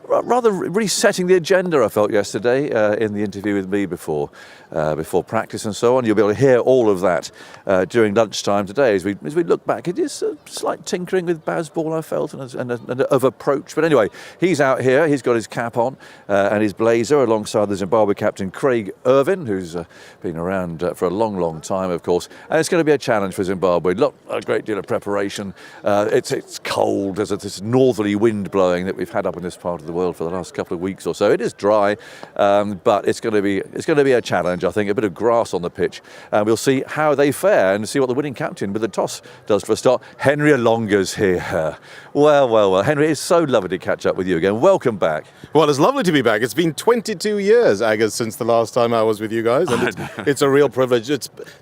rather resetting the agenda, I felt yesterday in the interview with me before practice and so on. You'll be able to hear all of that during lunchtime today as we look back. It is a slight tinkering with Bazball, I felt, and of approach. But anyway, he's out here. He's got his cap on and his blazer alongside the Zimbabwe captain Craig Ervin, who's been around for a long, long time, of course. And it's going to be a challenge for Zimbabwe. Not a great deal of preparation. It's cold. There's this northerly wind blowing that we've had up in this part of the world for the last couple of weeks or so. It is dry, but it's going to be a challenge. I think a bit of grass on the pitch, and we'll see how they fare and see what the winning captain with the toss does for a start. Henry Olonga's here. Well, Henry, it's so lovely to catch up with you again. Welcome back. Well, it's lovely to be back. It's been 22 years, Agus, since the last time I was with you guys, and it's a real privilege.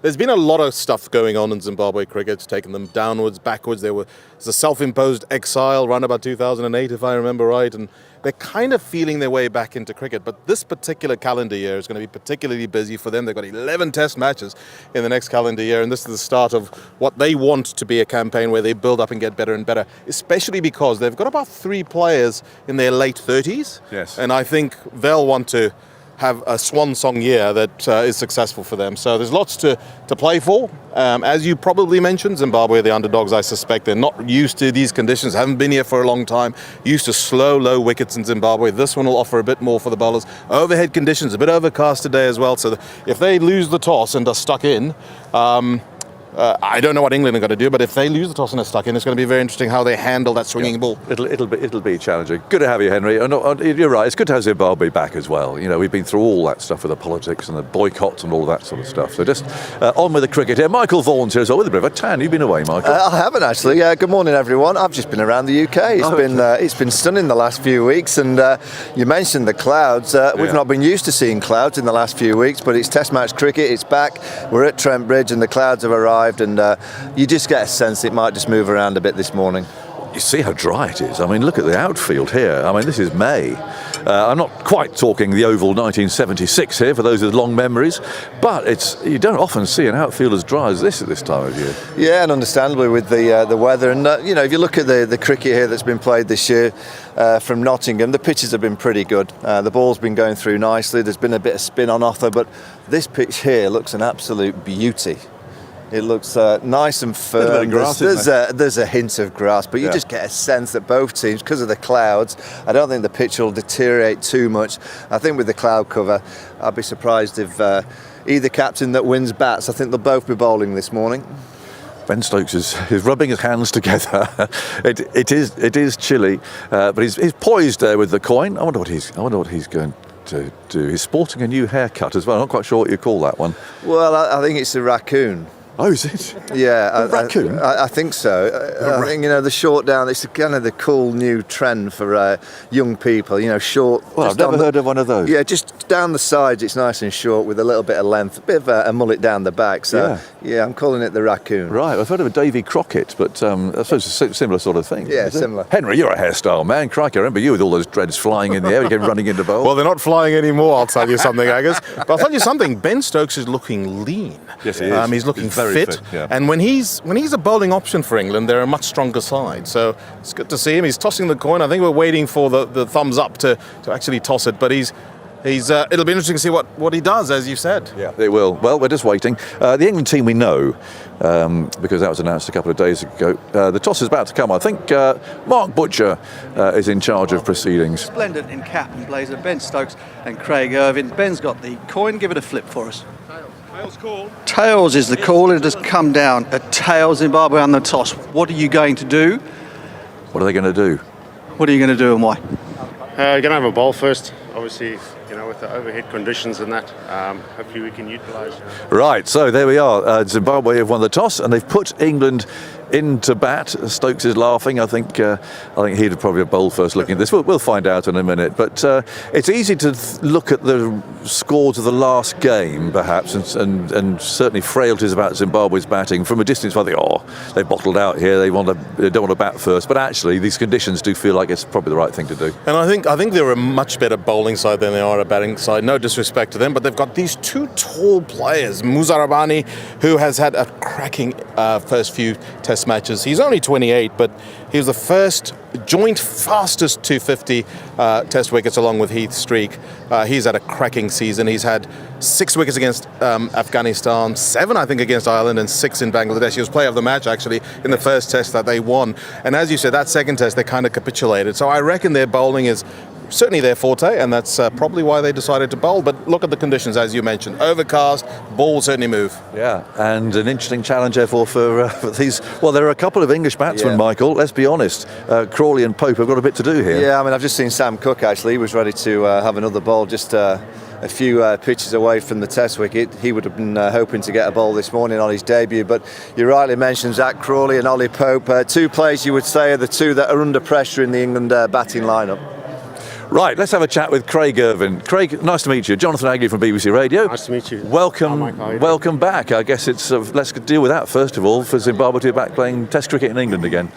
There's been a lot of stuff going on in Zimbabwe cricket. It's taken them downwards, backwards. There was a self-imposed exile around about 2008, if I remember right, and they're kind of feeling their way back into cricket. But this particular calendar year is going to be particularly busy for them. They've got 11 test matches in the next calendar year, and this is the start of what they want to be a campaign where they build up and get better and better, especially because they've got about 3 players in their late 30s. Yes. And I think they'll want to have a swan song year that is successful for them. So there's lots to play for. As you probably mentioned, Zimbabwe are the underdogs, I suspect. They're not used to these conditions, haven't been here for a long time, used to slow, low wickets in Zimbabwe. This one will offer a bit more for the bowlers. Overhead conditions, a bit overcast today as well. So if they lose the toss and are stuck in, I don't know what England are going to do, but if they lose the toss and are stuck in, it's going to be very interesting how they handle that swinging ball. It'll be challenging. Good to have you, Henry. And you're right. It's good to have Zimbabwe back as well. You know, we've been through all that stuff with the politics and the boycotts and all that sort of stuff. So just on with the cricket here. Michael Vaughan's here as well with a bit of a tan. You've been away, Michael. I haven't actually. Good morning, everyone. I've just been around the UK. It's been stunning the last few weeks. And you mentioned the clouds. We've not been used to seeing clouds in the last few weeks, but it's Test match cricket. It's back. We're at Trent Bridge, and the clouds have arrived. And you just get a sense it might just move around a bit this morning. You see how dry it is. I mean, look at the outfield here. I mean, this is May. I'm not quite talking the Oval 1976 here for those with long memories, but you don't often see an outfield as dry as this at this time of year. Yeah, and understandably with the weather. And, if you look at the cricket here that's been played this year from Nottingham, the pitches have been pretty good. The ball's been going through nicely. There's been a bit of spin on offer, but this pitch here looks an absolute beauty. It looks nice and firm. There's a hint of grass, but you just get a sense that both teams, because of the clouds, I don't think the pitch will deteriorate too much. I think with the cloud cover, I'd be surprised if either captain that wins bats. I think they'll both be bowling this morning. Ben Stokes is rubbing his hands together. It is chilly, but he's poised there with the coin. I wonder what he's going to do. He's sporting a new haircut as well. I'm not quite sure what you call that one. Well, I think it's a raccoon. Oh, is it? Yeah, raccoon. I think so. I think the short down. It's kind of the cool new trend for young people. Short. Well, I've never heard of one of those. Yeah, just down the sides. It's nice and short with a little bit of length, a bit of a mullet down the back. So yeah, I'm calling it the raccoon. Right. I've heard of a Davy Crockett, but I suppose it's a similar sort of thing. Yeah, similar. Henry, you're a hairstyle man. Crikey, I remember you with all those dreads flying in the air. You came running into bowl. Well, they're not flying anymore. I'll tell you something, Agus. But I'll tell you something. Ben Stokes is looking lean. Yes, he is. He's looking very fit. Yeah. And when he's a bowling option for England, they're a much stronger side. So it's good to see him. He's tossing the coin. I think we're waiting for the thumbs up to actually toss it. But it'll be interesting to see what he does, as you said. Yeah, it will. Well, we're just waiting. The England team we know, because that was announced a couple of days ago. The toss is about to come. I think Mark Butcher is in charge of proceedings. Splendid in cap and blazer. Ben Stokes and Craig Ervin. Ben's got the coin. Give it a flip for us. Tails call. Tails is the call. It has come down at tails. Zimbabwe on the toss. What are you going to do? What are they going to do? What are you going to do and why? You're going to have a bowl first, obviously, with the overhead conditions and that. Hopefully we can utilise. Right, so there we are. Zimbabwe have won the toss and they've put England into bat. Stokes is laughing. I think he'd probably have bowled first looking at this. We'll find out in a minute. But it's easy to look at the scores of the last game, perhaps, and certainly frailties about Zimbabwe's batting from a distance. I think, they've bottled out here. They don't want to bat first. But actually, these conditions do feel like it's probably the right thing to do. And I think they're a much better bowling bowling side than they are a batting side. No disrespect to them, but they've got these two tall players. Muzarabani, who has had a cracking first few Test matches. He's only 28, but he was the first joint fastest 250 Test wickets along with Heath Streak. He's had a cracking season. He's had 6 wickets against Afghanistan, 7 I think against Ireland, and 6 in Bangladesh. He was player of the match actually in the first Test that they won. And as you said, that second Test they kind of capitulated. So I reckon their bowling is certainly their forte, and that's probably why they decided to bowl. But look at the conditions, as you mentioned. Overcast, ball will certainly move. Yeah, and an interesting challenge, therefore, for these. Well, there are a couple of English batsmen, Yeah. Michael. Let's be honest. Crawley and Pope have got a bit to do here. Yeah, I mean, I've just seen Sam Cook actually. He was ready to have another ball just a few pitches away from the Test wicket. He would have been hoping to get a ball this morning on his debut. But you rightly mentioned Zach Crawley and Ollie Pope. 2 players you would say are the 2 that are under pressure in the England batting lineup. Right, let's have a chat with Craig Irvine. Craig, nice to meet you. Jonathan Agnew from BBC Radio. Nice to meet you. Welcome, Hi, Mike, how are you doing? welcome back. I guess it's let's deal with that first of all. For Zimbabwe to be back playing Test cricket in England again.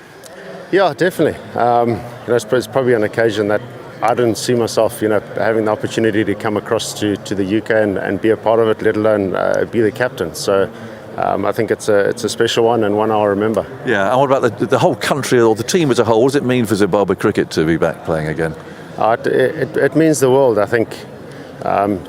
Yeah, definitely. I suppose it's probably an occasion that I didn't see myself, having the opportunity to come across to the UK and be a part of it, let alone be the captain. So I think it's a special one and one I'll remember. Yeah, and what about the whole country or the team as a whole? What does it mean for Zimbabwe cricket to be back playing again? It means the world. I think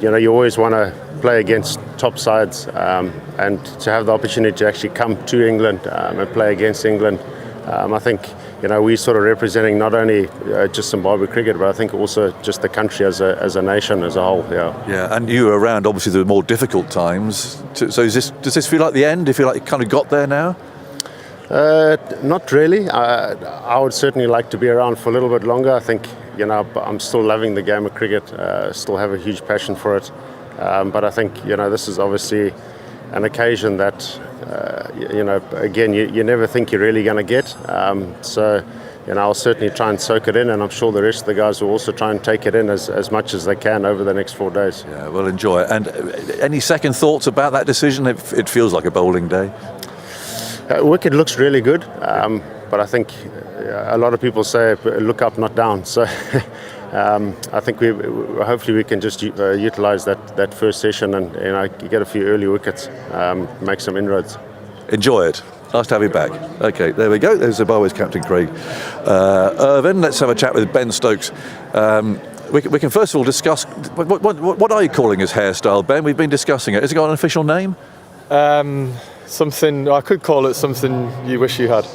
you always want to play against top sides, and to have the opportunity to actually come to England and play against England, I think we're sort of representing not only just Zimbabwe cricket, but I think also just the country as a nation as a whole. Yeah, and you were around obviously the more difficult times. So does this feel like the end? Do you feel like you kind of got there now? Not really. I would certainly like to be around for a little bit longer. I think I'm still loving the game of cricket. Still have a huge passion for it. But I think this is obviously an occasion that again you never think you're really going to get. So I'll certainly try and soak it in, and I'm sure the rest of the guys will also try and take it in as much as they can over the next 4 days. Yeah, we'll enjoy it. And any second thoughts about that decision? It feels like a bowling day. Wicket looks really good, but I think a lot of people say look up, not down. So I think hopefully we can just utilise that first session and get a few early wickets, make some inroads. Enjoy it. Nice to have you back. Okay, there we go. There's Zimbabwe's captain, Craig Irvine. Let's have a chat with Ben Stokes. We can first of all discuss what are you calling his hairstyle, Ben? We've been discussing it. Has it got an official name? Something, I could call it something you wish you had.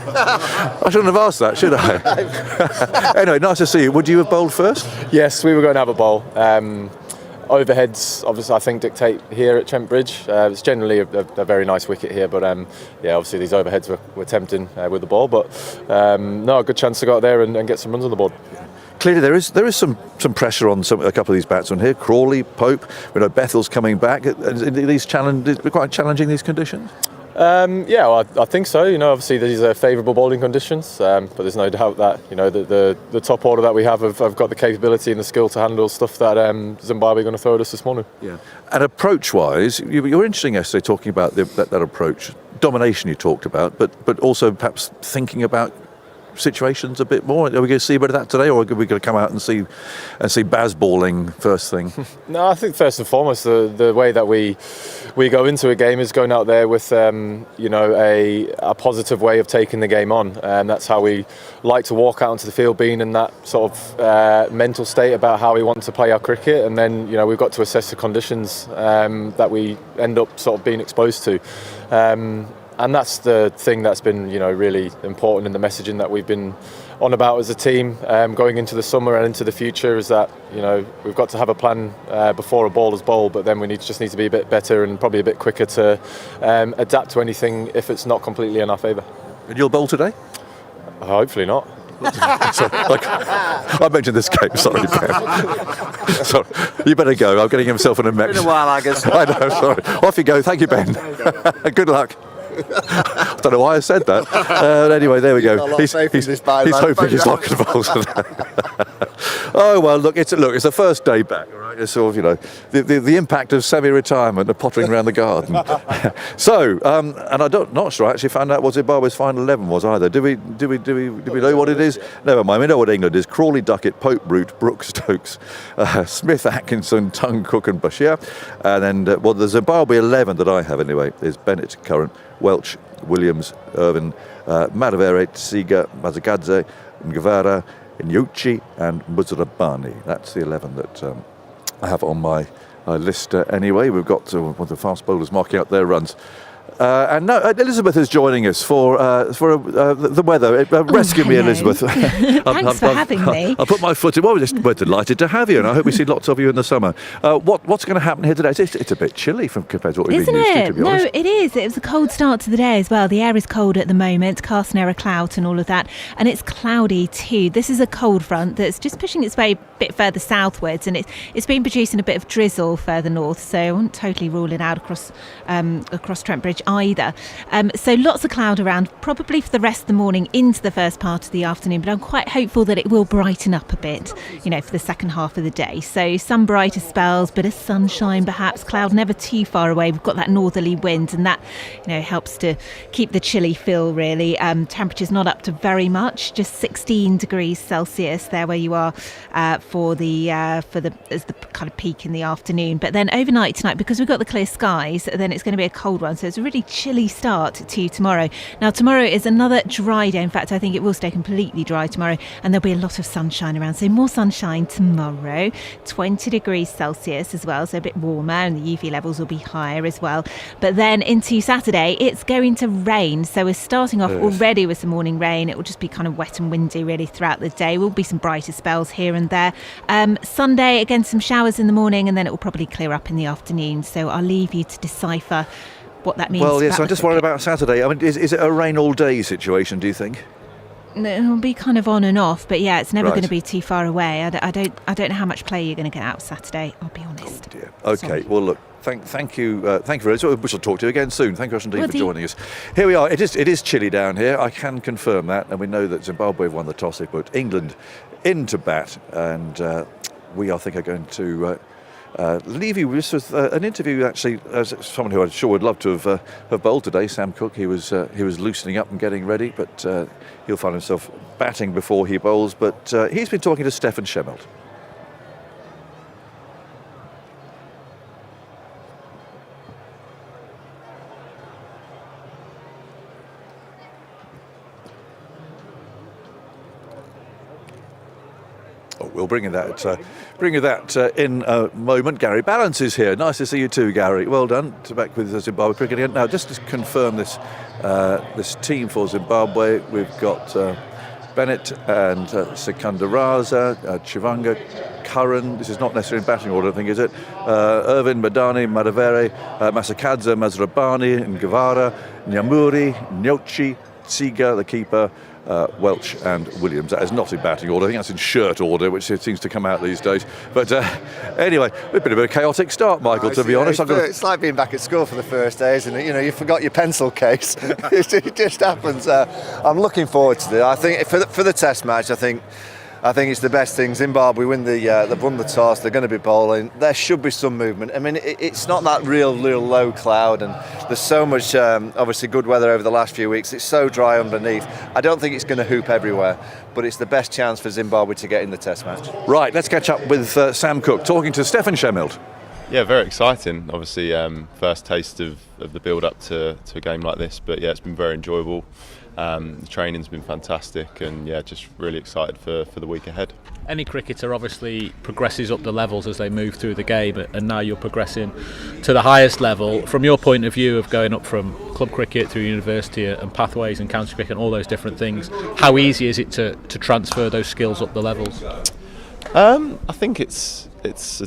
I shouldn't have asked that, should I? Anyway, nice to see you. Would you have bowled first? Yes, we were going to have a bowl. Overheads, obviously, I think dictate here at Trent Bridge. It's generally a very nice wicket here, but obviously these overheads were tempting with the ball. But no, a good chance to go out there and get some runs on the board. Clearly, there is some pressure on a couple of these batsmen here. Crawley, Pope. We know Bethel's coming back. These quite challenging these conditions. Well, I think so. Obviously these are favourable bowling conditions, but there's no doubt that the top order that we have got the capability and the skill to handle stuff that Zimbabwe are going to throw at us this morning. Yeah. And approach-wise, you were interesting yesterday talking about that approach, domination you talked about, but also perhaps thinking about situations a bit more. Are we going to see a bit of that today, or are we going to come out and see Baz bowling first thing? No, I think first and foremost the way that we go into a game is going out there with a positive way of taking the game on, and that's how we like to walk out onto the field, being in that sort of mental state about how we want to play our cricket, and then we've got to assess the conditions that we end up sort of being exposed to. And that's the thing that's been, really important in the messaging that we've been on about as a team going into the summer and into the future, is that, we've got to have a plan before a ball is bowled, but then we just need to be a bit better and probably a bit quicker to adapt to anything if it's not completely in our favour. And you'll bowl today? Hopefully not. I mentioned this game, sorry, Ben. Sorry, you better go. I'm getting himself in a mess. Been a while, I guess. I know, sorry. Off you go. Thank you, Ben. Good luck. I don't know why I said that. Anyway, there we go. got a lot of faith in this bye, he's man. hoping he's not involved. Oh well, look, it's the first day back. All right, it's sort of, you know, the impact of semi-retirement of pottering around the garden. So, and not sure I actually found out what Zimbabwe's final 11 was either. Do we know what it is? Never mind. We know what England is: Crawley, Duckett, Pope, Root, Brooks, Stokes, Smith, Atkinson, Tongue, Cook, and Bashir. And then, the Zimbabwe 11 that I have anyway is Bennett, Curran, Welch, Williams, Irvin, Madavere, Tsiga, Mazakadze, Ngavara, Inyuchi and Muzrabani. That's the 11 that I have on my list anyway. We've got one of the fast bowlers marking out their runs. And now Elizabeth is joining us for the weather. Rescue me, hello. Elizabeth. Thanks for having me. I put my foot in. Well, we're delighted to have you, and I hope we see lots of you in the summer. What's going to happen here today? It's a bit chilly compared to what we've Isn't been used it? to be honest. No, it is. It was a cold start to the day as well. The air is cold at the moment, cast near a cloud and all of that. And it's cloudy too. This is a cold front that's just pushing its way a bit further southwards, and it's been producing a bit of drizzle further north. So I wouldn't totally rule it out across Trent Bridge either. So lots of cloud around, probably for the rest of the morning into the first part of the afternoon, but I'm quite hopeful that it will brighten up a bit, you know, for the second half of the day. So some brighter spells, bit of sunshine perhaps, cloud never too far away. We've got that northerly wind, and that, you know, helps to keep the chilly feel really. Temperatures not up to very much, just 16 degrees Celsius there where you are as the kind of peak in the afternoon. But then overnight tonight, because we've got the clear skies, then it's going to be a cold one. So it's a really chilly start to tomorrow. Now tomorrow is another dry day. In fact, I think it will stay completely dry tomorrow, and there'll be a lot of sunshine around. So more sunshine tomorrow, 20 degrees Celsius as well, so a bit warmer, and the UV levels will be higher as well. But then into Saturday, it's going to rain. So we're starting off already with some morning rain. It will just be kind of wet and windy really throughout the day. Will be some brighter spells here and there. Sunday, again, some showers in the morning, and then it will probably clear up in the afternoon. So I'll leave you to decipher what that means. Well, yes, I'm just worried about Saturday. I mean, is it a rain all day situation, do you think? It'll be kind of on and off, but yeah, it's never Right. going to be too far away. I don't know how much play you're going to get out Saturday, I'll be honest. Oh dear. Okay, Sorry. well look, thank you very much. We shall talk to you again soon. Thank you, Russian Will for do. joining us. Here we are. It is chilly down here. I can confirm that, and we know that Zimbabwe have won the toss. They put England into bat, and we I think are going to leave you with an interview. Actually, as someone who I'm sure would love to have bowled today, Sam Cook. He was loosening up and getting ready, but he'll find himself batting before he bowls. But he's been talking to Stefan Schemmelt. Oh, we'll bring you that in a moment. Gary Balance is here. Nice to see you too, Gary. Well done. Back with Zimbabwe cricket again. Now, just to confirm this team for Zimbabwe, we've got Bennett and Sikandaraza, Chivanga, Curran. This is not necessarily in batting order, I think, is it? Irvin, Madani, Madavere, Masakadze, Mazrabani, Ngavara, Nyamuri, Nyochi, Tsiga, the keeper, Welch and Williams. That is not in batting order. I think that's in shirt order, which seems to come out these days. But anyway, a bit of a chaotic start, Michael, to be honest. It's like being back at school for the first day, isn't it? You know, you forgot your pencil case. It just happens. I'm looking forward to it. I think for the test match, I think it's the best thing. Zimbabwe they've won the toss. They're going to be bowling. There should be some movement. I mean, it's not that real low cloud, and there's so much obviously good weather over the last few weeks. It's so dry underneath. I don't think it's going to hoop everywhere, but it's the best chance for Zimbabwe to get in the test match. Right, let's catch up with Sam Cook talking to Stefan Schemmelt. Yeah, very exciting. Obviously, first taste of the build-up to a game like this, but yeah, it's been very enjoyable. The training's been fantastic, and yeah, just really excited for the week ahead. Any cricketer obviously progresses up the levels as they move through the game, and now you're progressing to the highest level. From your point of view of going up from club cricket through university and pathways and county cricket and all those different things, how easy is it to transfer those skills up the levels? I think it's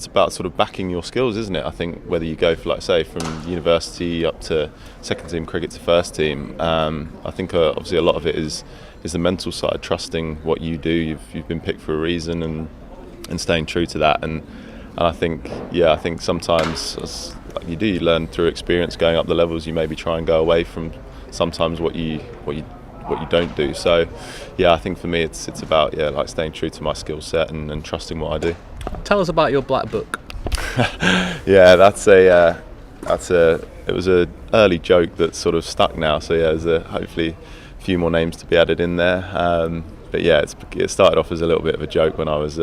about sort of backing your skills, isn't it? I think whether you go for, like, say, from university up to second team cricket to first team, I think obviously a lot of it is the mental side, trusting what you do. You've been picked for a reason, and staying true to that. And I think sometimes you learn through experience going up the levels. You maybe try and go away from sometimes what you don't do. So yeah, I think for me it's about like staying true to my skill set and trusting what I do. Tell us about your black book. Yeah, it was a early joke that's sort of stuck now. So yeah, there's hopefully a few more names to be added in there. But yeah, it started off as a little bit of a joke when I was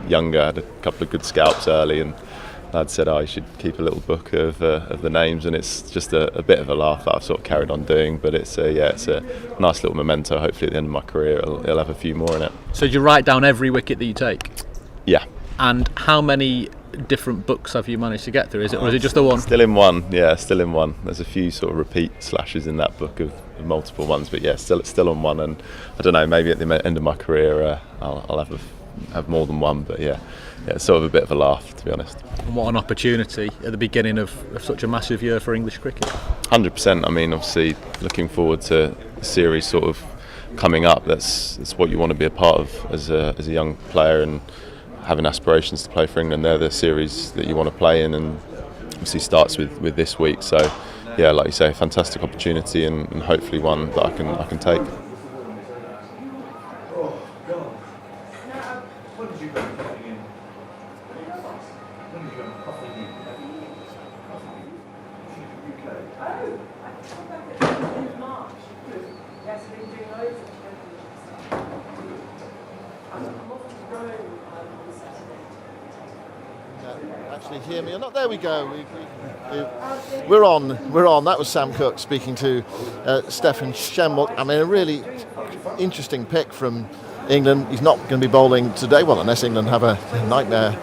younger. I had a couple of good scalps early, and Dad said, "Oh, you should keep a little book of the names," and it's just a bit of a laugh that I've sort of carried on doing. But it's a nice little memento. Hopefully, at the end of my career, it'll have a few more in it. So did you write down every wicket that you take? Yeah. And how many different books have you managed to get through? Or is it just the one? Still in one. Yeah, still in one. There's a few sort of repeat slashes in that book of multiple ones, but yeah, still on one. And I don't know, maybe at the end of my career, I'll have more than one. But yeah, it's sort of a bit of a laugh, to be honest. And what an opportunity at the beginning of such a massive year for English cricket. 100%. I mean, obviously, looking forward to the series sort of coming up. That's what you want to be a part of as a young player, and having aspirations to play for England. They're the series that you want to play in, and obviously starts with this week. So yeah, like you say, a fantastic opportunity, and hopefully one that I can take. Actually hear me or not? There we go. We're on. That was Sam Cook speaking to Stefan Shenwaldt. I mean, a really interesting pick from England. He's not going to be bowling today, well, unless England have a nightmare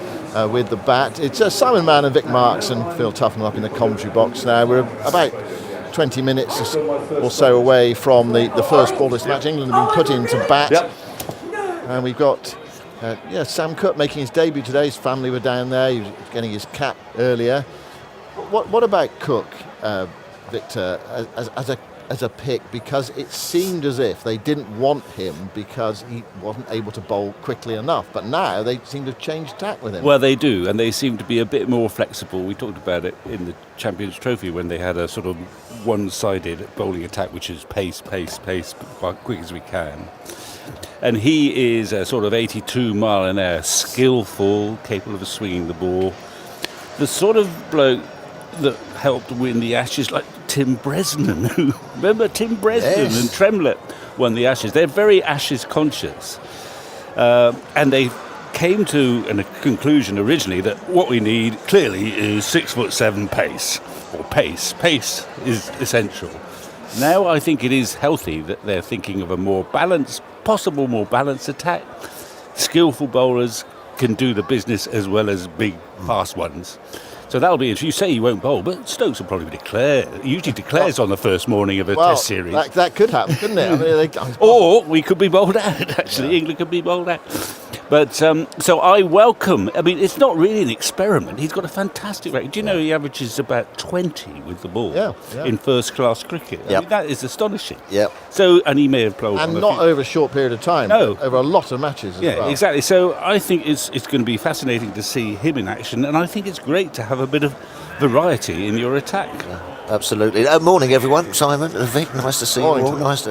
with the bat. It's Simon Mann and Vic Marks and Phil Tuffnell up in the commentary box now. We're about 20 minutes or so away from the first ball of this match. England have been put into bat. Yep. And we've got Sam Cook making his debut today. His family were down there. He was getting his cap earlier. What about Cook, Victor, as a pick? Because it seemed as if they didn't want him because he wasn't able to bowl quickly enough. But now they seem to have changed tack with him. Well, they do, and they seem to be a bit more flexible. We talked about it in the Champions Trophy when they had a sort of one-sided bowling attack, which is pace, quite quick as we can. And he is a sort of 82-mile-an-hour, skillful, capable of swinging the ball. The sort of bloke that helped win the Ashes, like Tim Bresnan. Remember Tim Bresnan? Yes. And Tremlett won the Ashes. They're very Ashes conscious. And they came to a conclusion originally that what we need clearly is 6'7" pace, or pace. Pace is essential. Now I think it is healthy that they're thinking of a more balanced attack. Skillful bowlers can do the business as well as big, fast ones. So that'll be, as you say, he won't bowl, but Stokes will probably declare. He usually declares on the first morning of a Test series. That could happen, couldn't it? I mean, or we could be bowled out, actually. Yeah. England could be bowled out. But so I welcome. I mean, it's not really an experiment. He's got a fantastic record. Do you know he averages about 20 with the ball in first-class cricket? I mean, that is astonishing. Yep. So, and he may have played and not over a short period of time. No, over a lot of matches. As well. Exactly. So I think it's going to be fascinating to see him in action, and I think it's great to have a bit of variety in your attack. Absolutely. Morning, everyone. Simon, Vic, nice to see you all. Nice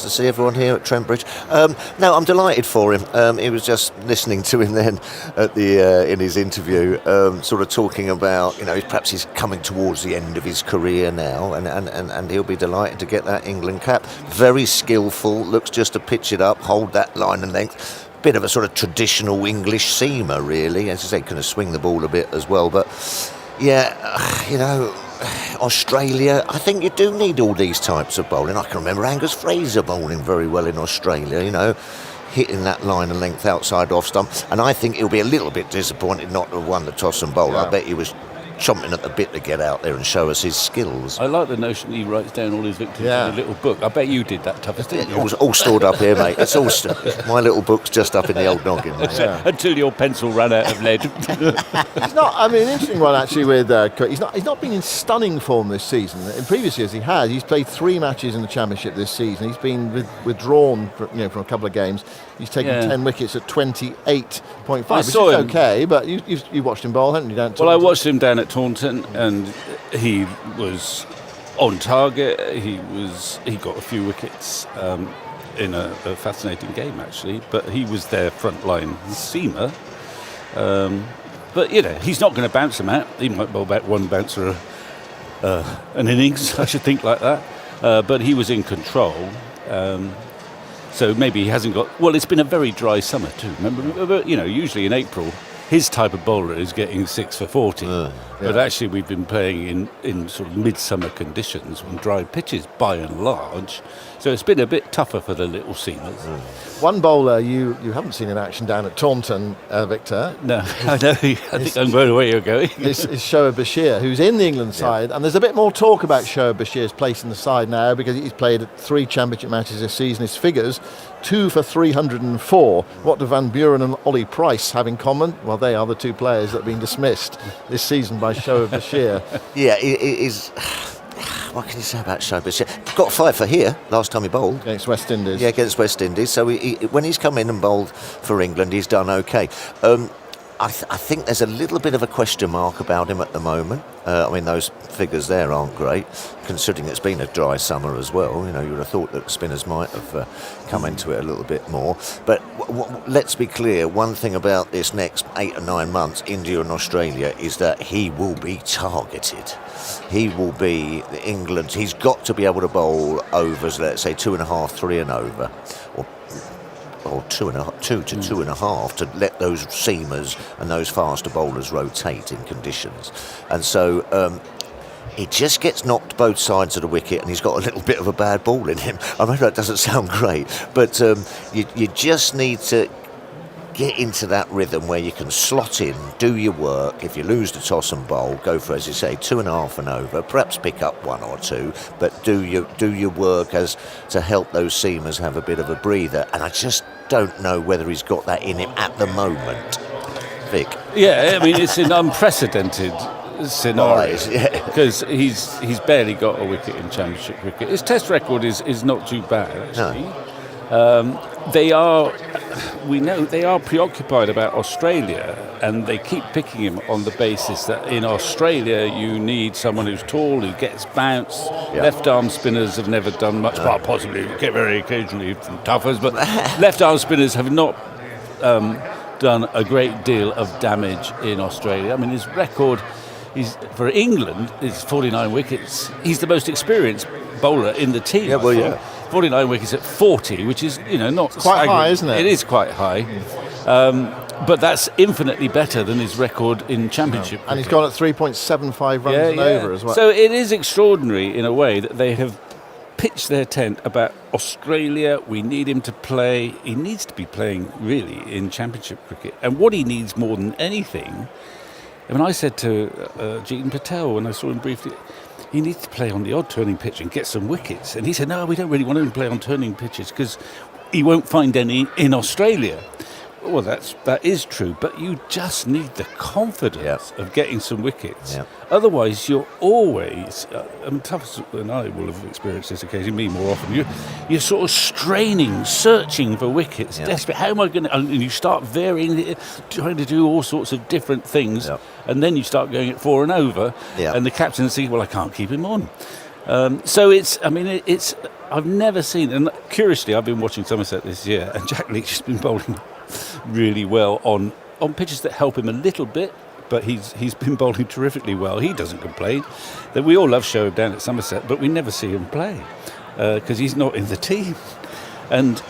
to see everyone here at Trent Bridge. No, I'm delighted for him. He was just listening to him then at the in his interview, sort of talking about, perhaps he's coming towards the end of his career now, and he'll be delighted to get that England cap. Very skillful. Looks just to pitch it up, hold that line and length. Bit of a sort of traditional English seamer, really. As I say, kind of swing the ball a bit as well. But yeah, Australia, I think you do need all these types of bowling. I can remember Angus Fraser bowling very well in Australia, hitting that line and length outside off stump. And I think he'll be a little bit disappointed not to have won the toss and bowl. I bet he was chomping at the bit to get out there and show us his skills. I like the notion that he writes down all his victories in a little book. I bet you did that, Tuffers, didn't you? It all stored up here, mate. It's all my little book's just up in the old noggin. Until your pencil ran out of lead. He's not. I mean, an interesting one actually with Cook. He's not been in stunning form this season. In previous years, he has. He's played 3 matches in the Championship this season. He's been withdrawn from a couple of games. He's taken 10 wickets at 28.5, which is okay. But you watched him bowl, haven't you? Well, I watched him down at Taunton, and he was on target. He got a few wickets in a fascinating game, actually. But he was their frontline seamer. But he's not going to bounce them out. He might bowl back one bouncer an innings, I should think, like that. But he was in control. So maybe he hasn't got. Well, it's been a very dry summer too. Remember, usually in April, his type of bowler is getting 6 for 40. But actually, we've been playing in sort of midsummer conditions on dry pitches by and large. So it's been a bit tougher for the little seamers. One bowler you haven't seen in action down at Taunton, Victor. No, I know. I think I know where you're going. is Shoaib Bashir, who's in the England side, and there's a bit more talk about Shoaib Bashir's place in the side now because he's played 3 championship matches this season. His figures, 2 for 304. What do Van Buren and Ollie Price have in common? Well, they are the 2 players that have been dismissed this season by Shoaib Bashir. Yeah, it is. What can you say about Shoaib Bashir? Got 5 for here last time he bowled. Against West Indies. Yeah, against West Indies. So when he's come in and bowled for England, he's done okay. I think there's a little bit of a question mark about him at the moment. Those figures there aren't great, considering it's been a dry summer as well. You would have thought that spinners might have come into it a little bit more. But let's be clear, one thing about this next 8 or 9 months, India and Australia, is that he will be targeted. He will be England. He's got to be able to bowl overs, let's say 2.5, 3 and over, or 2 to 2.5 to let those seamers and those faster bowlers rotate in conditions. And so he just gets knocked both sides of the wicket, and he's got a little bit of a bad ball in him. I know that doesn't sound great, but you just need to get into that rhythm where you can slot in, do your work. If you lose the toss and bowl, go for, as you say, 2.5 and over, perhaps pick up 1 or 2, but do your work as to help those seamers have a bit of a breather. And I just don't know whether he's got that in him at the moment. Vic? Yeah, it's an unprecedented scenario because he's barely got a wicket in Championship cricket. His Test record is not too bad, actually. No. We know they are preoccupied about Australia, and they keep picking him on the basis that in Australia you need someone who's tall, who gets bounced. Left arm spinners have never done much, but possibly get very occasionally from toughers, but left arm spinners have not done a great deal of damage in Australia. His record for England is 49 wickets. He's the most experienced bowler in the team. 49 wickets at 40, which is, not quite high, isn't it? It is quite high. But that's infinitely better than his record in Championship. And he's gone at 3.75 runs and over as well. So it is extraordinary in a way that they have pitched their tent about Australia. We need him to play. He needs to be playing, really, in Championship cricket. And what he needs more than anything, I said to Jeetan Patel when I saw him briefly, he needs to play on the odd turning pitch and get some wickets. And he said, no, we don't really want him to play on turning pitches because he won't find any in Australia. Well, that is true, but you just need the confidence of getting some wickets. Otherwise, you're always, Tuffs and I will have experienced this occasionally, me more often, you're sort of straining, searching for wickets, desperate. How am I going to, and you start varying, trying to do all sorts of different things, and then you start going at 4 and over, and the captain says, well, I can't keep him on. So it's I've never seen, and curiously, I've been watching Somerset this year, and Jack Leach has been bowling really well on pitches that help him a little bit, but he's been bowling terrifically well. He doesn't complain. That we all love Shoaib down at Somerset, but we never see him play because he's not in the team. And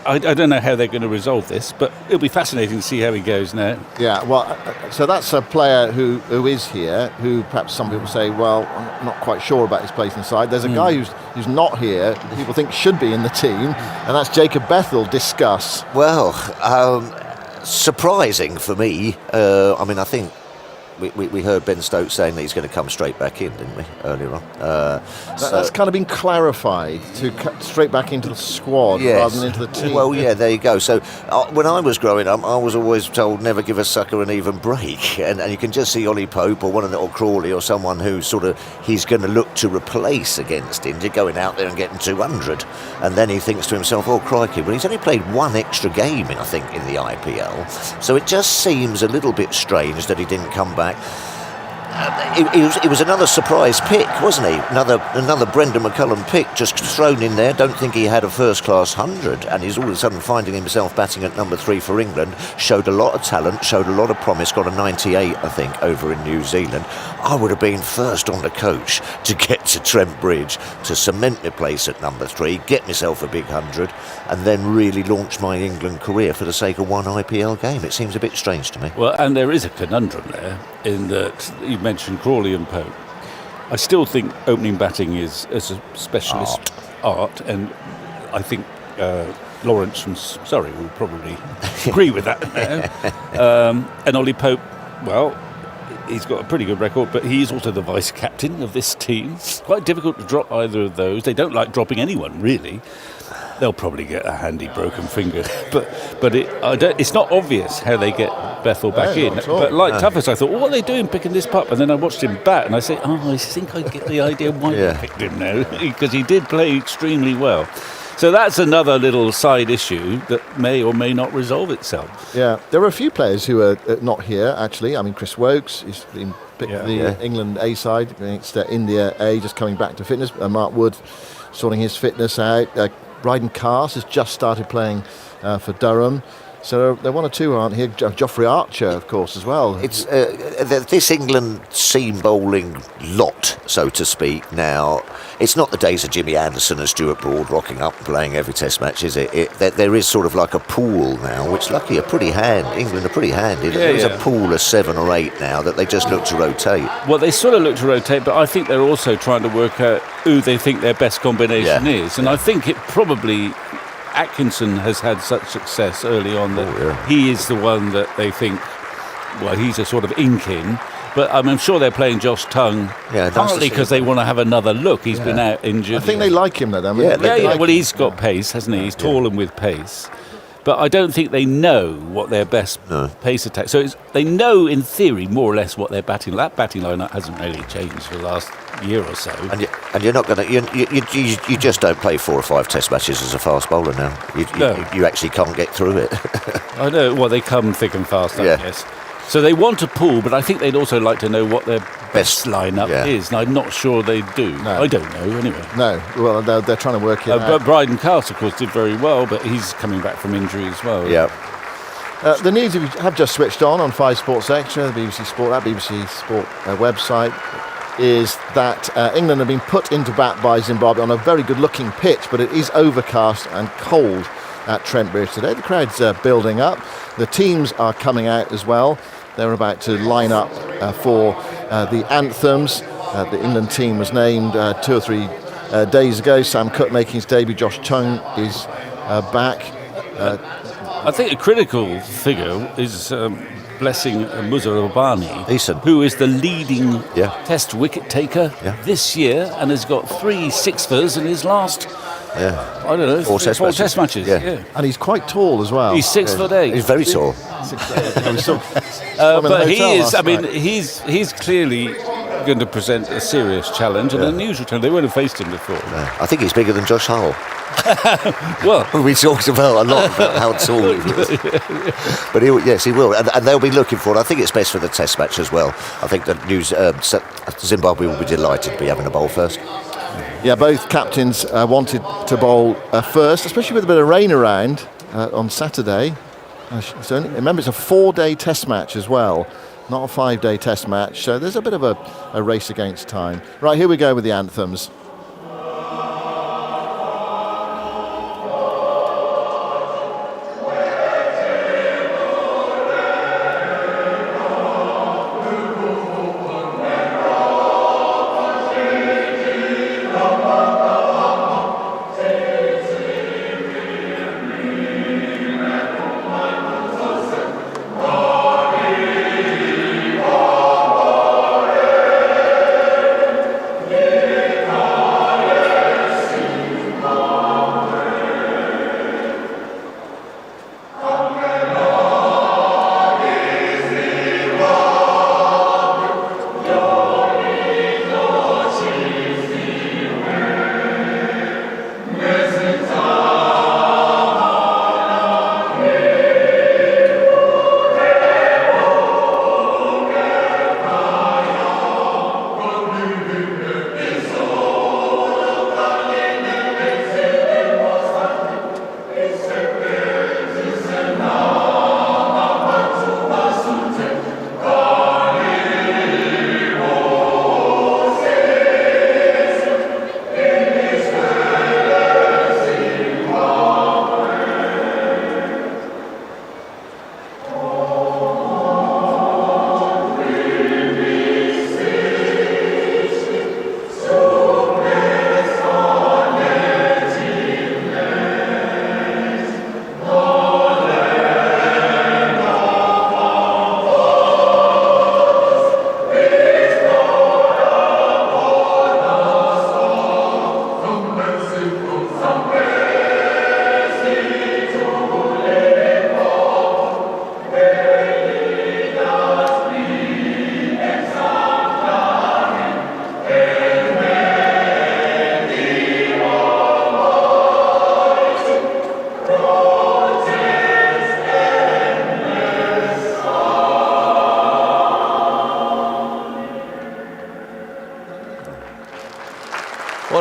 I don't know how they're going to resolve this, but it'll be fascinating to see how he goes now. Yeah, well, so that's a player who is here, who perhaps some people say, well, I'm not quite sure about his place inside. There's a guy who's not here, people think should be in the team, and that's Jacob Bethell. Discuss. Well, surprising for me. I think we heard Ben Stokes saying that he's going to come straight back in, didn't we, earlier on? That's kind of been clarified to cut straight back into the squad rather than into the team. Well, yeah, there you go. So when I was growing up, I was always told never give a sucker an even break. And you can just see Ollie Pope or or Crawley or someone who he's going to look to replace against India, going out there and getting 200. And then he thinks to himself, oh, crikey, well, he's only played 1 extra game, in the IPL. So it just seems a little bit strange that he didn't come back. He was another surprise pick, wasn't he? Another Brendan McCullum pick just thrown in there. Don't think he had a first-class 100, and he's all of a sudden finding himself batting at number 3 for England. Showed a lot of talent, showed a lot of promise, got a 98, I think, over in New Zealand. I would have been first on the coach to get to Trent Bridge, to cement my place at number 3, get myself a big 100, and then really launch my England career for the sake of one IPL game. It seems a bit strange to me. Well, and there is a conundrum there in that you mentioned Crawley and Pope. I still think opening batting is a specialist art, and I think Lawrence from Surrey will probably agree with that. And Ollie Pope, well, he's got a pretty good record, but he's also the vice captain of this team. Quite difficult to drop either of those. They don't like dropping anyone, really. They'll probably get a handy broken finger, but it's not obvious how they get Bethel back in. But like Tuffus, I thought, what are they doing picking this pup? And then I watched him bat, and I said, I think I get the idea why they picked him now, because he did play extremely well. So that's another little side issue that may or may not resolve itself. Yeah, there are a few players who are not here, actually. I mean, Chris Wokes, he's been picked for the England A side against India A, just coming back to fitness. Mark Wood sorting his fitness out. Bryden Cast has just started playing for Durham. So there are one or two who aren't here. Geoffrey Archer, of course, as well. It's this England seam bowling lot, so to speak, now. It's not the days of Jimmy Anderson and Stuart Broad rocking up and playing every test match, is it? There is sort of like a pool now, which lucky are pretty handy. England are pretty handy. There is a pool of 7 or 8 now that they just look to rotate. Well, they sort of look to rotate, but I think they're also trying to work out who they think their best combination is. And I think it probably... Atkinson has had such success early on that he is the one that they think, well, he's a sort of ink-in. But I'm sure they're playing Josh Tongue partly because they want to have another look. He's been out injured. I think they like him, though. Well, he's got pace, hasn't he? He's tall and with pace. But I don't think they know what their best pace attack. So they know, in theory, more or less what their batting. That batting lineup hasn't really changed for the last year or so. And you're not going to. You just don't play 4 or 5 test matches as a fast bowler now. You actually can't get through it. I know. Well, they come thick and fast, I guess. So they want to pull, but I think they'd also like to know what their best lineup is, and I'm not sure they do. No. I don't know, anyway. No, well, they're trying to work it out. But Bryden Cast, of course, did very well, but he's coming back from injury as well. Yeah. The news we have just switched on 5 Sports Extra, the BBC Sport, BBC Sport website, is that England have been put into bat by Zimbabwe on a very good-looking pitch, but it is overcast and cold at Trent Bridge today. The crowd's building up. The teams are coming out as well. They're about to line up for the anthems. The England team was named 2 or 3 days ago. Sam Cooke making his debut. Josh Tongue is back. I think a critical figure is Blessing Muzar Obani, who is the leading Test wicket taker this year and has got 3 sixers in his last, I don't know, 4 test matches. Yeah. And he's quite tall as well. He's 6'8". He's very tall. But he is. I mean, he's clearly going to present a serious challenge and an unusual challenge. They won't have faced him before. I think he's bigger than Josh Hull. Well, we talked about a lot about how tall he was. But he will, and they'll be looking for it. I think it's best for the Test match as well. I think that Zimbabwe will be delighted to be having a bowl first. Yeah, both captains wanted to bowl first, especially with a bit of rain around on Saturday. Remember, it's a 4-day Test match as well, not a 5-day Test match. So there's a bit of a race against time. Right, here we go with the anthems.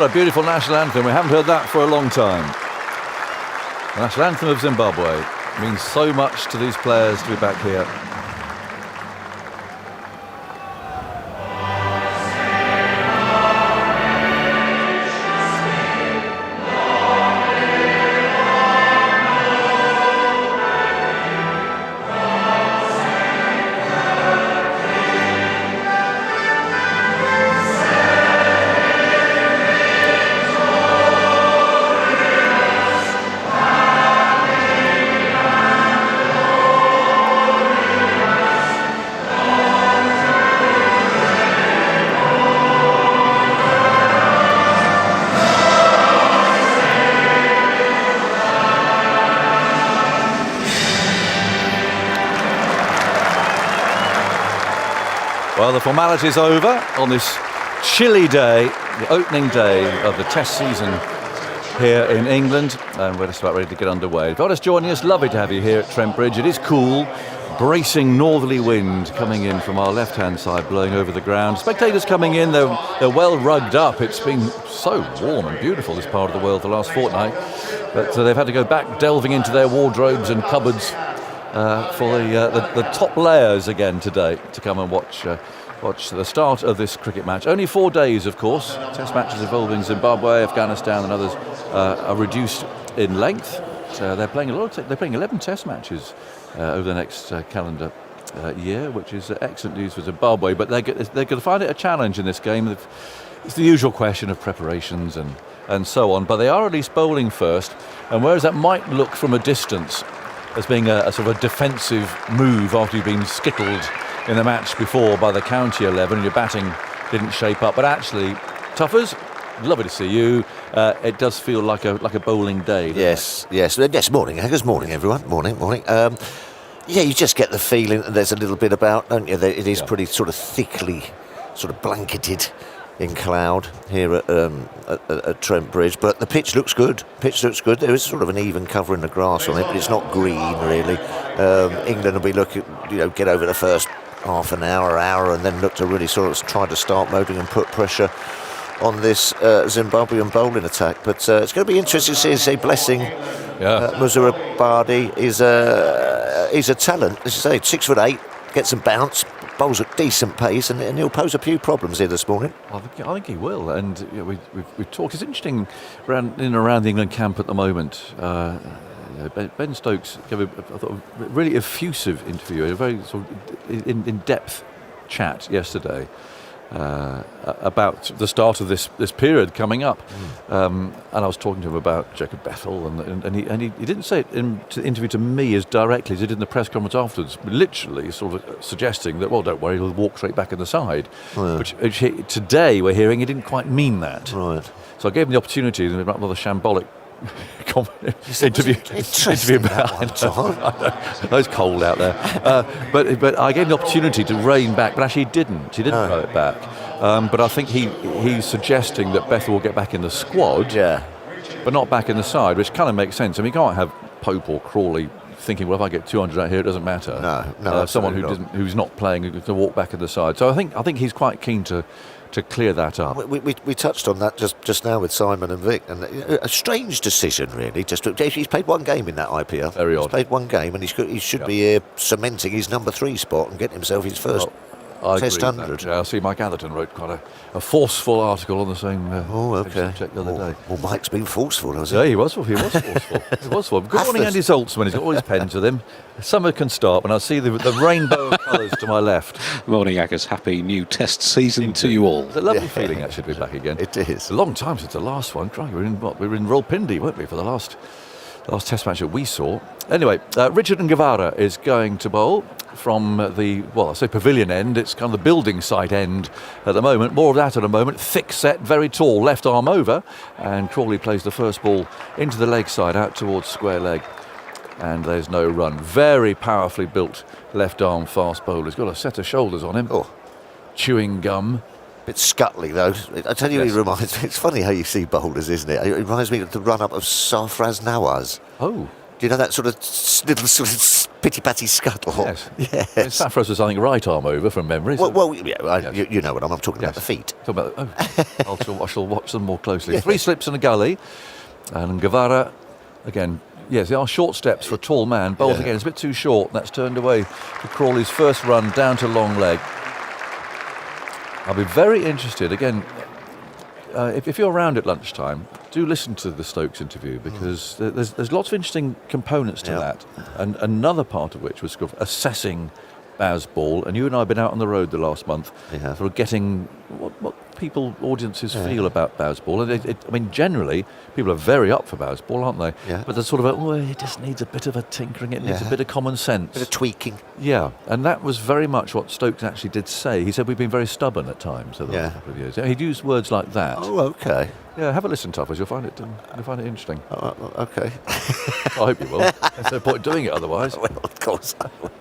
a beautiful national anthem. We haven't heard that for a long time. The national anthem of Zimbabwe means so much to these players to be back here. Well, the formality's over on this chilly day, the opening day of the Test season here in England, and we're just about ready to get underway. If you're just joining us, lovely to have you here at Trent Bridge. It is cool, bracing northerly wind coming in from our left-hand side, blowing over the ground. Spectators coming in, they're well rugged up. It's been so warm and beautiful this part of the world the last fortnight, but they've had to go back delving into their wardrobes and cupboards for the top layers again today to come and watch the start of this cricket match. Only 4 days, of course. Test matches involving Zimbabwe, Afghanistan, and others are reduced in length. They're playing they're playing 11 Test matches over the next calendar year, which is excellent news for Zimbabwe. But they're going to find it a challenge in this game. It's the usual question of preparations and so on. But they are at least bowling first, and whereas that might look from a distance as being a sort of a defensive move after you've been skittled in the match before by the county 11 and your batting didn't shape up, but actually, Tuffers, lovely to see you. It does feel like a bowling day. Yes. Morning, Haggers. Morning, everyone. Morning. Yeah, you just get the feeling that there's a little bit about, don't you? That it is pretty sort of thickly, sort of blanketed in cloud here at Trent Bridge, but the pitch looks good. There is sort of an even cover in the grass on it, but it's not green really. England will be looking, get over the first half an hour, and then look to really sort of try to start moving and put pressure on this Zimbabwean bowling attack. But it's going to be interesting to see Blessing. Muzura Badi is a talent. As you say, 6'8", gets some bounce, bowls at decent pace, and he'll pose a few problems here this morning. I think he will, and we've talked. It's interesting in and around the England camp at the moment. Ben Stokes gave a really effusive interview, a very sort of in-depth chat yesterday about the start of this period coming up. And I was talking to him about Jacob Bethel, and he didn't say it in the interview to me as directly as he did in the press conference afterwards, literally sort of suggesting that, well, don't worry, he'll walk straight back in the side. Which today we're hearing he didn't quite mean that. Right. So I gave him the opportunity, in a rather shambolic interview about it. It's cold out there, but I gave him the opportunity to rein back, but actually he didn't throw it back. But I think he's suggesting that Bethel will get back in the squad, but not back in the side, which kind of makes sense. I mean, you can't have Pope or Crawley thinking, well, if I get 200 out here, it doesn't matter. No, someone who's not playing to walk back in the side. So I think he's quite keen to clear that up. We touched on that just now with Simon and Vic, and a strange decision really. He's played one game in that IPL. Very odd. He's played one game, and he should be here cementing his number 3 spot and getting himself his first Test 100. I see Mike Atherton wrote quite a forceful article on the same check the other day. Well, Mike's been forceful, hasn't he? Yeah, he was forceful. Good morning, Andy Zoltzman. He's got all his pens with him. Summer can start when I see the rainbow of colours to my left. Morning, Aggers. Happy new Test season to you all. It's a lovely feeling actually to be back again. It is. It's a long time since the last one. We were in Rawalpindi, weren't we, for the last Test match that we saw. Anyway, Richard Ngavara is going to bowl from I say pavilion end. It's kind of the building site end at the moment. More of that at a moment. Thick set, very tall, left arm over, and Crawley plays the first ball into the leg side, out towards square leg, and there's no run. Very powerfully built left arm fast bowler. He's got a set of shoulders on him. Chewing gum. Bit scuttly though. I tell you, He reminds me. It's funny how you see bowlers, isn't it? It reminds me of the run up of Sarfraz Nawaz. Oh. Do you know that sort of little sort of Pitty-patty scuttle. Yes. Yes. Saffros was, I think, right arm over from memory. so- Well, yeah, you know what I'm talking about, the feet. Talking about, I shall watch them more closely. 3 slips and a gully. And Guevara, again, yes, they are short steps for a tall man. Bowls again, it's a bit too short. That's turned away to Crawley's first run down to long leg. I'll be very interested, again, if you're around at lunchtime, do listen to the Stokes interview, because there's lots of interesting components to that. And another part of which was sort of assessing Bazball, and you and I have been out on the road the last month, sort of getting what audiences feel about Bazball. And I mean, generally, people are very up for Bazball, aren't they? Yeah. But they're sort of, it just needs a bit of a tinkering, it needs a bit of common sense. Bit of tweaking. Yeah, and that was very much what Stokes actually did say. He said we've been very stubborn at times over the last couple of years. He'd used words like that. Oh, okay. Yeah, have a listen, Tuffers. You'll find it interesting. Okay. I hope you will. There's no point doing it otherwise. Well, of course I will.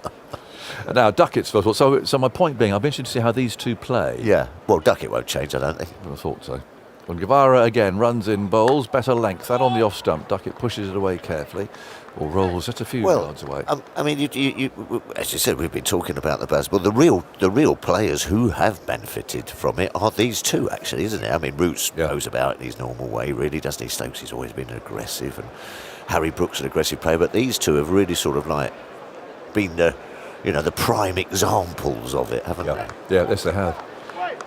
Now, Duckett's first of all. So my point being, I'll be interested to see how these two play. Yeah. Well, Duckett won't change, I don't think. I thought so. When Guevara again runs in bowls, better length. That on the off stump. Duckett pushes it away carefully, or rolls just a few yards away. I mean, you, as you said, we've been talking about the Bazball. The real players who have benefited from it are these two, actually, isn't it? I mean, Roots goes about in his normal way, really, doesn't he? Stokes has always been aggressive, and Harry Brooks an aggressive player, but these two have really sort of like been the prime examples of it, haven't they? Yeah, yes, they have.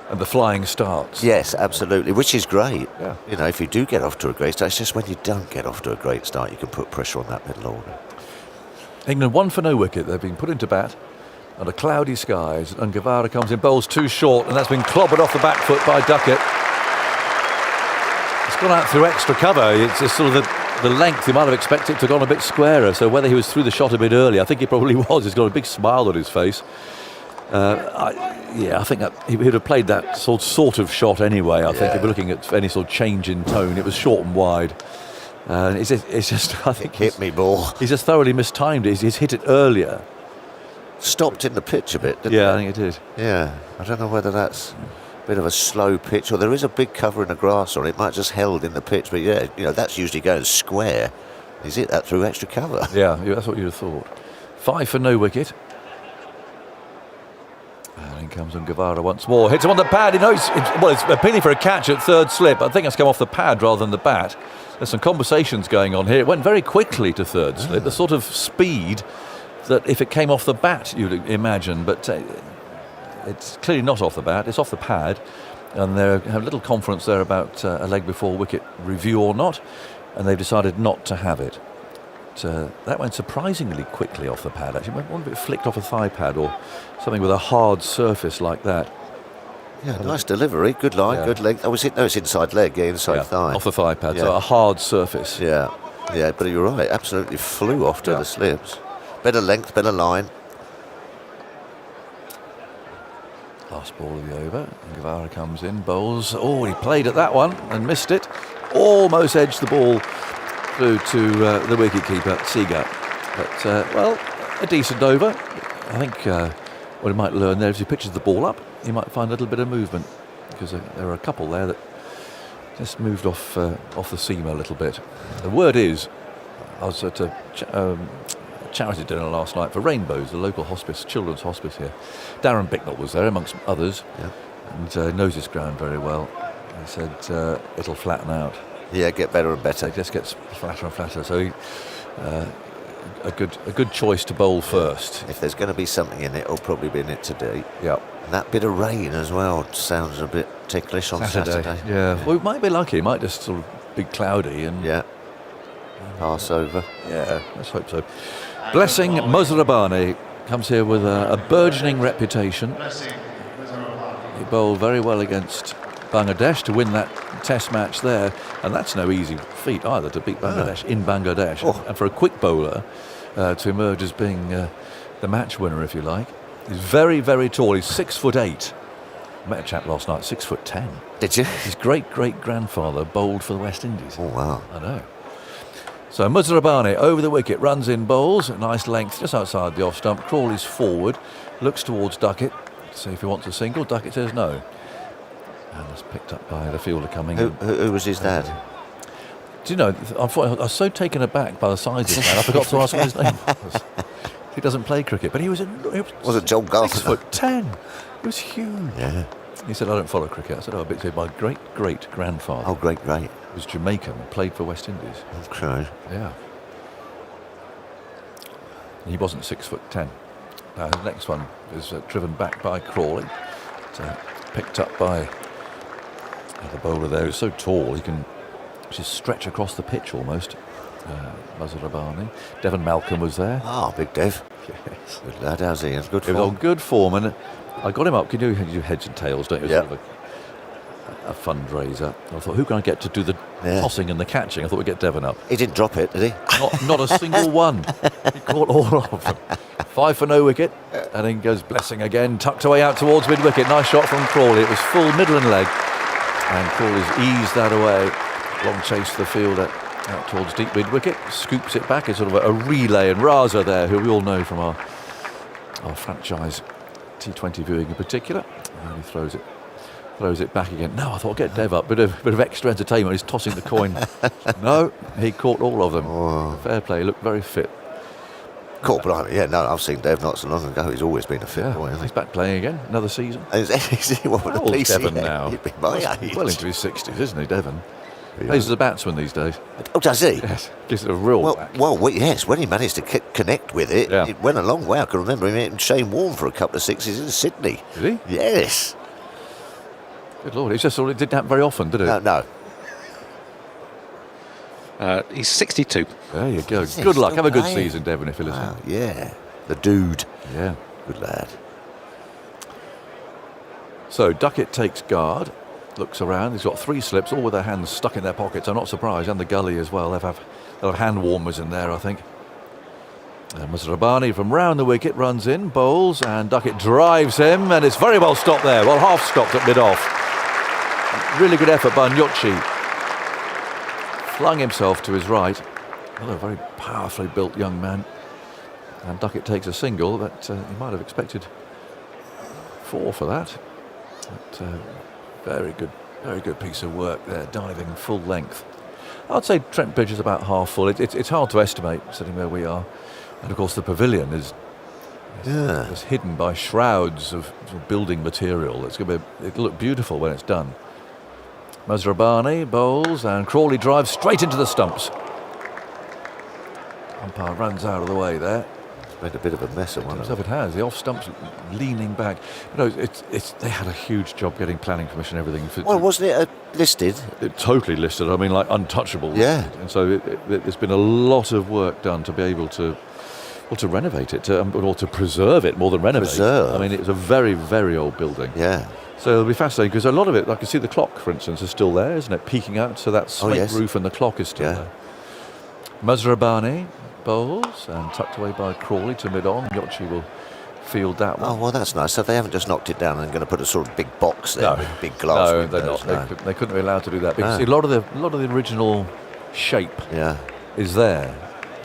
And the flying starts. Yes, absolutely, which is great. Yeah. You know, if you do get off to a great start, it's just when you don't get off to a great start, you can put pressure on that middle order. England 1 for no wicket. They've been put into bat under cloudy skies, and Guevara comes in, bowls too short, and that's been clobbered off the back foot by Duckett. It's gone out through extra cover. It's just sort of the length you might have expected to have gone a bit squarer. So whether he was through the shot a bit early, I think he probably was. He's got a big smile on his face. I think that he would have played that sort of shot anyway. I think if we're looking at any sort of change in tone, it was short and wide. It's just I think hit me ball. He's just thoroughly mistimed it. He's hit it earlier. Stopped in the pitch a bit, didn't it? Yeah, I think it did. Yeah, I don't know whether that's a bit of a slow pitch, or there is a big cover in the grass on it. It might just held in the pitch, but that's usually going square. He's hit that through extra cover. Yeah, that's what you'd have thought. 5 for no wicket. And in comes on Guevara once more. Hits him on the pad. He knows it's appealing for a catch at third slip. I think it's come off the pad rather than the bat. There's some conversations going on here. It went very quickly to third slip. The sort of speed that if it came off the bat, you'd imagine. But it's clearly not off the bat. It's off the pad. And they have a little conference there about a leg before wicket review or not. And they've decided not to have it. That went surprisingly quickly off the pad, actually. One bit flicked off a thigh pad or something with a hard surface like that. Yeah, nice delivery, good line, good leg. Oh, it's inside leg, inside thigh. Off the thigh pad, so a hard surface. Yeah, but you're right, absolutely flew off to the slips. Better length, better line. Last ball of the over, and Guevara comes in, bowls. Oh, he played at that one and missed it. Almost edged the ball through to the wicketkeeper, Seager. But, a decent over. I think what he might learn there is if he pitches the ball up, he might find a little bit of movement, because there are a couple there that just moved off the seam a little bit. The word is, I was at a charity dinner last night for Rainbows, the local hospice, children's hospice here. Darren Bicknell was there, amongst others, and knows this ground very well. He said it'll flatten out. Yeah, get better and better. It just gets flatter and flatter. So a good choice to bowl first. If there's going to be something in it, it'll probably be in it today. Yeah. And that bit of rain as well sounds a bit ticklish on Saturday. Yeah. Well, it might be lucky. It might just sort of be cloudy and pass over. Yeah, let's hope so. Blessing Muzarabani comes here with a burgeoning reputation. He bowled very well against Bangladesh to win that test match there, and that's no easy feat either, to beat Bangladesh in Bangladesh. And for a quick bowler to emerge as being the match winner, if you like. He's very, very tall. He's 6'8". I met a chap last night, 6'10". Did you? His great-great-grandfather bowled for the West Indies. Oh, wow. I know. So Muzarabani over the wicket, runs in bowls, nice length just outside the off stump. Crawley's forward, looks towards Duckett to see if he wants a single. Duckett says no. And it's picked up by the fielder coming in. Who was his dad? Do you know, I was so taken aback by the size of his man, I forgot to ask what his name was. He doesn't play cricket, but he was Wasn't John Gartner? 6'10". He was huge. Yeah. He said, I don't follow cricket. I said, oh, but my great-great-grandfather Oh, great. was Jamaican and played for West Indies. Okay. Yeah. He wasn't 6'10". Now, the next one is driven back by Crawley. It's, picked up by the bowler there, who's so tall he can just stretch across the pitch almost. Mazhar Rabbani. Devon Malcolm was there. Ah, big Dev. Yes. Good lad, how's he? Good He was on good form, and I got him up. You do heads and tails, don't you? Yeah. Sort of a fundraiser. And I thought, who can I get to do the tossing and the catching? I thought we'd get Devon up. He didn't drop it, did he? Not a single one. He caught all of them. 5 for no wicket, and then goes Blessing again, tucked away out towards mid-wicket. Nice shot from Crawley. It was full middle and leg, and Crawley's eased that away. Long chase to the fielder out towards deep mid-wicket, scoops it back. It's sort of a relay, and Raza there, who we all know from our franchise T20 viewing in particular, and he throws it back again. No, I thought, get Dev up, bit of extra entertainment. He's tossing the coin. No, he caught all of them. Oh. Fair play. He looked very fit. Cool, but I've seen Dev not so long ago. He's always been a fit boy, hasn't He's back playing again, another season. he? What How with old's the PC? Devon now? He'd be my age. Well into his 60s, isn't he, Devon? Plays as a batsman these days. Oh, does he? Yes, gives it a real whack. Well, yes, when he managed to connect with it, it went a long way. I can remember him hitting Shane Warne for a couple of sixes in Sydney. Did he? Yes. Good Lord, it didn't happen very often, did it? No. He's 62. There you go. Is he Good luck. still Have a good playing? season, Devon, if you listen. Wow, yeah. The dude. Yeah. Good lad. So Duckett takes guard, looks around. He's got 3 slips, all with their hands stuck in their pockets. I'm not surprised. And the gully as well. They'll have hand warmers in there, I think. Mazhar Rabbani from round the wicket runs in, bowls, and Duckett drives him, and it's very well stopped there. Well, half stopped at mid-off. Really good effort by Nyochi. Flung himself to his right. Another very powerfully built young man. And Duckett takes a single, but he might have expected 4 for that. But, very good piece of work there, diving full length. I'd say Trent Bridge is about half full. It's hard to estimate sitting where we are. And of course the pavilion is hidden by shrouds of building material. It'll look beautiful when it's done. Mazhar Rabbani bowls, and Crawley drives straight into the stumps. Umpire runs out of the way there. Made a bit of a mess of one of them. It has. The off stumps leaning back. They had a huge job getting planning permission and everything. Well, wasn't it listed? It totally listed. I mean, like untouchable. Yeah. And so there's been a lot of work done to be able to renovate it, or to preserve it more than renovate. Preserve. I mean, it's a very, very old building. Yeah. So it'll be fascinating because a lot of it, I can see the clock, for instance, is still there, isn't it? Peeking out, so that slate roof and the clock is still there. Mazhar Rabbani bowls and tucked away by Crawley to mid-on. Nyochi will field that one. Oh, well, that's nice. So they haven't just knocked it down and going to put a sort of big box there with big glass No, windows. they're not. They couldn't be allowed to do that because see, a lot of the original shape is there.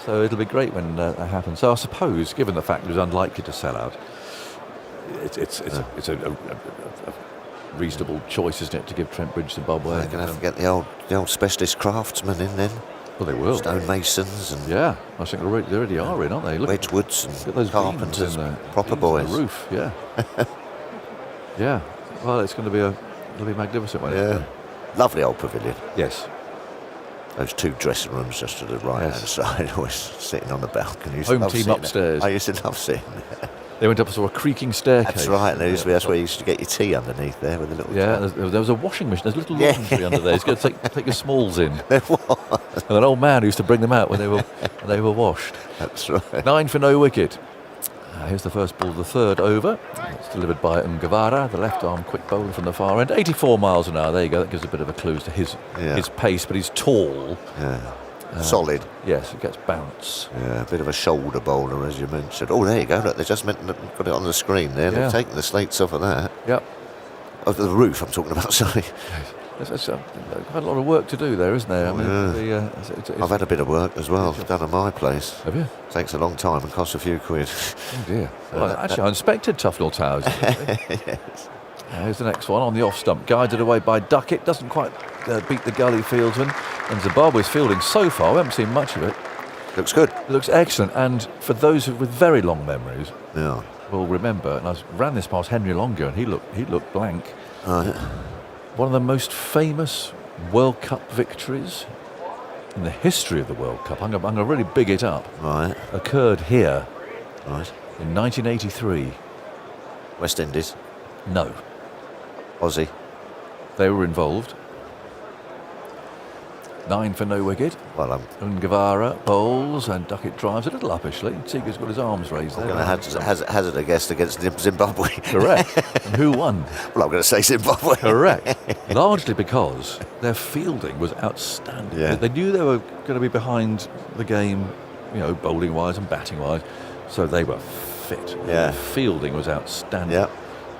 So it'll be great when that happens. So I suppose, given the fact it was unlikely to sell out, it's a reasonable choice, isn't it, to give Trent Bridge Zimbabwe? They're going to have to get the old specialist craftsmen in then. Well, they will. Stonemasons and I think they already are in, aren't they? Look, Wedgwoods at those carpenters, proper beams boys. on the roof, yeah. Well, it'll be magnificent when it's done. Lovely old pavilion. Yes. Those 2 dressing rooms just to the right hand side, always sitting on the balcony. Home team upstairs. I used to love sitting there. They went up a sort of creaking staircase. That's right. That's where you used to get your tea underneath there with a little. Yeah, there was a washing machine. There's a little laundry under there. He's going to take your smalls in. There was. And an old man used to bring them out when they were washed. That's right. 9 for no wicket. Here's the first ball of the third over. It's delivered by Ngavara, the left-arm quick bowler from the far end. 84 miles an hour. There you go. That gives a bit of a clue as to his pace, but he's tall. Yeah. Solid. Yes, it gets bounce. Yeah, a bit of a shoulder bowler, as you mentioned. Oh, there you go. Look, they just got it on the screen there. They've taken the slates off of that. Yep. Of the roof, I'm talking about, sorry. There's quite a lot of work to do there, isn't there? I've had a bit of work as well done at my place. Have you? Takes a long time and costs a few quid. Oh dear. Well, actually, I inspected Tufnell Towers. Yes. Here's the next one on the off stump, guided away by Duckett. Doesn't quite beat the gully fieldsman. And Zimbabwe's fielding so far, we haven't seen much of it. Looks good. It looks excellent. And for those with very long memories, Yeah. will remember, and I ran this past Henry Longer, and he looked blank. Right. One of the most famous World Cup victories in the history of the World Cup, I'm going to really big it up, Right. occurred here Right. in 1983. West Indies. No, Aussie. they were involved. 9 for no wicket. Well, I'm Ungavara bowls and Duckett drives a little uppishly. Tiger's got his arms raised there. going to hazard a guess against Zimbabwe. Correct. And who won? Well, I'm going to say Zimbabwe. Correct. Largely because their fielding was outstanding. Yeah. They knew they were going to be behind the game, bowling wise and batting wise, so they were fit. Yeah. Their fielding was outstanding. Yeah.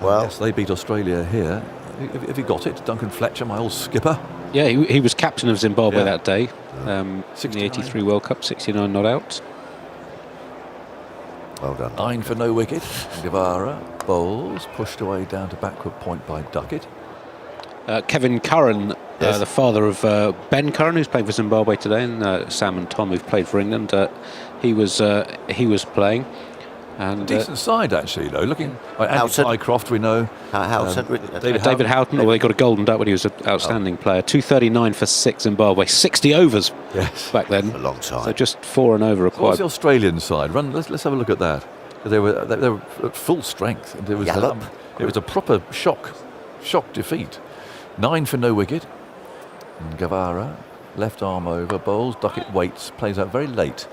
Well, yes, they beat Australia here. Have you got it? Duncan Fletcher, my old skipper. Yeah, he was captain of Zimbabwe Yeah. that day. In the 83 World Cup, 69 not out. Well done. 9 for no wicket. Ungavara bowls, pushed away down to backward point by Duckett. Kevin Curran, Yes. the father of Ben Curran, who's played for Zimbabwe today, and Sam and Tom, who've played for England, he was playing. And Decent side, actually, though. Looking like Andy Houghton. Pycroft, we know. Houghton. David Houghton, they got a golden duck, but he was an outstanding player. 239 for 6 Zimbabwe, 60 overs Yes. back then. A long time. So just 4 and over What was required. the Australian side? Let's have a look at that. They were at full strength. There was Yallop. it was a proper shock defeat. 9 for no wicket. And Gavara, left arm over, bowls. Duckett waits, plays out very late,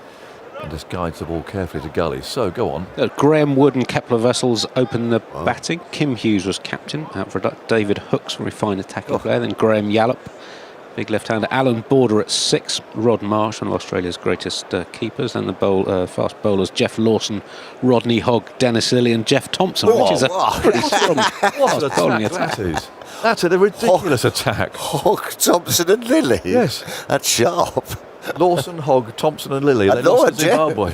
and just guides the ball carefully to gully. So go on. Graham Wood and Kepler Vessels opened the batting. Kim Hughes was captain, out for a duck. David Hooks, very fine attacking player. Then Graham Yallop, big left-hander. Alan Border at 6. Rod Marsh, one of Australia's greatest keepers. Then the fast bowlers Jeff Lawson, Rodney Hogg, Dennis Lilly and Jeff Thompson, which is a pretty strong What an bowling attack attack. that is. That's a ridiculous attack. Hogg, Thompson and Lilly. Yes. That's sharp. Lawson, Hogg, Thompson and Lilly. I They know lost it, to Zimbabwe.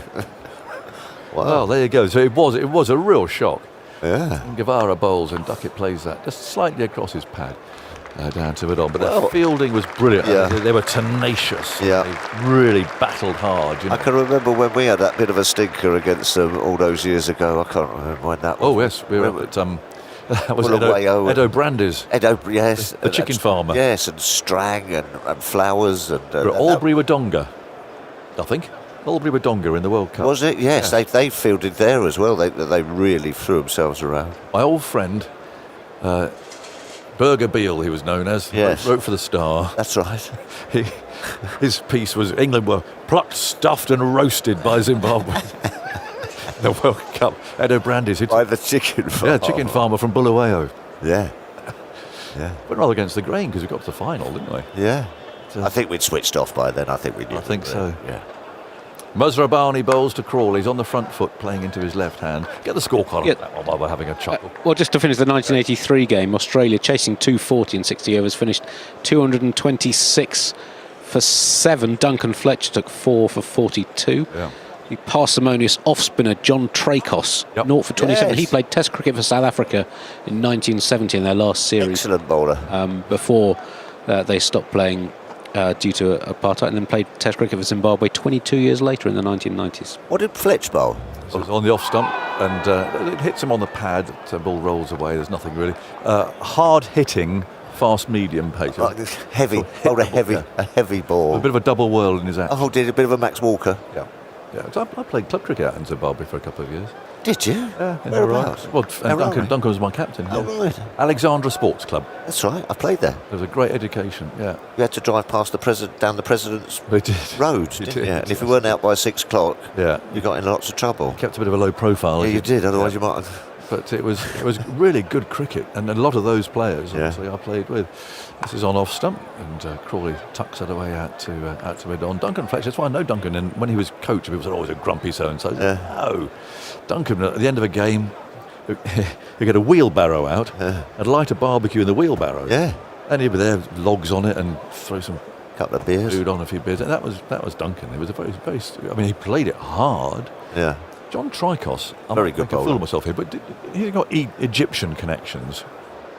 Wow. Well, there you go. So it was a real shock. Yeah. Gavara bowls and Duckett plays that just slightly across his pad down to it on. But Well, their fielding was brilliant. yeah. They were tenacious. Yeah. They really battled hard. I can remember when we had that bit of a stinker against them all those years ago. I can't remember when that was. Oh yes, we were at that was Bulawayo Edo Brandes. Edo, yes. The chicken farmer. Yes, and Strang and Flowers. And Albury Wodonga, I think. Albury Wodonga in the World Cup. Was it? Yes, they fielded there as well. They really threw themselves around. My old friend, Burger Beale, he was known as, Yes. wrote for the Star. That's right. His piece was England were plucked, stuffed, and roasted by Zimbabwe. The World Cup. Edo Brandes. By the chicken farmer. Yeah, chicken farmer from Bulawayo. Yeah. Yeah. Went rather against the grain because we got to the final, didn't we? Yeah. So- I think we'd switched off by then. I think we knew. I think so. Yeah. Musrabani bowls to Crawley. He's on the front foot, playing into his left hand. Get the scorecard Yeah. on that one while we're having a chuckle. Well, just to finish the 1983 game, Australia chasing 240 in 60 overs, finished 226 for 7. Duncan Fletcher took 4 for 42. Yeah. The parsimonious off-spinner John Tracos, Yep. 0 for 27. Yes. He played Test cricket for South Africa in 1970 in their last series Excellent bowler. before they stopped playing due to apartheid, and then played Test cricket for Zimbabwe 22 years later in the 1990s. What did Fletch bowl? So it's on the off stump, and it hits him on the pad. The ball rolls away. There's nothing really. Hard hitting, fast medium pace. Like this heavy, bowled a heavy ball. A bit of a double whirl in his action. Oh, did a bit of a Max Walker. Yeah. Yeah, so I played club cricket out in Zimbabwe for a couple of years. Did you? Yeah, in Whereabouts? Well, and Harare? Duncan was my captain. Oh, yeah. right. Alexandra Sports Club. That's right. I played there. It was a great education. Yeah, You had to drive past down the President's we did. Road, You didn't did. you? And if you weren't out by 6 o'clock, Yeah, you got in lots of trouble. kept a bit of a low profile. Yeah, you did. Otherwise, you might have. But it was really good cricket, and a lot of those players Yeah. obviously I played with. This is on off stump, and Crawley tucks it away out to mid on. Duncan Fletcher. That's why I know Duncan. And when he was coach, people said, "Oh, he's a grumpy so and so." Yeah. No, Duncan at the end of a game, you get a wheelbarrow out and light a barbecue in the wheelbarrow. Yeah. And he'd be there, logs on it, and throw some Couple of beers. food on, a few beers. And that was Duncan. It was a very. I mean, he played it hard. Yeah. John Tricos, Very I good can bowler. fool myself here, but he's got Egyptian connections.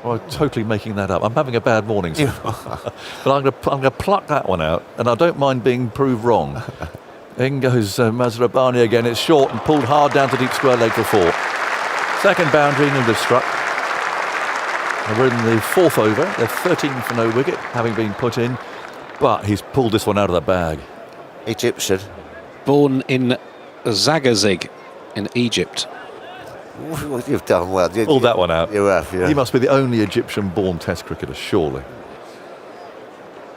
Or I'm totally making that up. I'm having a bad morning, so but I'm going to pluck that one out, and I don't mind being proved wrong. In goes Mazrabani again. It's short and pulled hard down to deep square leg for 4. Second boundary, England have struck. And we're in the 4th over. They're 13 for no wicket, having been put in. But he's pulled this one out of the bag. Egyptian. Born in Zagazig in Egypt. You've done well. Pulled that one out. You have, yeah. He must be the only Egyptian-born Test cricketer, surely.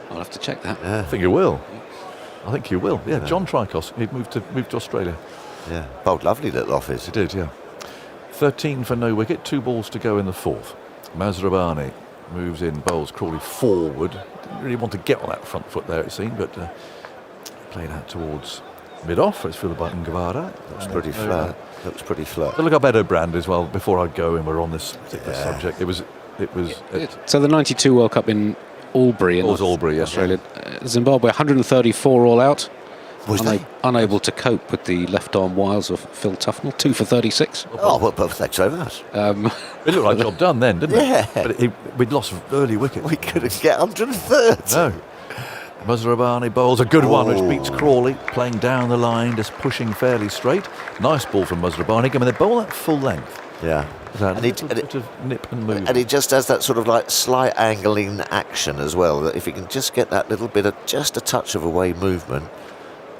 I'll have to check that. I think you will. I think you will. Yeah, John Tricos. He moved to Australia. Yeah, bowled lovely little office. He did, yeah. 13 for no wicket, 2 balls to go in the 4th. Mazrabani moves in, bowls Crawley forward. Didn't really want to get on that front foot there, it seemed, but played out towards mid-off. It's fielded by Ngavara. Looks pretty flat. Looks pretty flat. So look up Edo Brand as well. Before I go, and we're on this particular subject, it was. So the '92 World Cup in Albury in Australia. Zimbabwe 134 all out. Unable to cope with the left arm wiles of Phil Tufnell. 2 for 36. Oh, well, thanks so much. It looked like a job done then, didn't it? But we'd lost early wicket. We couldn't get 130. No. Mazrabani bowls a good one, which beats Crawley, playing down the line, just pushing fairly straight. Nice ball from Mazrabani. I mean, they bowl at full length. Yeah. And bit of nip and move. And he just has that sort of like slight angling action as well. That if he can just get that little bit of just a touch of away movement,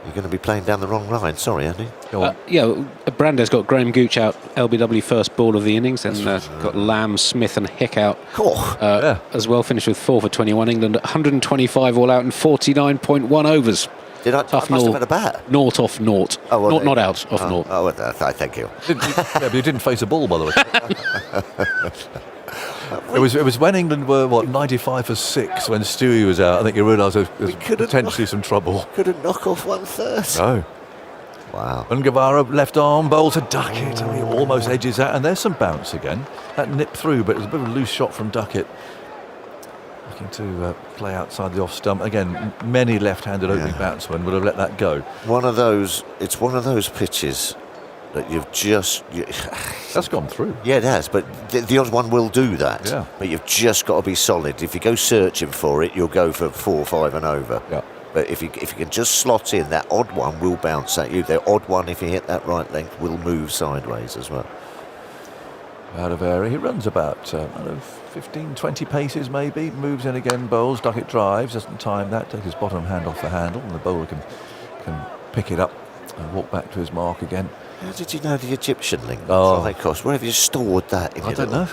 you're going to be playing down the wrong line. Sorry, Andy. Brandes got Graham Gooch out, LBW first ball of the innings, and got Lamb, Smith and Hick out as well. Finished with 4 for 21. England 125 all out and 49.1 overs. Did I must have had a bat? Naught off naught. Oh, well, not out off naught. Oh, thank you. But you didn't face a ball, by the way. It was when England were 95 for 6 when Stewie was out. I think you realised there was potentially some trouble. Couldn't knock off 1/3. No. Wow. And Ngavara left arm bowls a Duckett. I mean, he almost edges out, and there's some bounce again. That nipped through, but it was a bit of a loose shot from Duckett. Looking to play outside the off stump again. Many left-handed opening batsmen would have let that go. It's one of those pitches that you've just. That's gone through. Yeah, it has, but the odd one will do that. Yeah. But you've just got to be solid. If you go searching for it, you'll go for 4, 5 and over. Yeah. But if you can just slot in, that odd one will bounce at you. The odd one, if you hit that right length, will move sideways as well. Out of area, he runs about 15, 20 paces maybe. Moves in again, bowls. Duckett drives, doesn't time that. Takes his bottom hand off the handle, and the bowler can pick it up and walk back to his mark again. How did you know the Egyptian link? Cost. Where have you stored that? I don't know.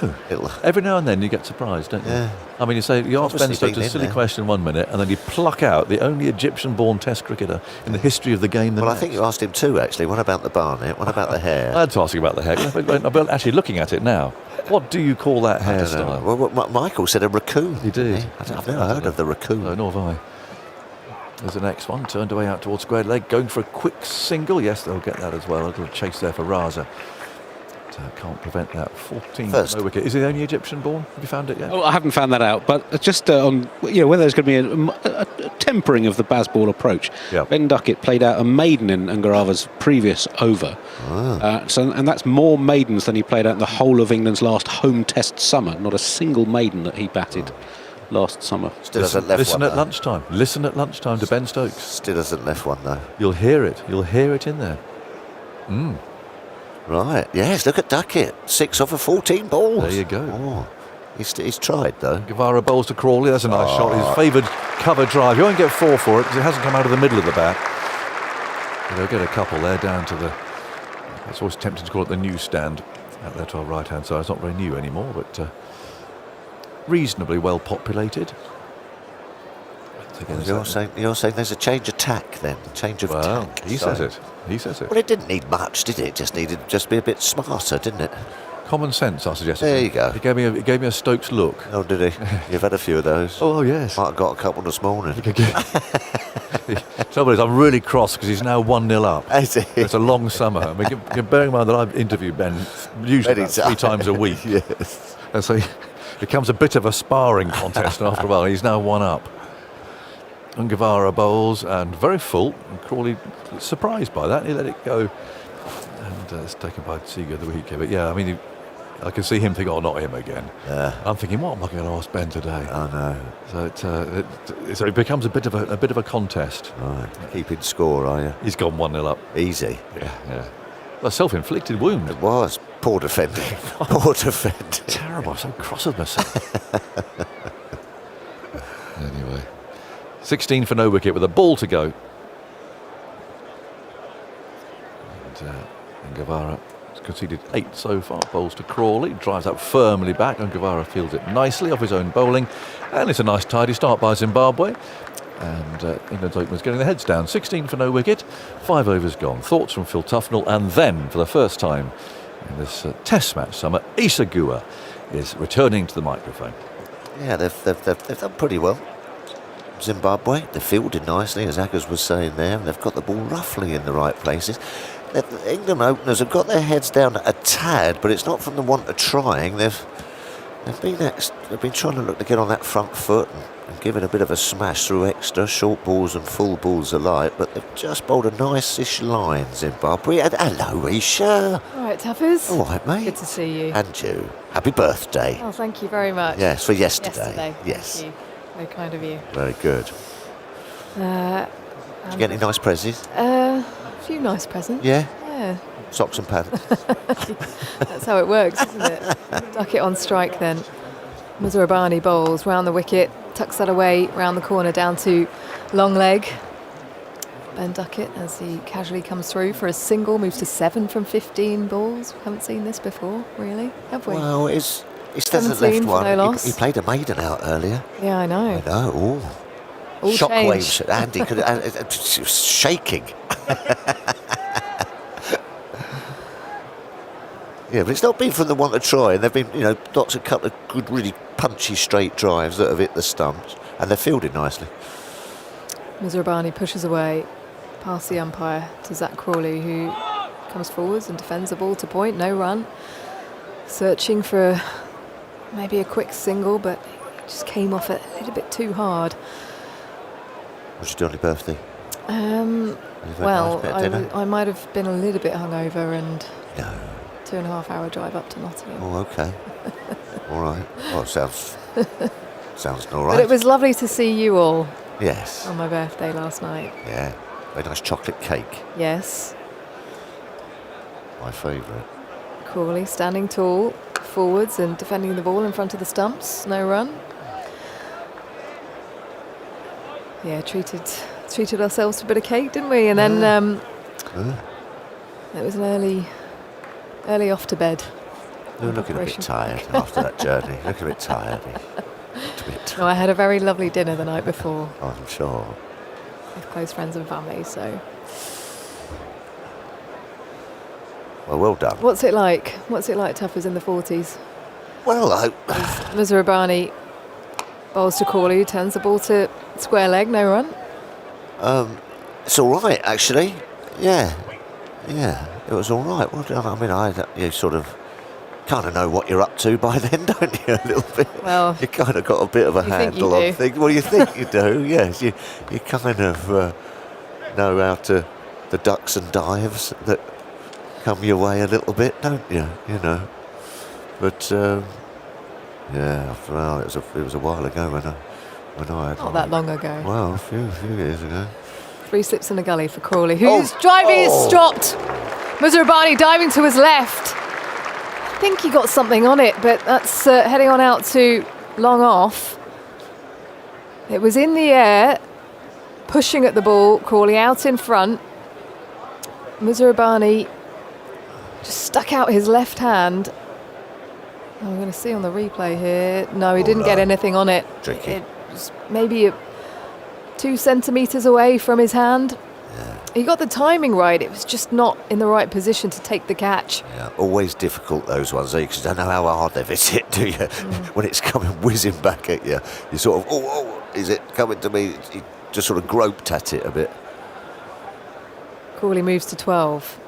Every now and then you get surprised, don't you? Yeah. I mean, you ask Ben Stokes a silly question 1 minute, and then you pluck out the only Egyptian-born Test cricketer in the history of the game. I think you asked him too, actually. What about the barnet? What about the hair? I had to ask you about the hair. I'm actually looking at it now. What do you call that hairstyle? Well, Michael said a raccoon. He did. I've never heard of the raccoon. No, nor have I. There's the next one, turned away out towards square leg, going for a quick single. Yes, they'll get that as well. A little chase there for Raza. Can't prevent that. 14 First. no wicket. Is he the only Egyptian born? Have you found it yet? Oh, I haven't found that out, but just on whether there's going to be a tempering of the Bazball approach. Yeah. Ben Duckett played out a maiden in Ngarava's previous over, and that's more maidens than he played out in the whole of England's last home Test summer. Not a single maiden that he batted last summer. Still hasn't left Listen one. at lunchtime. Listen at lunchtime to Ben Stokes. Still hasn't left one though. You'll hear it. You'll hear it in there. Right. Yes. Look at Duckett. 6 off of 14 balls. There you go. Oh, he's tried though. Guevara bowls to Crawley. That's a nice shot. His favoured cover drive. You won't get 4 for it because it hasn't come out of the middle of the bat. But they'll get a couple there down to the. It's always tempting to call it the newsstand out there to our right-hand side. It's not very new anymore, but reasonably well populated. You're saying there's a change of tack then, change of tack. He says it. He says it. Well, it didn't need much, did it? It just needed be a bit smarter, didn't it? Common sense, I suggested. There you go. He gave me a Stokes look. Oh, did he? You've had a few of those. Oh yes. Might have got a couple this morning. Trouble is, I'm really cross because he's now 1-0 up. It's a long summer. I mean, bearing in mind that I've interviewed Ben usually about 3 times a week. Yes. And so it becomes a bit of a sparring contest, and after a while he's now 1 up. And Guevara bowls and very full. And Crawley surprised by that. He let it go, and it's taken by Seager the wicket. But yeah, I mean, I can see him think, oh, not him again. Yeah. I'm thinking, what am I going to ask Ben today? I know. So it becomes a bit of a contest. Right. Keeping score, are you? He's gone 1-0 up. Easy. Yeah. A self-inflicted wound. It was. Poor defending. Poor defending. Terrible. I'm so cross with myself. Anyway, 16 for no wicket with a ball to go. And Guevara has conceded 8 so far. Bowls to Crawley, drives up firmly back, and Guevara fields it nicely off his own bowling. And it's a nice tidy start by Zimbabwe. And England's openers getting their heads down. 16 for no wicket, 5 overs gone. Thoughts from Phil Tufnell, and then for the first time in this Test match summer, Issa Guha is returning to the microphone. Yeah, they've done pretty well. Zimbabwe, they fielded nicely, as Aggers was saying there. They've got the ball roughly in the right places. The England openers have got their heads down a tad, but it's not from the want of trying. They've been trying to look to get on that front foot and give it a bit of a smash through extra short balls and full balls alike. But they've just bowled a nice-ish line, Zimbabwe. And hello, Isha. All right, Tuffers. All right, mate. Good to see you. And you. Happy birthday. Oh, thank you very much. Yes, for yesterday. Yes. Thank you. Very kind of you. Very good. Did you get any nice presents? A few nice presents. Yeah? Yeah. Socks and pants. That's how it works, isn't it? Duck it on strike then. Muzarabani bowls round the wicket, tucks that away round the corner down to long leg. Ben Duckett, as he casually comes through for a single, moves to 7 from 15 balls. Haven't seen this before, really, have we? Well, it's doesn't left one. No loss. He played a maiden out earlier. Yeah, I know. I know. Ooh. All Shockwaves. changed. Andy could she was shaking. Yeah, but it's not been from the want to try. And they've been, lots of couple of good, really punchy straight drives that have hit the stumps, and they're fielded nicely. Muzarabani pushes away past the umpire to Zach Crawley, who comes forwards and defends the ball to point. No run. Searching for maybe a quick single, but it just came off a little bit too hard. What'd you do on your birthday? Well, nice bit of dinner? I might have been a little bit hungover and No. 2.5-hour drive up to Nottingham. Oh, okay. All right. Well, sounds all right. But it was lovely to see you all Yes. on my birthday last night. Yeah. Very nice chocolate cake. Yes. My favourite. Crawley standing tall, forwards and defending the ball in front of the stumps. No run. Yeah, treated ourselves to a bit of cake, didn't we? And then it was an early off to bed. You're looking a bit tired after that journey. Looking a bit tired. No, I had a very lovely dinner the night before I'm sure. with close friends and family. So, Well done. what's it like? Tuffers in the 40s? Well, Muzarabani bowls to Crawley, who turns the ball to square leg, no run. it's all right, actually. Yeah. It was all right. Well done. I mean, you sort of kind of know what you're up to by then, don't you? A little bit. Well, you kind of got a bit of a you think handle you on do. things. Well, you think you do. Yes, you kind of know how to the ducks and dives that come your way a little bit, don't you? You know. But yeah, well, it was a while ago when I had Not that long ago. Well, a few years ago. 3 slips in the gully for Crawley, who's driving is stopped. Muzarabani diving to his left. I think he got something on it, but that's heading on out to long off. It was in the air, pushing at the ball. Crawley out in front. Muzarabani just stuck out his left hand. I'm going to see on the replay here. No, he didn't get anything on it. Tricky. It was maybe 2 centimetres away from his hand. He got the timing right. It was just not in the right position to take the catch. Yeah, always difficult, those ones, because you don't know how hard they've hit it, do you? When it's coming whizzing back at you, you sort of, is it coming to me? You just sort of groped at it a bit. Crawley moves to 12.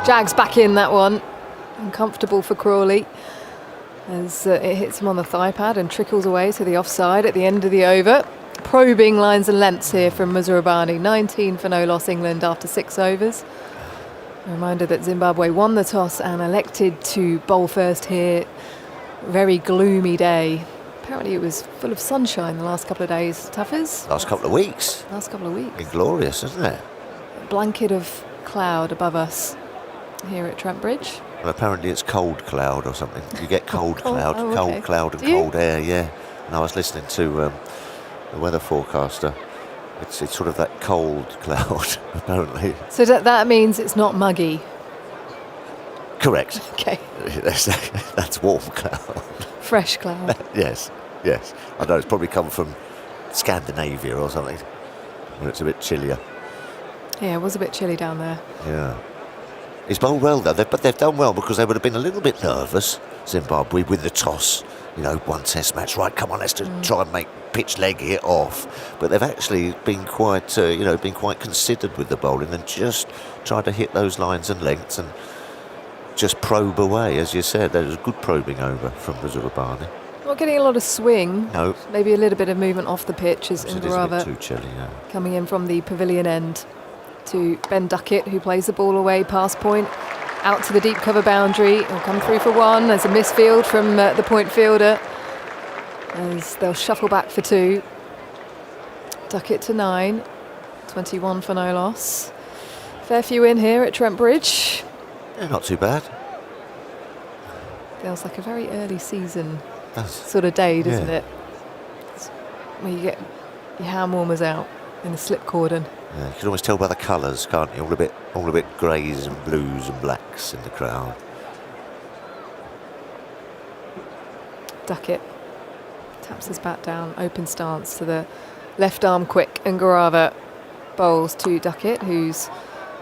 Jags back in that one. Uncomfortable for Crawley as it hits him on the thigh pad and trickles away to the offside at the end of the over. Probing lines and lengths here from Muzarabani. 19 for no loss England after 6 overs. A reminder that Zimbabwe won the toss and elected to bowl first here. Very gloomy day. Apparently it was full of sunshine the last couple of days. Tuffers? Last couple of weeks. Last couple of weeks. Been glorious, isn't it? A blanket of cloud above us here at Trent Bridge. Well, apparently it's cold cloud or something. You get cold cloud, oh, okay. cold cloud and Do you? cold air, yeah. And I was listening to the weather forecaster. It's sort of that cold cloud, apparently. So that means it's not muggy. Correct. Okay. That's warm cloud. Fresh cloud. Yes. I know it's probably come from Scandinavia or something, where it's a bit chillier. Yeah, it was a bit chilly down there. Yeah. He's bowled well, though, but they've done well because they would have been a little bit nervous, Zimbabwe, with the toss. You know, one test match, right, come on, let's try and make pitch leg hit off. But they've actually been quite, been quite considered with the bowling and just tried to hit those lines and lengths and just probe away, as you said. There was good probing over from Muzurabani. Not getting a lot of swing. No. Maybe a little bit of movement off the pitch as It is a bit Ngarava too chilly, yeah. coming in from the pavilion end to Ben Duckett, who plays the ball away past point, out to the deep cover boundary. He'll come through for one. There's a misfield from the point fielder as they'll shuffle back for two. Duckett to 9, 21 for no loss. Fair few in here at Trent Bridge. Yeah, not too bad. Feels like a very early season That's, sort of day, doesn't yeah. it? It's where you get your hand warmers out in the slip cordon. Yeah, you can always tell by the colours, can't you? All a bit greys and blues and blacks in the crowd. Duckett taps his bat down, open stance to the left arm quick, and Ngarava bowls to Duckett, who's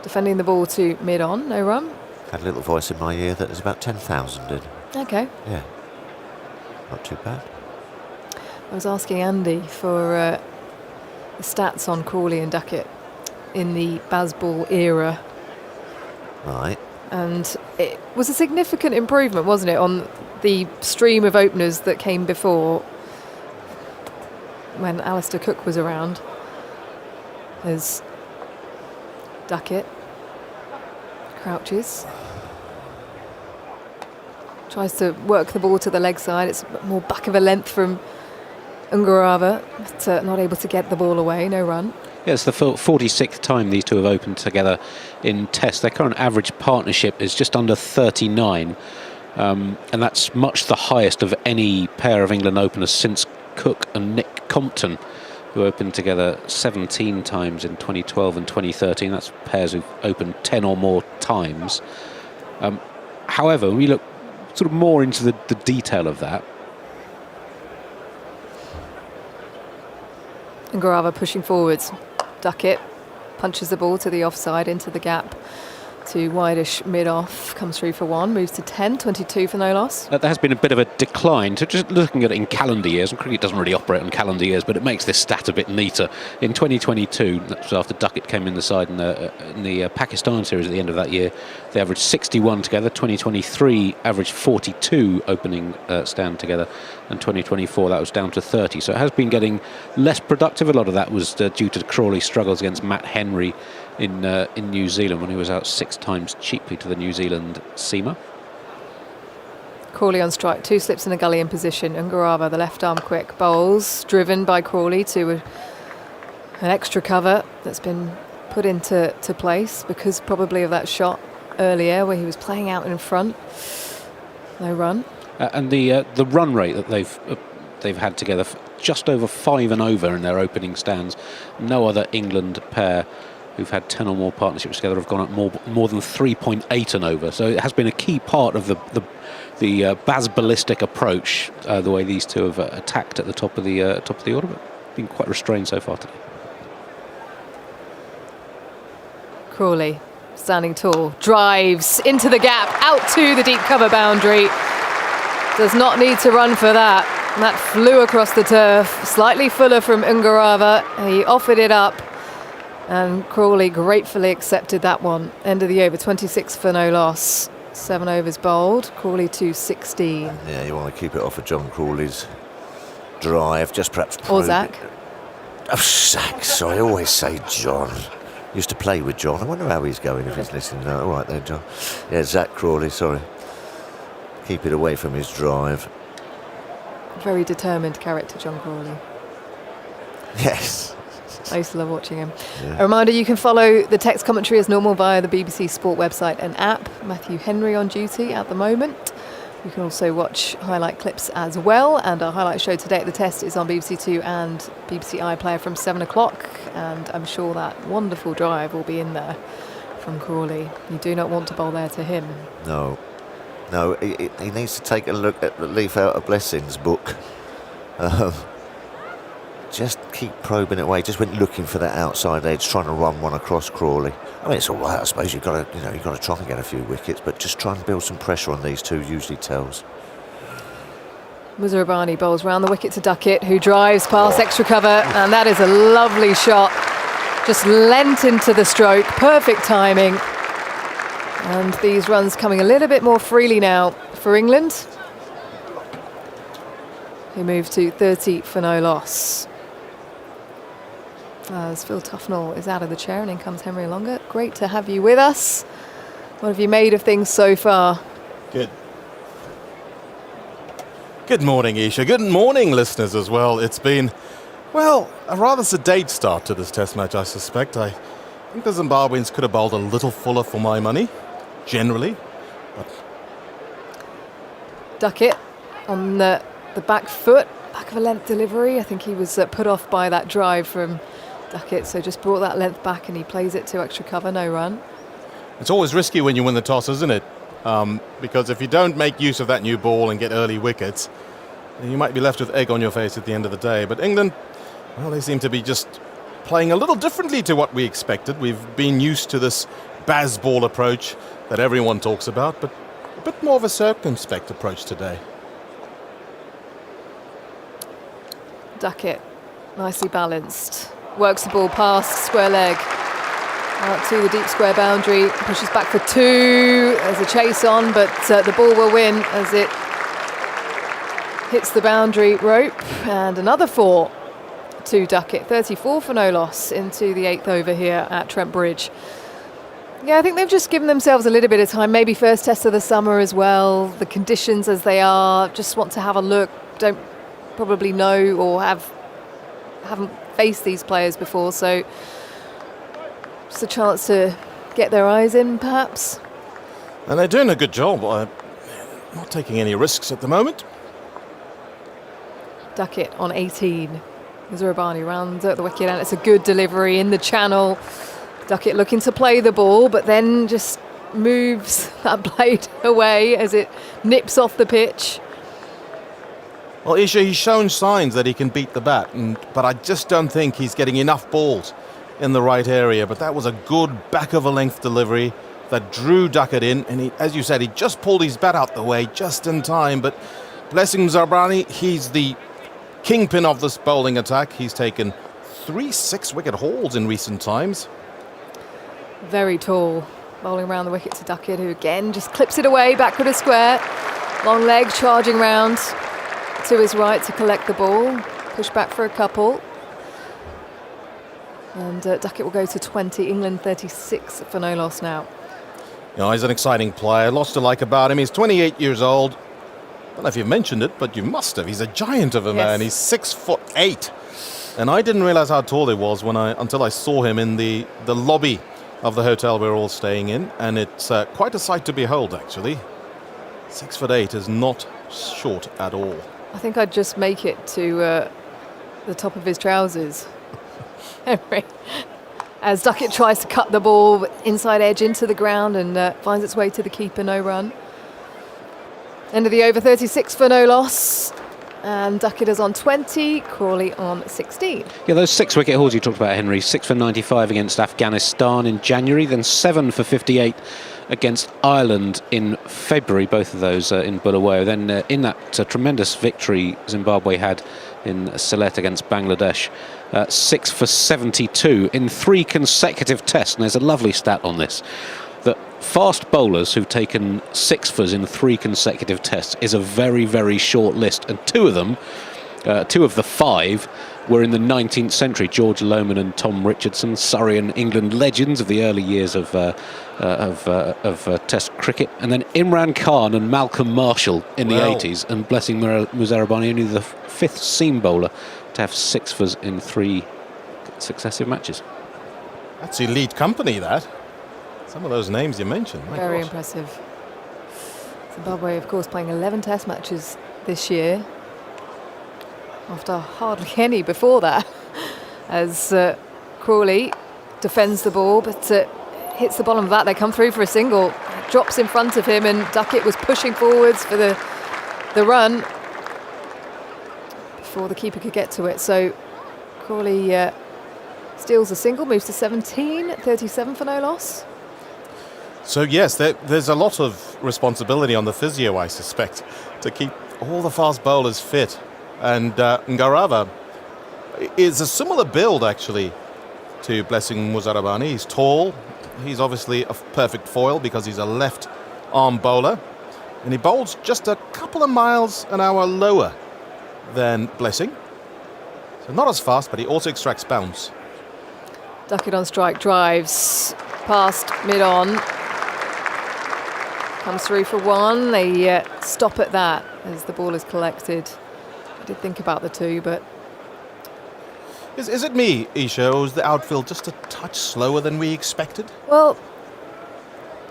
defending the ball to mid-on, no run. Had a little voice in my ear that there's about 10,000 in. Okay. Yeah, not too bad. I was asking Andy for the stats on Crawley and Duckett in the Bazball era. Right. And it was a significant improvement, wasn't it, on the stream of openers that came before when Alistair Cook was around. As Duckett crouches, tries to work the ball to the leg side. It's more back of a length from Ngarava, but not able to get the ball away, no run. Yeah, it's the 46th time these two have opened together in Test. Their current average partnership is just under 39, and that's much the highest of any pair of England openers since Cook and Nick Compton, who opened together 17 times in 2012 and 2013. That's pairs who've opened 10 or more times. However, when we look sort of more into the detail of that, Ngarava pushing forwards. Duckett punches the ball to the offside into the gap to wideish mid-off, comes through for one, moves to 10, 22 for no loss. there has been a bit of a decline. So just looking at it in calendar years, and cricket doesn't really operate on calendar years, but it makes this stat a bit neater. In 2022, that's after Duckett came in the side in the Pakistan series at the end of that year, they averaged 61 together. 2023 averaged 42 opening stand together, and 2024 that was down to 30. So it has been getting less productive. A lot of that was due to Crawley's struggles against Matt Henry in New Zealand when he was out 6 times cheaply to the New Zealand seamer. Crawley on strike, 2 slips in a gully in position. Ngarava, the left arm quick, bowls, driven by Crawley to an extra cover that's been put into place because probably of that shot earlier where he was playing out in front. No run. And the run rate that they've had together, just over 5 and over in their opening stands. No other England pair who've had 10 or more partnerships together have gone up more than 3.8 and over. So it has been a key part of the Bazballistic approach, the way these two have attacked at the top of the order, but been quite restrained so far today. Crawley, standing tall, drives into the gap, out to the deep cover boundary. Does not need to run for that. And that flew across the turf, slightly fuller from Ngarava. He offered it up, and Crawley gratefully accepted that one. End of the over, 26 for no loss. 7 overs bowled, Crawley to 16. Yeah, you want to keep it off of John Crawley's drive, just perhaps... Or Zach. Oh, Zach, sorry, I always say John. Used to play with John. I wonder how he's going if he's listening. All right there, John. Yeah, Zach Crawley, sorry. Keep it away from his drive. Very determined character, John Crawley. Yes. I used to love watching him. Yeah. A reminder, you can follow the text commentary as normal via the BBC Sport website and app. Matthew Henry on duty at the moment. You can also watch highlight clips as well, and our highlight show today at the Test is on BBC Two and BBC iPlayer from 7 o'clock, and I'm sure that wonderful drive will be in there from Crawley. You do not want to bowl there to him. No, he needs to take a look at the Leaf Out of Blessings book. Just keep probing it away. Just went looking for that outside edge, trying to run one across Crawley. I mean, it's all right. I suppose you've got to try and get a few wickets, but just try and build some pressure on these two usually tells. Musa Rabbani bowls round the wicket to Duckett, who drives past extra cover, and that is a lovely shot. Just lent into the stroke, perfect timing. And these runs coming a little bit more freely now for England, who move to 30 for no loss. As Phil Tufnell is out of the chair and in comes Henry Longer. Great to have you with us. What have you made of things so far? Good. Good morning, Isha. Good morning, listeners, as well. It's been, well, a rather sedate start to this Test match, I suspect. I think the Zimbabweans could have bowled a little fuller for my money, generally. But Duckett on the back foot, back of a length delivery. I think he was put off by that drive from Duckett, so just brought that length back and he plays it to extra cover, no run. it's always risky when you win the toss, isn't it? Because if you don't make use of that new ball and get early wickets, then you might be left with egg on your face at the end of the day. But England, well, they seem to be just playing a little differently to what we expected. We've been used to this Baz ball approach that everyone talks about, but a bit more of a circumspect approach today. Duckett, nicely balanced. Works the ball past square leg. Out to the deep square boundary. Pushes back for two. There's a chase on, but the ball will win as it hits the boundary rope. And another 4 to Duckett. 34 for no loss into the 8th over here at Trent Bridge. Yeah, I think they've just given themselves a little bit of time. Maybe first test of the summer as well. The conditions as they are. Just want to have a look. Don't probably know or haven't faced these players before, so just a chance to get their eyes in, perhaps. And they're doing a good job. Not taking any risks at the moment. Duckett on 18. Musa Rabbani round the wicket, and it's a good delivery in the channel. Duckett looking to play the ball, but then just moves that blade away as it nips off the pitch. Well, Isha, he's shown signs that he can beat the bat, but I just don't think he's getting enough balls in the right area. But that was a good back-of-a-length delivery that drew Duckett in, and he, as you said, he just pulled his bat out the way just in time. But blessing Zabrani, he's the kingpin of this bowling attack. He's taken 3 6-wicket hauls in recent times. Very tall, bowling around the wicket to Duckett, who again just clips it away, backward of square. Long leg charging round to his right to collect the ball. Push back for a couple. And Duckett will go to 20. England 36 for no loss now. You know, he's an exciting player. Lots to like about him. He's 28 years old. I don't know if you've mentioned it, but you must have. He's a giant of a man. He's 6'8". And I didn't realize how tall he was until I saw him in the lobby of the hotel we're all staying in. And it's quite a sight to behold, actually. 6'8" is not short at all. I think I'd just make it to the top of his trousers. As Duckett tries to cut the ball inside edge into the ground and finds its way to the keeper, no run. End of the over, 36 for no loss. And Duckett is on 20, Crawley on 16. Yeah, those 6-wicket hauls you talked about, Henry. 6 for 95 against Afghanistan in January, then 7 for 58 against Ireland in February, both of those in Bulawayo. Then in that tremendous victory Zimbabwe had in Sylhet against Bangladesh, 6 for 72 in 3 consecutive tests. And there's a lovely stat on this, that fast bowlers who've taken 6 fors in 3 consecutive tests is a very, very short list. And 2 of them Two of the five were in the 19th century. George Lohman and Tom Richardson, Surrey and England legends of the early years of Test cricket. And then Imran Khan and Malcolm Marshall in the 80s, and Blessing Muzarabani, only the fifth seam bowler to have sixfers in 3 successive matches. That's elite company, that. Some of those names you mentioned. Very impressive. Zimbabwe, of course, playing 11 Test matches this year, after hardly any before that, as Crawley defends the ball, but hits the bottom of that. They come through for a single, drops in front of him, and Duckett was pushing forwards for the run before the keeper could get to it. So Crawley steals a single, moves to 17, 37 for no loss. So yes, there's a lot of responsibility on the physio, I suspect, to keep all the fast bowlers fit. And Ngarava is a similar build, actually, to Blessing Muzarabani. He's tall. He's obviously a perfect foil because he's a left-arm bowler. And he bowls just a couple of miles an hour lower than Blessing. So not as fast, but he also extracts bounce. Duckett on strike, drives past mid-on. Comes through for one. They stop at that as the ball is collected. I did think about the two, but... Is it me, Isha, or is the outfield just a touch slower than we expected? Well,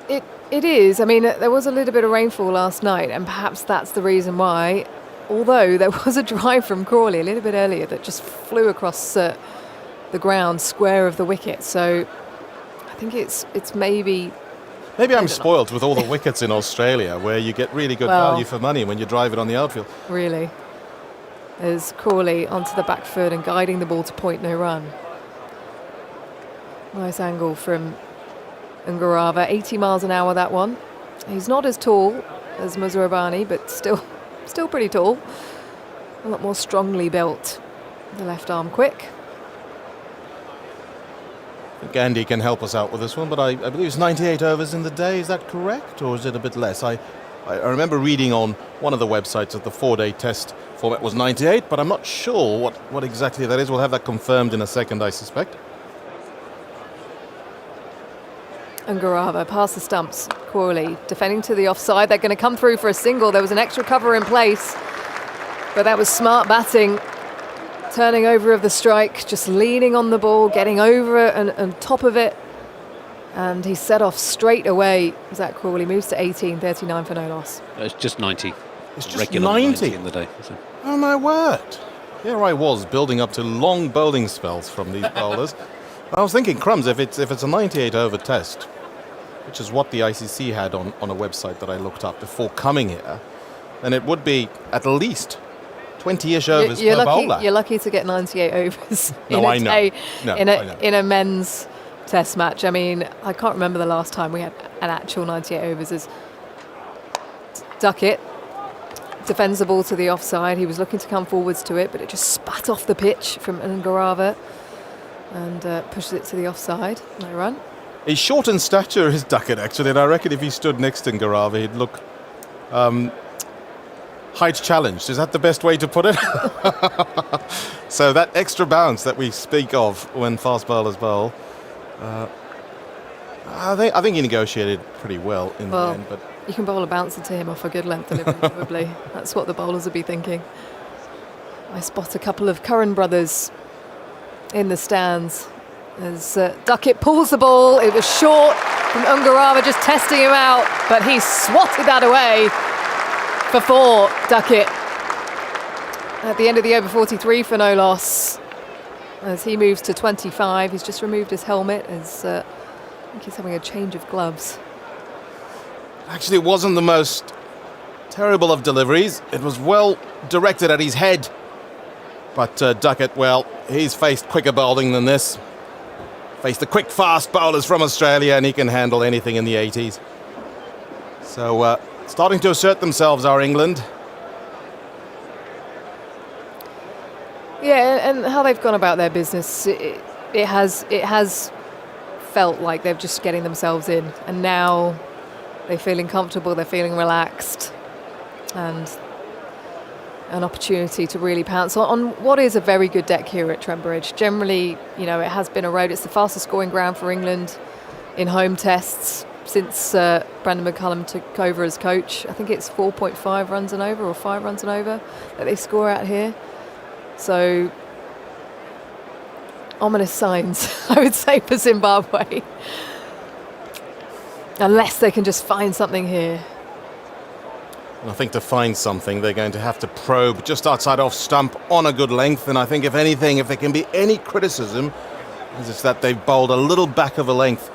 it is. I mean, there was a little bit of rainfall last night, and perhaps that's the reason why. Although there was a drive from Crawley a little bit earlier that just flew across the ground square of the wicket. So I think it's maybe... Maybe I'm spoiled with all the wickets in Australia, where you get really good value for money when you drive it on the outfield. Really. As Crawley onto the back foot and guiding the ball to point no run. Nice angle from Ngarava, 80 miles an hour that one. He's not as tall as Muzarabani, but still pretty tall. A lot more strongly built. The left arm quick. Gandhi can help us out with this one, but I believe it's 98 overs in the day. Is that correct, or is it a bit less? I remember reading on one of the websites that the 4-day test format was 98, but I'm not sure what exactly that is. We'll have that confirmed in a second, I suspect. Ngarava past the stumps. Crawley defending to the offside. They're going to come through for a single. There was an extra cover in place, but that was smart batting. Turning over of the strike, just leaning on the ball, getting over and top of it. And he set off straight away. Zach Crawley moves to 18, 39 for no loss. It's just 90. It's just regular 90 in the day. So. Oh my word. Here I was building up to long bowling spells from these bowlers. I was thinking, crumbs, if it's a 98 over test, which is what the ICC had on a website that I looked up before coming here, then it would be at least 20-ish overs per bowler. You're lucky to get 98 overs in a day I know. in a men's test match. I mean, I can't remember the last time we had an actual 98 overs. As Duckett defends the ball to the offside. He was looking to come forwards to it, but it just spat off the pitch from Ngarava and pushes it to the offside. No run. He's short in stature, is Duckett, actually, and I reckon if he stood next to Ngarava, he'd look height challenged. Is that the best way to put it? So that extra bounce that we speak of when fast bowlers bowl, I think he negotiated pretty well in the end. But you can bowl a bouncer to him off a good length delivery, probably. That's what the bowlers would be thinking. I spot a couple of Curran brothers in the stands as Duckett pulls the ball. It was short from Ngarava, just testing him out, but he swatted that away for 4, Duckett. At the end of the over, 43 for no loss. As he moves to 25, he's just removed his helmet as I think he's having a change of gloves. actually, it wasn't the most terrible of deliveries. It was well directed at his head. But Duckett, well, he's faced quicker bowling than this. Faced the quick, fast bowlers from Australia, and he can handle anything in the 80s. So, starting to assert themselves, our England. Yeah, and how they've gone about their business, it has felt like they're just getting themselves in, and now they're feeling comfortable, they're feeling relaxed, and an opportunity to really pounce on what is a very good deck here at Trent Bridge. Generally, you know, it has been a road. It's the fastest scoring ground for England in home tests since Brendan McCullum took over as coach. I think it's 4.5 runs and over, or 5 runs and over, that they score out here. So, ominous signs, I would say, for Zimbabwe. Unless they can just find something here. And I think to find something, they're going to have to probe just outside off stump on a good length. And I think, if anything, if there can be any criticism, it's that they've bowled a little back of a length.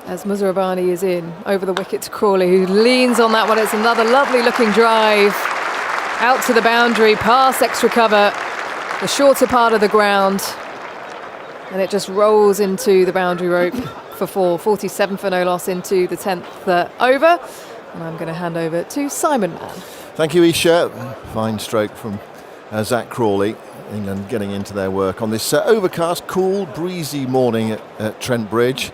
As Muzarabani is in over the wicket to Crawley, who leans on that one. It's another lovely looking drive out to the boundary, past extra cover, the shorter part of the ground, and it just rolls into the boundary rope for 4. 47 for no loss into the 10th over. And I'm going to hand over to Simon Mann. Thank you, Isha. Fine stroke from Zach Crawley. England getting into their work on this overcast, cool, breezy morning at Trent Bridge,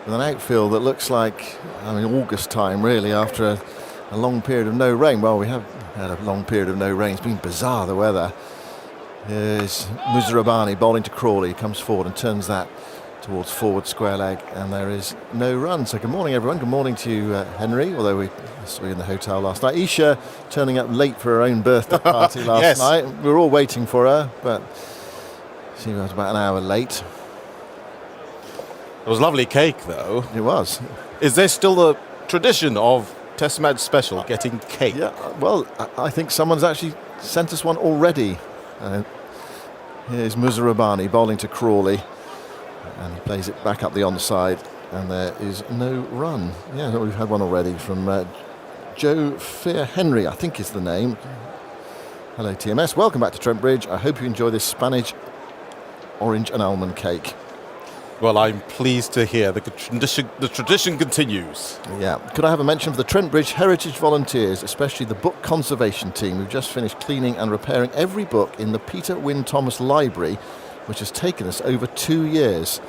with an outfield that looks like, August time really, after a long period of no rain. Well, we have had a long period of no rain. It's been bizarre, the weather. Here's Muzarabani bowling to Crawley, comes forward and turns that towards forward square leg, and there is no run. So good morning, everyone. Good morning to you, Henry, although we were in the hotel last night. Isha turning up late for her own birthday party last night. We were all waiting for her, but she was about an hour late. It was lovely cake, though. It was. Is there still the tradition of Test Match Special getting cake? Yeah, well, I think someone's actually sent us one already. Here's Muzarabani bowling to Crawley, and he plays it back up the onside, and there is no run. Yeah, we've had one already from Joe Fair Henry, I think is the name. Hello, TMS. Welcome back to Trent Bridge. I hope you enjoy this Spanish orange and almond cake. Well, I'm pleased to hear the tradition continues. Yeah. Could I have a mention of the Trent Bridge Heritage Volunteers, especially the book conservation team? We've just finished cleaning and repairing every book in the Peter Wynne Thomas Library, which has taken us over 2 years.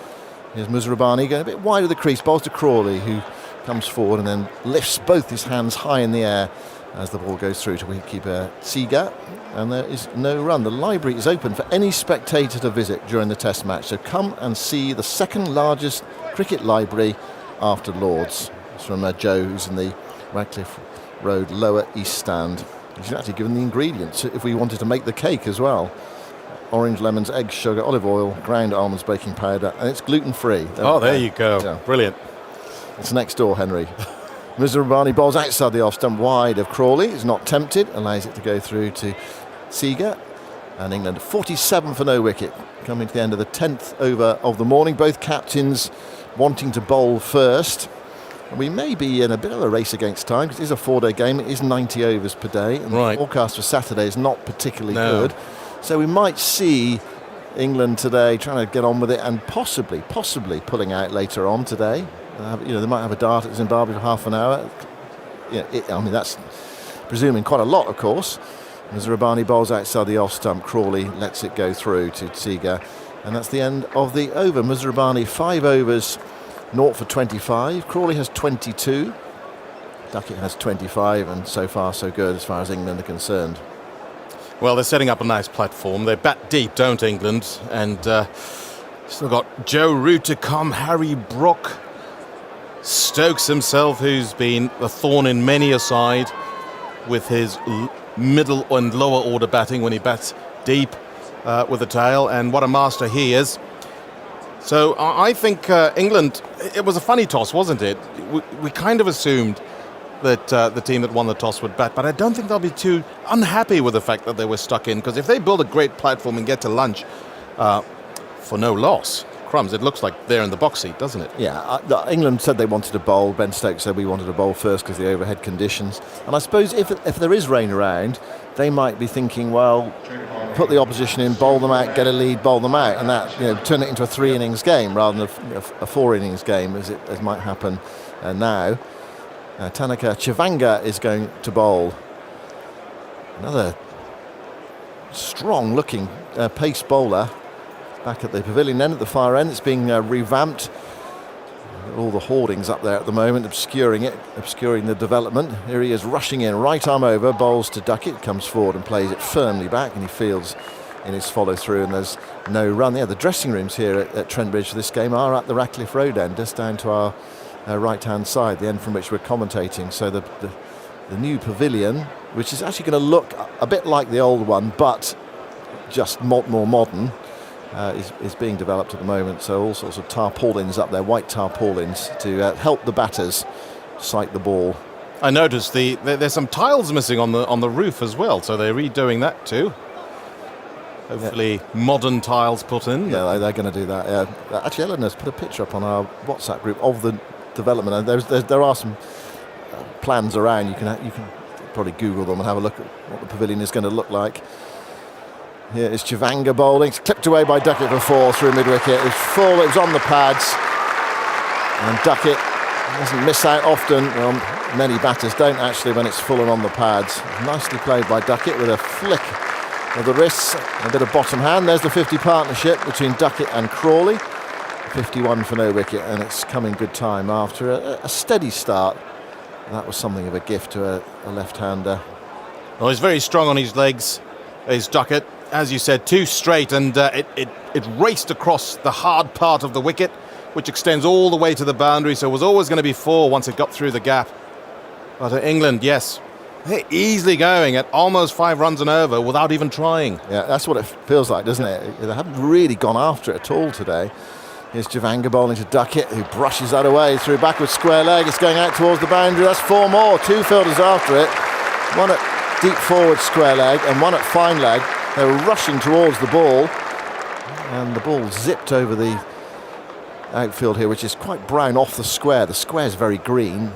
Here's Muzarabani going a bit wide of the crease, bowls to Crawley, who comes forward and then lifts both his hands high in the air as the ball goes through to wicketkeeper Seager, and there is no run. The library is open for any spectator to visit during the Test match, so come and see the second largest cricket library after Lord's. It's from Joe, who's in the Radcliffe Road Lower East Stand. He's actually given the ingredients if we wanted to make the cake as well. Orange, lemons, eggs, sugar, olive oil, ground almonds, baking powder, and it's gluten-free. Oh, there you go. Yeah. Brilliant. It's next door, Henry. Muzarabani bowls outside the off stump wide of Crawley. Is not tempted, allows it to go through to Seager. And England 47 for no wicket, coming to the end of the 10th over of the morning. Both captains wanting to bowl first. And we may be in a bit of a race against time, because it is a 4-day game. It is 90 overs per day. And the forecast for Saturday is not particularly good. So we might see England today trying to get on with it, and possibly pulling out later on today. They might have a dart at Zimbabwe for half an hour. That's presuming quite a lot, of course. Muzarabani bowls outside the off stump. Crawley lets it go through to Seager, and that's the end of the over. Muzarabani 5 overs, 0 for 25. Crawley has 22. Duckett has 25, and so far so good as far as England are concerned. Well, they're setting up a nice platform. They bat deep, don't England? And still got Joe Root to come, Harry Brook, Stokes himself, who's been a thorn in many a side with his middle and lower order batting when he bats deep with the tail, and what a master he is. So I think England, it was a funny toss, wasn't it? We kind of assumed that the team that won the toss would bat, but I don't think they'll be too unhappy with the fact that they were stuck in, because if they build a great platform and get to lunch for no loss, crumbs, it looks like they're in the box seat, doesn't it? Yeah, England said they wanted to bowl. Ben Stokes said we wanted to bowl first because of the overhead conditions. And I suppose if there is rain around, they might be thinking, well, put the opposition in, bowl them out, get a lead, bowl them out, and that turn it into a 3 innings game rather than a 4 innings game as might happen now. Tanaka Chivanga is going to bowl. Another strong-looking pace bowler back at the pavilion end, at the far end. It's being revamped. All the hoardings up there at the moment, obscuring the development. Here he is rushing in, right arm over, bowls to Duckett, comes forward and plays it firmly back, and he fields in his follow through, and there's no run. Yeah, the dressing rooms here at Trent Bridge for this game are at the Ratcliffe Road end, just down to our right hand side, the end from which we're commentating. So the new pavilion, which is actually going to look a bit like the old one, but just more modern, is being developed at the moment. So all sorts of tarpaulins up there, white tarpaulins, to help the batters sight the ball. I noticed there's some tiles missing on the roof as well, so they're redoing that too. Hopefully modern tiles put in. Yeah, they're going to do that. Actually, Eleanor's put a picture up on our WhatsApp group of the development, and there are some plans around. You can probably Google them and have a look at what the pavilion is going to look like. Here is Chivanga bowling. It's clipped away by Duckett for 4 through mid-wicket. It was full, it was on the pads. And Duckett doesn't miss out often. Well, many batters don't actually when it's full and on the pads. Nicely played by Duckett with a flick of the wrists, a bit of bottom hand. There's the 50 partnership between Duckett and Crawley. 51 for no wicket, and it's come in good time after a steady start. That was something of a gift to a left-hander. Well, he's very strong on his legs, is Duckett. As you said, too straight, and it raced across the hard part of the wicket, which extends all the way to the boundary, so it was always going to be 4 once it got through the gap. But England, yes, they're easily going at almost 5 runs and over without even trying. Yeah, that's what it feels like, doesn't it? They haven't really gone after it at all today. Here's Chivanga bowling to Duckett, who brushes that away through backwards square leg. It's going out towards the boundary. That's 4 more. 2 fielders after it. One at deep forward square leg and one at fine leg. They were rushing towards the ball, and the ball zipped over the outfield here, which is quite brown off the square. The square's very green,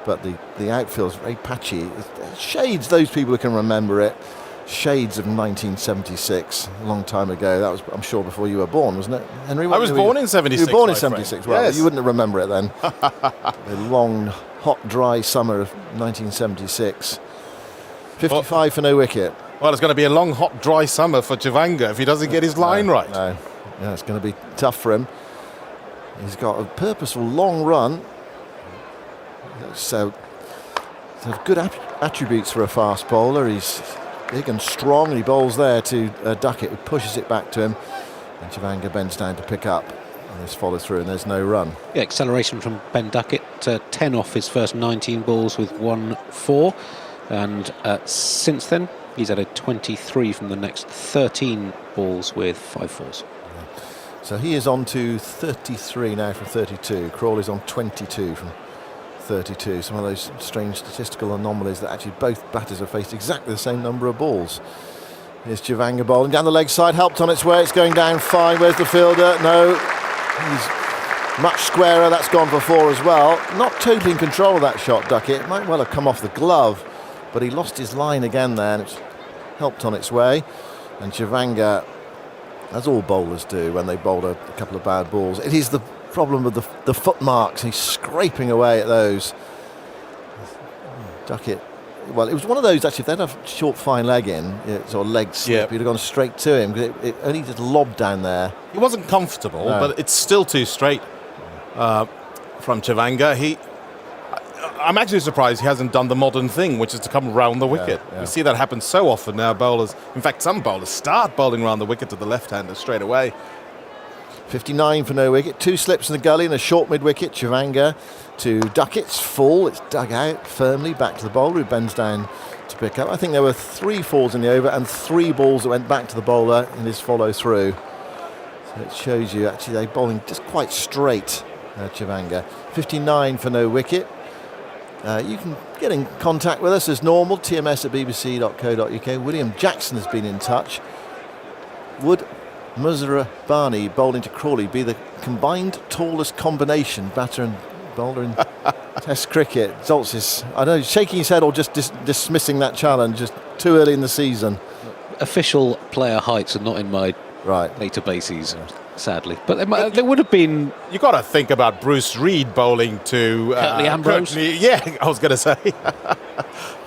but the outfield's very patchy. It shades, those people who can remember it, shades of 1976, a long time ago. That was, I'm sure, before you were born, wasn't it, Henry? I was born in 76. You were born in 76, well, yes. You wouldn't remember it then. The long, hot, dry summer of 1976. 55 for no wicket. Well, it's going to be a long, hot, dry summer for Chivanga if he doesn't get his line right. No, yeah, it's going to be tough for him. He's got a purposeful long run. So good attributes for a fast bowler. He's big and strong, and he bowls there to Duckett, who pushes it back to him, and Chivanga bends down to pick up, and this follows through, and there's no run. Yeah, acceleration from Ben Duckett, 10 off his first 19 balls with 1-4, and since then he's had a 23 from the next 13 balls with 5 fours. So he is on to 33 now from 32. Crawley's on 22 from 32. Some of those strange statistical anomalies that actually both batters have faced exactly the same number of balls. Here's Chivanga bowling down the leg side, helped on its way. It's going down fine. Where's the fielder? No, he's much squarer. That's gone for 4 as well. Not totally in control of that shot, Duckett. It might well have come off the glove, but he lost his line again there, and it's helped on its way. And Chivanga, as all bowlers do when they bowl a couple of bad balls, it is the problem with the foot marks. He's scraping away at those. Duckett, well, it was one of those, actually, if they'd have short fine leg in, sort of leg slip, he'd have gone straight to him, because it only just lobbed down there. He wasn't comfortable, but it's still too straight from Chivanga. I'm actually surprised he hasn't done the modern thing, which is to come round the wicket. Yeah. We see that happen so often now. Bowlers, in fact, some bowlers start bowling round the wicket to the left-hander straight away. 59 for no wicket. 2 slips in the gully and a short mid-wicket. Chivanga to Duckett's full. It's dug out firmly back to the bowler, who bends down to pick up. I think there were 3 falls in the over and 3 balls that went back to the bowler in his follow-through. So it shows you, actually, they're bowling just quite straight, Chivanga. 59 for no wicket. You can get in contact with us as normal, tms@bbc.co.uk. William Jackson has been in touch. Would Muzarabani bowling to Crawley be the combined tallest combination, batter and bowler in Test cricket? Zoltz is, I know, shaking his head or just dismissing that challenge, just too early in the season. Official player heights are not in my databases, sadly. But there would have been... You've got to think about Bruce Reid bowling to... Curtly Ambrose? Yeah, I was going to say.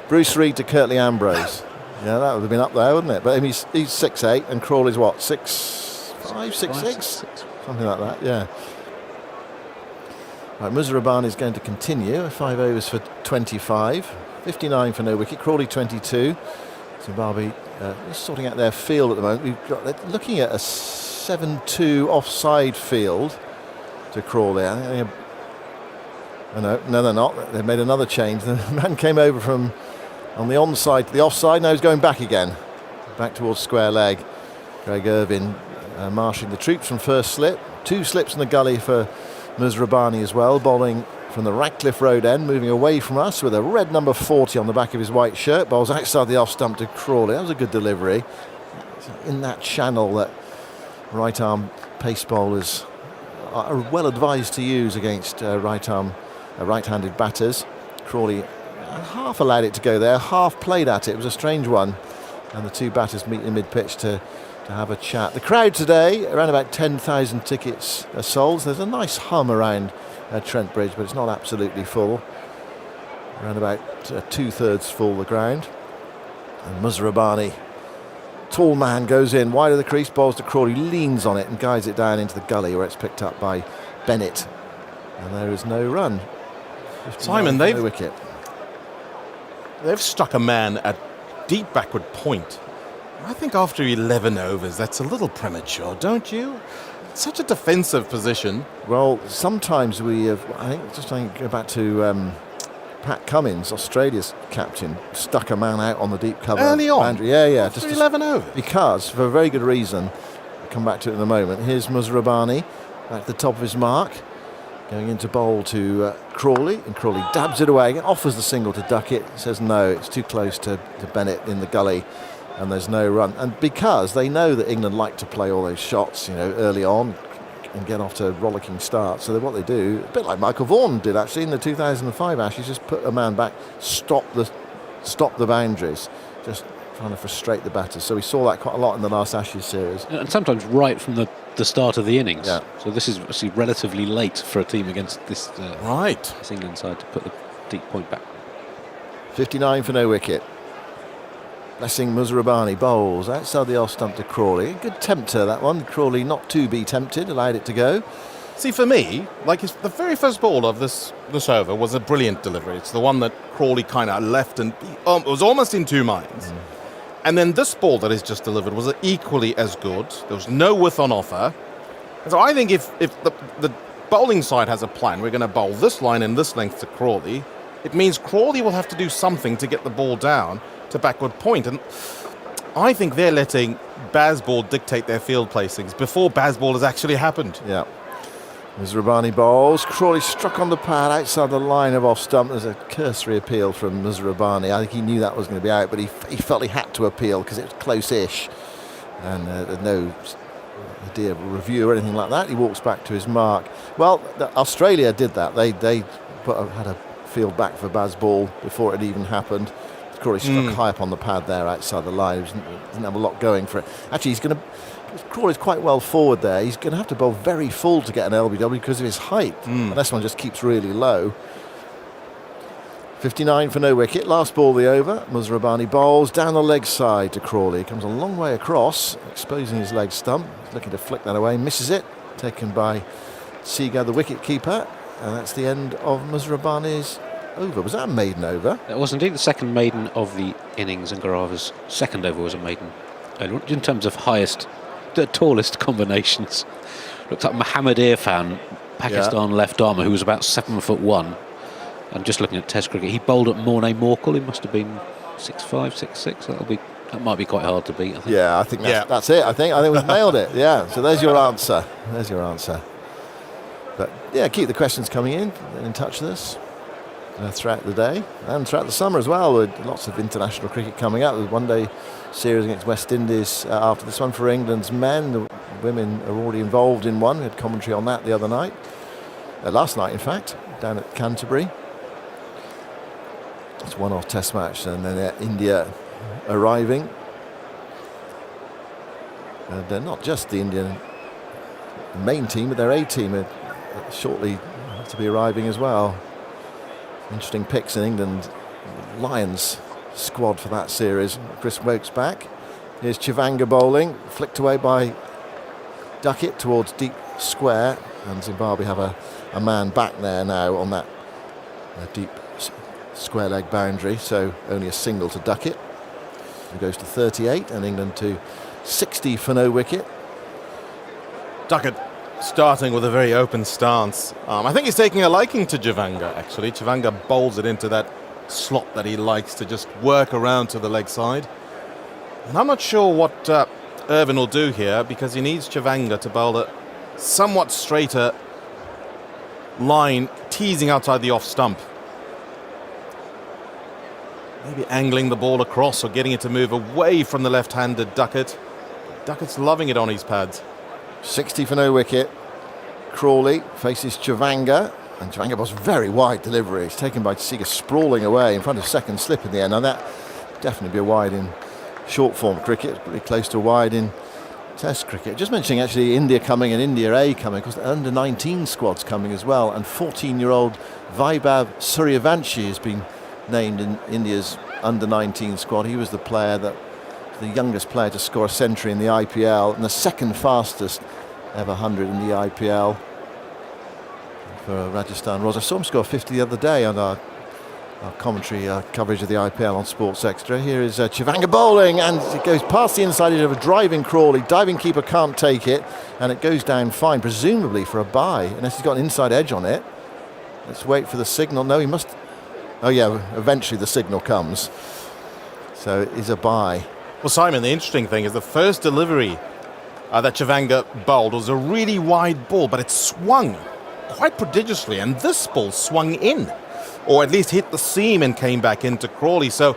Bruce Reid to Curtly Ambrose. Yeah, that would have been up there, wouldn't it? But he's 6'8", and Crawley's what, 6'5", 6'6"? Something like that, yeah. Right, Muzarabani is going to continue. 5 overs for 25. 59 for no wicket. Crawley 22. Zimbabwe just sorting out their field at the moment. They're looking at a 7-2 offside field to Crawley. No, they're not. They've made another change. The man came over from on the onside to the offside. Now he's going back again. Back towards square leg. Craig Irvine marshalling the troops from first slip. 2 slips in the gully for Muzarabani as well, bowling from the Radcliffe Road end, moving away from us with a red number 40 on the back of his white shirt. Bowls outside the off stump to Crawley. That was a good delivery. In that channel that right arm pace bowlers are well advised to use against right-handed batters. Crawley half allowed it to go there, half played at it. It was a strange one. And the 2 batters meet in mid-pitch to have a chat. The crowd today, around about 10,000 tickets are sold. There's a nice hum around Trent Bridge, but it's not absolutely full. Around about 2/3 full, the ground. And Muzarabani, tall man, goes in wide of the crease, bowls to Crawley, leans on it and guides it down into the gully where it's picked up by Bennett. And there is no run. Simon, no wicket. They've stuck a man at deep backward point. I think after 11 overs, that's a little premature, don't you? It's such a defensive position. Well, sometimes we have, I think, go back to Pat Cummins, Australia's captain, stuck a man out on the deep cover. Early on? boundary. Yeah. After 11 overs? Because, for a very good reason, I'll come back to it in a moment. Here's Muzarabani at the top of his mark, going into bowl to Crawley, and Crawley dabs it away, offers the single to Duckett, says no, it's too close to Bennett in the gully, and there's no run. And because they know that England like to play all those shots, early on and get off to rollicking starts, so what they do, a bit like Michael Vaughan did actually in the 2005 Ashes, just put a man back, stop the boundaries, just trying to frustrate the batters. So we saw that quite a lot in the last Ashes series. And sometimes right from the start of the innings. Yeah. So this is actually relatively late for a team against this right. This England side to put the deep point back. 59 for no wicket. Blessing Muzarabani bowls outside the off stump to Crawley. Good tempter, that one. Crawley not to be tempted, allowed it to go. See, for me, the very first ball of this over was a brilliant delivery. It's the one that Crawley kind of left and it was almost in 2 minds. And then this ball that is just delivered was equally as good. There was no width on offer. And so I think if the bowling side has a plan, we're going to bowl this line and this length to Crawley, it means Crawley will have to do something to get the ball down to backward point. And I think they're letting Bazball dictate their field placings before Bazball has actually happened. Yeah. Muzarabani bowls. Crawley struck on the pad outside the line of off stump. There's a cursory appeal from Muzarabani. I think he knew that was going to be out, but he felt he had to appeal because it was close-ish. And no idea of a review or anything like that. He walks back to his mark. Well, Australia did that. They had a field back for Bazball before it even happened. Crawley struck high up on the pad there outside the line. He didn't have a lot going for it. Actually, Crawley's quite well forward there. He's going to have to bowl very full to get an LBW because of his height. And this one just keeps really low. 59 for no wicket. Last ball of the over. Muzarabani bowls down the leg side to Crawley. He comes a long way across, exposing his leg stump. He's looking to flick that away. Misses it. Taken by Seager, the wicket keeper. And that's the end of Muzarabani's over. Was that a maiden over? That was indeed the second maiden of the innings, and Garava's second over was a maiden. In terms of the tallest combinations, looked up Mohammad Irfan, Pakistan left armour, who was about 7'1". And just looking at Test cricket, he bowled at Morne Morkel. He must have been 6'5", 6'6". That might be quite hard to beat, I think. Yeah, I think that's it. I think we've nailed it. Yeah. So there's your answer. But yeah, keep the questions coming in. Get in touch with us throughout the day and throughout the summer as well, with lots of international cricket coming up. There's one-day series against West Indies after this one for England's men. The women are already involved in one. We had commentary on that the other night, last night in fact, down at Canterbury. It's one-off test match, and then India arriving. They're not just the Indian main team, but their A team are shortly to be arriving as well. Interesting picks in England Lions squad for that series. Chris Woakes back. Here's Chivanga bowling, flicked away by Duckett towards deep square. and Zimbabwe have a man back there now on that deep square leg boundary, so only a single to Duckett, who goes to 38, and England to 60 for no wicket. Duckett starting with a very open stance. I think he's taking a liking to Javanga, actually. Javanga bowls it into that slot that he likes to just work around to the leg side. And I'm not sure what Irvine will do here, because he needs Javanga to bowl a somewhat straighter line, teasing outside the off stump. Maybe angling the ball across or getting it to move away from the left-handed Duckett. Duckett's loving it on his pads. 60 for no wicket. Crawley faces Javanga, and Javanga was very wide delivery. It's taken by Seager, sprawling away in front of second slip in the end. Now that definitely be a wide in short form cricket, pretty close to a wide in Test cricket. Just mentioning actually India coming and India A coming, because the under 19 squad's coming as well, and 14-year-old Vaibhav Suryavanshi has been named in India's under 19 squad. He was the youngest player to score a century in the IPL, and the second fastest ever 100 in the IPL for Rajasthan Royals. I saw him score 50 the other day on our commentary coverage of the IPL on Sports Extra. Here is Javanga bowling, and it goes past the inside edge of a driving Crawley. Diving keeper can't take it, and it goes down fine, presumably for a bye, unless he's got an inside edge on it. Let's wait for the signal. No, he must. Oh yeah, eventually the signal comes. So it is a bye. Well, Simon, the interesting thing is the first delivery that Javanga bowled was a really wide ball, but it swung quite prodigiously, and this ball swung in, or at least hit the seam and came back into Crawley. So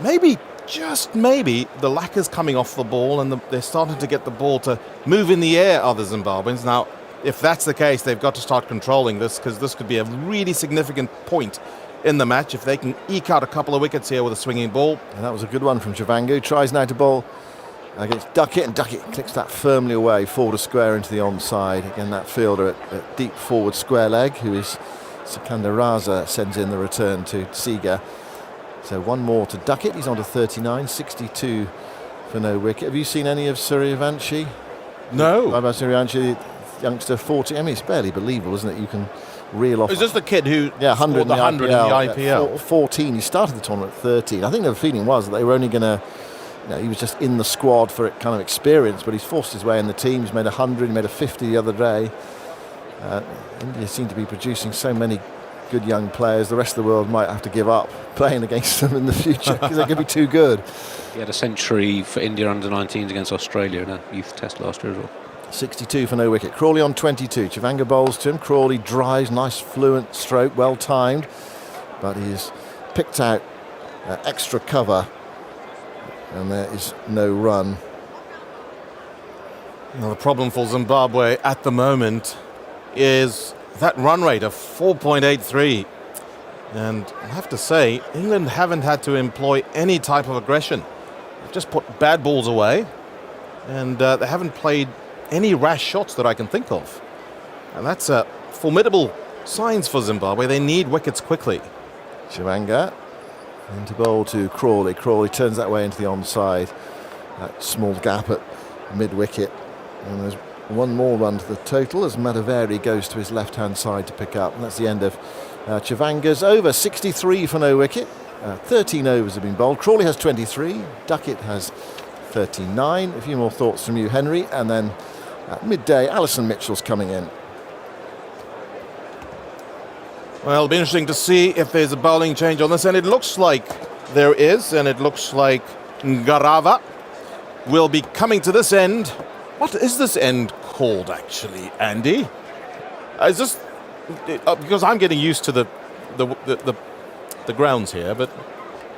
maybe, just maybe, the lacquer's coming off the ball, and they're starting to get the ball to move in the air, other Zimbabweans. Now, if that's the case, they've got to start controlling this, because this could be a really significant point in the match if they can eke out a couple of wickets here with a swinging ball. And that was a good one from Javanga, who tries now to bowl against Duckett, and Duckett clicks that firmly away, forward a square into the onside. Again, that fielder at deep forward square leg, who is Sikandar Raza, sends in the return to Seager. So one more to Duckett. He's on to 39, 62 for no wicket. Have you seen any of Suryavanshi? No. How about Suryavanshi, youngster, 40? I mean, it's barely believable, isn't it? You can reel off. Is this the kid who 100 scored the 100 in the IPL? 14. He started the tournament at 13. I think the feeling was that they were only going to, he was just in the squad for kind of experience, but he's forced his way in the team. He's made 100, he made a 50 the other day. India seem to be producing so many good young players, the rest of the world might have to give up playing against them in the future, because they could be too good. He had a century for India under 19s against Australia in a youth test last year as well. 62 for no wicket. Crawley on 22. Javanga bowls to him. Crawley drives, nice fluent stroke, well timed, but he's picked out extra cover, and there is no run. Now, the problem for Zimbabwe at the moment is that run rate of 4.83. And I have to say, England haven't had to employ any type of aggression. They've just put bad balls away, and they haven't played any rash shots that I can think of. And that's formidable signs for Zimbabwe. They need wickets quickly. Javanga into bowl to Crawley. Crawley turns that way into the onside. That small gap at mid-wicket. And there's one more run to the total as Madaveri goes to his left-hand side to pick up. And that's the end of Javanga's over. 63 for no wicket. 13 overs have been bowled. Crawley has 23. Duckett has 39. A few more thoughts from you, Henry. And then at midday, Alison Mitchell's coming in. Well, it'll be interesting to see if there's a bowling change on this, and it looks like there is, and it looks like Ngarava will be coming to this end. What is this end called, actually, Andy? Is this because I'm getting used to the grounds here, but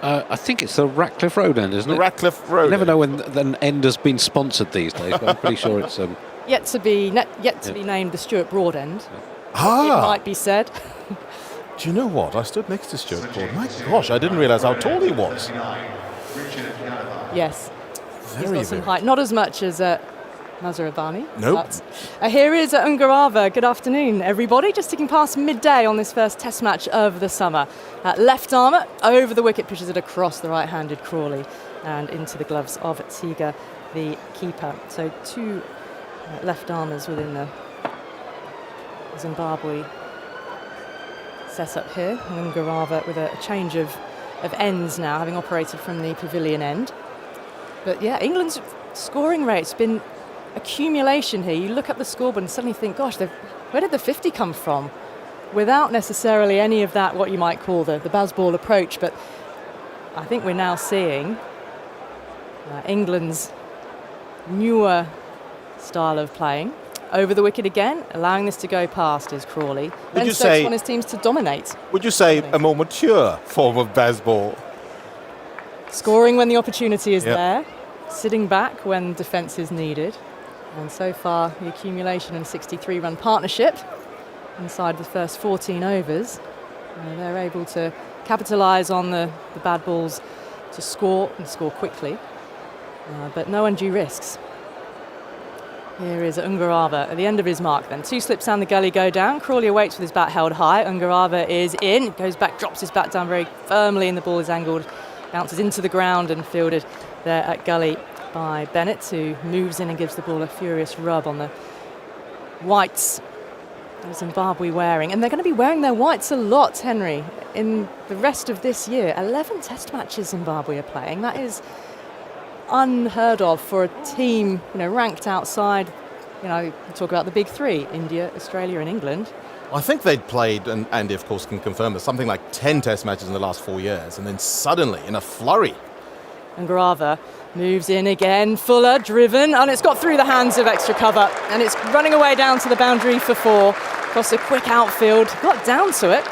I think it's the Ratcliffe Road end, isn't it? The Ratcliffe Road. You never know when an end has been sponsored these days, but I'm pretty sure it's yet to be named the Stuart Broad end. Ah. It might be said. Do you know what? I stood next to Stuart Broad. My gosh, I didn't realise how tall he was. Yes. He's Very, got some very. height. Not as much as Nazir Abani. Nope. Here is Ngarava. Good afternoon, everybody. Just ticking past midday on this first test match of the summer. Left armour over the wicket, pushes it across the right-handed Crawley and into the gloves of Seager, the keeper. So two left armers within the Zimbabwe set up here. And Ungarava with a change of ends now, having operated from the pavilion end. But yeah, England's scoring rate's been accumulation here. You look up the scoreboard and suddenly think, gosh, where did the 50 come from? Without necessarily any of that, what you might call the Bazball approach. But I think we're now seeing England's newer style of playing. Over the wicket again, allowing this to go past is Crawley. Ben Stokes wants his teams to dominate. Would you say a more mature form of Bazball? Scoring when the opportunity is there, sitting back when defence is needed. And so far, the accumulation and 63-run partnership inside the first 14 overs. They're able to capitalise on the bad balls to score and score quickly, but no undue risks. Here is Ungarava at the end of his mark then. 2 slips down the gully go down. Crawley awaits with his bat held high. Ungarava is in, goes back, drops his bat down very firmly, and the ball is angled, bounces into the ground and fielded there at gully by Bennett, who moves in and gives the ball a furious rub on the whites of Zimbabwe wearing. And they're going to be wearing their whites a lot, Henry, in the rest of this year. 11 test matches Zimbabwe are playing. That is unheard of for a team, ranked outside. You talk about the big three: India, Australia, and England. I think they'd played, and Andy, of course, can confirm this, something like 10 test matches in the last 4 years, and then suddenly, in a flurry. Ungarava moves in again, Fuller driven, and it's got through the hands of extra cover, and it's running away down to the boundary for 4, across a quick outfield, got down to it.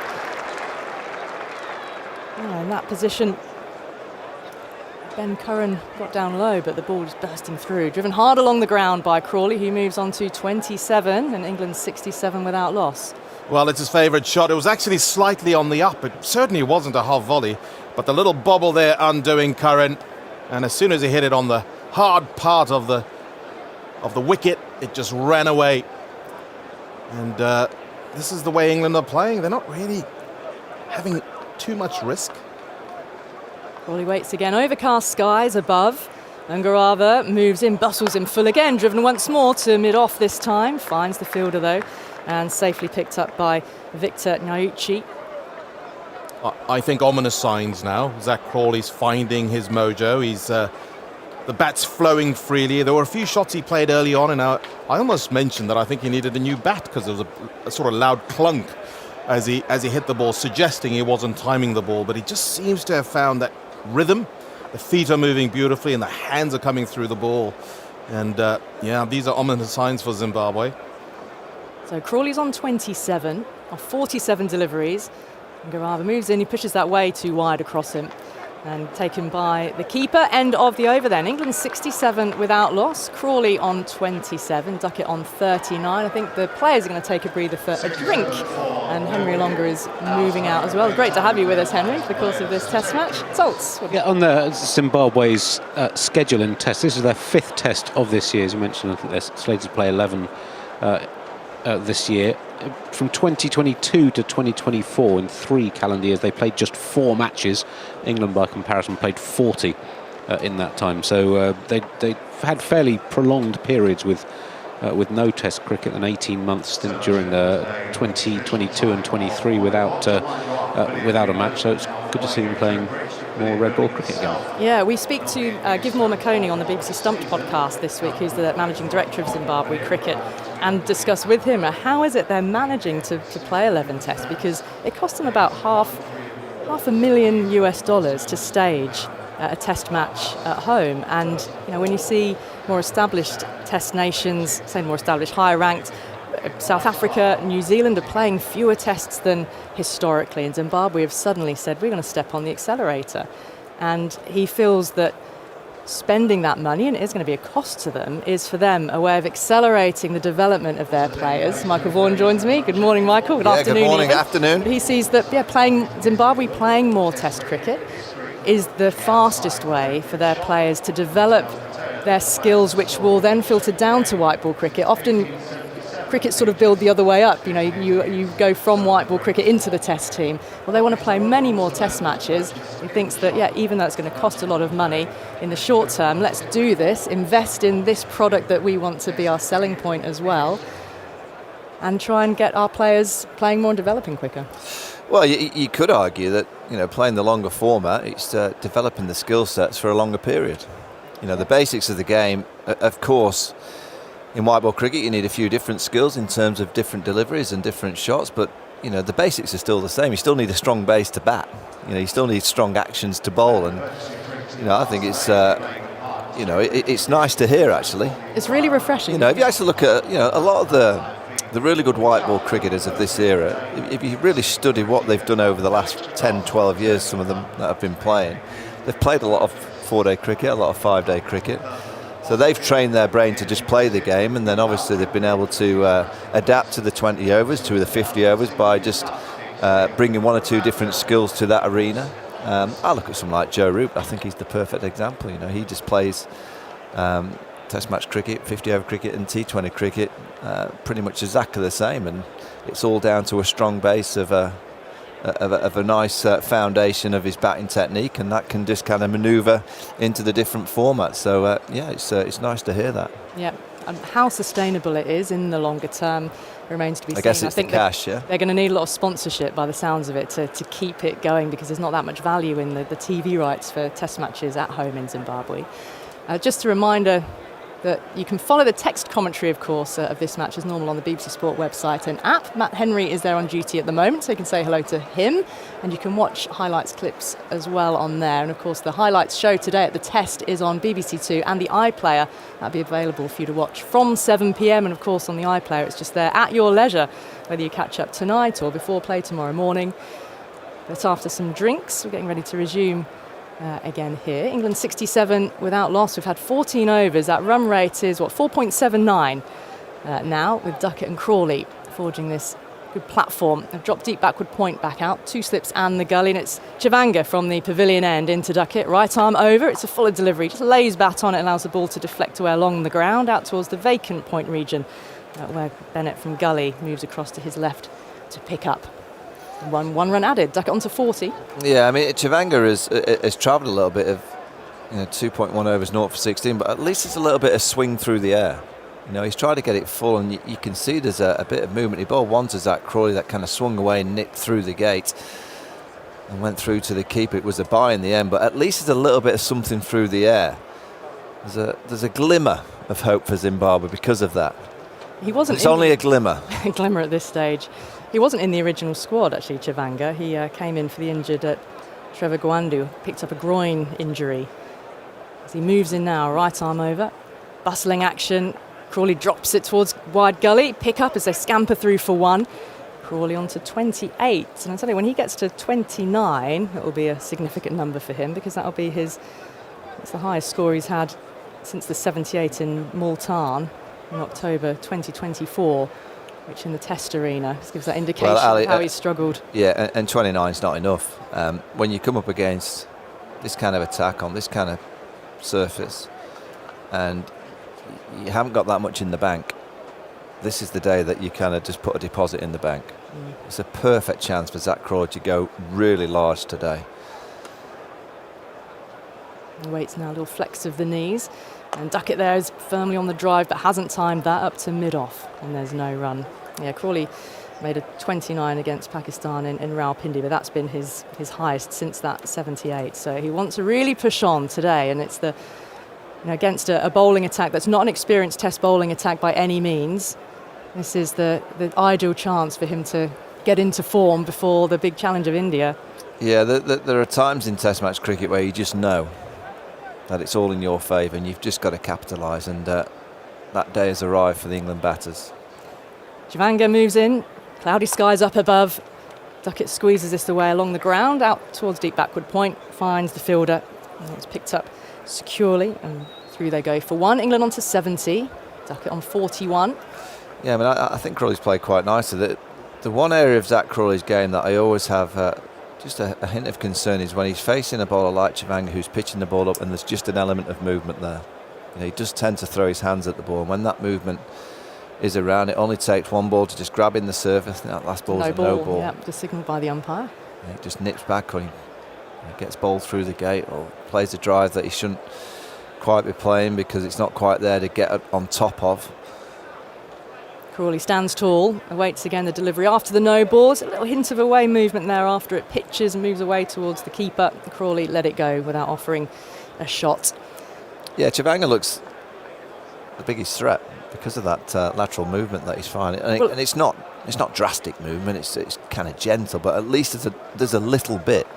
In that position, Ben Curran got down low, but the ball was bursting through. Driven hard along the ground by Crawley, who moves on to 27, and England's 67 without loss. Well, it's his favourite shot. It was actually slightly on the up. It certainly wasn't a half volley, but the little bobble there undoing Curran. And as soon as he hit it on the hard part of the wicket, it just ran away. And this is the way England are playing. They're not really having too much risk. Crawley waits again, overcast skies above. Ungarava moves in, bustles in full again, driven once more to mid-off this time. Finds the fielder though, and safely picked up by Victor Nyauchi. I think ominous signs now. Zach Crawley's finding his mojo. He's the bat's flowing freely. There were a few shots he played early on, and I almost mentioned that I think he needed a new bat because there was a sort of loud clunk as he hit the ball, suggesting he wasn't timing the ball. But he just seems to have found that rhythm. The feet are moving beautifully, and the hands are coming through the ball. And these are ominous signs for Zimbabwe. So Crawley's on 27 of 47 deliveries. Ungarava moves in, he pushes that way too wide across him, and taken by the keeper. End of the over then. England 67 without loss. Crawley on 27, Duckett on 39. I think the players are going to take a breather for a drink, and Henry Longer is moving out as well. Great to have you with us, Henry, for the course of this test match. Salts. On the Zimbabwe's schedule in test, this is their 5th test of this year. As you mentioned, I think they're slated to play 11 this year. From 2022 to 2024, in 3 calendar years, they played just 4 matches. England, by comparison, played 40 in that time. So they had fairly prolonged periods with no Test cricket, an 18-month stint during the 2022 and 23 without a match. So it's good to see them playing more red ball cricket again. Yeah, we speak to Givemore McConey on the BBC Stumped podcast this week, who's the managing director of Zimbabwe Cricket, and discuss with him how is it they're managing to play 11 tests, because it cost them about $500,000 US to stage a test match at home. And when you see more established test nations, say more established, higher ranked, South Africa, New Zealand are playing fewer tests than historically, and Zimbabwe have suddenly said we're going to step on the accelerator. And he feels that spending that money, and it is going to be a cost to them, is for them a way of accelerating the development of their players. Michael Vaughan joins me. Good morning, Michael. Good afternoon. Good morning, even. afternoon. He sees that Zimbabwe playing more test cricket is the fastest way for their players to develop their skills, which will then filter down to white ball cricket. Often cricket sort of build the other way up. You go from white ball cricket into the test team. Well, they want to play many more test matches. He thinks that, even though it's going to cost a lot of money in the short term, let's do this, invest in this product that we want to be our selling point as well. and try and get our players playing more and developing quicker? Well, you could argue that, playing the longer format, it's developing the skill sets for a longer period. The basics of the game, of course, in white ball cricket, you need a few different skills in terms of different deliveries and different shots, but, the basics are still the same. You still need a strong base to bat. You still need strong actions to bowl, and, I think it's... it's nice to hear, actually. It's really refreshing. If you actually look at, a lot of the really good white ball cricketers of this era, if you really study what they've done over the last 10, 12 years, some of them that have been playing, they've played a lot of 4-day cricket, a lot of 5-day cricket. So they've trained their brain to just play the game, and then obviously they've been able to adapt to the 20 overs, to the 50 overs by just bringing one or two different skills to that arena. I look at someone like Joe Root. I think he's the perfect example. He just plays Test match cricket, 50 over cricket, and T20 cricket pretty much exactly the same, and it's all down to a strong base of a nice foundation of his batting technique, and that can just kind of manoeuvre into the different formats. So it's nice to hear that. Yeah, and how sustainable it is in the longer term remains to be seen. I guess it's the cash, yeah. They're going to need a lot of sponsorship by the sounds of it to keep it going, because there's not that much value in the TV rights for test matches at home in Zimbabwe. Just a reminder that you can follow the text commentary, of course, of this match as normal on the BBC Sport website and app. Matt Henry is there on duty at the moment, so you can say hello to him, and you can watch highlights clips as well on there. And of course, the highlights show today at the Test is on BBC Two and the iPlayer. That'll be available for you to watch from 7 p.m. And of course, on the iPlayer, it's just there at your leisure, whether you catch up tonight or before play tomorrow morning. But after some drinks, we're getting ready to resume again here. England 67 without loss. We've had 14 overs. That run rate is 4.79 now, with Duckett and Crawley forging this good platform. They've dropped deep backward point back out, 2 slips and the gully, and it's Chivanga from the pavilion end into Duckett. Right arm over. It's a fuller delivery. Just lays bat on it, allows the ball to deflect away along the ground out towards the vacant point region, where Bennett from gully moves across to his left to pick up. One run added, Duckett onto 40. Yeah, I mean, Chivanga has travelled a little bit of 2.1 overs, 0 for 16, but at least it's a little bit of swing through the air. He's tried to get it full, and you can see there's a bit of movement. He bowled once as that Crawley that kind of swung away and nipped through the gate and went through to the keeper. It was a bye in the end, but at least there's a little bit of something through the air. There's a glimmer of hope for Zimbabwe because of that. He wasn't. It's only a glimmer. A glimmer at this stage. He wasn't in the original squad, actually, Chivanga. He came in for the injured at Trevor Gwandu, picked up a groin injury. As he moves in now, right arm over, bustling action. Crawley drops it towards wide gully, pick up as they scamper through for 1. Crawley on to 28. And I tell you, when he gets to 29, it will be a significant number for him, because that will be it's the highest score he's had since the 78 in Multan in October 2024. Which in the Test arena just gives that indication of how he's struggled. Yeah, and 29 is not enough. When you come up against this kind of attack on this kind of surface, and you haven't got that much in the bank, this is the day that you kind of just put a deposit in the bank. It's a perfect chance for Zach Crawley to go really large today. He waits now, a little flex of the knees. And Duckett there is firmly on the drive, but hasn't timed that up to mid-off, and there's no run. Yeah, Crawley made a 29 against Pakistan in Rawalpindi, but that's been his highest since that 78. So he wants to really push on today, and it's against a bowling attack that's not an experienced Test bowling attack by any means. This is the ideal chance for him to get into form before the big challenge of India. Yeah, there are times in Test match cricket where you just know that it's all in your favour, and you've just got to capitalise, and that day has arrived for the England batters. Chivanga moves in, cloudy skies up above. Duckett squeezes this away along the ground, out towards deep backward point, finds the fielder, and it's picked up securely, and through they go for 1. England on to 70, Duckett on 41. Yeah, I mean, I think Crawley's played quite nicely. The one area of Zach Crawley's game that I always have just a hint of concern is when he's facing a bowler like Chivanga who's pitching the ball up and there's just an element of movement there. He does tend to throw his hands at the ball, and when that movement is around, it only takes one ball to just grab in the surface. That last ball is a no ball. Yeah, just signalled by the umpire. He just nips back, or he gets bowled through the gate, or plays a drive that he shouldn't quite be playing because it's not quite there to get on top of. Crawley stands tall, awaits again the delivery after the no balls. A little hint of away movement there after it pitches and moves away towards the keeper. Crawley let it go without offering a shot. Yeah, Chivanga looks the biggest threat because of that lateral movement that he's finding. And it's not drastic movement, it's kind of gentle, but at least there's a little bit.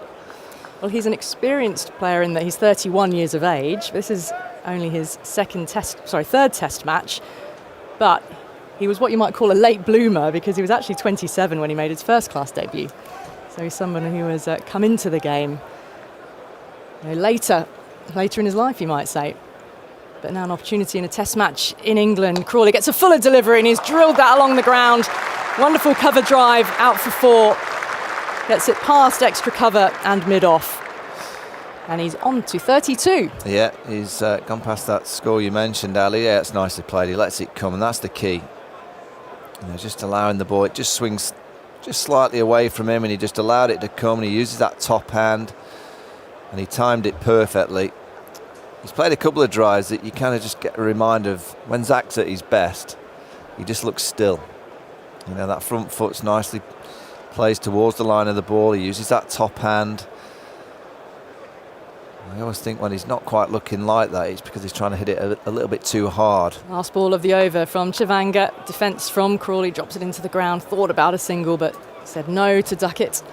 Well, he's an experienced player in that he's 31 years of age. This is only his third test match, but he was what you might call a late bloomer because he was actually 27 when he made his first class debut. So he's someone who has come into the game later in his life, you might say. But now an opportunity in a test match in England. Crawley gets a fuller delivery and he's drilled that along the ground. Wonderful cover drive out for 4. Gets it past extra cover and mid-off. And he's on to 32. Yeah, he's gone past that score you mentioned, Ali. Yeah, it's nicely played. He lets it come, and that's the key. Just allowing the ball. It just swings just slightly away from him, and he just allowed it to come, and he uses that top hand, and he timed it perfectly. He's played a couple of drives that you kind of just get a reminder of when Zach's at his best, he just looks still. That front foot's nicely plays towards the line of the ball. He uses that top hand. I always think when he's not quite looking like that, it's because he's trying to hit it a little bit too hard. Last ball of the over from Chivanga. Defence from Crawley, drops it into the ground. Thought about a single, but said no to Duckett.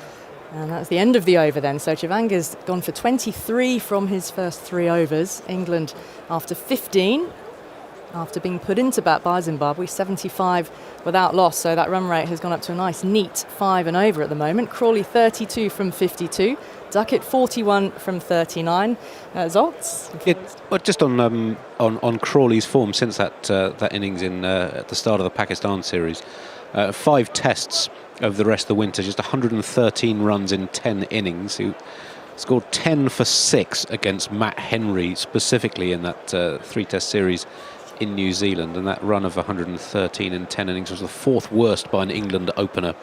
And that's the end of the over then. So Chivanga's gone for 23 from his first 3 overs. England after 15, after being put into bat by Zimbabwe, 75 without loss. So that run rate has gone up to a nice neat 5 and over at the moment. Crawley 32 from 52. Duckett 41 from 39. Zoltz? Well, just on Crawley's form since that innings at the start of the Pakistan series, 5 tests over the rest of the winter, just 113 runs in 10 innings. He scored 10 for 6 against Matt Henry, specifically in that 3-test series in New Zealand, and that run of 113 in 10 innings was the 4th worst by an England opener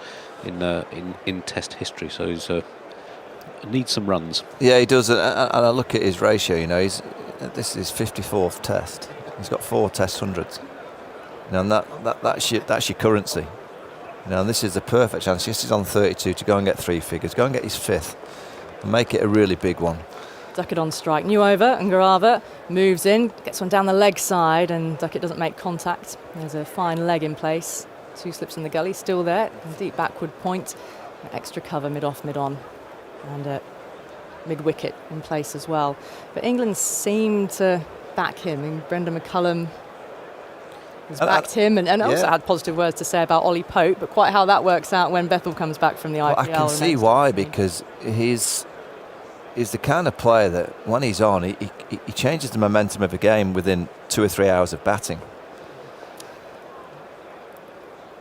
in Test history. So he's needs some runs. Yeah, he does. And I look at his ratio. This is his 54th Test. He's got 4 Test hundreds. And that's your currency. And this is the perfect chance. Yes, he's on 32 to go and get 3 figures. Go and get his 5th and make it a really big one. Duckett on strike. New over, and Garava moves in, gets one down the leg side, and Duckett doesn't make contact. There's a fine leg in place. 2 slips in the gully, still there. Deep backward point. Extra cover mid-off, mid-on. And mid-wicket in place as well. But England seemed to back him. And Brendan McCullum has backed him and also had positive words to say about Ollie Pope, but quite how that works out when Bethel comes back from the IPL. I can see why, because he's the kind of player that when he's on, he changes the momentum of a game within 2 or 3 hours of batting.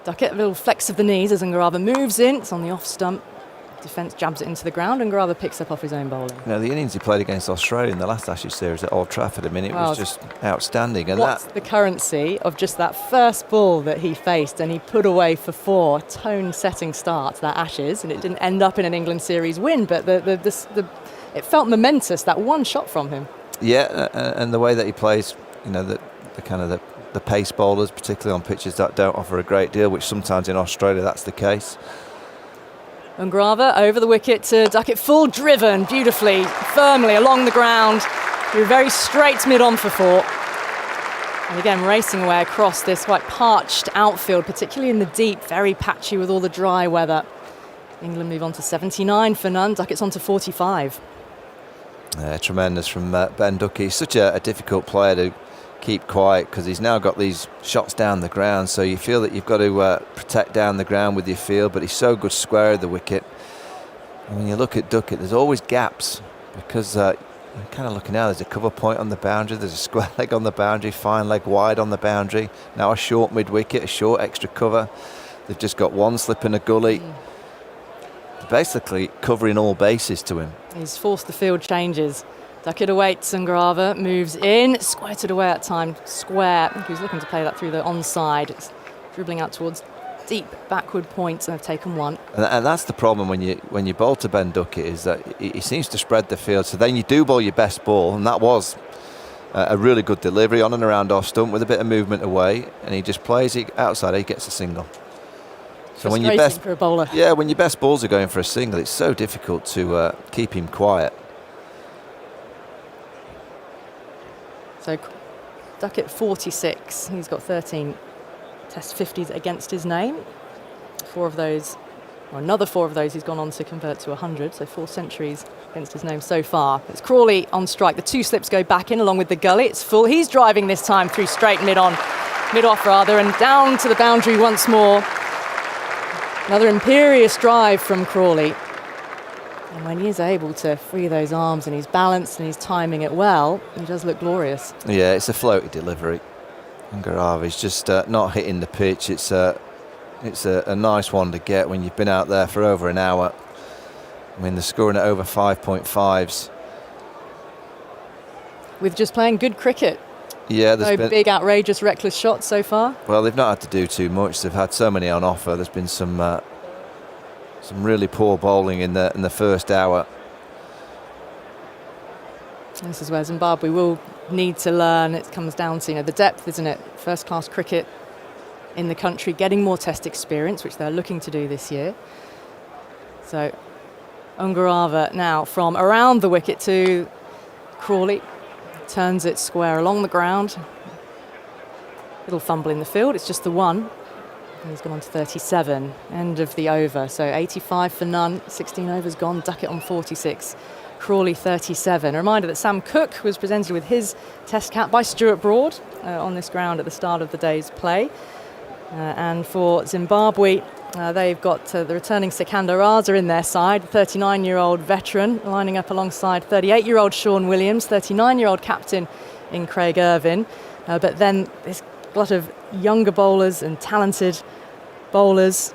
Duckett, a little flex of the knees as Ngarava moves in. It's on the off stump. Defence jabs it into the ground and Ngarava picks up off his own bowling. The innings he played against Australia in the last Ashes series at Old Trafford, it was just outstanding. And what's the currency of just that first ball that he faced and he put away for 4, tone-setting start to that Ashes, and it didn't end up in an England series win, but it felt momentous, that one shot from him. Yeah, and the way that he plays, the kind of the pace bowlers, particularly on pitches that don't offer a great deal, which sometimes in Australia that's the case. Ngarava over the wicket to Duckett, full driven, beautifully, firmly along the ground, through very straight mid-on for 4. And again, racing away across this quite parched outfield, particularly in the deep, very patchy with all the dry weather. England move on to 79 for none, Duckett's on to 45. Tremendous from Ben Duckett. He's such a difficult player to keep quiet because he's now got these shots down the ground, so you feel that you've got to protect down the ground with your field, but he's so good square of the wicket. And when you look at Duckett, there's always gaps because you're kind of looking now, there's a cover point on the boundary, there's a square leg on the boundary, fine leg wide on the boundary, now a short mid-wicket, a short extra cover. They've just got 1 slip in a gully. Basically covering all bases to him. He's forced the field changes. Duckett awaits and Ngarava moves in, squirted away at time, square. I think he was looking to play that through the onside. It's dribbling out towards deep backward points and have taken 1. And that's the problem when you bowl to Ben Duckett, is that he seems to spread the field. So then you do bowl your best ball, and that was a really good delivery on and around off stump with a bit of movement away, and he just plays it outside. He gets a single. So when your best for a bowler. Yeah, when your best balls are going for a single, it's so difficult to keep him quiet. So Duckett 46. He's got 13 Test 50s against his name. 4 of those, or another 4 of those, he's gone on to convert to 100. So 4 centuries against his name so far. It's Crawley on strike. The 2 slips go back in along with the gully. It's full. He's driving this time through straight mid-off rather, and down to the boundary once more. Another imperious drive from Crawley. And when he is able to free those arms and he's balanced and he's timing it well, he does look glorious. Yeah, it's a floaty delivery. Ungarava's just not hitting the pitch. It's a nice one to get when you've been out there for over an hour. I mean, they're scoring at over 5.5s. With just playing good cricket. Yeah, No big, outrageous, reckless shots so far. Well, they've not had to do too much. They've had so many on offer. There's been some really poor bowling in the first hour. This is where Zimbabwe will need to learn. It comes down to the depth, isn't it? First-class cricket in the country, getting more Test experience, which they're looking to do this year. So Ungarava now from around the wicket to Crawley. Turns it square along the ground. Little fumble in the field. It's just the 1. And he's gone on to 37. End of the over. So 85 for none. 16 overs gone. Duckett on 46. Crawley 37. A reminder that Sam Cook was presented with his Test cap by Stuart Broad on this ground at the start of the day's play. And for Zimbabwe, they've got the returning Sikandar Raza in their side, 39-year-old veteran, lining up alongside 38-year-old Sean Williams, 39-year-old captain in Craig Irvine. But then this glut of younger bowlers and talented bowlers.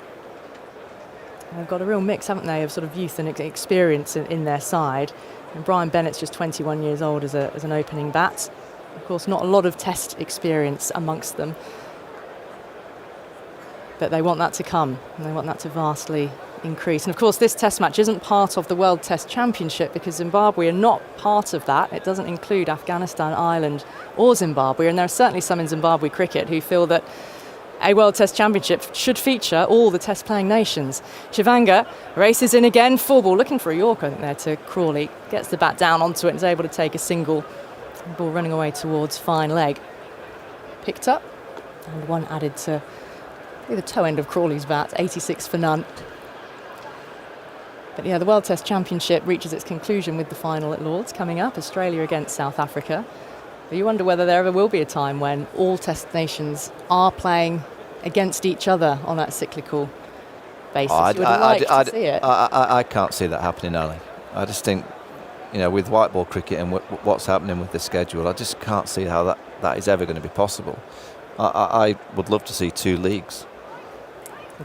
They've got a real mix, haven't they, of sort of youth and experience in their side. And Brian Bennett's just 21 years old as an opening bat. Of course, not a lot of Test experience amongst them. But they want that to come, and they want that to vastly increase. And of course, this Test match isn't part of the World Test Championship because Zimbabwe are not part of that. It doesn't include Afghanistan, Ireland, or Zimbabwe. And there are certainly some in Zimbabwe cricket who feel that a World Test Championship should feature all the Test-playing nations. Chivanga races in again, full ball, looking for a Yorker, I think, there to Crawley. Gets the bat down onto it and is able to take a single. Ball running away towards fine leg. Picked up, and 1 added to the toe end of Crawley's bat, 86 for none. But yeah, the World Test Championship reaches its conclusion with the final at Lord's coming up, Australia against South Africa. But you wonder whether there ever will be a time when all Test nations are playing against each other on that cyclical basis. You would like to see it. I can't see that happening, Ali. I just think, with white ball cricket and what's happening with the schedule, I just can't see how that is ever going to be possible. I would love to see 2 leagues.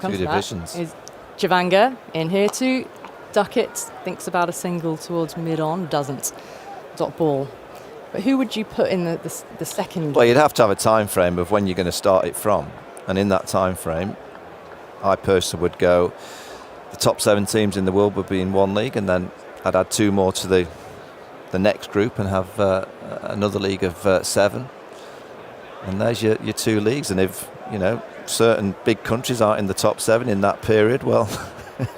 2 divisions. Is Chivanga in here too? Duckett thinks about a single towards mid-on, doesn't. Dot ball. But who would you put in the second? Well, you'd have to have a time frame of when you're going to start it from. And in that time frame, I personally would go, the top 7 teams in the world would be in one league, and then I'd add 2 more to the next group and have another league of 7. And there's your 2 leagues. And if, certain big countries aren't in the top 7 in that period, well,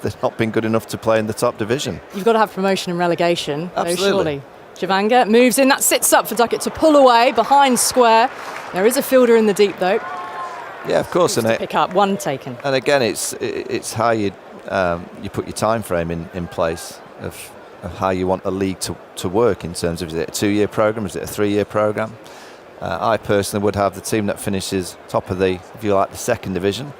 they've not been good enough to play in the top division. You've got to have promotion and relegation. Absolutely. Surely. Chivanga moves in, that sits up for Duckett to pull away behind square. There is a fielder in the deep though. Yeah, of course. And pick up, 1 taken. And again, it's how you put your time frame in place of how you want a league to work in terms of, is it a 2-year programme, is it a 3-year programme? I personally would have the team that finishes top of the second division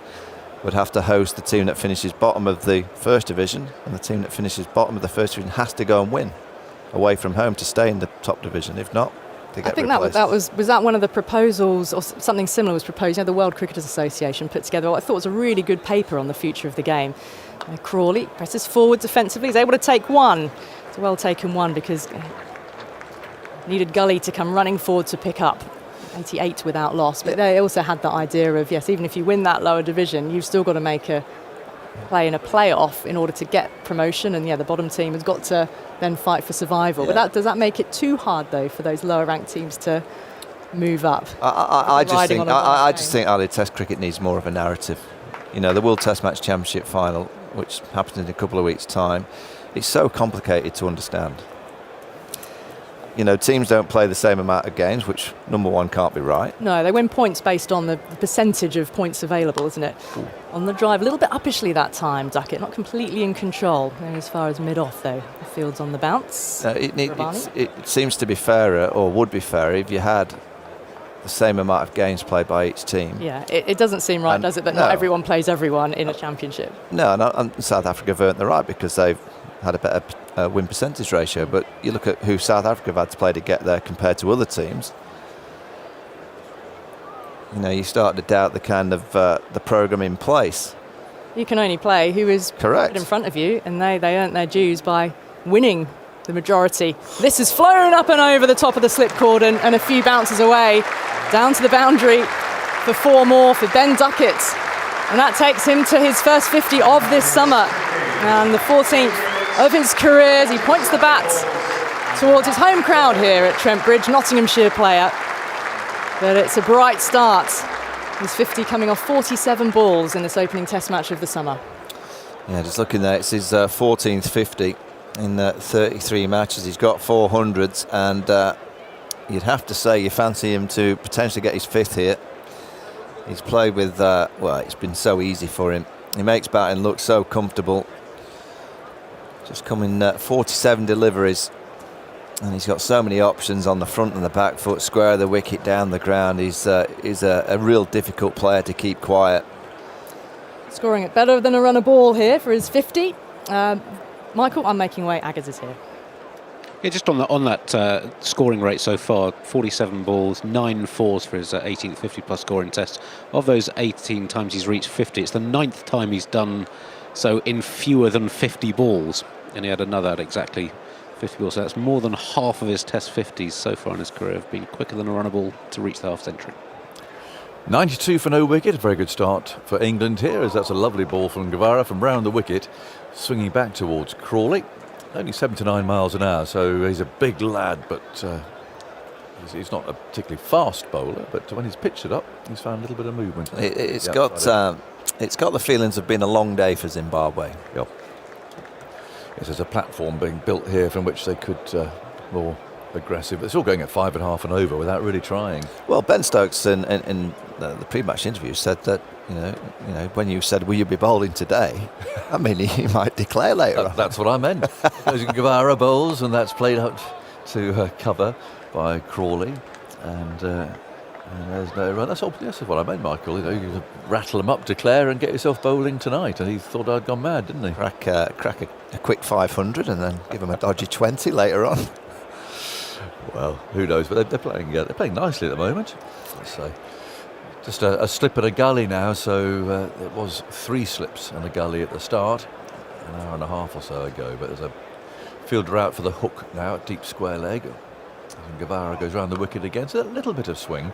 would have to host the team that finishes bottom of the first division, and the team that finishes bottom of the first division has to go and win away from home to stay in the top division. If not, they get replaced. I think was that one of the proposals, or something similar was proposed. The World Cricketers Association put together what I thought was a really good paper on the future of the game. Crawley presses forward defensively, he's able to take 1. It's a well taken 1 because needed Gully to come running forward to pick up. 88 without loss, but they also had that idea of, yes, even if you win that lower division, you've still got to make a play in a playoff in order to get promotion, and the bottom team has got to then fight for survival. Yeah. But does that make it too hard though for those lower ranked teams to move up? I just Riding think on a I bus just game. think Adelaide Test cricket needs more of a narrative. You know, the World Test Match Championship final, which happens in a couple of weeks' time, it's so complicated to understand. You know, teams don't play the same amount of games, which number one can't be right. No, they win points based on the percentage of points available, isn't it? On the drive, a little bit uppishly that time, Duckett, not completely in control. Going as far as mid-off, though. The field's on the bounce. It seems to be fairer, or would be fairer, if you had the same amount of games played by each team. Yeah, it doesn't seem right, does it, that not everyone plays everyone in a championship? No, and South Africa have earned the right because they've had a better win percentage ratio. But you look at who South Africa have had to play to get there compared to other teams. You know, you start to doubt the kind of the programme in place. You can only play who is Correct. in front of you, and they earned their dues by winning the majority. This is flown up and over the top of the slip cordon and a few bounces away, down to the boundary for 4 more for Ben Duckett. And that takes him to his first 50 of this summer, and the 14th of his career as he points the bat towards his home crowd here at Trent Bridge, Nottinghamshire player. But it's a bright start. He's 50 coming off 47 balls in this opening test match of the summer. Yeah, just looking there, it's his 14th 50 in 33 matches. He's got 400s, and you'd have to say you fancy him to potentially get his 5th here. He's played with, it's been so easy for him. He makes batting look so comfortable. Just coming 47 deliveries, and he's got so many options on the front and the back foot, square of the wicket, down the ground. He's a real difficult player to keep quiet. Scoring it better than a run of ball here for his 50. Michael, I'm making way. Aggers is here. Yeah, just on that scoring rate so far, 47 balls, 9 fours for his 18th 50-plus scoring test. Of those 18 times he's reached 50, it's the 9th time he's done so in fewer than 50 balls. And he had another at exactly 50 balls. So that's more than half of his test 50s so far in his career have been quicker than a runner ball to reach the half century. 92 for no wicket, a very good start for England here, as that's a lovely ball from Guevara from round the wicket, swinging back towards Crawley. Only 79 miles an hour, so he's a big lad, but he's not a particularly fast bowler. But when he's pitched it up, he's found a little bit of movement. It's got the feelings of being a long day for Zimbabwe. Yep. Yes, there's a platform being built here from which they could more aggressive. It's all going at 5.5 and over without really trying. Well, Ben Stokes in the pre-match interview said that you know when you said will you be bowling today, I mean he might declare later on. That's what I meant. Guevara bowls, and that's played out to cover by Crawley, and there's no run. That's what I meant, Michael. You know, you rattle them up, declare, and get yourself bowling tonight. And he thought I'd gone mad, didn't he? Crack a quick 500 and then give him a dodgy 20 later on. Well, who knows? But they're playing nicely at the moment. So just a slip and a gully now. So it was 3 slips and a gully at the start, an hour and a half or so ago. But there's a fielder out for the hook now at deep square leg. And Guevara goes round the wicket again. So a little bit of swing.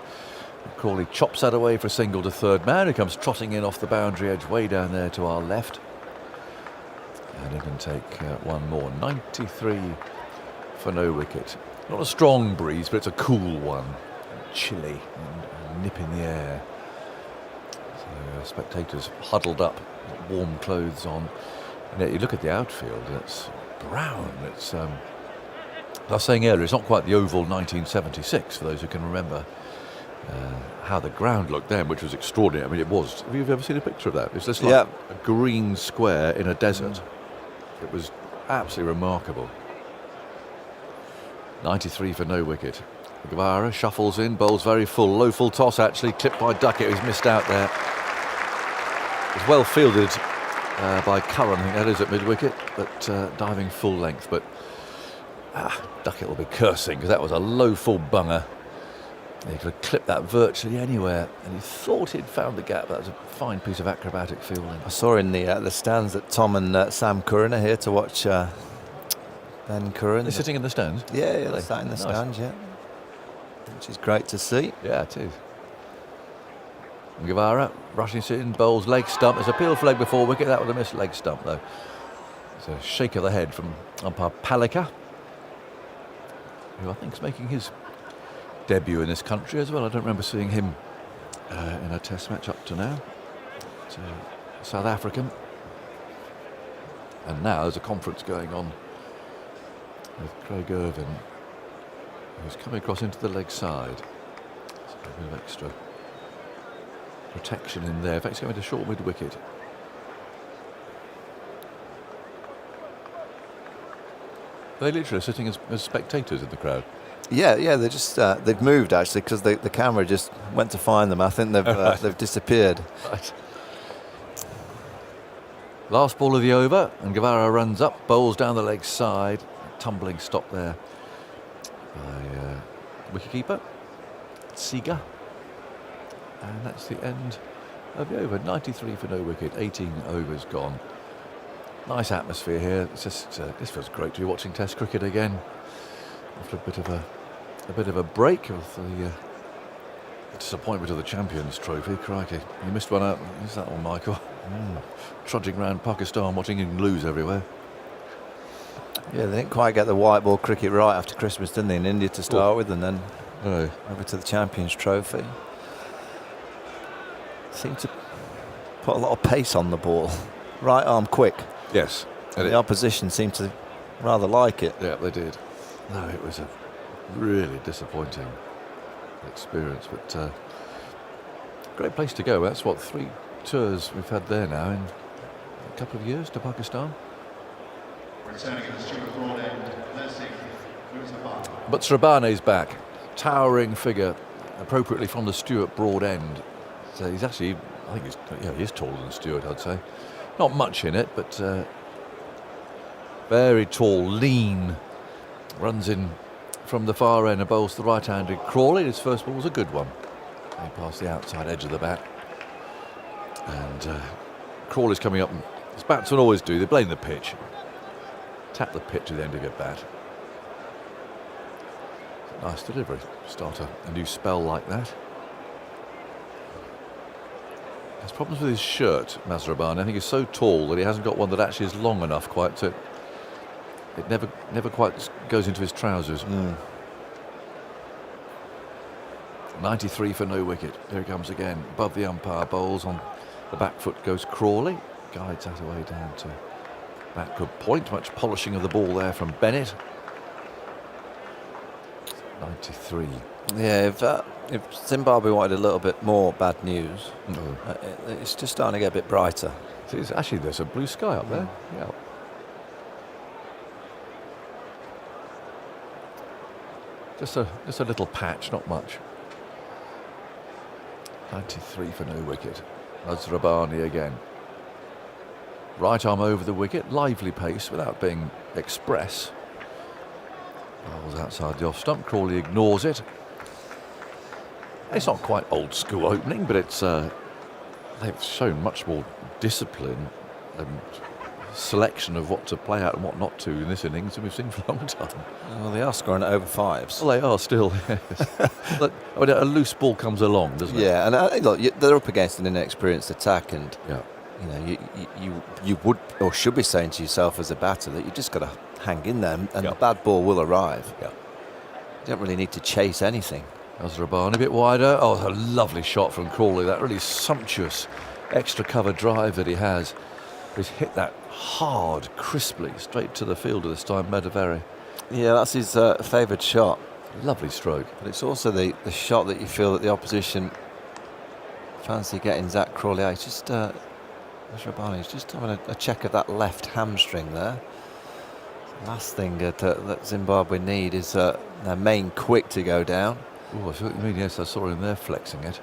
Crawley chops that away for a single to third man, who comes trotting in off the boundary edge way down there to our left. And he can take one more. 93 for no wicket. Not a strong breeze, but it's a cool one. Chilly and nip in the air. So spectators huddled up, warm clothes on. And yet you look at the outfield, and it's brown. It's as I was saying earlier, it's not quite the oval 1976, for those who can remember how the ground looked then, which was extraordinary. I mean, it was. Have you ever seen a picture of that? It's just like a green square in a desert. It was absolutely remarkable. 93 for no wicket. Guevara shuffles in, bowls very full, low full toss actually, clipped by Duckett, who's missed out there. It's well fielded by Curran, I think that is at mid-wicket, but diving full length. But Duckett will be cursing, because that was a low full bunger. He could have clipped that virtually anywhere, and he thought he'd found the gap. That was a fine piece of acrobatic fielding. I saw in the stands that Tom and Sam Curran are here to watch Ben Curran. They're sitting in the stands? Yeah, they're sat in the stands, yeah. Which is great to see. Yeah, it is. And Guevara rushing in, bowls leg stump. There's a peel for leg before wicket. That was a missed leg stump though. It's a shake of the head from umpire Palika, who I think is making his debut in this country as well. I don't remember seeing him in a test match up to now. It's a South African. And now there's a conference going on with Craig Irvin, who's coming across into the leg side. So a bit of extra protection in there. In fact, he's going to short mid wicket. They literally are sitting as spectators in the crowd. Yeah, they're just they've moved actually because the camera just went to find them. I think they've disappeared. Right. Last ball of the over, and Guevara runs up, bowls down the leg side. Tumbling stop there by wicketkeeper Seager, and that's the end of the over. 93 for no wicket, 18 overs gone. Nice atmosphere here. It's just this feels great to be watching Test cricket again after a bit of a break with the disappointment of the Champions Trophy. Crikey, you missed one out. Is that one, Michael? Trudging around Pakistan, watching England lose everywhere. Yeah, they didn't quite get the white ball cricket right after Christmas, didn't they, in India to start with, and then over to the Champions Trophy. Seemed to put a lot of pace on the ball. Right arm quick. Yes. And the opposition seemed to rather like it. Yeah, they did. No, it was a really disappointing experience, but great place to go. That's what, 3 tours we've had there now in a couple of years to Pakistan. But Srabane's back, towering figure, appropriately from the Stuart Broad end. So he's actually, I think he is taller than Stuart, I'd say. Not much in it, but very tall, lean. Runs in from the far end and bowls the right-handed Crawley. His first ball was a good one. He passed the outside edge of the bat. And Crawley's coming up, and as batsmen always do, they blame the pitch. Tap the pitch at the end of your bat. Nice delivery. Start a new spell like that. Has problems with his shirt, Masrabani. I think he's so tall that he hasn't got one that actually is long enough quite to... It never quite goes into his trousers. 93 for no wicket. Here he comes again. Above the umpire, bowls on the back foot goes Crawley. Guides that away down to backward point. Much polishing of the ball there from Bennett. 93. Yeah, if Zimbabwe wanted a little bit more bad news, it's just starting to get a bit brighter. See, actually, there's a blue sky up there. Yeah. Just a little patch, not much. 93 for no wicket. Nazrabani again. Right arm over the wicket, lively pace without being express. Bowls outside the off stump. Crawley ignores it. It's not quite old school opening, but it's they've shown much more discipline and selection of what to play out and what not to in this innings than we've seen for a long time. Well, they are scoring at over 5s. Well, they are still, yes. But, I mean, a loose ball comes along, doesn't it? Yeah, and look, they're up against an inexperienced attack, and you know, you would or should be saying to yourself as a batter that you just got to hang in there, and the bad ball will arrive. Yeah. You don't really need to chase anything. Nazrabani a bit wider. Oh, a lovely shot from Crawley. That really sumptuous extra cover drive that he has. He's hit that hard, crisply, straight to the fielder this time, Medaveri. Yeah, that's his favoured shot. Lovely stroke. But it's also the shot that you feel that the opposition fancy getting Zach Crawley out. It's just, Nazrabani is just having a check of that left hamstring there. Last thing that Zimbabwe need is their main quick to go down. Oh, I see what you mean. Yes, I saw him there flexing it.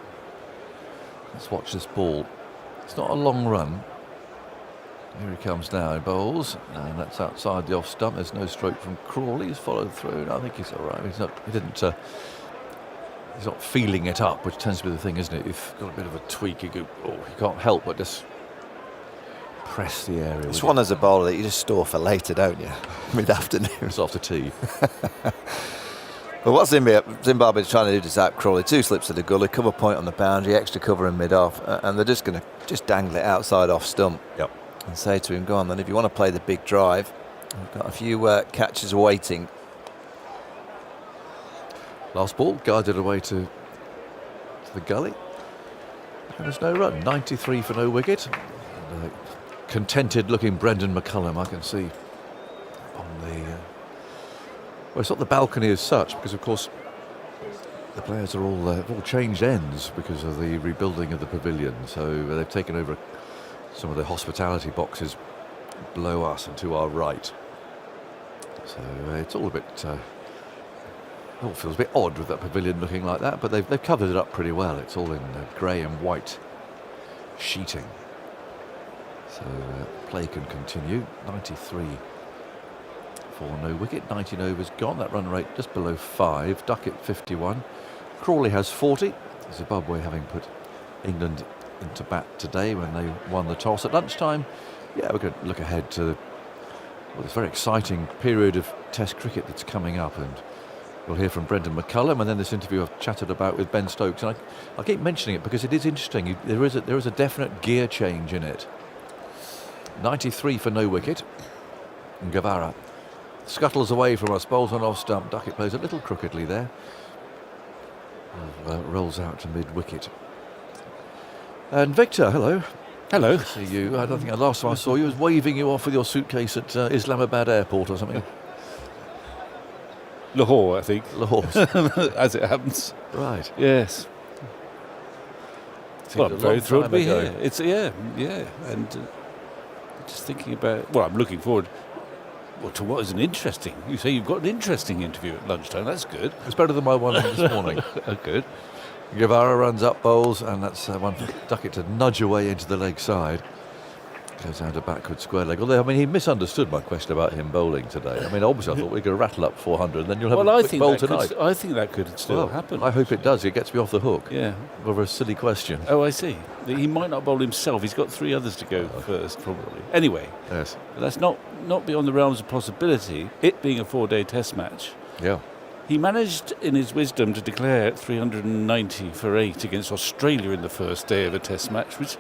Let's watch this ball. It's not a long run. Here he comes now, he bowls, and that's outside the off stump. There's no stroke from Crawley. He's followed through, and I think he's all right. He's not feeling it up, which tends to be the thing, isn't it? If you've got a bit of a tweak, you can't help but just press the area. It's one as a bowler that you just store for later, don't you? Mid-afternoon. It's after tea. Well, what Zimbabwe's trying to do to zap Crawley, 2 slips to the gully, cover point on the boundary, extra cover in mid-off, and they're just going to just dangle it outside off stump. Yep. And say to him, go on then, if you want to play the big drive, we've got a few catches waiting. Last ball, guided away to the gully. And there's no run, 93 for no wicket. And, contented-looking Brendan McCullum, I can see on the... well, it's not the balcony as such, because of course the players are have all changed ends because of the rebuilding of the pavilion. So they've taken over some of the hospitality boxes below us and to our right. So it's all a bit... it all feels a bit odd with that pavilion looking like that, but they've covered it up pretty well. It's all in grey and white sheeting. So play can continue. 93 for no wicket. 19 overs gone. That run rate just below 5. Duckett 51. Crawley has 40. Zimbabwe having put England into bat today when they won the toss at lunchtime. Yeah, we're going to look ahead to this very exciting period of Test cricket that's coming up, and we'll hear from Brendan McCullum, and then this interview I've chatted about with Ben Stokes. And I keep mentioning it because it is interesting. There is a definite gear change in it. 93 for no wicket. And Guevara scuttles away from us, bowls on off stump. Duckett plays a little crookedly there. Rolls out to mid-wicket. And Victor, hello. Hello. Good to see you. I don't think the last time I saw you was waving you off with your suitcase at Islamabad airport or something. Lahore, I think. Lahore. As it happens. Right. Yes. Seems Well, a I'm very long thrilled to time be ago. here. It's yeah. And just thinking about, well, I'm looking forward to what is an interesting. You say you've got an interesting interview at lunchtime. That's good. It's better than my one this morning. Good. Guevara runs up, bowls, and that's one for Duckett to nudge away into the leg side. Goes out a backward square leg. Although, I mean, he misunderstood my question about him bowling today. I mean, obviously, I thought we could rattle up 400 and then you'll have a quick bowl tonight. I think that could still happen. I hope it does. It gets me off the hook. Yeah. Over a silly question. Oh, I see. He might not bowl himself. He's got 3 others to go first, probably. Anyway, yes. That's not beyond the realms of possibility. It being a 4-day Test match. Yeah. He managed, in his wisdom, to declare 390 for 8 against Australia in the first day of a Test match, which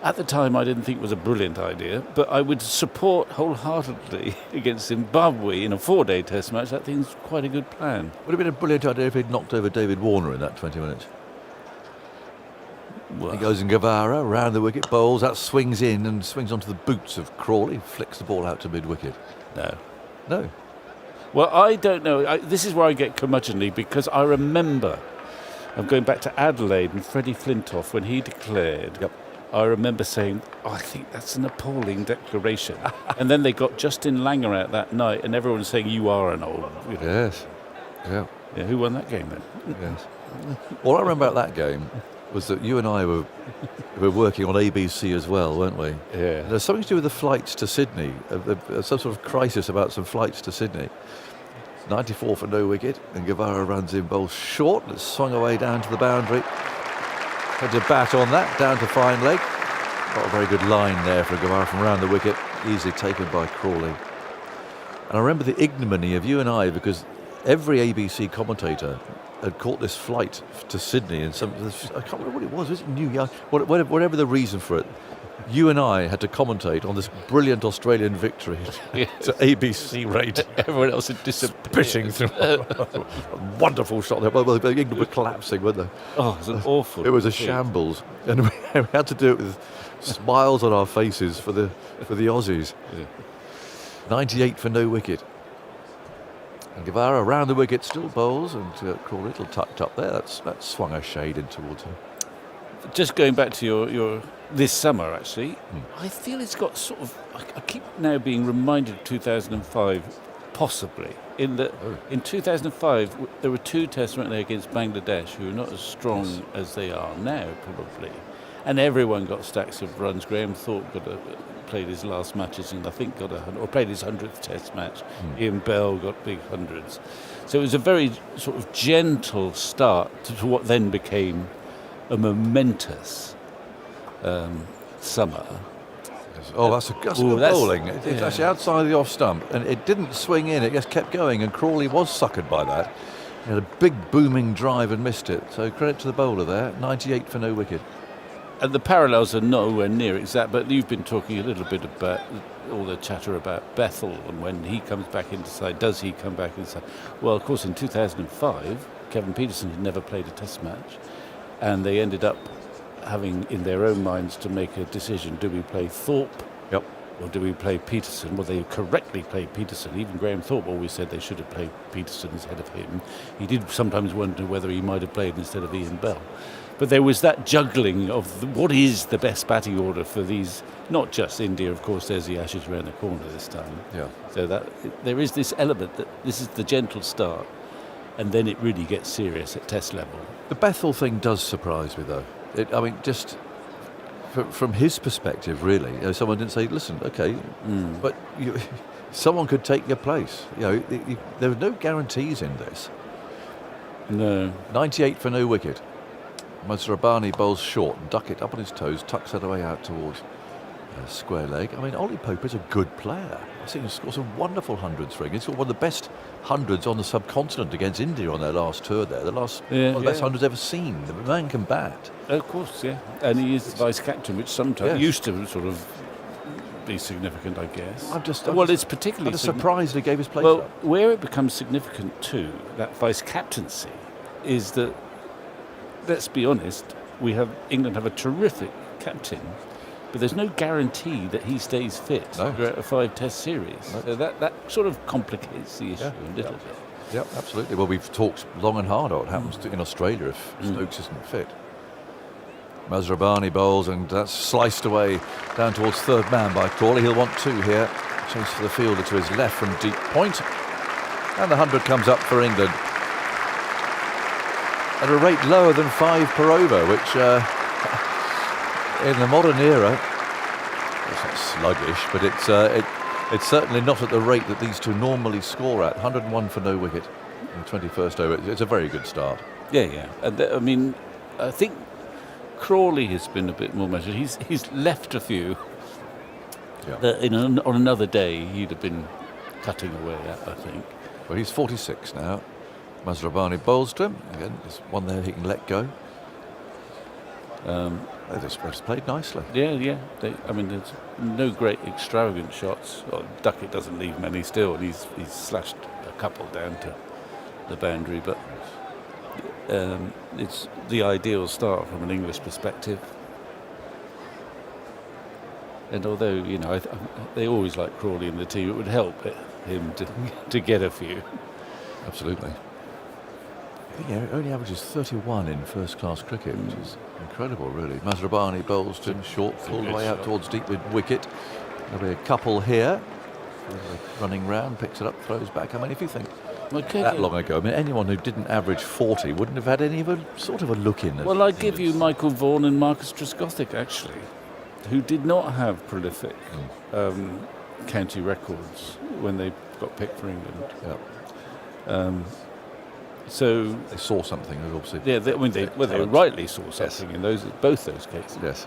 at the time I didn't think was a brilliant idea, but I would support wholeheartedly against Zimbabwe in a 4-day Test match. That seems quite a good plan. Would have been a brilliant idea if he'd knocked over David Warner in that 20 minutes. Well, he goes in Guevara, round the wicket, bowls, that swings in and swings onto the boots of Crawley, flicks the ball out to mid-wicket. No. Well, I don't know. This is where I get curmudgeonly, because I remember, I'm going back to Adelaide and Freddie Flintoff when he declared. Yep. I remember saying, I think that's an appalling declaration. And then they got Justin Langer out that night, and everyone was saying, you are an old... Yes. Yeah. Who won that game then? Yes. All I remember about that game was that you and I were working on ABC as well, weren't we? Yeah. There's something to do with the flights to Sydney, some sort of crisis about some flights to Sydney. 94 for no wicket, and Guevara runs in, bowls short, it's swung away down to the boundary. Had to bat on that, down to fine leg. Got a very good line there for Guevara from around the wicket, easily taken by Crawley. And I remember the ignominy of you and I, because every ABC commentator had caught this flight to Sydney, and I can't remember what it was it New York? Whatever the reason for it, you and I had to commentate on this brilliant Australian victory to ABC rate. Everyone else had disappeared. Spitting through. Wonderful shot there. Well, England were collapsing, weren't they? Oh, it was an awful. It was a shambles, and we had to do it with smiles on our faces for the Aussies. Yeah. 98 for no wicket. And Guevara around the wicket, still bowls, and Crawley a little tucked up there. That swung a shade in towards him. Just going back to your this summer, actually, I feel it's got sort of... I keep now being reminded of 2005, possibly, in that in 2005 there were 2 tests, weren't there, against Bangladesh, who are not as strong as they are now, probably. And everyone got stacks of runs. Graham Thorpe played his last matches and I think played his 100th Test match. Ian Bell got big hundreds. So it was a very sort of gentle start to what then became a momentous summer. Oh, that's a good bowling. It's actually outside the off stump, and it didn't swing in. It just kept going, and Crawley was suckered by that. He had a big booming drive and missed it. So credit to the bowler there. 98 for no wicket. And the parallels are nowhere near exact, but you've been talking a little bit about all the chatter about Bethel and when he comes back inside, does he come back inside? Well, of course, in 2005, Kevin Peterson had never played a test match, and they ended up having in their own minds to make a decision, do we play Thorpe or do we play Peterson? Well, they correctly played Peterson. Even Graham Thorpe always said they should have played Peterson instead of him. He did sometimes wonder whether he might have played instead of Ian Bell. But there was that juggling of what is the best batting order for these, not just India, of course, there's the Ashes around the corner this time. Yeah. So that there is this element that this is the gentle start, and then it really gets serious at test level. The Bethel thing does surprise me, though. I mean, just from his perspective, really, someone didn't say, listen, okay, but someone could take your place. There are no guarantees in this. No. 98 for no wicket. Mazhar Rabbani bowls short, Duckett up on his toes, tucks that away out towards square leg. I mean, Ollie Pope is a good player. I've seen him score some wonderful hundreds for England. He's got one of the best hundreds on the subcontinent against India on their last tour there. One of the best hundreds ever seen. The man can bat. Of course, yeah. And he is vice captain, which sometimes used to sort of be significant, I guess. It's particularly surprised he gave his place up. up. Where it becomes significant too, that vice captaincy, is that, let's be honest, England have a terrific captain, but there's no guarantee that he stays fit throughout a 5-test series. No. So that sort of complicates the issue a little bit. Yeah, absolutely. Well, we've talked long and hard about what happens in Australia if Stokes isn't fit. Mazhar Rabbani bowls, and that's sliced away down towards third man by Crawley. He'll want 2 here. Chase for the fielder to his left from deep point. And the 100 comes up for England at a rate lower than 5 per over, which in the modern era, it's not sluggish, but it's certainly not at the rate that these two normally score at. 101 for no wicket in the 21st over. It's a very good start. Yeah. And I think Crawley has been a bit more measured. He's left a few that on another day he'd have been cutting away at, I think. Well, he's 46 now. Mazhar Rabbani bowls to him. Again, there's one there he can let go. They just played nicely. Yeah. There's no great extravagant shots. Well, Duckett doesn't leave many still, and he's slashed a couple down to the boundary, but it's the ideal start from an English perspective. And although, they always like Crawley in the team, it would help him to get a few. Absolutely. He only averages 31 in first-class cricket, which is incredible, really. Mazhar Rabbani bowls to him short, all the way out towards deep wicket. There'll be a couple here. Running round, picks it up, throws back. I mean, if you think that long ago, anyone who didn't average 40 wouldn't have had any of a sort of a look in. Well, I'd give you Michael Vaughan and Marcus Trescothick, actually, who did not have prolific county records when they got picked for England. Yeah. So they saw something, obviously. Yeah, they rightly saw something in both those cases. Yes.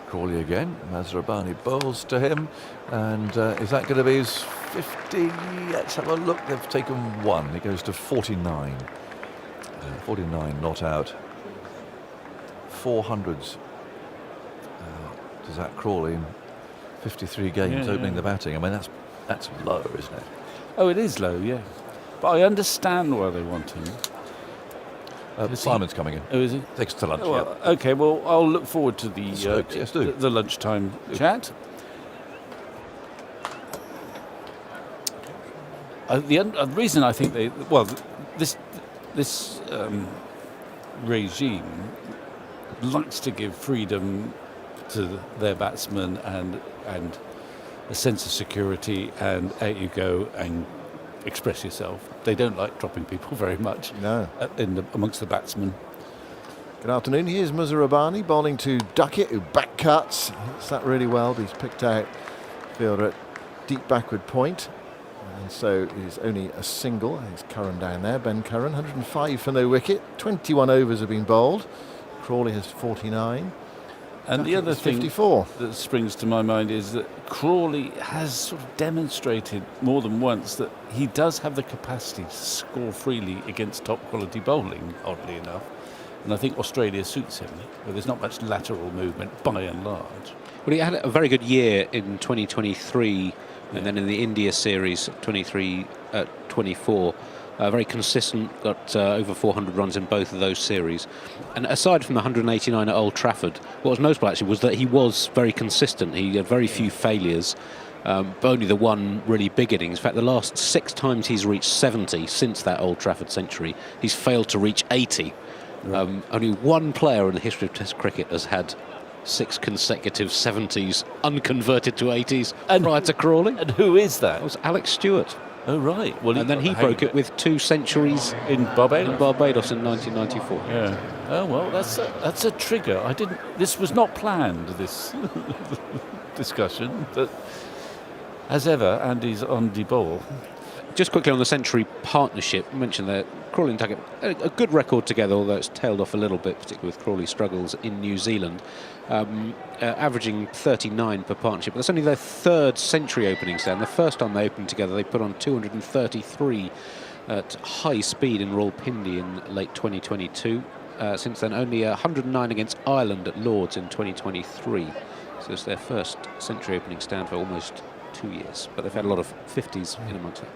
Crawley again. Mazhar Rabbani bowls to him, and is that going to be his 50? Let's have a look. They've taken 1. He goes to 49. 49 not out. 400s to Zach Crawley in 53 games opening the batting. I mean, that's low, isn't it? Oh, it is low, yeah. But I understand why they want him. Simon's coming in. Oh, is he? Takes us to lunch. Well, okay, well, I'll look forward to the the lunchtime chat. The reason I think this regime likes to give freedom to their batsmen and a sense of security, and out you go and express yourself. They don't like dropping people very much. No. Amongst the batsmen. Good afternoon. Here's Mazhar Rabbani bowling to Duckett, who back cuts. Hits that really well, but he's picked out fielder at deep backward point. And so it is only a single. There's Curran down there, Ben Curran, 105 for no wicket. 21 overs have been bowled. Crawley has 49. And the Duckett other was thing 54. that springs to my mind is that Crawley has sort of demonstrated more than once that he does have the capacity to score freely against top quality bowling, oddly enough. And I think Australia suits him, where there's not much lateral movement by and large. Well, he had a very good year in 2023, and then in the India series, 23-24. Very consistent, got over 400 runs in both of those series. And aside from the 189 at Old Trafford, what was notable actually was that he was very consistent. He had very few failures, but only the one really big innings. In fact, the last 6 times he's reached 70 since that Old Trafford century, he's failed to reach 80. Only one player in the history of Test cricket has had 6 consecutive 70s unconverted to 80s prior to Crawley. And who is that? It was Alex Stewart. Oh, right. Well, and then he broke it with 2 centuries in Barbados in 1994. Yeah. Oh well, that's a trigger. This was not planned. This discussion, but as ever, Andy's on the ball. Just quickly on the Century partnership, I mentioned that Crawley and Duckett, a good record together, although it's tailed off a little bit, particularly with Crawley's struggles in New Zealand. Averaging 39 per partnership. That's only their 3rd century opening stand. The first time they opened together, they put on 233 at high speed in Rawalpindi in late 2022. Since then, only 109 against Ireland at Lords in 2023. So it's their first century opening stand for almost 2 years. But they've had a lot of 50s in amongst it.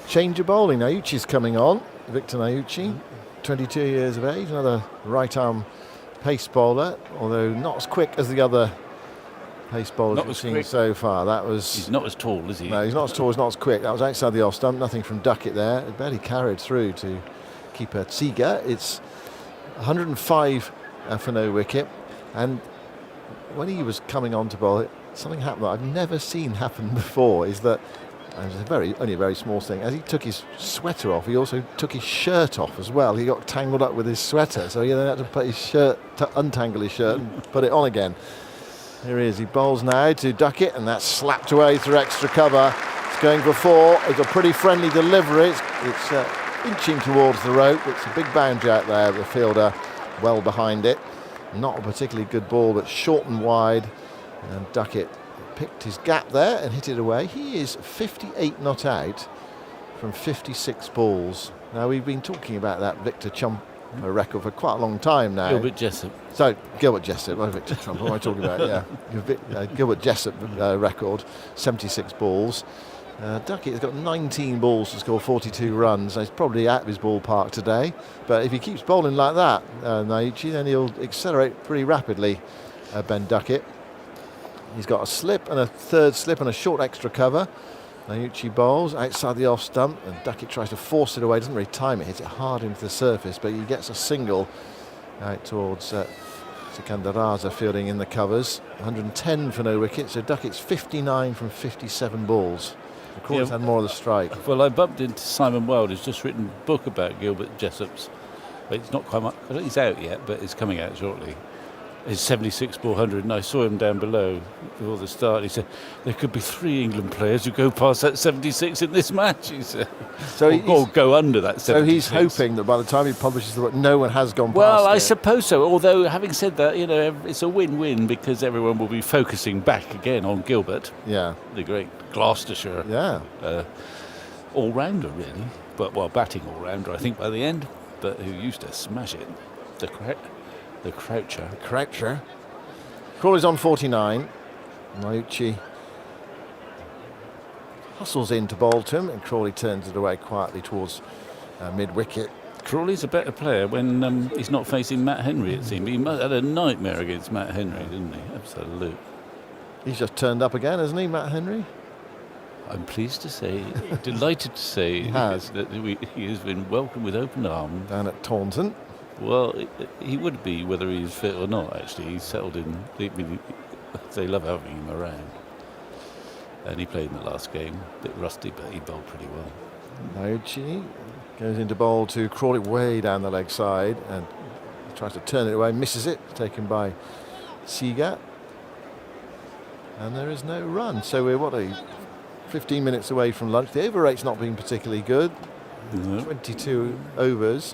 Change of bowling. Nauchi's coming on. Victor Nauchi, 22 years of age, another right-arm pace bowler, although not as quick as the other pace bowlers we've seen so far. He's not as tall, is he? No, he's not as tall, he's not as quick. That was outside the off stump, nothing from Duckett there. It barely carried through to keeper Tsiga. It's 105 for no wicket. And when he was coming on to bowl, something happened that I've never seen happen before, is that, and it was only a very small thing, as he took his sweater off, he also took his shirt off as well. He got tangled up with his sweater, so he then had to put his shirt, to untangle his shirt and put it on again. Here he is, he bowls now to Duckett, and that's slapped away through extra cover. It's going for 4, it's a pretty friendly delivery, it's inching towards the rope, it's a big boundary out there, the fielder well behind it. Not a particularly good ball, but short and wide, and Duckett picked his gap there and hit it away. He is 58 not out from 56 balls. Now, we've been talking about that Victor Trump record for quite a long time now. Gilbert Jessop. So, Gilbert Jessop, Victor Trump, what am I talking about? Yeah, Gilbert Jessop record, 76 balls. Duckett has got 19 balls to score 42 runs. So he's probably out of his ballpark today. But if he keeps bowling like that, Nauchi, then he'll accelerate pretty rapidly, Ben Duckett. He's got a slip and a 3rd slip and a short extra cover. Nauchi bowls outside the off stump, and Duckett tries to force it away. Doesn't really time it, hits it hard into the surface, but he gets a single out towards Sikandar Raza fielding in the covers. 110 for no wicket, so Duckett's 59 from 57 balls. The Crawley's had more of the strike. Well, I bumped into Simon Wilde, who's just written a book about Gilbert Jessop's. But it's not quite much, I don't think it's out yet, but it's coming out shortly. His 76 ball 100, and I saw him down below before the start. He said, there could be 3 England players who go past that 76 in this match, he said. So or go under that 76. So he's hoping that by the time he publishes the book, no one has gone past Well, I it. suppose so. Although, having said that, it's a win-win because everyone will be focusing back again on Gilbert. Yeah. The great Gloucestershire all-rounder, really. But, batting all-rounder, I think, by the end. But who used to smash it. The Croucher. Crawley's on 49. Nauchi hustles in to bowl to him, and Crawley turns it away quietly towards mid-wicket. Crawley's a better player when he's not facing Matt Henry, it seemed. He had a nightmare against Matt Henry, didn't he? Absolute. He's just turned up again, hasn't he, Matt Henry? I'm pleased to say, delighted to say that he has been welcomed with open arms. Down at Taunton. Well, he would be whether he's fit or not, actually. He's settled in. They love having him around. And he played in the last game. A bit rusty, but he bowled pretty well. Nauchi goes into bowl to Crawley way down the leg side and tries to turn it away, misses it, taken by Tsiga. And there is no run. So we're, 15 minutes away from lunch. The over rate's not been particularly good. 22 overs.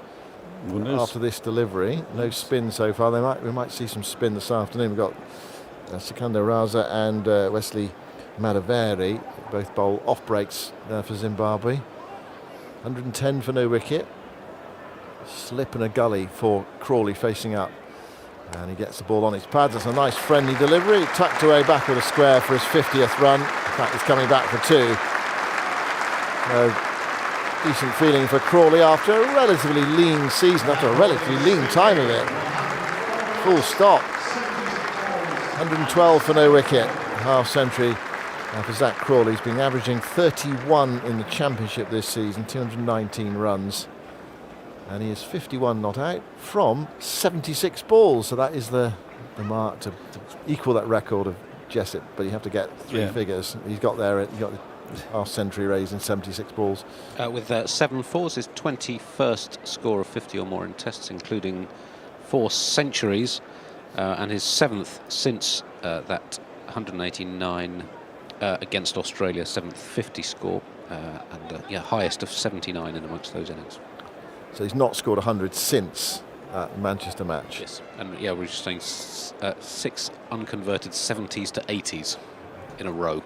after this delivery. No spin so far. We might see some spin this afternoon. We've got Sikander Raza and Wesley Madaveri both bowl off breaks for Zimbabwe. 110 for no wicket. Slip and a gully for Crawley facing up. And he gets the ball on his pads. That's a nice friendly delivery. Tucked away back with a square for his 50th run. In fact, he's coming back for 2. Decent feeling for Crawley after a relatively lean season, after a relatively lean time of it. Full stop. 112 for no wicket. Half century for Zach Crawley. He's been averaging 31 in the championship this season, 219 runs. And he is 51 not out from 76 balls. So that is the mark to equal that record of Jessup. But you have to get 3 figures. He's got there. He got the half century raised in 76 balls. With 7 fours, his 21st score of 50 or more in tests, including 4 centuries, and his 7th since that 189 against Australia, 7th 50 score, and highest of 79 in amongst those innings. So he's not scored 100 since that Manchester match. Yes, and we're just saying 6 unconverted 70s to 80s in a row.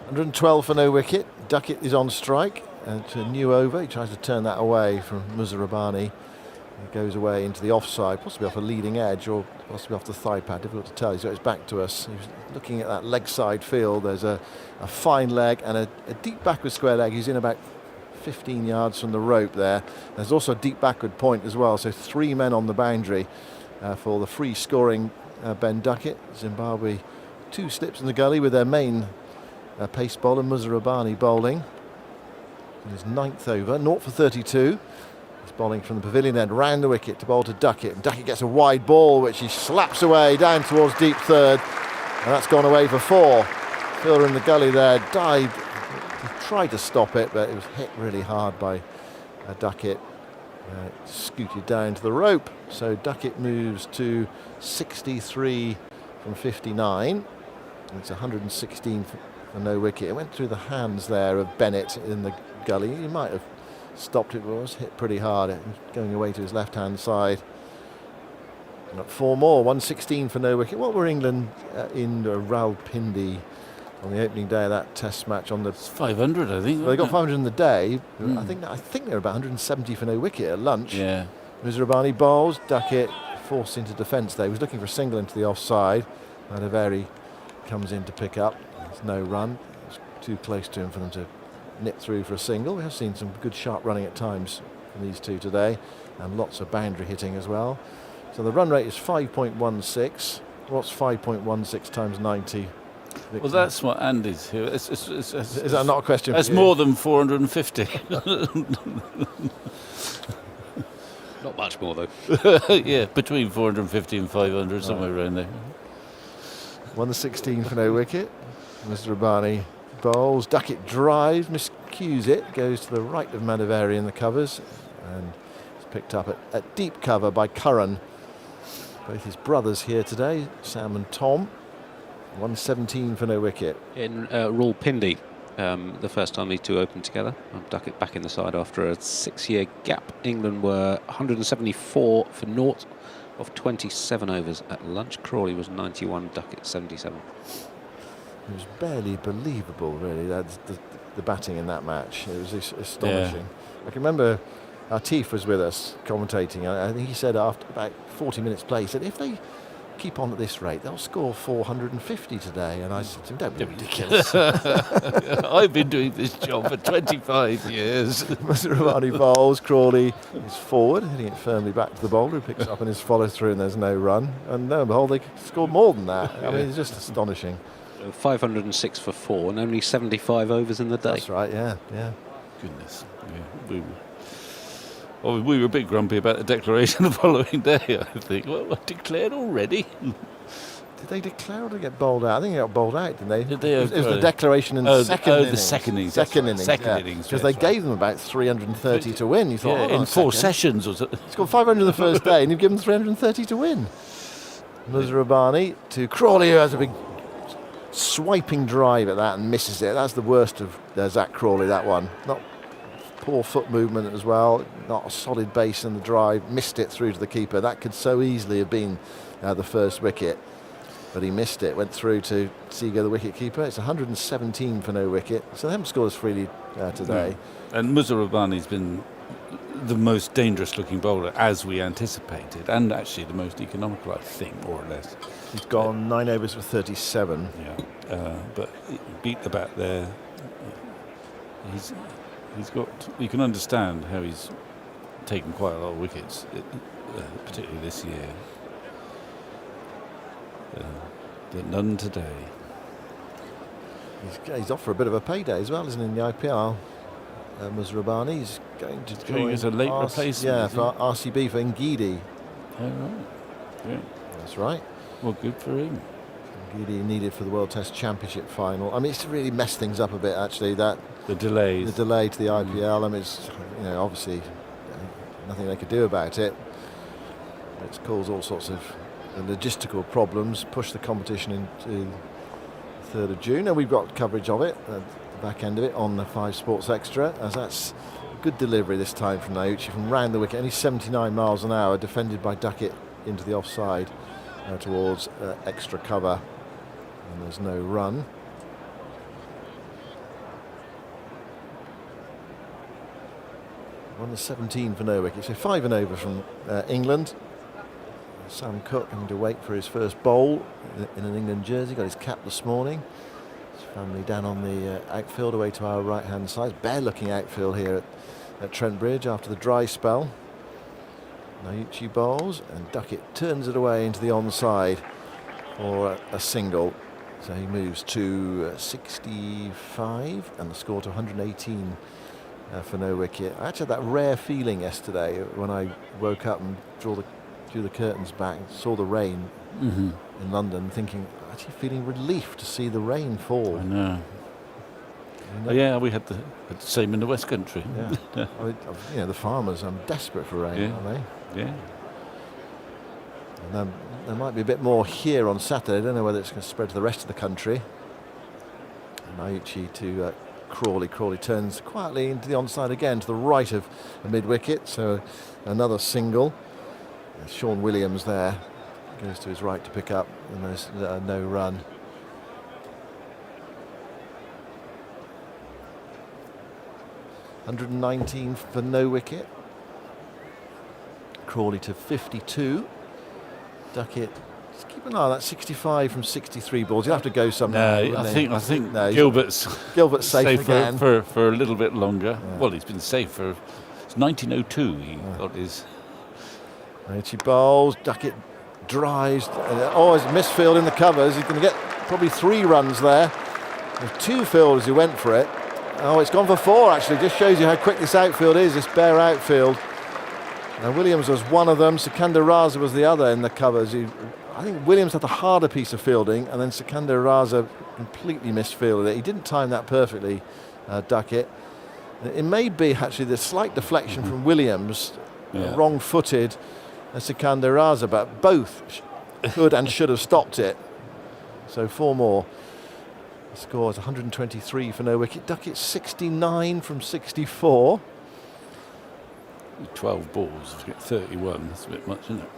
112 for no wicket. Duckett is on strike to a new over. He tries to turn that away from Muzarabani. He goes away into the offside, possibly off a leading edge or possibly off the thigh pad. Difficult to tell. He's got his back to us. He's looking at that leg side field. There's a fine leg and a deep backward square leg. He's in about 15 yards from the rope there. There's also a deep backward point as well. So 3 men on the boundary for the free scoring Ben Duckett. Zimbabwe 2 slips in the gully with their main pace bowler Muzarabani bowling. In his 9th over, 0 for 32. He's bowling from the pavilion end round the wicket to bowl to Duckett. And Duckett gets a wide ball which he slaps away down towards deep third. And that's gone away for 4. Fielder in the gully there dived. He tried to stop it, but it was hit really hard by Duckett. Scooted down to the rope. So Duckett moves to 63 from 59. It's 116 for no wicket. It went through the hands there of Bennett in the gully. He might have stopped it, but it was hit pretty hard. It was going away to his left-hand side. And at 4 more, 116 for no wicket. What were England in Rawalpindi on the opening day of that Test match? On the 500, I think. Well, they got 500 in the day. I think they were about 170 for no wicket at lunch. Yeah. Muzarabani bowls. Duckett forced into defence there. He was looking for a single into the offside. Madaveri comes in to pick up. There's no run. It's too close to him for them to nip through for a single. We have seen some good sharp running at times from these two today, and lots of boundary hitting as well. So the run rate is 5.16. What's 5.16 times 90? Well, that's what Andy's here. Is that not a question? That's more than 450. Not much more though. Yeah, between 450 and 500, somewhere around there. 116 for no wicket. Muzarabani bowls. Duckett drives, miscues it, goes to the right of Madaveri in the covers, and it's picked up at deep cover by Curran. Both his brothers here today, Sam and Tom. 117 for no wicket. In Rawalpindi, the first time these two opened together. Duckett back in the side after a 6-year gap. England were 174 for naught of 27 overs at lunch. Crawley was 91, Duckett 77. It was barely believable, really, that's the batting in that match. It was astonishing. Yeah. I can remember Atif was with us commentating. I think he said after about 40 minutes play, he said, if they keep on at this rate, they'll score 450 today. And I said to him, don't be ridiculous. I've been doing this job for 25 years. Muzarabani bowls, Crawley is forward, hitting it firmly back to the bowler, who picks up in his follow through, and there's no run. And lo and behold, they scored more than that. I mean, it's just astonishing. 506 for 4 and only 75 overs in the day. That's right, yeah. Goodness. Yeah. We were a bit grumpy about the declaration the following day, I think. Well, declared already? Did they declare or did they get bowled out? I think they got bowled out, didn't they? Did they? It was the declaration in the second innings. The second innings. Second innings. Because they gave them about 330 to win. You thought, in 4 sessions. Was it? It's got 500 the first day, and you've given them 330 to win. Muzarabani to Crawley, who has a big swiping drive at that and misses it. That's the worst of Zach Crawley, that one. Not poor foot movement as well, not a solid base in the drive, missed it through to the keeper. That could so easily have been the first wicket, but he missed it, went through to Seager, the wicket keeper. It's 117 for no wicket, so they haven't scored as freely today. Yeah. And Muzur Rabbani's been the most dangerous looking bowler, as we anticipated, and actually the most economical, I think, more or less. He's gone 9 overs for 37. Yeah, but he beat the bat there. He's got. You can understand how he's taken quite a lot of wickets, particularly this year. But none today. He's off for a bit of a payday as well, isn't he, in the IPL? Muzur Rabbani, he's going to join as a late replacement. Yeah, for RCB for Ngidi. Oh, right. Yeah. That's right. Well, good for him. Ngidi needed for the World Test Championship final. I mean, it's really messed things up a bit, actually. The delay to the IPL. I mean, it's, obviously nothing they could do about it. It's caused all sorts of logistical problems. Pushed the competition into the 3rd of June, and we've got coverage of it. The back end of it on the 5 Sports Extra, as that's a good delivery this time from Naouchi from round the wicket, only 79 miles an hour, defended by Duckett into the offside towards extra cover, and there's no run. On the 17 for no wicket, so 5 and over from England. Sam Cook having to wait for his first bowl in an England jersey, got his cap this morning. Family down on the outfield away to our right hand side. Bare looking outfield here at Trent Bridge after the dry spell. Naouchi bowls and Duckett turns it away into the onside for a single. So he moves to 65 and the score to 118 for no wicket. I actually had that rare feeling yesterday when I woke up and drew the curtains back and saw the rain in London, thinking, actually feeling relief to see the rain fall. I know. Yeah, we had the same in the West Country. Yeah. The farmers are desperate for rain, aren't they? Yeah. And there might be a bit more here on Saturday. I don't know whether it's going to spread to the rest of the country. Naouchi to Crawley. Crawley turns quietly into the onside again to the right of the mid-wicket, so another single. Sean Williams there goes to his right to pick up, and there's no run. $119 for no wicket. Crawley to 52. Duckett, just keep an eye on that 65 from 63 balls. You'll have to go somewhere. No, I think Gilbert's safe again for a little bit longer. Yeah. Well, he's been safe for 1902. He got his. Naouchi bowls. Duckett drives. Always misfield in the covers. He's going to get probably 3 runs there. There's 2 fielders who went for it. Oh, it's gone for 4 actually. Just shows you how quick this outfield is. This bare outfield. Now Williams was one of them. Sikandar Raza was the other in the covers. I think Williams had the harder piece of fielding, and then Sikandar Raza completely misfielded it. He didn't time that perfectly, Duckett. It may be actually the slight deflection from Williams, wrong-footed Sikandar Raza, but both could and should have stopped it. So 4 more. The score is 123 for no wicket. Duckett 69 from 64. 12 balls to get 31. That's a bit much, isn't it?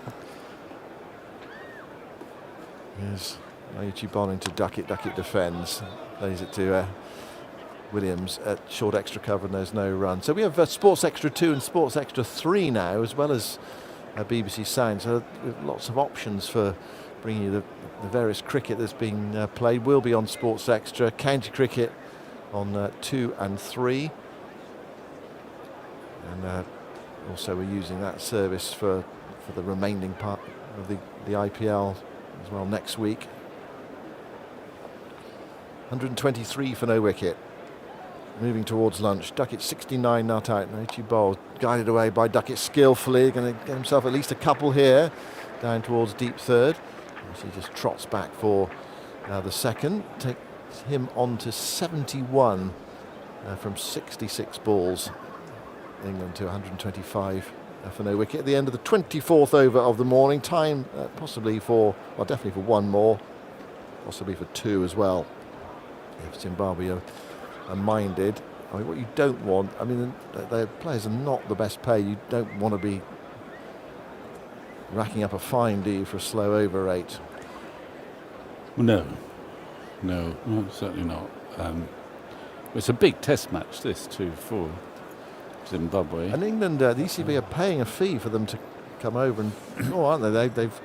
Yes, Naouchi bowling to Duckett. Duckett defends. Lays it to Williams at short extra cover, and there's no run. So we have Sports Extra 2 and Sports Extra 3 now, as well as BBC Sound. So lots of options for bringing you the various cricket that's been played. Will be on Sports Extra. County cricket on 2 and 3. And also we're using that service for the remaining part of the IPL as well next week. 123 for no wicket. Moving towards lunch. Duckett 69 not out. Naouchi bowls guided away by Duckett skillfully. Going to get himself at least a couple here. Down towards deep third. He just trots back for the second. Takes him on to 71 from 66 balls. England to 125 for no wicket at the end of the 24th over of the morning. Time possibly definitely for 1 more, possibly for 2 as well, if Zimbabwe are minded. I mean, what you don't want, I mean, the players are not the best pay. You don't want to be racking up a fine, do you, for a slow over rate? No, certainly not. It's a big test match, this too, for Zimbabwe. And England, the ECB are paying a fee for them to come over and, aren't they? They've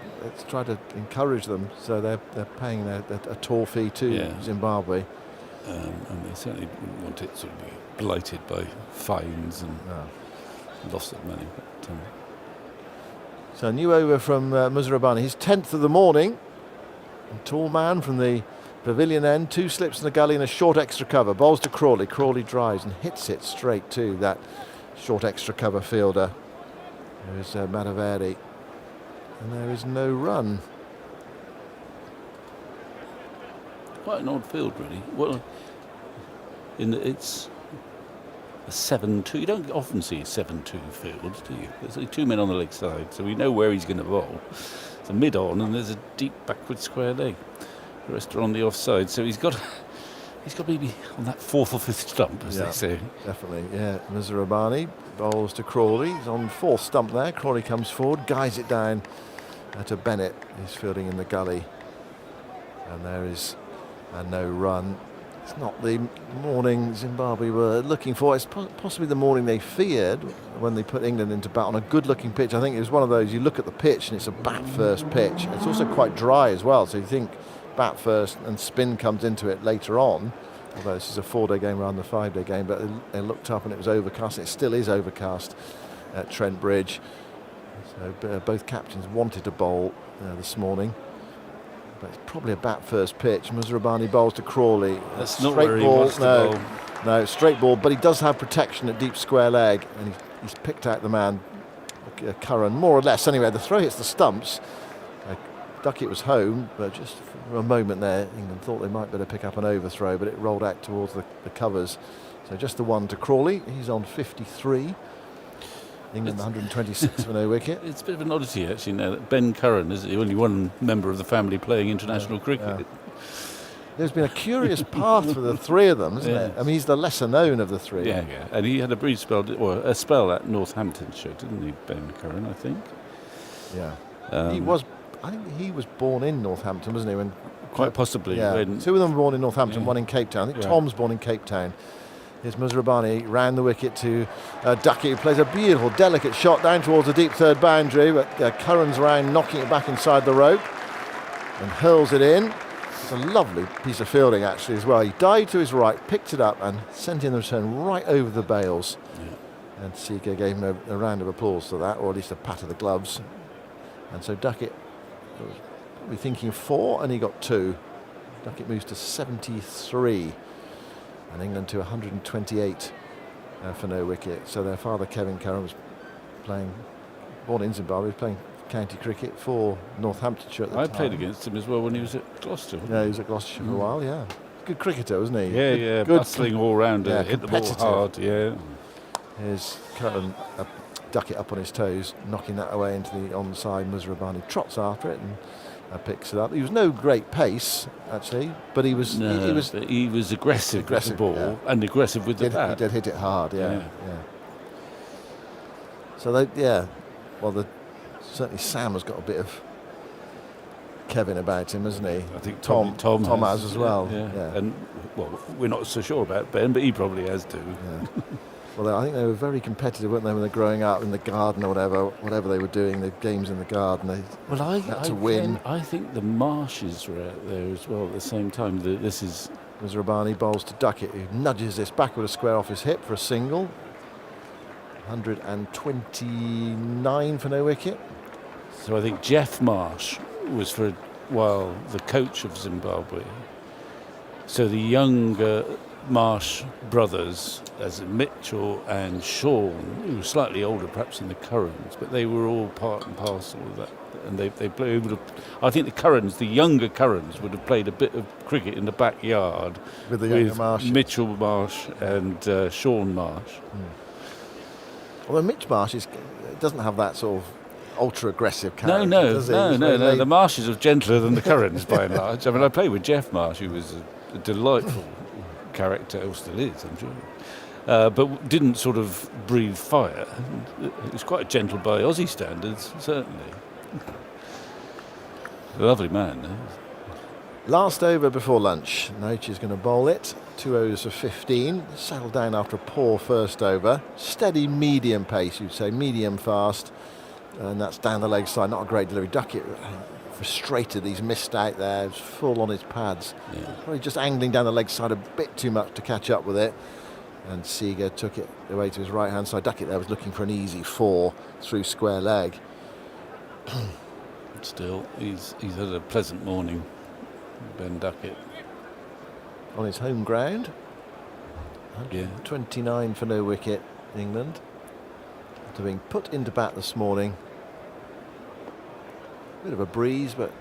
tried to encourage them, so they're paying a tour fee to Zimbabwe. And they certainly wouldn't want it sort of be blighted by fines and loss of money. But, so a new over from Muzarabani, his 10th of the morning. A tall man from the pavilion end, 2 slips in the gully and a short extra cover. Bowls to Crawley. Crawley drives and hits it straight to that short extra cover fielder. There is Mataveri. And there is no run. quite an odd field, really. Well, it's a 7-2. You don't often see a 7-2 field, do you? There's only 2 men on the leg side, so we know where he's going to bowl. It's a mid-on, and there's a deep backward square leg. The rest are on the offside, so he's got maybe on that 4th or 5th stump, as they say. Definitely, yeah. Muzarabani bowls to Crawley. He's on 4th stump there. Crawley comes forward, guides it down to Bennett. He's fielding in the gully. And there is a no run. It's not the morning Zimbabwe were looking for. It's possibly the morning they feared when they put England into bat on a good-looking pitch. I think it was one of those, you look at the pitch and it's a bat-first pitch. It's also quite dry as well, so you think bat first and spin comes into it later on. Although this is a 4-day game rather than a 5-day game, but they looked up and it was overcast. It still is overcast at Trent Bridge. So both captains wanted to bowl this morning. But it's probably a bat-first pitch. Muzarabani bowls to Crawley. That's not where he wants to bowl. No, straight ball, but he does have protection at deep square leg, and he's picked out the man, Curran, more or less. Anyway, the throw hits the stumps. Duckett was home, but just for a moment there, England thought they might better pick up an overthrow, but it rolled out towards the covers. So just the one to Crawley. He's on 53. England 126 for no wicket. It's a bit of an oddity, actually, now that Ben Curran is the only one member of the family playing international cricket. There's been a curious path for the three of them, isn't it? I mean, he's the lesser known of the three. Yeah. And he had a brief spell, or a spell at Northamptonshire, didn't he, Ben Curran, I think? Yeah. I think he was born in Northampton, wasn't he? When quite possibly. Yeah. 2 of them were born in Northampton, 1 in Cape Town. I think Tom's born in Cape Town. Here's Muzarabani round the wicket to Duckett, who plays a beautiful, delicate shot down towards the deep third boundary, but Curran's round, knocking it back inside the rope and hurls it in. It's a lovely piece of fielding, actually, as well. He dived to his right, picked it up and sent in the return right over the bails. Yeah. And Seeger gave him a round of applause for that, or at least a pat of the gloves. And so Duckett was probably thinking 4, and he got 2. Duckett moves to 73. And England to 128 for no wicket. So their father, Kevin Curran, was born in Zimbabwe, was playing county cricket for Northamptonshire at the time. I played against him as well when he was at Gloucester. Yeah, he was at Gloucestershire for a while, yeah. Good cricketer, wasn't he? Yeah, good bustling all-rounder, hit the ball hard, yeah. Here's Curran, Duckett up on his toes, knocking that away into the onside. Muzarabani trots after it and picks it up. He was no great pace, actually, but he was aggressive with the ball and aggressive with the bat. He did hit it hard, yeah. So certainly Sam has got a bit of Kevin about him, hasn't he? I think Tom has as well. Yeah. And we're not so sure about Ben, but he probably has too. Yeah. Well, I think they were very competitive, weren't they, when they were growing up in the garden or whatever they were doing, the games in the garden. They had to win. I think the Marshes were out there as well at the same time. This is Muzarabani bowls to Duckett, who nudges this backward a square off his hip for a single. 129 for no wicket. So I think Jeff Marsh was for a while the coach of Zimbabwe. So the younger Marsh brothers, as Mitchell and Sean, who were slightly older perhaps in the Currans, but they were all part and parcel of that. And they played. I think the younger Currans would have played a bit of cricket in the backyard with the younger Marsh, Mitchell Marsh and Sean Marsh. Although Mitch Marsh doesn't have that sort of ultra-aggressive character, No. does he? The Marshes are gentler than the Currans by and large. I mean, I played with Jeff Marsh, who was a delightful character, or still is, I'm sure. but didn't sort of breathe fire. It was quite gentle by Aussie standards, certainly. A lovely man. Last over before lunch. Naochi's going to bowl it. 2 overs for 15. Settled down after a poor first over. Steady medium pace, you'd say, medium fast. And that's down the leg side. Not a great delivery. Duckett frustrated. He's missed out there. He's full on his pads. Yeah. Probably just angling down the leg side a bit too much to catch up with it. And Seager took it away to his right hand side. Duckett there was looking for an easy 4 through square leg. Still, he's had a pleasant morning, Ben Duckett. On his home ground. Yeah. 29 for no wicket, England. After being put into bat this morning. Bit of a breeze, but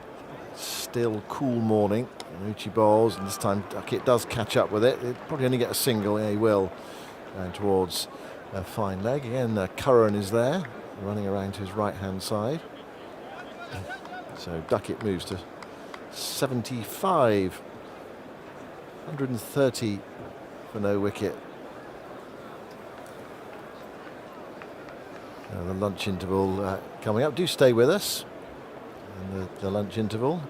still cool morning. Naochi bowls, and this time Duckett does catch up with it. He'll probably only get a single, yeah, he will. Down towards a fine leg. Again, Curran is there, running around to his right-hand side. So Duckett moves to 75. 130 for no wicket. The lunch interval coming up. Do stay with us in the lunch interval.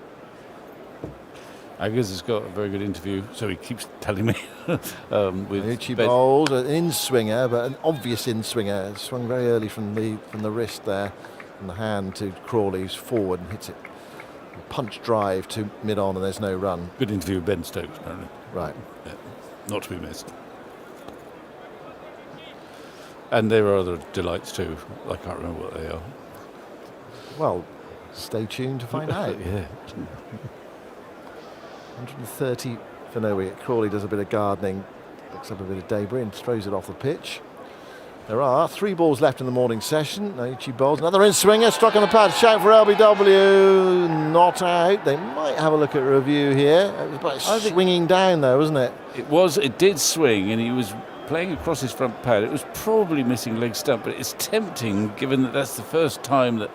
Aggers has got a very good interview, so he keeps telling me. With Naochi bowled an in-swinger, but an obvious in-swinger. Swung very early from the wrist there, from the hand to Crawley, who's forward and hits it. Punch drive to mid-on, and there's no run. Good interview with Ben Stokes, apparently. Right. Yeah, not to be missed. And there are other delights too. I can't remember what they are. Well, stay tuned to find out. Yeah. 130 for no wicket. Crawley does a bit of gardening, picks up a bit of debris and throws it off the pitch. There are 3 balls left in the morning session. Naochi bowls another in-swinger, struck on the pad. Shout for LBW, not out. They might have a look at a review here. It was about swinging down though, wasn't it? It did swing, and he was playing across his front pad. It was probably missing leg stump, but it's tempting, given that that's the first time that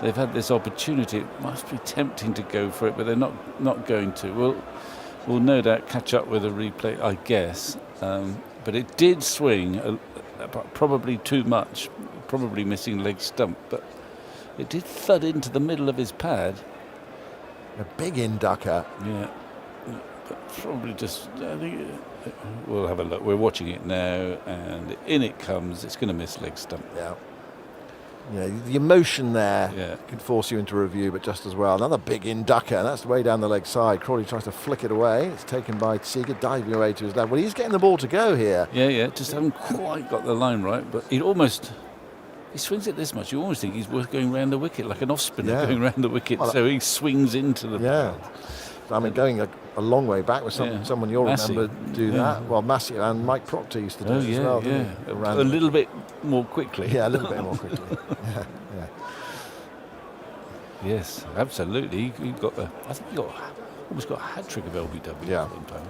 they've had this opportunity. It must be tempting to go for it, but they're not going to. We'll no doubt catch up with a replay, I guess. But it did swing, probably too much, probably missing leg stump, but it did thud into the middle of his pad. A big inducker. Yeah. But probably just, I think, we'll have a look. We're watching it now, and in it comes. It's going to miss leg stump. Yeah. The emotion there could force you into review, but just as well. Another big inducker, and that's way down the leg side. Crawley tries to flick it away. It's taken by Seager, diving away to his left. Well, he's getting the ball to go here. Yeah, just haven't quite got the line right, but he swings it this much. You almost think he's worth going round the wicket, like an off-spinner going round the wicket, so he swings into the ball. I mean, going a long way back with someone you'll remember do that. Well, Massey and Mike Proctor used to do it as well. A little bit more quickly. Yeah, a little bit more quickly. yeah. Yes, absolutely. I think he almost got a hat trick of LBW at one time.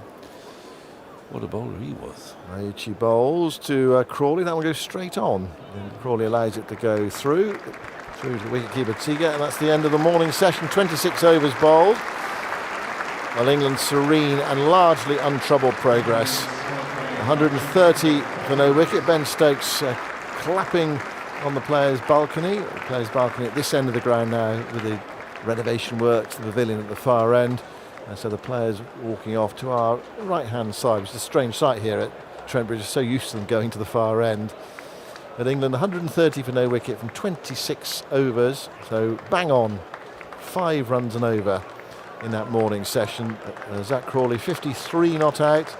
What a bowler he was. Naochi bowls to Crawley. That will go straight on. And Crawley allows it to go through to the wicketkeeper Seager, and that's the end of the morning session. 26 overs bowled. Well, England serene and largely untroubled progress. 130 for no wicket. Ben Stokes clapping on the players' balcony. The players' balcony at this end of the ground now, with the renovation works, the pavilion at the far end. So the players walking off to our right-hand side, which is a strange sight here at Trent Bridge. So used to them going to the far end. At England, 130 for no wicket from 26 overs. So bang on, 5 runs and over in that morning session. Zach Crawley 53 not out,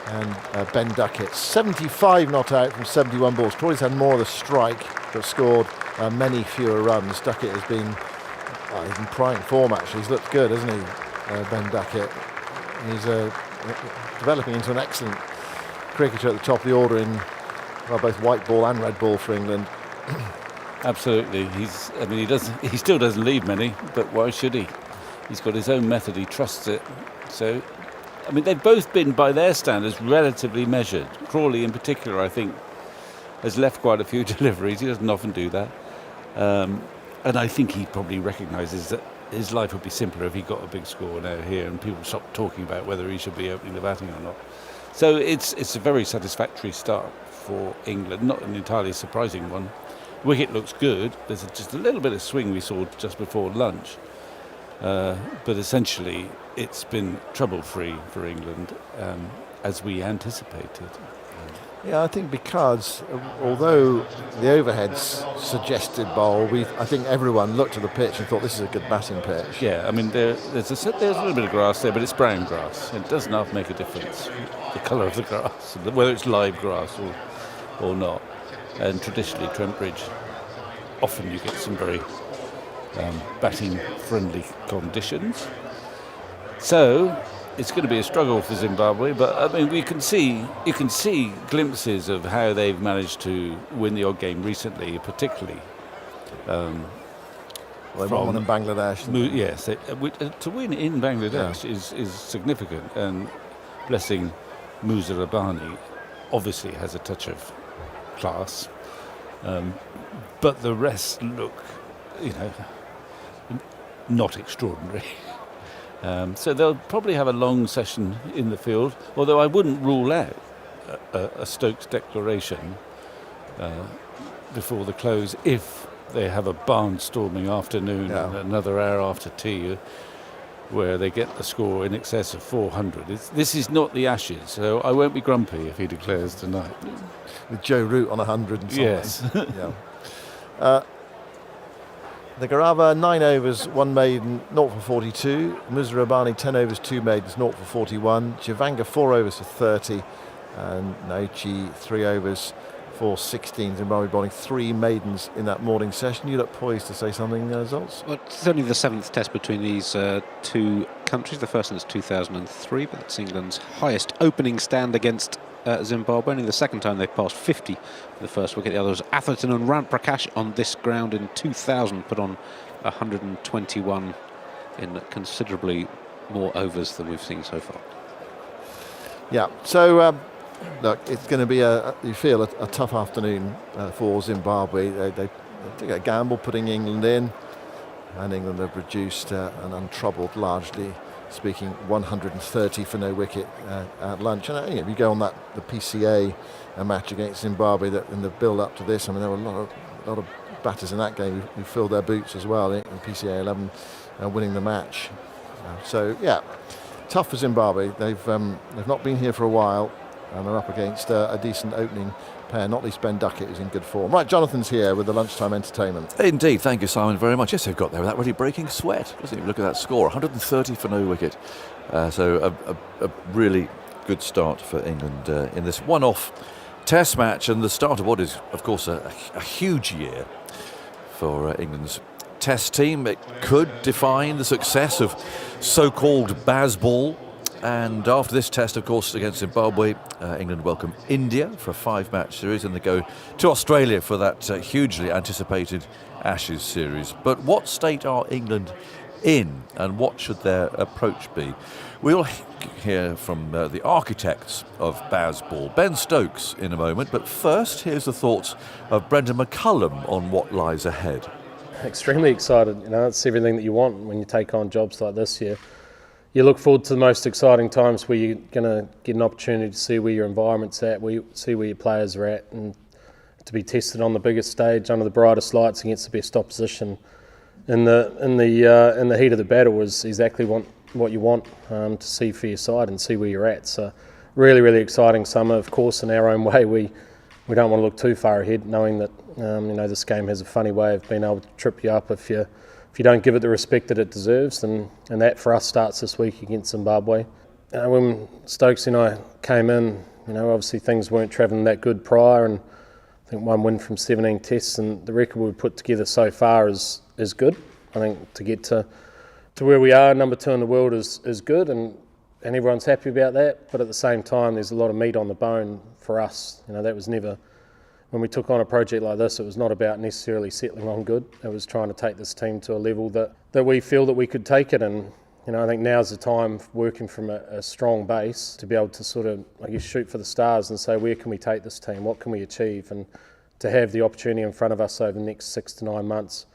and Ben Duckett 75 not out from 71 balls. Crawley's had more of the strike, but scored many fewer runs. Duckett has been he's in prime form actually. He's looked good, hasn't he, Ben Duckett? He's developing into an excellent cricketer at the top of the order in both white ball and red ball for England. Absolutely. He still doesn't leave many, but why should he? He's got his own method, he trusts it. So, they've both been, by their standards, relatively measured. Crawley, in particular, I think, has left quite a few deliveries. He doesn't often do that. And I think he probably recognises that his life would be simpler if he got a big score now here and people stopped talking about whether he should be opening the batting or not. So it's a very satisfactory start for England, not an entirely surprising one. Wicket looks good. There's just a little bit of swing we saw just before lunch. But essentially, it's been trouble-free for England, as we anticipated. Yeah, I think because although the overheads suggested bowl, I think everyone looked at the pitch and thought this is a good batting pitch. Yeah, I mean there's a little bit of grass there, but it's brown grass. It does not make a difference, the colour of the grass, whether it's live grass or not. And traditionally, Trent Bridge, often you get some very batting-friendly conditions. So it's going to be a struggle for Zimbabwe, but I mean you can see glimpses of how they've managed to win the odd game recently, particularly. They won one in Bangladesh. Yes, to win in Bangladesh is significant, and blessing Musa Rabbani obviously has a touch of class, but the rest look, not extraordinary. So they'll probably have a long session in the field, although I wouldn't rule out a Stokes declaration before the close if they have a barnstorming afternoon and another hour after tea where they get the score in excess of 400. This is not the Ashes, so I won't be grumpy if he declares tonight. With Joe Root on 100 and something. Yes. The Garava, 9 overs, 1 maiden, 0 for 42. Musa Rabbani, 10 overs, 2 maidens, 0 for 41. Chivanga, 4 overs for 30. And Naochi, 3 overs for 16. Zimbabwe bowling 3 maidens in that morning session. You look poised to say something, Zoltz? Well, it's only the 7th test between these two countries. The first one is 2003, but that's England's highest opening stand against Zimbabwe. Only the second time they passed 50 for the first wicket. The other was Atherton and Ramprakash on this ground in 2000, put on 121 in considerably more overs than we've seen so far. Yeah, so look, it's going to be you feel a tough afternoon for Zimbabwe. They took a gamble putting England in, and England have reduced and untroubled, largely speaking, 130 for no wicket at lunch. And if you go on the PCA match against Zimbabwe, that in the build up to this, I mean, there were a lot of batters in that game who filled their boots as well in PCA 11, winning the match. So yeah, tough for Zimbabwe. They've not been here for a while, and they're up against a decent opening pair, not least Ben Duckett, who's in good form. Right, Jonathan's here with the lunchtime entertainment. Indeed, thank you, Simon, very much. Yes, they've got there without really breaking sweat. Doesn't look at that score, 130 for no wicket. So a really good start for England in this one-off Test match, and the start of what is, of course, a huge year for England's Test team. It could define the success of so-called Bazball. And after this test, of course, against Zimbabwe, England welcome India for a 5-match series, and they go to Australia for that hugely anticipated Ashes series. But what state are England in, and what should their approach be? We'll hear from the architects of Bazball, Ben Stokes, in a moment. But first, here's the thoughts of Brendan McCullum on what lies ahead. Extremely excited. It's everything that you want when you take on jobs like this here. You look forward to the most exciting times where you're going to get an opportunity to see where your environment's at, see where your players are at, and to be tested on the biggest stage under the brightest lights against the best opposition in the heat of the battle is exactly what you want to see for your side and see where you're at. So really, really exciting summer. Of course, in our own way, we don't want to look too far ahead, knowing that this game has a funny way of being able to trip you up if you don't give it the respect that it deserves, and that for us starts this week against Zimbabwe. When Stokes and I came in, obviously things weren't travelling that good prior, and I think 1 win from 17 tests, and the record we've put together so far is good. I think to get to where we are, number 2 in the world, is good, and everyone's happy about that. But at the same time, there's a lot of meat on the bone for us. That was never. When we took on a project like this, it was not about necessarily settling on good. It was trying to take this team to a level that we feel that we could take it. And I think now's the time, working from a strong base, to be able to sort of, shoot for the stars and say, where can we take this team? What can we achieve? And to have the opportunity in front of us over the next 6 to 9 months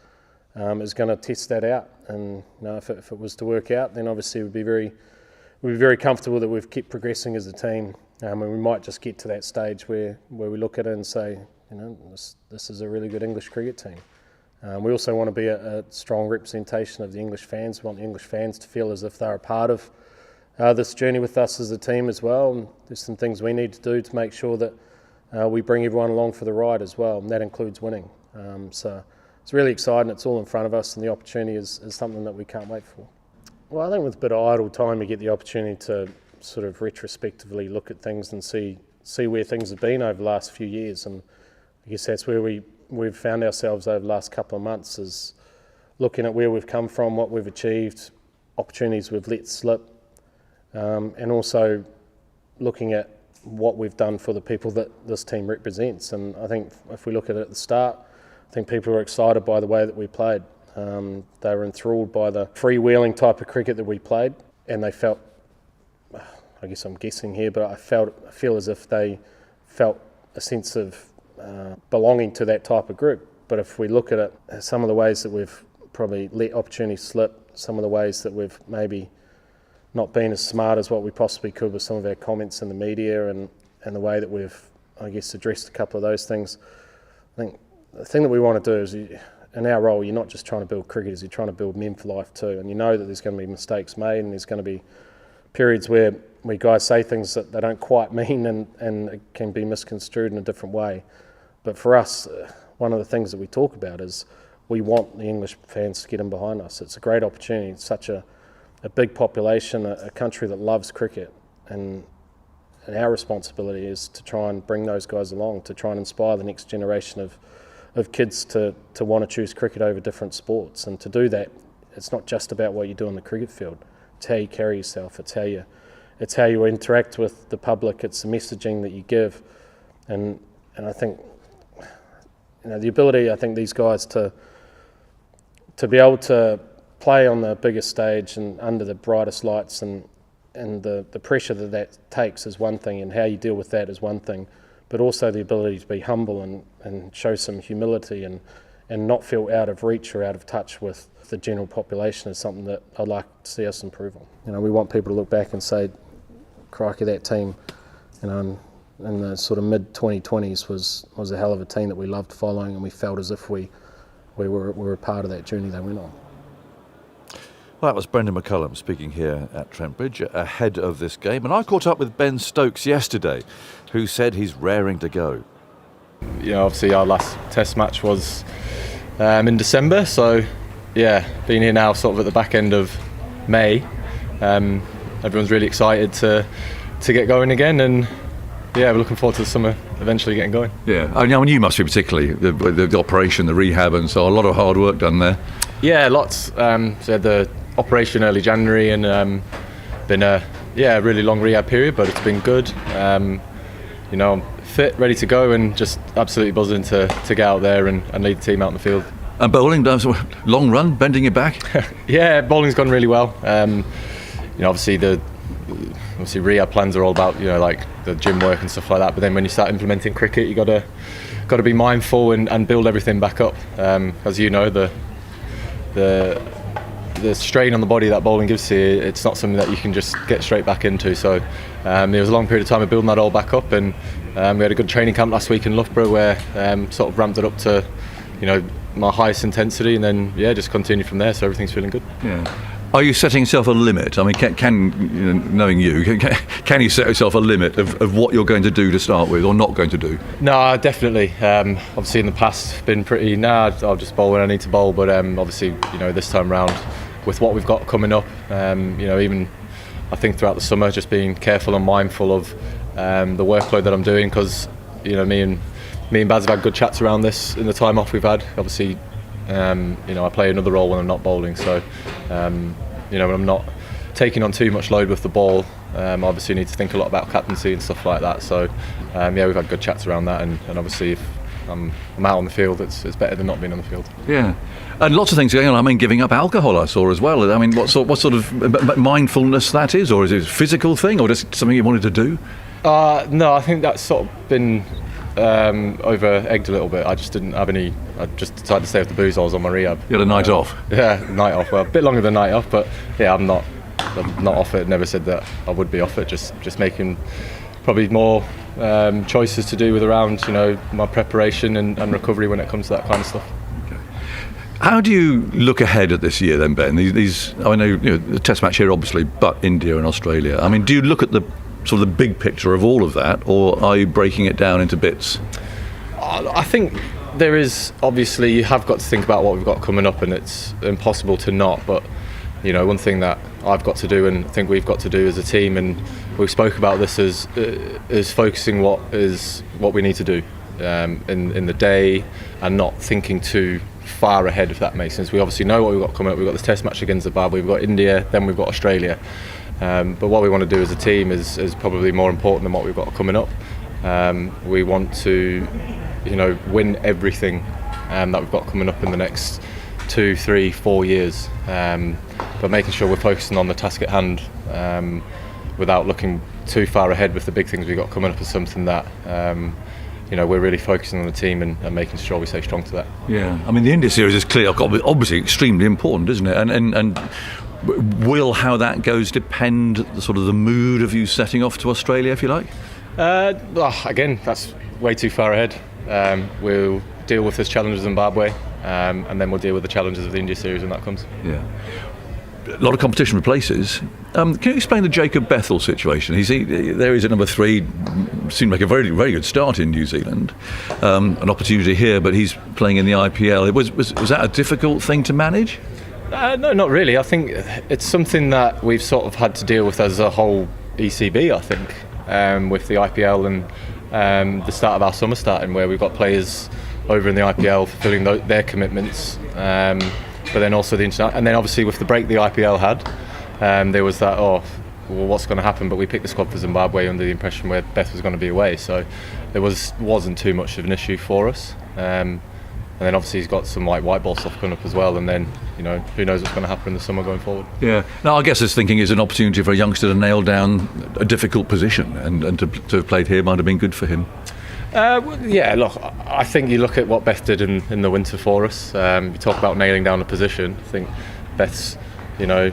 is going to test that out. And if it was to work out, then obviously we'd be very comfortable that we've kept progressing as a team And we might just get to that stage where we look at it and say, this is a really good English cricket team. We also want to be a strong representation of the English fans. We want the English fans to feel as if they're a part of this journey with us as a team as well. And there's some things we need to do to make sure that we bring everyone along for the ride as well, and that includes winning. So it's really exciting. It's all in front of us, and the opportunity is something that we can't wait for. Well, I think with a bit of idle time, you get the opportunity to sort of retrospectively look at things and see where things have been over the last few years. And I guess that's where we've found ourselves over the last couple of months, is looking at where we've come from, what we've achieved, opportunities we've let slip, and also looking at what we've done for the people that this team represents. And I think if we look at it at the start, I think people were excited by the way that we played. They were enthralled by the freewheeling type of cricket that we played, and they felt, I guess I'm guessing here, but I feel as if they felt a sense of belonging to that type of group. But if we look at it, some of the ways that we've probably let opportunities slip, some of the ways that we've maybe not been as smart as what we possibly could with some of our comments in the media, and the way that we've, I guess, addressed a couple of those things. I think the thing that we want to do is, in our role, you're not just trying to build cricketers, you're trying to build men for life too. And you know that there's going to be mistakes made, and there's going to be periods where guys say things that they don't quite mean, and it can be misconstrued in a different way. But for us, one of the things that we talk about is we want the English fans to get in behind us. It's a great opportunity. It's such a big population, a country that loves cricket, and our responsibility is to try and bring those guys along, to try and inspire the next generation of kids to want to choose cricket over different sports. And to do that, it's not just about what you do on the cricket field. It's how you carry yourself. It's how you interact with the public. It's the messaging that you give. And I think, the ability, I think, these guys to be able to play on the biggest stage and under the brightest lights, and the pressure that takes is one thing, and how you deal with that is one thing, but also the ability to be humble and show some humility and not feel out of reach or out of touch with the general population is something that I'd like to see us improve on. We want people to look back and say, crikey, that team, in the sort of mid-2020s was a hell of a team that we loved following, and we felt as if we were a part of that journey they went on. Well, that was Brendan McCullum speaking here at Trent Bridge ahead of this game. And I caught up with Ben Stokes yesterday, who said he's raring to go. Obviously our last test match was in December, so being here now sort of at the back end of May, everyone's really excited to get going again, and we're looking forward to the summer eventually getting going. Yeah, I mean, you must be particularly, the operation, the rehab, and so a lot of hard work done there. Yeah, lots. So the operation early January, and been a really long rehab period, but it's been good. I'm fit, ready to go, and just absolutely buzzing to get out there and lead the team out in the field. And bowling, long run, bending your back? Yeah, bowling's gone really well. Obviously rehab plans are all about like the gym work and stuff like that, but then when you start implementing cricket, you got to be mindful and build everything back up. As you know, the strain on the body that bowling gives to you, it's not something that you can just get straight back into. So there was a long period of time of building that all back up, and we had a good training camp last week in Loughborough where sort of ramped it up to my highest intensity, and then just continue from there. So everything's feeling good. Yeah. Are you setting yourself a limit? I mean, can knowing you, can you set yourself a limit of what you're going to do to start with, or not going to do? No, definitely. Obviously, in the past, been pretty. I'll just bowl when I need to bowl. But obviously, this time round, with what we've got coming up, even I think throughout the summer, just being careful and mindful of the workload that I'm doing, because me and Baz have had good chats around this in the time off we've had. Obviously, I play another role when I'm not bowling, so when I'm not taking on too much load with the ball, obviously need to think a lot about captaincy and stuff like that. So we've had good chats around that, and obviously if I'm out on the field, it's better than not being on the field. Yeah, and lots of things going on. I mean, giving up alcohol I saw as well. I mean, what sort of mindfulness that is, or is it a physical thing, or just something you wanted to do? No, I think that's sort of been over-egged a little bit. I just didn't have any. I just decided to stay with the booze. I was on my rehab. You had a night off? Yeah, night off. Well, a bit longer than night off, but I'm not off it. Never said that I would be off it. Just making probably more choices to do with around, you know, my preparation and recovery when it comes to that kind of stuff. How do you look ahead at this year then, Ben? These I know, you know, the Test match here obviously, but India and Australia. I mean, do you look at the sort of the big picture of all of that, or are you breaking it down into bits? I think there is, obviously you have got to think about what we've got coming up, and it's impossible to not, but you know, one thing that I've got to do and I think we've got to do as a team, and we've spoke about this, is focusing what we need to do in the day, and not thinking too far ahead, if that makes sense. We obviously know what we've got coming up. We've got this Test match against Zimbabwe, we've got India, then we've got Australia, but what we want to do as a team is probably more important than what we've got coming up. We want to, you know, win everything that we've got coming up in the next 2, 3, 4 years, but making sure we're focusing on the task at hand without looking too far ahead with the big things we've got coming up is something that you know, we're really focusing on the team and making sure we stay strong to that. Yeah, I mean the India series is clear, obviously extremely important, isn't it? And will how that goes depend sort of the mood of you setting off to Australia, if you like? Again, that's way too far ahead. We'll deal with this challenge of Zimbabwe, and then we'll deal with the challenges of the India series when that comes. Yeah. A lot of competition for places. Can you explain the Jacob Bethel situation? There he's at number 3. Seemed to make a very, very good start in New Zealand. An opportunity here, but he's playing in the IPL. Was that a difficult thing to manage? No, not really. I think it's something that we've sort of had to deal with as a whole ECB, I think, with the IPL and the start of our summer starting, where we've got players over in the IPL fulfilling their commitments, but then also the international, and then obviously with the break the IPL had, there was that, well, what's going to happen? But we picked the squad for Zimbabwe under the impression where Beth was going to be away, so there wasn't too much of an issue for us. And then obviously he's got some white ball stuff coming up as well, and then, you know, who knows what's going to happen in the summer going forward. Yeah. Now I guess this thinking is an opportunity for a youngster to nail down a difficult position, and to have played here might have been good for him. Yeah, look, I think you look at what Beth did in the winter for us. You talk about nailing down a position. I think Beth's, you know,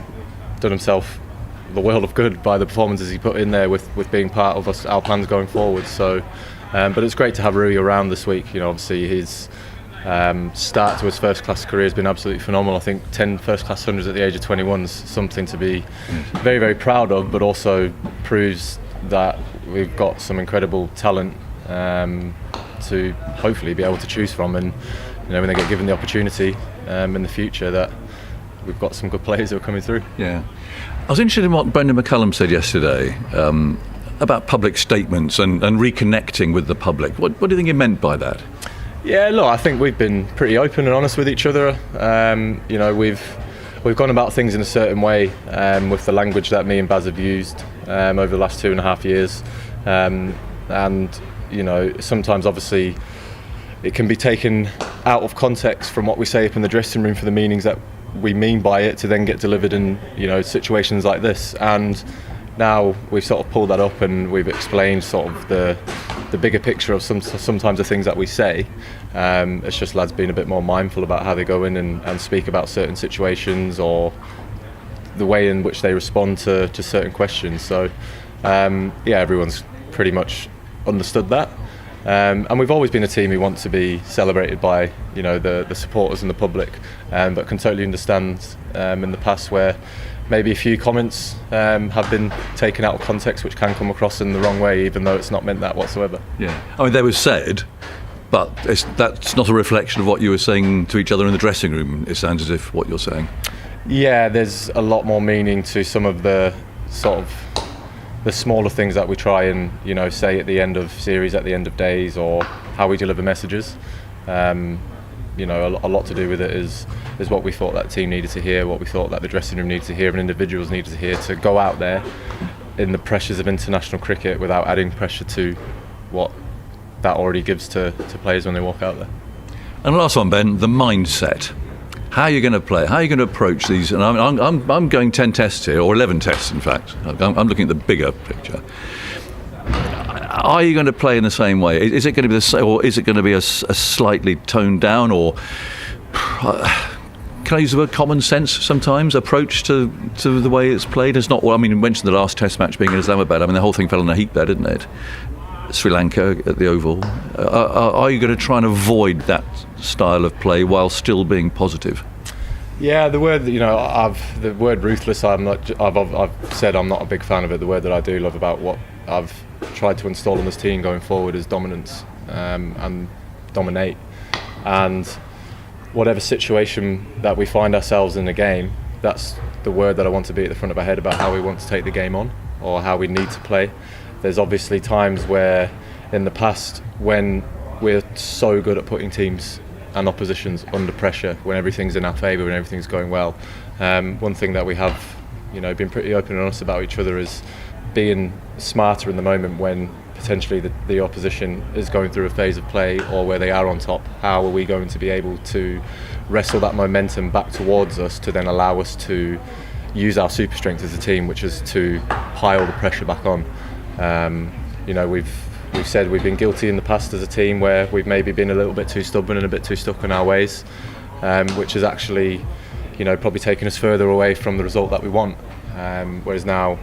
done himself the world of good by the performances he put in there with being part of our plans going forward. So, but it's great to have Rui around this week. You know, obviously his start to his first class career has been absolutely phenomenal. I think 10 first class hundreds at the age of 21 is something to be very, very proud of, but also proves that we've got some incredible talent to hopefully be able to choose from, and you know, when they get given the opportunity in the future, that we've got some good players who are coming through. Yeah, I was interested in what Brendan McCullum said yesterday about public statements and reconnecting with the public. What do you think he meant by that? Yeah, look, I think we've been pretty open and honest with each other. You know, we've gone about things in a certain way with the language that me and Baz have used over the last 2.5 years, and you know, sometimes obviously it can be taken out of context from what we say up in the dressing room for the meanings that we mean by it to then get delivered in, you know, situations like this. And now we've sort of pulled that up and we've explained sort of the bigger picture of sometimes the things that we say. It's just lads being a bit more mindful about how they go in and speak about certain situations, or the way in which they respond to certain questions. So yeah, everyone's pretty much understood that, and we've always been a team who want to be celebrated by, you know, the supporters and the public, but can totally understand in the past where maybe a few comments have been taken out of context, which can come across in the wrong way, even though it's not meant that whatsoever. Yeah, I mean, they were said, but that's not a reflection of what you were saying to each other in the dressing room. It sounds as if what you're saying. Yeah, there's a lot more meaning to some of the sort of the smaller things that we try and, you know, say at the end of series, at the end of days, or how we deliver messages. You know, a lot to do with it is what we thought that team needed to hear, what we thought that the dressing room needed to hear, and individuals needed to hear, to go out there in the pressures of international cricket without adding pressure to what that already gives to players when they walk out there. And the last one, Ben, the mindset. How are you going to play? How are you going to approach these? And I'm going 10 tests here, or 11 tests in fact. I'm looking at the bigger picture. Are you going to play in the same way? Is it going to be the same, or is it going to be a slightly toned down, or can I use the word common sense sometimes, approach to the way it's played? It's not, well, I mean, you mentioned the last Test match being in Islamabad. I mean, the whole thing fell in a heap there, didn't it? Sri Lanka at the Oval. Are you going to try and avoid that style of play while still being positive? Yeah, the word the word ruthless. I've said I'm not a big fan of it. The word that I do love about what I've tried to install in this team going forward is dominance and dominate. And whatever situation that we find ourselves in a game, that's the word that I want to be at the front of our head about how we want to take the game on or how we need to play. There's obviously times where in the past when we're so good at putting teams and oppositions under pressure, when everything's in our favour, when everything's going well. One thing that we have, been pretty open and honest about each other is being smarter in the moment when potentially the opposition is going through a phase of play or where they are on top. How are we going to be able to wrestle that momentum back towards us to then allow us to use our super strength as a team, which is to pile the pressure back on. We've said we've been guilty in the past as a team where we've maybe been a little bit too stubborn and a bit too stuck in our ways, which has actually, probably taken us further away from the result that we want. Whereas now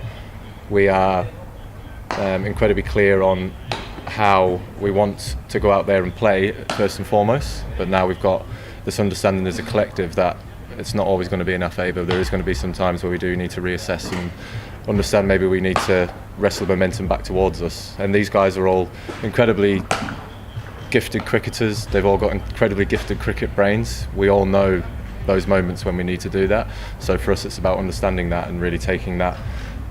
we are incredibly clear on how we want to go out there and play first and foremost. But now we've got this understanding as a collective that it's not always going to be in our favour. There is going to be some times where we do need to reassess and understand maybe we need to wrestle momentum back towards us. And these guys are all incredibly gifted cricketers. They've all got incredibly gifted cricket brains. We all know those moments when we need to do that. So for us, it's about understanding that and really taking that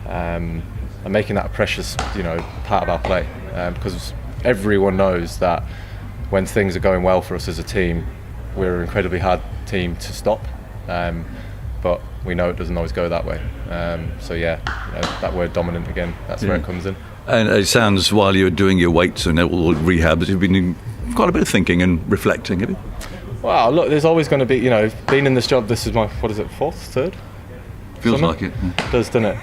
and making that a precious, part of our play. Because everyone knows that when things are going well for us as a team, we're an incredibly hard team to stop. But we know it doesn't always go that way. That word dominant again, that's where it comes in. And it sounds, while you're doing your weights and all rehab, that you've been doing quite a bit of thinking and reflecting, have you? Well, look, there's always going to be, being in this job, this is my, third? Feels summer? like it. It does, doesn't it?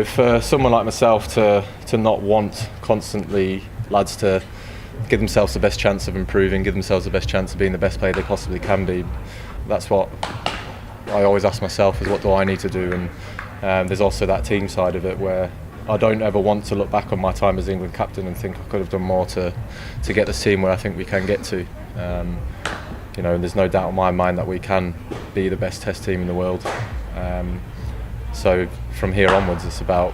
For someone like myself to not want constantly lads to give themselves the best chance of improving, give themselves the best chance of being the best player they possibly can be, that's what I always ask myself, is what do I need to do? And there's also that team side of it where I don't ever want to look back on my time as England captain and think I could have done more to get this team where I think we can get to. And there's no doubt in my mind that we can be the best Test team in the world. So from here onwards, it's about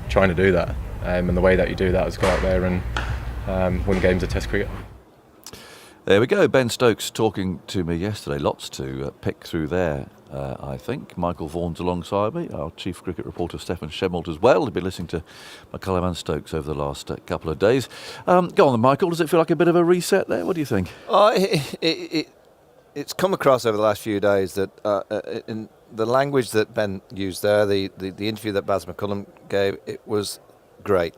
trying to do that. And the way that you do that is go out there and win games of Test cricket. There we go. Ben Stokes talking to me yesterday. Lots to pick through there, I think. Michael Vaughan's alongside me. Our chief cricket reporter, Stefan Shemwalt, as well. We've been listening to McCullum and Stokes over the last couple of days. Go on then, Michael. Does it feel like a bit of a reset there? What do you think? It's come across over the last few days that in the language that Ben used there, the interview that Baz McCullum gave, it was great.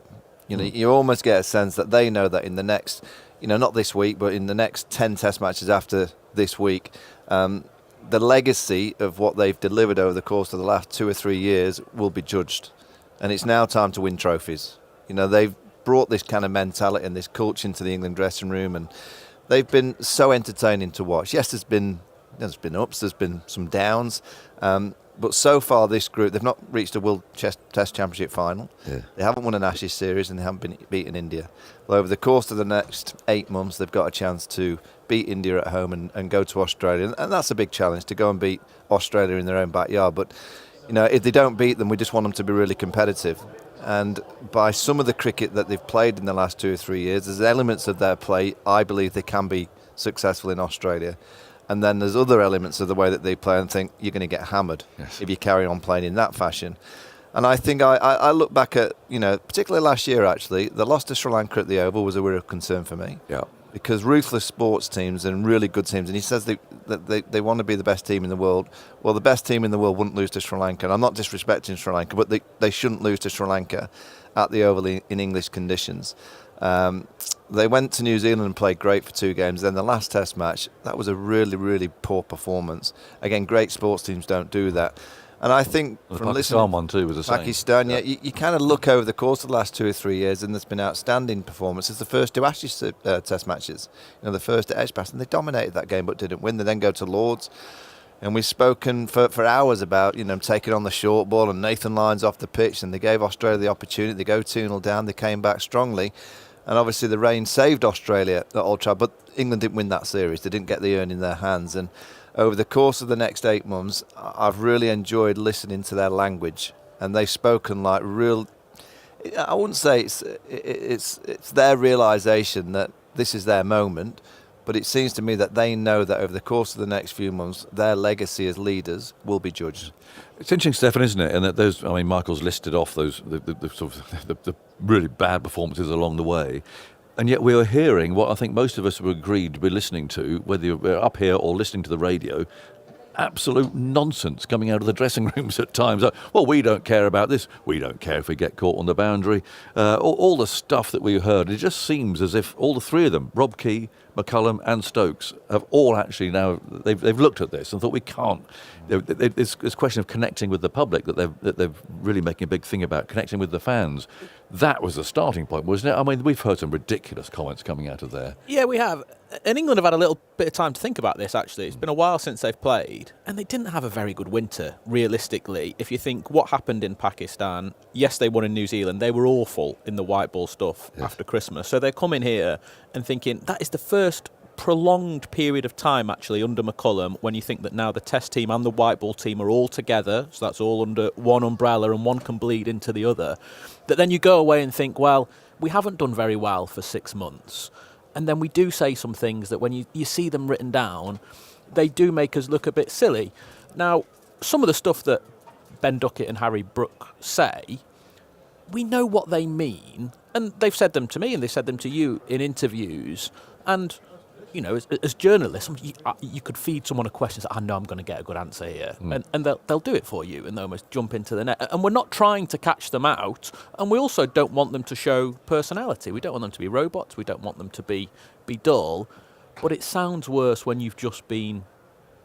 You almost get a sense that they know that in the next, not this week, but in the next 10 Test matches after this week, the legacy of what they've delivered over the course of the last 2 or 3 years will be judged. And it's now time to win trophies. They've brought this kind of mentality and this culture into the England dressing room, and they've been so entertaining to watch. Yes, there's been ups, there's been some downs, but so far this group, they've not reached a World Test Championship final. Yeah. They haven't won an Ashes series and they haven't been beaten India. Well, over the course of the next 8 months, they've got a chance to beat India at home and go to Australia. And that's a big challenge, to go and beat Australia in their own backyard. But, if they don't beat them, we just want them to be really competitive. And by some of the cricket that they've played in the last 2 or 3 years, there's elements of their play I believe they can be successful in Australia. And then there's other elements of the way that they play and think you're going to get hammered if you carry on playing in that fashion. And I think I look back at, particularly last year actually, the loss to Sri Lanka at the Oval was a real concern for me. Yeah. Because ruthless sports teams and really good teams, and he says that they want to be the best team in the world. Well, the best team in the world wouldn't lose to Sri Lanka. And I'm not disrespecting Sri Lanka, but they shouldn't lose to Sri Lanka at the Oval in English conditions. They went to New Zealand and played great for 2 games. Then the last Test match, that was a really, really poor performance. Again, great sports teams don't do that. And I think from Pakistan one too was the same. Pakistan, yeah, you kind of look over the course of the last 2 or 3 years, and there's been outstanding performances. The first 2 Ashes Test matches, the first at Edgbaston, they dominated that game but didn't win. They then go to Lords, And we've spoken for hours about, taking on the short ball and Nathan Lyon's off the pitch, and they gave Australia the opportunity. They go 2-0 down, they came back strongly. And obviously the rain saved Australia at Old Trafford, but England didn't win that series. They didn't get the urn in their hands. And over the course of the next 8 months, I've really enjoyed listening to their language. And they've spoken like real... I wouldn't say it's their realisation that this is their moment, but it seems to me that they know that over the course of the next few months, their legacy as leaders will be judged. It's interesting, Stefan, isn't it? And that Michael's listed off the sort of the really bad performances along the way, and yet we are hearing what I think most of us have agreed to be listening to, whether we're up here or listening to the radio. Absolute nonsense coming out of the dressing rooms at times. Well, we don't care about this. We don't care if we get caught on the boundary. All the stuff that we heard, it just seems as if all the three of them, Rob Key, McCullum and Stokes, have all actually now, they've looked at this and thought we can't. It's a question of connecting with the public that they're really making a big thing about, connecting with the fans. That was the starting point, wasn't it? I mean, we've heard some ridiculous comments coming out of there. Yeah, we have. And England have had a little bit of time to think about this, actually. It's been a while since they've played, and they didn't have a very good winter, realistically. If you think what happened in Pakistan, yes, they won in New Zealand. They were awful in the white ball stuff after Christmas. So they're coming here and thinking that is the first prolonged period of time, actually, under McCullum, when you think that now the test team and the white ball team are all together, so that's all under one umbrella and one can bleed into the other, that then you go away and think, well, we haven't done very well for 6 months. And then we do say some things that when you see them written down, they do make us look a bit silly. Now, some of the stuff that Ben Duckett and Harry Brook say, we know what they mean, and they've said them to me and they've said them to you in interviews. And, as journalists, you could feed someone a question and say, I know I'm going to get a good answer here. And they'll do it for you and they'll almost jump into the net. And we're not trying to catch them out. And we also don't want them to show personality. We don't want them to be robots. We don't want them to be dull. But it sounds worse when you've just been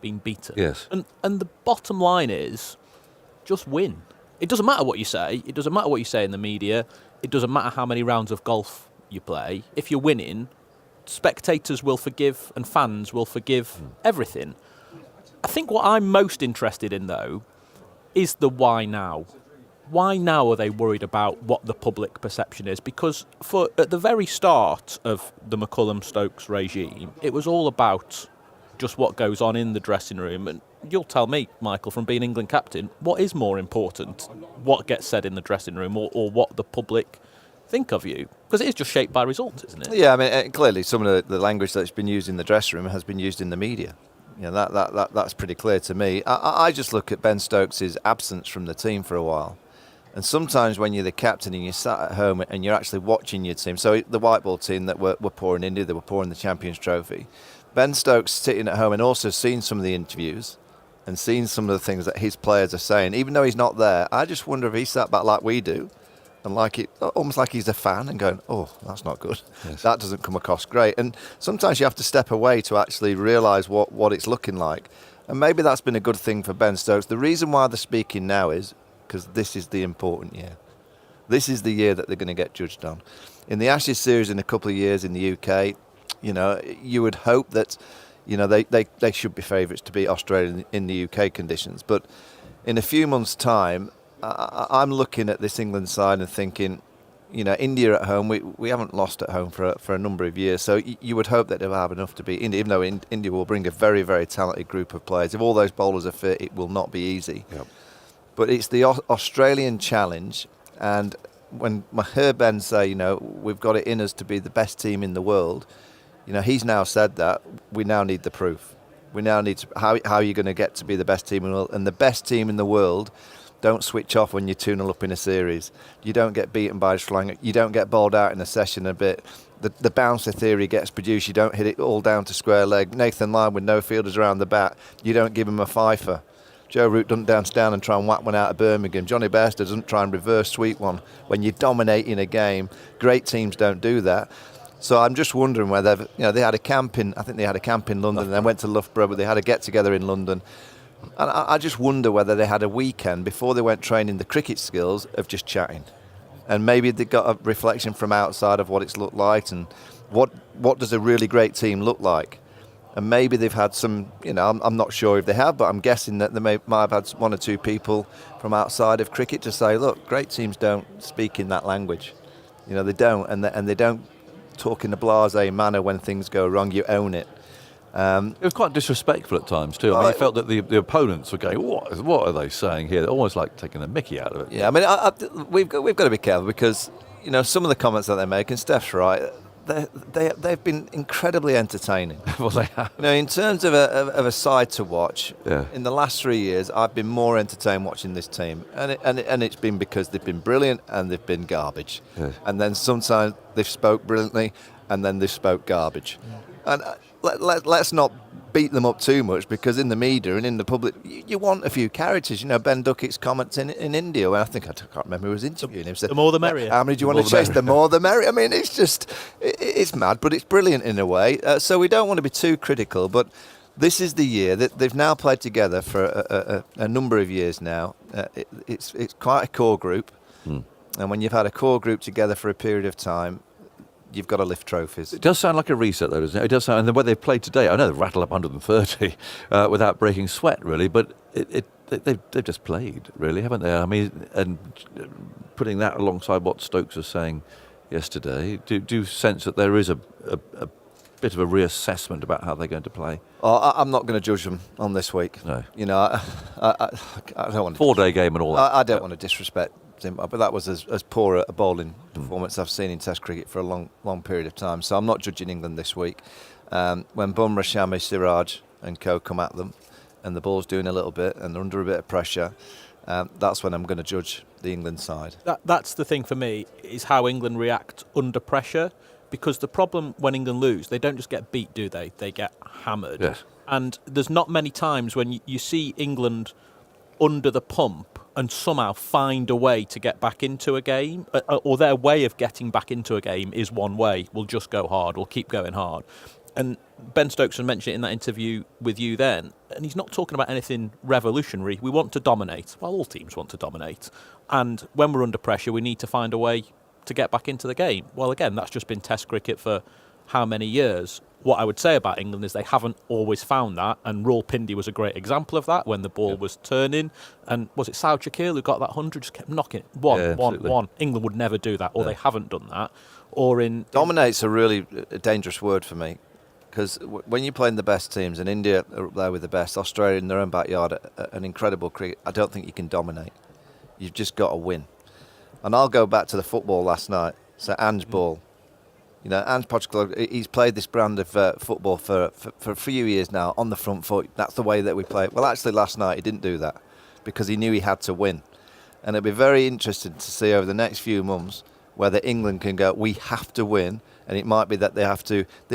beaten. Yes. And the bottom line is, just win. It doesn't matter what you say. It doesn't matter what you say in the media. It doesn't matter how many rounds of golf you play. If you're winning, spectators will forgive and fans will forgive everything. I think what I'm most interested in, though, is the why now. Why now are they worried about what the public perception is? Because at the very start of the McCullum-Stokes regime, it was all about just what goes on in the dressing room. And you'll tell me, Michael, from being England captain, what is more important? What gets said in the dressing room or what the public think of you? Because it is just shaped by results, isn't it? Yeah, I mean, clearly some of the language that's been used in the dressing room has been used in the media. That's pretty clear to me. I just look at Ben Stokes' absence from the team for a while. And sometimes when you're the captain and you're sat at home and you're actually watching your team, so the white ball team that were poor in India, they were poor in the Champions Trophy. Ben Stokes sitting at home and also seeing some of the interviews and seeing some of the things that his players are saying, even though he's not there, I just wonder if he sat back like we do and almost like he's a fan and going, oh, that's not good. Yes. That doesn't come across great. And sometimes you have to step away to actually realise what it's looking like. And maybe that's been a good thing for Ben Stokes. The reason why they're speaking now is because this is the important year. This is the year that they're going to get judged on. In the Ashes series in a couple of years in the UK, you would hope that, they should be favourites to beat Australia in the UK conditions. But in a few months' time, I'm looking at this England side and thinking, India at home, we haven't lost at home for a number of years. So you would hope that they'll have enough to beat India, even though India will bring a very, very talented group of players. If all those bowlers are fit, it will not be easy. Yep. But it's the Australian challenge. And when I heard Ben say, we've got it in us to be the best team in the world, he's now said that. We now need the proof. We now need to, how are you going to get to be the best team in the world? And the best team in the world don't switch off when you're 2-0 up in a series. You don't get beaten by Sri Lanka. You don't get bowled out in a session a bit. The bouncer theory gets produced. You don't hit it all down to square leg. Nathan Lyon with no fielders around the bat. You don't give him a fifer. Joe Root doesn't dance down and try and whack one out of Birmingham. Johnny Bairstow doesn't try and reverse sweep one when you're dominating a game. Great teams don't do that. So I'm just wondering whether they had a camp in. I think they had a camp in London and then went to Loughborough, but they had a get together in London. And I just wonder whether they had a weekend before they went training the cricket skills of just chatting. And maybe they got a reflection from outside of what it's looked like and what does a really great team look like. And maybe they've had some, I'm not sure if they have, but I'm guessing that they might have had one or two people from outside of cricket to say, look, great teams don't speak in that language. They don't, and they don't talk in a blasé manner when things go wrong. You own it. It was quite disrespectful at times too. I felt that the opponents were going, "What are they saying here?" They're almost like taking the mickey out of it. Yeah, I mean, we've got to be careful because some of the comments that they make, and Steph's right. They've been incredibly entertaining. Well, they have. In terms of a side to watch, yeah. In the last 3 years, I've been more entertained watching this team, and it's been because they've been brilliant and they've been garbage, yes. And then sometimes they've spoke brilliantly and then they've spoke garbage, and let's not beat them up too much because in the media and in the public, you want a few characters. Ben Duckett's comments in India, when I can't remember who was interviewing him, said, the more the merrier. How many do you want to chase? The more the merrier. I mean, it's just, it's mad, but it's brilliant in a way. So we don't want to be too critical, but this is the year that they've now played together for a number of years now. It's quite a core group, and when you've had a core group together for a period of time, you've got to lift trophies. It does sound like a reset, though, doesn't it? It does sound, and the way they've played today, I know they've rattled up 130 without breaking sweat, really, but they've just played, really, haven't they? I mean, and putting that alongside what Stokes was saying yesterday, do you sense that there is a bit of a reassessment about how they're going to play? I'm not going to judge them on this week. No. I don't want to. 4-day game and all that. I don't want to disrespect Zimbabwe, but that was as poor a bowling performance I've seen in Test cricket for a long period of time. So I'm not judging England this week. When Bumrah, Shami, Siraj and co come at them, and the ball's doing a little bit, and they're under a bit of pressure, that's when I'm going to judge the England side. That's the thing for me, is how England react under pressure. Because the problem when England lose, they don't just get beat, do they? They get hammered. Yes. And there's not many times when you see England under the pump and somehow find a way to get back into a game, or their way of getting back into a game is one way. We'll just go hard. We'll keep going hard. And Ben Stokes had mentioned it in that interview with you then, and he's not talking about anything revolutionary. We want to dominate. Well, all teams want to dominate. And when we're under pressure, we need to find a way to get back into the game. Well, again, that's just been Test cricket for how many years? What I would say about England is they haven't always found that, and Rawalpindi was a great example of that when the ball was turning. And was it Saud Shakil who got that 100, just kept knocking it? One. England would never do that, or they haven't done that. Or Dominate's a really dangerous word for me, because when you're playing the best teams, and India are up there with the best, Australia in their own backyard, an incredible cricket, I don't think you can dominate. You've just got to win. And I'll go back to the football last night. So Ange Ball. Ange Postecoglou, he's played this brand of football for a few years now, on the front foot. That's the way that we play. Well, actually, last night he didn't do that because he knew he had to win. And it'll be very interesting to see over the next few months whether England can go, we have to win, and it might be that they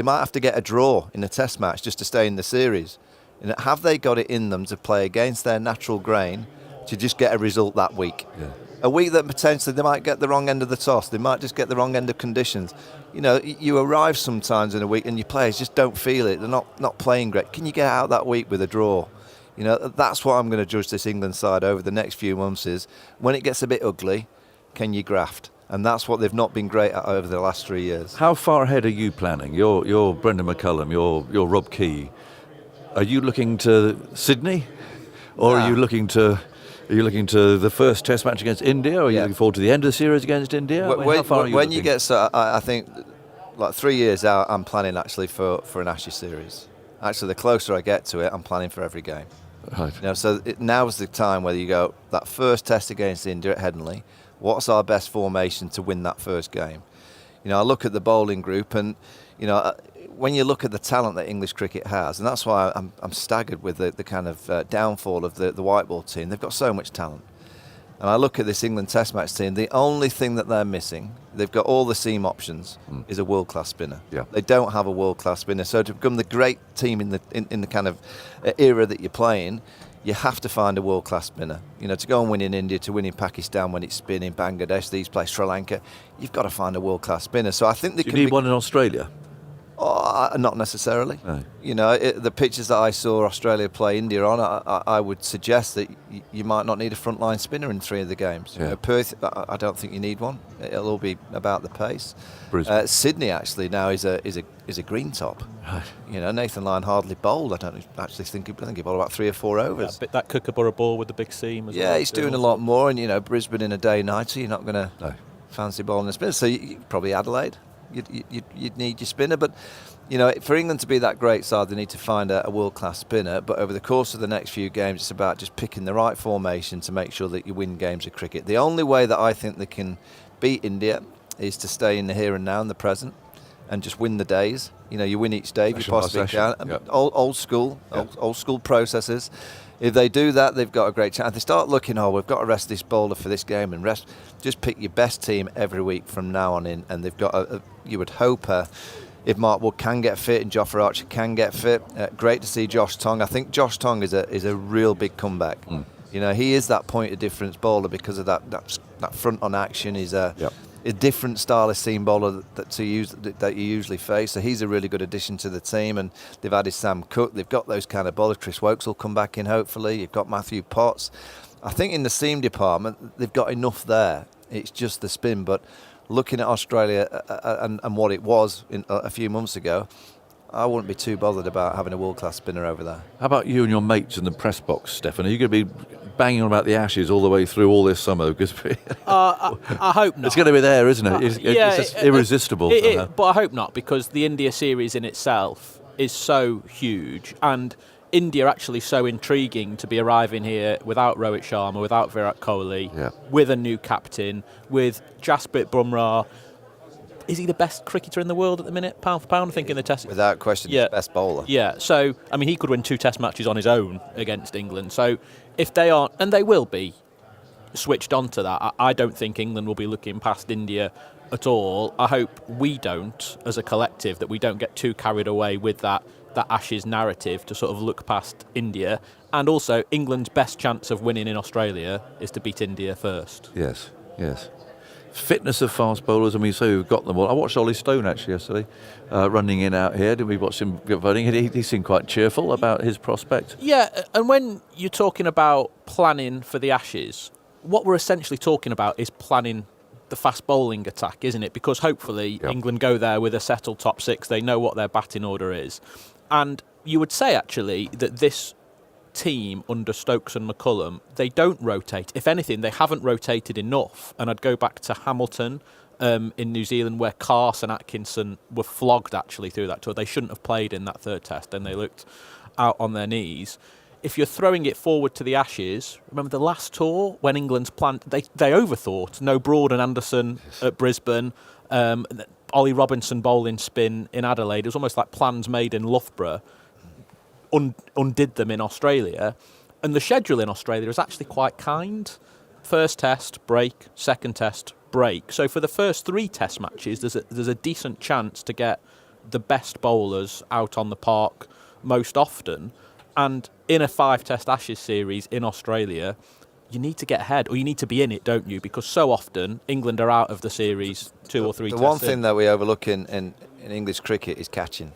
might have to get a draw in a Test match just to stay in the series. Have they got it in them to play against their natural grain to just get a result that week? Yeah. A week that potentially they might get the wrong end of the toss. They might just get the wrong end of conditions. You arrive sometimes in a week and your players just don't feel it. They're not playing great. Can you get out that week with a draw? That's what I'm going to judge this England side over the next few months is, when it gets a bit ugly, can you graft? And that's what they've not been great at over the last 3 years. How far ahead are you planning? You're Brendan McCullum, you're Rob Key. Are you looking to Sydney? Or are you looking to the first Test match against India, or are you looking forward to the end of the series against India? How far are you when looking? you get, so I think, like 3 years out, I'm planning actually for an Ashes series. Actually, the closer I get to it, I'm planning for every game. Right. So now is the time whether you go that first Test against India at Headingley. What's our best formation to win that first game? I look at the bowling group, and when you look at the talent that English cricket has, and that's why I'm staggered with the kind of downfall of the white ball team. They've got so much talent. And I look at this England Test match team, the only thing that they're missing, they've got all the seam options, is a world-class spinner. Yeah. They don't have a world-class spinner. So to become the great team in the kind of era that you're playing, you have to find a world-class spinner. To go and win in India, to win in Pakistan when it's spinning, Bangladesh, these places, Sri Lanka, you've got to find a world-class spinner. So I think they Do you need one in Australia? Oh, Not necessarily. No. You know, the pitches that I saw Australia play India on, I would suggest that you might not need a frontline spinner in 3 of the games. Yeah. You know, Perth, I don't think you need one. It'll all be about the pace. Brisbane. Sydney actually now is a green top. Right. You know, Nathan Lyon hardly bowled. I don't actually think he bowled about 3 or 4 overs. That Kookaburra ball with the big seam as well. Yeah, he's doing a lot more, and you know, Brisbane in a day nighter, you're not going to fancy bowling a spinner. So probably Adelaide, you'd need your spinner. But you know, for England to be that great side, they need to find a world-class spinner. But over the course of the next few games, it's about just picking the right formation to make sure that you win games of cricket. The only way that I think they can beat India is to stay in the here and now, in the present, and just win the days. You know, you win each day if you Session by possibly session. can. Yep. Old school, Yep. old school processes. If they do that, they've got a great chance. If they start looking, we've got to rest this bowler for this game and rest. Just pick your best team every week from now on in, and they've got you would hope if Mark Wood can get fit and Jofra Archer can get fit. Great to see Josh Tongue. I think Josh Tongue is a real big comeback. You know, he is that point of difference bowler because of that front on action. He's a different style of seam bowler that you usually face. So he's a really good addition to the team. And they've added Sam Cook. They've got those kind of bowlers. Chris Wokes will come back in hopefully. You've got Matthew Potts. I think in the seam department they've got enough there. It's just the spin. But looking at Australia and what it was a few months ago, I wouldn't be too bothered about having a world-class spinner over there. How about you and your mates in the press box, Stefan? Are you going to be banging on about the Ashes all the way through all this summer? Because I hope not. It's going to be there, isn't it? It's just irresistible. But I hope not, because the India series in itself is so huge, and India actually so intriguing to be arriving here without Rohit Sharma, without Virat Kohli, with a new captain, with Jasprit Bumrah. Is he the best cricketer in the world at the minute, pound for pound? I think in the Test. Without question, he's the best bowler. Yeah, so, I mean, he could win 2 Test matches on his own against England. So, if they aren't, and they will be, switched on to that, I don't think England will be looking past India at all. I hope we don't, as a collective, that we don't get too carried away with that Ashes narrative to sort of look past India. And also, England's best chance of winning in Australia is to beat India first. Yes. Fitness of fast bowlers. I mean, so we've got them all. I watched Ollie Stone actually yesterday, running in out here. Did we watch him voting? He seemed quite cheerful about his prospect. Yeah, and when you're talking about planning for the Ashes, what we're essentially talking about is planning the fast bowling attack, isn't it? Because hopefully England go there with a settled top 6. They know what their batting order is. And you would say actually that this team under Stokes and McCullum, they don't rotate. If anything, they haven't rotated enough. And I'd go back to Hamilton in New Zealand, where Carson Atkinson were flogged actually through that tour. They shouldn't have played in that 3rd test, and they looked out on their knees. If you're throwing it forward to the Ashes, remember the last tour when England's planned, they overthought. No Broad and Anderson at Brisbane, Ollie Robinson bowling spin in Adelaide. It was almost like plans made in Loughborough. Undid them in Australia, and the schedule in Australia is actually quite kind. 1st test, break, 2nd test, break. So for the first 3 test matches, there's a decent chance to get the best bowlers out on the park most often. And in a 5-test Ashes series in Australia, you need to get ahead, or you need to be in it, don't you? Because so often England are out of the series 2 or 3 tests. The one thing that we overlook in English cricket is catching.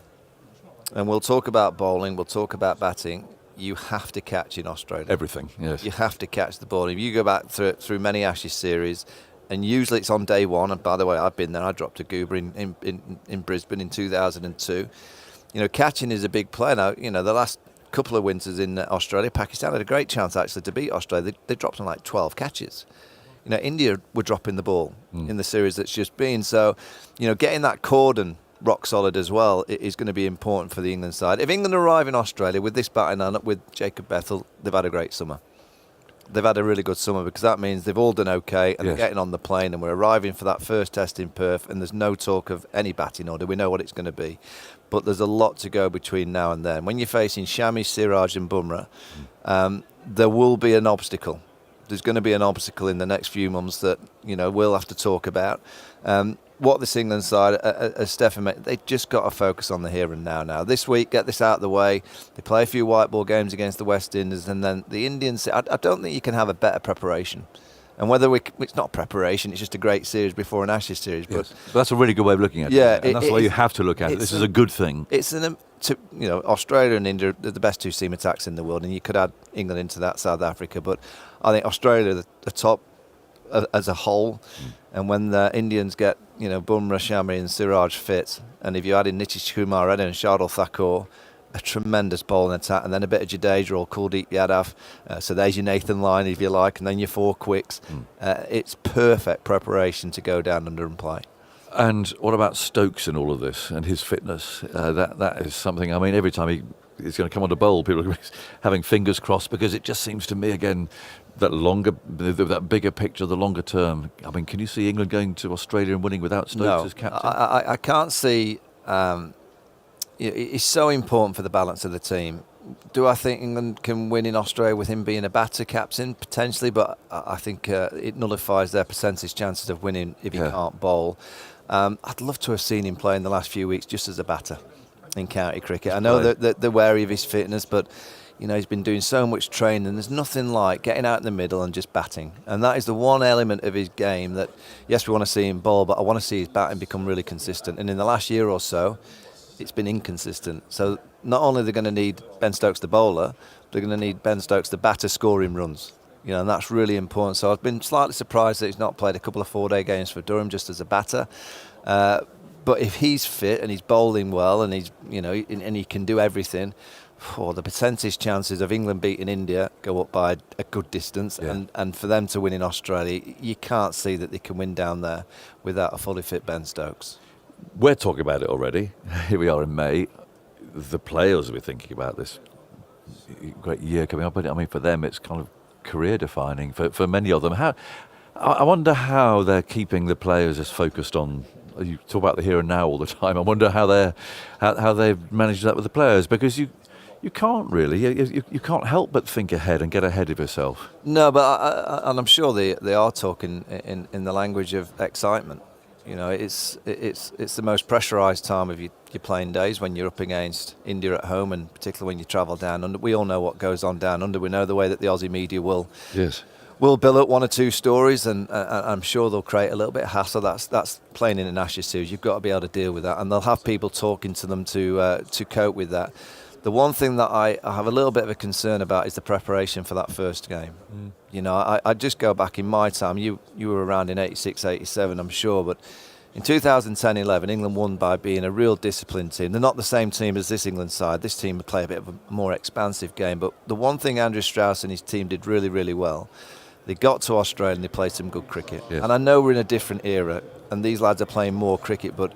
And we'll talk about bowling, we'll talk about batting. You have to catch in Australia. Everything, yes. You have to catch the ball. If you go back through many Ashes series, and usually it's on day one, and by the way, I've been there, I dropped a goober in Brisbane in 2002. You know, catching is a big play. Now, you know, the last couple of winters in Australia, Pakistan had a great chance actually to beat Australia. They dropped on like 12 catches. You know, India were dropping the ball in the series that's just been. So, you know, getting that cordon rock solid as well is going to be important for the England side. If England arrive in Australia with this batting lineup, with Jacob Bethel, they've had a great summer. They've had a really good summer, because that means they've all done okay, and they're getting on the plane, and we're arriving for that 1st test in Perth, and there's no talk of any batting order. We know what it's going to be. But there's a lot to go between now and then. When you're facing Shami, Siraj and Bumrah, there will be an obstacle. There's going to be an obstacle in the next few months that, you know, we'll have to talk about. What this England side, as Stefan mentioned, they just got to focus on the here and now. This week, get this out of the way. They play a few white ball games against the West Indies, and then the Indians. I don't think you can have a better preparation And whether it's not preparation, it's just a great series before an Ashes series. Yes. But that's a really good way of looking at it. And that's the way you have to look at it. This is a good thing. It's Australia and India are the best two seam attacks in the world, and you could add England into that, South Africa. But I think Australia are the top as a whole. And when the Indians get Bumrah, Shami, and Siraj fit, and if you add in Nitish Kumar Reddy and Shardul Thakur, a tremendous bowling attack, and then a bit of Jadeja or Kuldeep Yadav. So there's your Nathan Lyon, if you like, and then your 4 quicks. It's perfect preparation to go down under and play. And what about Stokes in all of this and his fitness? That is something. I mean, every time he's going to come on to bowl, people are having fingers crossed, because it just seems to me again that bigger picture, the longer term. I mean, can you see England going to Australia and winning without Stokes as captain? I can't see. It's so important for the balance of the team. Do I think England can win in Australia with him being a batter captain? Potentially, but I think it nullifies their percentage chances of winning if he can't bowl. I'd love to have seen him play in the last few weeks just as a batter in county cricket. I know that they're wary of his fitness, but he's been doing so much training. There's nothing like getting out in the middle and just batting. And that is the one element of his game that, yes, we want to see him bowl, but I want to see his batting become really consistent. And in the last year or so, it's been inconsistent. So not only are they going to need Ben Stokes the bowler, they're going to need Ben Stokes the batter scoring runs. And that's really important. So I've been slightly surprised that he's not played a couple of 4-day games for Durham just as a batter. But if he's fit and he's bowling well and he's and he can do everything, the percentage chances of England beating India go up by a good distance, and for them to win in Australia, you can't see that they can win down there without a fully fit Ben Stokes. We're talking about it already. Here we are in May. The players will be thinking about this great year coming up. But I mean, for them, it's kind of career-defining. For many of them, I wonder how they're keeping the players as focused on. You talk about the here and now all the time. I wonder how they've managed that with the players, because you can't really. You can't help but think ahead and get ahead of yourself. No, but and I'm sure they are talking in the language of excitement. It's the most pressurised time of your playing days when you're up against India at home, and particularly when you travel down under. We all know what goes on down under. We know the way that the Aussie media will build up 1 or 2 stories, and I'm sure they'll create a little bit of hassle. That's playing in an Ashes series. You've got to be able to deal with that, and they'll have people talking to them to cope with that. The one thing that I have a little bit of a concern about is the preparation for that first game. I just go back in my time. You were around in 86, 87, I'm sure, but in 2010-11, England won by being a real disciplined team. They're not the same team as this England side. This team would play a bit of a more expansive game, but the one thing Andrew Strauss and his team did really, really well, they got to Australia and they played some good cricket. Yes. And I know we're in a different era, and these lads are playing more cricket, but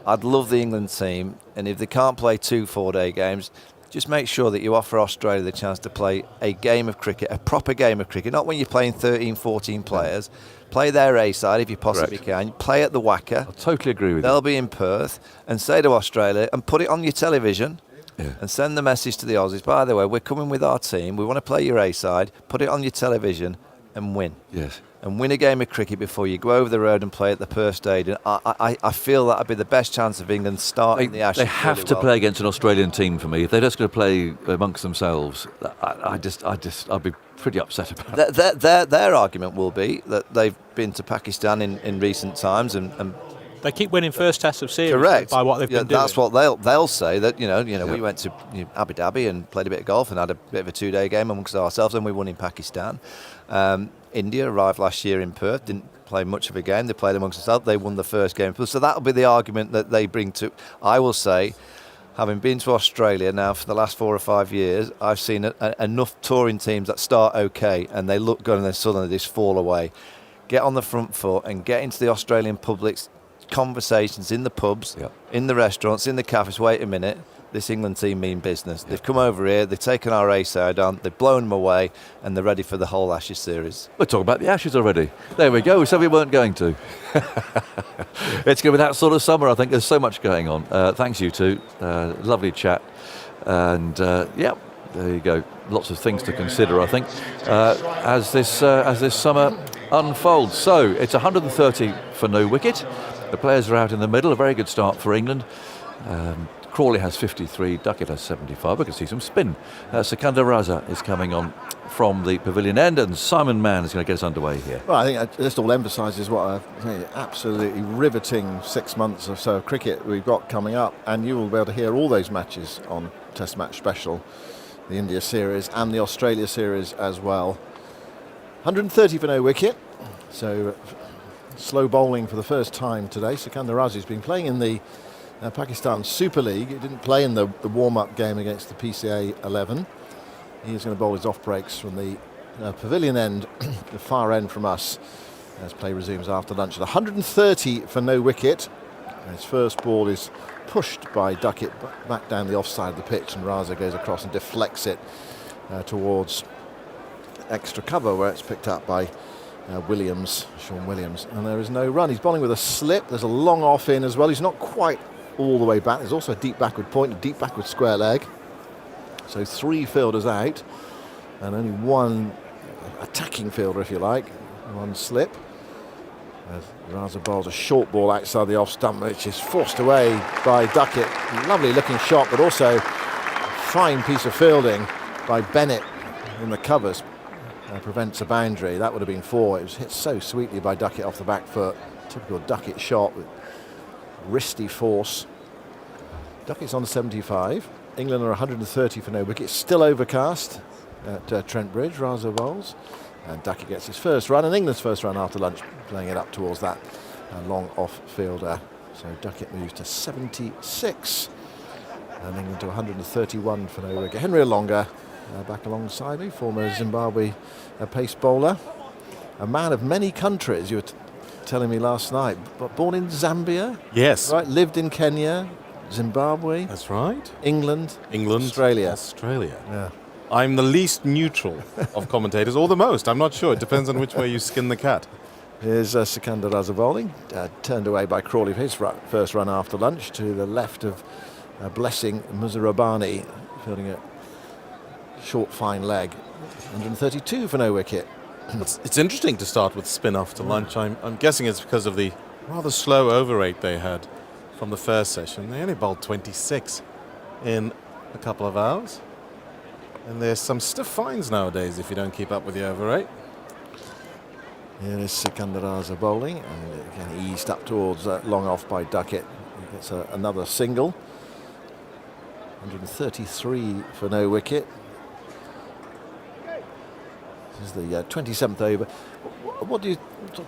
I'd love the England team, and if they can't play 2 4-day games, just make sure that you offer Australia the chance to play a game of cricket, a proper game of cricket, not when you're playing 13, 14 players. Play their A side if you possibly can. Play at the Wacker. I totally agree with you. They'll be in Perth, and say to Australia, and put it on your television, and send the message to the Aussies, by the way, we're coming with our team, we want to play your A side, put it on your television and win. Yes. And win a game of cricket before you go over the road and play at the Perth Stadium. I feel that would be the best chance of England starting the Ashes. They have to play against an Australian team for me. If they're just going to play amongst themselves, I'd be pretty upset about it. Their argument will be that they've been to Pakistan in recent times and they keep winning first test of series. Correct. By what they've been doing. That's what they'll say, that we went to Abu Dhabi and played a bit of golf and had a bit of a 2-day game amongst ourselves, and we won in Pakistan. India arrived last year in Perth, didn't play much of a game. They played amongst themselves. They won the first game. So that'll be the argument that they bring to. I will say, having been to Australia now for the last 4 or 5 years, I've seen enough touring teams that start okay and they look good and then suddenly just fall away. Get on the front foot and get into the Australian public's conversations in the pubs, in the restaurants, in the cafes. Wait a minute, this England team mean business. They've come over here, they've taken our A side on, they've blown them away, and they're ready for the whole Ashes series. We're talking about the Ashes already. There we go. We said we weren't going to. It's going to be that sort of summer, I think. There's so much going on. Thanks, you two. Lovely chat. And, there you go. Lots of things to consider, I think, as this summer unfolds. So it's 130 for no wicket. The players are out in the middle. A very good start for England. Crawley has 53, Duckett has 75. We can see some spin. Sikandar Raza is coming on from the pavilion end, and Simon Mann is going to get us underway here. Well, I think this all emphasises what a absolutely riveting 6 months or so of cricket we've got coming up, and you will be able to hear all those matches on Test Match Special, the India series and the Australia series as well. 130 for no wicket, so slow bowling for the first time today. Sikandar Raza has been playing in the Pakistan Super League. He didn't play in the warm-up game against the PCA 11. He's going to bowl his off breaks from the pavilion end, the far end from us, as play resumes after lunch. At 130 for no wicket. His first ball is pushed by Duckett back down the offside of the pitch, and Raza goes across and deflects it towards extra cover, where it's picked up by Shaun Williams, and there is no run. He's bowling with a slip. There's a long off in as well. He's not quite all the way back. There's also a deep backward point, a deep backward square leg. So 3 fielders out, and only one attacking fielder, if you like, one slip. As Raza bowls a short ball outside the off stump, which is forced away by Duckett. Lovely looking shot, but also a fine piece of fielding by Bennett in the covers. Prevents a boundary. That would have been 4. It was hit so sweetly by Duckett off the back foot. Typical Duckett shot with wristy force. Duckett's on 75. England are 130 for no wicket. Still overcast at Trent Bridge. Raza bowls, and Duckett gets his first run, and England's first run after lunch, playing it up towards that long off fielder. So Duckett moves to 76, and England to 131 for no wicket. Henry Olonga back alongside me, former Zimbabwe pace bowler, a man of many countries. You were telling me last night, but born in Zambia. Yes. Right. Lived in Kenya. Zimbabwe. That's right. England. Australia. Yeah. I'm the least neutral of commentators, or the most. I'm not sure. It depends on which way you skin the cat. Here's Sikandar Raza bowling, turned away by Crawley for his first run after lunch, to the left of Blessing Muzarabani, fielding a short, fine leg. 132 for no wicket. It's interesting to start with spin after lunch. I'm guessing it's because of the rather slow over rate they had from the first session. They only bowled 26 in a couple of hours. And there's some stiff fines nowadays if you don't keep up with the over rate. Here is Sikandar Raza bowling, and again eased up towards long off by Duckett. He gets another single. 133 for no wicket. This is the 27th over. What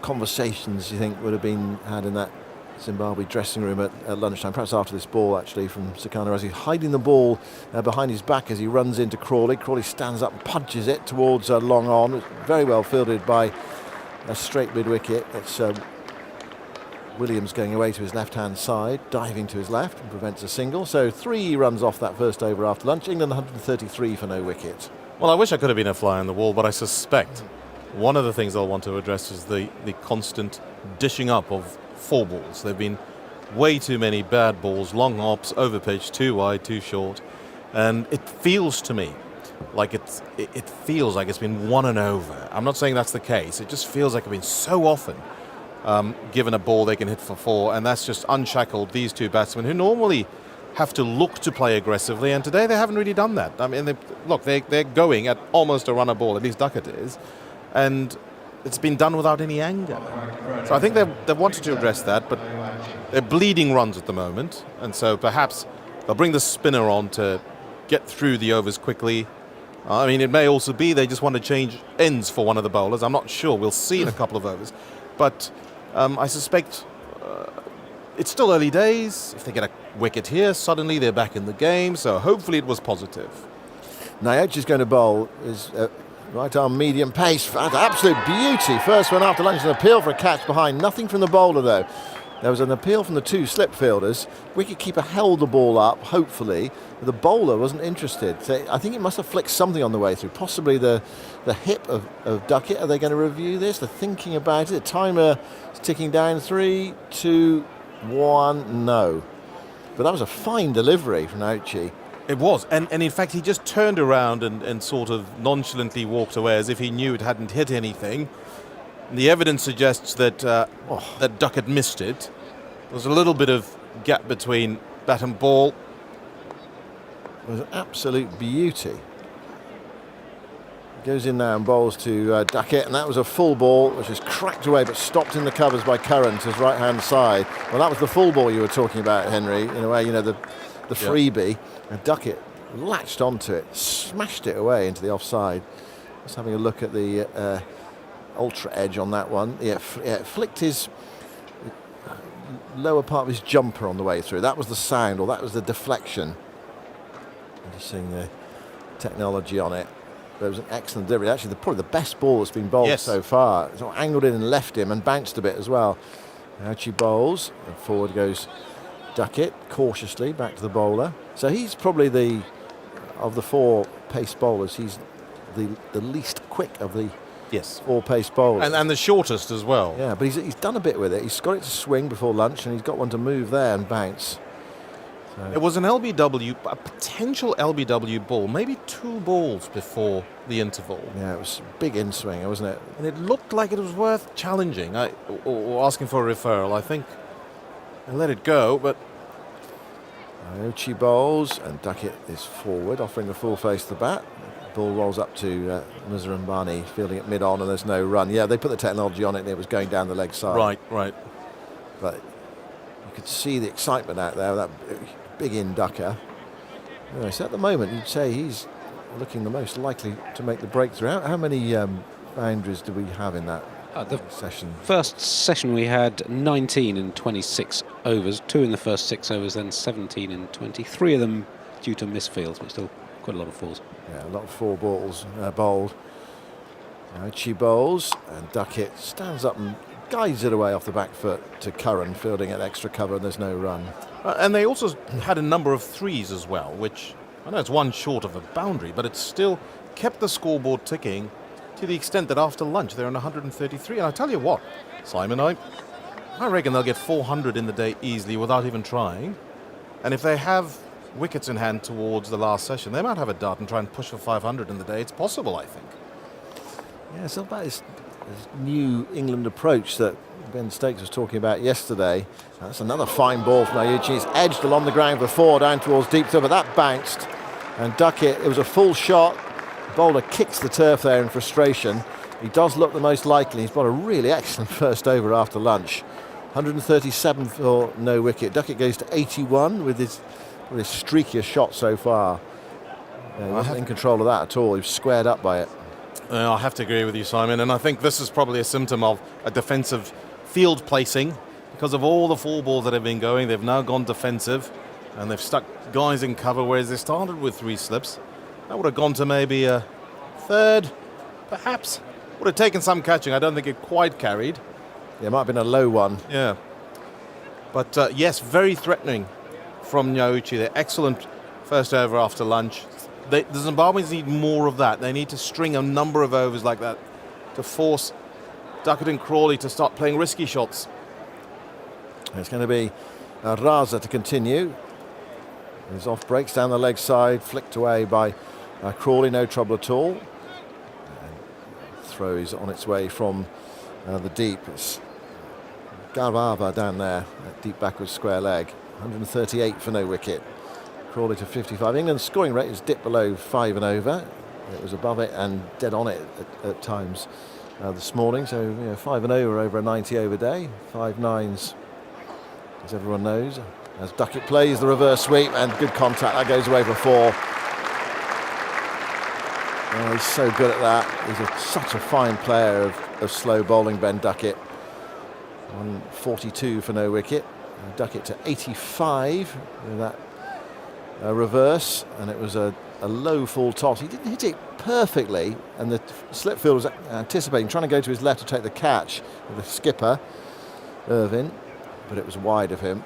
conversations do you think would have been had in that Zimbabwe dressing room at lunchtime, perhaps after this ball actually, from Sikandar Raza, hiding the ball behind his back as he runs into Crawley. Crawley stands up and punches it towards long on. It's very well fielded by a straight mid-wicket. It's Williams going away to his left-hand side, diving to his left, and prevents a single. So 3 runs off that first over after lunch. England 133 for no wicket. Well, I wish I could have been a fly on the wall, but I suspect one of the things I'll want to address is the constant dishing up of 4 balls. There have been way too many bad balls, long hops, over pitch, too wide, too short, and it feels to me like it feels like it's been won and over. I'm not saying that's the case. It just feels like it's been so often given a ball they can hit for 4, and that's just unshackled these 2 batsmen who normally have to look to play aggressively, and today they haven't really done that. I mean, they're going at almost a runner ball, at least Duckett is, and it's been done without any anger. So I think they've wanted to address that, but they're bleeding runs at the moment, and so perhaps they'll bring the spinner on to get through the overs quickly. I mean, it may also be they just want to change ends for one of the bowlers. I'm not sure. We'll see in a couple of overs. But I suspect it's still early days. If they get a wicket here, suddenly they're back in the game. So hopefully it was positive. Naochi's going to bowl his right arm medium pace. Absolute beauty. First one after lunch, an appeal for a catch behind. Nothing from the bowler, though. There was an appeal from the 2 slip fielders. Wicketkeeper held the ball up, hopefully. The bowler wasn't interested. So I think it must have flicked something on the way through. Possibly the hip of Duckett. Are they going to review this? They're thinking about it. The timer is ticking down. 3, 2, 1, no. But that was a fine delivery from Naochi. It was. And in fact, he just turned around and sort of nonchalantly walked away as if he knew it hadn't hit anything. The evidence suggests that that Duckett missed it. There was a little bit of gap between bat and ball. was an absolute beauty. Goes in now and bowls to Duckett, and that was a full ball which is cracked away but stopped in the covers by Curran to his right hand side. Well, that was the full ball you were talking about, Henry, in a way, you know, the freebie. And Duckett latched onto it, smashed it away into the offside. Just having a look at the ultra edge on that one. Yeah, flicked his lower part of his jumper on the way through. That was the sound, or that was the deflection. I'm just seeing the technology on it. But it was an excellent delivery. Actually, probably the best ball that's been bowled so far. It's angled in and left him and bounced a bit as well. Archie bowls, and forward goes Duckett, cautiously back to the bowler. So he's probably of the 4 pace bowlers, he's the least quick of the 4 pace bowlers. And the shortest as well. Yeah, but he's done a bit with it. He's got it to swing before lunch, and he's got one to move there and bounce. It was an LBW, a potential LBW ball, maybe 2 balls before the interval. Yeah, it was a big in-swing, wasn't it? And it looked like it was worth challenging or asking for a referral. I think I let it go, but... Iochi bowls, and Duckett is forward, offering the full face to the bat. The ball rolls up to Muzarambani, fielding it mid-on, and there's no run. Yeah, they put the technology on it, and it was going down the leg side. Right. But you could see the excitement out there, that big in-ducker. Anyway, so at the moment, you'd say he's looking the most likely to make the breakthrough. How many boundaries do we have in that session? First session we had 19 in 26 overs, 2 in the first 6 overs, then 17 in 23 of them due to misfields, but still quite a lot of 4s. Yeah, a lot of 4 balls bowled. Chi bowls, and Duckett stands up and guides it away off the back foot to Curran, fielding at extra cover, and there's no run. And they also had a number of 3s as well, which I know it's 1 short of a boundary, but it still kept the scoreboard ticking to the extent that after lunch they're on 133. And I tell you what, Simon, I reckon they'll get 400 in the day easily without even trying. And if they have wickets in hand towards the last session, they might have a dart and try and push for 500 in the day. It's possible, I think. Yeah, it's about this New England approach that Ben Stokes was talking about yesterday. That's another fine ball from Ayuchi. It's edged along the ground before, down towards deep turf, but that bounced. And Duckett, it was a full shot. The bowler kicks the turf there in frustration. He does look the most likely. He's got a really excellent first over after lunch. 137 for no wicket. Duckett goes to 81 with his streakiest shot so far. He wasn't in control of that at all. He was squared up by it. I have to agree with you, Simon, and I think this is probably a symptom of a defensive field placing. Because of all the 4 balls that have been going, they've now gone defensive, and they've stuck guys in cover, whereas they started with 3 slips. That would have gone to maybe a 3rd, perhaps. Would have taken some catching. I don't think it quite carried. Yeah, it might have been a low one. Yeah. But yes, very threatening from Nyauchi. They're excellent first over after lunch. The Zimbabweans need more of that. They need to string a number of overs like that to force Duckett and Crawley to start playing risky shots. It's going to be Raza to continue. His off breaks down the leg side, flicked away by Crawley, no trouble at all. And throw is on its way from the deep. It's Garvava down there, at deep backwards square leg. 138 for no wicket. Crawley to 55. England's scoring rate is dipped below 5 and over. It was above it and dead on it at times this morning. So 5 and over a 90 over day. 5 nines, as everyone knows. As Duckett plays the reverse sweep and good contact, that goes away for 4. Oh, he's so good at that. He's such a fine player of slow bowling, Ben Duckett. 142 for no wicket. Duckett to 85 with that reverse, and it was a low full toss. He didn't hit it perfectly, and the slip field was anticipating, trying to go to his left to take the catch with the skipper, Irvin, but it was wide of him.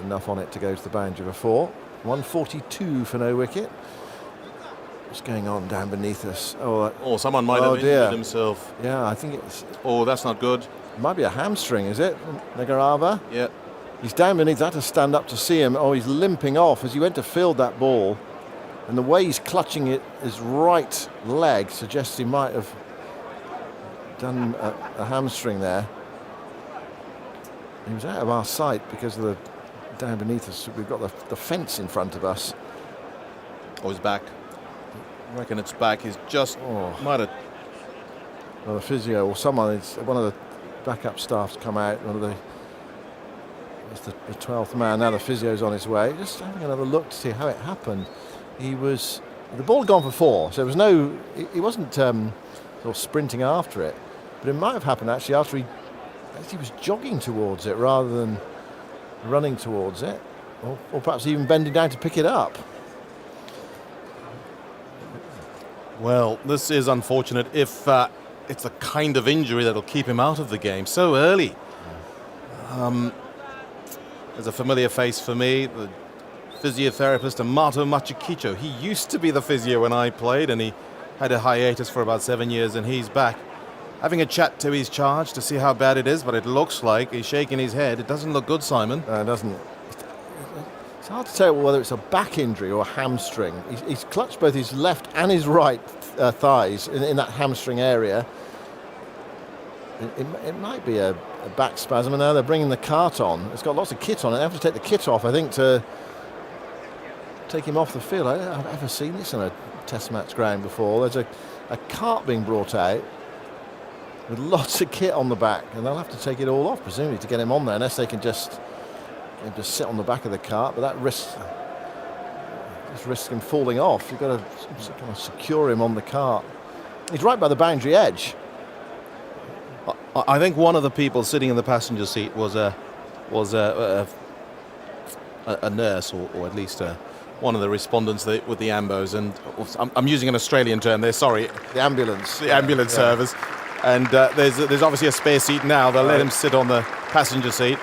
Enough on it to go to the boundary for 4. 142 for no wicket. What's going on down beneath us? Someone might have injured himself. Yeah, I think it's... Oh, that's not good. It might be a hamstring, is it? Negarava? Yeah. He's down beneath. I had to stand up to see him. Oh, he's limping off as he went to field that ball. And the way he's clutching it, his right leg suggests he might have done a hamstring there. He was out of our sight because of the down beneath us. We've got the fence in front of us. Oh, he's back. I reckon it's back. He's just might have. Well, the physio or someone, one of the backup staff's come out. It's the 12th man. Now the physio's on his way. Just having another look to see how it happened. The ball had gone for 4, so there was no. He wasn't sort of sprinting after it, but it might have happened actually after he was jogging towards it rather than running towards it, or perhaps even bending down to pick it up. Well, this is unfortunate if it's the kind of injury that'll keep him out of the game so early. There's a familiar face for me, the physiotherapist Amato Machukicho. He used to be the physio when I played, and he had a hiatus for about 7 years, and he's back. Having a chat to his charge to see how bad it is, but it looks like he's shaking his head. It doesn't look good, Simon. It doesn't. It's hard to tell whether it's a back injury or a hamstring. He's clutched both his left and his right thighs in that hamstring area. It might be a back spasm, and now they're bringing the cart on. It's got lots of kit on it. They have to take the kit off, I think, to take him off the field. I don't think I've ever seen this on a test match ground before. There's a cart being brought out with lots of kit on the back, and they'll have to take it all off, presumably, to get him on there, unless they can just sit on the back of the cart. But that risks him falling off. You've got to kind of secure him on the cart. He's right by the boundary edge. I think one of the people sitting in the passenger seat was a nurse, or at least one of the respondents with the ambos, and I'm using an Australian term there. Sorry, the ambulance, service. And there's obviously a spare seat now. They'll let him sit on the passenger seat.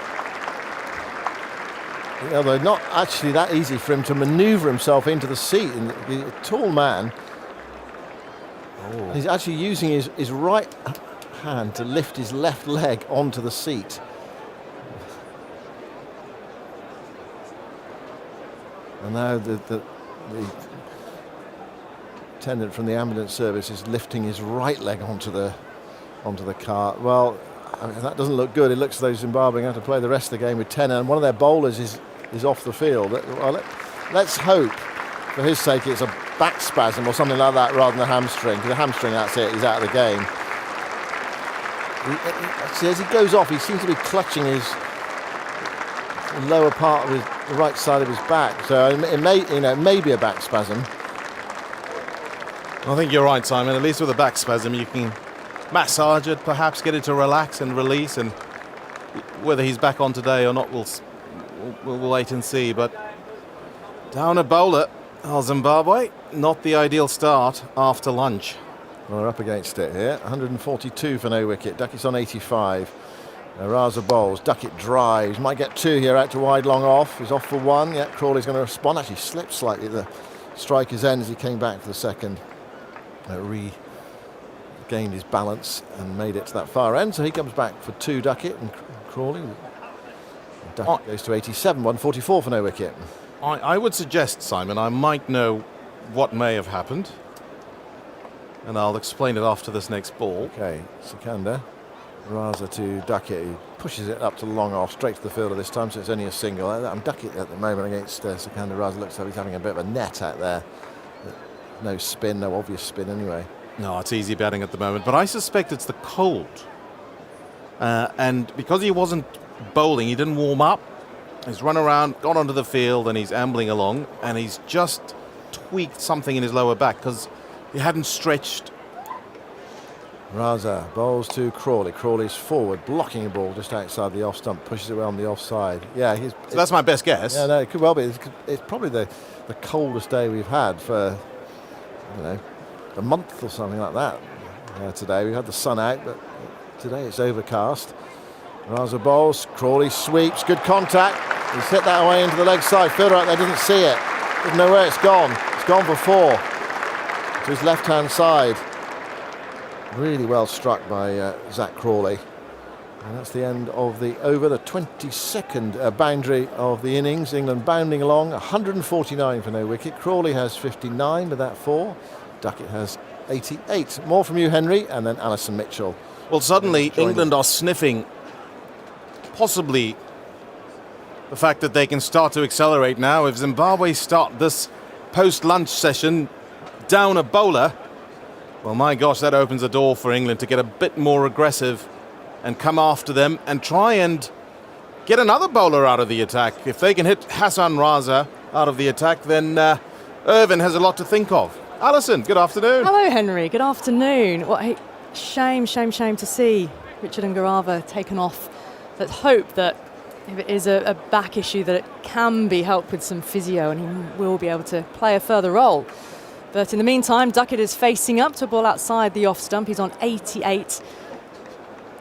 Although not actually that easy for him to manoeuvre himself into the seat. And the tall man, he's actually using his right hand to lift his left leg onto the seat. And now the attendant from the ambulance service is lifting his right leg onto the cart. Well, I mean, that doesn't look good. It looks as though Zimbabwe have to play the rest of the game with 10, and one of their bowlers is off the field. Well, let's hope, for his sake, it's a back spasm or something like that rather than a hamstring. Because the hamstring, that's it, he's out of the game. As he goes off, he seems to be clutching his lower part of the right side of his back. So it may be a back spasm. I think you're right, Simon. At least with a back spasm, you can massage it, perhaps get it to relax and release. And whether he's back on today or not, we'll wait and see. But down a bowler, Zimbabwe, not the ideal start after lunch. Well, we're up against it here. 142 for no wicket. Duckett's on 85. Raza bowls. Duckett drives. Might get 2 here out to wide, long off. He's off for 1. Yeah, Crawley's going to respond. Actually slipped slightly at the striker's end as he came back for the second. Regained his balance and made it to that far end. So he comes back for 2, Duckett and Crawley. Duckett goes to 87. 144 for no wicket. I would suggest, Simon, I might know what may have happened. And I'll explain it after this next ball. Okay, Sikandar. Raza to Duckett. He pushes it up to long off, straight to the fielder this time, so it's only a single. I'm Duckett at the moment against Sikandar. Raza looks like he's having a bit of a net out there. No spin, no obvious spin anyway. No, it's easy batting at the moment, but I suspect it's the cold. And because he wasn't bowling, he didn't warm up. He's run around, got onto the field, and he's ambling along, and he's just tweaked something in his lower back because he hadn't stretched. Raza bowls to Crawley. Crawley's forward, blocking a ball just outside the off stump, pushes it around the offside. Yeah, so that's my best guess. Yeah, no, it could well be. It's probably the coldest day we've had for, a month or something like that. Today we had the sun out, but today it's overcast. Raza bowls. Crawley sweeps. Good contact. He's hit that away into the leg side. Fielder out there didn't see it. Doesn't know where it's gone. It's gone for 4 to his left-hand side. Really well struck by Zach Crawley. And that's the end of the over, the 22nd boundary of the innings. England bounding along, 149 for no wicket. Crawley has 59 with that 4. Duckett has 88. More from you, Henry, and then Alison Mitchell. Well, suddenly England are sniffing possibly the fact that they can start to accelerate now. If Zimbabwe start this post-lunch session down a bowler, well, my gosh, that opens the door for England to get a bit more aggressive and come after them and try and get another bowler out of the attack. If they can hit Hassan Raza out of the attack, then Irvine has a lot to think of. Alison, good afternoon. Hello, Henry. Good afternoon. What a shame to see Richard Ngarava taken off. Let's hope that if it is a back issue, that it can be helped with some physio and he will be able to play a further role. But in the meantime, Duckett is facing up to a ball outside the off stump. He's on 88.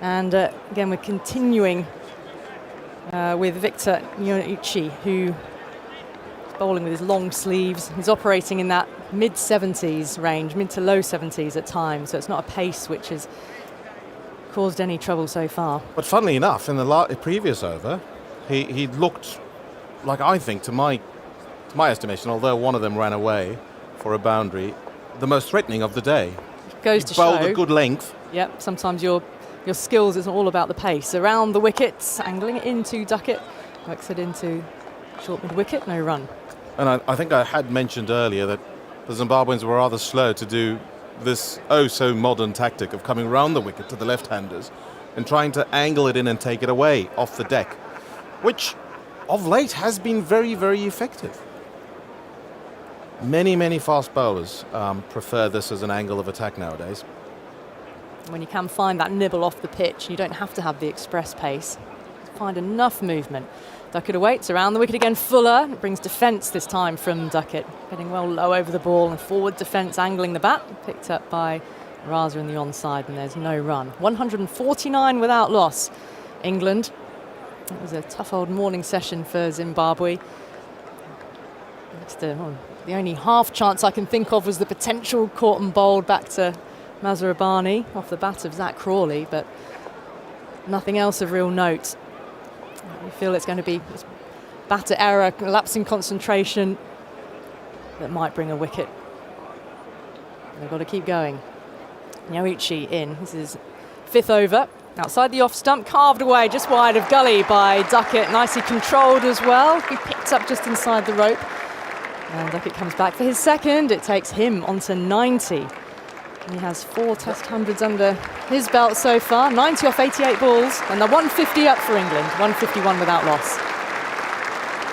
And again, we're continuing with Victor Nyonichi, who is bowling with his long sleeves. He's operating in that mid-70s range, mid to low 70s at times. So it's not a pace which has caused any trouble so far. But funnily enough, in the previous over, he looked like, I think, to my estimation, although one of them ran away for a boundary, the most threatening of the day. Goes to show. Bowled a good length. Yep, sometimes your skills is all about the pace. Around the wickets, angling it into Duckett, works it into short mid-wicket, no run. And I think I had mentioned earlier that the Zimbabweans were rather slow to do this oh-so-modern tactic of coming round the wicket to the left-handers and trying to angle it in and take it away off the deck, which of late has been very, very effective. Many fast bowlers prefer this as an angle of attack nowadays. When you can find that nibble off the pitch, you don't have to have the express pace. Find enough movement. Duckett awaits around the wicket again. Fuller, it brings defence this time from Duckett, getting well low over the ball and forward defence angling the bat, picked up by Raza in the onside, and there's no run. 149 without loss. England. It was a tough old morning session for Zimbabwe. The only half chance I can think of was the potential caught and bowled back to Mazhar Rabbani off the bat of Zach Crawley, but nothing else of real note. You feel it's going to be batter error, lapsing concentration that might bring a wicket. They've got to keep going. Nyonichi in. This is fifth over. Outside the off stump, carved away just wide of gully by Duckett. Nicely controlled as well. He picked up just inside the rope. And Duckett comes back for his second. It takes him onto 90. He has 4 Test hundreds under his belt so far. 90 off 88 balls, and the 150 up for England. 151 without loss.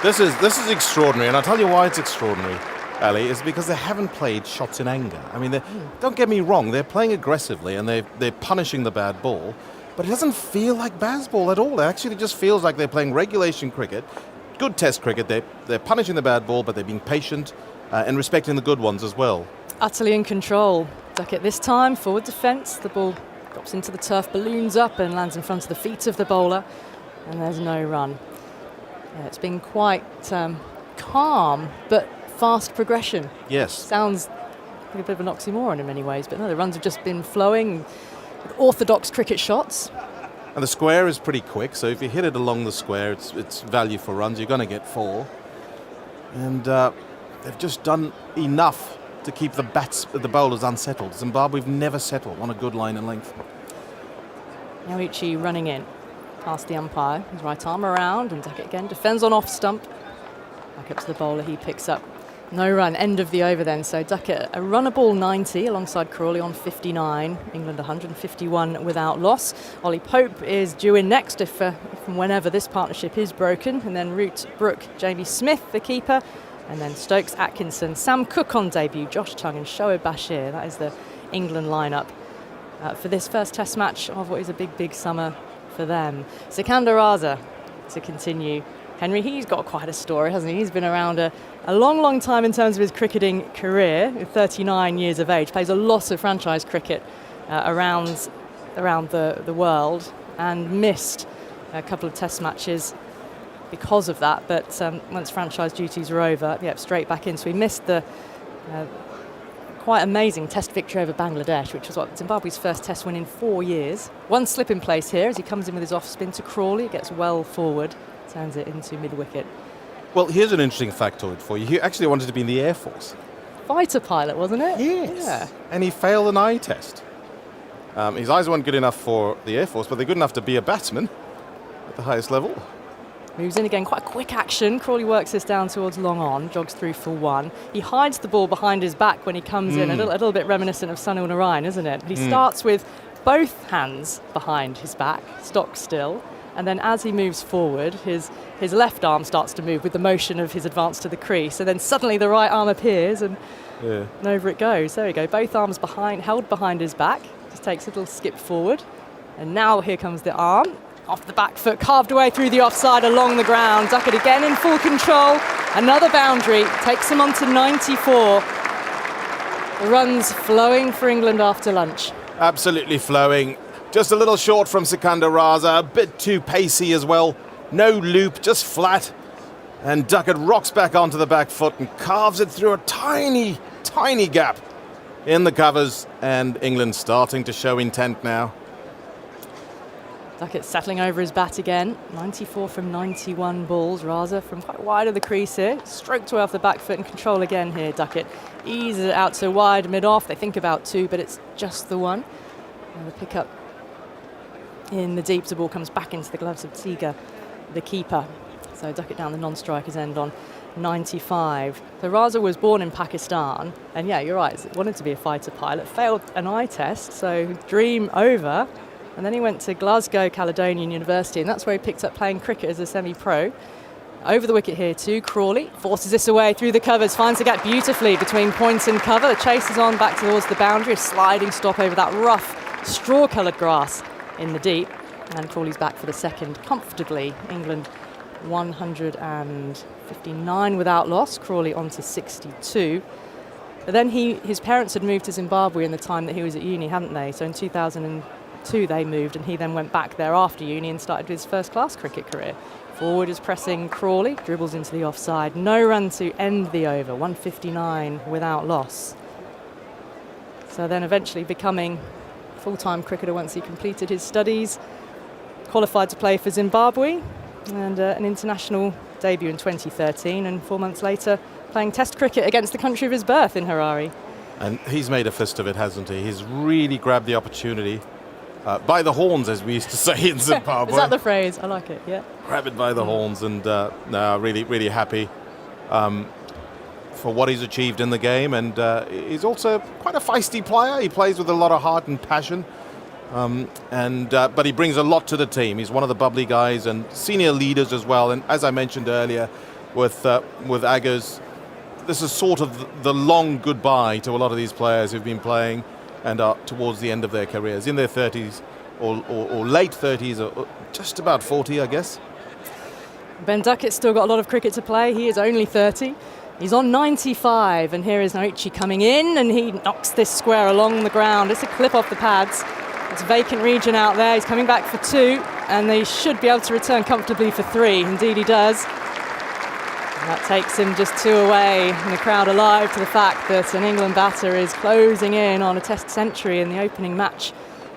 This is extraordinary, and I'll tell you why it's extraordinary, Ali, is because they haven't played shots in anger. I mean, don't get me wrong, they're playing aggressively and they're punishing the bad ball, but it doesn't feel like baseball at all. It actually just feels like they're playing regulation cricket. Good Test cricket, they're punishing the bad ball, but they're being patient and respecting the good ones as well. Utterly in control. Duckett this time, forward defence. The ball drops into the turf, balloons up and lands in front of the feet of the bowler. And there's no run. Yeah, it's been quite calm, but fast progression. Yes. Sounds like a bit of an oxymoron in many ways, but no, the runs have just been flowing with orthodox cricket shots. And the square is pretty quick, so if you hit it along the square, it's value for runs. You're going to get 4. And they've just done enough to keep the bowlers unsettled. Zimbabwe've never settled on a good line and length. Nyonichi running in past the umpire. His right arm around, and Duckett again defends on off stump. Back up to the bowler, he picks up. No run, end of the over then. So Duckett a runnable 90 alongside Crawley on 59. England 151 without loss. Ollie Pope is due in next if and whenever this partnership is broken. And then Root, Brooke, Jamie Smith, the keeper. And then Stokes, Atkinson, Sam Cook on debut, Josh Tongue and Shoaib Bashir. That is the England lineup for this first Test match of what is a big summer for them. Sikandar Raza to continue. Henry, he's got quite a story, hasn't he? He's been around a long time in terms of his cricketing career. 39 years of age, plays a lot of franchise cricket around the world, and missed a couple of Test matches because of that. But once franchise duties were over, straight back in. So he missed the quite amazing Test victory over Bangladesh, which was Zimbabwe's first Test win in 4 years. One slip in place here as he comes in with his off spin to Crawley. It gets well forward, turns it into mid-wicket. Well, here's an interesting factoid for you. He actually wanted to be in the Air Force. Fighter pilot, wasn't it? Yes. Yeah. And he failed an eye test. His eyes weren't good enough for the Air Force, but they're good enough to be a batsman at the highest level. Moves in again, quite a quick action. Crawley works this down towards long on, jogs through for one. He hides the ball behind his back when he comes in, a little bit reminiscent of Sunil Narayan, isn't it? He starts with both hands behind his back, stock still, and then as he moves forward, his left arm starts to move with the motion of his advance to the crease, and then suddenly the right arm appears and over it goes. There we go, both arms held behind his back, just takes a little skip forward, and now here comes the arm. Off the back foot, carved away through the offside along the ground. Duckett again in full control. Another boundary, takes him on to 94. The runs flowing for England after lunch. Absolutely flowing. Just a little short from Sikandar Raza, a bit too pacey as well. No loop, just flat. And Duckett rocks back onto the back foot and carves it through a tiny, tiny gap in the covers. And England starting to show intent now. Duckett settling over his bat again. 94 from 91 balls. Raza from quite wide of the crease here. Stroked away off the back foot and control again here. Duckett eases it out to wide, mid-off. They think about two, but it's just the one. And the pick-up in the deep. The ball comes back into the gloves of Tiga, the keeper. So Duckett down the non-striker's end on 95. So Raza was born in Pakistan, and yeah, you're right, wanted to be a fighter pilot. Failed an eye test, so dream over. And then he went to Glasgow Caledonian University, and that's where he picked up playing cricket as a semi-pro. Over the wicket here too, Crawley forces this away through the covers, finds the gap beautifully between point and cover. The chase is on back towards the boundary, a sliding stop over that rough straw-coloured grass in the deep. And Crawley's back for the second comfortably. England 159 without loss, Crawley on to 62. But then his parents had moved to Zimbabwe in the time that he was at uni, hadn't they? So in 2002 they moved, and he then went back there after uni and started his first-class cricket career. Forward is pressing Crawley, dribbles into the offside. No run to end the over, 159 without loss. So then eventually becoming a full-time cricketer once he completed his studies. Qualified to play for Zimbabwe, and an international debut in 2013, and 4 months later playing Test cricket against the country of his birth in Harare. And he's made a fist of it, hasn't he? He's really grabbed the opportunity. By the horns, as we used to say in Zimbabwe. Is that the phrase? I like it, yeah. Grab it by the horns, and really, really happy for what he's achieved in the game. And he's also quite a feisty player. He plays with a lot of heart and passion. But he brings a lot to the team. He's one of the bubbly guys and senior leaders as well. And as I mentioned earlier, with Aggers, this is sort of the long goodbye to a lot of these players who've been playing and are towards the end of their careers, in their 30s or late 30s, or just about 40, I guess. Ben Duckett's still got a lot of cricket to play. He is only 30. He's on 95, and here is Naoichi coming in, and he knocks this square along the ground. It's a clip off the pads. It's a vacant region out there. He's coming back for two, and they should be able to return comfortably for three. Indeed he does. And that takes him just two away, and the crowd alive to the fact that an England batter is closing in on a Test century in the opening match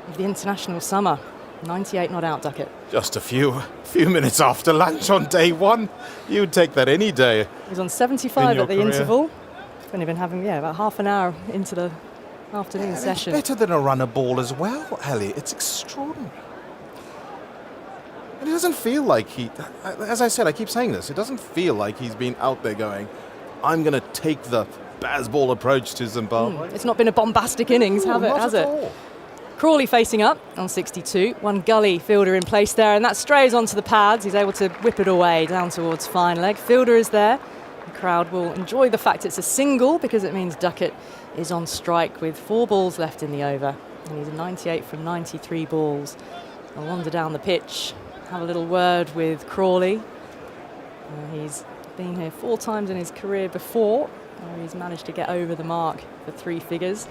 of the international summer. 98 not out, Duckett. Just a few minutes after lunch on day one. You'd take that any day. He's on 75 at the interval. He's only been having, about half an hour into the afternoon session. Better than a runner ball as well, Ali. It's extraordinary. And it doesn't feel like as I said, I keep saying this, it doesn't feel like he's been out there going, I'm going to take the Bazball approach to Zimbabwe. It's not been a bombastic innings, has it? All. Crawley facing up on 62. One gully fielder in place there, and that strays onto the pads. He's able to whip it away down towards fine leg. Fielder is there. The crowd will enjoy the fact it's a single because it means Duckett is on strike with 4 balls left in the over. And he's a 98 from 93 balls. I'll wander down the pitch, have a little word with Crawley. He's been here 4 times in his career before. He's managed to get over the mark for 3 figures.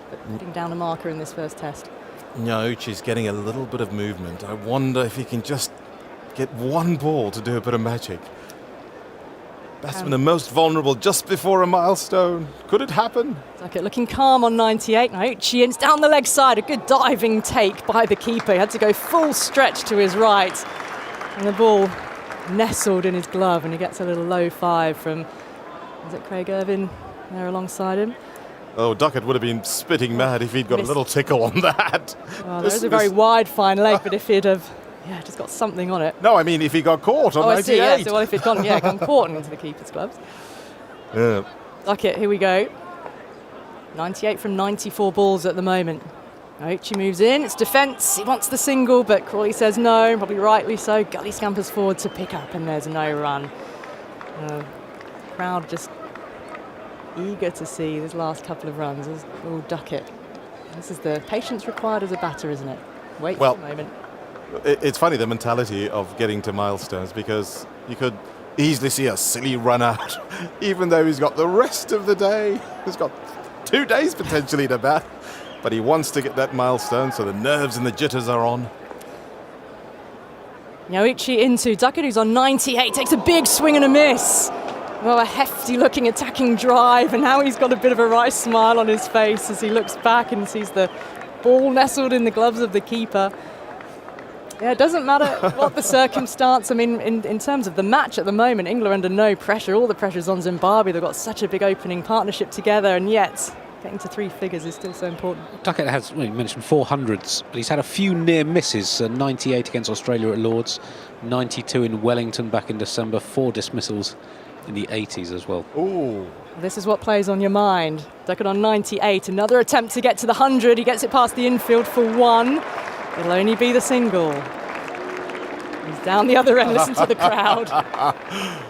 But putting down a marker in this first test. Naoichi's getting a little bit of movement. I wonder if he can just get one ball to do a bit of magic. Batsman the most vulnerable just before a milestone. Could it happen? Duckett looking calm on 98. Naoichi, it's down the leg side. A good diving take by the keeper. He had to go full stretch to his right. And the ball nestled in his glove, and he gets a little low 5 from, is it Craig Irvine there alongside him? Oh, Duckett would have been spitting mad if he'd got a little tickle on that. Well, there's a very wide fine leg, but if he'd have Yeah, just got something on it. No, I mean if he got caught on Oh, 98. I see, yeah. So, well, if it'd gone caught into the keeper's gloves. Yeah. Duckett, here we go. 98 from 94 balls at the moment. Ochi moves in, it's defence, he wants the single, but Crawley says no, probably rightly so. Gully scampers forward to pick up, and there's no run. Crowd just eager to see this last couple of runs. Oh, Duckett. This is the patience required as a batter, isn't it? Wait for the moment. It's funny, the mentality of getting to milestones, because you could easily see a silly run out, even though he's got the rest of the day. He's got 2 days potentially to bat. But he wants to get that milestone, so the nerves and the jitters are on. Yoichi into Duckett, who's on 98, takes a big swing and a miss. Well, a hefty looking attacking drive, and now he's got a bit of a wry smile on his face as he looks back and sees the ball nestled in the gloves of the keeper. Yeah, it doesn't matter what the circumstance. I mean, in terms of the match at the moment, England are under no pressure. All the pressure's on Zimbabwe. They've got such a big opening partnership together, and yet getting to 3 figures is still so important. Duckett has, well, you mentioned 400s, but he's had a few near misses. 98 against Australia at Lords, 92 in Wellington back in December, 4 dismissals in the 80s as well. Ooh. This is what plays on your mind. Duckett on 98, another attempt to get to the 100. He gets it past the infield for 1. It'll only be the single. He's down the other end, listen to the crowd.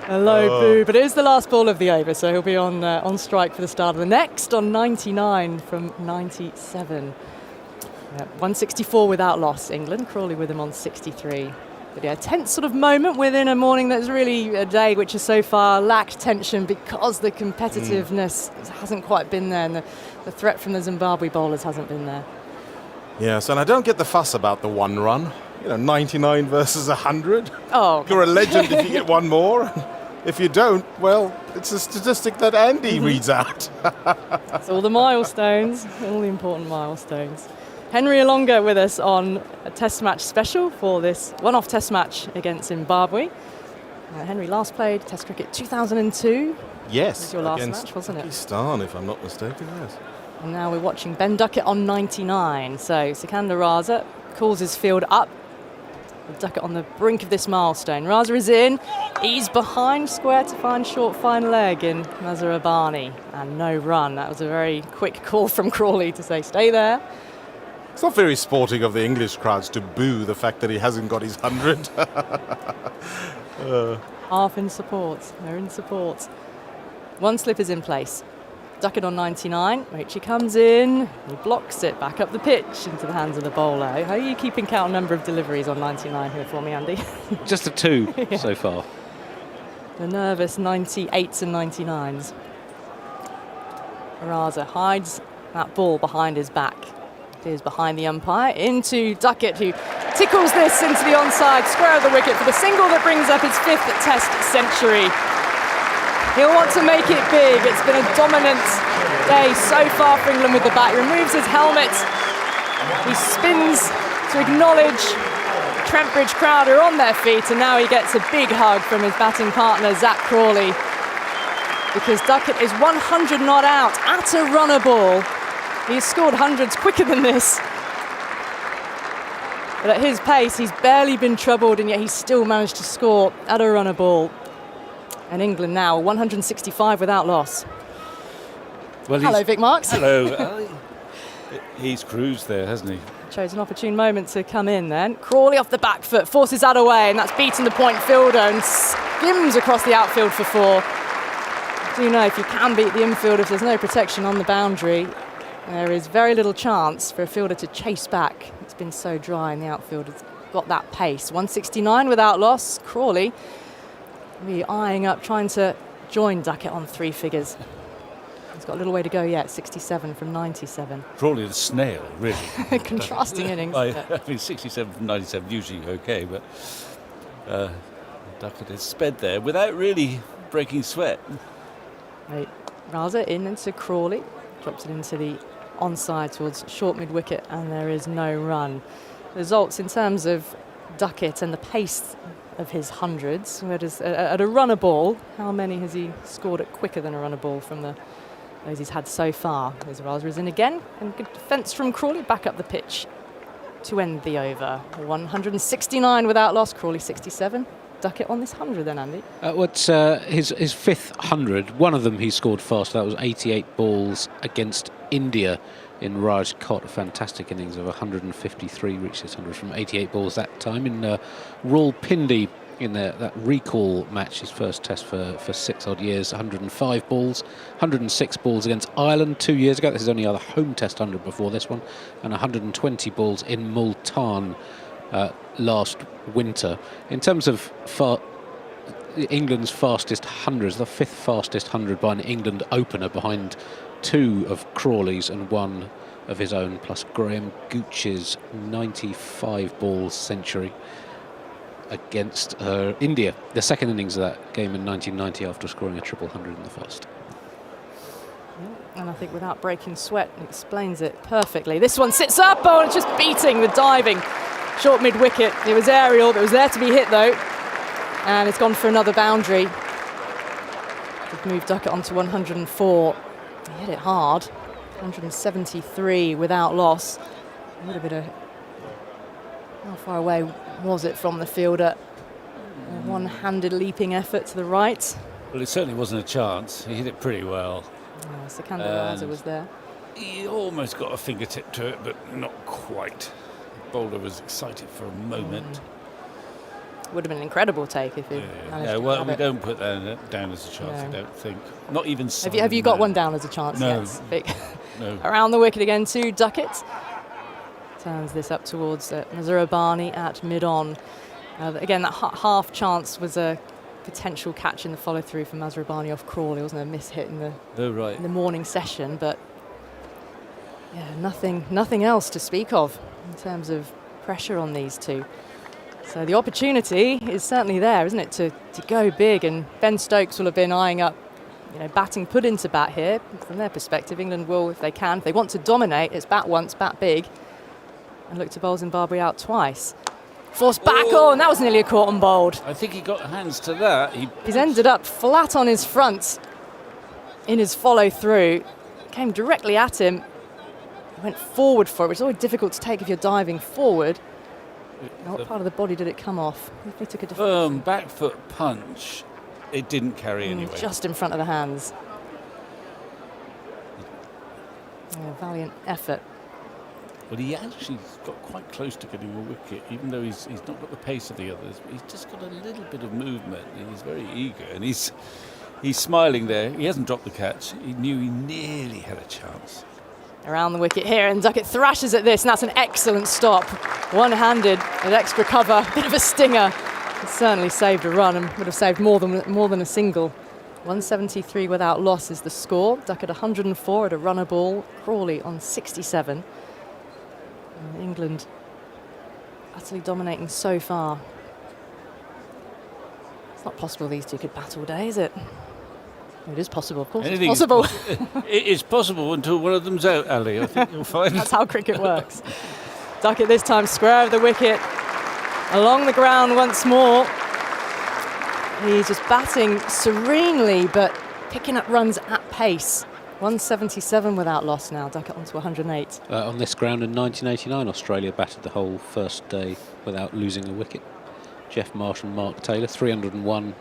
A low boo, but it is the last ball of the over, so he'll be on strike for the start of the next on 99 from 97. 164 without loss, England. Crawley with him on 63. But yeah, tense sort of moment within a morning that's really a day which has so far lacked tension because the competitiveness hasn't quite been there, and the threat from the Zimbabwe bowlers hasn't been there. Yes, and I don't get the fuss about the 1 run. 99 versus 100. Oh, you're a legend if you get 1 more. If you don't, well, it's a statistic that Andy reads out. It's all the milestones, all the important milestones. Henry Alonga with us on a test match special for this one-off test match against Zimbabwe. Henry last played test cricket 2002. Yes, was your last against match, wasn't it? Pakistan, if I'm not mistaken, yes. And now we're watching Ben Duckett on 99. So Sikandar Raza calls his field up. Duckett on the brink of this milestone. Raza is in. He's behind square to find short fine leg in Mazhar Abani. And no run. That was a very quick call from Crawley to say, stay there. It's not very sporting of the English crowds to boo the fact that he hasn't got his 100. Half in support. They're in support. 1 slip is in place. Duckett on 99. Rachie comes in. He blocks it back up the pitch into the hands of the bowler. How are you keeping count of number of deliveries on 99 here for me, Andy? Just the 2 so far. The nervous 98s and 99s. Raza hides that ball behind his back. It is behind the umpire into Duckett, who tickles this into the onside square of the wicket for the single that brings up his 5th test century. He'll want to make it big. It's been a dominant day so far for England with the bat. He removes his helmet. He spins to acknowledge Trent Bridge crowd are on their feet, and now he gets a big hug from his batting partner, Zach Crawley, because Duckett is 100 not out at a runner ball. He's scored hundreds quicker than this. But at his pace, he's barely been troubled, and yet he's still managed to score at a runner ball. And England now 165 without loss. Well, hello, Vic Marks. Hello. He's cruised there, hasn't he? Chose an opportune moment to come in then. Crawley off the back foot, forces that away, and that's beaten the point fielder and skims across the outfield for 4. Do you know, if you can beat the infield, if there's no protection on the boundary, there is very little chance for a fielder to chase back. It's been so dry, and the outfield has got that pace. 169 without loss. Crawley really eyeing up, trying to join Duckett on 3 figures. He's got a little way to go yet, 67 from 97. Crawley the snail, really. Contrasting innings. I mean, 67 from 97, usually okay, but Duckett has sped there without really breaking sweat. Right. Raza in into Crawley, drops it into the onside towards short mid-wicket, and there is no run. Results in terms of Duckett and the pace of his hundreds. At a runner ball, how many has he scored at quicker than a runner ball from those he's had so far? There's Raza is in again, and good defence from Crawley, back up the pitch. to end the over. 169 without loss, Crawley 67. Duckett on this 100 then, Andy. What's his fifth 100? One of them he scored fast. That was 88 balls against India in Rajkot. A fantastic innings of 153, reached his 100 from 88 balls that time. In Rawalpindi, in that recall match, his first test for 6 odd years, 105 balls, 106 balls against Ireland 2 years ago. This is only other home test 100 before this one, and 120 balls in Multan last winter. In terms of England's fastest 100s, the 5th fastest 100 by an England opener, behind 2 of Crawley's and 1 of his own, plus Graham Gooch's 95 balls century against India. The second innings of that game in 1990, after scoring a triple 100 in the first. And I think without breaking sweat, it explains it perfectly. This one sits up, oh, and it's just beating the diving. Short mid-wicket. It was aerial, it was there to be hit though. And it's gone for another boundary. We've moved Duckett onto 104. He hit it hard. 173 without loss. A little bit of... How far away was it from the fielder? A one-handed leaping effort to the right. Well, it certainly wasn't a chance. He hit it pretty well. Oh, Sikandar Raza was there. He almost got a fingertip to it, but not quite. The bowler was excited for a moment. Would have been an incredible take if he managed to well, grab we it. don't put that down as a chance, I don't think. Not even Have you got one down as a chance? No. Yes. Big. No. Around the wicket again to Duckett. Turns this up towards Mazhar Rabbani at mid-on. Again, that half chance was a potential catch in the follow-through for Mazhar Rabbani off Crawley. It wasn't a miss hit in the morning session, but yeah, nothing else to speak of in terms of pressure on these two. So the opportunity is certainly there, isn't it, to go big, and Ben Stokes will have been eyeing up, batting put into bat here. From their perspective, England will, if they can, if they want to dominate, it's bat once, bat big, and look to bowl Zimbabwe out twice. Forced back, and that was nearly a caught and bowled. I think he got hands to that. He's ended up flat on his front in his follow-through. Came directly at him, went forward for it, which is always difficult to take if you're diving forward. Now, what part of the body did it come off? If they took a firm back foot punch, it didn't carry anyway. Just in front of the hands. Valiant effort. But he actually got quite close to getting a wicket, even though he's not got the pace of the others. But he's just got a little bit of movement, and he's very eager, and he's smiling there. He hasn't dropped the catch. He knew he nearly had a chance. Around the wicket here, and Duckett thrashes at this, and that's an excellent stop. One-handed, with extra cover, bit of a stinger. It certainly saved a run, and would have saved more than a single. 173 without loss is the score. Duckett 104 at a runner ball. Crawley on 67. And England utterly dominating so far. It's not possible these two could bat all day, is it? It is possible, of course. Anything it's possible. It is possible until one of them's out, Ali. I think you'll find. That's how cricket works. Duckett this time square of the wicket, along the ground once more. He's just batting serenely, but picking up runs at pace. 177 without loss now. Duckett onto 108. On this ground in 1989, Australia batted the whole first day without losing a wicket. Jeff Marsh and Mark Taylor, 301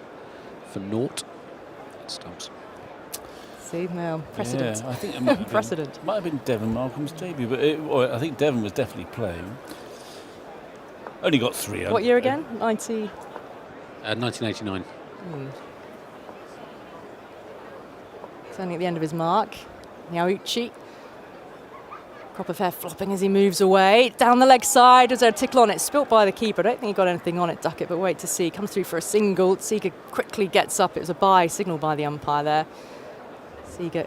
for naught. Stumps. See, no precedent. Yeah, I think it might have precedent. Might have been Devon Markham's debut, but I think Devon was definitely playing. Only got 3. What year again? 90. 1989. Turning at the end of his mark. Nyauchi. Crop of hair flopping as he moves away. Down the leg side, was there a tickle on it? Spilt by the keeper. I don't think he got anything on it, Duckett, but wait to see. Comes through for a single. Seager quickly gets up. It was a bye signal by the umpire there. Seager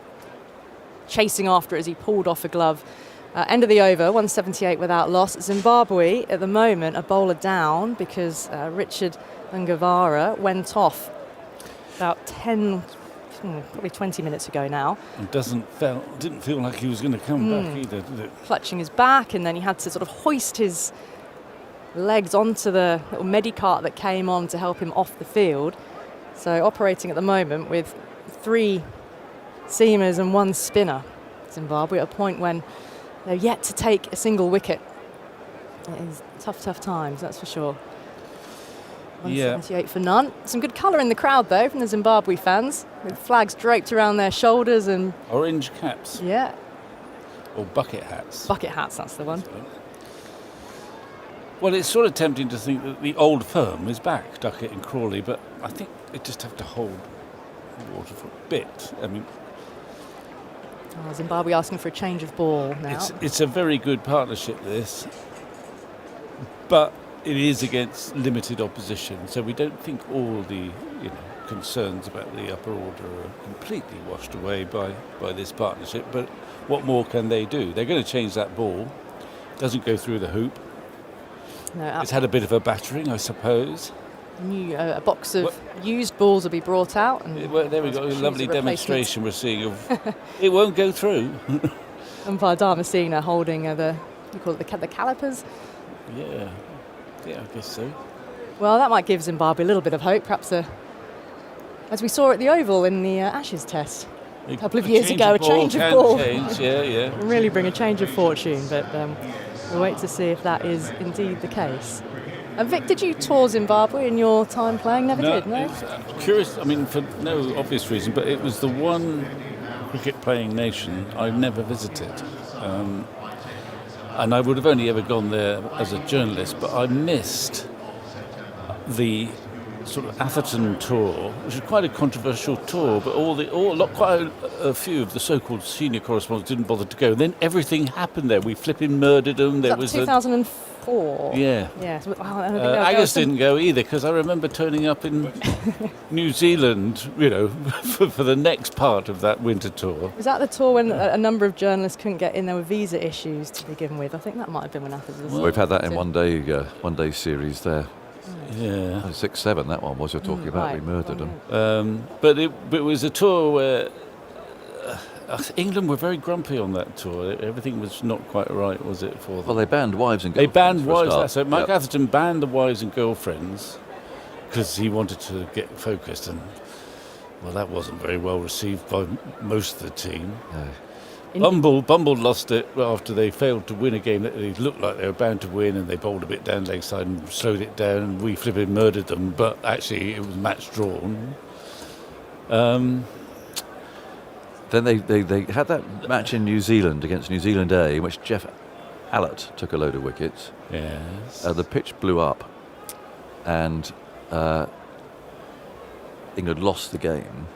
chasing after it as he pulled off a glove. End of the over, 178 without loss. Zimbabwe, at the moment, a bowler down because Richard Ngavara went off about 10, probably 20 minutes ago now. And didn't feel like he was going to come back either, did it? Clutching his back, and then he had to sort of hoist his legs onto the little medicart that came on to help him off the field. So operating at the moment with 3 seamers and 1 spinner. Zimbabwe at a point when they're yet to take a single wicket. It is tough times, that's for sure. Yeah. 178 for none. Some good colour in the crowd, though, from the Zimbabwe fans, with flags draped around their shoulders and... Orange caps. Yeah. Or bucket hats. Bucket hats, that's the one. Well, it's sort of tempting to think that the old firm is back, Duckett and Crawley, but I think they just have to hold water for a bit. I mean, Zimbabwe asking for a change of ball now. it's a very good partnership, this, but it is against limited opposition, so we don't think all the concerns about the upper order are completely washed away by this partnership. But what more can they do? They're going to change that ball. It doesn't go through the hoop. No, it's had a bit of a battering, I suppose. A box of used balls will be brought out. And there we go, a lovely demonstration we're seeing of it won't go through. Umpire Damasceno holding the calipers. Yeah, I guess so. Well, that might give Zimbabwe a little bit of hope, perhaps as we saw at the Oval in the Ashes Test a couple of years ago, a change of ball. Yeah. Really bring a change of fortune, but we'll wait to see if that is indeed the case. Vic, did you tour Zimbabwe in your time playing? Never did, no? Curious, I mean, for no obvious reason, but it was the one cricket-playing nation I never visited. And I would have only ever gone there as a journalist, but I missed the sort of Atherton tour, which was quite a controversial tour, but quite a few of the so-called senior correspondents didn't bother to go. And then everything happened there. We flipping murdered them. There was 2004. Yeah. So, Agus didn't go either, because I remember turning up in New Zealand, for the next part of that winter tour. Was that the tour when a number of journalists couldn't get in? There were visa issues to begin with. I think that might have been when Athens was. We've had that in one day series there. Yeah, 6-7. That one was you're talking about. Right. We murdered them. But it was a tour where England were very grumpy on that tour. Everything was not quite right, was it, for them? Well, they banned wives and girlfriends. They banned wives. So Mike Atherton banned the wives and girlfriends because he wanted to get focused, and that wasn't very well received by most of the team. No. Bumble lost it after they failed to win a game that they looked like they were bound to win, and they bowled a bit down leg side and slowed it down, and we flipping murdered them, but actually it was match drawn. Then they had that match in New Zealand against New Zealand A, in which Jeff Allott took a load of wickets. Yes. The pitch blew up, and England lost the game.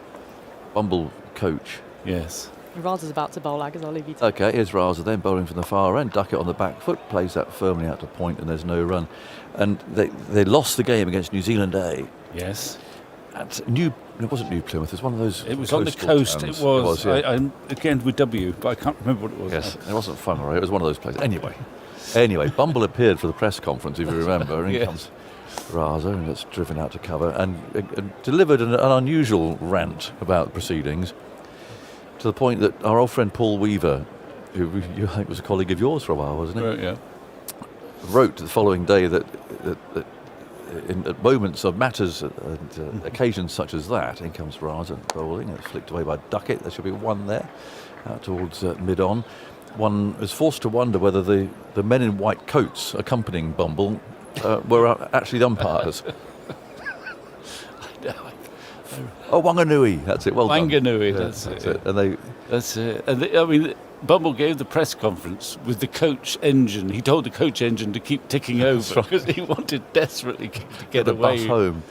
Bumble coach. Yes. Raza's about to bowl, Agus, I'll leave you to. Okay, here's Raza then bowling from the far end. Duckett on the back foot, plays that firmly out to point, and there's no run. And they lost the game against New Zealand A. Yes. It wasn't New Plymouth, it was one of those. It was on the coastal coast, towns. it was. Yeah. I again with W, but I can't remember what it was. Yes, it wasn't Whangarei, it was one of those places. Anyway, Bumble appeared for the press conference, if you remember, and in comes Raza, and it's driven out to cover, and delivered an unusual rant about proceedings, to the point that our old friend Paul Weaver, who I think was a colleague of yours for a while, wasn't he? Right, yeah. Wrote the following day that at moments of matters and occasions such as that, in comes Raza bowling, it's flicked away by Duckett. There should be one there, out towards mid-on. One is forced to wonder whether the men in white coats accompanying Bumble were actually the umpires. Oh, Wanganui, that's it. Well done. Wanganui, Yeah, that's it. And that's it. And Bumble gave the press conference with the coach engine. He told the coach engine to keep ticking over because he wanted desperately to get the away. bus home.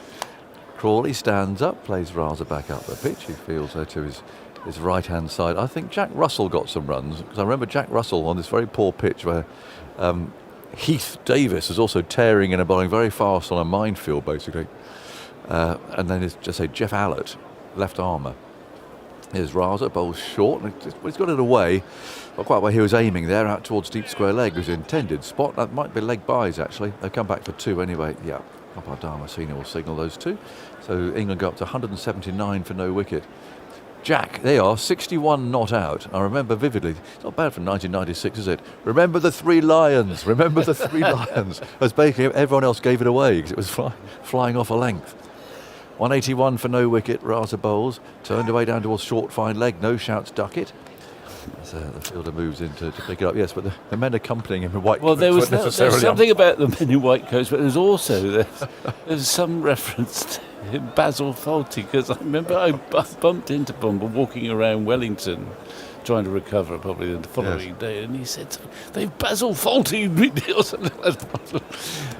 Crawley stands up, plays Raza back up the pitch. He feels her to his right-hand side. I think Jack Russell got some runs, because I remember Jack Russell on this very poor pitch where Heath Davis was also tearing in and bowling very fast on a minefield, basically. And then it's just Jeff Allott, left armour. Here's Raza, bowls short, and he's got it away. Not quite where he was aiming there, out towards deep square leg, was the intended spot. That might be leg byes, actually. They'll come back for two anyway. Yeah, umpire Damasceno will signal those two. So England go up to 179 for no wicket. Jack, they are 61 not out. I remember vividly. It's not bad from 1996, is it? Remember the three lions. Remember the three lions. As basically everyone else gave it away because it was flying off a length. 181 for no wicket. Raza bowls. Turned away down towards short fine leg. No shouts Duckett. As the fielder moves in to pick it up, yes, but the men accompanying him in white Well, coats there was weren't necessarily something about the men in white coats, but there's some reference to Basil Fawlty, because I remember I bumped into Bomber walking around Wellington trying to recover probably the following day, and he said, they've Basil Fawlty or something like that.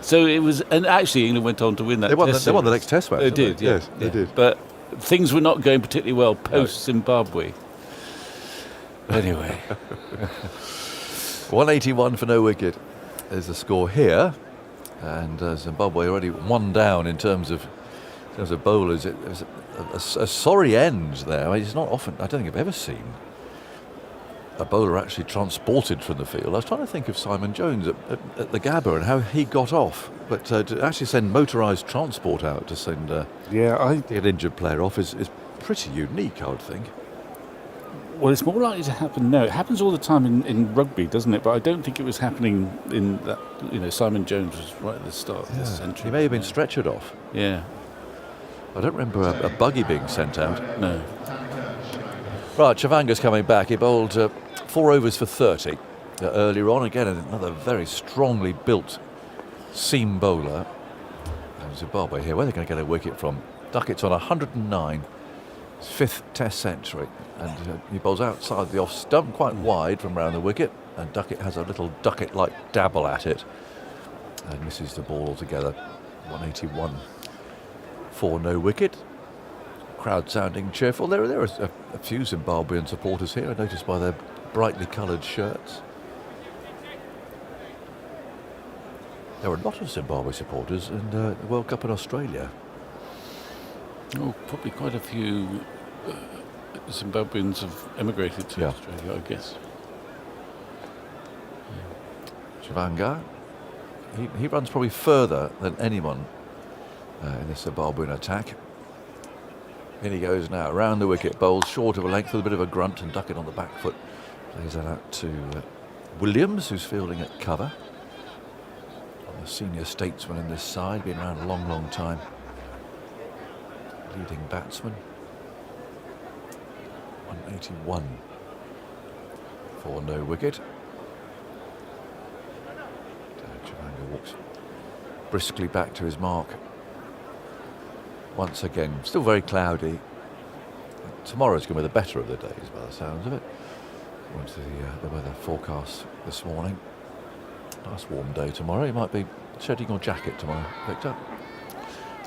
So it was, and actually England went on to win that They won test the series. next test match. They didn't did, Yes, yeah. they did. But things were not going particularly well post-Zimbabwe. Anyway. 181 for no wicket is the score here, and Zimbabwe already one down in terms of bowlers. It was a sorry end there. I mean, it's not often. I don't think I've ever seen a bowler actually transported from the field. I was trying to think of Simon Jones at the Gabba and how he got off, but to actually send motorised transport out to send an injured player off is pretty unique, I would think. Well, it's more likely to happen now. It happens all the time in rugby, doesn't it? But I don't think it was happening in that. Simon Jones was right at the start of this century. He may have been stretchered off. Yeah. I don't remember a buggy being sent out. No. Right, Chavanga's coming back. He bowled 4 overs for 30 earlier on. Again, another very strongly built seam bowler. And Zimbabwe here, where they're going to get a wicket from. Duckett's on 109. His 5th Test century, and he bowls outside the off stump, quite wide from round the wicket, and Duckett has a little Duckett-like dabble at it and misses the ball altogether. 181 for no wicket. Crowd sounding cheerful. There are a few Zimbabwean supporters here, I noticed by their brightly coloured shirts. There are a lot of Zimbabwe supporters in the World Cup in Australia. Oh, probably quite a few Zimbabweans have emigrated to Australia, I guess. Chavanga, he runs probably further than anyone in the Zimbabwean attack. In he goes now, round the wicket, bowls short of a length with a bit of a grunt, and Duckett on the back foot. Plays that out to Williams, who's fielding at cover. A senior statesman in this side, been around a long, long time. Leading batsman. 181 for no wicket. Chavanga walks briskly back to his mark. Once again, still very cloudy. Tomorrow's going to be the better of the days by the sounds of it. Went to the weather forecast this morning. Nice warm day tomorrow. You might be shedding your jacket tomorrow, Victor.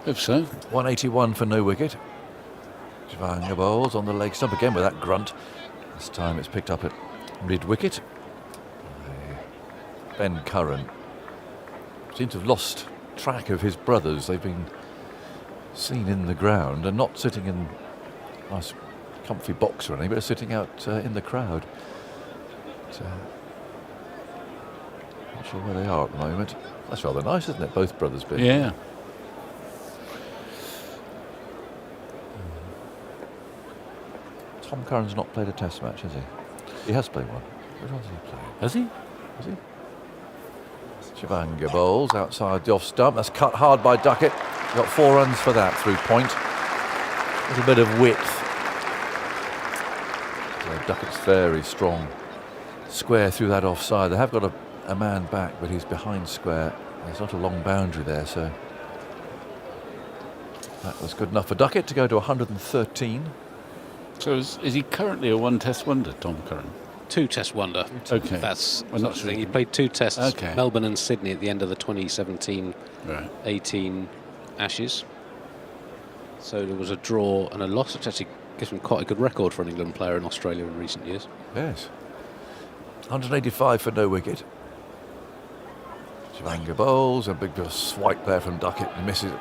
Hope so. 181 for no wicket. Chavanga bowls on the leg stump again with that grunt. This time it's picked up at mid-wicket. Ben Curran seems to have lost track of his brothers. They've been seen in the ground and not sitting in a nice comfy box or anything, but sitting out in the crowd. But, not sure where they are at the moment. That's rather nice, isn't it? Both brothers being. Yeah. Tom Curran's not played a test match, has he? He has played one. Which one did he play? Has he? Has he? Chavanga bowls outside the off stump. That's cut hard by Duckett. Got 4 runs for that through point. A little bit of width. So Duckett's very strong. Square through that offside. They have got a man back, but he's behind square. There's not a long boundary there, so that was good enough for Duckett to go to 113. So is he currently a one-test wonder, Tom Curran? 2-test wonder. Okay. That's Well, not the sure. thing. He played 2 tests, Okay. Melbourne and Sydney at the end of the 2017-18 Right. Ashes. So there was a draw and a loss, which actually gives him quite a good record for an England player in Australia in recent years. Yes. 185 for no wicket. Chavanga bowls, a big swipe there from Duckett, and misses it.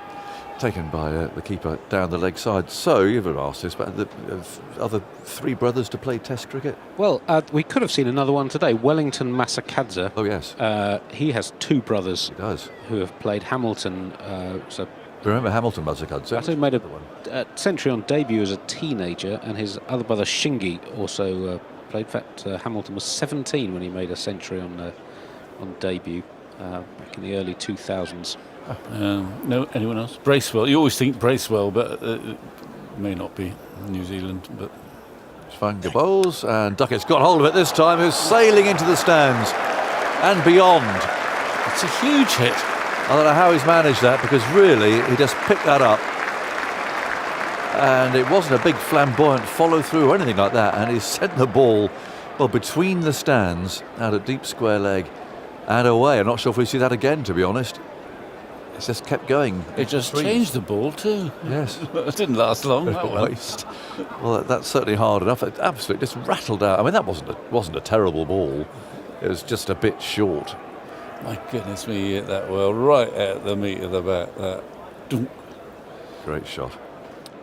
Taken by the keeper down the leg side. So, you've asked this, but the other 3 brothers to play Test cricket? Well, we could have seen another one today. Wellington Masakadza. Oh, yes. He has 2 brothers he does. Who have played Hamilton. Remember Hamilton Masakadza? He made a century on debut as a teenager, and his other brother Shingi also played. In fact, Hamilton was 17 when he made a century on debut back in the early 2000s. No, anyone else? Bracewell. You always think Bracewell, but it may not be New Zealand. But Schwanger bowls, and Duckett's got hold of it this time, who's sailing into the stands and beyond. It's a huge hit. I don't know how he's managed that, because really he just picked that up, and it wasn't a big flamboyant follow through or anything like that, and he sent the ball between the stands out a deep square leg and away. I'm not sure if we see that again, to be honest. It's just kept going. It just changed the ball too. Yes. It didn't last long. That one. Waste. Well, that's certainly hard enough. It absolutely just rattled out. I mean, that wasn't a terrible ball. It was just a bit short. My goodness me, he hit that well right at the meat of the bat. That. Great shot.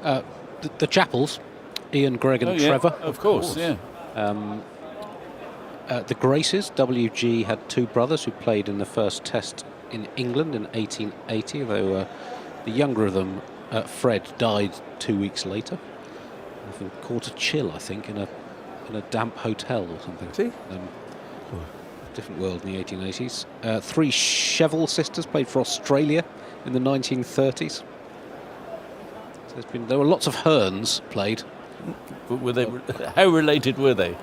The Chapels, Ian, Greg and Trevor. Of course, yeah. The Graces, WG had two brothers who played in the first test in England in 1880, though the younger of them, Fred, died 2 weeks later. He caught a chill, I think, in a damp hotel or something. Different world in the 1880s. Three Cheval sisters played for Australia in the 1930s. So there were lots of Hearns played. But were they? How related were they?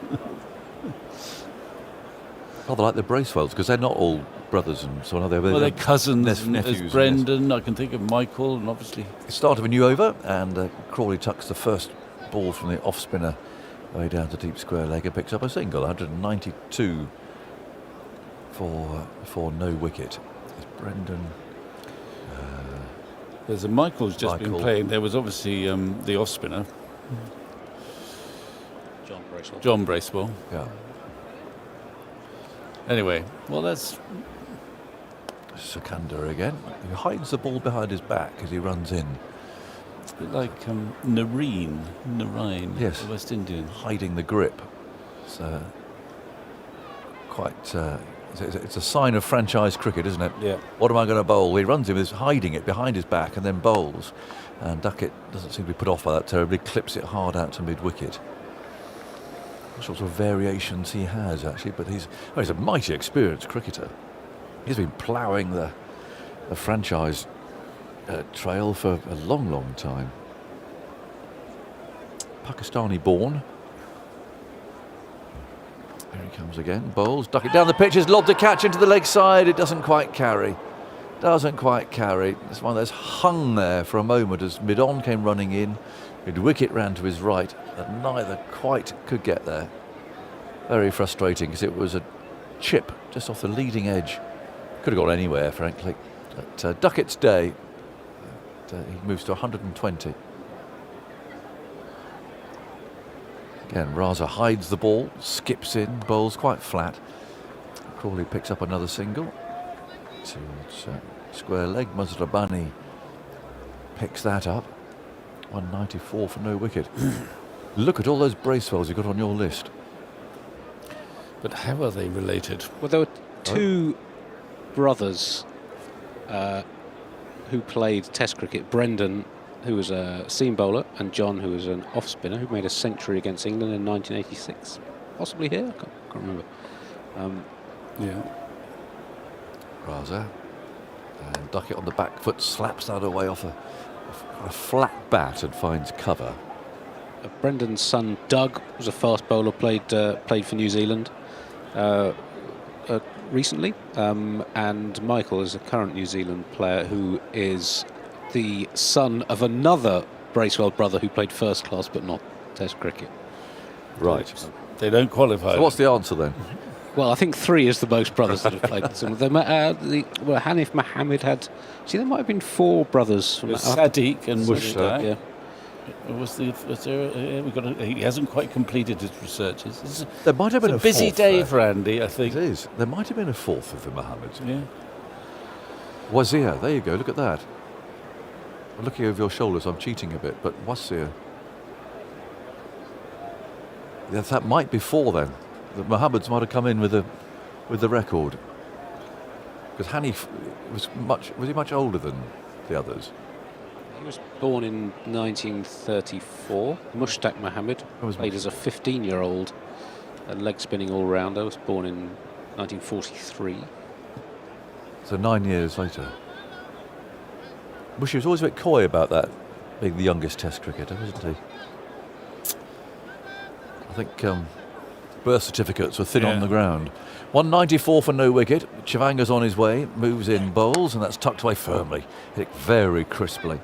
Rather like the Bracewells, because they're not all brothers and so on. Well, they're cousins. nephews. There's Brendan, I can think of Michael, and obviously. Start of a new over, and Crawley tucks the first ball from the off spinner way down to deep square leg and picks up a single. 192 for no wicket. It's Brendan. There's a Michael's just been playing. There was obviously the off spinner. John Bracewell. Yeah. Anyway, well, that's Secunda again. He hides the ball behind his back as he runs in. It's a bit like Narine, yes, the West Indian. Hiding the grip. It's quite. It's a sign of franchise cricket, isn't it? Yeah. What am I going to bowl? He runs in with hiding it behind his back and then bowls. And Duckett doesn't seem to be put off by that terribly. Clips it hard out to mid-wicket. What sorts of variations he has, actually, but he's a mighty experienced cricketer. He's been ploughing the franchise trail for a long, long time. Pakistani born. Here he comes again. Bowls, Duckett down the pitch, is lobbed a catch into the leg side. It doesn't quite carry. It's one that's hung there for a moment as mid-on came running in. Mid-wicket ran to his right, and neither quite could get there. Very frustrating, because it was a chip just off the leading edge. Could have gone anywhere, frankly. But Duckett's day, he moves to 120. Again, Raza hides the ball, skips in, bowls quite flat. Crawley picks up another single. Towards square leg, Musrabani picks that up. 194 for no wicket. Look at all those Bracewells you've got on your list. But how are they related? Well, there were two brothers who played Test cricket. Brendan, who was a seam bowler, and John, who was an off spinner, who made a century against England in 1986. Possibly here, I can't remember. Yeah. Raza. And Duckett on the back foot slaps that away off a flat bat and finds cover. Brendan's son Doug was a fast bowler, played for New Zealand recently, and Michael is a current New Zealand player who is the son of another Bracewell brother who played first class but not Test cricket. Right. They don't qualify. So what's the answer then? Well, I think 3 is the most brothers that have played. Hanif Mohammed had. See, there might have been 4 brothers from Sadiq and Mushtaq. Yeah. He hasn't quite completed his researches. There might have been a busy fourth day there. for Andy, I think. It is. There might have been a 4th of the Mohammeds. Yeah. Wazir, there you go, look at that. I'm looking over your shoulders, I'm cheating a bit, but Wazir. Yes, that might be 4 then. The Mohammeds might have come in with the record. Because Hanif was he much older than the others? He was born in 1934. Mushtaq Mohammed played as a 15-year-old leg spinning all-rounder. Was born in 1943. So 9 years later. Mushy was always a bit coy about that, being the youngest Test cricketer, wasn't he? I think birth certificates were thin on the ground. 194 for no wicket. Chivanga's on his way, moves in, bowls, and that's tucked away firmly. Hit very crisply.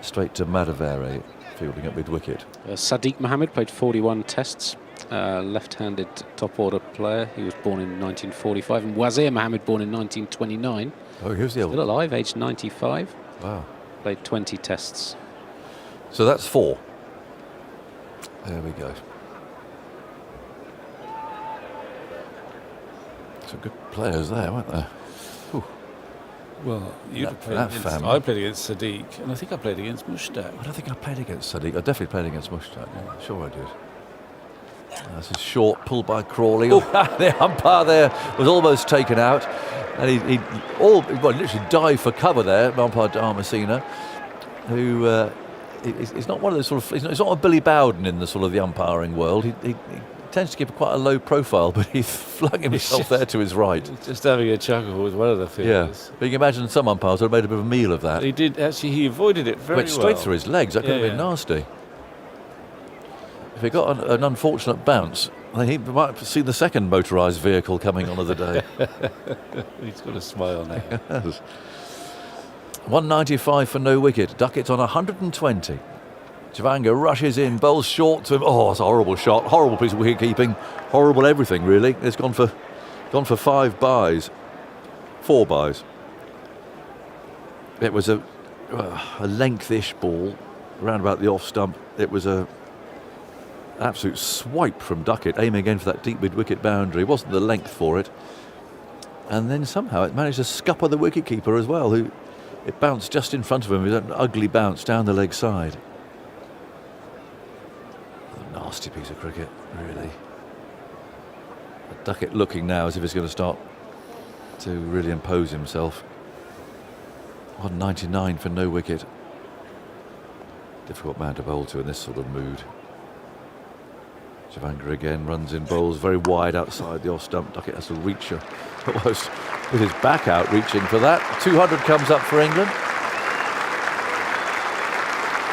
Straight to Madavere, fielding at mid-wicket. Sadiq Mohammed played 41 tests. Left-handed top order player. He was born in 1945. And Wazir Mohammed, born in 1929. Oh, here's the old. Still alive, aged 95. Wow. Played 20 tests. So that's 4. There we go. Some good players there, weren't there? Whew. Well, I played against Sadiq, and I think I played against Mushtaq. I don't think I played against Sadiq. I definitely played against Mushtaq. Yeah, sure I did. That's a short pull by Crawley. The umpire there was almost taken out, and he literally dived for cover there. Umpire Darmasina, who is not one of the sort of. He's not a Billy Bowden in the sort of the umpiring world. He tends to give quite a low profile, but he flung himself there to his right. Just having a chuckle with one of the fielders. Yeah, but you can imagine some umpires would have made a bit of a meal of that. He did actually. He avoided it very well. Went straight through his legs. That could have been nasty. If he got an unfortunate bounce, then he might have seen the second motorised vehicle coming on of the day. He's got a smile now. 195 for no wicket. Duckett on 120. Chivanga rushes in, bowls short to him. Oh, it's a horrible shot. Horrible piece of wicket keeping. Horrible everything, really. It's gone for 5 byes. 4 byes. It was a lengthish ball round about the off stump. It was a absolute swipe from Duckett, aiming again for that deep mid-wicket boundary. It wasn't the length for it. And then somehow it managed to scupper the wicket-keeper as well, who it bounced just in front of him. It was an ugly bounce down the leg side. A nasty piece of cricket, really. Duckett looking now as if he's going to start to really impose himself. 199 for no wicket. Difficult man to bowl to in this sort of mood. Chivanga again runs in, bowls very wide outside the off stump. Duckett has to reach almost with his back out, reaching for that. 200 comes up for England.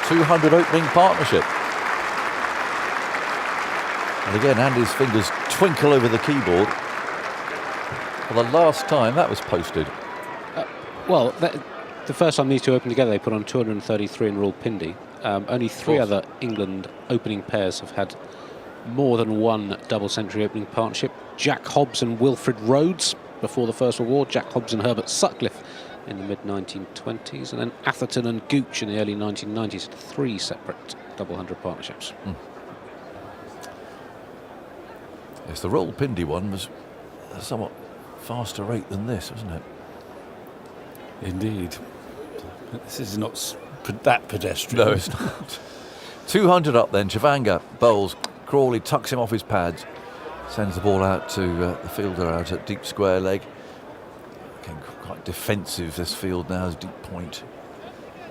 200 opening partnership. And again, Andy's fingers twinkle over the keyboard. For the last time that was posted. The first time these two opened together, they put on 233 in Rawalpindi. Only 3 other England opening pairs have had more than one double century opening partnership. Jack Hobbs and Wilfred Rhodes before the First World War, Jack Hobbs and Herbert Sutcliffe in the mid-1920s, and then Atherton and Gooch in the early 1990s, 3 separate double hundred partnerships. Yes, the Rawalpindi one was a somewhat faster rate than this, wasn't it? Indeed. This is not that pedestrian. No, it's not. 200 up then. Chivanga bowls. Crawley tucks him off his pads. Sends the ball out to the fielder out at deep square leg. Again, quite defensive this field now as deep point.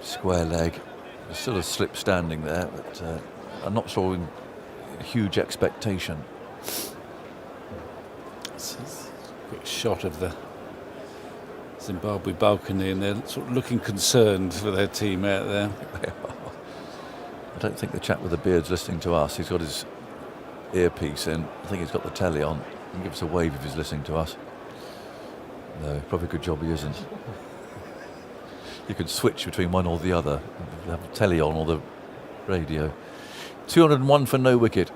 Square leg. There's still a slip standing there, but I'm not showing huge expectation. It's a quick shot of the Zimbabwe balcony, and they're sort of looking concerned for their team out there. I don't think the chap with the beard's listening to us. He's got his earpiece in. I think he's got the telly on. He can give us a wave if he's listening to us. No, probably a good job he isn't. You could switch between one or the other. Have the telly on or the radio. 201 for no wicket.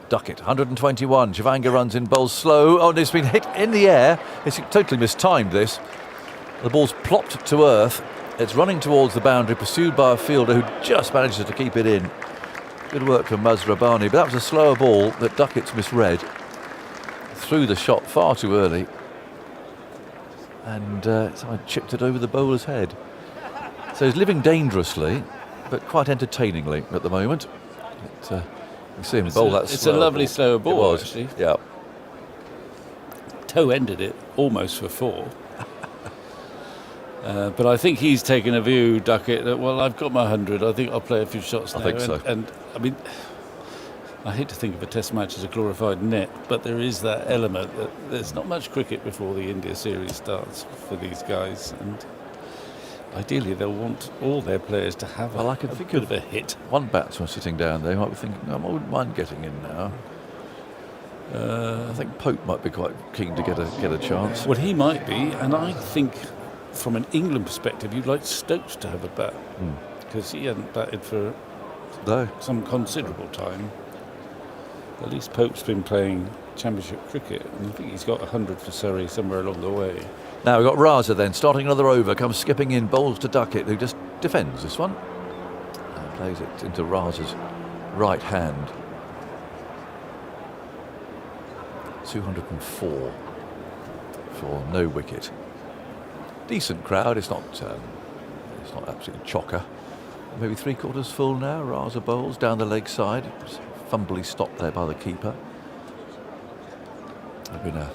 Duckett, 121. Chivanga runs in, bowls slow. Oh, and it's been hit in the air. It's totally mistimed, this. The ball's plopped to earth. It's running towards the boundary, pursued by a fielder who just manages to keep it in. Good work from Mazhar Rabbani, but that was a slower ball that Duckett's misread. Threw the shot far too early. And someone chipped it over the bowler's head. So he's living dangerously, but quite entertainingly at the moment. You see him bowl that It's a lovely slower ball, actually. Yeah. Toe ended it almost for 4. But I think he's taken a view, Duckett, that, well, I've got my 100. I think I'll play a few shots now. I think so. And I mean, I hate to think of a test match as a glorified net, but there is that element that there's not much cricket before the India series starts for these guys. And ideally, they'll want all their players to have I can think bit of a hit. One batsman sitting down there might be thinking, I wouldn't mind getting in now. I think Pope might be quite keen to get a chance. Well, he might be, and I think from an England perspective, you'd like Stokes to have a bat because he hadn't batted for some considerable time. At least Pope's been playing Championship cricket, and I think he's got 100 for Surrey somewhere along the way. Now we've got Raza then, starting another over, comes skipping in, bowls to Duckett, who just defends this one. And plays it into Raza's right hand. 204 for no wicket. Decent crowd, it's not absolutely chocker. Maybe 3/4 full now. Raza bowls down the leg side. Fumbly stopped there by the keeper. It's been a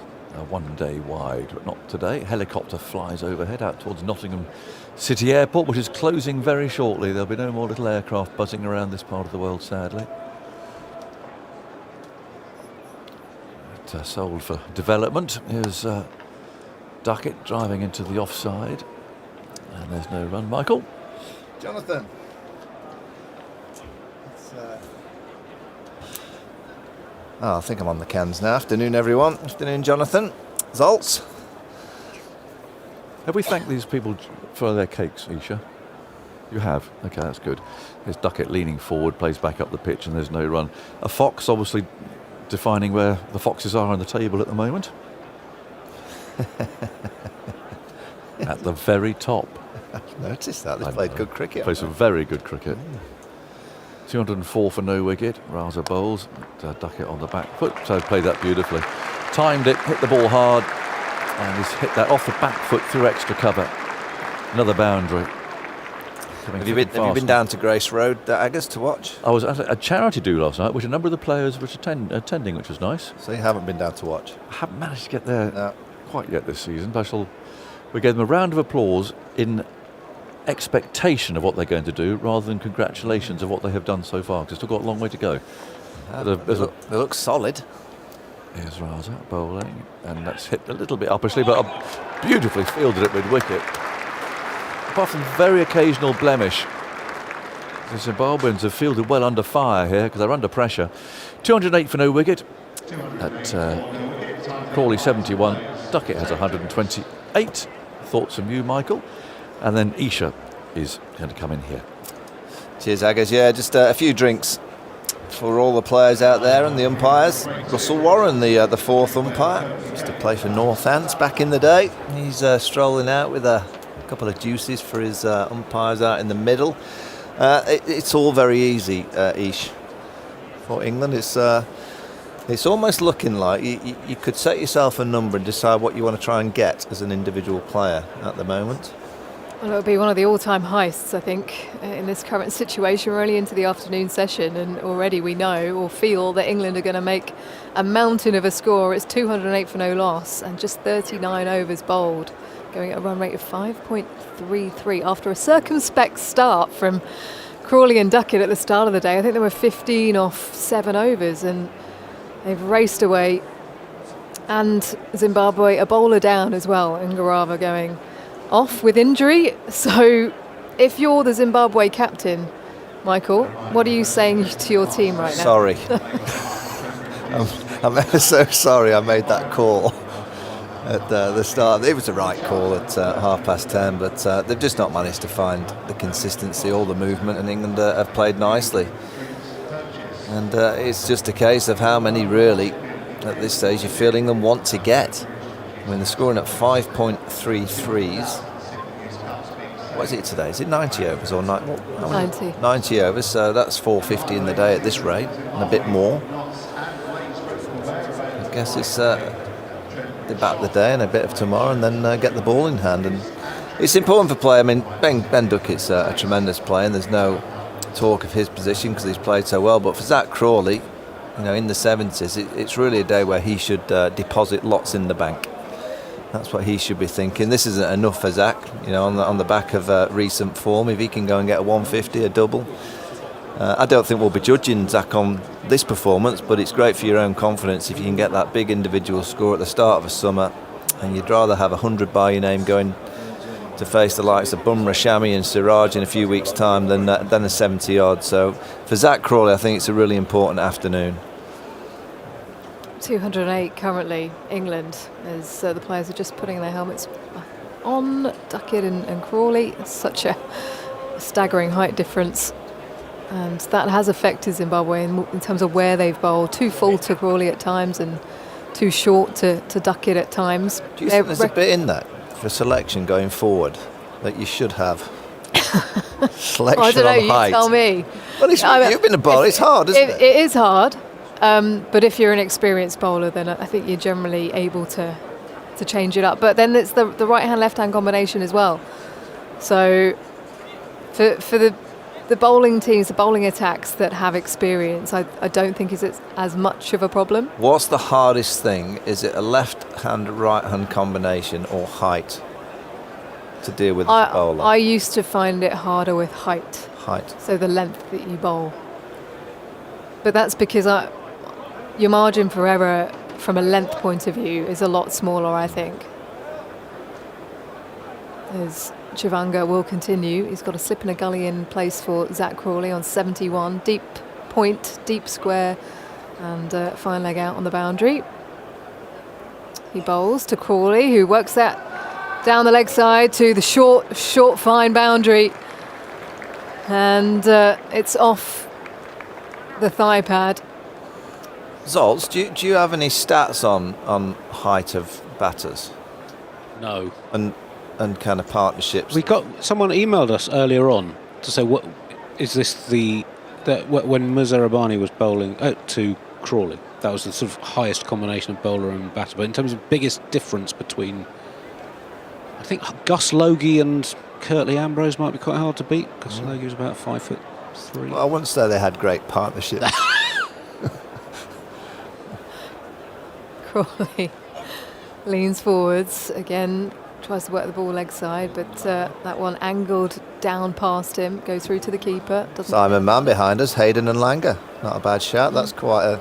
one-day wide, but not today. Helicopter flies overhead out towards Nottingham City Airport, which is closing very shortly. There'll be no more little aircraft buzzing around this part of the world, sadly. It, sold for development. Here's Duckett driving into the offside. And there's no run. Michael? Jonathan. I think I'm on the cans now. Afternoon, everyone. Afternoon, Jonathan. Zoltz. Have we thanked these people for their cakes, Isha? You have? Okay, that's good. There's Duckett leaning forward, plays back up the pitch, and there's no run. A fox, obviously defining where the foxes are on the table at the moment. At the very top. I've noticed that. They've played good cricket. Played some very good cricket. 204 for no wicket. Raza bowls. Duckett on the back foot. So played that beautifully. Timed it, hit the ball hard, and he's hit that off the back foot through extra cover. Another boundary. Have you been down to Grace Road, Agars, to watch? I was at a charity do last night, which a number of the players were attending, which was nice. So you haven't been down to watch? I haven't managed to get there quite yet this season, but we gave them a round of applause in expectation of what they're going to do rather than congratulations of what they have done so far, because they've still got a long way to go. They look solid. Here's Raza bowling, and that's hit a little bit uppishly, but beautifully fielded it with wicket. Apart from very occasional blemish, the Zimbabweans have fielded well under fire here because they're under pressure. 208 for no wicket at Crawley 71. Duckett has 128. Thoughts from you, Michael? And then Isha is going to come in here. Cheers, Agars. Yeah, just a few drinks for all the players out there and the umpires. Russell Warren, the fourth umpire, used to play for Northants back in the day. He's strolling out with a couple of juices for his umpires out in the middle. It's all very easy, Ish, for England. It's almost looking like you could set yourself a number and decide what you want to try and get as an individual player at the moment. Well, it'll be one of the all-time heists, I think, in this current situation. We're only into the afternoon session, and already we know or feel that England are going to make a mountain of a score. It's 208 for no loss and just 39 overs bowled, going at a run rate of 5.33 after a circumspect start from Crawley and Duckett at the start of the day. I think there were 15 off 7 overs, and they've raced away. And Zimbabwe, a bowler down as well, and Ngarava going off with injury. So if you're the Zimbabwe captain, Michael, what are you saying to your team right now? Sorry. I'm ever so sorry I made that call at the start. It was the right call at 10:30, but they've just not managed to find the consistency or the movement, and England have played nicely. And it's just a case of how many really, at this stage, you feel England want to get. I mean, they're scoring at 5.33s. What is it today? Is it 90 overs or 90? 90 overs, so that's 450 in the day at this rate, and a bit more. I guess it's the bat of the day and a bit of tomorrow, and then get the ball in hand. And it's important for play. I mean, Ben Duckett's a tremendous player, and there's no talk of his position because he's played so well. But for Zach Crawley, in the 70s, it's really a day where he should deposit lots in the bank. That's what he should be thinking. This isn't enough for Zach, on the back of recent form. If he can go and get a 150, a double. I don't think we'll be judging Zach on this performance, but it's great for your own confidence if you can get that big individual score at the start of a summer, and you'd rather have 100 by your name going to face the likes of Bumrah, Shami and Siraj in a few weeks' time than a 70 odd. So for Zach Crawley, I think it's a really important afternoon. 208 currently, England, as the players are just putting their helmets on. Duckett and Crawley. It's such a staggering height difference. And that has affected Zimbabwe in terms of where they've bowled. Too full to Crawley at times and too short to Duckett at times. Do you think there's a bit in that for selection going forward that you should have? Selection I don't know, on height. you tell me. Well, you've been a bowler. It's hard, isn't it? It is hard. But if you're an experienced bowler, then I think you're generally able to change it up. But then it's the right-hand, left-hand combination as well. So for the bowling teams, the bowling attacks that have experience, I don't think is as much of a problem. What's the hardest thing? Is it a left-hand, right-hand combination or height to deal with as a bowler? I used to find it harder with height. Height. So the length that you bowl. But that's because your margin for error from a length point of view is a lot smaller, I think. As Chivanga will continue. He's got a slip and a gully in place for Zach Crawley on 71. Deep point, deep square, and fine leg out on the boundary. He bowls to Crawley, who works that down the leg side to the short, fine boundary. And it's off the thigh pad. Zoltz, do you have any stats on height of batters? No. And kind of partnerships? We got someone emailed us earlier on to say, what is this when Mirza Rabbani was bowling to Crawley, that was the sort of highest combination of bowler and batter. But in terms of biggest difference between, I think Gus Logie and Curtly Ambrose might be quite hard to beat. Gus Logie was about 5'3". Well, I wouldn't say they had great partnerships. Crawley leans forwards again, tries to work the ball leg side, but that one angled down past him, goes through to the keeper. Simon Mann behind us, Hayden and Langer. Not a bad shout. That's quite a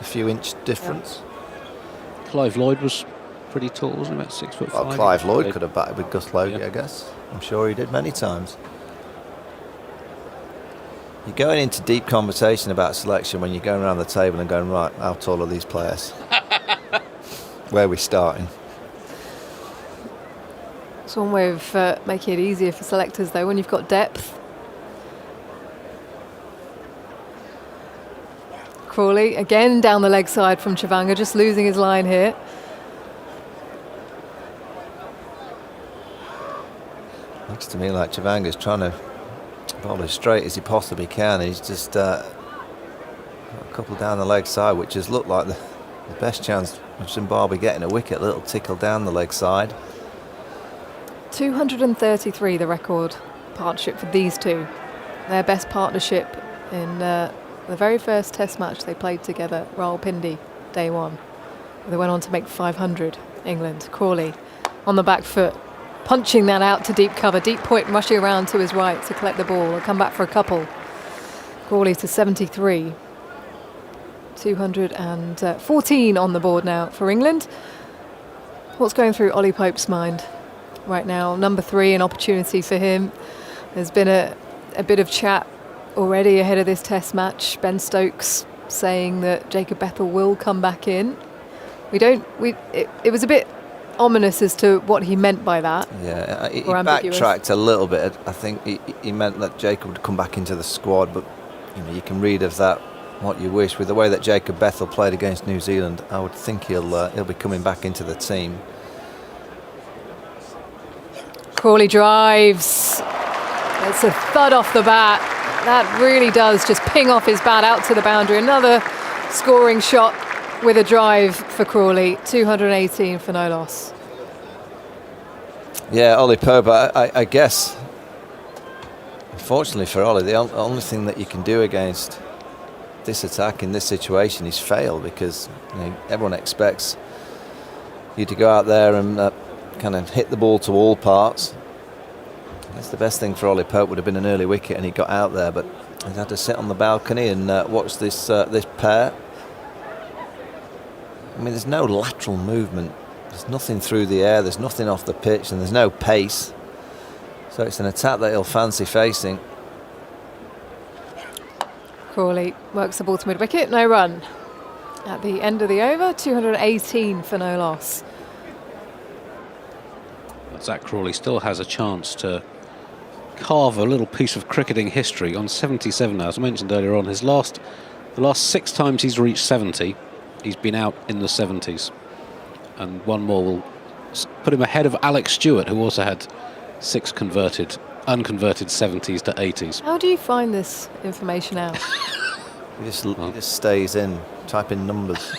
few inch difference. Yeah. Clive Lloyd was pretty tall, wasn't he? About 6'5". Well, Clive Lloyd could have batted with Gus Logie, I guess. I'm sure he did many times. You're going into deep conversation about selection when you're going around the table and going, right, how tall are these players? Where are we starting? It's one way of making it easier for selectors, though, when you've got depth. Crawley again down the leg side from Chivanga, just losing his line here. Looks to me like Chivanga's trying to bowl as straight as he possibly can. He's just got a couple down the leg side, which has looked like the best chance of Zimbabwe getting a wicket. A little tickle down the leg side. 233, the record partnership for these two. Their best partnership in the very first Test match they played together, Rawalpindi, day one. They went on to make 500, England. Crawley on the back foot, punching that out to deep cover. Deep point rushing around to his right to collect the ball. They'll come back for a couple. Crawley to 73. 214 on the board now for England. What's going through Ollie Pope's mind right now? Number 3, an opportunity for him. There's been a bit of chat already ahead of this Test match. Ben Stokes saying that Jacob Bethel will come back in. It was a bit ominous as to what he meant by that. Yeah, he backtracked a little bit. I think he meant that Jacob would come back into the squad, but you can read of that what you wish. With the way that Jacob Bethel played against New Zealand, I would think he'll be coming back into the team. Crawley drives. It's a thud off the bat. That really does just ping off his bat out to the boundary. Another scoring shot with a drive for Crawley. 218 for no loss. Yeah, Ollie Pope, I guess, unfortunately for Ollie, the only thing that you can do against this attack in this situation is fail, because everyone expects you to go out there and kind of hit the ball to all parts. That's the best thing for Ollie Pope would have been an early wicket, and he got out there, but he had to sit on the balcony and watch this pair. I mean, there's no lateral movement. There's nothing through the air. There's nothing off the pitch, and there's no pace. So it's an attack that he'll fancy facing. Crawley works the ball to mid-wicket, no run. at the end of the over, 218 for no loss. Zach Crawley still has a chance to carve a little piece of cricketing history on 77 now. As I mentioned earlier on, the last 6 times he's reached 70, he's been out in the 70s. And one more will put him ahead of Alex Stewart, who also had 6 unconverted 70s to 80s. How do you find this information out? He just stays in, type in numbers.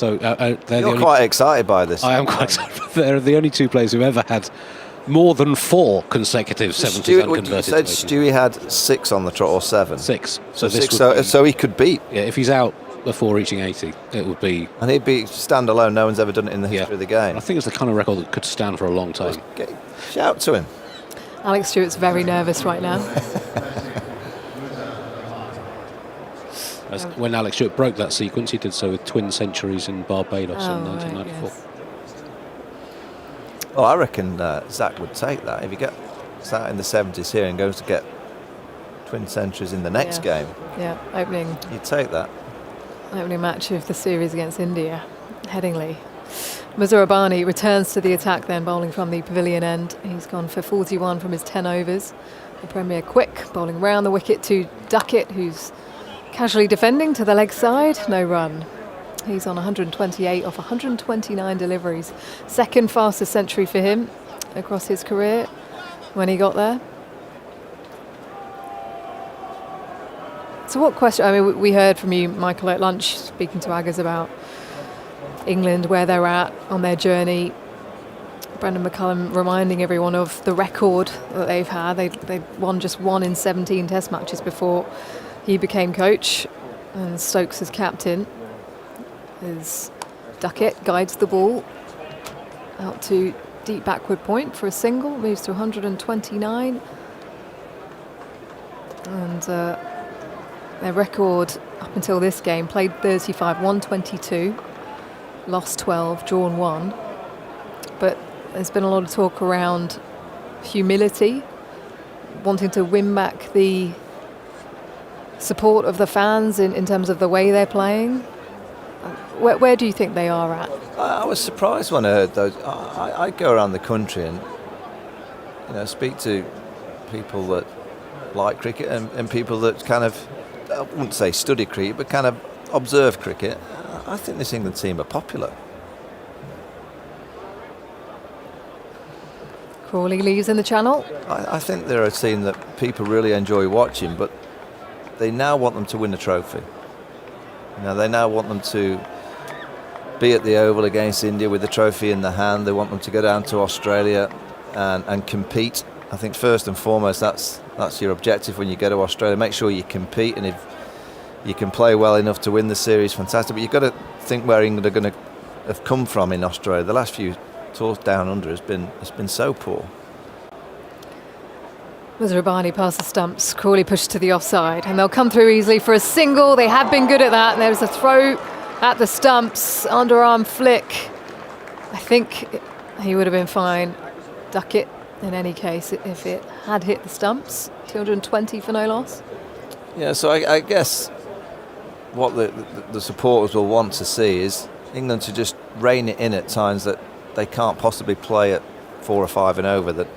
You're quite excited by this. I am quite excited. They're the only 2 players who ever had more than 4 consecutive 70s unconverted. You said Stewie had 6 on the trot, or 7? 6. So he could beat. Yeah, if he's out before reaching 80, it would be. And he'd be standalone. No one's ever done it in the history of the game. I think it's the kind of record that could stand for a long time. Shout to him. Alex Stewart's very nervous right now. When Alex Stewart broke that sequence, he did so with twin centuries in Barbados in 1994. Yes. Well, I reckon Zach would take that. If he gets that in the 70s here and goes to get twin centuries in the next game, opening. You'd take that. Opening match of the series against India, Headingley. Mazhar Rabbani returns to the attack then, bowling from the pavilion end. He's gone for 41 from his 10 overs. The Premier quick, bowling round the wicket to Duckett, who's casually defending to the leg side, no run. He's on 128 off 129 deliveries. Second fastest century for him across his career when he got there. So what question, I mean, we heard from you, Michael, at lunch, speaking to Aggers about England, where they're at on their journey. Brendan McCullum reminding everyone of the record that they've had. They won just 1 in 17 test matches before he became coach, and Stokes as captain. As Duckett guides the ball out to deep backward point for a single, moves to 129. And their record up until this game, played 35, 122, lost 12, drawn 1. But there's been a lot of talk around humility, wanting to win back the support of the fans in terms of the way they're playing. Where do you think they are at? I was surprised when I heard those. I go around the country and speak to people that like cricket and people that kind of, I wouldn't say study cricket, but kind of observe cricket. I think this England team are popular. Crawley leaves in the channel. I think they're a team that people really enjoy watching, but they now want them to win the trophy. They now want them to be at the Oval against India with the trophy in the hand. They want them to go down to Australia and compete. I think first and foremost that's your objective when you go to Australia. Make sure you compete, and if you can play well enough to win the series, fantastic. But you've got to think where England are going to have come from in Australia. The last few tours down under has been so poor. Mazhar Rabbani past the stumps, Crawley pushed to the offside, and they'll come through easily for a single. They have been good at that. And there's a throw at the stumps, underarm flick. I think he would have been fine. Duckett, in any case, if it had hit the stumps. 220 for no loss. Yeah, so I guess what the supporters will want to see is England to just rein it in at times that they can't possibly play at 4 or 5 and over, that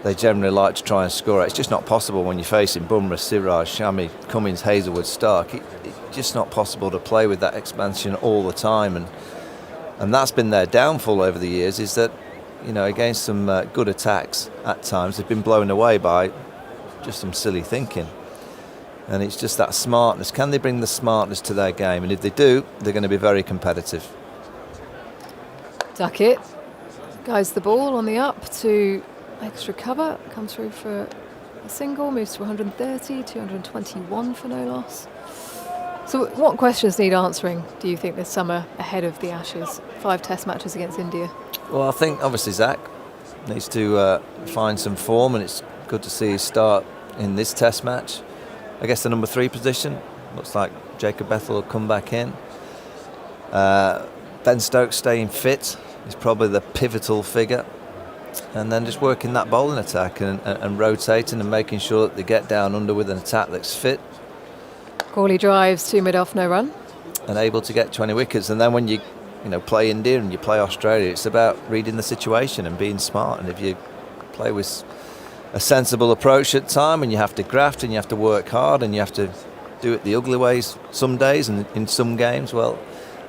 they generally like to try and score it. It's just not possible when you're facing Bumrah, Siraj, Shami, Cummins, Hazelwood, Stark. It's just not possible to play with that expansion all the time, and that's been their downfall over the years, is that against some good attacks at times they've been blown away by just some silly thinking. And it's just that smartness. Can they bring the smartness to their game? And if they do, they're going to be very competitive. Duckett guides the ball on the up to extra cover, comes through for a single, moves to 130, 221 for no loss. So what questions need answering, do you think, this summer ahead of the Ashes? 5 test matches against India. Well, I think obviously Zach needs to find some form, and it's good to see his start in this test match. I guess the number 3 position, looks like Jacob Bethel will come back in. Ben Stokes staying fit is probably the pivotal figure. And then just working that bowling attack and rotating and making sure that they get down under with an attack that's fit. Crawley drives to mid-off, no run. And able to get 20 wickets. And then when you play India and you play Australia, it's about reading the situation and being smart. And if you play with a sensible approach at time, and you have to graft and you have to work hard and you have to do it the ugly ways some days and in some games, well,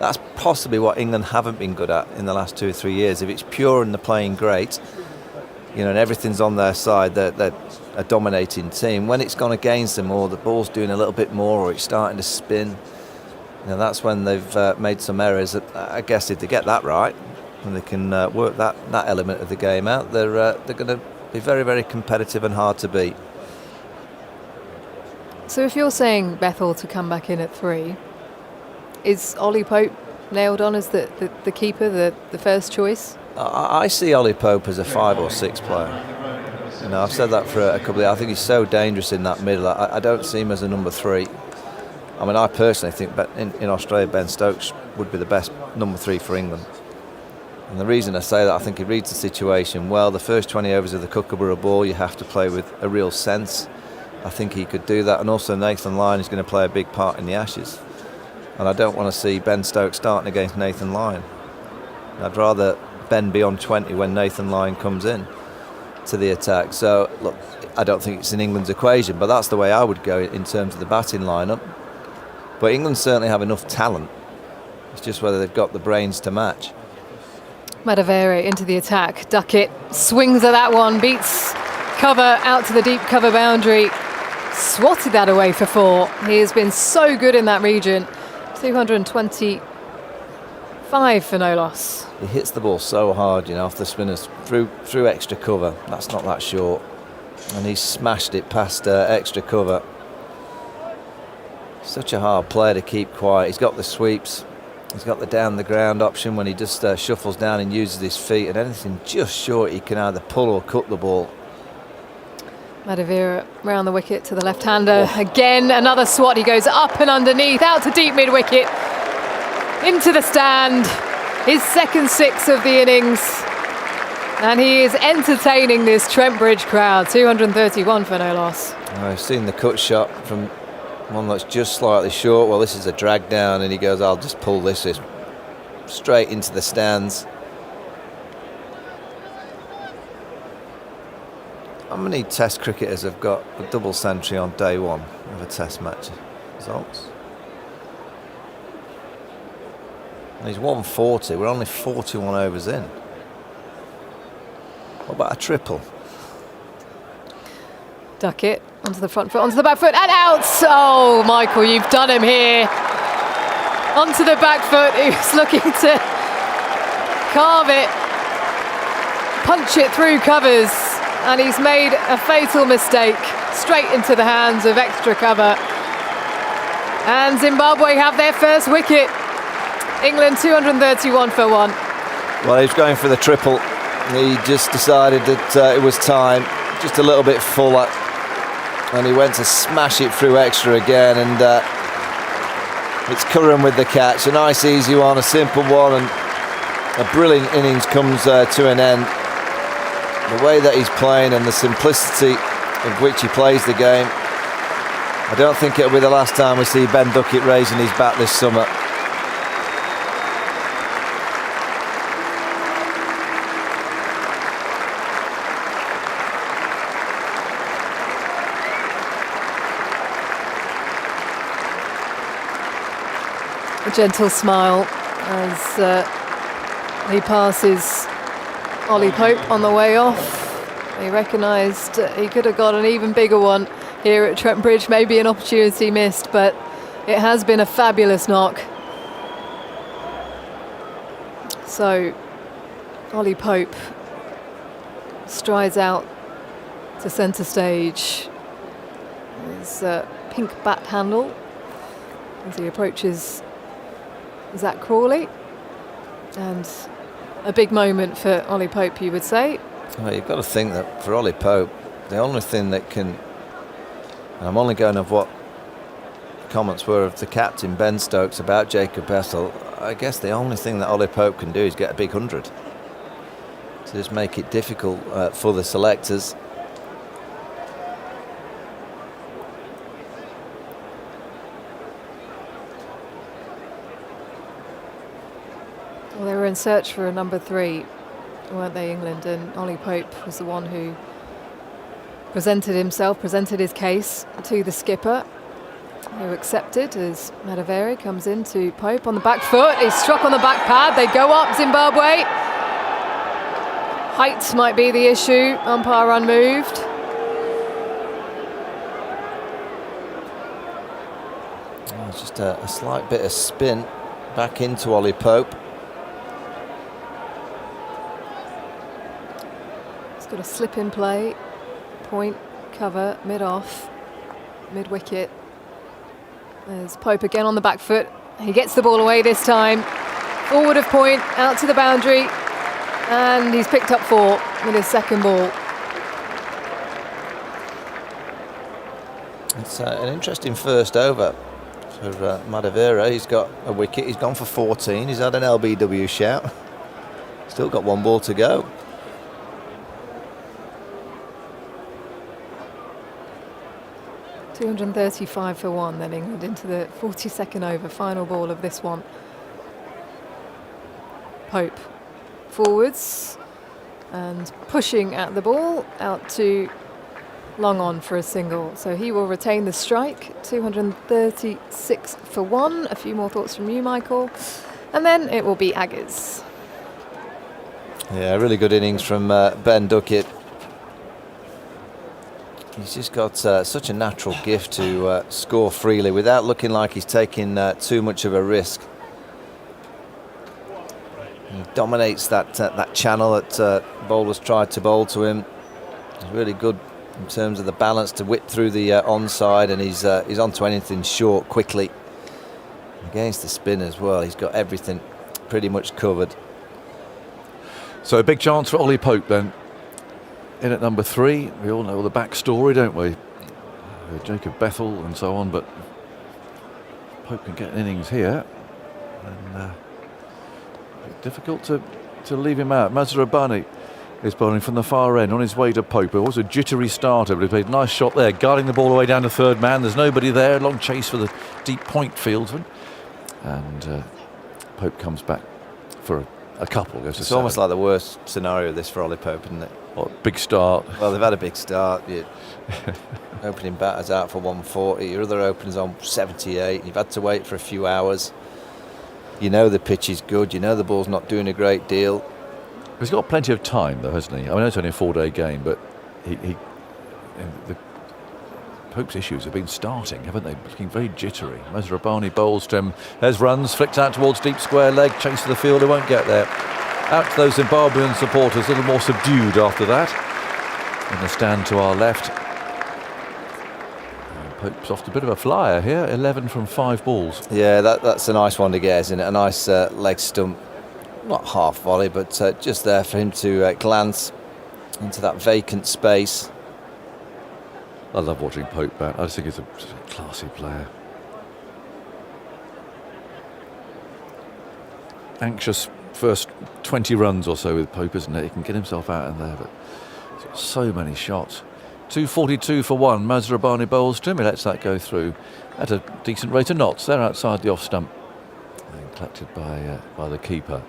that's possibly what England haven't been good at in the last 2 or 3 years. If it's pure and they're playing great, and everything's on their side, they're a dominating team. When it's gone against them, or the ball's doing a little bit more, or it's starting to spin, that's when they've made some errors. I guess if they get that right and they can work that element of the game out, they're going to be very, very competitive and hard to beat. So if you're saying Bethel to come back in at 3, is Ollie Pope nailed on as the keeper, the first choice? I see Ollie Pope as a 5 or 6 player. I've said that for a couple of years. I think he's so dangerous in that middle. I don't see him as a number 3. I mean, I personally think in Australia, Ben Stokes would be the best number 3 for England. And the reason I say that, I think he reads the situation well. The first 20 overs of the Kookaburra ball, you have to play with a real sense. I think he could do that. And also Nathan Lyon is going to play a big part in the Ashes. And I don't want to see Ben Stokes starting against Nathan Lyon. I'd rather Ben be on 20 when Nathan Lyon comes in to the attack. So, look, I don't think it's in England's equation, but that's the way I would go in terms of the batting lineup. But England certainly have enough talent. It's just whether they've got the brains to match. Madavere into the attack. Duckett swings at that one, beats cover out to the deep cover boundary. Swatted that away for 4. He has been so good in that region. 225 for no loss. He hits the ball so hard, off the spinners through extra cover. That's not that short. And he smashed it past extra cover. Such a hard player to keep quiet. He's got the sweeps. He's got the down the ground option when he just shuffles down and uses his feet, and anything just short he can either pull or cut the ball. Madavere round the wicket to the left-hander. Again, another swat. He goes up and underneath, out to deep mid-wicket, into the stand. His second 6 of the innings. And he is entertaining this Trent Bridge crowd. 231 for no loss. I've seen the cut shot from one that's just slightly short. Well, this is a drag down, and he goes, I'll just pull this straight into the stands. How many Test cricketers have got a double century on day 1 of a Test match results? And he's 140. We're only 41 overs in. What about a triple? Duckett onto the front foot, onto the back foot, and out! Oh, Michael, you've done him here. Onto the back foot. He was looking to carve it, punch it through covers. And he's made a fatal mistake, straight into the hands of extra cover. And Zimbabwe have their first wicket. England 231 for 1. Well, he was going for the triple. He just decided that it was time, just a little bit fuller. And he went to smash it through extra again. And it's Curran with the catch. A nice, easy one, a simple one. And a brilliant innings comes to an end. The way that he's playing and the simplicity of which he plays the game, I don't think it'll be the last time we see Ben Duckett raising his bat this summer. A gentle smile as he passes Ollie Pope on the way off. He recognised he could have got an even bigger one here at Trent Bridge, maybe an opportunity missed, but it has been a fabulous knock. So Ollie Pope strides out to centre stage. His pink bat handle as he approaches Zach Crawley, and a big moment for Ollie Pope, you would say. Well, you've got to think that for Ollie Pope, the only thing that can, and I'm only going off what the comments were of the captain Ben Stokes about Jacob Bethel, I guess the only thing that Ollie Pope can do is get a big 100 to just make it difficult for the selectors. Well, they were in search for a number 3, weren't they, England? And Ollie Pope was the one who presented his case to the skipper, who accepted as Madaveri comes into Pope on the back foot. He's struck on the back pad. They go up, Zimbabwe. Height might be the issue. Umpire unmoved. Oh, just a slight bit of spin back into Ollie Pope. He's got a slip in play. Point, cover, mid-off, mid-wicket. There's Pope again on the back foot. He gets the ball away this time. Forward of point, out to the boundary. And he's picked up 4 with his second ball. It's an interesting first over for Madaveri. He's got a wicket. He's gone for 14. He's had an LBW shout. Still got 1 ball to go. $235 for 1, then England into the 42nd over, final ball of this one. Pope forwards and pushing at the ball out to long on for a single. So he will retain the strike, 236 for 1. A few more thoughts from you, Michael. And then it will be Aggers. Yeah, really good innings from Ben Duckett. He's just got such a natural gift to score freely without looking like he's taking too much of a risk. He dominates that channel that bowlers tried to bowl to him. He's really good in terms of the balance to whip through the onside, and he's onto anything short quickly. Against the spin as well, he's got everything pretty much covered. So a big chance for Ollie Pope then. In at number 3, we all know the backstory, don't we? Jacob Bethel and so on, but Pope can get an innings here, and difficult to leave him out. Mazhar Rabbani is bowling from the far end on his way to Pope. It was a jittery starter, but he played a nice shot there, guarding the ball away down to third man. There's nobody there. Long chase for the deep point fieldsman, and Pope comes back for a couple. Goes to It's 7. almost like the worst scenario this for Ollie Pope, isn't it? What, big start? Well, they've had a big start. Opening batters out for 140, your other openers on 78. You've had to wait for a few hours. You know the pitch is good. You know the ball's not doing a great deal. He's got plenty of time, though, hasn't he? I mean, it's only a 4-day game, but the Pope's issues have been starting, haven't they? Looking very jittery. Mazhar Rabbani bowls to him. There's runs, flicked out towards deep square leg, chase for the fielder, won't get there. Out to those Zimbabwean supporters, a little more subdued after that. In the stand to our left. And Pope's off to a bit of a flyer here, 11 from 5 balls. Yeah, that's a nice one to get, isn't it? A nice leg stump. Not half volley, but just there for him to glance into that vacant space. I love watching Pope bat. I just think he's a classy player. Anxious first 20 runs or so with Pope, isn't it? He can get himself out in there, but he's got so many shots. 242 for 1. Mazhar Rabbani bowls to him. He lets that go through at a decent rate of knots. They're outside the off stump. And collected by the keeper.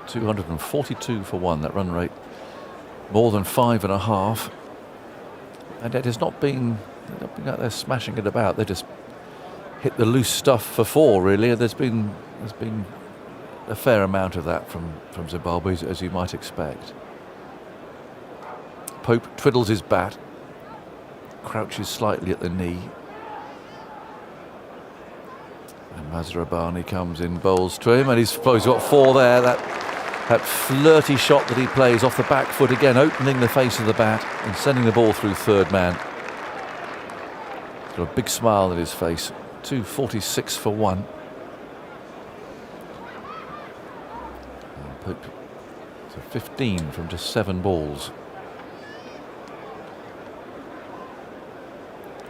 242 for 1. That run rate more than 5.5. And it has not been out there smashing it about. They just hit the loose stuff for 4, really. There's been a fair amount of that from Zimbabwe, as you might expect. Pope twiddles his bat, crouches slightly at the knee, and Mazhar Rabbani comes in, bowls to him, and he's got 4 there. That flirty shot that he plays off the back foot again, opening the face of the bat and sending the ball through third man. He's got a big smile on his face. 246 for 1. Pope to 15 from just 7 balls.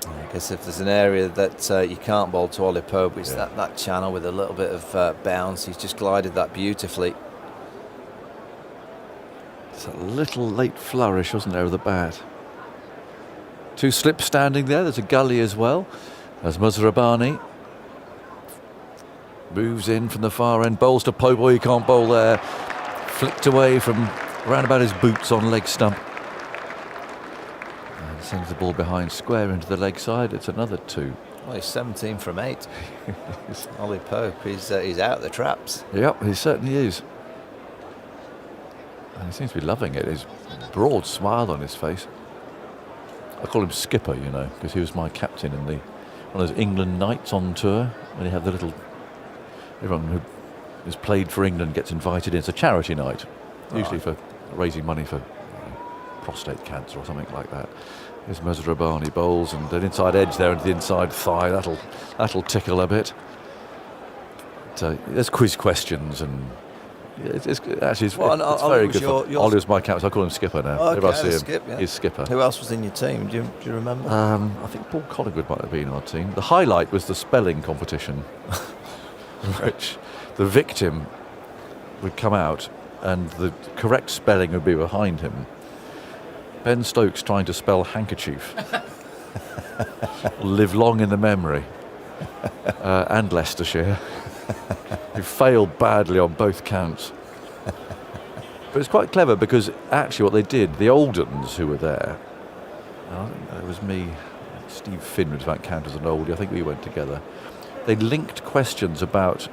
I guess if there's an area that you can't bowl to Ollie Pope, it's that channel with a little bit of bounce. He's just glided that beautifully. It's a little late flourish, wasn't there, of the bat. 2 slips standing there. There's a gully as well. There's Mazhar Rabbani. Moves in from the far end, bowls to Pope. Oh, he can't bowl there. Flicked away from around about his boots on leg stump. And sends the ball behind square into the leg side. It's another 2. Well, he's 17 from 8. Ollie Pope, he's out the traps. Yep, he certainly is. And he seems to be loving it. His broad smile on his face. I call him Skipper, you know, because he was my captain in one of those England nights on tour when you have the little. Everyone who has played for England gets invited in. It's a charity night, usually for raising money for prostate cancer or something like that. Here's Mazhar Rabbani bowls, and an inside edge there into the inside thigh. That'll tickle a bit. So there's quiz questions, and it's very good. Ollie was my captain. So I call him Skipper now. Okay, Whenever I see him, Skip, yeah. he's Skipper. Who else was in your team? Do you remember? I think Paul Collingwood might have been in our team. The highlight was the spelling competition, which the victim would come out and the correct spelling would be behind him. Ben Stokes trying to spell handkerchief. Live long in the memory. And Leicestershire. He failed badly on both counts. But it's quite clever because actually what they did, the Oldens who were there, I think it was me, Steve Finn was about count as an oldie, I think we went together. They linked questions about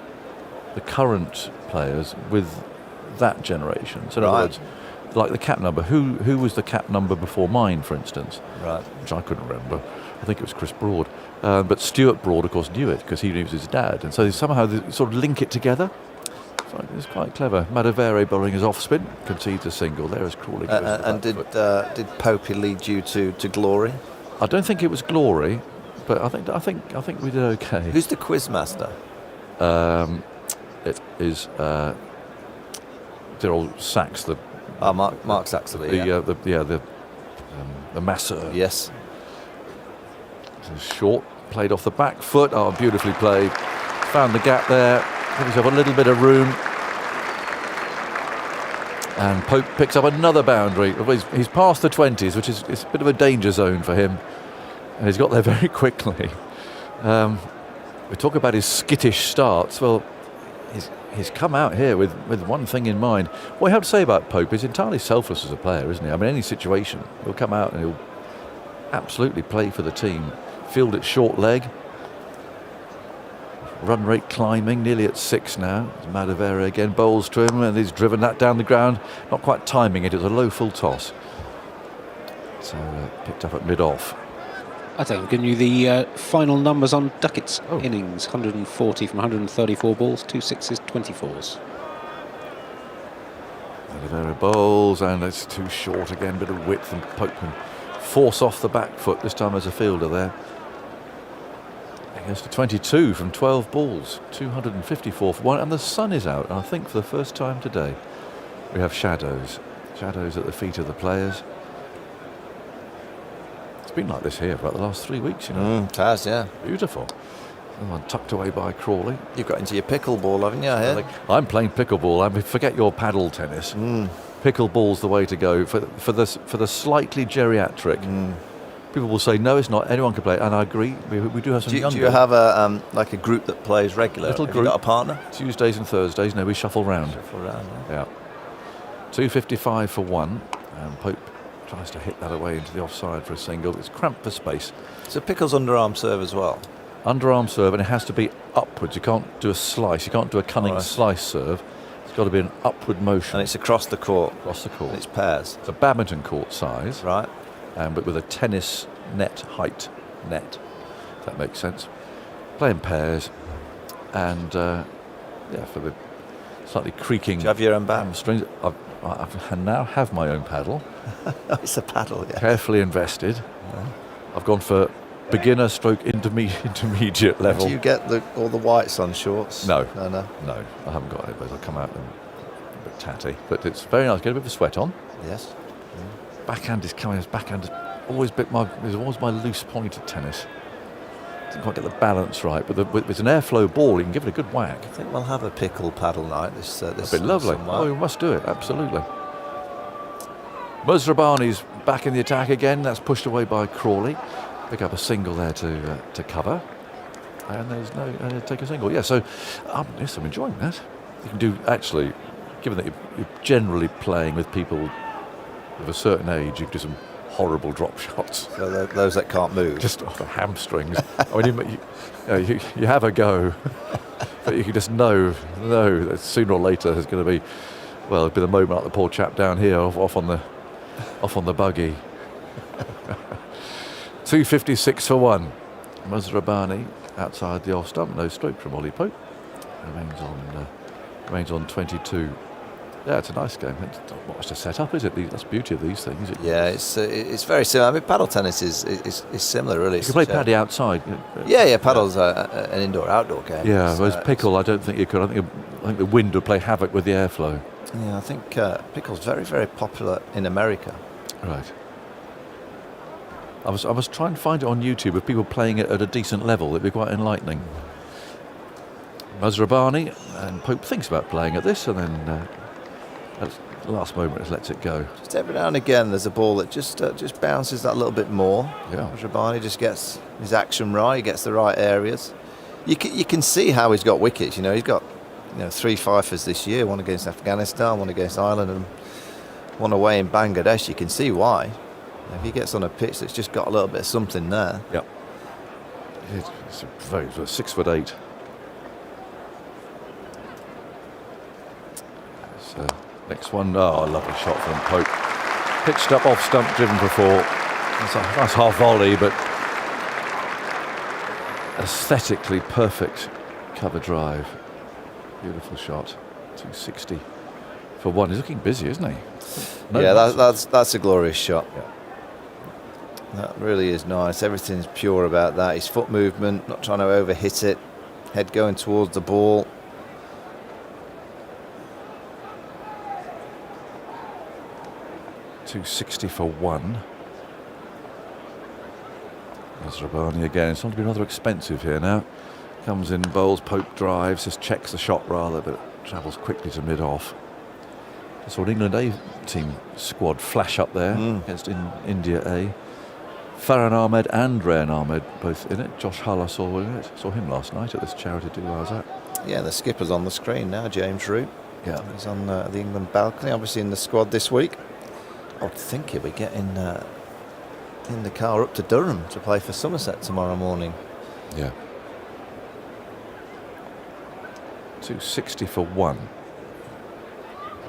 the current players with that generation. So in other words, like the cap number, who was the cap number before mine, for instance? Right. Which I couldn't remember. I think it was Chris Broad. But Stuart Broad, of course, knew it because he knew it was his dad. And so somehow they sort of link it together. So it's quite clever. Madavere bowling his off spin, concedes a single. There is Crawley. And did Popey lead you to glory? I don't think it was glory, but I think we did okay. Who's the quiz master? It is Cyril Sachs, the Mark Saxley. The masseur. Yes. Short, played off the back foot. Oh, beautifully played. Found the gap there. Give himself a little bit of room. And Pope picks up another boundary. He's past the 20s, which is a bit of a danger zone for him. And he's got there very quickly. We talk about his skittish starts. Well, he's come out here with one thing in mind. What I have to say about Pope, he's entirely selfless as a player, isn't he? I mean, any situation, he'll come out and he'll absolutely play for the team. Field at short leg. Run rate climbing, nearly at 6 now. Madavere again bowls to him, and he's driven that down the ground. Not quite timing it. It was a low full toss. So picked up at mid-off. I think I'm giving you the final numbers on Duckett's innings. 140 from 134 balls, 2 sixes, 24s. Madavere bowls, and it's too short again. Bit of width, and Pope can force off the back foot. This time as a fielder there. He goes to 22 from 12 balls, 254 for 1, and the sun is out. And I think for the first time today, we have shadows at the feet of the players. It's been like this here for about the last 3 weeks, you know. It has, yeah. Beautiful. Tucked away by Crawley. You've got into your pickleball, haven't you? I'm playing pickleball. I mean, forget your paddle tennis. Pickleball's the way to go for the slightly geriatric. People will say no, it's not. Anyone can play, and I agree. We do have some younger. Do you have a a group that plays regularly? Little have group. You got a partner? Tuesdays and Thursdays. No, we shuffle round. Yeah. 255 for 1, and Pope tries to hit that away into the offside for a single. It's cramped for space. So Pickle's underarm serve as well. Underarm serve, and it has to be upwards. You can't do a slice. You can't do a cunning slice serve. It's got to be an upward motion. And it's across the court. Across the court. And it's pairs. It's a badminton court size. Right. But with a tennis net height net. If that makes sense. Play in pairs. And for the slightly creaking. Do you have your own bat? Strings. I now have my own paddle. It's a paddle, yeah. Carefully invested. Yeah. I've gone for beginner stroke intermediate level. Do you get all the whites on shorts? No, I haven't got it. They'll come out a bit tatty, but it's very nice. Get a bit of sweat on. Yes. Backhand is coming. His backhand is always my loose point at tennis. Didn't quite get the balance right, but with an airflow ball, you can give it a good whack. I think we'll have a pickle paddle night. This That'd be lovely. Oh, we must do it. Absolutely. Mazhar Rabbani's back in the attack again. That's pushed away by Crawley. Pick up a single there to cover. And there's no take a single. Yeah, so yes, I'm enjoying that. You can do, actually, given that you're generally playing with people of a certain age, you can do some horrible drop shots. So those that can't move. Just off the hamstrings. I mean, you have a go, but you can just know that sooner or later there's going to be, well, it'll be the moment like the poor chap down here off on the buggy. 256 for 1. Masrabani outside the off stump, no stroke from Ollie Pope. Remains on 22. Yeah, it's a nice game. It's not much to set up, is it? That's the beauty of these things. Yeah, it's very similar. I mean, paddle tennis is similar, really. You can play paddy outside. Yeah, paddle's an indoor-outdoor game. Yeah, whereas pickle, I don't think you could. I think the wind would play havoc with the airflow. Yeah, I think pickle's very, very popular in America. Right. I was trying to find it on YouTube of people playing it at a decent level. It'd be quite enlightening. Masrabani, and Pope thinks about playing at this, and then at the last moment just lets it go. Just every now and again there's a ball that just bounces that little bit more. Yeah. Masrabani just gets his action right, he gets the right areas. You can see how he's got wickets. He's got 3 fifers this year, one against Afghanistan, one against Ireland, and one away in Bangladesh. You can see why. If he gets on a pitch that's just got a little bit of something there. Yeah. It's very 6'8". So next one, a lovely shot from Pope. Pitched up off stump, driven for 4. That's a nice half volley, but aesthetically perfect cover drive. Beautiful shot. 260 for 1. He's looking busy, isn't he? That's a glorious shot. Yeah. That really is nice. Everything's pure about that. His foot movement, not trying to overhit it. Head going towards the ball. .260 for 1. Masrabani again. It's going to be rather expensive here now. Comes in, bowls, Pope drives, just checks the shot rather, but travels quickly to mid-off. I saw an England A team squad flash up there against India A. Farhan Ahmed and Rayan Ahmed both in it. Josh Hull, I saw him last night at this charity do I was at. Yeah, the skipper's on the screen now, James Root. Yeah. He's on the England balcony, obviously in the squad this week. I would think he'll be getting in the car up to Durham to play for Somerset tomorrow morning. Yeah. 260 for 1.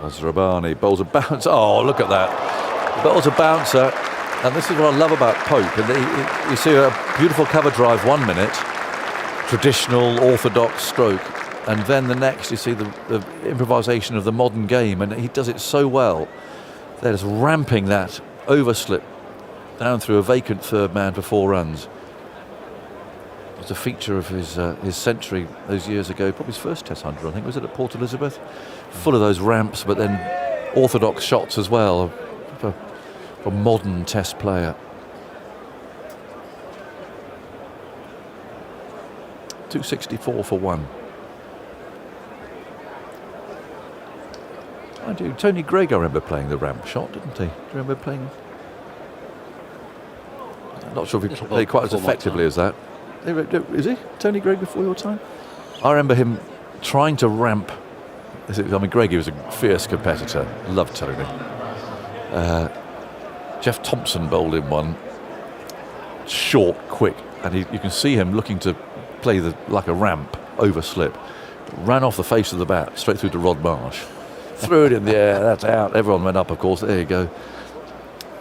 Masrabani bowls a bounce. Oh, look at that. Bowls a bouncer. And this is what I love about Pope. And you see a beautiful cover drive 1 minute, traditional orthodox stroke, and then the next you see the improvisation of the modern game, and he does it so well. They're just ramping that overslip down through a vacant third man for 4 runs. It was a feature of his century those years ago, probably his first Test 100, I think, was it at Port Elizabeth? Full of those ramps, but then orthodox shots as well. A modern Test player. 264 for 1. I do. Tony Greig, I remember playing the ramp shot, didn't he? Do you remember playing? I'm not sure if he played quite as effectively as that. Is he? Tony Greig before your time? I remember him trying to ramp. Greig, he was a fierce competitor. Loved Tony. Jeff Thompson bowled in one, short, quick, and you can see him looking to play like a ramp overslip. Ran off the face of the bat straight through to Rod Marsh. Threw it in the air, that's out. Everyone went up, of course. There you go.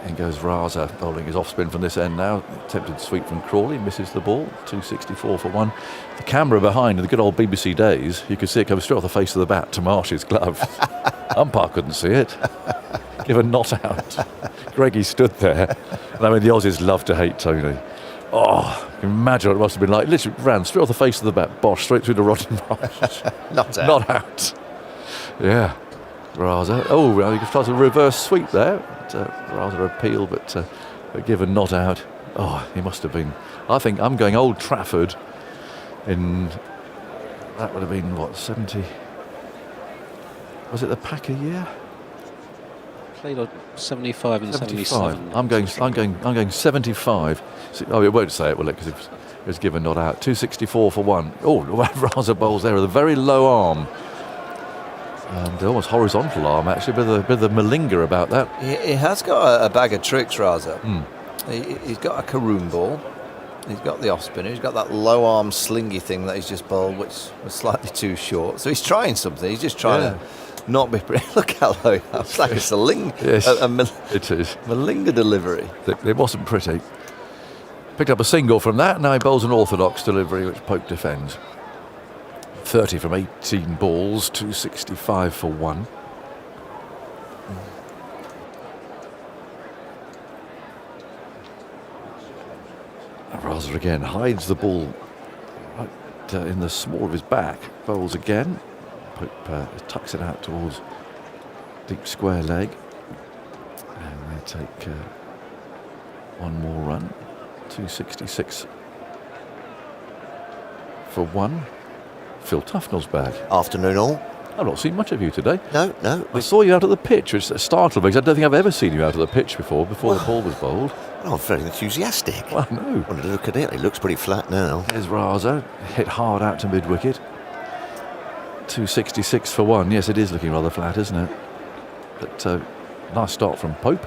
In goes Raza, bowling his off spin from this end now. Attempted sweep from Crawley, misses the ball. 264 for 1. The camera behind, in the good old BBC days, you could see it come straight off the face of the bat to Marsh's glove. Umpire couldn't see it. Give a not out. Greggy stood there. And I mean, the Aussies love to hate Tony. Oh, you can imagine what it must have been like. Literally ran straight off the face of the bat, bosh, straight through to Rod Marsh. Not out. Not out. Yeah. Raza. Oh, he tries a reverse sweep there. Rather appeal, but given not out. Oh, he must have been. I think I'm going Old Trafford in. That would have been what, 70? Was it the Packer year? Played on 75 and 77. I'm going 75. Oh, it won't say it, will it? Because is given not out. 264 for 1. Oh, Raza bowls there with a very low arm. And almost horizontal arm, actually, with a bit of Malinga about that. He has got a bag of tricks, Raza. He's got a Karoon ball. He's got the off spinner. He's got that low arm slingy thing that he's just bowled, which was slightly too short. So he's trying something. He's just trying to not be. Look how low. It's like a sling. Yes, it is. Malinga delivery. It wasn't pretty. Picked up a single from that. Now he bowls an orthodox delivery, which Pope defends. 30 from 18 balls, 265 for 1. Raza again hides the ball right in the small of his back. Bowls again. Pope tucks it out towards deep square leg. And they take one more run. 266 for 1. Phil Tufnell's back. Afternoon all. I've not seen much of you today. No. I saw you out of the pitch, which startled me because I don't think I've ever seen you out of the pitch before the ball was bowled. Oh, very enthusiastic. Well, no. Well, look at it. It looks pretty flat now. There's Raza, hit hard out to mid-wicket. 266 for 1. Yes, it is looking rather flat, isn't it? But nice start from Pope.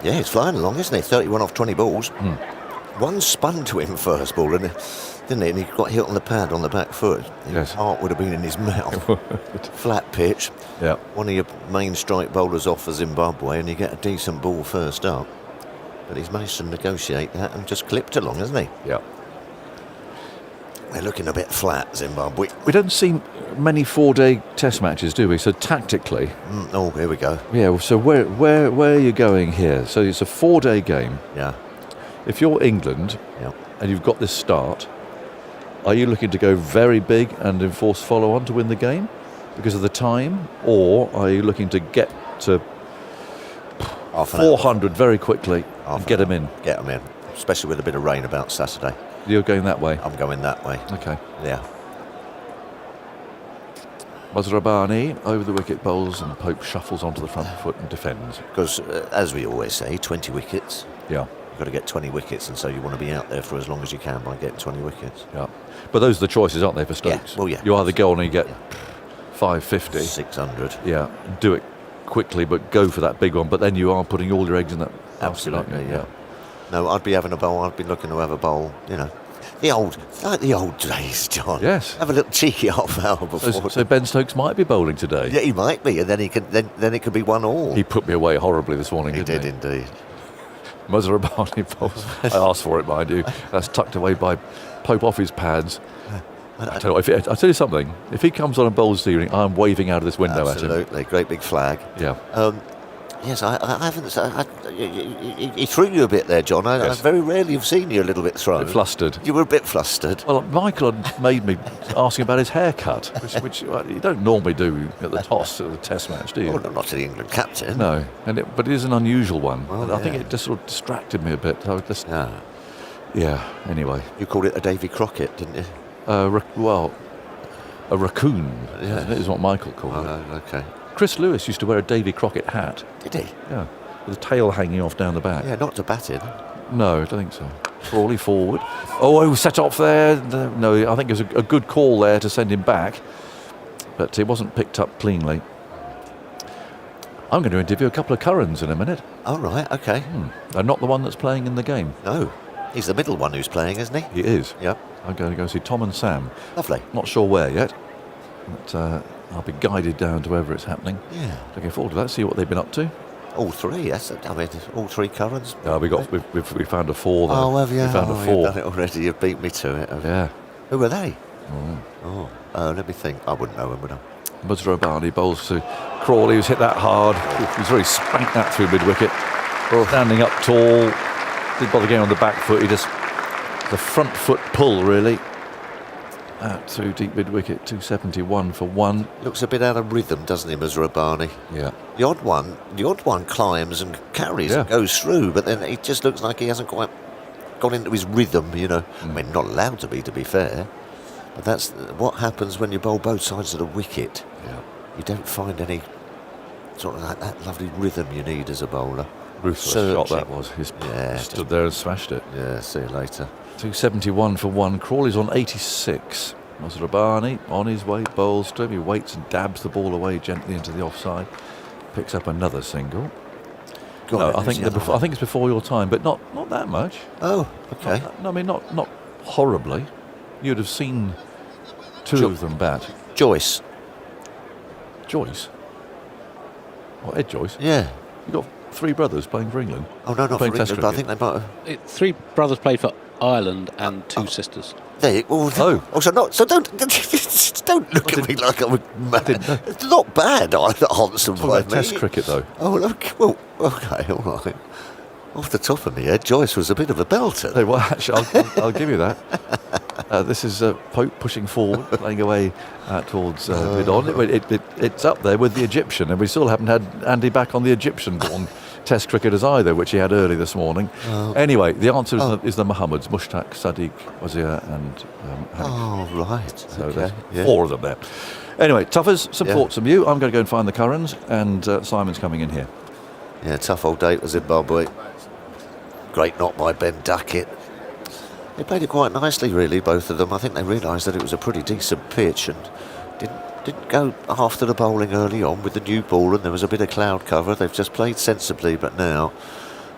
Yeah, he's flying along, isn't he? 31 off 20 balls. One spun to him first ball, didn't he? And he got hit on the pad on the back foot. His heart would have been in his mouth. Flat pitch. Yeah. One of your main strike bowlers off for Zimbabwe, and you get a decent ball first up. But he's managed to negotiate that and just clipped along, hasn't he? Yeah. They're looking a bit flat, Zimbabwe. We don't see many 4-day test matches, do we? So tactically... oh, here we go. Yeah, so where are you going here? So it's a 4-day game. Yeah. If you're England and you've got this start, are you looking to go very big and enforce follow-on to win the game because of the time? Or are you looking to get to 400 very quickly and get them in? Get them in, especially with a bit of rain about Saturday. You're going that way? I'm going that way. Okay. Yeah. Mazrabani over the wicket bowls and Pope shuffles onto the front foot and defends. Because, as we always say, 20 wickets. Yeah. You've got to get 20 wickets, and so you want to be out there for as long as you can by getting 20 wickets. Yeah. But those are the choices, aren't they, for Stokes? Yeah. Well, yeah. You either go on and you get 550. 600. Yeah. Do it quickly, but go for that big one. But then you are putting all your eggs in that basket, aren't you? Yeah. No, I'd be having a bowl. I'd be looking to have a bowl, the old days, John. Yes. Have a little cheeky half hour before. So Ben Stokes might be bowling today. Yeah, he might be, and then he could. Then it could be 1-1. He put me away horribly this morning, didn't he? He did indeed. Mazrabani bowls. I asked for it, mind you. That's tucked away by Pope off his pads. I tell you something. If he comes on and bowls this evening, I'm waving out of this window at him. Absolutely, great big flag. Yeah. Yes, I haven't. He threw you a bit there, John. I very rarely have seen you a little bit thrown. A bit flustered. You were a bit flustered. Well, Michael had made me asking about his haircut, which you don't normally do at the toss of the Test match, do you? Well, not to the England captain. No, but it is an unusual one. Well, I think it just sort of distracted me a bit. Yeah. Anyway, you called it a Davy Crockett, didn't you? A raccoon. Yeah. Is what Michael called it. Okay. Chris Lewis used to wear a Davy Crockett hat. Did he? Yeah, with the tail hanging off down the back. Yeah, not to bat in. No, I don't think so. Crawley forward. Oh, set off there. No, I think it was a good call there to send him back, but it wasn't picked up cleanly. I'm going to interview a couple of Currans in a minute. Oh, right, okay. And not the one that's playing in the game. No, he's the middle one who's playing, isn't he? He is. Yep. I'm going to go see Tom and Sam. Lovely. Not sure where yet, but I'll be guided down to wherever it's happening. Yeah. Looking forward to that, see what they've been up to. All three, all three Currans. Yeah, we found a 4 there. Oh, have you? We found a 4. You've done it already. You've beat me to it. Yeah. Who are they? Oh, let me think. I wouldn't know him, would I? Mazrabani bowls to Crawley, who's hit that hard. He's really spanked that through mid-wicket. Standing up tall. Didn't bother getting on the back foot. He just... the front foot pull, really. Out to deep mid-wicket, 271 for 1. Looks a bit out of rhythm, doesn't he, Mazrabani? Yeah. The odd one climbs and carries and goes through, but then it just looks like he hasn't quite got into his rhythm, I mean, not allowed to be fair. But that's what happens when you bowl both sides of the wicket. Yeah. You don't find any sort of like that lovely rhythm you need as a bowler. Ruthless shot that was. He stood there and smashed it. Yeah, see you later. 271 for 1. Crawley's on 86. Masrabani on his way, bowls to him. He waits and dabs the ball away gently into the offside. Picks up another single. God, no, I think it's before your time, but not that much. Oh, okay. Not horribly. You'd have seen two of them bat. Joyce. Joyce? What, Ed Joyce? Yeah. You got three brothers playing for England? Oh, no, not for playing England, but I think they might have... 3 brothers played for Ireland and 2 sisters. There you go. So don't look at me like I'm mad. It's not bad, Hanson. Talking about Test cricket, though. Oh, look. Well, okay, all right. Off the top of my head, Joyce was a bit of a belter. Hey, well, actually, I'll give you that. This is Pope pushing forward, playing away towards mid-on. It's up there with the Egyptian, and we still haven't had Andy back on the Egyptian-born Test cricketers either, which he had early this morning. Anyway, the answer is the Mohammeds, Mushtaq, Sadiq, Wazir and Hanif. Oh, right. So okay. there's 4 of them there. Anyway, Tuffers, some thoughts from you. I'm going to go and find the Currans, and Simon's coming in here. Yeah, tough old day for Zimbabwe. Great knock by Ben Duckett. They played it quite nicely, really, both of them. I think they realised that it was a pretty decent pitch and didn't go after the bowling early on with the new ball, and there was a bit of cloud cover. They've just played sensibly, but now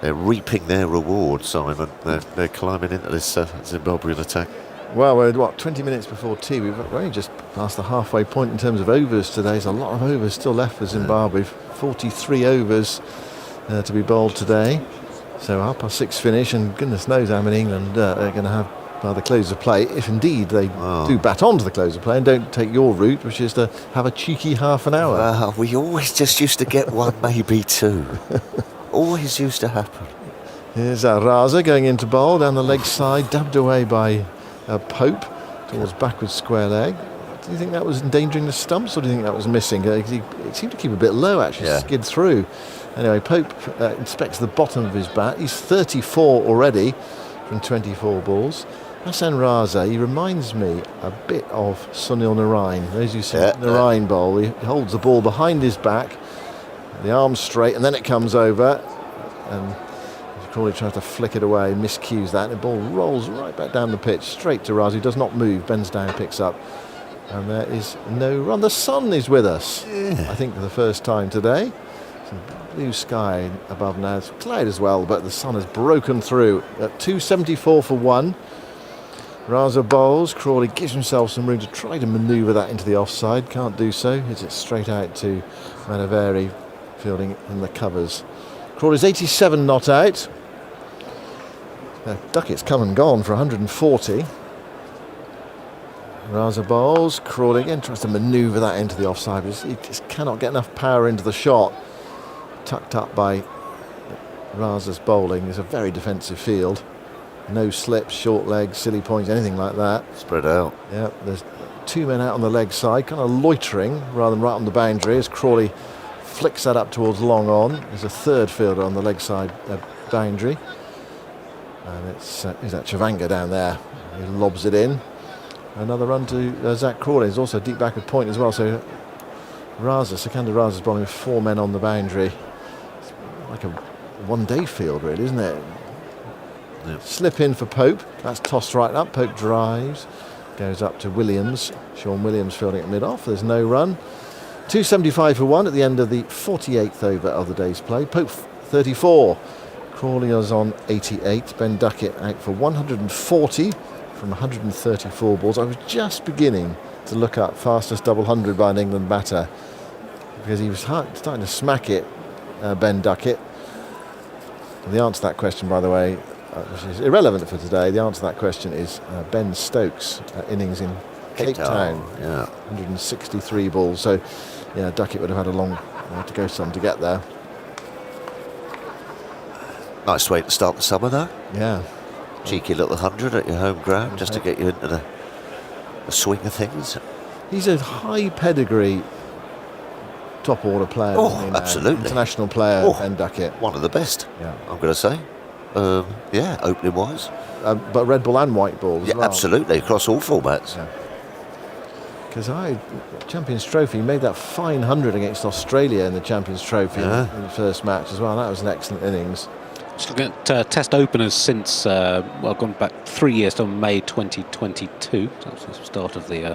they're reaping their reward, Simon. They're climbing into this Zimbabwean attack. Well, we're 20 minutes before tea. We've only just passed the halfway point in terms of overs today. There's a lot of overs still left for Zimbabwe. 43 overs to be bowled today. So 6:30 finish, and goodness knows how many England are going to have by the close of play, if indeed they do bat on to the close of play and don't take your route, which is to have a cheeky half an hour. We always just used to get one, maybe 2. Always used to happen. Here's Raza going into bowl down the leg side, dabbed away by Pope towards backwards square leg. Do you think that was endangering the stumps, or do you think that was missing? He seemed to keep a bit low, actually, skid through. Anyway, Pope inspects the bottom of his bat. He's 34 already from 24 balls. Hassan Raza, he reminds me a bit of Sunil Narine. Those who see Narine bowl, he holds the ball behind his back, the arms straight, and then it comes over, and Crawley tries to flick it away, miscues that, and the ball rolls right back down the pitch, straight to Raza, who does not move, bends down, picks up, and there is no run. The sun is with us, I think, for the first time today. Some blue sky above now. It's cloud as well, but the sun has broken through at 274 for 1. Raza bowls. Crawley gives himself some room to try to manoeuvre that into the offside. Can't do so. Hits it straight out to Manaveri, fielding in the covers. Crawley's 87 not out. Now, Duckett's come and gone for 140. Raza bowls. Crawley again tries to manoeuvre that into the offside, but he just cannot get enough power into the shot. Tucked up by Raza's bowling. It's a very defensive field. No slips, short legs, silly points, anything like that. Spread out. Yeah, there's 2 men out on the leg side, kind of loitering rather than right on the boundary as Crawley flicks that up towards long on. There's a 3rd fielder on the leg side boundary. And it's is that Chavanga down there. He lobs it in. Another run to Zach Crawley. There's also a deep backward point as well. So Sikandar Raza's bowling with 4 men on the boundary. It's like a one-day field, really, isn't it? Yep. Slip in for Pope. That's tossed right up. Pope drives. Goes up to Williams. Sean Williams fielding at mid-off. There's no run. 275 for 1 at the end of the 48th over of the day's play. Pope 34. Crawley is on 88. Ben Duckett out for 140 from 134 balls. I was just beginning to look up fastest double 100 by an England batter because he was starting to smack it, Ben Duckett. And the answer to that question, by the way, which is irrelevant for today, the answer to that question is Ben Stokes' innings in Cape Town. 163 balls. So, yeah, Duckett would have had a long to go some to get there. Nice way to start the summer, though. Yeah. Cheeky little 100 at your home ground, just to get you into the swing of things. He's a high pedigree top order player. Absolutely. International player, Ben Duckett. One of the best, yeah. I'm going to say. Opening wise. But red ball and white ball as well. Absolutely, across all formats. Because Champions Trophy made that fine 100 against Australia in the Champions Trophy in the first match as well. That was an excellent innings. Just looking at test openers since, gone back 3 years to May 2022. So that's the start of the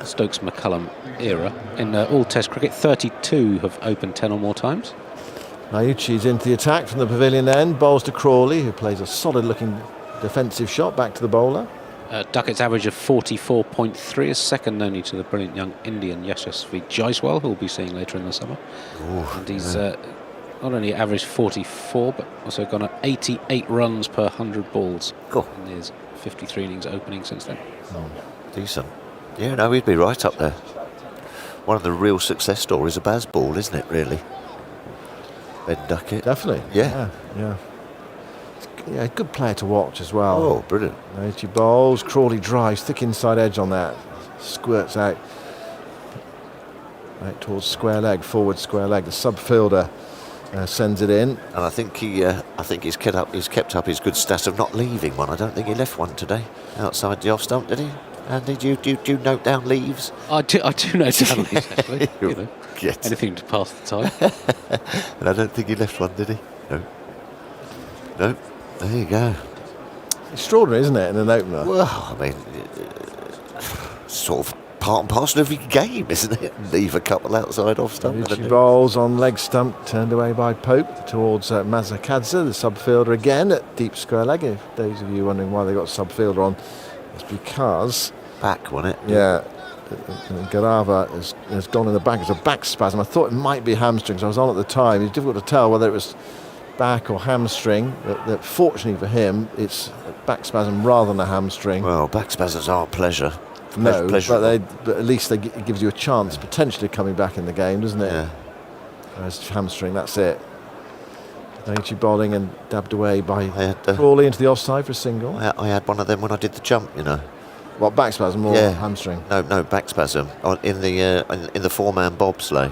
Stokes-McCullum era. In all test cricket, 32 have opened 10 or more times. Nayuchi's into the attack from the pavilion end, bowls to Crawley, who plays a solid-looking defensive shot back to the bowler. Duckett's average of 44.3 is second only to the brilliant young Indian Yashasvi Jaiswal, who we'll be seeing later in the summer. And he's not only averaged 44, but also gone at 88 runs per 100 balls in his 53 innings opening since then. Decent. Yeah, no, he'd be right up there. One of the real success stories of Bazball, isn't it, really? Ben Duckett. Definitely. Yeah. Yeah, good player to watch as well. Oh, brilliant. Nayuchi bowls, Crawley drives, thick inside edge on that. Squirts out towards square leg, forward square leg. The sub-fielder sends it in. And I think he's kept up his good stat of not leaving one. I don't think he left one today outside the off stump, did he? Andy, do you note down leaves? I do note down leaves, actually. Yes. Anything to pass the time. And I don't think he left one, did he? No. There you go. Extraordinary, isn't it, in an opener? Well, I mean, sort of part and parcel of every game, isn't it? Leave a couple outside off stump. Nayuchi bowls on leg stump, turned away by Pope towards Mazakadze, the sub-fielder again at deep square leg. If those of you wondering why they got sub-fielder on, it's because... Back, wasn't it? Yeah. Garava has gone in the back. It's a back spasm. I thought it might be hamstrings. I was on at the time. It's difficult to tell whether it was back or hamstring. But fortunately for him, it's a back spasm rather than a hamstring. Well, back spasms are a pleasure. No, but at least it gives you a chance potentially coming back in the game, doesn't it? Yeah. Whereas hamstring, that's it. Nayuchi bowling and dabbed away by Crawley into the offside for a single. I had one of them when I did the jump, you know. What, back spasm or hamstring? No, back spasm in the four-man bobsleigh,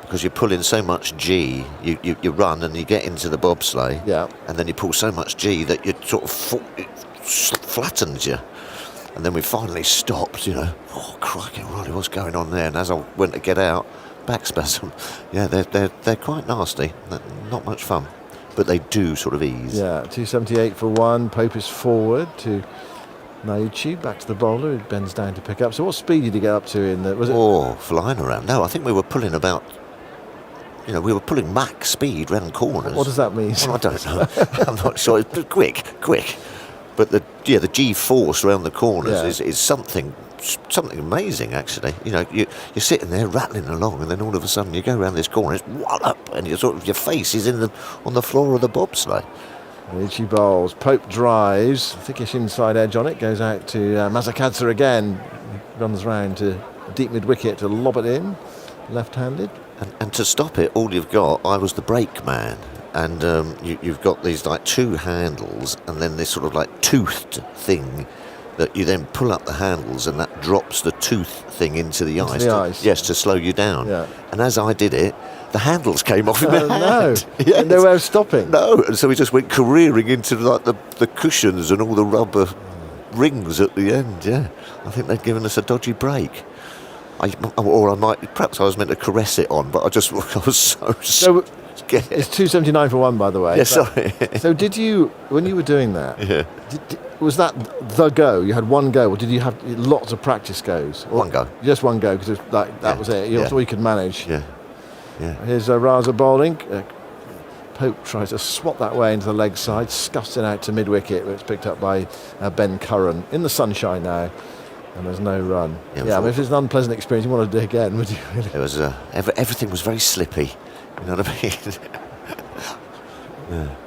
because you pull in so much G, you run and you get into the bobsleigh, and then you pull so much G that you sort of it flattens you, and then we finally stopped. You know, oh crikey, really, what's going on there? And as I went to get out, back spasm. Yeah, they're quite nasty. Not much fun, but they do sort of ease. Yeah, 278 for one. Pope is forward to Nayuchi, back to the bowler, who bends down to pick up. So what speed did he get up to in the... Flying around. No, I think we were pulling about... we were pulling max speed round corners. What does that mean? Well, I don't know. I'm not sure. It's quick. But the G-force around the corners is something amazing, actually. You know, you're sitting there rattling along, and then all of a sudden you go around this corner, it's wallop, and your face is on the floor of the bobsleigh. Nayuchi bowls, Pope drives, thickish inside edge on it, goes out to Mazakadze again, runs round to deep mid-wicket to lob it in, left-handed. And to stop it, all you've got, I was the brake man, and you've got these like two handles, and then this sort of like toothed thing that you then pull up the handles, and that drops the tooth thing into the ice. Yes, to slow you down. Yeah. And as I did it, the handles came off in my hand. No, yes. No way of stopping. No, and so we just went careering into like the cushions and all the rubber rings at the end. Yeah, I think they'd given us a dodgy break. Perhaps I was meant to caress it on, but I was so scared. It's 279 for one, by the way. Yeah, sorry. So did you, when you were doing that, was that the go? You had one go, or did you have lots of practice goes? One go. Just one go, because that was it. That's all you could manage. Yeah. Here's Raza bowling. Pope tries to swat that way into the leg side, scuffs it out to mid-wicket, but it's picked up by Ben Curran. In the sunshine now, and there's no run. I mean, if it's an unpleasant experience, you want to do it again, would you really? It was everything was very slippy. You know what I mean?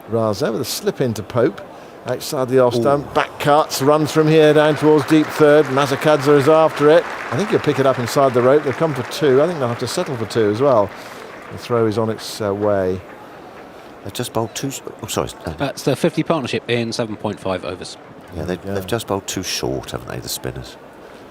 Raza with a slip into Pope. Outside the off stump, back cuts, runs from here down towards deep third. Mazakadze is after it. I think he'll pick it up inside the rope. They'll come for two. I think they'll have to settle for two as well. The throw is on its way. They've just bowled two... Oh, sorry. That's the 50 partnership in 7.5 overs. Yeah, they've just bowled too short, haven't they, the spinners?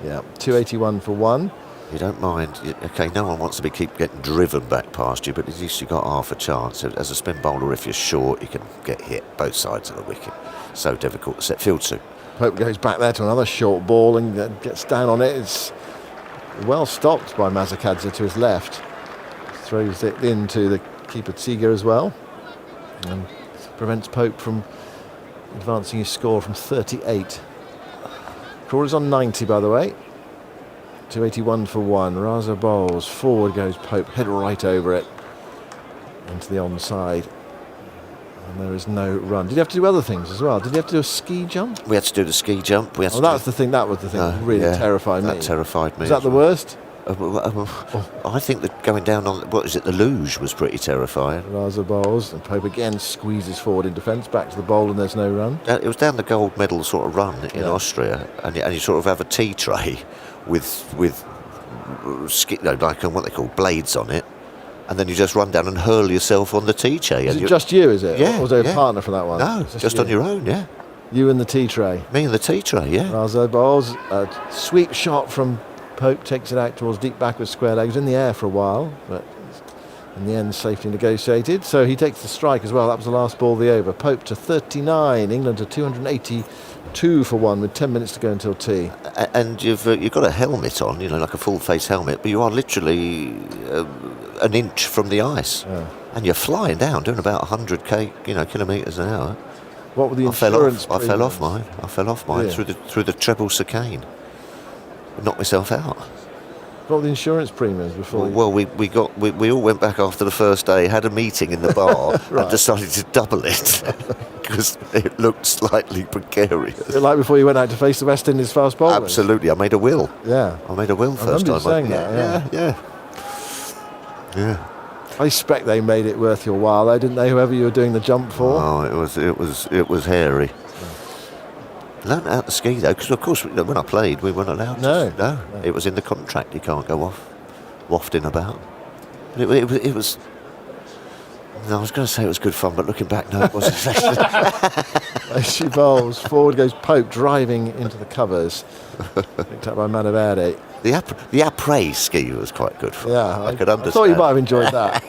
Yeah, 281 for one. You don't mind... OK, no one wants to keep getting driven back past you, but at least you've got half a chance. As a spin bowler, if you're short, you can get hit both sides of the wicket. So difficult to set field to. Pope goes back there to another short ball and gets down on it. It's well stopped by Mazakadze to his left. Throws it into the keeper Tsiga as well. And prevents Pope from advancing his score from 38. Crawley's on 90, by the way. 281 for 1. Raza bowls. Forward goes Pope. Head right over it. Into the onside. And there is no run. Did he have to do other things as well? Did he have to do a ski jump? We had to do the ski jump. We had to that was the thing that really terrified me. That terrified me. Was that the worst? I think that going down on, the luge was pretty terrifying. Raza bowls, and Pope again squeezes forward in defence, back to the bowl, and there's no run. It was down the gold medal sort of run in Austria, and you sort of have a tea tray with like what they call blades on it, and then you just run down and hurl yourself on the tea tray. Is it just you, is it? Yeah. Or was there a partner for that one? No, just on your own, yeah. You and the tea tray? Me and the tea tray, yeah. Raza bowls, a sweep shot from Pope, takes it out towards deep back with square legs, in the air for a while, but in the end safely negotiated. So he takes the strike as well. That was the last ball of the over. Pope to 39, England to 282 for 1 with 10 minutes to go until tea. And you've got a helmet on, like a full face helmet, but you are literally an inch from the ice, and you're flying down, doing about 100 kilometres an hour. What were the insurance? I fell off mine. Yeah. through the treble chicane. Knocked myself out. What were the insurance premiums before? Well, we all went back after the first day, had a meeting in the bar, and decided to double it because it looked slightly precarious. Like before you went out to face the West Indies fast bowlers? Absolutely, I made a will. Yeah, I made a will first time. Saying that, yeah. I expect they made it worth your while, though, didn't they? Whoever you were doing the jump for. Oh, it was hairy. Learned how to ski though, because of course when I played we weren't allowed to. No, it was in the contract. You can't go off wafting about. But it was. No, I was going to say it was good fun, but looking back, no, it wasn't. As she bowls, forward goes Pope, driving into the covers. Picked up by Manaverde. The après ski was quite good fun. Yeah, I could understand. I thought you might have enjoyed that.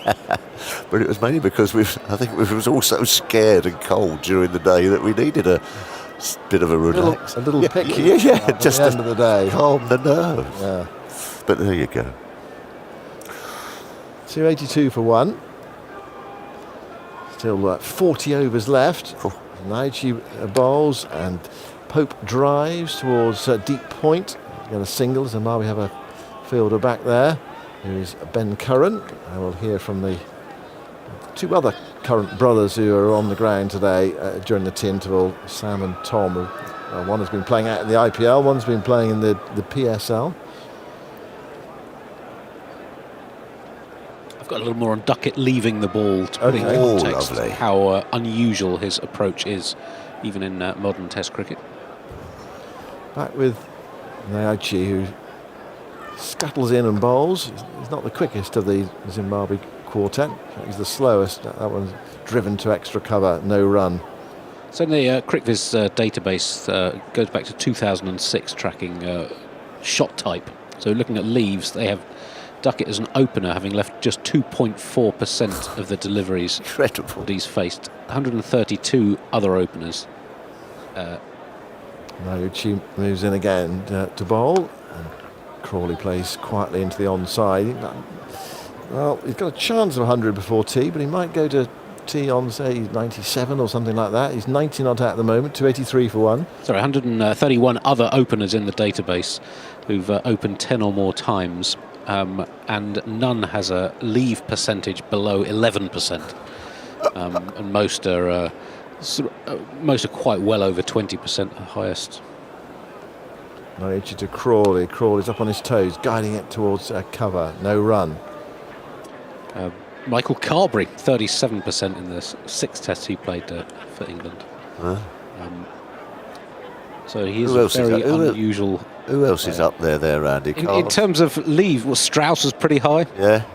But it was mainly because I think we was all so scared and cold during the day that we needed a bit of a relax. A little pick. Yeah, just at the end of the day. Calm the nerves. Yeah. But there you go. 282 for 1. Still 40 overs left. Naichi bowls and Pope drives towards deep point. Got a single. Zimbabwe have a fielder back there who is Ben Curran. And we'll hear from the two other Current brothers who are on the ground today during the tea interval, Sam and Tom. One has been playing out in the IPL, one's been playing in the PSL. I've got a little more on Duckett leaving the ball to put in context how unusual his approach is, even in modern Test cricket. Back with Naichi, who scuttles in and bowls. He's not the quickest of the Zimbabwe quartet. He's the slowest. That one's driven to extra cover, no run. So in the CricViz database goes back to 2006, tracking shot type. So looking at leaves, they have Duckett as an opener, having left just 2.4% of the deliveries that he's faced. 132 other openers. Naichi moves in again to bowl. And Crawley plays quietly into the onside. Well, he's got a chance of 100 before tea, but he might go to tea on, say, 97 or something like that. He's 90 not out at the moment, 283 for 1. Sorry, 131 other openers in the database who've opened 10 or more times, and none has a leave percentage below 11%, and most are quite well over 20%, the highest. Naichi to Crawley. Crawley's up on his toes, guiding it towards cover. No run. Michael Carberry, 37% in the 6 tests he played for England. So he is a very unusual. Who else is up there, Andy? In terms of leave, well, Strauss was pretty high. Yeah.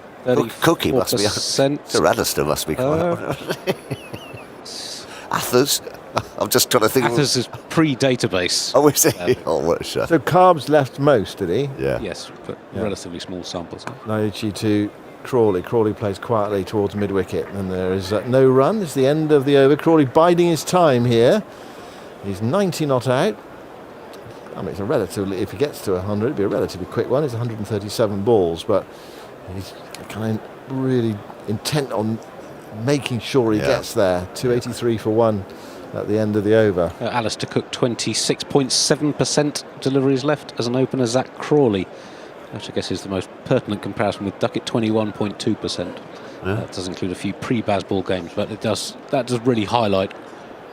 Cookie must be. Sir Alistair must be quite. Athers. I'm just trying to think. Athers is pre-database. Oh, is he? What a shame. So Carbs left most, did he? Yeah. Yes, but relatively small samples. Naichi to Crawley. Crawley plays quietly towards mid-wicket, and there is no run. It's the end of the over. Crawley biding his time here. He's 90 not out. I mean, it's a relatively, if he gets to 100, it'd be a relatively quick one. It's 137 balls, but he's kind of really intent on making sure he gets there. 283 for 1 at the end of the over. Alistair Cook, 26.7% deliveries left as an opener. Zach Crawley, which I guess is the most pertinent comparison with Duckett, 21.2%. That does include a few pre-Bazball games, but that does really highlight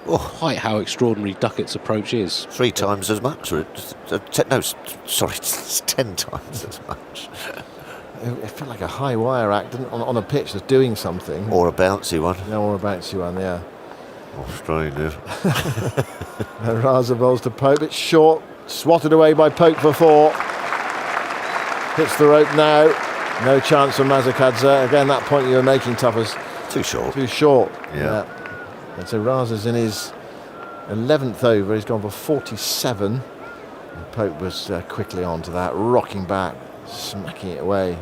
quite how extraordinary Duckett's approach is. 3 times as much. It's 10 times as much. It felt like a high wire act, didn't it, on a pitch that's doing something. Or a bouncy one. No, or a bouncy one, yeah. Australia. Raza bowls to Pope. It's short. Swatted away by Pope for 4. Hits the rope now. No chance for Mazakadze. Again, that point you were making, Tuffers. Too short. Too short. Yeah. And so Raza's in his 11th over. He's gone for 47. And Pope was quickly on to that, rocking back, smacking it away.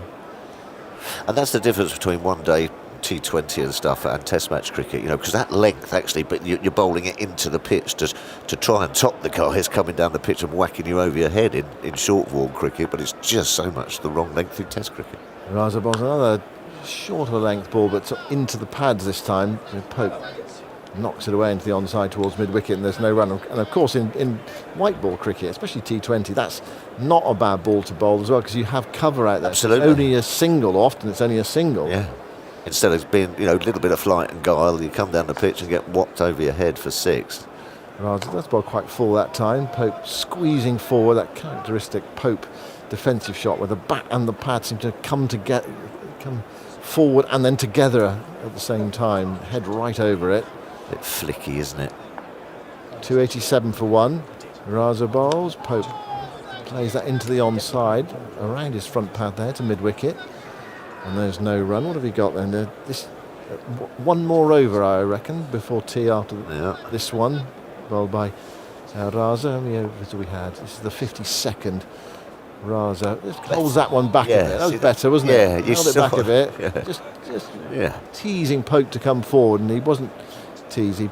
And that's the difference between one-day T20 and stuff and Test match cricket, you know, because that length actually, but you're bowling it into the pitch to try and top the guys coming down the pitch and whacking you over your head in short form cricket, but it's just so much the wrong length in Test cricket. Raza bowls another shorter length ball, but into the pads this time. So Pope knocks it away into the onside towards mid-wicket, and there's no run. And of course, in white ball cricket, especially T20, that's not a bad ball to bowl as well, because you have cover out there. Absolutely. It's only a single. Often it's only a single. Yeah. Instead of being, a little bit of flight and guile, you come down the pitch and get whopped over your head for 6. Raza does bowl quite full that time. Pope squeezing forward, that characteristic Pope defensive shot where the bat and the pad seem to come forward and then together at the same time. Head right over it. Bit flicky, isn't it? 287 for 1. Raza bowls. Pope plays that into the onside, around his front pad there to mid-wicket. And there's no run. What have he got then? One more over, I reckon, before tea after this one. Bowled by Raza. How many overs do we had? This is the 52nd. Raza holds that one back a bit. That was better, wasn't it? Yeah, held it back a bit. Yeah. Just teasing Pope to come forward, and he wasn't teasing.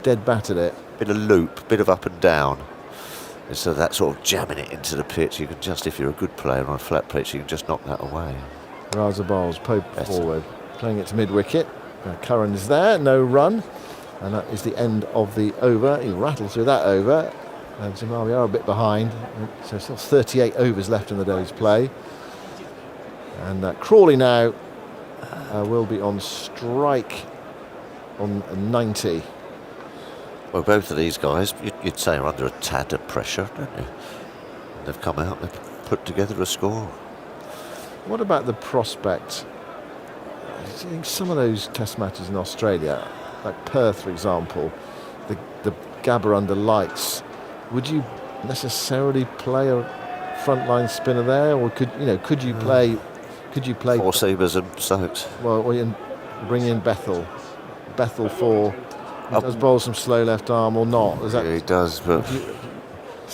Dead battered it. Bit of loop, bit of up and down. And so that sort of jamming it into the pitch, you can just, if you're a good player on a flat pitch, you can just knock that away. Raza bowls, Pope forward, playing it to mid-wicket. Curran is there, no run. And that is the end of the over. He rattled through that over. And Zimbabwe are a bit behind. So still 38 overs left in the day's play. And Crawley now will be on strike on 90. Well, both of these guys, you'd say, are under a tad of pressure, don't you? They've come out, they've put together a score. What about the prospect? I think some of those Test matches in Australia, like Perth, for example, the Gabba under lights, would you necessarily play a frontline spinner there, or could you play? Four Seamers and Stokes. Well, bring in Bethel. Bethel for. He does bowl some slow left arm or not? Is that, yeah, he does, but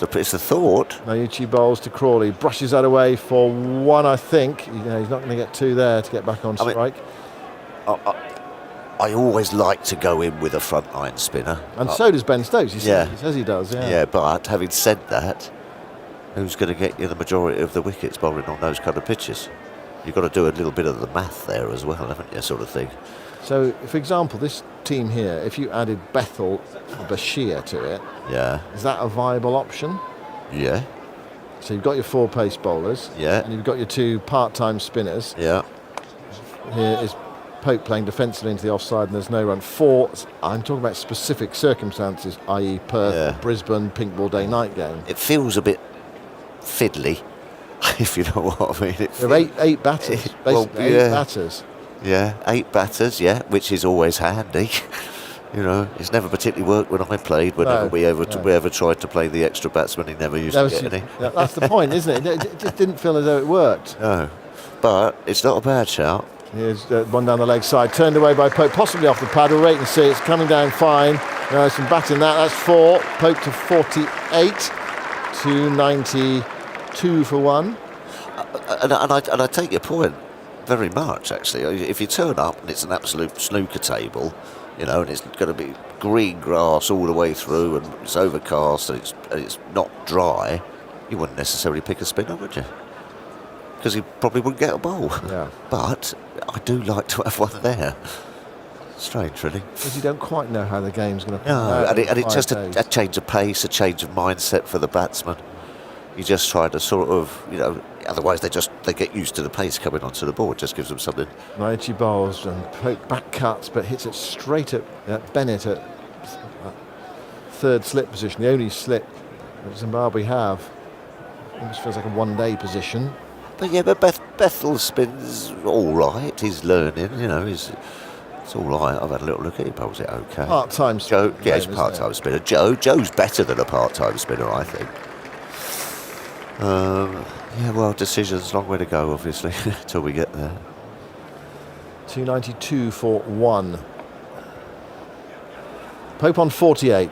it's a thought. Mayuchi bowls to Crawley, brushes that away for 1, I think. He's not going to get 2 there to get back on strike. I always like to go in with a frontline spinner. And so does Ben Stokes. He says he does, yeah. Yeah, but having said that, who's going to get you the majority of the wickets bowling on those kind of pitches? You've got to do a little bit of the math there as well, haven't you, sort of thing. So, for example, this team here, if you added Bethel or Bashir to it, is that a viable option? Yeah. So you've got your 4 pace bowlers, and you've got your 2 part-time spinners. Yeah. Here is Pope playing defensively into the offside, and there's no run. 4, I'm talking about specific circumstances, i.e. Perth, or Brisbane, pink ball day night game. It feels a bit fiddly, if you know what I mean. There are 8 batters, basically 8 batters. Yeah, 8 batters, we is always handy. It's never particularly worked when I played. Whenever we ever tried to play the extra batsman, he never used to get any. That's the point, isn't it? It just didn't feel as though it worked. No, but it's not a bad shout. Here's one down the leg side, turned away by Pope, possibly off the pad. We'll wait and see. It's coming down fine. Some batting that. That's 4. Pope to 48. 292 for 1. And I take your point very much, actually. If you turn up and it's an absolute snooker table, and it's going to be green grass all the way through, and it's overcast and it's not dry, you wouldn't necessarily pick a spinner, would you? Because he probably wouldn't get a bowl. Yeah. But I do like to have one there. Strange, really. Because you don't quite know how the game's going to play No, out. and it's just days. a change of pace, a change of mindset for the batsman. You just try to sort of, otherwise they get used to the pace coming onto the ball. It just gives them something. Naichi bowls and Pope back cuts, but hits it straight at Bennett at third slip position, the only slip that Zimbabwe have. It just feels like a one-day position. But yeah, but Bethel's spin's all right. He's learning, it's all right. I've had a little look at him. Bowls it okay. Part-time Joe, spinner, yeah, he's isn't part-time spinner. Joe's better than a part-time spinner, I think. Yeah, well, decisions, long way to go, obviously, till we get there. 292 for 1. Pope on 48.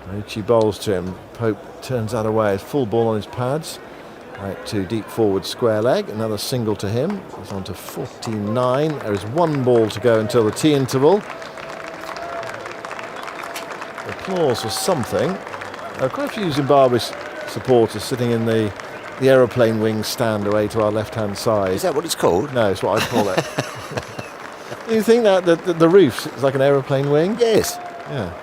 Naichi bowls to him. Pope turns that away. Full ball on his pads. Right to deep forward square leg. Another single to him. He's on to 49. There is one ball to go until the tea interval. Applause for something. Quite a few Zimbabwe supporters sitting in the aeroplane wing stand away to our left-hand side. Is that what it's called? No, it's what I call it. Do you think that the roof is like an aeroplane wing? Yes. Yeah.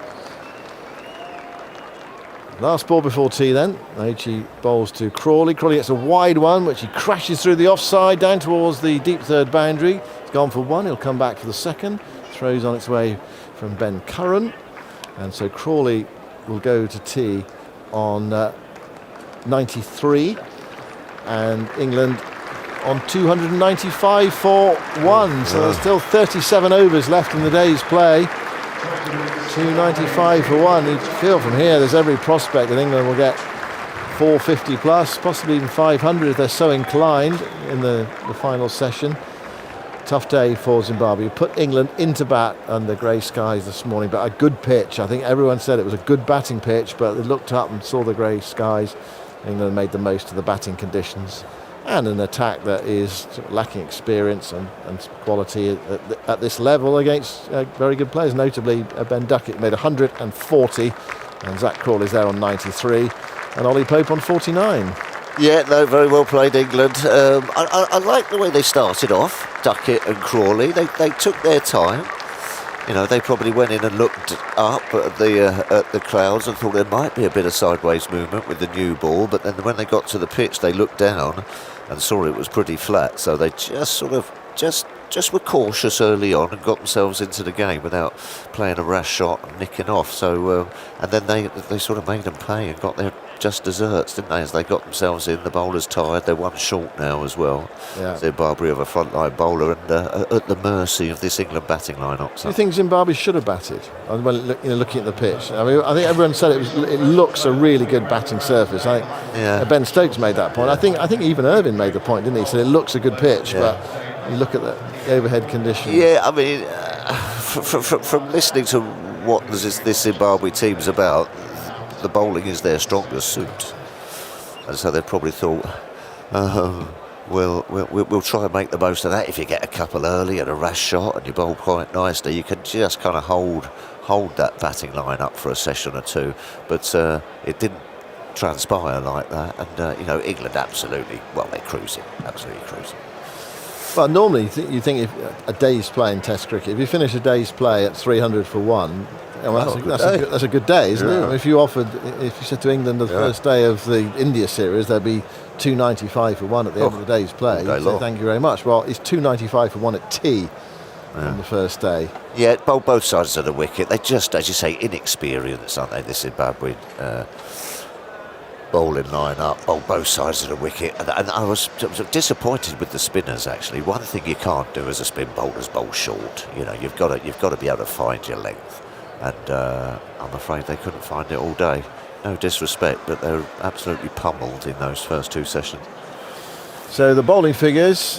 Last ball before tea then. Naichi bowls to Crawley. Crawley gets a wide one, which he crashes through the offside down towards the deep third boundary. He's gone for one. He'll come back for the second. Throws on its way from Ben Curran. And so Crawley will go to tea on 93. And England on 295 for 1. So there's still 37 overs left in the day's play. 295 for 1. You feel from here there's every prospect that England will get 450 plus, possibly even 500 if they're so inclined in the final session. Tough day for Zimbabwe. You put England into bat under grey skies this morning, but a good pitch. I think everyone said it was a good batting pitch, but they looked up and saw the grey skies. England made the most of the batting conditions. And an attack that is lacking experience and quality at this level against very good players, notably Ben Duckett made 140, and Zach Crawley's there on 93, and Ollie Pope on 49. Yeah, no, very well played, England. I like the way they started off, Duckett and Crawley. They took their time. They probably went in and looked up at the clouds and thought there might be a bit of sideways movement with the new ball, but then when they got to the pitch, they looked down and saw it was pretty flat. So they just sort of just were cautious early on and got themselves into the game without playing a rash shot and nicking off. So and then they sort of made them pay and got their just desserts, didn't they? As they got themselves in, the bowlers tired. They're one short now as well. Yeah. Zimbabwe have a frontline bowler and at the mercy of this England batting lineup. Do you think Zimbabwe should have batted? Looking at the pitch, I think everyone said it looks a really good batting surface. Ben Stokes made that point. I think even Irvin made the point, didn't he? He said it looks a good pitch, but you look at the overhead conditions. Yeah, I mean, from listening to what this Zimbabwe team's about, the bowling is their strongest suit, and so they probably thought, we'll try and make the most of that. If you get a couple early and a rash shot and you bowl quite nicely, you can just kind of hold that batting line up for a session or two. But it didn't transpire like that, and England absolutely, they're cruising, absolutely cruising. Well, normally you think if a day's play in Test cricket, if you finish a day's play at 300 for 1, that's a good day, isn't it? I mean, if you said to England the first day of the India series, there'd be 295 for 1 at the end of the day's play. So thank you very much. Well, it's 295 for 1 at tea on the first day. Yeah, both sides of the wicket. They're just, as you say, inexperienced, aren't they? The Zimbabwe bowling line up, both sides of the wicket, and I was disappointed with the spinners. Actually, one thing you can't do as a spin bowler is bowl short. You've got to be able to find your length, and I'm afraid they couldn't find it all day. No disrespect, but they were absolutely pummeled in those first two sessions. So the bowling figures.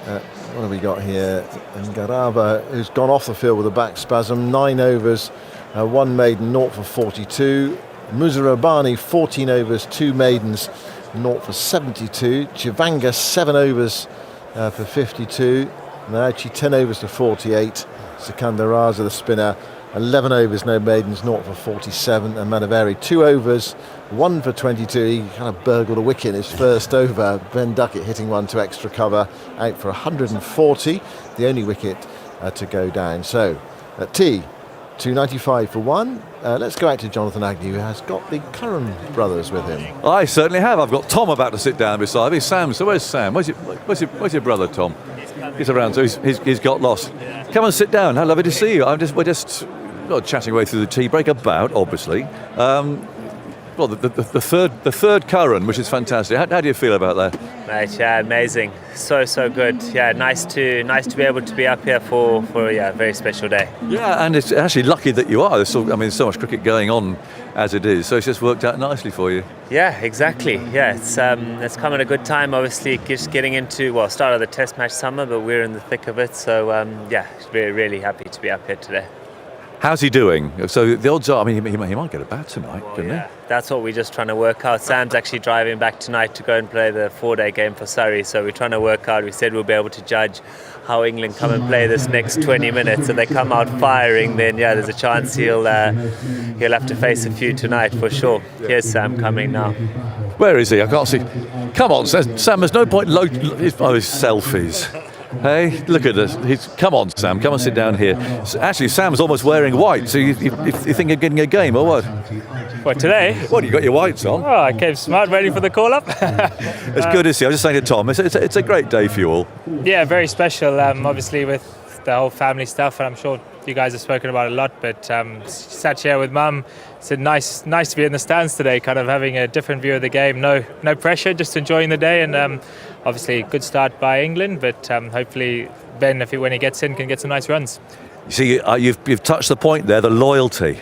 What have we got here? Ngarava, who's gone off the field with a back spasm, 9 overs, 1 maiden, 0 for 42. Muzarabani, 14 overs, 2 maidens, 0 for 72. Chivanga, 7 overs for 52. Naichi, 10 overs to 48. Sikandar Raza, the spinner, 11 overs, no maidens, 0 for 47, and Manaveri 2 overs, 1 for 22. He kind of burgled a wicket in his first over. Ben Duckett hitting one to extra cover, out for 140, the only wicket to go down. So at T, 295 for 1. Let's go out to Jonathan Agnew, who has got the Curran brothers with him. I certainly have. I've got Tom about to sit down beside me. Sam, so where's Sam? Where's your brother, Tom? He's around, so he's got lost. Come and sit down. How lovely to see you. We're just not chatting away through the tea break about, obviously. Well, the third Curran, which is fantastic. How do you feel about that? Mate, yeah, amazing. So good. Yeah, nice to be able to be up here for a very special day. Yeah, and it's actually lucky that you are. There's so much cricket going on as it is, so it's just worked out nicely for you. Yeah, exactly. Yeah, it's come at a good time. Obviously, just getting into start of the Test match summer, but we're in the thick of it. So we're really happy to be up here today. How's he doing? So the odds are, I mean, he might get a bat tonight, couldn't he? That's what we're just trying to work out. Sam's actually driving back tonight to go and play the 4-day game for Surrey, so we're trying to work out. We said we'll be able to judge how England come and play this next 20 minutes. If they come out firing, then there's a chance he'll have to face a few tonight for sure. Here's Sam coming now. Where is he? I can't see. Come on, Sam. There's no point. His selfies. Hey, look at this. Come on, Sam. Come and sit down here. Actually, Sam's almost wearing white. So you think you're getting a game or what? What, today? What, you got your whites on? Oh, I came smart, ready for the call-up. It's good to see. I was just saying to Tom, it's a great day for you all. Yeah, very special. Obviously with the whole family stuff, and I'm sure you guys have spoken about it a lot, but sat here with Mum. It's nice to be in the stands today, kind of having a different view of the game. No pressure, just enjoying the day, and obviously good start by England, but hopefully Ben, when he gets in, can get some nice runs. You see, you've touched the point there, the loyalty.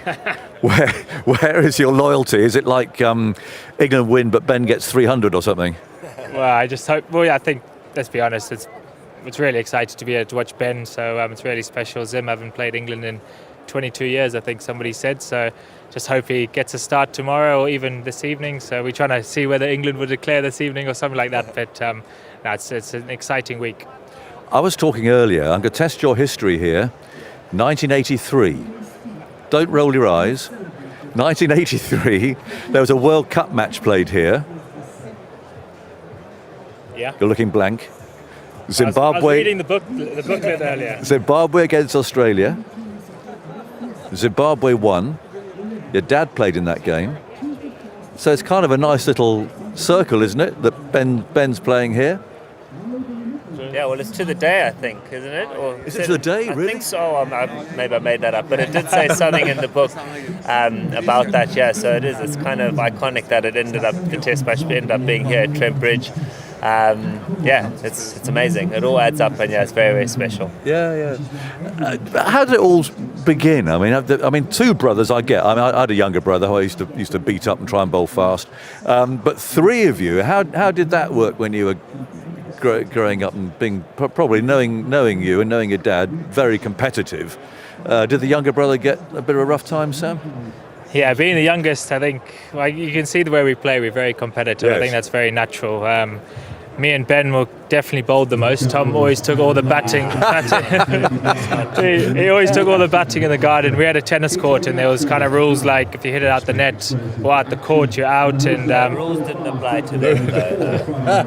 Where is your loyalty? Is it like England win but Ben gets 300 or something? Well, I just hope. Well, yeah, I think, let's be honest, it's really excited to be here to watch Ben, so it's really special. Zim haven't played England in 22 years, I think somebody said, so just hope he gets a start tomorrow or even this evening. So we're trying to see whether England would declare this evening or something like that, but it's an exciting week. I was talking earlier, I'm going to test your history here. 1983. Don't roll your eyes. 1983, there was a World Cup match played here. Yeah. You're looking blank. Zimbabwe. I was reading the booklet earlier. Zimbabwe against Australia. Zimbabwe won. Your dad played in that game. So it's kind of a nice little circle, isn't it, that Ben's playing here? Yeah, well, it's to the day, I think, isn't it? Or is it to the day, really? I think so. Maybe I made that up, but it did say something in the book about that, yeah. So it is. It's kind of iconic that the Test match ended up being here at Trent Bridge. It's amazing. It all adds up, and it's very, very special. Yeah. How did it all begin? I mean, two brothers I get. I had a younger brother who I used to beat up and try and bowl fast. But three of you, how did that work when you were growing up and being probably knowing you and knowing your dad, very competitive? Did the younger brother get a bit of a rough time, Sam? Yeah, being the youngest, I think you can see the way we play. We're very competitive. Yes. I think that's very natural. Me and Ben will definitely bowled the most. Tom always took all the batting. He always took all the batting in the garden. We had a tennis court, and there was kind of rules like if you hit it out the net or out the court, you're out. And rules didn't apply to them. No.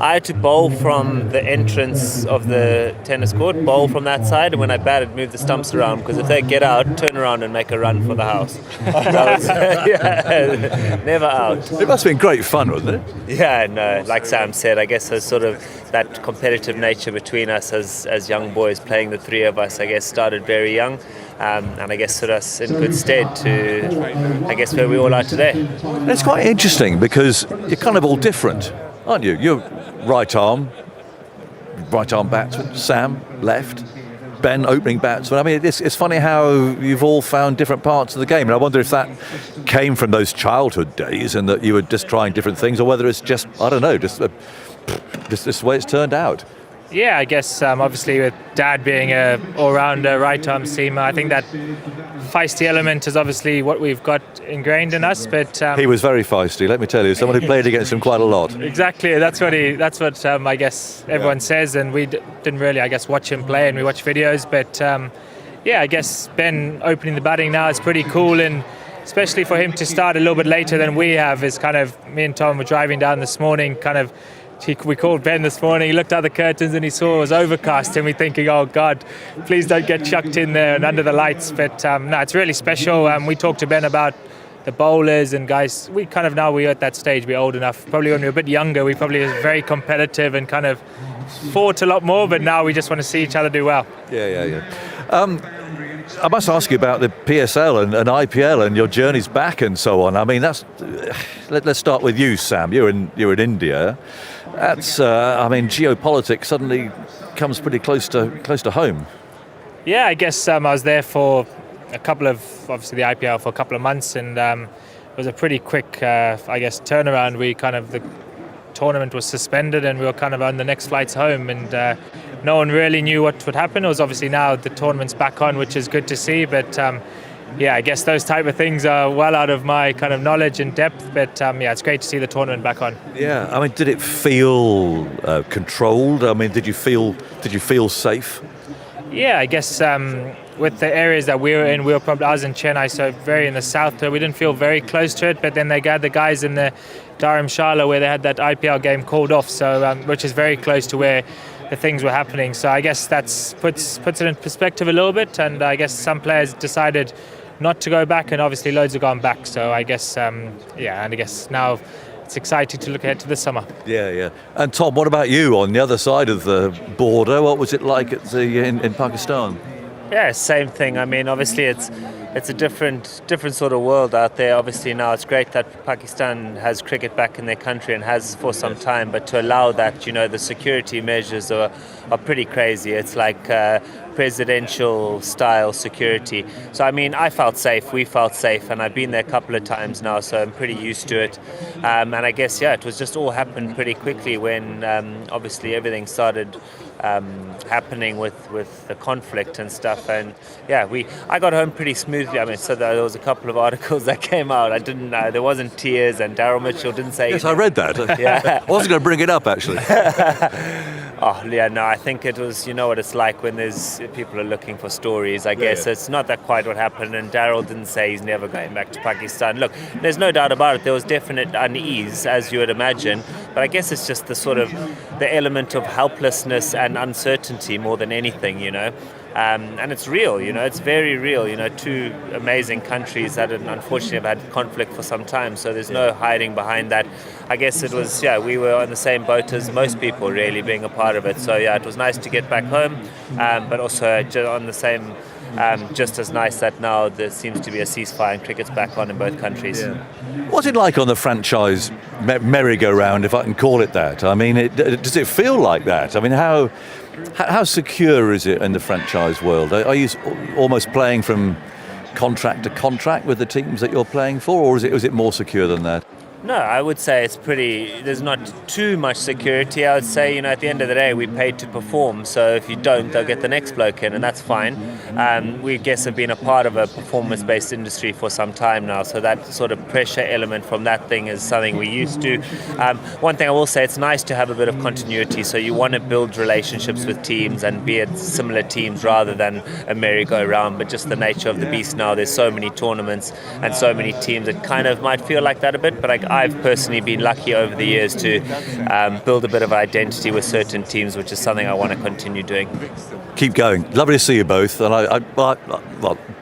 I had to bowl from the entrance of the tennis court, bowl from that side, and when I batted, move the stumps around, because if they get out, turn around and make a run for the house. Never out. It must have been great fun, wasn't it? Yeah, no, like Sam said, I guess there's sort of that competitive nature between us as young boys, playing the three of us, I guess, started very young, and I guess put us in good stead to, I guess, where we all are today. It's quite interesting because you're kind of all different, aren't you? You're right arm batsman, Sam left, Ben opening batsman. I mean, it's funny how you've all found different parts of the game, and I wonder if that came from those childhood days and that you were just trying different things, or whether it's just, I don't know, just the way it's turned out. Yeah, I guess obviously with Dad being a all-rounder, right-arm seamer, I think that feisty element is obviously what we've got ingrained in us. But he was very feisty, let me tell you. Someone who played against him quite a lot. Exactly, that's what I guess everyone says, and we didn't really, I guess, watch him play, and we watch videos. But yeah, I guess Ben opening the batting now is pretty cool, and especially for him to start a little bit later than we have is kind of, me and Tom were driving down this morning, we called Ben this morning, he looked out the curtains and he saw it was overcast, and we're thinking, oh God, please don't get chucked in there and under the lights. But no, it's really special. We talked to Ben about the bowlers and guys. We're at that stage, we're old enough. Probably when we were a bit younger, we probably was very competitive and kind of fought a lot more, but now we just want to see each other do well. Yeah. I must ask you about the PSL and IPL and your journeys back and so on. I mean, let's start with you, Sam. You're in India. That's geopolitics suddenly comes pretty close to home. Yeah, I guess I was there for obviously the IPL for a couple of months, and it was a pretty quick, turnaround. The tournament was suspended and we were kind of on the next flights home, and no one really knew what would happen. It was obviously now the tournament's back on, which is good to see, but I guess those type of things are well out of my kind of knowledge and depth, but it's great to see the tournament back on. Yeah, I mean, did it feel controlled? I mean, did you feel safe? Yeah, I guess with the areas that we were in, I was in Chennai, so very in the south, so we didn't feel very close to it, but then they got the guys in the Dharamshala where they had that IPL game called off, so which is very close to where the things were happening. So I guess that puts it in perspective a little bit, and I guess some players decided not to go back, and obviously loads have gone back. So I guess, and I guess now it's exciting to look ahead to this summer. Yeah. And Tom, what about you on the other side of the border? What was it like in Pakistan? Yeah, same thing. I mean, obviously it's a different sort of world out there. Obviously now it's great that Pakistan has cricket back in their country and has for some time, but to allow that, the security measures are pretty crazy. It's like presidential style security. So I mean, I felt safe, we felt safe, and I've been there a couple of times now, so I'm pretty used to it. And I guess, it was just all happened pretty quickly when obviously everything started happening with the conflict and stuff, and I got home pretty smoothly. I mean, so there was a couple of articles that came out. I didn't know, there wasn't tears, and Daryl Mitchell didn't say. Yes, I read that. Yeah, I wasn't going to bring it up actually. I think it was, what it's like when people are looking for stories, I guess. Yeah. It's not that quite what happened, and Daryl didn't say he's never going back to Pakistan. Look, there's no doubt about it, there was definite unease, as you would imagine, but I guess it's just the element of helplessness and uncertainty more than anything, and it's real, it's very real, two amazing countries that unfortunately have had conflict for some time, so there's no hiding behind that. I guess it was, we were on the same boat as most people, really, being a part of it, so it was nice to get back home, but also on the same, just as nice that now there seems to be a ceasefire and cricket's back on in both countries. Yeah. What's it like on the franchise merry-go-round, if I can call it that? I mean, does it feel like that? I mean, how secure is it in the franchise world? Are you almost playing from contract to contract with the teams that you're playing for, or is it more secure than that? No, I would say there's not too much security. I would say, at the end of the day, we paid to perform. So if you don't, they'll get the next bloke in, and that's fine. We guess have been a part of a performance-based industry for some time now. So that sort of pressure element from that thing is something we're used to. One thing I will say, it's nice to have a bit of continuity. So you want to build relationships with teams and be at similar teams rather than a merry-go-round. But just the nature of the beast now, there's so many tournaments and so many teams, it kind of might feel like that a bit. But I've personally been lucky over the years to build a bit of identity with certain teams, which is something I want to continue doing. Keep going. Lovely to see you both. And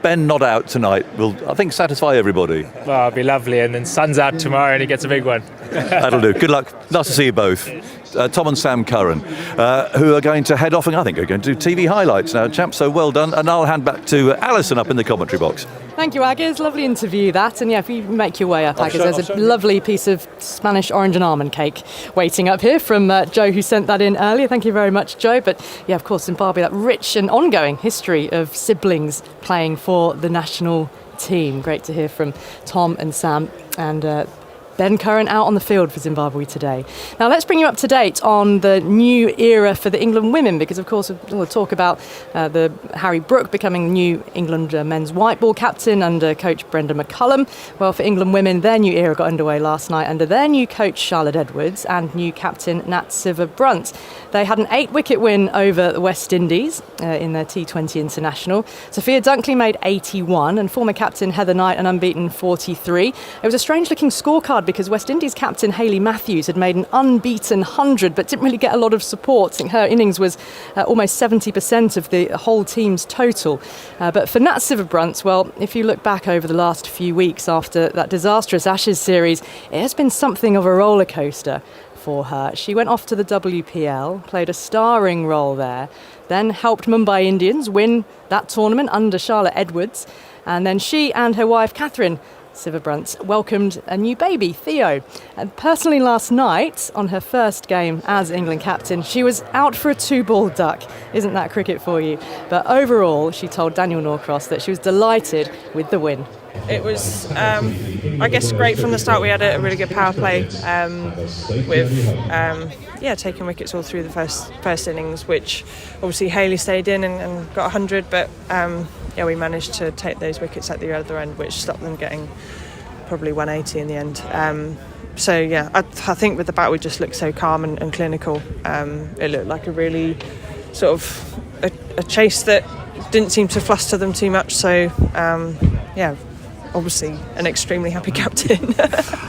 Ben not out tonight will, I think, satisfy everybody. Well, it'll be lovely. And then Sun's out tomorrow and he gets a big one. That'll do. Good luck. Nice to see you both. Tom and Sam Curran, who are going to head off, and I think are going to do TV highlights now, chaps, so well done. And I'll hand back to Alison up in the commentary box. Thank you, Aggies. Lovely interview, that. And if you make your way up, Aggies, there's a lovely piece of Spanish orange and almond cake waiting up here from Joe, who sent that in earlier. Thank you very much, Joe. But of course, Zimbabwe, that rich and ongoing history of siblings playing for the national team. Great to hear from Tom and Sam. And Ben Curran out on the field for Zimbabwe today. Now let's bring you up to date on the new era for the England women, because of course we'll talk about the Harry Brook becoming new England men's white ball captain under coach Brenda McCullum. Well, for England women, their new era got underway last night under their new coach Charlotte Edwards and new captain Nat Sciver-Brunt. They had an 8-wicket win over the West Indies in their T20 International. Sophia Dunkley made 81 and former captain Heather Knight an unbeaten 43. It was a strange looking scorecard because West Indies captain Hayley Matthews had made an unbeaten 100 but didn't really get a lot of support. I think her innings was almost 70% of the whole team's total. But for Nat Sciver-Brunt, well, if you look back over the last few weeks after that disastrous Ashes series, it has been something of a roller coaster for her. She went off to the WPL, played a starring role there, then helped Mumbai Indians win that tournament under Charlotte Edwards, and then she and her wife Catherine Sciver-Brunt welcomed a new baby, Theo. And personally last night, on her first game as England captain, she was out for a 2-ball duck. Isn't that cricket for you? But overall, she told Daniel Norcross that she was delighted with the win. It was, I guess, great from the start. We had a really good power play with taking wickets all through the first innings, which obviously Hayley stayed in and got 100, but we managed to take those wickets at the other end, which stopped them getting probably 180 in the end. I think with the bat we just looked so calm and clinical. It looked like a really sort of a chase that didn't seem to fluster them too much. So obviously an extremely happy captain.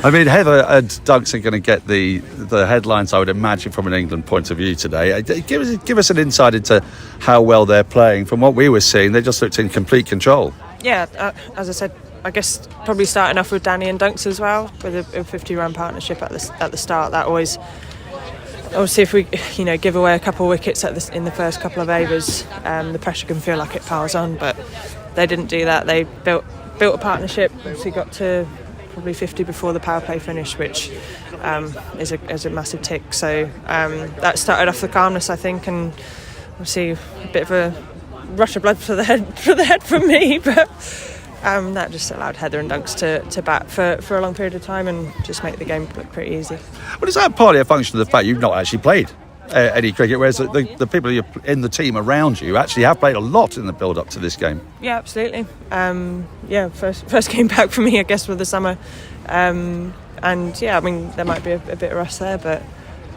I mean, Heather and Dunks are going to get the headlines, I would imagine, from an England point of view today. Give us an insight into how well they're playing. From what we were seeing, they just looked in complete control. Yeah, as I said, I guess probably starting off with Danny and Dunks as well, with a 50-run partnership at the start. That always, obviously, if we give away a couple of wickets in the first couple of overs, the pressure can feel like it piles on. But they didn't do that. They built a partnership. Obviously, got to probably 50 before the power play finished, which is a massive tick. So that started off the calmness, I think, and obviously a bit of a rush of blood for the head from me, but that just allowed Heather and Dunks to bat for a long period of time and just make the game look pretty easy. Well, is that partly a function of the fact you've not actually played any cricket, whereas the people in the team around you actually have played a lot in the build-up to this game? Yeah, absolutely. First game back for me, I guess, for the summer. I mean, there might be a bit of rust there, but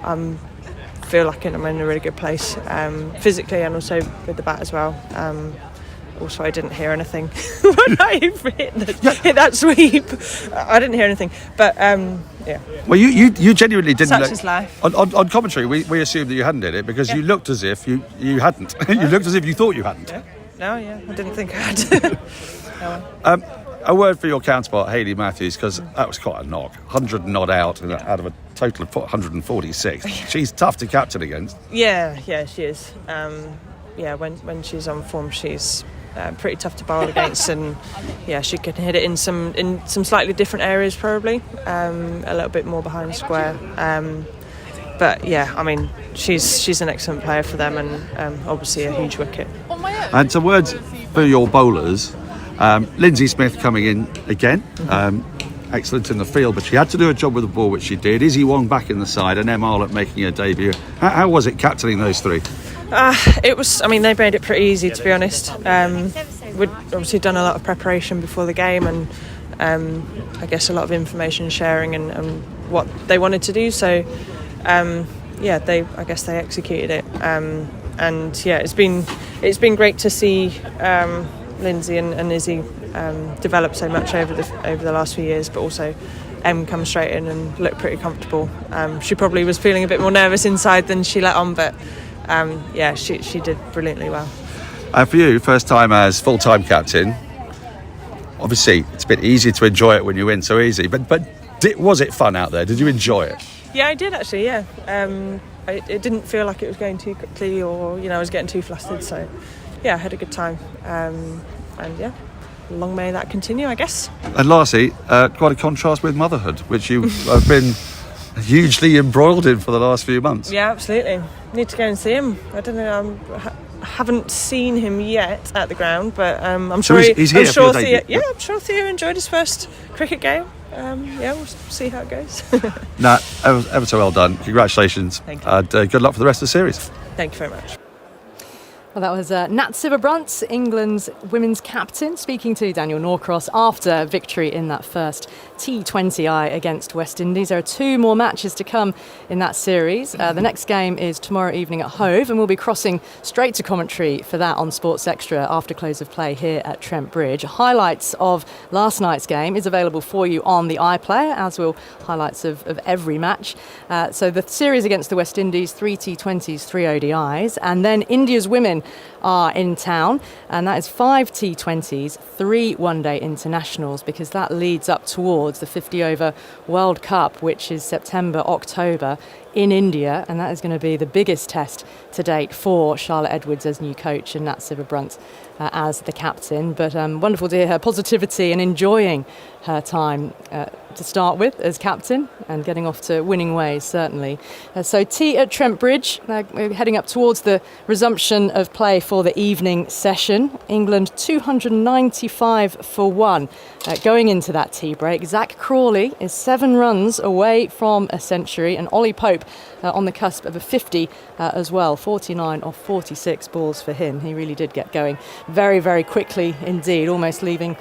I feel like I'm in a really good place, physically and also with the bat as well. Also, I didn't hear anything when I hit that sweep. I didn't hear anything, but Well, you genuinely didn't. Such is life. On commentary, we assumed that you hadn't did it because you looked as if you hadn't. You looked as if you thought you hadn't. I didn't think I had. A word for your counterpart, Hayley Matthews, because that was quite a knock. 100 not out out of a total of 146. She's tough to captain against. Yeah, she is. When she's on form, she's pretty tough to bowl against, and she can hit it in some slightly different areas, probably a little bit more behind square. But I mean, she's an excellent player for them, and obviously a huge wicket. And some words for your bowlers. Lindsay Smith coming in again. Excellent in the field, but she had to do a job with the ball, which she did. Izzy Wong back in the side, and Em Arlott making her debut. How was it captaining those three? It was. I mean, they made it pretty easy, to be honest. We'd obviously done a lot of preparation before the game, and I guess a lot of information sharing and what they wanted to do. So, I guess they executed it. It's been great to see Lindsay and Izzy develop so much over the last few years, but also Em come straight in and look pretty comfortable. She probably was feeling a bit more nervous inside than she let on, but she did brilliantly well. And for you, first time as full-time captain, obviously it's a bit easier to enjoy it when you win so easy, but was it fun out there? Did you enjoy it? Yeah, I did actually, it didn't feel like it was going too quickly or I was getting too flustered, so I had a good time, long may that continue, I guess. And lastly, quite a contrast with motherhood, which you have been hugely embroiled in for the last few months. Yeah, absolutely. Need to go and see him. I don't know, haven't seen him yet at the ground, but I'm sure he's here. I'm sure Theo enjoyed his first cricket game. Yeah, we'll see how it goes. Nat, ever so well done. Congratulations. Thank you. And good luck for the rest of the series. Thank you very much. Well, that was Nat Sciver-Brunt, England's women's captain, speaking to Daniel Norcross after victory in that first T20I against West Indies. There are 2 more matches to come in that series. The next game is tomorrow evening at Hove, and we'll be crossing straight to commentary for that on Sports Extra after close of play here at Trent Bridge. Highlights of last night's game is available for you on the iPlayer, as will highlights of every match. So the series against the West Indies, 3 T20s, 3 ODIs, and then India's women are in town, and that is 5 T20s, 3 one-day internationals, because that leads up towards the 50-over World Cup, which is September, October in India, and that is going to be the biggest test to date for Charlotte Edwards as new coach and Nat Sciver-Brunt as the captain. But wonderful to hear her positivity and enjoying her time to start with as captain and getting off to winning ways, certainly. So tea at Trent Bridge. We're heading up towards the resumption of play for the evening session. England 295 for 1 going into that tea break. Zach Crawley is 7 runs away from a century, and Ollie Pope on the cusp of a 50 as well. 49 off 46 balls for him. He really did get going very, very quickly indeed, almost leaving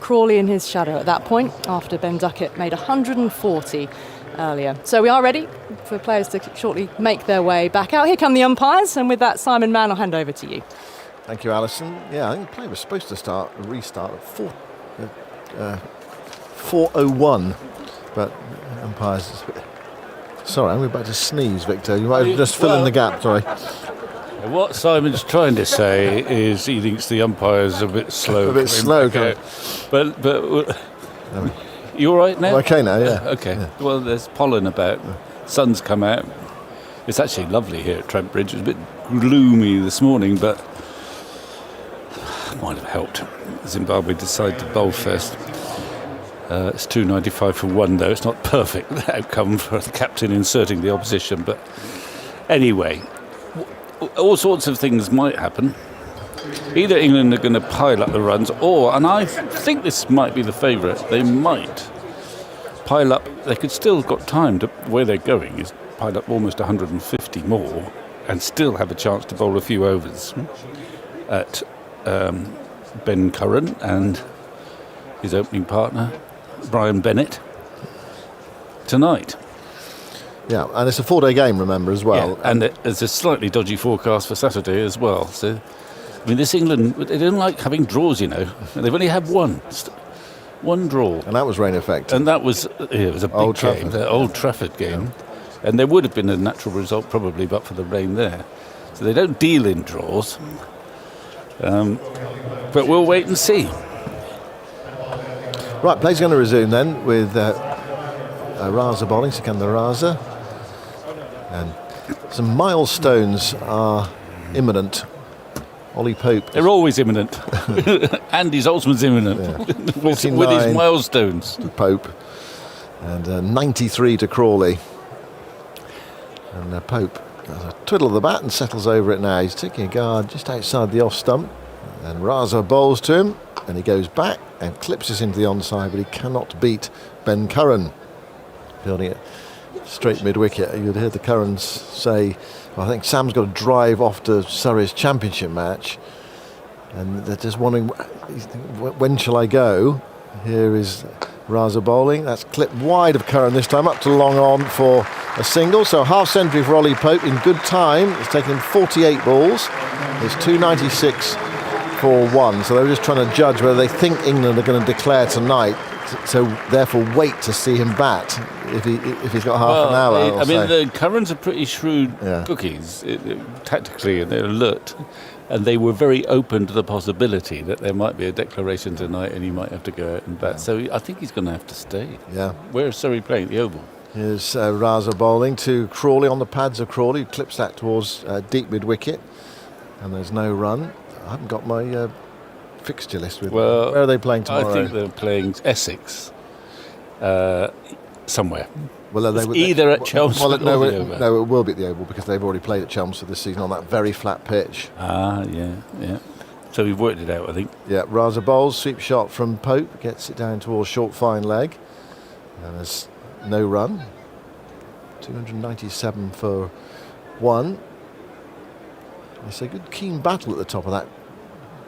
Crawley in his shadow at that point after Ben Duckett made 140 earlier. So we are ready for players to shortly make their way back out. Here come the umpires, and with that, Simon Mann, I'll hand over to you. Thank you, Alison. Yeah, I think the play was supposed to restart at 4:01, but umpires. Sorry, I'm about to sneeze, Victor. You might just fill in the gap. Sorry. What Simon's trying to say is he thinks the umpire's a bit slow. A bit slow. But you all right now? I'm okay now, yeah. Okay. Yeah. Well, there's pollen about. Sun's come out. It's actually lovely here at Trent Bridge. It was a bit gloomy this morning, but might have helped. Zimbabwe decided to bowl first. It's 295 for 1, though. It's not perfect outcome for the captain inserting the opposition, but anyway, all sorts of things might happen. Either England are going to pile up the runs, and I think this might be the favourite, they might pile up. They could still got time to where they're going is pile up almost 150 more and still have a chance to bowl a few overs at Ben Curran and his opening partner Brian Bennett tonight. Yeah, and it's a 4-day game, remember, as well. Yeah, and there's a slightly dodgy forecast for Saturday as well. So, I mean, this England, they don't like having draws, you know. They've only had one draw. And that was rain effect. And that was, it was a big game, the Old Trafford game. Yeah. And there would have been a natural result probably, but for the rain there. So they don't deal in draws. But we'll wait and see. Right, play's going to resume then with Raza bowling, Sikandar Raza. And some milestones are imminent. Ollie Pope. They're always imminent. Andy Zaltzman's imminent. Yeah. with his milestones. To Pope. And 93 to Crawley. And Pope does a twiddle of the bat and settles over it now. He's taking a guard just outside the off stump. And Raza bowls to him. And he goes back and clips us into the onside, but he cannot beat Ben Curran. Building it straight mid-wicket. You'd hear the Currans say, well, I think Sam's got to drive off to Surrey's championship match. And they're just wondering, when shall I go? Here is Raza bowling. That's clipped wide of Curran this time, up to long on for a single. So half century for Ollie Pope in good time. It's taken him 48 balls. It's 296 for 1. So they were just trying to judge whether they think England are going to declare tonight. So therefore wait to see him bat if he's got half an hour. I mean, the Currans are pretty shrewd bookies tactically, and they're alert. And they were very open to the possibility that there might be a declaration tonight and he might have to go out and bat. So I think he's going to have to stay. Yeah. Where is Surrey playing? The Oval. Here's Raza bowling to Crawley on the pads of Crawley. Clips that towards deep mid-wicket. And there's no run. I haven't got my fixture list with me. Where are they playing tomorrow? I think they're playing Essex somewhere. Well, it's either at Chelmsford or the Oval. No, it will be at the Oval because they've already played at Chelmsford this season on that very flat pitch. Yeah. So we've worked it out, I think. Yeah, Raza bowls, sweep shot from Pope, gets it down towards short fine leg. And there's no run. 297 for 1. It's a good keen battle at the top of that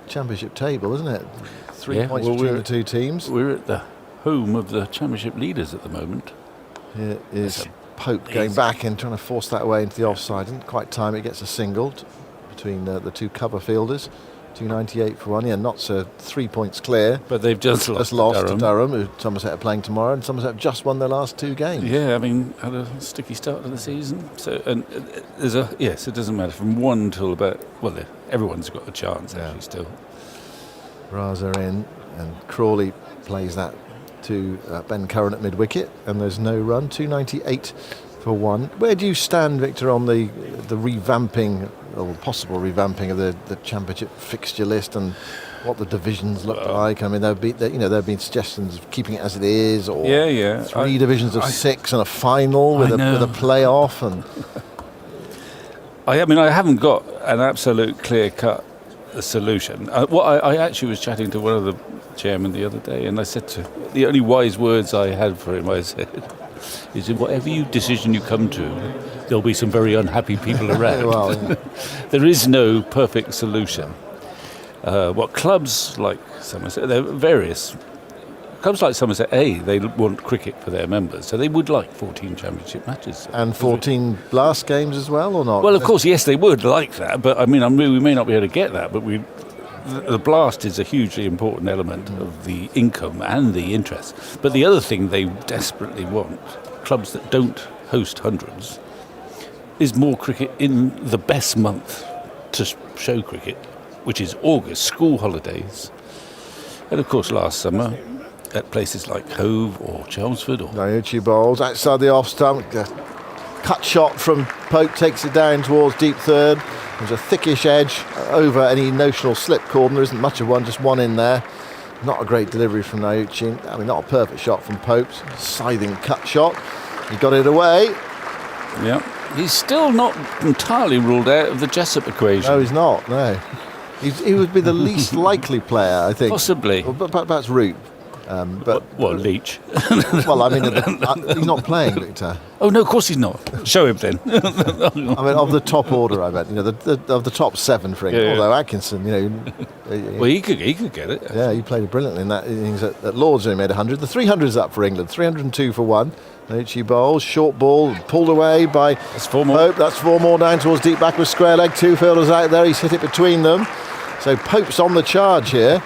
championship table, isn't it? 3 points between the two teams. We're at the home of the championship leaders at the moment. Here is Pope going back and trying to force that away into the offside. Didn't quite time it. Gets a single between the two cover fielders. 298 for 1. Yeah, Notts are 3 points clear. But they've just lost to Durham, who Somerset are playing tomorrow, and Somerset have just won their last 2 games. Yeah, I mean, had a sticky start to the season. So, and there's it doesn't matter from 1 till about, everyone's got a chance actually still. Raza in, and Crawley plays that to Ben Curran at mid-wicket, and there's no run. 298 for 1. Where do you stand, Victor, on the revamping, or possible revamping of the championship fixture list and what the divisions look like? I mean, there have been suggestions of keeping it as it is, or 3 divisions of 6 and a final with a play-off. And I haven't got an absolute clear-cut solution. I actually was chatting to one of the chairmen the other day, and I said the only wise words I had for him, I said, is whatever decision you come to, there'll be some very unhappy people around. There is no perfect solution. Clubs like Somerset, there are various clubs like Somerset A, they want cricket for their members, so they would like 14 championship matches. And 14 blast games as well, or not? Well, of course, yes, they would like that, but I mean, we may not be able to get that, but the blast is a hugely important element of the income and the interest. But the other thing they desperately want, clubs that don't host hundreds, is more cricket in the best month to show cricket, which is August, school holidays. And of course, last summer, at places like Hove or Chelmsford. Naiuchi bowls outside the off stump. Cut shot from Pope takes it down towards deep third. There's a thickish edge over any notional slip cordon. There isn't much of one, just one in there. Not a great delivery from Naiuchi. I mean, not a perfect shot from Pope. Scything cut shot. He got it away. Yeah. He's still not entirely ruled out of the Jessup equation. No, he's not, no. He would be the least likely player, I think. Possibly. Well, perhaps Root. Leach? Well, I mean, he's not playing, Victor. Oh, no, of course he's not. Show him then. I mean, of the top order, I bet. Of the top 7 for England. Yeah. Although Atkinson, well, he could get it. Yeah, he played brilliantly in that innings at Lords when he made 100. The 300's up for England. 302 for 1. Naiuchi bowls, short ball, pulled away by Pope. That's 4 more down towards deep back with square leg. 2 fielders out there. He's hit it between them. So Pope's on the charge here.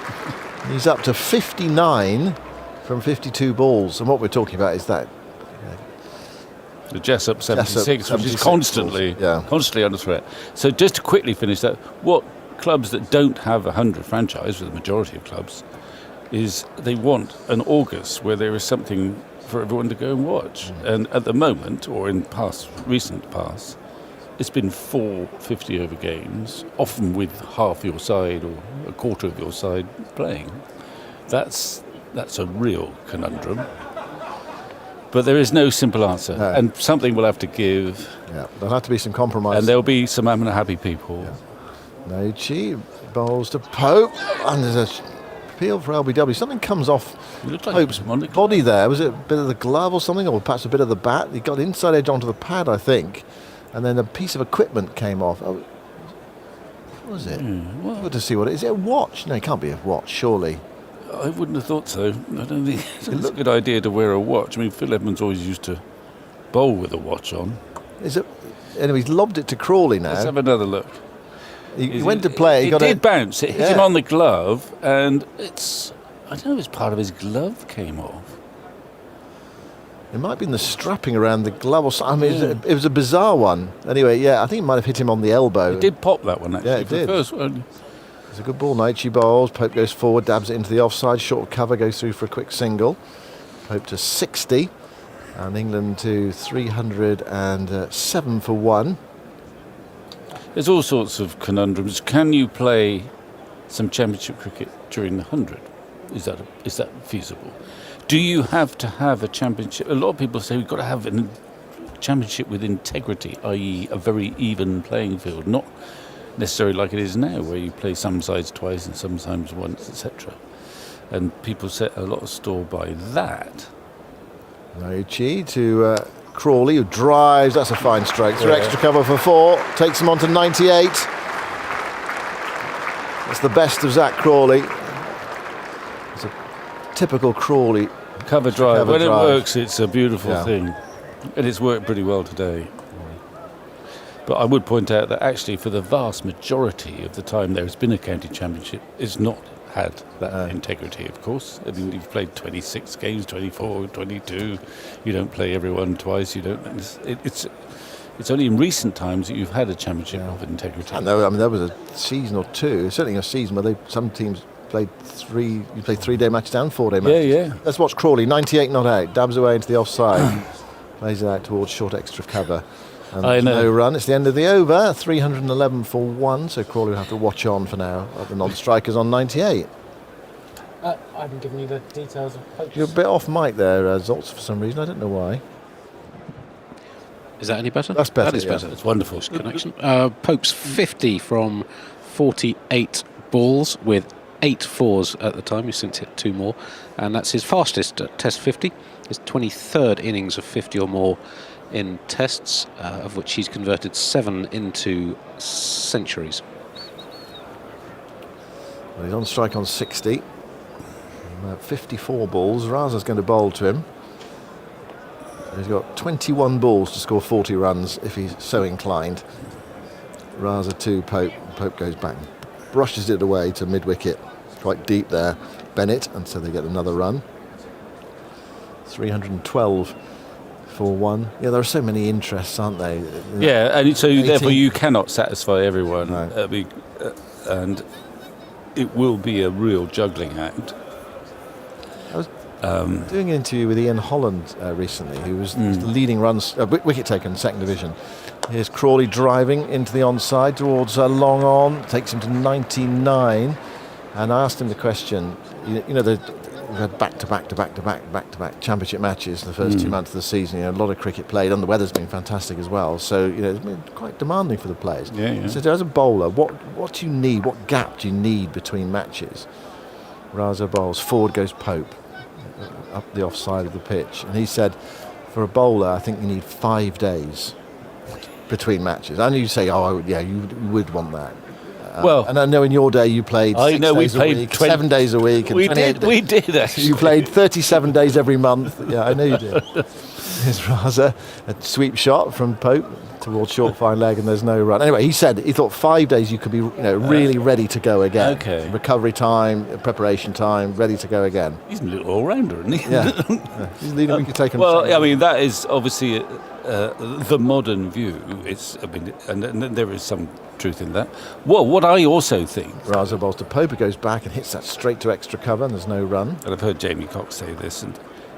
He's up to 59 from 52 balls. And what we're talking about is that the Jessup 76, which is constantly under threat. So just to quickly finish that, what clubs that don't have a 100 franchise, with the majority of clubs, is they want an August where there is something for everyone to go and watch. And at the moment, or in recent past, it's been 4 50-over games, often with half your side or a quarter of your side playing. That's a real conundrum. But there is no simple answer, and something we'll have to give. Yeah, there'll have to be some compromise. And there'll be some unhappy people. Yeah. Naiuchi bowls to Pope, and there's a appeal for LBW. Something comes off Pope's body there. Was it a bit of the glove or something, or perhaps a bit of the bat? He got inside edge onto the pad, I think, and then a piece of equipment came off. Oh, what was it? Good to see what it is. Is it a watch? No, it can't be a watch, surely. I wouldn't have thought so. I don't think it's a good idea to wear a watch. I mean, Phil Edmonds always used to bowl with a watch on. Is it? Anyway, he's lobbed it to Crawley now. Let's have another look. He went to play. It did bounce. It hit him on the glove, and I don't know if part of his glove came off. It might have been the strapping around the glove or something. I mean, it was a bizarre one. Anyway, I think it might have hit him on the elbow. It did pop, that one, actually. Yeah, it did. The first one. It's a good ball. Naiuchi bowls. Pope goes forward, dabs it into the offside. Short cover, goes through for a quick single. Pope to 60. And England to 307 for 1. There's all sorts of conundrums. Can you play some championship cricket during the 100? Is that feasible? Do you have to have a championship? A lot of people say we've got to have a championship with integrity, i.e. a very even playing field, not necessarily like it is now, where you play some sides twice and sometimes once, etc. And people set a lot of store by that. Maiucci to Crawley, who drives. That's a fine stroke. Through extra cover for 4. Takes him on to 98. That's the best of Zach Crawley. It's a typical Crawley cover drive. When it drive. works, it's a beautiful thing. And it's worked pretty well today. But I would point out that actually for the vast majority of the time there has been a county championship, it's not had that integrity, of course. I mean, you've played 26 games, 24, 22. You don't play everyone twice. You don't. It's only in recent times that you've had a championship of integrity. I know. I mean, there was a season or two, certainly a season where some teams played 3. You played 3-day matches down, 4-day matches. Yeah. Let's watch Crawley. 98 not out. Dabs away into the offside. Plays it out towards short extra cover. And I know. No run. It's the end of the over. 311 for 1. So Crawley will have to watch on for now. The non-strikers on 98. I haven't given you the details of Pope's. You're a bit off mic there, Zoltz, for some reason. I don't know why. Is that any better? That's better. That is better. It's wonderful. Connection. Pope's 50 from 48 balls with 8 fours at the time. He's since hit 2 more. And that's his fastest Test 50. His 23rd innings of 50 or more in tests, of which he's converted 7 into centuries. Well, he's on strike on 60. 54 balls. Raza's going to bowl to him. He's got 21 balls to score 40 runs if he's so inclined. Raza to Pope. Pope goes back, brushes it away to mid-wicket. Quite deep there, Bennett, and so they get another run. 312 for 1. Yeah, there are so many interests, aren't they? Yeah, and so 18. therefore you cannot satisfy everyone. And it will be a real juggling act. I was doing an interview with Ian Holland recently, who was the leading wicket taker in the second division. Here's Crawley driving into the onside towards long on, takes him to 99. And I asked him the question, we've had back-to-back championship matches in the first 2 months of the season. A lot of cricket played, and the weather's been fantastic as well. So it's been quite demanding for the players. So as a bowler, what do you need? What gap do you need between matches? Raza bowls, forward goes Pope, up the offside of the pitch. And he said, for a bowler, I think you need 5 days between matches. I know you say, you would want that. And I know in your day you played 6 days a week, 7 days a week. And we did actually. You played 37 days every month. Yeah, I know you did. Here's Raza, a sweep shot from Pope towards short fine leg, and there's no run. Anyway, he said he thought 5 days you could be really ready to go again. Okay. Recovery time, preparation time, ready to go again. He's a little all-rounder, isn't he? Yeah. He's leading wicket taker. Well, I mean, that is obviously the modern view. And there is some truth in that. Well, what I also think... Raza bowls to Pope, goes back and hits that straight to extra cover, and there's no run. And I've heard Jamie Cox say this,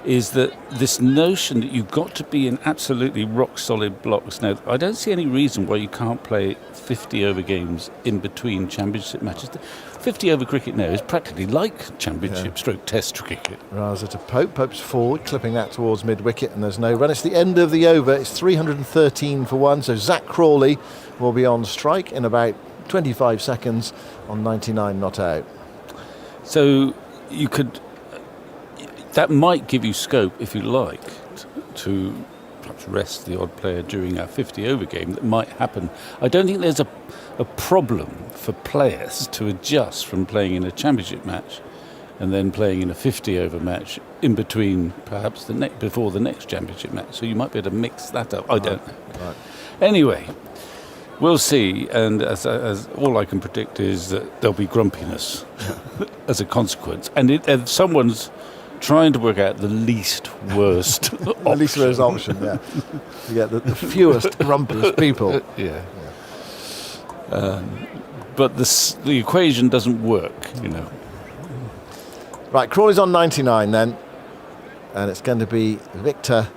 is that this notion that you've got to be in absolutely rock-solid blocks. Now, I don't see any reason why you can't play 50-over games in between championship matches. 50-over cricket now is practically like championship stroke test cricket. Raza to Pope. Pope's forward, clipping that towards mid-wicket, and there's no run. It's the end of the over. It's 313 for 1, so Zach Crawley will be on strike in about 25 seconds on 99 not out. So you could... That might give you scope, if you like, to perhaps rest the odd player during a 50-over game. That might happen. I don't think there's a problem for players to adjust from playing in a championship match and then playing in a 50-over match in between, perhaps before the next championship match. So you might be able to mix that up. I don't know. Right. Anyway, we'll see. And as all I can predict is that there'll be grumpiness as a consequence. And if someone's trying to work out the least worst option. The least worst option, yeah. To get the fewest, grumpiest people. Yeah. But the equation doesn't work, Right, Crawley's on 99 then. And it's going to be Victor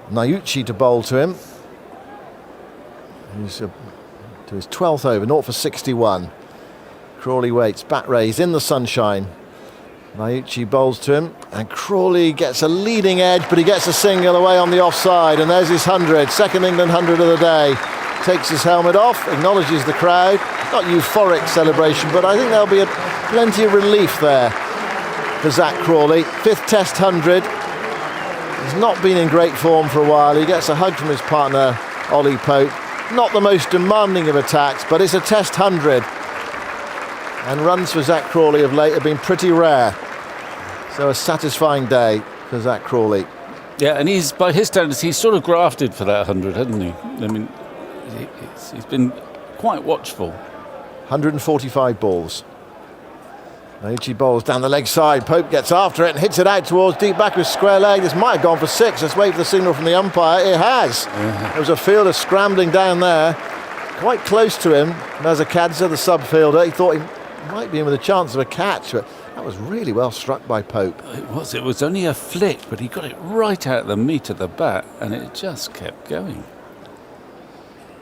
Maiucci to bowl to him. He's to his 12th over, 0 for 61. Crawley waits, bat raised in the sunshine. Maiucci bowls to him, and Crawley gets a leading edge, but he gets a single away on the offside, and there's his 100, second England 100 of the day. Takes his helmet off, acknowledges the crowd. Not euphoric celebration, but I think there'll be plenty of relief there for Zach Crawley. 5th Test 100. He's not been in great form for a while. He gets a hug from his partner, Ollie Pope. Not the most demanding of attacks, but it's a test 100. And runs for Zach Crawley of late have been pretty rare. So a satisfying day for Zach Crawley. Yeah, and he's, by his standards, he's sort of grafted for that 100, hasn't he? I mean, he's been quite watchful. 145 balls. Naiuchi bowls down the leg side. Pope gets after it and hits it out towards deep back with square leg. This might have gone for 6. Let's wait for the signal from the umpire. It has. There was a fielder scrambling down there, quite close to him. Mazakadze, the sub-fielder, he thought he might be in with a chance of a catch, but that was really well struck by Pope. It was only a flick, but he got it right out the meat of the bat, and it just kept going.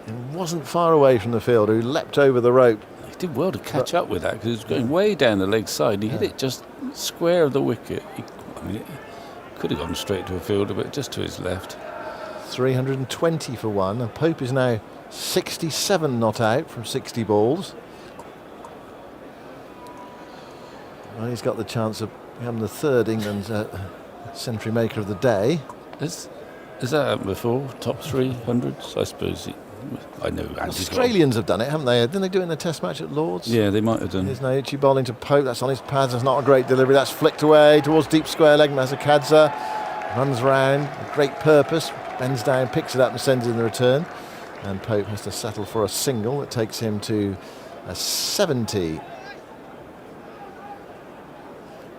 It wasn't far away from the fielder, who leapt over the rope. He did well to catch up with that, because it was going way down the leg side. He hit it just square of the wicket. It could have gone straight to a fielder, but just to his left. 320 for 1, and Pope is now 67 not out from 60 balls. Well, he's got the chance of becoming the third England century maker of the day. Has that happened before? Top 300s? I suppose. I know. Australians have done it, haven't they? Didn't they do it in the Test match at Lords? Yeah, they might have done. Here's Naiuchi bowling to Pope. That's on his pads. That's not a great delivery. That's flicked away towards deep square leg. Mazakadze runs round with great purpose, bends down, picks it up and sends in the return. And Pope has to settle for a single that takes him to a 70.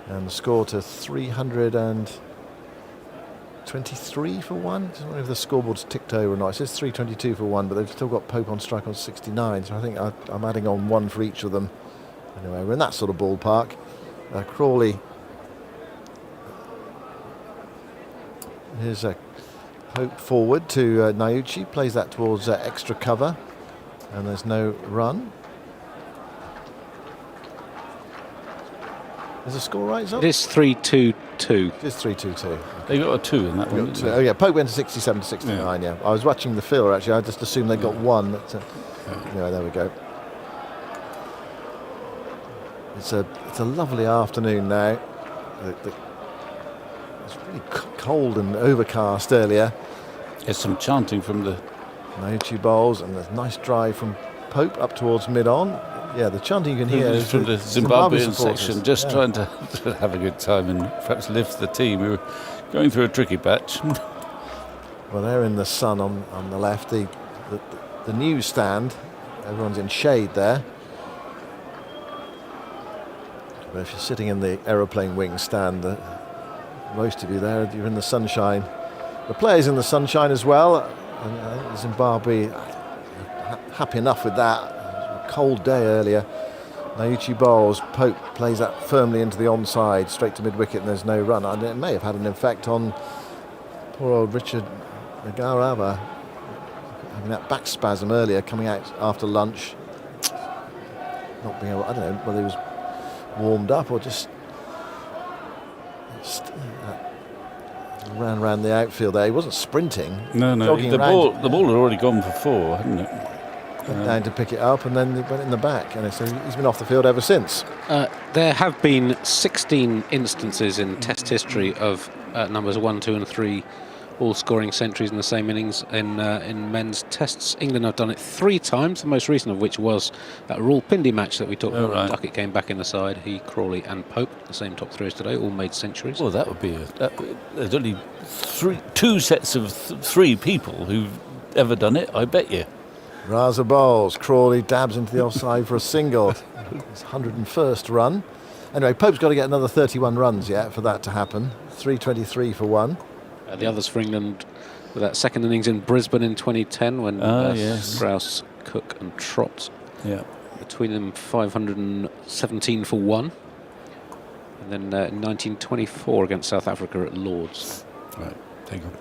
And the score to 323 for 1. I don't know if the scoreboard's ticked over or not. It says 322 for 1, but they've still got Pope on strike on 69. So I think I'm adding on 1 for each of them. Anyway, we're in that sort of ballpark. Crawley. Here's a Pope forward to Naiuchi. Plays that towards extra cover. And there's no run. Is the score right, Zol? It is 3-2-2. It is 3-2-2. They got a 2 in that one. Oh yeah, Pope went to 67 to 69. Yeah. I was watching the fielder actually. I just assumed they got 1. But, anyway, there we go. It's a lovely afternoon now. It's really cold and overcast earlier. There's some chanting from the Naiuchi bowls, and there's a nice drive from Pope up towards mid-on. Yeah, the chanting you can hear is from the Zimbabwean section, just trying to have a good time and perhaps lift the team. We were going through a tricky patch. Well, they're in the sun on the left. The news stand, everyone's in shade there. But if you're sitting in the aeroplane wing stand, most of you there, you're in the sunshine. The players in the sunshine as well. And Zimbabwe happy enough with that. Cold day earlier. Naiuchi bowls. Pope plays that firmly into the onside, straight to mid-wicket, and there's no run. And it may have had an effect on poor old Richard Nagarava, having that back spasm earlier, coming out after lunch. Not being able, I don't know whether he was warmed up or just ran around the outfield there. He wasn't sprinting. No. The ball had already gone for 4, hadn't it? Went down to pick it up and then it went in the back, and so he's been off the field ever since. There have been 16 instances in Test history of numbers 1, 2 and 3 all scoring centuries in the same innings in men's tests. England have done it 3 times, the most recent of which was that Rawalpindi match that we talked about. Right. Duckett came back in the side, he, Crawley and Pope, the same top 3 as today, all made centuries. Well, that would be there's only 2 sets of 3 people who've ever done it, I bet you. Raza bowls. Crawley dabs into the offside for a single. His 101st run. Anyway, Pope's got to get another 31 runs yet for that to happen. 323 for 1. The others for England with that second innings in Brisbane in 2010 when Strauss, Cook and Trott. Yeah. Between them 517 for 1. And then in 1924 against South Africa at Lords. Right, take on.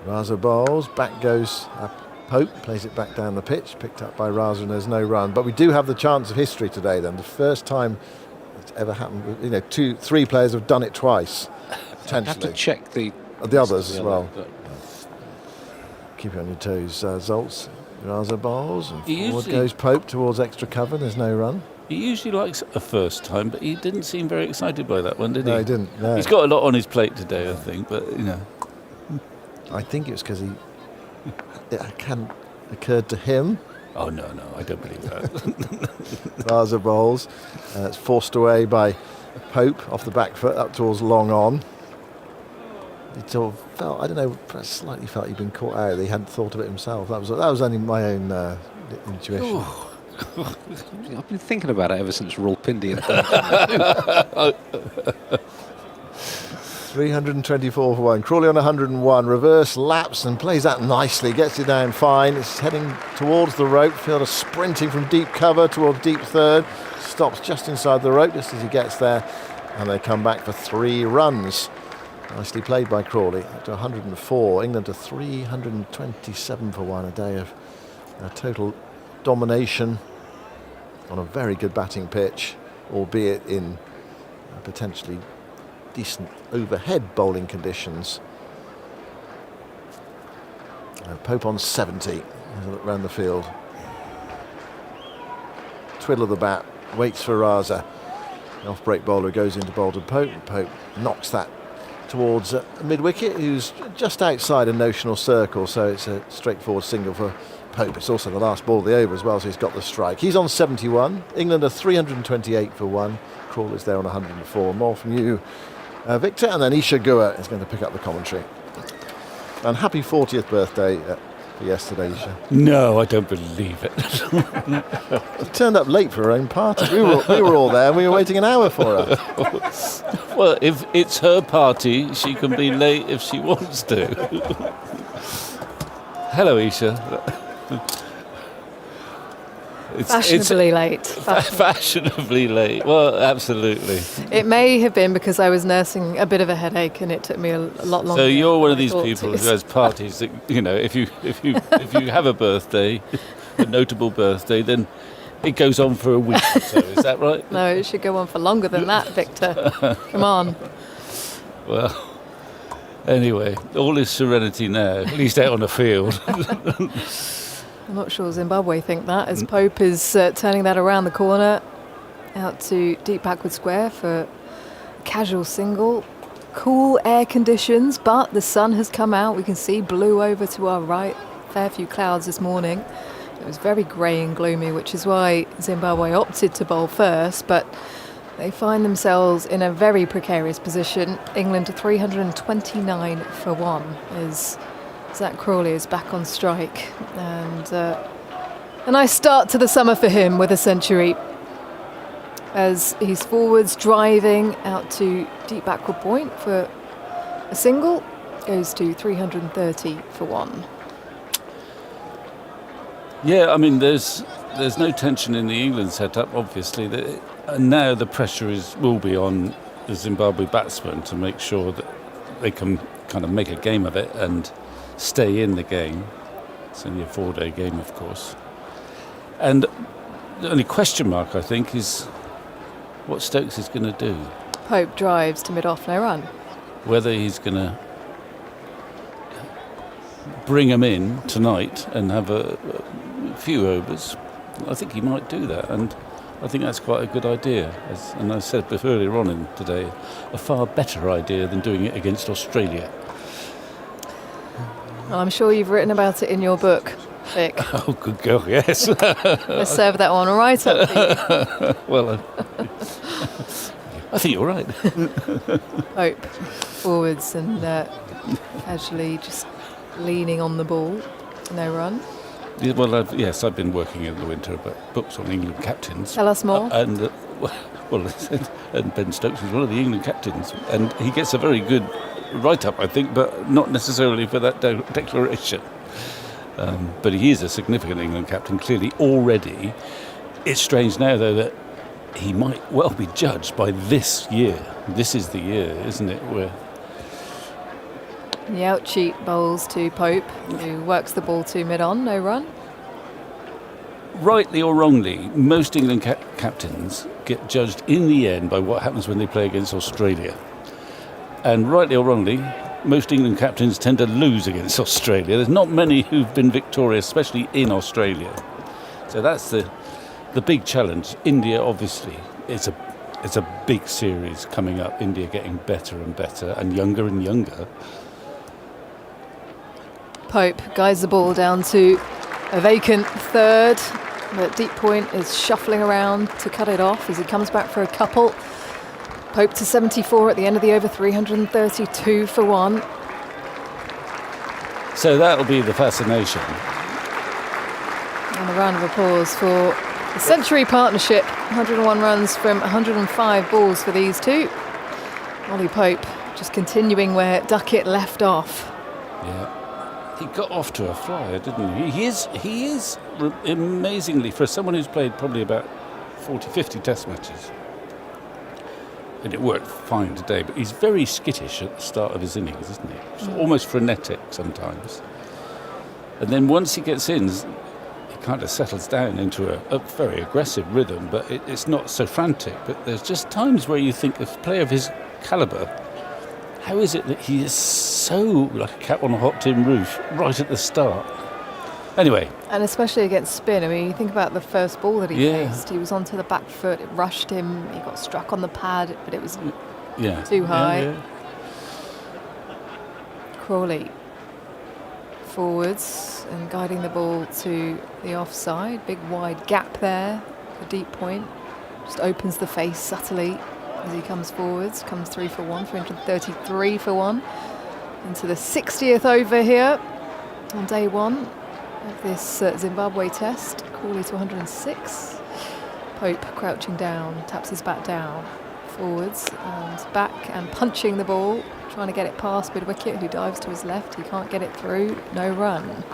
Raza bowls. Back goes Pope, plays it back down the pitch, picked up by Raza, and there's no run. But we do have the chance of history today then. The first time it's ever happened. 3 players have done it twice. Potentially. I have to check the others as well. Keep it on your toes, Zoltz. Raza bowls, and forward goes Pope towards extra cover. There's no run. He usually likes a first time, but he didn't seem very excited by that one, did he? No, he didn't. No. He's got a lot on his plate today, I think, but, I think it was because it hadn't occurred to him. Oh, no, I don't believe that. Raza bowls. It's forced away by Pope off the back foot up towards long on. He sort of felt, I don't know, perhaps slightly felt he'd been caught out. He hadn't thought of it himself. That was only my own intuition. I've been thinking about it ever since Rawalpindi. 324 for one. Crawley on 101. Reverse laps and plays that nicely. Gets it down fine. It's heading towards the rope. Fielder sprinting from deep cover towards deep third. Stops just inside the rope just as he gets there. And they come back for 3 runs. Nicely played by Crawley. Up to 104. England to 327 for one. A day of total domination on a very good batting pitch, albeit in potentially decent overhead bowling conditions. Pope on 70. There's a look round the field. Twiddle of the bat, waits for Raza. The off-break bowler goes into bowl to Pope. Pope knocks that towards mid-wicket, who's just outside a notional circle, so it's a straightforward single for Pope. It's also the last ball of the over as well, so he's got the strike. He's on 71. England are 328 for one. Crawley's there on 104. More from you, Victor, and then Isha Guha is going to pick up the commentary. And happy 40th birthday for yesterday, Isha. No, I don't believe it. She turned up late for her own party. We were all there and we were waiting an hour for her. Well, if it's her party, she can be late if she wants to. Hello, Isha. Fashionably late. Fashionably late. Well, absolutely. It may have been because I was nursing a bit of a headache and it took me a lot longer. So you're one of these than I thought people to. who has parties that, if you have a birthday, a notable birthday, then it goes on for a week or so. Is that right? No, it should go on for longer than that, Victor. Come on. Well, anyway, all is serenity now, at least out on the field. I'm not sure Zimbabwe think that, as Pope is turning that around the corner out to deep backward square for a casual single. Cool air conditions, but the sun has come out. We can see blue over to our right. Fair few clouds this morning. It was very grey and gloomy, which is why Zimbabwe opted to bowl first, but they find themselves in a very precarious position. England to 329 for one as Zach Crawley is back on strike, and a nice start to the summer for him with a century as he's forwards driving out to deep backward point for a single, goes to 330 for one. Yeah, I mean, there's no tension in the England setup, obviously. And now the pressure will be on the Zimbabwe batsmen to make sure that they can kind of make a game of it and stay in the game. It's only a 4-day game, of course. And the only question mark, I think, is what Stokes is going to do. Pope drives to mid-off, no run. Whether he's going to bring him in tonight and have a few overs. I think he might do that, and I think that's quite a good idea. And I said earlier on in today, a far better idea than doing it against Australia. Well, I'm sure you've written about it in your book, Vic. Oh, good girl, yes. Let's serve that one right up for you. Well, I think you're right. Pope forwards and casually just leaning on the ball. No run. Yeah, well, I've been working in the winter about books on England captains. Tell us more. And Ben Stokes is one of the England captains, and he gets a very good write-up, I think, but not necessarily for that declaration. But he is a significant England captain, clearly already. It's strange now, though, that he might well be judged by this year. This is the year, isn't it, where The out-cheat bowls to Pope, who works the ball to mid-on, no run. rightly or wrongly, most England captains get judged in the end by what happens when they play against Australia. And rightly or wrongly, most England captains tend to lose against Australia. There's not many who've been victorious, especially in Australia. So that's the the big challenge, India obviously, it's a big series coming up. India getting better and better and younger and younger. Pope guides the ball down to a vacant third, but Deep Point is shuffling around to cut it off as he comes back for a couple. Pope to 74 at the end of the over, 332 for one. So that'll be the fascination. And a round of applause for the century partnership. 101 runs from 105 balls for these two. Ollie Pope just continuing where Duckett left off. Yeah. He got off to a flyer, didn't he? He is amazingly, for someone who's played probably about 40, 50 test matches, and it worked fine today, but he's very skittish at the start of his innings, isn't he? It's almost frenetic sometimes. And then once he gets in, he kind of settles down into a very aggressive rhythm, but it's not so frantic. But there's just times where you think, a player of his calibre, how is it that he is so like a cat on a hot tin roof right at the start? Anyway. And especially against spin. I mean, you think about the first ball that he faced. He was onto the back foot, it rushed him, he got struck on the pad, but it was too high. Yeah. Crawley forwards and guiding the ball to the offside. Big wide gap there for Deep Point. Just opens the face subtly as he comes forwards. Comes 3 for 1, 333 for 1. Into the 60th over here on day one of this Zimbabwe test. Crawley to 106. Pope crouching down, taps his bat down, forwards and back and punching the ball, trying to get it past mid-wicket, who dives to his left. He can't get it through, no run.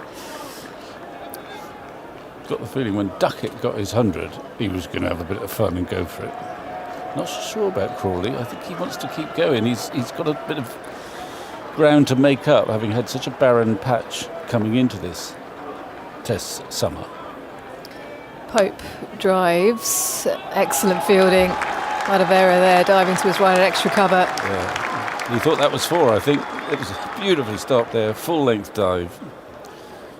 Got the feeling when Duckett got his 100, he was going to have a bit of fun and go for it. Not so sure about Crawley. I think he wants to keep going. He's got a bit of ground to make up, having had such a barren patch coming into this test summer. Pope drives, excellent fielding. Out of error there, diving to his right at extra cover. Yeah. He thought that was 4, I think. It was beautifully stopped there, full length dive.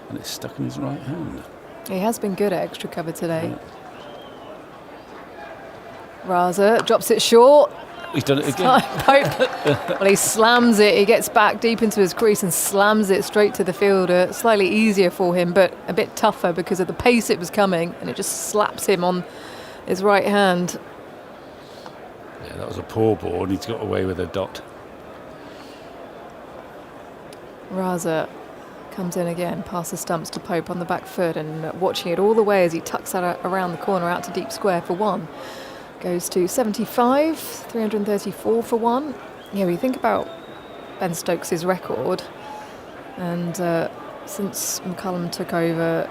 And it's stuck in his right hand. He has been good at extra cover today. Raza drops it short. He's done it again. Pope. Well, he slams it. He gets back deep into his crease and slams it straight to the fielder. Slightly easier for him, but a bit tougher because of the pace it was coming, and it just slaps him on his right hand. Yeah, that was a poor ball, and he's got away with a dot. Raza comes in again, past the stumps to Pope on the back foot, and watching it all the way as he tucks that around the corner out to deep square for 1. Goes to 75, 334 for 1. Yeah, we think about Ben Stokes' record, and since McCullum took over,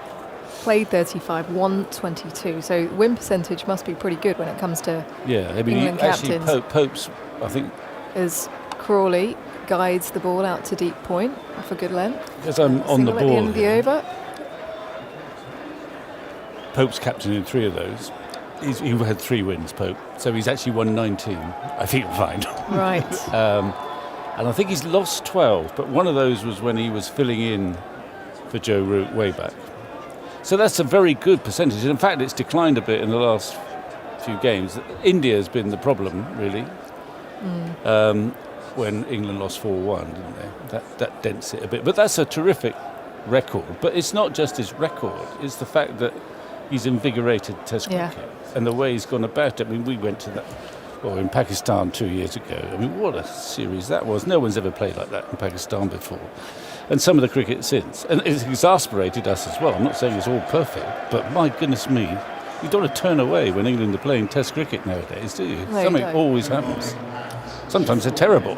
played 35, won 22. So win percentage must be pretty good when it comes to England captains. Pope's, I think, as Crawley guides the ball out to Deep Point for good length. Because I'm on the Single ball. at the end of the over. Pope's captain in 3 of those. He had 3 wins, Pope, so he's actually won 19. I think fine. Right. And I think he's lost 12, but one of those was when he was filling in for Joe Root way back. So that's a very good percentage. In fact, it's declined a bit in the last few games. India has been the problem, really. When England lost 4-1, didn't they? That dents it a bit. But that's a terrific record. But it's not just his record, it's the fact that he's invigorated Test cricket and the way he's gone about it. I mean, we went to that in Pakistan 2 years ago. I mean, what a series that was. No one's ever played like that in Pakistan before. And some of the cricket since. And it's exasperated us as well. I'm not saying it's all perfect, but my goodness me, you don't want to turn away when England are playing Test cricket nowadays, do you? No, Something always happens. Sometimes they're terrible,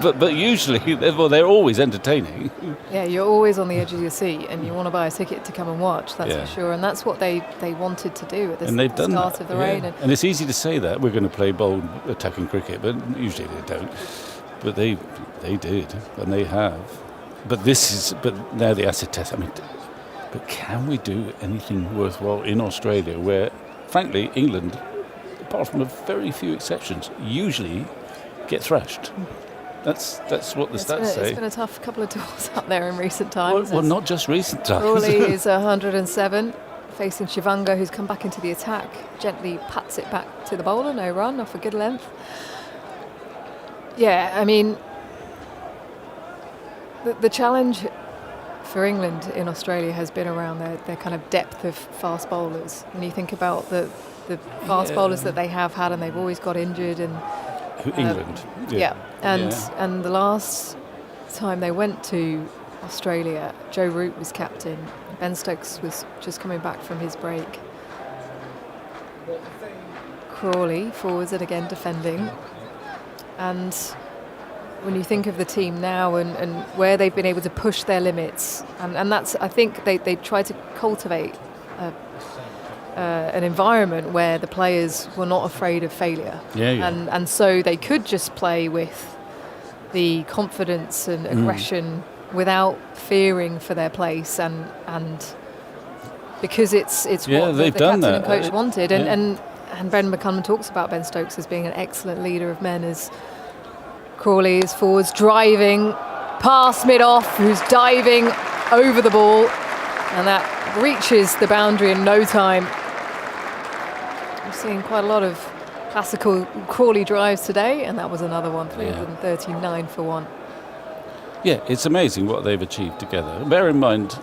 but usually they're always entertaining. Yeah, you're always on the edge of your seat, and you want to buy a ticket to come and watch, that's Yeah. for sure. And that's what they wanted to do at the And they've done start that, of the yeah. reign. And it's easy to say that we're going to play bold attacking cricket, but usually they don't. But they did, and they have. But now the acid test. I mean, but can we do anything worthwhile in Australia, where, frankly, England, apart from a very few exceptions, usually get thrashed? That's what the stats say. It's been a tough couple of tours up there in recent times. Well, not just recent times. Crawley is 107 facing Shivanga, who's come back into the attack, gently pats it back to the bowler, no run, off a good length. Yeah, I mean, the challenge for England in Australia has been around their kind of depth of fast bowlers. When you think about the fast bowlers that they have had, and they've always got injured. And England. And the last time they went to Australia, Joe Root was captain. Ben Stokes was just coming back from his break. Crawley forwards and again defending. And when you think of the team now and where they've been able to push their limits, and that's, I think they try to cultivate an environment where the players were not afraid of failure. And so they could just play with the confidence and aggression without fearing for their place, and because it's what the captain and coach wanted. And Brendan McCullum talks about Ben Stokes as being an excellent leader of men, as Crawley is forwards driving past mid-off, who's diving over the ball, and that reaches the boundary in no time. We've seen quite a lot of classical Crawley drives today, and that was another one, 339 for one. Yeah, it's amazing what they've achieved together. Bear in mind,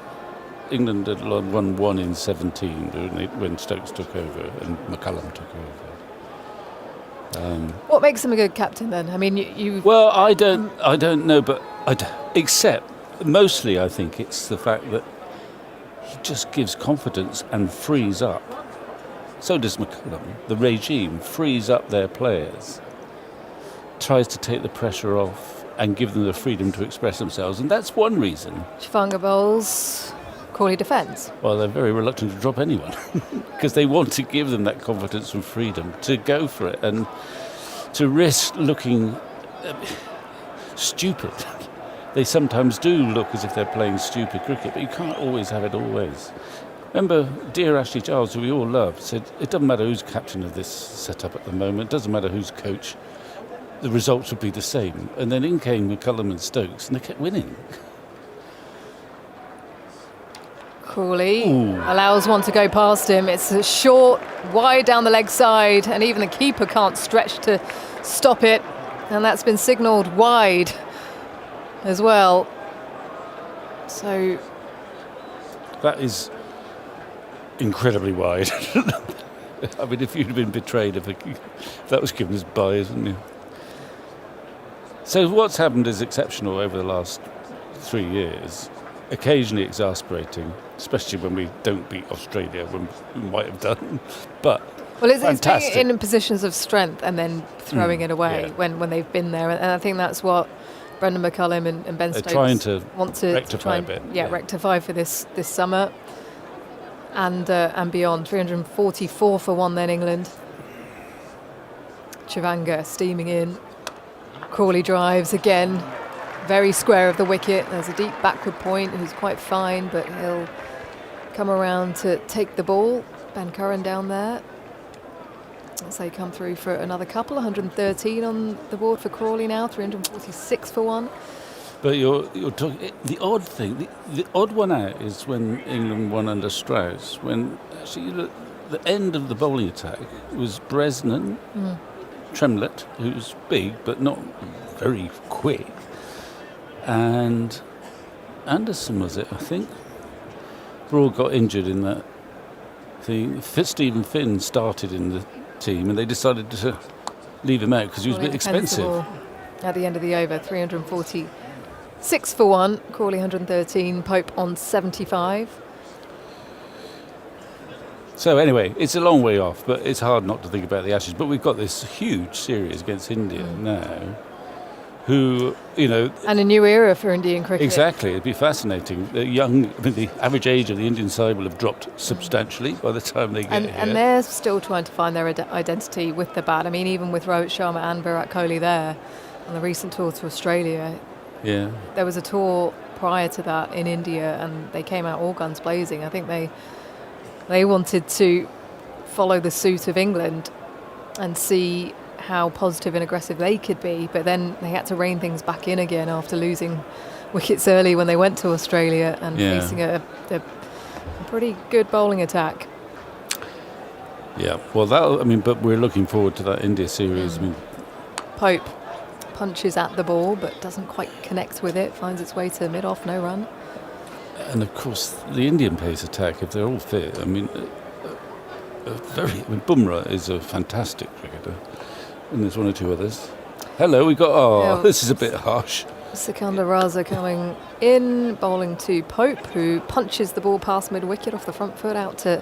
England had won 1 in 17 when Stokes took over and McCullum took over. What makes him a good captain then? I mean, you. Well, I don't know, but except mostly I think it's the fact that he just gives confidence and frees up. So does McCullum. The regime frees up their players, tries to take the pressure off and give them the freedom to express themselves, and that's one reason. Shivanga bowls, Crawley defends. Well, they're very reluctant to drop anyone because they want to give them that confidence and freedom to go for it and to risk looking stupid. They sometimes do look as if they're playing stupid cricket, but you can't always have it always. Remember, dear Ashley Giles, who we all love, said it doesn't matter who's captain of this setup at the moment, it doesn't matter who's coach, the results would be the same. And then in came McCullum and Stokes, and they kept winning. Crawley allows one to go past him. It's a short, wide down the leg side, and even the keeper can't stretch to stop it. And that's been signalled wide as well. So that is incredibly wide. I mean, if you'd been betrayed, if that was given as by, isn't it? So what's happened is exceptional over the last 3 years. Occasionally exasperating, especially when we don't beat Australia, when we might have done. But it's being in positions of strength and then throwing it away when they've been there. And I think that's what Brendan McCullum and Ben Stokes trying to want to rectify a bit. Rectify for this summer and beyond. 344 for one then, England. Chivanga steaming in. Crawley drives again. Very square of the wicket. There's a deep backward point who's quite fine, but he'll come around to take the ball. Ben Curran down there. As they come through for another couple. 113 on the board for Crawley now. 346 for one. But you're talking. The odd thing, the odd one out is when England won under Strauss. When actually the end of the bowling attack was Bresnan, Tremlett, who's big but not very quick. And Anderson, was it, I think? Broad got injured in that thing. Stephen Finn started in the team and they decided to leave him out because he was a bit expensive. At the end of the over, 346 for one. Crawley 113, Pope on 75. So anyway, it's a long way off, but it's hard not to think about the Ashes. But we've got this huge series against India now. Who, and a new era for Indian cricket. Exactly, it'd be fascinating. The average age of the Indian side will have dropped substantially by the time they get here. And they're still trying to find their identity with the bat. I mean, even with Rohit Sharma and Virat Kohli there on the recent tour to Australia. Yeah. There was a tour prior to that in India, and they came out all guns blazing. I think they wanted to follow the suit of England and see how positive and aggressive they could be, but then they had to rein things back in again after losing wickets early when they went to Australia and facing a pretty good bowling attack. Yeah, well, but we're looking forward to that India series. I mean, Pope punches at the ball but doesn't quite connect with it, finds its way to mid-off, no run. and of course the Indian pace attack, if they're all fit, I mean, Bumrah is a fantastic cricketer, and there's one or two others. Hello, we got. This is a bit harsh. Sikandar Raza coming in, bowling to Pope, who punches the ball past mid-wicket off the front foot out to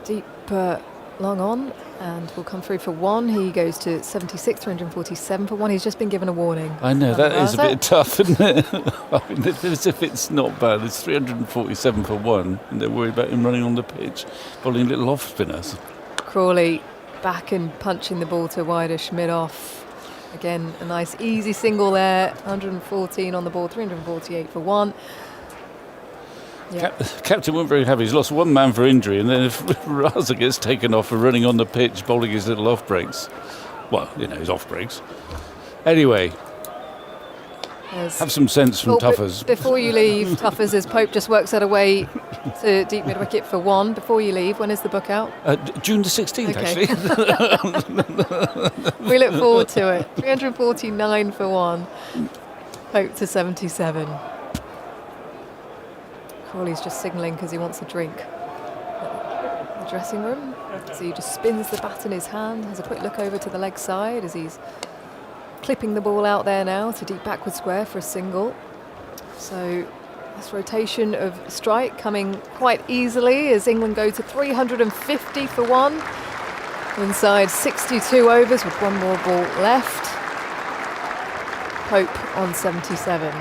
deep long on, and will come through for one. He goes to 76, 347 for one. He's just been given a warning. I know, that is a bit tough, isn't it? I mean, as if it's not bad. It's 347 for one, and they're worried about him running on the pitch, bowling little off spinners. Crawley back and punching the ball to wideish mid-off. Again, a nice easy single there. 114 on the ball, 348 for one. Yeah. Captain wasn't very happy. He's lost one man for injury, and then if Raza gets taken off for running on the pitch, bowling his little off breaks. Well, his off breaks. Anyway, have some sense from Tuffers. Before you leave, Tuffers, as Pope just works that away to deep mid-wicket for one. Before you leave, when is the book out? June the 16th, okay. actually. We look forward to it. 349 for one. Pope to 77. Crawley's just signalling because he wants a drink. The dressing room. So he just spins the bat in his hand, has a quick look over to the leg side as he's clipping the ball out there now to deep backward square for a single. So this rotation of strike coming quite easily as England go to 350 for one. Inside 62 overs with one more ball left. Pope on 77.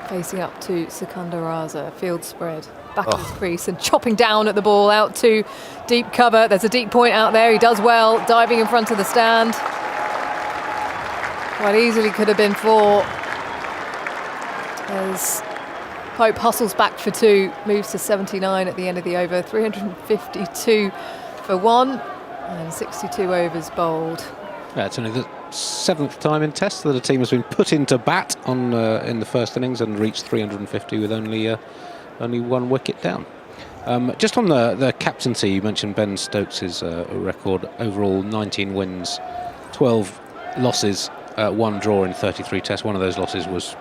Facing up to Sikandar Raza, field spread, back of his crease and chopping down at the ball out to deep cover. There's a deep point out there, he does well, diving in front of the stand. Quite easily could have been four as Pope hustles back for two, moves to 79 at the end of the over, 352 for one and 62 overs bowled. Yeah, it's only the seventh time in Tests that a team has been put into bat in the first innings and reached 350 with only one wicket down. Just on the captaincy, you mentioned Ben Stokes' record, overall 19 wins, 12 losses, one draw in 33 tests. One of those losses was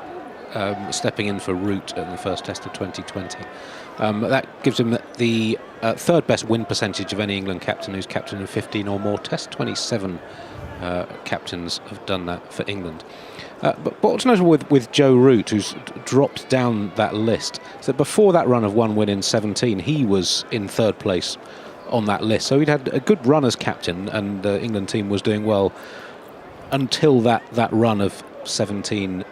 stepping in for Root at the first test of 2020. That gives him the third best win percentage of any England captain who's captained in 15 or more tests. 27 captains have done that for England. But what's notable with Joe Root, who's dropped down that list, is that before that run of one win in 17, he was in third place on that list. So he'd had a good run as captain, and the England team was doing well until that run of 17,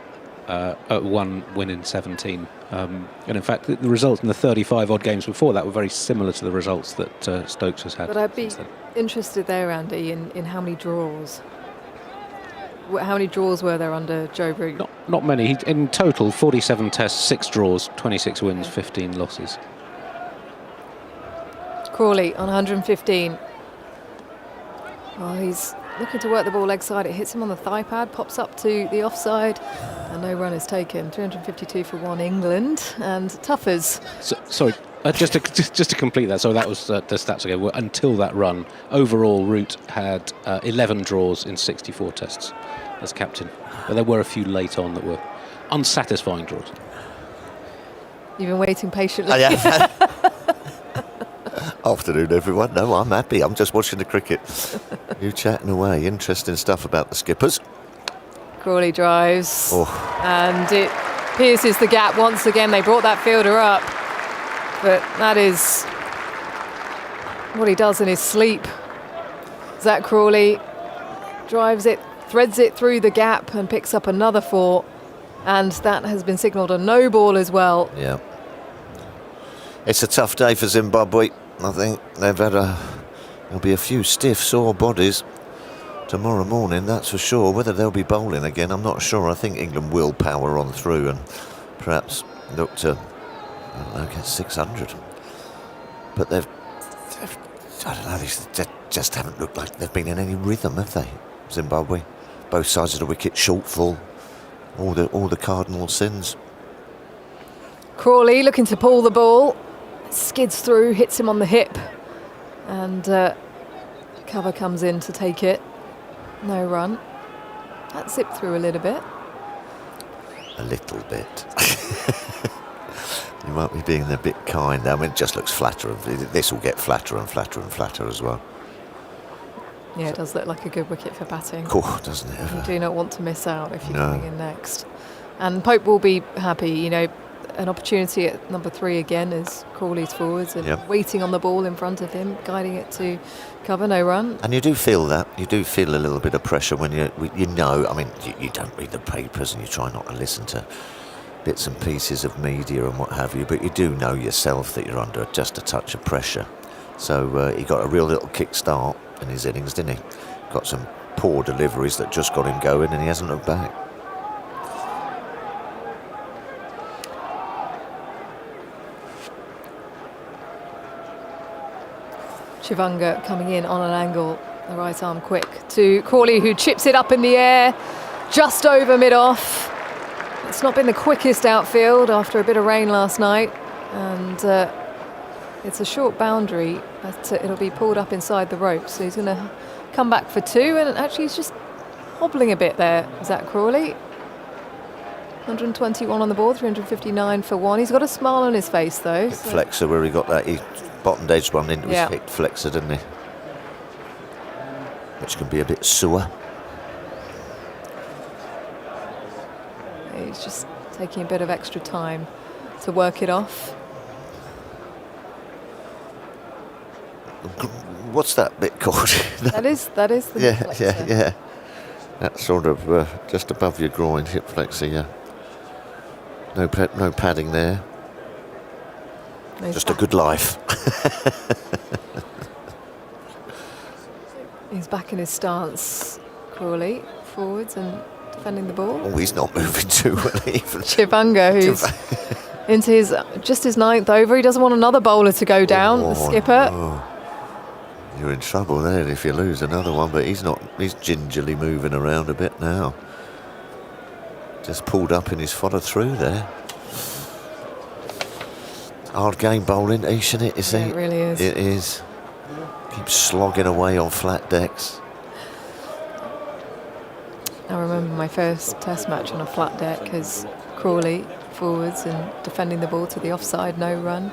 one win in 17. And in fact, the results in the 35 odd games before that were very similar to the results that Stokes has had. But I'd be interested there, Andy, in how many draws. How many draws were there under Joe Root? Not many. In total, 47 tests, 6 draws, 26 wins, 15 losses. Crawley on 115. Well, he's looking to work the ball leg side. It hits him on the thigh pad, pops up to the offside, and no run is taken. 352 for one England. And Tuffers. Sorry, just to complete that. So that was the stats again. Until that run, overall Root had 11 draws in 64 tests as captain. But there were a few late on that were unsatisfying draws. You've been waiting patiently. I have. Afternoon, everyone. No, I'm happy. I'm just watching the cricket. You chatting away. Interesting stuff about the skippers. Crawley drives, and it pierces the gap once again. They brought that fielder up, but that is what he does in his sleep. Zach Crawley drives it, threads it through the gap, and picks up another 4, and that has been signalled a no ball as well. Yeah. It's a tough day for Zimbabwe. I think they've had there'll be a few stiff, sore bodies tomorrow morning, that's for sure. Whether they'll be bowling again, I'm not sure. I think England will power on through and perhaps look to, I don't know, get 600. But they've I don't know, they just haven't looked like they've been in any rhythm, have they, Zimbabwe? Both sides of the wicket, shortfall, all the cardinal sins. Crawley looking to pull the ball, skids through, hits him on the hip, And cover comes in to take it. No run. That zipped through a little bit. A little bit. You might be being a bit kind. I mean, it just looks flatter. This will get flatter and flatter and flatter as well. Yeah, it does look like a good wicket for batting. Cool, doesn't it? You do not want to miss out if you're No. coming in next. And Pope will be happy. You know, an opportunity at number 3 again is Crawley's forwards and Yep. waiting on the ball in front of him, guiding it to cover, no run. And you do feel that. You do feel a little bit of pressure when you know. I mean, you don't read the papers and you try not to listen to bits and pieces of media and what have you, but you do know yourself that you're under just a touch of pressure. So he got a real little kick start in his innings, didn't he? Got some poor deliveries that just got him going, and he hasn't looked back. Chivanga coming in on an angle, the right arm quick to Crawley, who chips it up in the air, just over mid-off. It's not been the quickest outfield after a bit of rain last night, and it's a short boundary, but it'll be pulled up inside the rope, so he's going to come back for 2, and actually he's just hobbling a bit there, Zach Crawley. 121 on the board, 359 for 1. He's got a smile on his face though. Hip flexor where he got that, he bottomed edge one into Yeah. his hip flexor, didn't he? Which can be a bit sore. He's just taking a bit of extra time to work it off. What's that bit called? That is the yeah, hip flexor. yeah. That's sort of just above your groin, hip flexor, yeah. No padding there. He's Just a back. good life. He's back in his stance, Crawley, forwards and defending the ball. Oh, he's not moving too well even. Chivanga, who's into his 9th over. He doesn't want another bowler to go down, the skipper. Oh. You're in trouble there if you lose another one, but he's not. He's gingerly moving around a bit now. Just pulled up in his follow through there. Hard game bowling, isn't it? Yeah, it really is. It is. Keeps slogging away on flat decks. I remember my first test match on a flat deck as Crawley forwards and defending the ball to the offside, no run.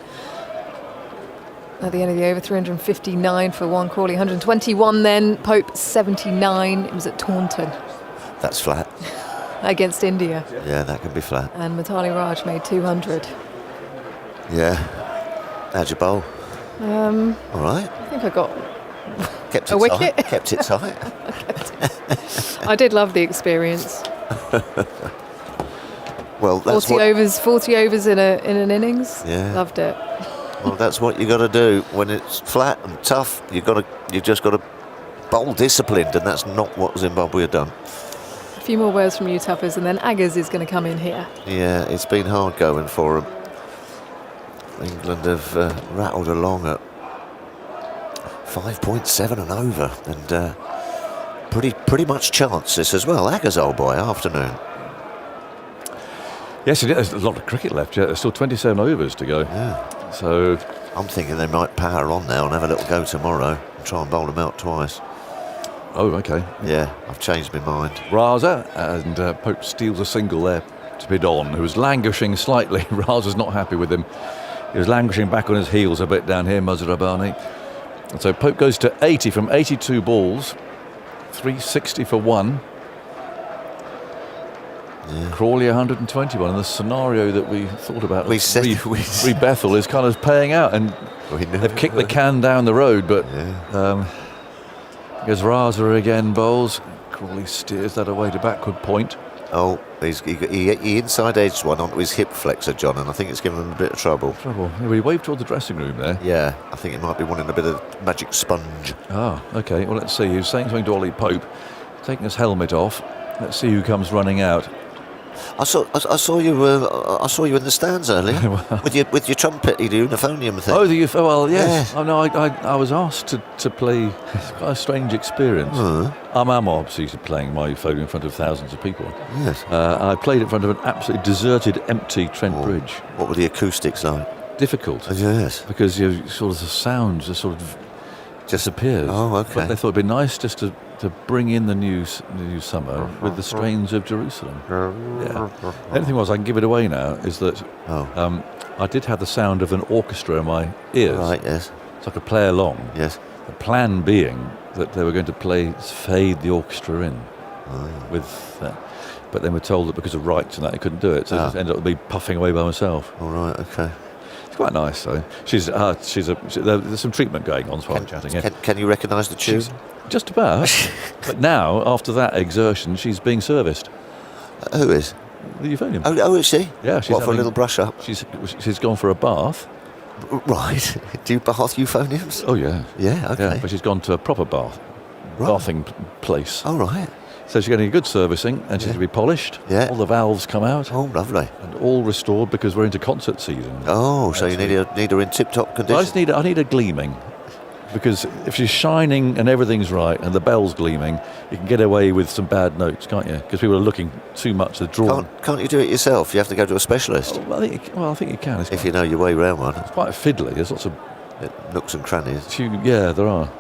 At the end of the over, 359 for 1, Crawley 121 then, Pope 79. It was at Taunton That's flat. against India. Yeah, that can be flat. And Mitali Raj made 200. Yeah. How'd you bowl? All right. I think I got Kept a it wicket. tight. Kept it tight. I did love the experience. Well, that's 40 overs in an innings. Yeah. Loved it. Well, that's what you got to do when it's flat and tough. You just got to bowl disciplined, and that's not what Zimbabwe have done. A few more words from you, Tuffers, and then Aggers is going to come in here. Yeah, it's been hard going for them. England have rattled along at 5.7 and over, and pretty much chances as well. Aggers, old boy, afternoon. Yes, it is. There's a lot of cricket left. Yeah, there's still 27 overs to go. Yeah. So I'm thinking they might power on now and have a little go tomorrow and try and bowl them out twice. Oh, okay. Yeah, I've changed my mind. Raza, and Pope steals a single there to bid on, who was languishing slightly. Raza's not happy with him. He was languishing back on his heels a bit down here, Muzarabani. And so Pope goes to 80 from 82 balls, 360 for 1. Yeah. Crawley 121, and the scenario that we thought about, We said- Re Bethel, is kind of paying out, and they've kicked the can down the road, but as Raza again bowls, Crawley steers that away to backward point. Oh, he inside edged one onto his hip flexor, John, and I think it's given him a bit of trouble. Yeah, we waved towards the dressing room there. Yeah, I think he might be wanting a bit of magic sponge. Ah, okay. Well, let's see. He was saying something to Ollie Pope, taking his helmet off. Let's see who comes running out. I saw you in the stands earlier with your trumpet, your euphonium thing. Oh, well, yes. Oh, no, I was asked to play. It's quite a strange experience. I'm obviously playing my euphonium in front of thousands of people. Yes. I played in front of an absolutely deserted, empty Trent Bridge. What were the acoustics like? Difficult. Yes. Because the sounds are sort of disappears. Oh, okay. But they thought it'd be nice just to bring in the new summer with the strains of Jerusalem. Yeah. The only thing was, I can give it away now, is that I did have the sound of an orchestra in my ears. Right, yes. So I could play along. Yes. The plan being that they were going to fade the orchestra in with that. But then we're told that because of rights and that, they couldn't do it. So I just ended up puffing away by myself. All right, okay. It's quite nice, though. There's some treatment going on, so I'm chatting here. Can you recognise the tune? Just about. But now, after that exertion, she's being serviced. Who is? The euphonium. Oh, is she? Yeah, she's for a little brush up? She's gone for a bath. Right. Do you bath euphoniums? Oh, yeah. Yeah, okay. Yeah, but she's gone to a proper bathing place. Oh, right. So she's getting a good servicing, and she's going to be polished. Yeah. All the valves come out. Oh, lovely. And all restored because we're into concert season. Oh, so you need her in tip-top condition? I need her gleaming. Because if she's shining and everything's right and the bell's gleaming, you can get away with some bad notes, can't you? Because people are looking too much, they're drawn. Can't you do it yourself? You have to go to a specialist. Oh, I think you can. If you know your way around one. It's quite fiddly. There's lots of nooks and crannies. Yeah, there are.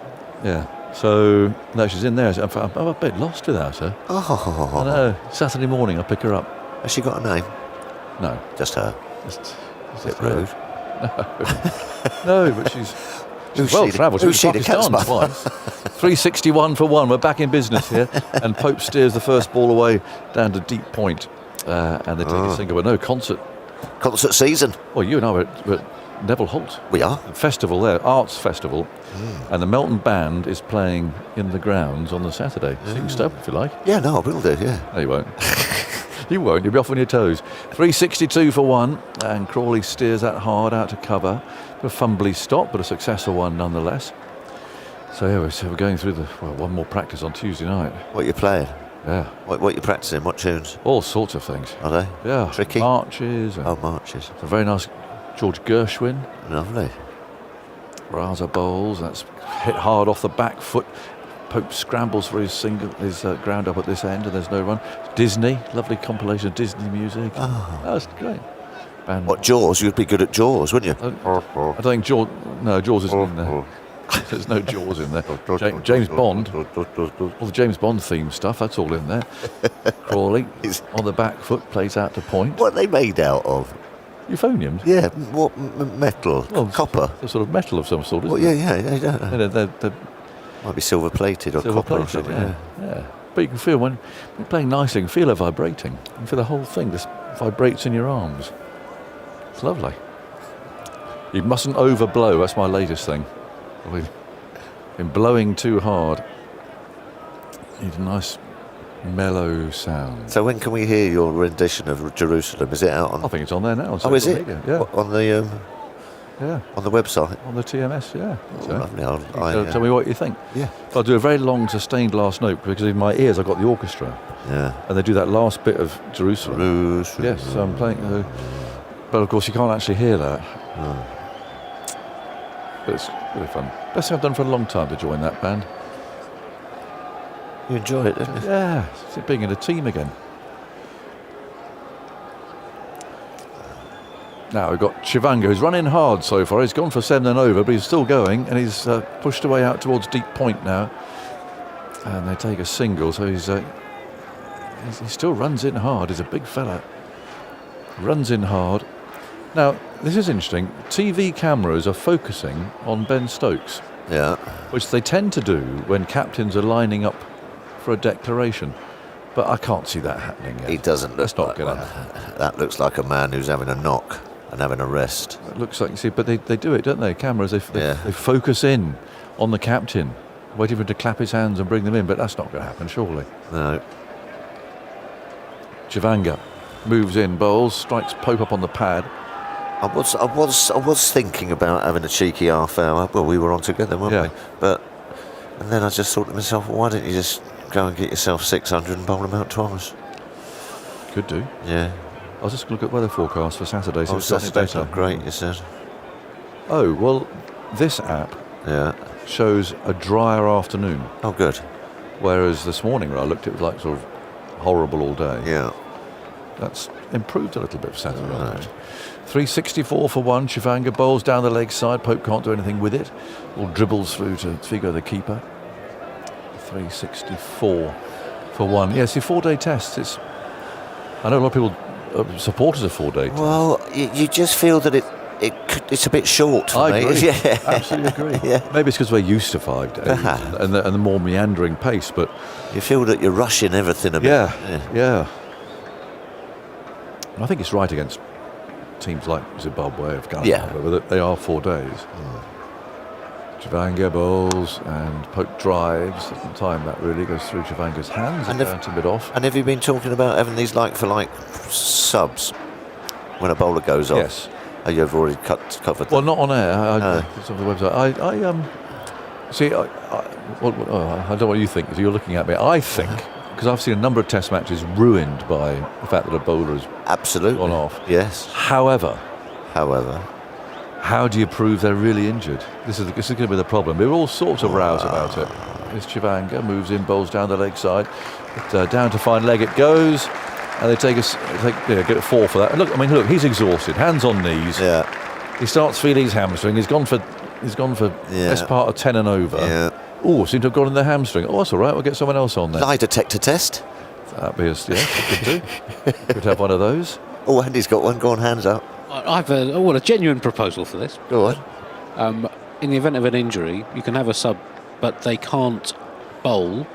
Yeah. So, no, she's in there. I'm a bit lost without her. Oh. I know. Saturday morning, I'll pick her up. Has she got a name? No. Just her? Just rude. No, but she's well travelled. She's been to Pakistan twice. 361 for one. We're back in business here. And Pope steers the first ball away down to deep point. And they take a single. But no, concert season. Well, you and I were at Neville Holt. We are. Festival there, arts festival. And the Melton Band is playing in the grounds on the Saturday. So you can stay up if you like. Yeah, no, I will do, yeah. No, you won't. You won't. You'll be off on your toes. 362 for one. And Crawley steers that hard out to cover. A fumbly stop, but a successful one nonetheless. So yeah, we're going through one more practice on Tuesday night. What you playing? Yeah. What are you practicing? What tunes? All sorts of things. Are they? Yeah. Tricky? Marches. Marches. It's a very nice George Gershwin. Lovely. Raza bowls. That's hit hard off the back foot. Pope scrambles for his ground up at this end, and there's no run. Disney, lovely compilation of Disney music. Oh. That's great. And what, Jaws? You'd be good at Jaws, wouldn't you? I don't think Jaws. No, Jaws isn't in there. There's no Jaws in there. James Bond. All the James Bond theme stuff. That's all in there. Crawley on the back foot, plays out to point. What are they made out of? Euphoniums. Yeah. What metal? Well, copper. A sort of metal of some sort, isn't it? Yeah. They're might be silver plated or copper. Yeah. But you can feel when you're playing nicely, you can feel it vibrating. You can feel the whole thing just vibrates in your arms. It's lovely. You mustn't overblow. That's my latest thing. We've been blowing too hard. You need a nice mellow sound. So when can we hear your rendition of Jerusalem? Is it out on? I think it's on there now. Oh, is it? Yeah. What, on the on the website? On the TMS, yeah. Oh, lovely. Tell me what you think. Yeah. I'll do a very long sustained last note because in my ears I've got the orchestra. Yeah. And they do that last bit of Jerusalem. Yes, so I'm playing. But of course you can't actually hear that. No. But it's really fun. Best thing I've done for a long time to join that band. You enjoy it, don't you? Yeah, it's being in a team again. Now we've got Chivanga, who's running hard so far. He's gone for 7 and over, but he's still going, and he's pushed away out towards deep point now. And they take a single, so he still runs in hard. He's a big fella. Runs in hard. Now, this is interesting. TV cameras are focusing on Ben Stokes. Yeah. Which they tend to do when captains are lining up for a declaration. But I can't see that happening yet. He doesn't look like that. That looks like a man who's having a knock and having a rest. It looks like, you see, but they do it, don't they? Cameras, they focus in on the captain, waiting for him to clap his hands and bring them in, but that's not going to happen, surely. No. Chivanga moves in, bowls, strikes Pope up on the pad. I was thinking about having a cheeky half hour. Well, we were on together, weren't we? And then I just thought to myself, well, why don't you just go and get yourself 600 and bowl them out twice? Could do. Yeah. I was just going to look at weather forecast for Saturday. So Saturday's not great, you said. Oh, well, this app shows a drier afternoon. Oh, good. Whereas this morning when I looked, it was like sort of horrible all day. Yeah. That's improved a little bit for Saturday. Right. 364 for one. Chivanga bowls down the leg side. Pope can't do anything with it. All dribbles through to Figo, the keeper. 364 for one. Yeah, see, 4-day tests. I know a lot of people supporters of 4-day tests. Well, you just feel that it's a bit short for I me. agree. Yeah. Absolutely agree. Yeah. Maybe it's because we're used to 5 days and the more meandering pace, but you feel that you're rushing everything a bit. Yeah. And I think it's right against teams like Zimbabwe, Afghanistan, but they are 4 days. Chivanga bowls and Pope drives. Doesn't time that really, goes through Chivanga's hands and down to mid-off. And have you been talking about having these like-for-like subs when a bowler goes off? Yes. Oh, you've already covered that? Well, not on air. It's on the website. I don't know what you think, so you're looking at me. I think, because I've seen a number of test matches ruined by the fact that a bowler has gone off. Yes. However, how do you prove they're really injured? This is going to be the problem. There are all sorts of rows about it. This Chivanga moves in, bowls down the leg side, but, down to fine leg it goes, and they get a 4 for that. And look, he's exhausted, hands on knees. Yeah. He starts feeling his hamstring. He's gone for best part of 10 and over. Yeah. Oh, seem to have gone in the hamstring. Oh, that's all right. We'll get someone else on there. Lie detector test. That'd be could do. Could have one of those. Oh, Andy's got one. Go on, hands up. I've a genuine proposal for this. Go on. In the event of an injury, you can have a sub, but they can't bowl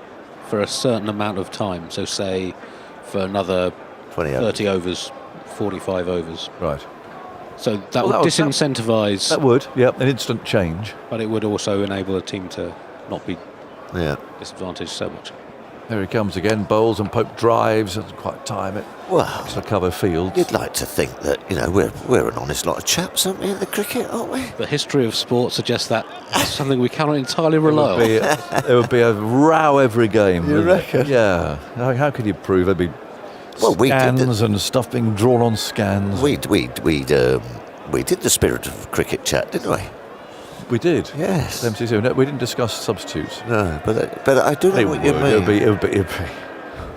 for a certain amount of time. So, say, for another 30 overs, 45 overs. Right. So that would disincentivise. That would, an instant change. But it would also enable a team to not be disadvantaged so much. There he comes again, bowls and Pope drives, doesn't quite time it. Well, to cover fields. You'd like to think that, we're an honest lot of chaps, aren't we, in the cricket, aren't we? The history of sport suggests that it's something we cannot entirely rely on. There would be a row every game. You reckon? Yeah. How could you prove there'd be scans and stuff being drawn on scans? We did the Spirit of Cricket chat, didn't we? We did. Yes. MCC. No, we didn't discuss substitutes. No, but I do know what you mean.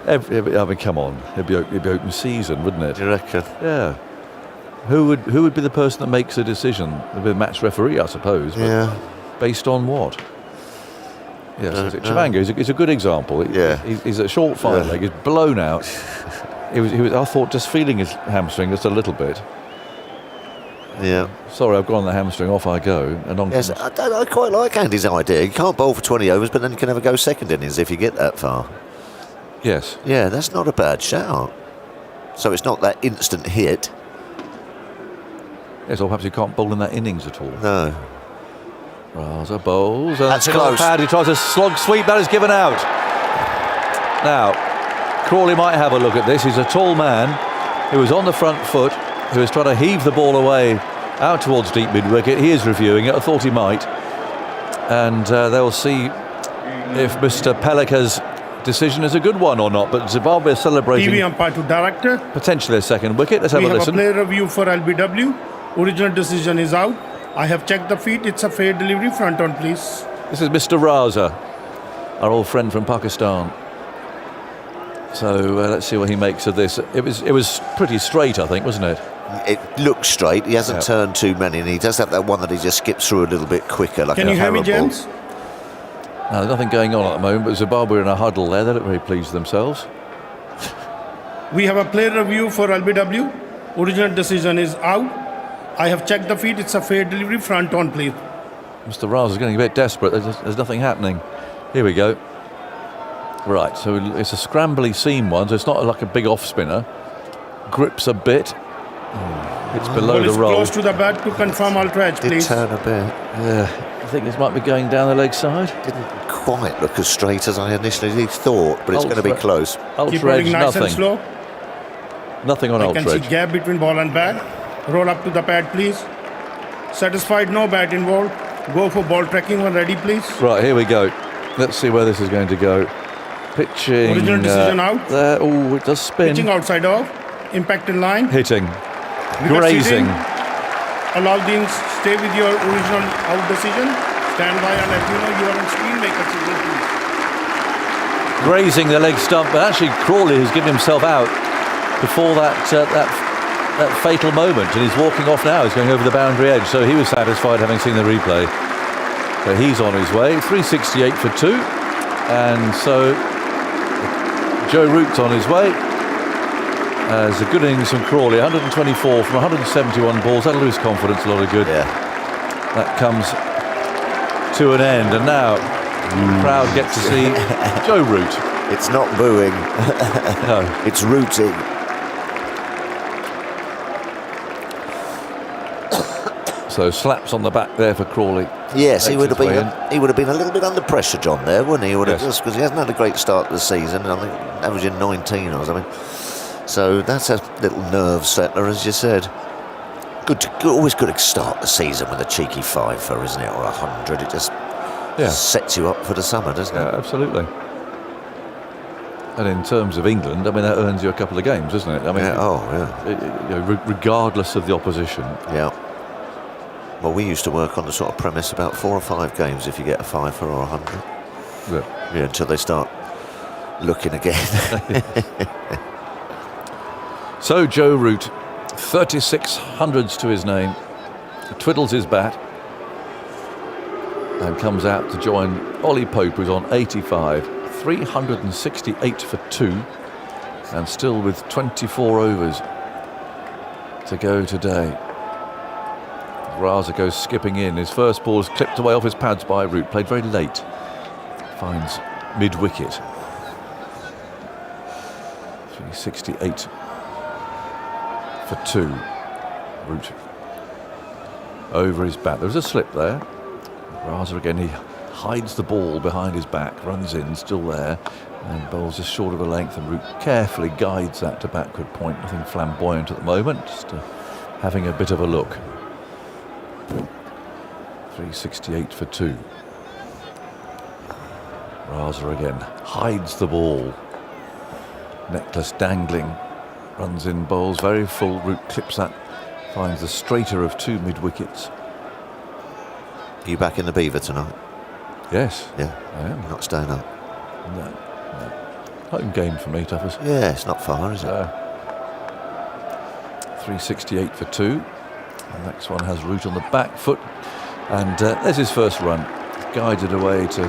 It'd be, I mean, come on. It'd be open season, wouldn't it? You reckon? Yeah. Who would be the person that makes a decision? It'd be a match referee, I suppose. But yeah. Based on what? Yes, Chivanga is a good example. He's a short fine leg. He's blown out. He was. I thought just feeling his hamstring just a little bit. Yeah. Sorry, I've gone the hamstring. Off I go. And yes, I quite like Andy's idea. You can't bowl for 20 overs, but then you can have a go second innings if you get that far. Yes. Yeah, that's not a bad shout. So it's not that instant hit. Yes, or perhaps you can't bowl in that innings at all. No. Raza bowls. And that's close. He tries a slog sweep. That is given out. Now, Crawley might have a look at this. He's a tall man who was on the front foot, who is trying to heave the ball away out towards deep mid-wicket. He is reviewing it. I thought he might. And they'll see if Mr. Pelika's decision is a good one or not. But Zimbabwe is celebrating. TV umpire to director. Potentially a second wicket. Let's have a listen. We have a player review for LBW. Original decision is out. I have checked the feet. It's a fair delivery. Front on, please. This is Mr. Raza, our old friend from Pakistan. So let's see what he makes of this. It was pretty straight, I think, wasn't it? It looks straight. He hasn't turned too many, and he does have that one that he just skips through a little bit quicker. Like Can you hear me, gents? No, there's nothing going on at the moment, but Zimbabwe are in a huddle there. They look very pleased with themselves. We have a player review for LBW. Original decision is out. I have checked the feet. It's a fair delivery. Front on, please. Mr. Raza is getting a bit desperate. There's nothing happening. Here we go. Right, so it's a scrambly seam one, so it's not like a big off spinner. Grips a bit. It's below the roll. Close to the bat to confirm ultra edge, please. Turn a bit. Yeah. I think this might be going down the leg side. Didn't quite look as straight as I initially thought, but it's going to be close. Keep rolling nice and slow. Nothing on ultra edge. I can see gap between ball and bat. Roll up to the pad, please. Satisfied, no bat involved. Go for ball tracking when ready, please. Right, here we go. Let's see where this is going to go. Pitching. Original decision out. There. Oh, it does spin. Pitching outside off. Impact in line. Hitting. Grazing. Aladdin, stay with your original out decision. Stand by and let you know you are on screen. Make a signal, please. Grazing the leg stump, but actually Crawley has given himself out before that that fatal moment, and he's walking off now. He's going over the boundary edge, so he was satisfied having seen the replay. So he's on his way, 368 for 2, and so Joe Root's on his way. As a good innings from Crawley, 124 from 171 balls. That'll do his confidence a lot of good. Yeah. That comes to an end, and now the crowd get to see Joe Root. It's not booing. No. It's rooting. So slaps on the back there for Crawley. Yes, he would have Makes his been. way in. He would have been a little bit under pressure, John. There, wouldn't he? He would have Yes. just because he hasn't had a great start to the season. I think averaging 19 or something. So that's a little nerve settler, as you said. Always good to start the season with a cheeky fiver, isn't it, or 100? It just sets you up for the summer, doesn't it? Yeah, absolutely. And in terms of England, I mean, that earns you a couple of games, doesn't it? I mean, regardless of the opposition. Yeah. Well, we used to work on the sort of premise about 4 or 5 games if you get a fiver or 100. Yeah, until they start looking again. So Joe Root, 36 hundreds to his name, twiddles his bat and comes out to join Ollie Pope, who's on 85, 368 for 2, and still with 24 overs to go today. Raza goes skipping in. His first ball is clipped away off his pads by Root, played very late. Finds mid-wicket. 368 for 2. Root over his bat. There was a slip there. Raza again, he hides the ball behind his back, runs in, still there, and bowls just short of a length, and Root carefully guides that to backward point. Nothing flamboyant at the moment, just having a bit of a look. 368 for 2. Raza again hides the ball. Necklace dangling. Runs in, bowls very full. Root clips that. Finds the straighter of 2 mid-wickets. Are you back in the Beaver tonight? Yes. Yeah. I am. Not staying up? No. Home game for me, Tuffers. Yeah, it's not far, is it? 368 for 2. The next one has Root on the back foot. And there's his first run. Guided away to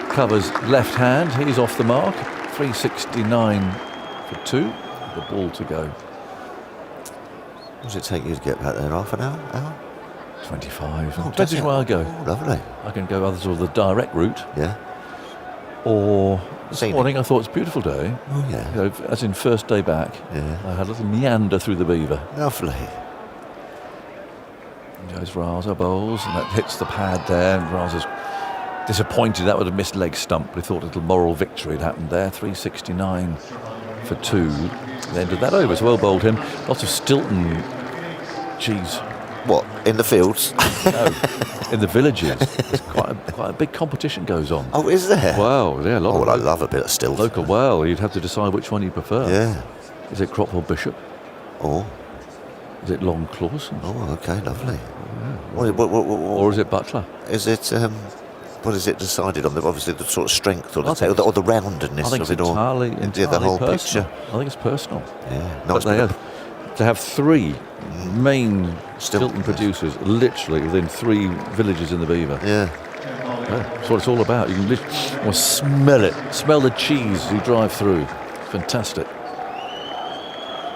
Cover's left hand. He's off the mark. 369 for 2. The ball to go. What does it take you to get back there? Half an hour? 25. Oh, Depends which way I go. Lovely. I can go either sort of the direct route. Yeah. Or this Scenic. morning I thought it's a beautiful day. Oh, yeah. You know, as in first day back. Yeah. I had a little meander through the Beaver. Lovely. Goes Raza, bowls, and that hits the pad there, and Raza's disappointed. That would have missed leg stump, but he thought a little moral victory had happened there. 369 for 2. The end of that over. So well bowled him. Lots of Stilton cheese. What, in the fields? No, in the villages. There's quite a big competition goes on. Oh, is there? Wow, yeah, a lot. Oh, well, I love a bit of Stilton. Local, well, you'd have to decide which one you prefer. Yeah. Is it Cropwell Bishop? Or? Is it Long Clawson? Oh, okay, lovely. Yeah. Or is it Butler? Is it? What is it decided on? Obviously, the sort of strength or the roundedness I think of it's it all. entirely the whole personal. picture. I think it's personal. Yeah, But they have 3 main Stilton producers literally within 3 villages in the Beaver. Yeah. That's what it's all about. You can literally smell it. Smell the cheese as you drive through. Fantastic.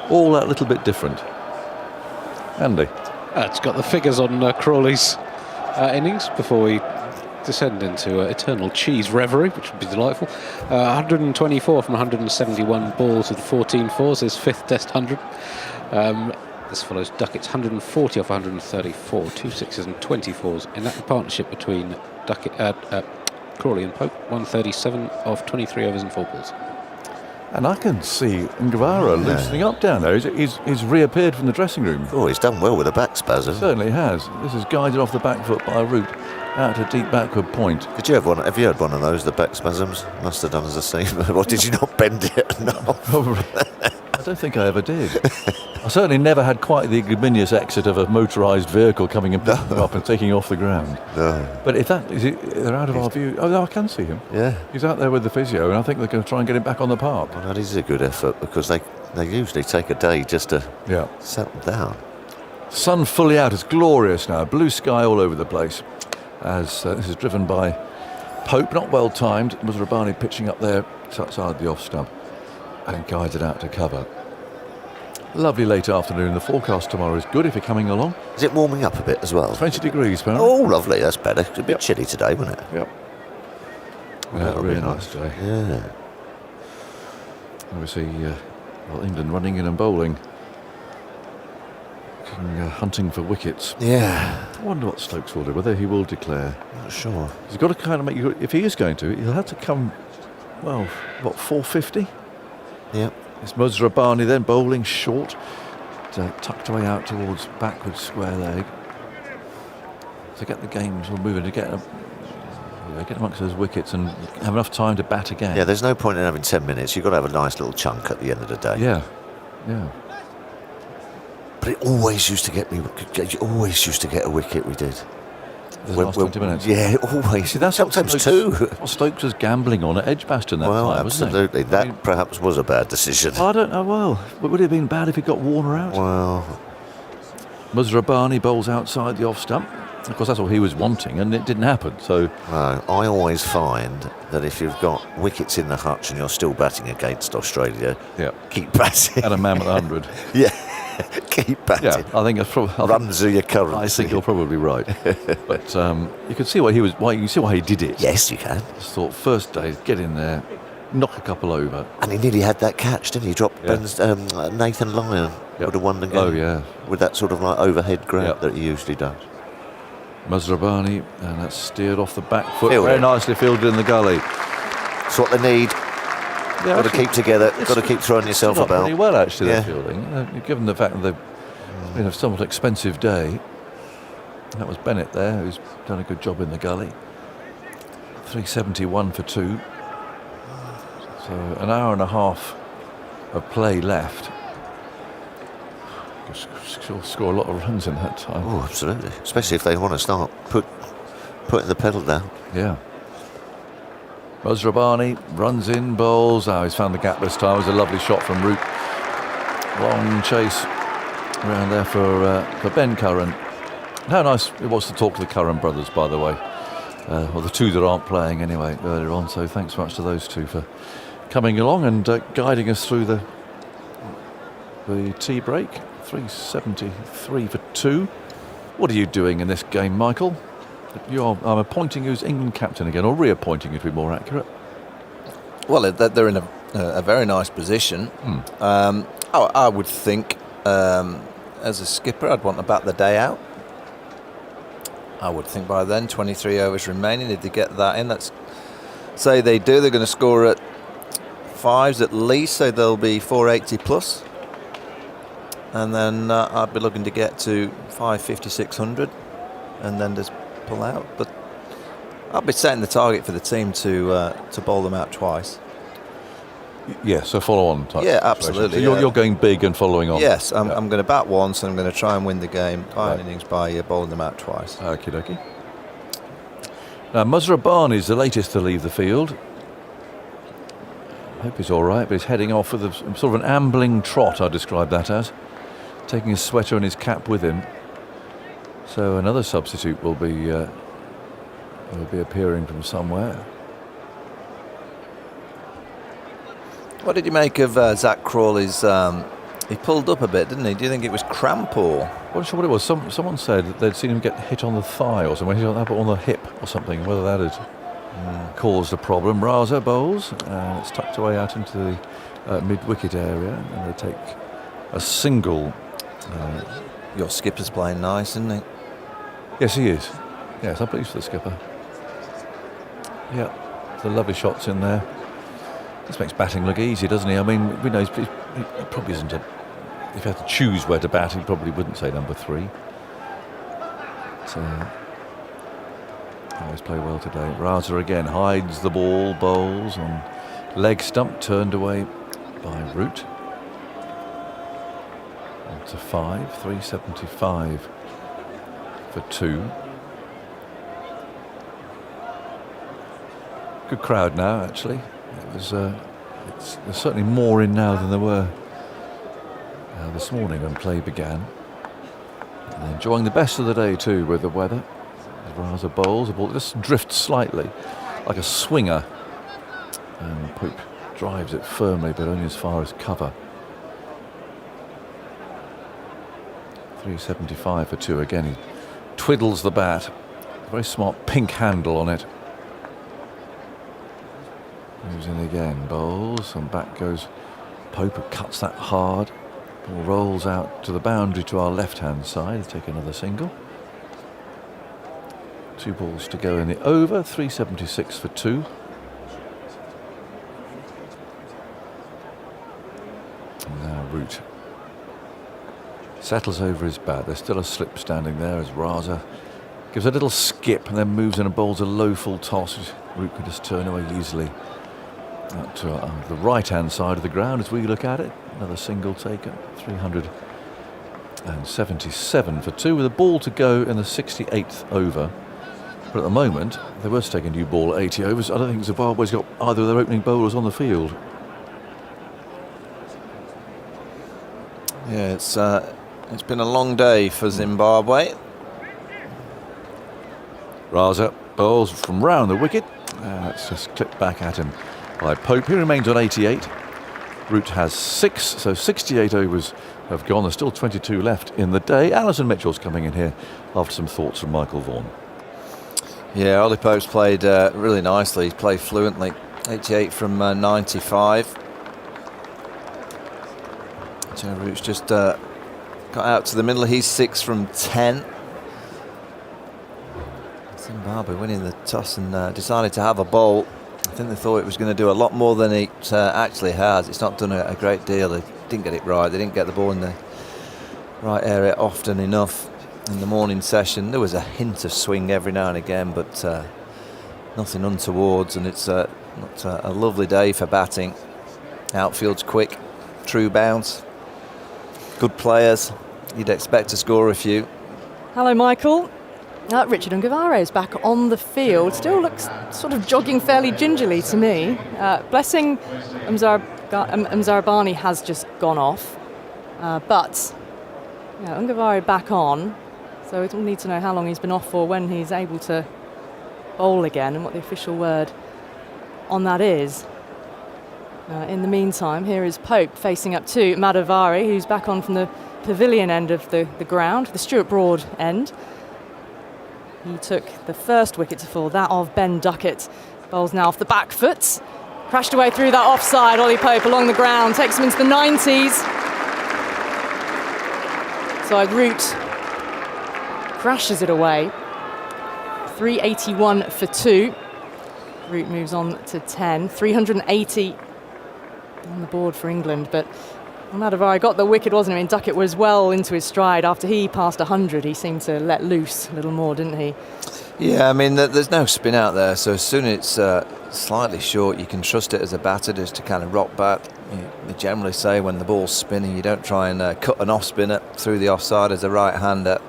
All that little bit different. Andy. It's got the figures on Crawley's innings before we descend into eternal cheese reverie, which would be delightful. 124 from 171 balls with 14 fours, his 5th Test 100. This follows Duckett's 140 off 134, 2 sixes and 24s in that partnership between Crawley and Pope, 137 off 23 overs and 4 balls. And I can see Ngavara loosening up down there. He's reappeared from the dressing room. Oh, he's done well with a back spasm. Certainly has. This is guided off the back foot by Root out to deep backward point. Did you have one? Have you had one of those? The back spasms must have done as a seamer. Or did you not bend it enough? I don't think I ever did. I certainly never had quite the ignominious exit of a motorised vehicle coming and picking him up and taking him off the ground. No. But if they're out of our view. Oh, no, I can see him. Yeah. He's out there with the physio, and I think they're going to try and get him back on the park. Well, that is a good effort because they They usually take a day just to settle down. Sun fully out. It's glorious now. Blue sky all over the place. As this is driven by Pope, not well timed. Musrabani pitching up there outside the off stump and guides it out to cover. Lovely late afternoon. The forecast tomorrow is good if you're coming along. Is it warming up a bit as well? 20 degrees, apparently. Oh, lovely. That's better. It's a bit chilly today, wasn't it? Yep. That'll really be nice day. Yeah. Obviously, England running in and bowling. Hunting for wickets. Yeah. I wonder what Stokes will do, whether he will declare. Not sure. He's got to kind of make you, if he is going to, he'll have to come, well, what, 450? Yep. It's Musrabani then bowling short, tucked away out towards backward square leg. To get the game sort of moving, to get amongst those wickets and have enough time to bat again. Yeah, there's no point in having 10 minutes. You've got to have a nice little chunk at the end of the day. Yeah, yeah. But it always used to get me. You always used to get a wicket. We did. The last 20 minutes. Yeah, always. See, that's sometimes what two. What Stokes was gambling on at Edgbaston that well, time, wasn't absolutely. That perhaps was a bad decision. I don't know. Well, would it have been bad if he got Warner out? Well, Musrabani bowls outside the off stump. Of course, that's what he was wanting, and it didn't happen. So, no, I always find that if you've got wickets in the hutch and you're still batting against Australia, keep batting. At a man with 100. Yeah. Keep batting. Yeah, I think that's probably runs are your currency. I think you're probably right. But you can see why he was. Why you can see why he did it. Yes, you can. Just thought first day, get in there, knock a couple over. And he nearly had that catch, didn't he? He dropped Nathan Lyon would have won the game. Oh yeah, with that sort of like overhead grab that he usually does. Musrabani, and that's steered off the back foot. Fielded. Very nicely fielded in the gully. That's what they need. Yeah, got to keep together. Got to keep throwing yourself about. Pretty well, actually, their fielding. Given the fact that they've been a somewhat expensive day. That was Bennett there, who's done a good job in the gully. 371 for 2. So an hour and a half of play left. Score a lot of runs in that time. Oh, absolutely. Especially if they want to start putting the pedal down. Yeah. Musrabani runs in, bowls. Oh, he's found the gap this time. It was a lovely shot from Root. Long chase around there for Ben Curran. How nice it was to talk to the Curran brothers, by the way. Well, the two that aren't playing anyway earlier on. So thanks so much to those two for coming along and guiding us through the tea break. 373 for 2. What are you doing in this game, Michael? I'm appointing you as England captain again, or reappointing you to be more accurate. Well, they're in a very nice position. I would think, as a skipper, I'd want to bat the day out. I would think by then, 23 overs remaining, if they get that in, let's say they do, they're going to score at 5s at least, so they'll be 480 plus. And then I'd be looking to get to 550, 600, and then just pull out. But I'll be setting the target for the team to bowl them out twice. Yeah, so follow on type. Yeah, absolutely. So you're going big and following on. Yes, I'm going to bat once, and I'm going to try and win the game by an innings by bowling them out twice. Okie dokie. Now Musrabani is the latest to leave the field. I hope he's all right, but he's heading off with sort of an ambling trot, I describe that as. Taking his sweater and his cap with him. So another substitute will be appearing from somewhere. What did you make of Zach Crawley's? He pulled up a bit, didn't he? Do you think it was cramp or? I'm not sure what it was. Someone said that they'd seen him get hit on the thigh or something, on the hip or something. Whether that had caused a problem. Raza bowls. It's tucked away out into the mid-wicket area, and they take a single. Your skipper's playing nice, isn't he? Yes, he is. Yes, I'm pleased for the skipper. Yeah, the lovely shots in there. This makes batting look easy, doesn't he? I mean, we know he probably isn't if he had to choose where to bat, he probably wouldn't say number 3. So, always play well today. Raza again hides the ball, bowls on leg stump, turned away by Root. To 5, 375 for 2. Good crowd now, actually. There's certainly more in now than there were this morning when play began. And enjoying the best of the day too with the weather. As Raza bowls, the ball just drifts slightly like a swinger. And Pope drives it firmly, but only as far as cover. 375 for 2. Again, he twiddles the bat. Very smart pink handle on it. Moves in again, bowls, and back goes Pope, who cuts that hard. Ball rolls out to the boundary to our left-hand side. Take another single. 2 balls to go in the over. 376 for 2. And now Root settles over his bat. There's still a slip standing there as Raza gives a little skip and then moves in and bowls a low full toss. Root can just turn away easily out to the right-hand side of the ground as we look at it. Another single taken. 377 for 2 with a ball to go in the 68th over. But at the moment, they were taking a new ball at 80 overs. I don't think Zimbabwe's got either of their opening bowlers on the field. Yeah, it's been a long day for Zimbabwe. Raza bowls from round the wicket. That's just clipped back at him by Pope. He remains on 88. Root has 6, so 68 overs have gone. There's still 22 left in the day. Alison Mitchell's coming in here after some thoughts from Michael Vaughan. Yeah, Ollie Pope's played really nicely. He's played fluently. 88 from 95. Joe Root's just got out to the middle. He's 6 from 10. Zimbabwe winning the toss and decided to have a bowl. I think they thought it was going to do a lot more than it actually has. It's not done a great deal. They didn't get it right. They didn't get the ball in the right area often enough in the morning session. There was a hint of swing every now and again, but nothing untowards. And it's not a lovely day for batting. Outfield's quick, true bounce, good players. You'd expect to score a few. Hello, Michael. Richard Ungavare is back on the field. Still looks sort of jogging fairly gingerly to me. Blessing Mzarabani has just gone off. But Ungavare back on. So we'll need to know how long he's been off for, when he's able to bowl again, and what the official word on that is. In the meantime, here is Pope facing up to Madhavari, who's back on from the pavilion end of the ground, the Stuart Broad end. He took the first wicket to fall, that of Ben Duckett. Bowls now off the back foot. Crashed away through that offside. Ollie Pope along the ground, takes him into the 90s. So Root crashes it away. 381 for 2. Root moves on to 10. 380 on the board for England, but Madhavari got the wicket, wasn't he? I mean, Duckett was well into his stride. After he passed 100, he seemed to let loose a little more, didn't he? Yeah, I mean, there's no spin out there, so as soon as it's slightly short, you can trust it as a batter just to kind of rock back. They generally say when the ball's spinning, you don't try and cut an off spinner through the offside as a right-hander.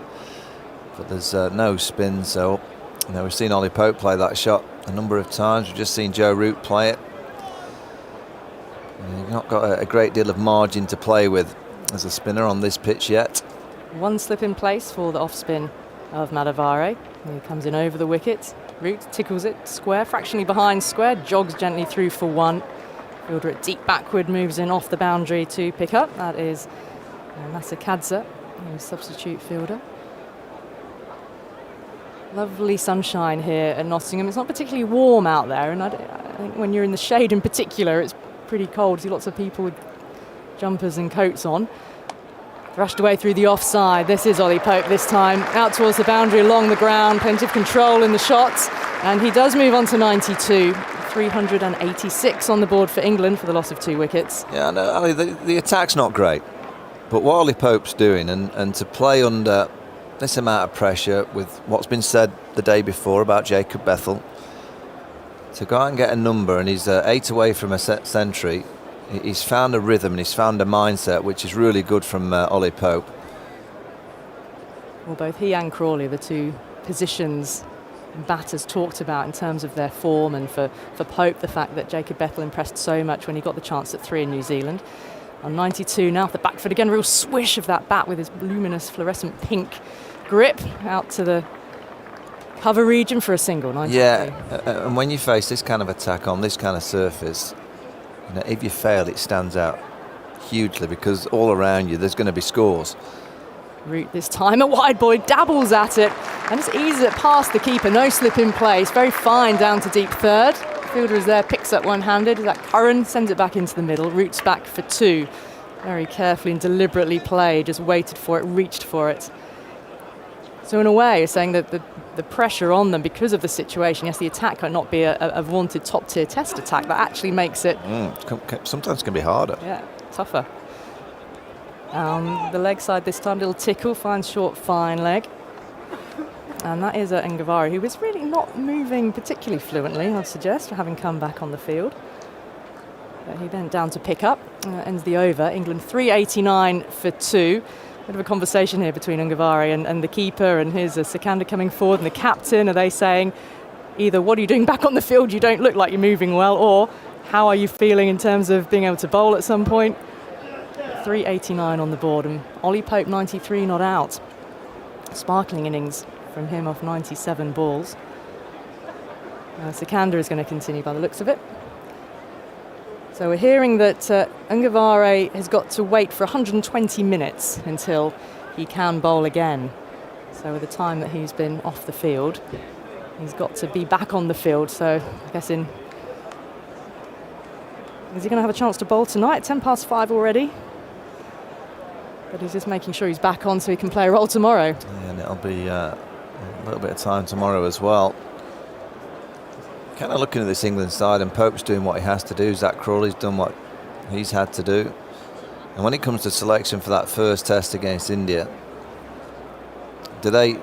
But there's no spin, so we've seen Ollie Pope play that shot a number of times. We've just seen Joe Root play it. You've not got a great deal of margin to play with as a spinner on this pitch yet. One slip in place for the off-spin of Madhavari. He comes in over the wicket. Root tickles it square, fractionally behind square, jogs gently through for 1. Fielder at deep backward moves in off the boundary to pick up. That is Masakadza, who's substitute fielder. Lovely sunshine here at Nottingham. It's not particularly warm out there, and I think when you're in the shade in particular, it's pretty cold. See lots of people with jumpers and coats on. Thrashed away through the offside. This is Ollie Pope this time. Out towards the boundary, along the ground. Plenty of control in the shots. And he does move on to 92. 386 on the board for England for the loss of 2 wickets. Yeah, no, Ali, the attack's not great. But what Ollie Pope's doing, and to play under this amount of pressure with what's been said the day before about Jacob Bethel, to go out and get a number, and he's 8 away from a century. He's found a rhythm and he's found a mindset which is really good from Ollie Pope. Well, both he and Crawley, the two positions batters talked about in terms of their form, and for Pope, the fact that Jacob Bethel impressed so much when he got the chance at 3 in New Zealand. On 92 now, off the back foot again, real swish of that bat with his luminous fluorescent pink grip out to the cover region for a single. 92. Yeah, and when you face this kind of attack on this kind of surface, if you fail, it stands out hugely because all around you there's going to be scores. Root this time, a wide boy dabbles at it and just eases it past the keeper. No slip in place, very fine down to deep third. Fielder is there, picks up one-handed. That Curran sends it back into the middle, roots back for 2. Very carefully and deliberately played, just waited for it, reached for it. So in a way, you're saying that the pressure on them because of the situation, yes, the attack might not be a vaunted top-tier test attack, that actually makes it... sometimes can be harder. Yeah, tougher. The leg side this time, little tickle, finds short, fine leg. And that is Ngavare, who was really not moving particularly fluently, I'd suggest, for having come back on the field. But he bent down to pick up, ends the over. England 389 for 2. Bit of a conversation here between Ngavare and the keeper, and here's Sikandar coming forward, and the captain. Are they saying either, what are you doing back on the field? You don't look like you're moving well, or how are you feeling in terms of being able to bowl at some point? 389 on the board, and Ollie Pope 93 not out. Sparkling innings from him off 97 balls. Sikandar is going to continue by the looks of it. So we're hearing that Ngavare has got to wait for 120 minutes until he can bowl again. So with the time that he's been off the field, he's got to be back on the field. So I guess is he going to have a chance to bowl tonight? 5:10 already. But he's just making sure he's back on so he can play a role tomorrow. Yeah, and it'll be a little bit of time tomorrow as well. Kind of looking at this England side, and Pope's doing what he has to do. Zach Crawley's done what he's had to do. And when it comes to selection for that first test against India, do they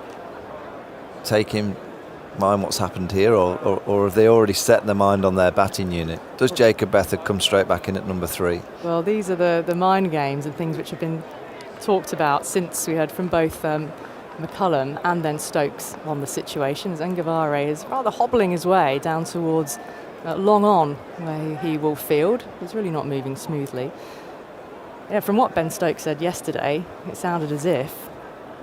take in mind what's happened here, or have they already set their mind on their batting unit? Does Jacob Beathard come straight back in at number 3? Well, these are the mind games and things which have been talked about since we heard from both McCullum and then Stokes on the situation. Ngavare is rather hobbling his way down towards long on, where he will field. He's really not moving smoothly. Yeah, from what Ben Stokes said yesterday, it sounded as if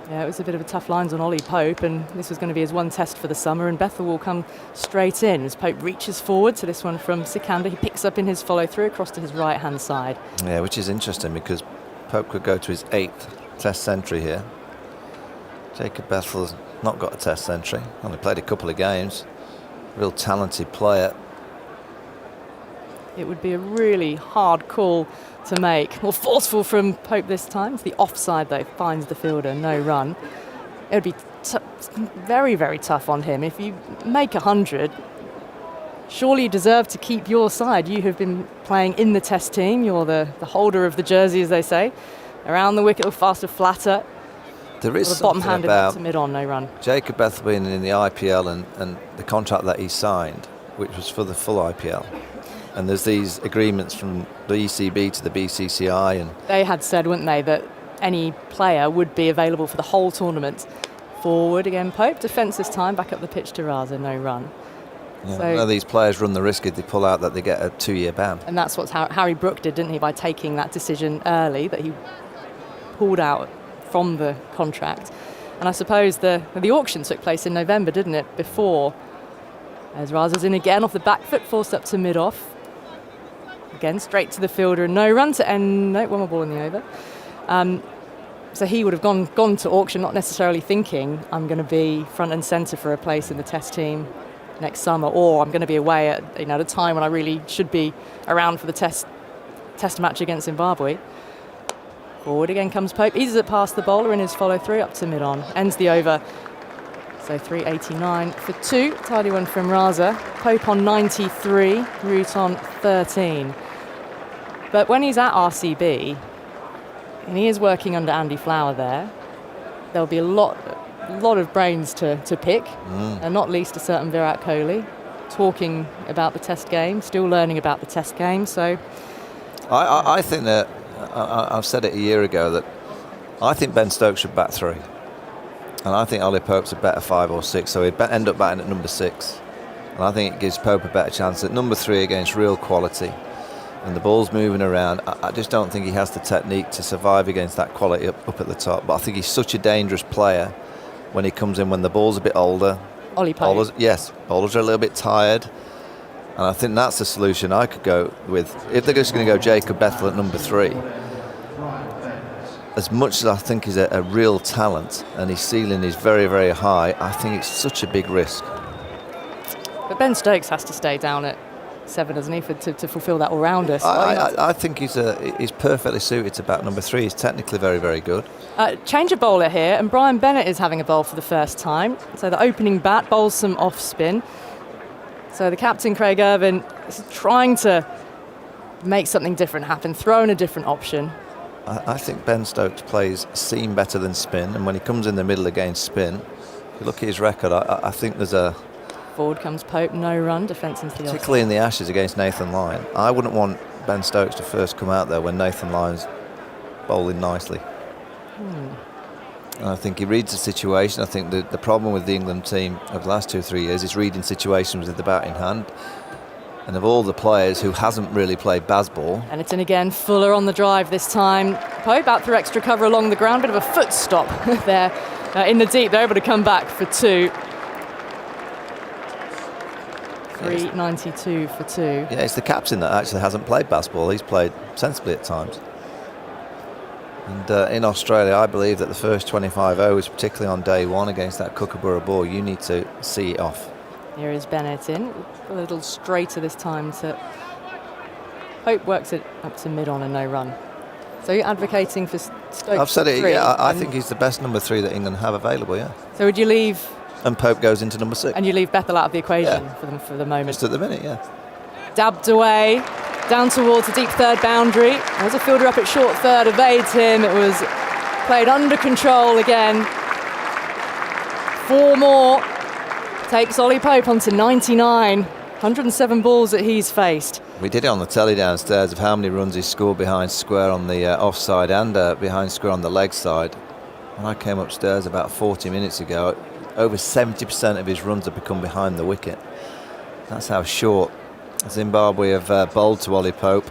it was a bit of a tough lines on Ollie Pope, and this was going to be his one test for the summer, and Beathard will come straight in as Pope reaches forward to this one from Sikandar. He picks up in his follow-through across to his right-hand side. Yeah, which is interesting because Pope could go to his 8th test century here. Jacob Beathard's not got a test century, only played a couple of games. Real talented player. It would be a really hard call to make. More forceful from Pope this time. It's the offside though, finds the fielder, no run. It would be very, very tough on him. If you make 100, surely you deserve to keep your side. You have been playing in the test team. You're the holder of the jersey, as they say. Around the wicket, faster, flatter. There is something something about to mid-on, no run. Jacob Beathard being in the IPL and the contract that he signed, which was for the full IPL. And there's these agreements from the ECB to the BCCI. And they had said, wouldn't they, that any player would be available for the whole tournament. Forward again, Pope. Defence this time, back up the pitch to Raza, no run. Yeah, So- well, these players run the risk if they pull out that they get a 2-year ban. And that's what Harry Brook did, didn't he, by taking that decision early, that he pulled out from the contract. And I suppose the auction took place in November, didn't it, before. As Raza's in again off the back foot, forced up to mid-off. Again, straight to the fielder, and no run to end. No, one more ball in the over. So he would have gone to auction, not necessarily thinking, I'm going to be front and centre for a place in the test team next summer, or I'm going to be away at a time when I really should be around for the test match against Zimbabwe. Forward again comes Pope, eases it past the bowler in his follow-through up to mid-on. Ends the over. So 389 for 2. Tidy one from Raza. Pope on 93, Root on 13. But when he's at RCB, and he is working under Andy Flower there, there'll be a lot of brains to pick, and not least a certain Virat Kohli, talking about the test game, still learning about the test game. So I think that, I've said it a year ago, that I think Ben Stokes should bat 3. And I think Ollie Pope's a better 5 or 6, so he'd end up batting at number 6. And I think it gives Pope a better chance at number 3 against real quality. and the ball's moving around, I just don't think he has the technique to survive against that quality up at the top. But I think he's such a dangerous player when he comes in when the ball's a bit older. Ollie Pope. Bowlers are a little bit tired. And I think that's the solution I could go with. If they're just going to go Jacob Bethel at number 3, as much as I think he's a real talent and his ceiling is very, very high, I think it's such a big risk. But Ben Stokes has to stay down at 7, doesn't he, to fulfil that all-rounder? I think he's perfectly suited to bat number 3. He's technically very, very good. Change of bowler here, and Brian Bennett is having a bowl for the first time. So the opening bat bowls some off-spin. So the captain, Craig Irvine, is trying to make something different happen, throw in a different option. I think Ben Stokes plays seam better than spin, and when he comes in the middle against spin, if you look at his record, I think there's a... Forward comes Pope, no run, defence into the offside. Particularly in the Ashes against Nathan Lyon, I wouldn't want Ben Stokes to first come out there when Nathan Lyon's bowling nicely. And I think he reads the situation. I think the problem with the England team over the last 2 or 3 years is reading situations with the bat in hand. And of all the players who hasn't really played baseball. And it's in again, Fuller on the drive this time. Pope out through extra cover along the ground, bit of a foot stop there in the deep. They're able to come back for 2. 392 for 2. Yeah, it's the captain that actually hasn't played baseball. He's played sensibly at times. And in Australia, I believe that the first 25 overs, particularly on day 1 against that Kookaburra ball, you need to see it off. Here is Bennett in, a little straighter this time. To Pope works it up to mid on and no run. So you're advocating for Stokes? I've said it. 3, Yeah, I think he's the best number 3 that England have available. Yeah. So would you leave? And Pope goes into number 6. And you leave Bethel out of the equation for the moment. Just at the minute, yeah. Dabbed away, down towards the deep third boundary. There's a fielder up at short third, evades him. It was played under control again. 4 more. Takes Ollie Pope on to 99. 107 balls that he's faced. We did it on the telly downstairs of how many runs he scored behind square on the offside and behind square on the leg side. When I came upstairs about 40 minutes ago, over 70% of his runs have become behind the wicket. That's how short Zimbabwe have bowled to Ollie Pope.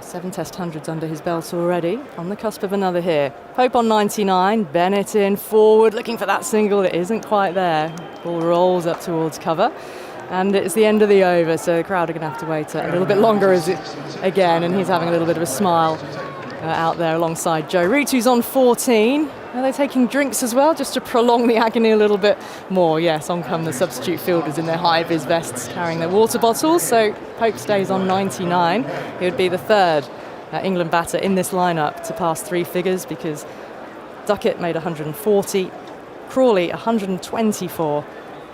7 Test hundreds under his belt already. On the cusp of another here. Pope on 99. Bennett in forward, looking for that single. It isn't quite there. Ball rolls up towards cover. And it's the end of the over, so the crowd are going to have to wait a little bit longer again. And he's having a little bit of a smile out there alongside Joe Root, who's on 14. Are they taking drinks as well, just to prolong the agony a little bit more? Yes, on come the substitute fielders in their high-vis vests carrying their water bottles. So Pope stays on 99. He would be the 3rd England batter in this lineup to pass 3 figures, because Duckett made 140, Crawley 124,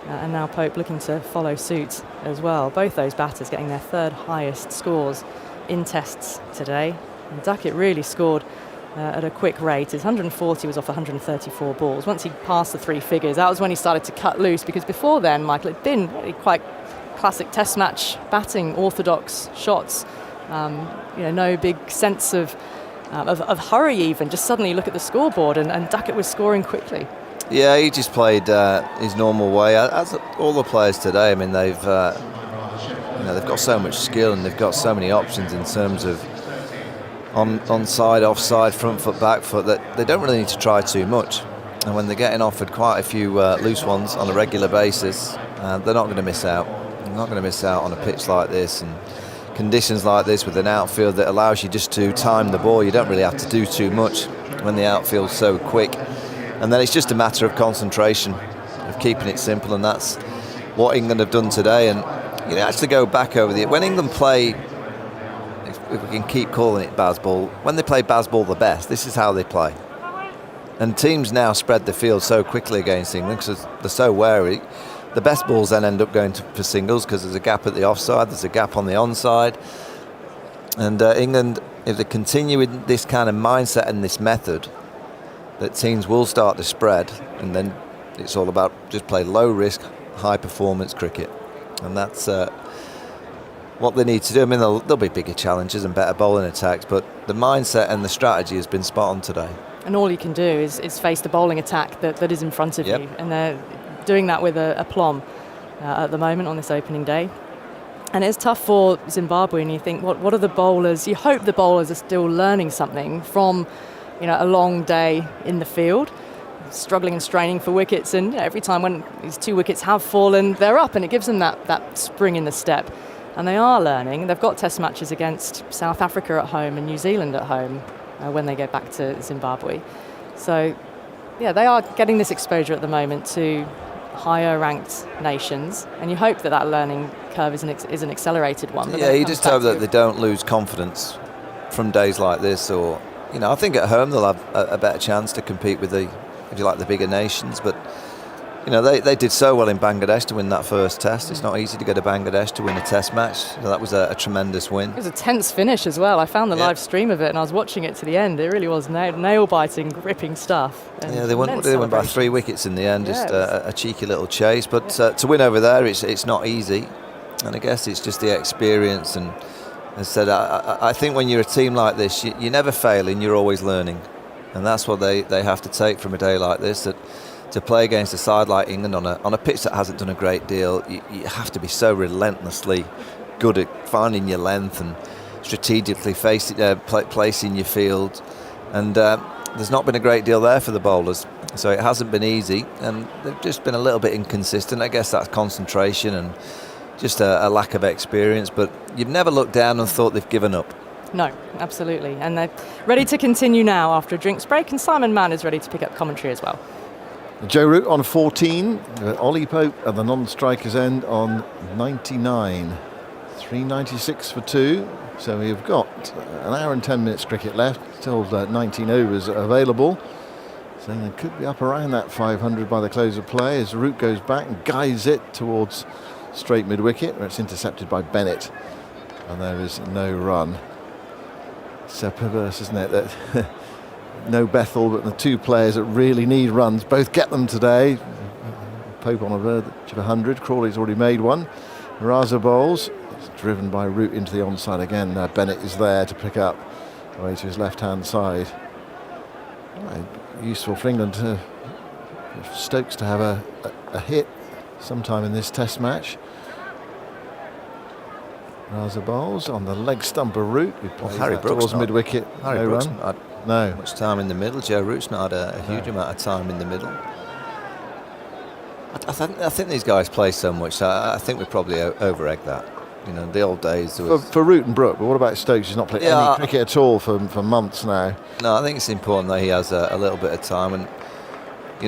and now Pope looking to follow suit as well. Both those batters getting their 3rd highest scores in tests today. And Duckett really scored at a quick rate. His 140 was off 134 balls. Once he passed the 3 figures, that was when he started to cut loose, because before then, Michael, it'd been really quite classic test match batting, orthodox shots. No big sense of hurry even. Just suddenly look at the scoreboard and Duckett was scoring quickly. Yeah, he just played his normal way. As all the players today, I mean, they've got so much skill and they've got so many options in terms of onside, offside, front foot, back foot, that they don't really need to try too much. And when they're getting offered quite a few loose ones on a regular basis, they're not going to miss out. They're not going to miss out on a pitch like this and conditions like this with an outfield that allows you just to time the ball. You don't really have to do too much when the outfield's so quick. And then it's just a matter of concentration, of keeping it simple, and that's what England have done today. And actually go back over when England play, if we can keep calling it baseball, when they play baseball the best, this is how they play. And teams now spread the field so quickly against England because they're so wary. The best balls then end up going for singles because there's a gap at the offside, there's a gap on the onside. And England, if they continue with this kind of mindset and this method, that teams will start to spread, and then it's all about just play low risk, high performance cricket. And that's what they need to do. I mean, there'll be bigger challenges and better bowling attacks, but the mindset and the strategy has been spot on today. And all you can do is face the bowling attack that is in front of you. And they're doing that with a aplomb at the moment on this opening day. And it's tough for Zimbabwe, and you think, what are the bowlers? You hope the bowlers are still learning something from, a long day in the field, struggling and straining for wickets. And every time when these 2 wickets have fallen, they're up, and it gives them that spring in the step. And they are learning. They've got test matches against South Africa at home and New Zealand at home when they go back to Zimbabwe. So, they are getting this exposure at the moment to higher ranked nations, and you hope that learning curve is an accelerated one. Yeah, you just hope that they don't lose confidence from days like this, or I think at home they'll have a better chance to compete with the bigger nations. But they did so well in Bangladesh to win that first test. It's not easy to go to Bangladesh to win a test match. So that was a tremendous win. It was a tense finish as well. I found the live stream of it, and I was watching it to the end. It really was nail-biting, gripping stuff. They won by 3 wickets in the end. Just a cheeky little chase. But to win over there, it's not easy. And I guess it's just the experience. And as I said, I think when you're a team like this, you're never failing. You're always learning. And that's what they have to take from a day like this. That to play against a side like England on a pitch that hasn't done a great deal, you have to be so relentlessly good at finding your length and strategically placing your field. And there's not been a great deal there for the bowlers, so it hasn't been easy, and they've just been a little bit inconsistent. I guess that's concentration and just a lack of experience, but you've never looked down and thought they've given up. No, absolutely. And they're ready to continue now after a drinks break, and Simon Mann is ready to pick up commentary as well. Joe Root on 14, Ollie Pope at the non-strikers end on 99, 396 for 2. So we've got an hour and 10 minutes cricket left, still 19 overs available. So they could be up around that 500 by the close of play as Root goes back and guides it towards straight mid-wicket, where it's intercepted by Bennett. And there is no run. It's perverse, isn't it, that no Bethel, but the 2 players that really need runs both get them today. Pope on a verge of 100. Crawley's already made one. Raza bowls. It's driven by Root into the onside again. Bennett is there to pick up away to his left-hand side. Useful for England for Stokes to have a hit sometime in this test match. Raza bowls on the leg stump of Root. Harry Brooks towards mid-wicket. Harry No Brooks run. not No. much time in the middle. Joe Root's not had a huge amount of time in the middle. I think these guys play so much. I think we probably over-egged that. The old days. For Root and Brook, but what about Stokes? He's not played any cricket at all for months now. No, I think it's important that he has a little bit of time, and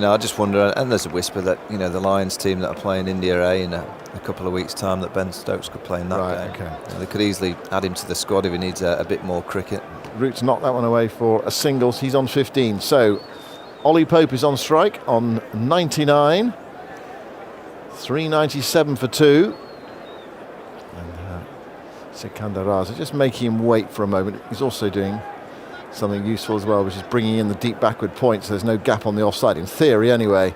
I just wonder. And there's a whisper that the Lions team that are playing India A in a couple of weeks' time, that Ben Stokes could play in that game. Okay. They could easily add him to the squad if he needs a bit more cricket. Root's knocked that one away for a singles. He's on 15. So Ollie Pope is on strike on 99. 397 for 2. And Sikandar Raza just making him wait for a moment. He's also doing something useful as well, which is bringing in the deep backward point, so there's no gap on the offside, in theory anyway.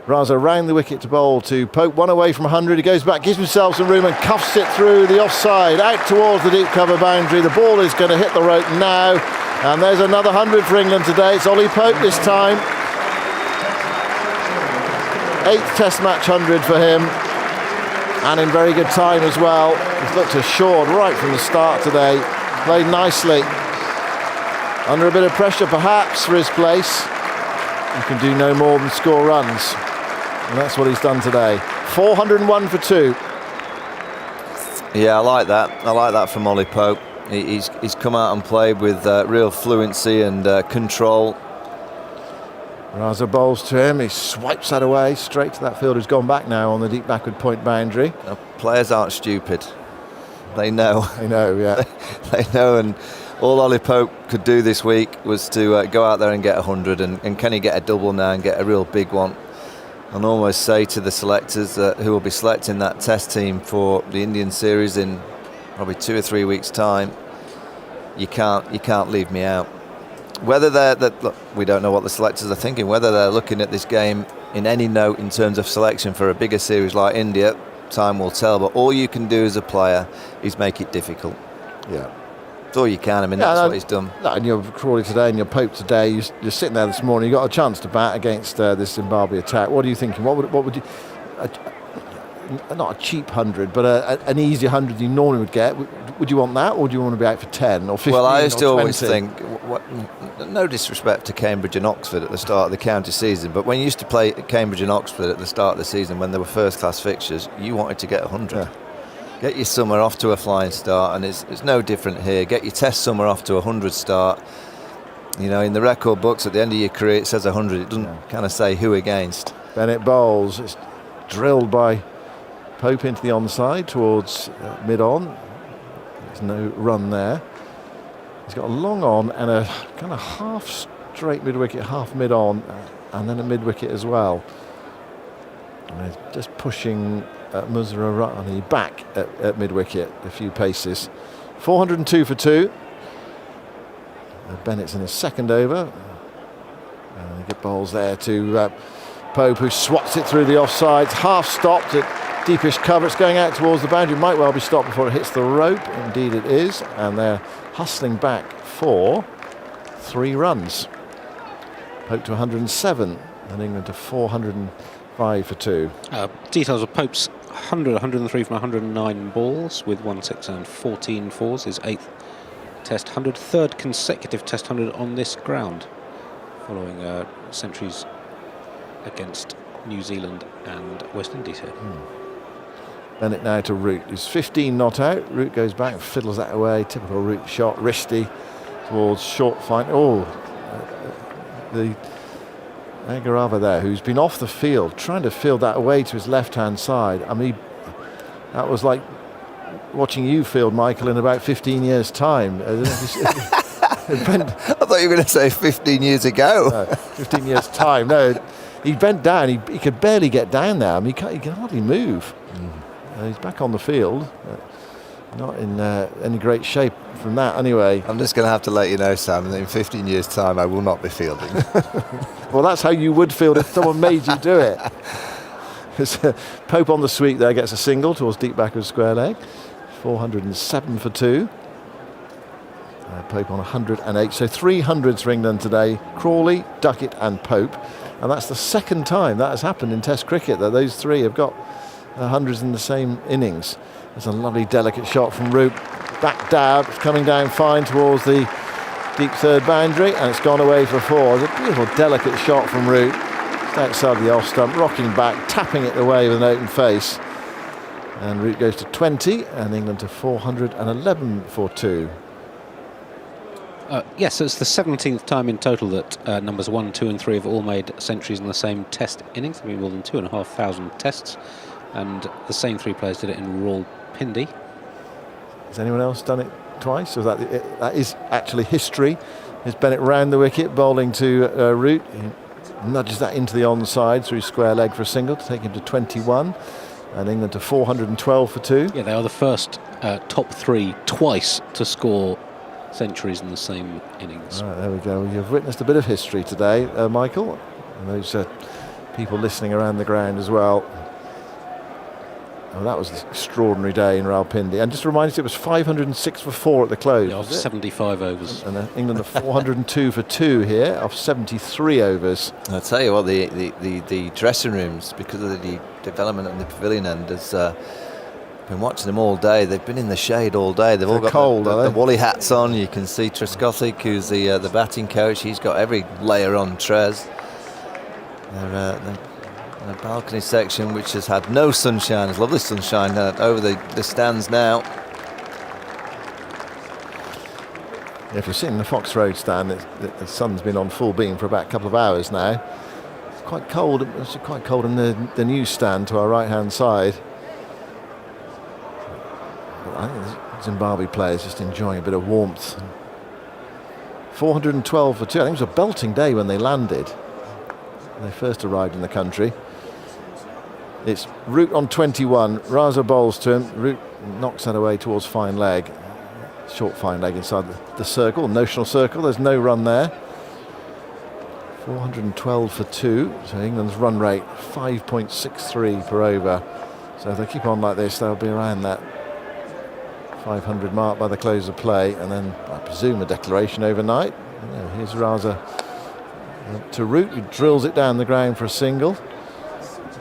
Raza round the wicket to bowl to Pope, 1 away from 100. He goes back, gives himself some room and cuffs it through the offside, out towards the deep cover boundary. The ball is going to hit the rope now, and there's another 100 for England today. It's Ollie Pope this time. 8th Test match 100 for him, and in very good time as well. He's looked assured right from the start today, played nicely. Under a bit of pressure perhaps for his place. He can do no more than score runs. And that's what he's done today. 401 for 2. Yeah, I like that. I like that from Ollie Pope. He's come out and played with real fluency and control. Raza bowls to him. He swipes that away straight to that field who's gone back now on the deep backward point boundary. Players aren't stupid. They know. They know, yeah. They know, and all Ollie Pope could do this week was to go out there and get 100, and can he get a double now and get a real big one? And almost say to the selectors who will be selecting that test team for the Indian series in probably 2 or 3 weeks' time, you can't leave me out. Whether look, we don't know what the selectors are thinking, whether they're looking at this game in any note in terms of selection for a bigger series like India, time will tell. But all you can do as a player is make it difficult. Yeah. That's all you can. I mean, that's what he's done. And you're Crawley today and you're Pope today. You're sitting there this morning. You got a chance to bat against this Zimbabwe attack. What are you thinking? What would you? not a cheap 100, but an easy 100 you normally would get. Would you want that, or do you want to be out for 10 or 15? Well, I used to or 20? always think, no disrespect to Cambridge and Oxford at the start of the county season, but when you used to play Cambridge and Oxford at the start of the season when they were first-class fixtures, you wanted to get 100. Yeah. Get your summer off to a flying start, and it's no different here. Get your test summer off to a 100 start. You know, in the record books at the end of your career, it says 100. It doesn't kind of say who against. Bennett bowls. It's drilled by Pope into the onside towards mid-on. There's no run there. He's got a long on and a kind of half straight mid-wicket, half mid-on, and then a mid-wicket as well. And he's just pushing Muzra Rahani back at mid-wicket a few paces. 402 for 2. Bennett's in his second over. And he get balls there to Pope, who swats it through the offsides. Half stopped at deepish cover. It's going out towards the boundary. Might well be stopped before it hits the rope. Indeed it is. And they're hustling back for 3 runs. Pope to 107 and England to 405 for 2. Details of Pope's 100, 103 from 109 balls with 1 6 and 14 fours. His 8th Test 100, 3rd consecutive Test 100 on this ground, following centuries against New Zealand and West Indies here. Bennett now to Root, who's 15 not out. Root goes back and fiddles that away. Typical Root shot, wristy towards short fine. The Agarava there, who's been off the field, trying to field that away to his left-hand side. I mean, that was like watching you field, Michael, in about 15 years' time. I thought you were going to say 15 years ago. No, 15 years' time. No, he bent down. He could barely get down there. I mean, he can hardly move. He's back on the field. Not in any great shape from that, anyway. I'm just going to have to let you know, Sam, that in 15 years' time I will not be fielding. Well, that's how you would field if someone made you do it. Pope on the sweep there gets a single towards deep back of square leg. 407 for 2. Pope on 108. So 300s for England today. Crawley, Duckett and Pope. And that's the second time that has happened in Test cricket, that those 3 have got hundreds in the same innings. There's a lovely delicate shot from Root. Back dab, coming down fine towards the deep 3rd boundary, and it's gone away for 4. It's a beautiful delicate shot from Root. Just outside the off stump, rocking back, tapping it away with an open face. And Root goes to 20 and England to 411 for 2. Yes, it's the 17th time in total that numbers 1, 2 and 3 have all made centuries in the same Test innings. There have been more than 2,500 tests, and the same 3 players did it in Rawalpindi. Has anyone else done it twice? Or that is actually history. Is Bennett round the wicket, bowling to Root. He nudges that into the onside through square leg for a single to take him to 21. And England to 412 for 2. Yeah, they are the first top 3 twice to score centuries in the same innings. Right, there we go. You've witnessed a bit of history today, Michael. And those people listening around the ground as well. Oh, that was an extraordinary day in Rawalpindi. And just to remind us, it was 506 for 4 at the close. Yeah, off 75 overs. And England are 402 for 2 here, off 73 overs. I'll tell you what, the dressing rooms, because of the development on the pavilion end, has been watching them all day. They've been in the shade all day. They've all got cold, the woolly hats on. You can see Trescothick, who's the batting coach. He's got every layer on Tres. They're in a balcony section which has had no sunshine. There's lovely sunshine over the stands now. Yeah, if you're sitting in the Fox Road stand, the sun's been on full beam for about a couple of hours now. It's quite cold. It's quite cold in the news stand to our right-hand side. But I think the Zimbabwe players just enjoying a bit of warmth. 412 for 2. I think it was a belting day when they landed. When they first arrived in the country. It's Root on 21. Raza bowls to him. Root knocks that away towards fine leg. Short fine leg inside the circle, notional circle. There's no run there. 412 for 2. So England's run rate 5.63 per over. So if they keep on like this, they'll be around that 500 mark by the close of play, and then I presume a declaration overnight. Here's Raza to Root, who drills it down the ground for a single.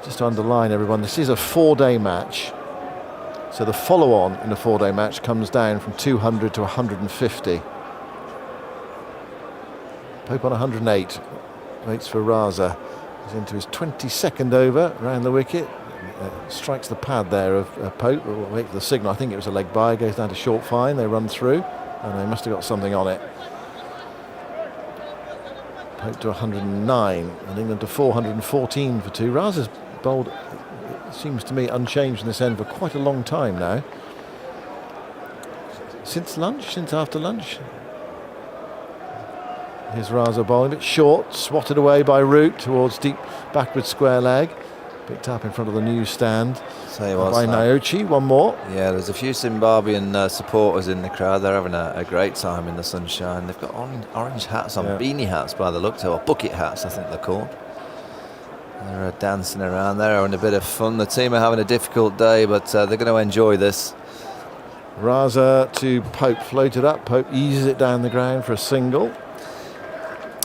just to underline everyone, this is a 4-day match. So the follow-on in a 4-day match comes down from 200 to 150. Pope on 108, waits for Raza. He's into his 22nd over, round the wicket. Strikes the pad there of Pope. We'll wait for the signal. I think it was a leg by, goes down to short fine. They run through, and they must have got something on it. Pope to 109, and England to 414 for 2. Raza's bowled, seems to me, unchanged in this end for quite a long time now. Since lunch, since after lunch. Here's Raza bowling a bit short, swatted away by Root towards deep backward square leg. Picked up in front of the newsstand by Naochi. One more. Yeah, there's a few Zimbabwean supporters in the crowd. They're having a great time in the sunshine. They've got orange hats on, beanie hats by the look to, or bucket hats I think they're called. They're dancing around there, having a bit of fun. The team are having a difficult day, but they're going to enjoy this. Raza to Pope, floated up. Pope eases it down the ground for a single.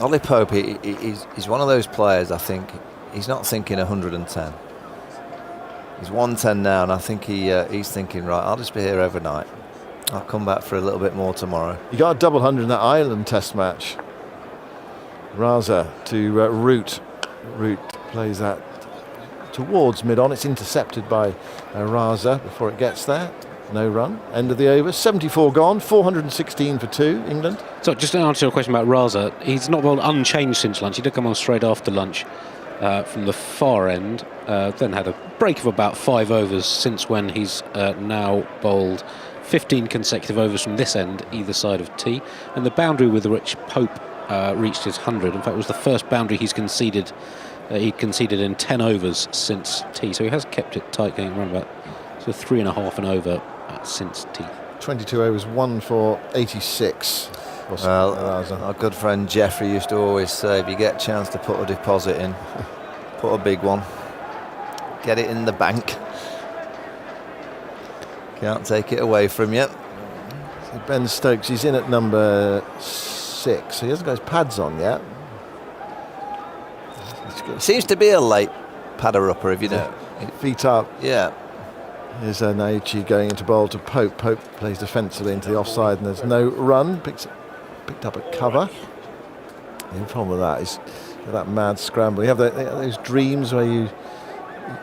Ollie Pope, he's one of those players, I think, he's not thinking 110. He's 110 now, and I think he's thinking, right, I'll just be here overnight. I'll come back for a little bit more tomorrow. He got a double 100 in that Ireland Test match. Raza to Root. Root plays that towards mid-on. It's intercepted by Raza before it gets there. No run. End of the over. 74 gone. 416 for 2. England. So just to answer your question about Raza, he's not bowled unchanged since lunch. He did come on straight after lunch from the far end. Then had a break of about 5 overs since when he's now bowled 15 consecutive overs from this end, either side of tee. And the boundary with which Pope reached his 100, in fact, was the first boundary he's conceded. He conceded in 10 overs since tee. So he has kept it tight, going around about 3.5 and over since tee. 22 overs, 1 for 86. Well, our good friend Jeffrey used to always say, if you get a chance to put a deposit in, put a big one, get it in the bank. Can't take it away from you. Ben Stokes, he's in at number 6. He hasn't got his pads on yet. Seems to be a late padder-upper, if you know. Feet up. Yeah. Here's Naochi going into bowl to Pope. Pope plays defensively into the offside, and there's no run. Picked up at cover. The problem with that is that mad scramble. You have those dreams where you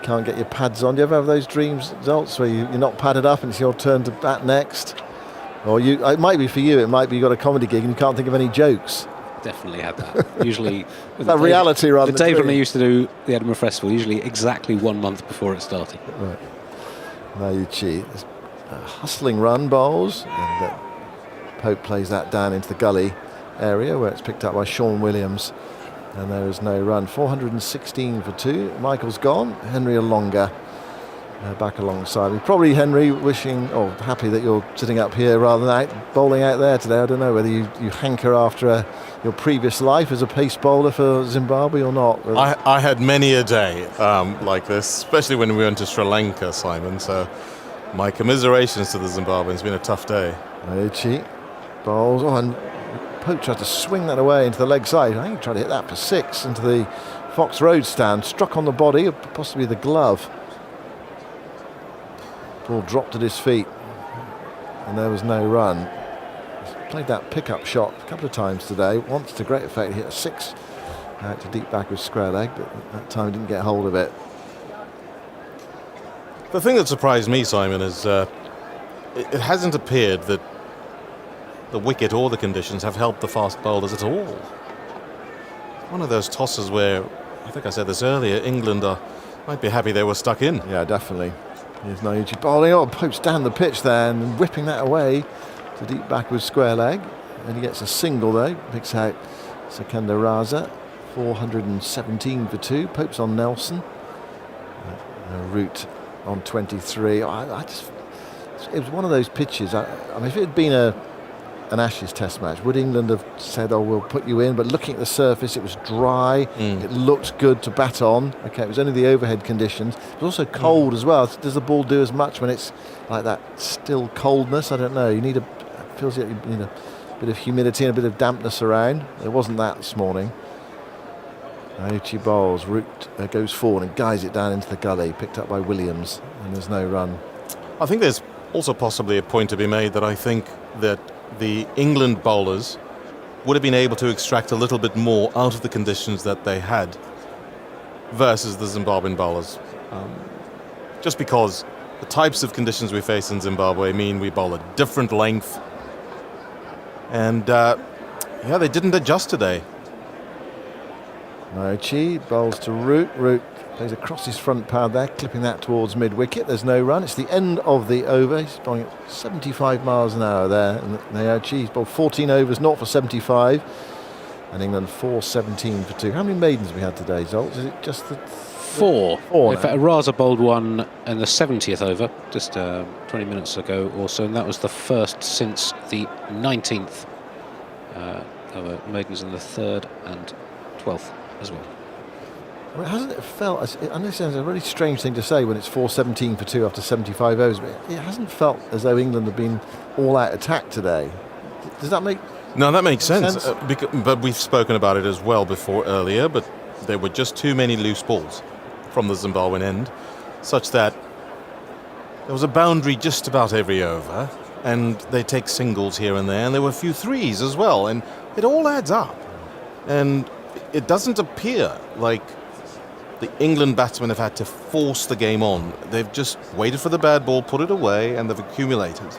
can't get your pads on. Do you ever have those dreams, results, where you're not padded up and it's your turn to bat next? Or it might be for you. It might be you got a comedy gig and you can't think of any jokes. Definitely had that. Usually, that reality rather the than days when they used to do the Edinburgh Festival, usually exactly 1 month before it started. Right. Naochi, hustling run bowls, and Pope plays that down into the gully area where it's picked up by Sean Williams, and there is no run. 416 for 2. Michael's gone. Henry Alonga back alongside me. Probably Henry wishing, happy that you're sitting up here rather than bowling out there today. I don't know whether you hanker after your previous life as a pace bowler for Zimbabwe or not. I had many a day like this, especially when we went to Sri Lanka, Simon. So my commiserations to the Zimbabweans. It's been a tough day. Naochi bowls. And Pope tried to swing that away into the leg side. I think he tried to hit that for 6 into the Fox Road stand. Struck on the body, possibly the glove. Ball dropped at his feet, and there was no run. He's played that pickup shot a couple of times today. Once to great effect, he hit a 6 out to deep back with square leg, but that time he didn't get hold of it. The thing that surprised me, Simon, is it hasn't appeared that the wicket or the conditions have helped the fast bowlers at all. One of those tosses where, I think I said this earlier, England might be happy they were stuck in. Yeah, definitely. Here's Naochi bowling. Pope's down the pitch there and whipping that away to deep backward square leg. And he gets a single though. Picks out Sekunda Raza. 417 for 2. Pope's on Nelson. Root on 23. It was one of those pitches. I mean, if it had been an Ashes Test match, would England have said, we'll put you in? But looking at the surface, it was dry. It looked good to bat on. Okay, it was only the overhead conditions. It was also cold as well. Does the ball do as much when it's like that still coldness? I don't know. It feels like you need a bit of humidity and a bit of dampness around. There wasn't that this morning. Naochi bowls, Root goes forward and guides it down into the gully, picked up by Williams, and there's no run. I think there's also possibly a point to be made that I think that the England bowlers would have been able to extract a little bit more out of the conditions that they had versus the Zimbabwean bowlers. Just because the types of conditions we face in Zimbabwe mean we bowl a different length. And they didn't adjust today. Naochi bowls to Root. Root plays across his front pad there, clipping that towards mid-wicket. There's no run. It's the end of the over. He's bowling at 75 miles an hour there. And Naochi, he's bowled 14 overs, not for 75. And England 4-17 for 2. How many maidens have we had today, Zolt? Is it just the... Four. In fact, Raza bowled one in the 70th over, just 20 minutes ago or so, and that was the first since the 19th over. Maidens in the 3rd and 12th as well. Well, hasn't it felt, I know it sounds a really strange thing to say when it's 4-17 for 2 after 75 overs, but it hasn't felt as though England have been all-out attack today. Does that make... No, that makes sense. But we've spoken about it as well before earlier, but there were just too many loose balls from the Zimbabwean end, such that there was a boundary just about every over, and they take singles here and there, and there were a few threes as well, and it all adds up. And it doesn't appear like the England batsmen have had to force the game on. They've just waited for the bad ball, put it away, and they've accumulated.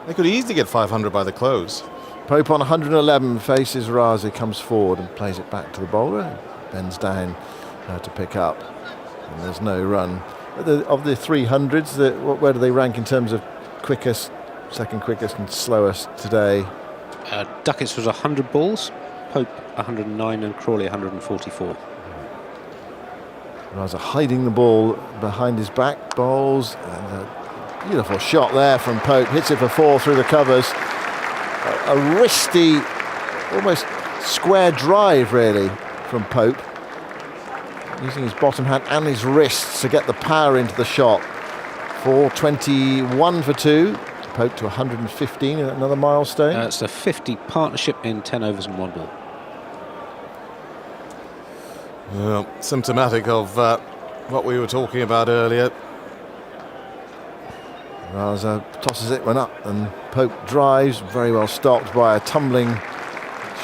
They could easily get 500 by the close. Pope on 111 faces Raza, comes forward and plays it back to the bowler, bends down to pick up. And there's no run. Of the 300s, where do they rank in terms of quickest, second quickest and slowest today? Duckett's was 100 balls, Pope 109 and Crawley 144. Raza hiding the ball behind his back, bowls, and a beautiful shot there from Pope, hits it for 4 through the covers. A wristy, almost square drive really from Pope, using his bottom hand and his wrists to get the power into the shot. 421 for 2. Pope to 115 in another milestone. It's a 50 partnership in 10 overs and 1 ball. Well, symptomatic of what we were talking about earlier. Raza tosses it one up and Pope drives, very well stopped by a tumbling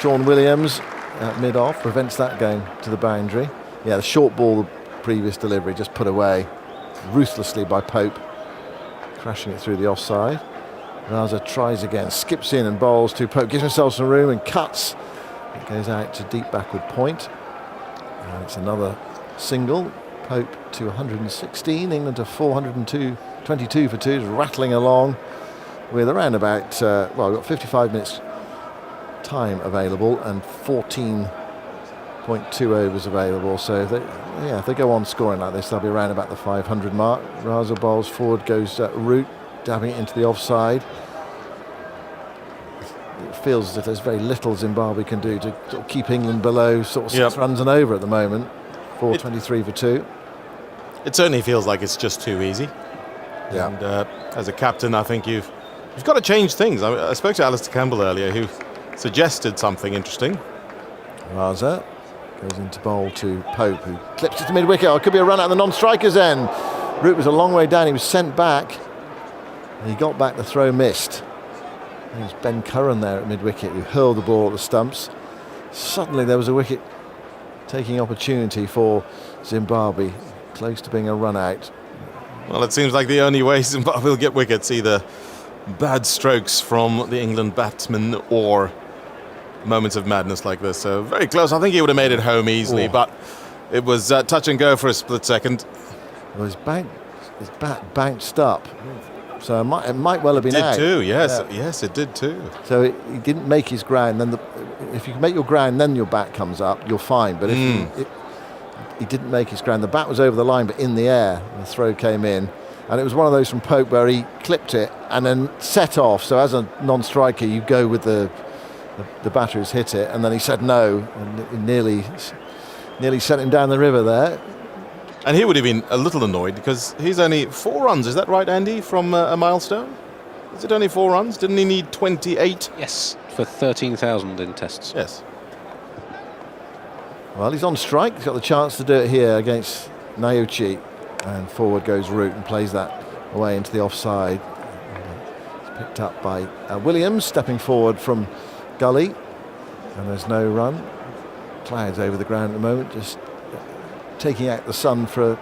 Sean Williams at mid-off, prevents that going to the boundary. Yeah, the short ball, the previous delivery, just put away ruthlessly by Pope, crashing it through the offside. Raza tries again, skips in and bowls to Pope, gives himself some room and cuts. It goes out to deep backward point. And it's another single. Pope to 116, England to 422 for 2, just rattling along with around about, we've got 55 minutes time available and 14.2 overs available. So if they go on scoring like this, they'll be around about the 500 mark. Raza bowls forward, goes Root, dabbing it into the offside. It feels as if there's very little Zimbabwe can do to sort of keep England below sort of 6 runs and over at the moment. 423 for 2. It certainly feels like it's just too easy. Yeah. And as a captain, I think you've got to change things. I spoke to Alistair Campbell earlier, who suggested something interesting. Raza goes into bowl to Pope, who clips it to mid-wicket. Oh, it could be a run out of the non-strikers end. Root was a long way down. He was sent back. And he got back, the throw missed. It was Ben Curran there at mid-wicket who hurled the ball at the stumps. Suddenly there was a wicket-taking opportunity for Zimbabwe, close to being a run out. Well, it seems like the only way Zimbabwe will get wickets, either bad strokes from the England batsmen or moments of madness like this. So very close. I think he would have made it home easily, but it was touch and go for a split second. Well, his bat bounced up, so it might well have been out. It did too, yes. Yeah. Yes, it did too. So he didn't make his ground. Then if you can make your ground, then your bat comes up, you're fine. But if he didn't make his ground, the bat was over the line, but in the air, the throw came in. And it was one of those from Pope where he clipped it and then set off. So as a non-striker, you go with the batter who's hit it, and then he said no, and it nearly sent him down the river there. And he would have been a little annoyed because he's only 4 runs. Is that right, Andy, from a milestone? Is it only 4 runs? Didn't he need 28? Yes, for 13,000 in tests. Yes. Well, he's on strike. He's got the chance to do it here against Nauchi. And forward goes Root and plays that away into the offside. It's picked up by Williams, stepping forward from Gully. And there's no run. Clouds over the ground at the moment, just taking out the sun for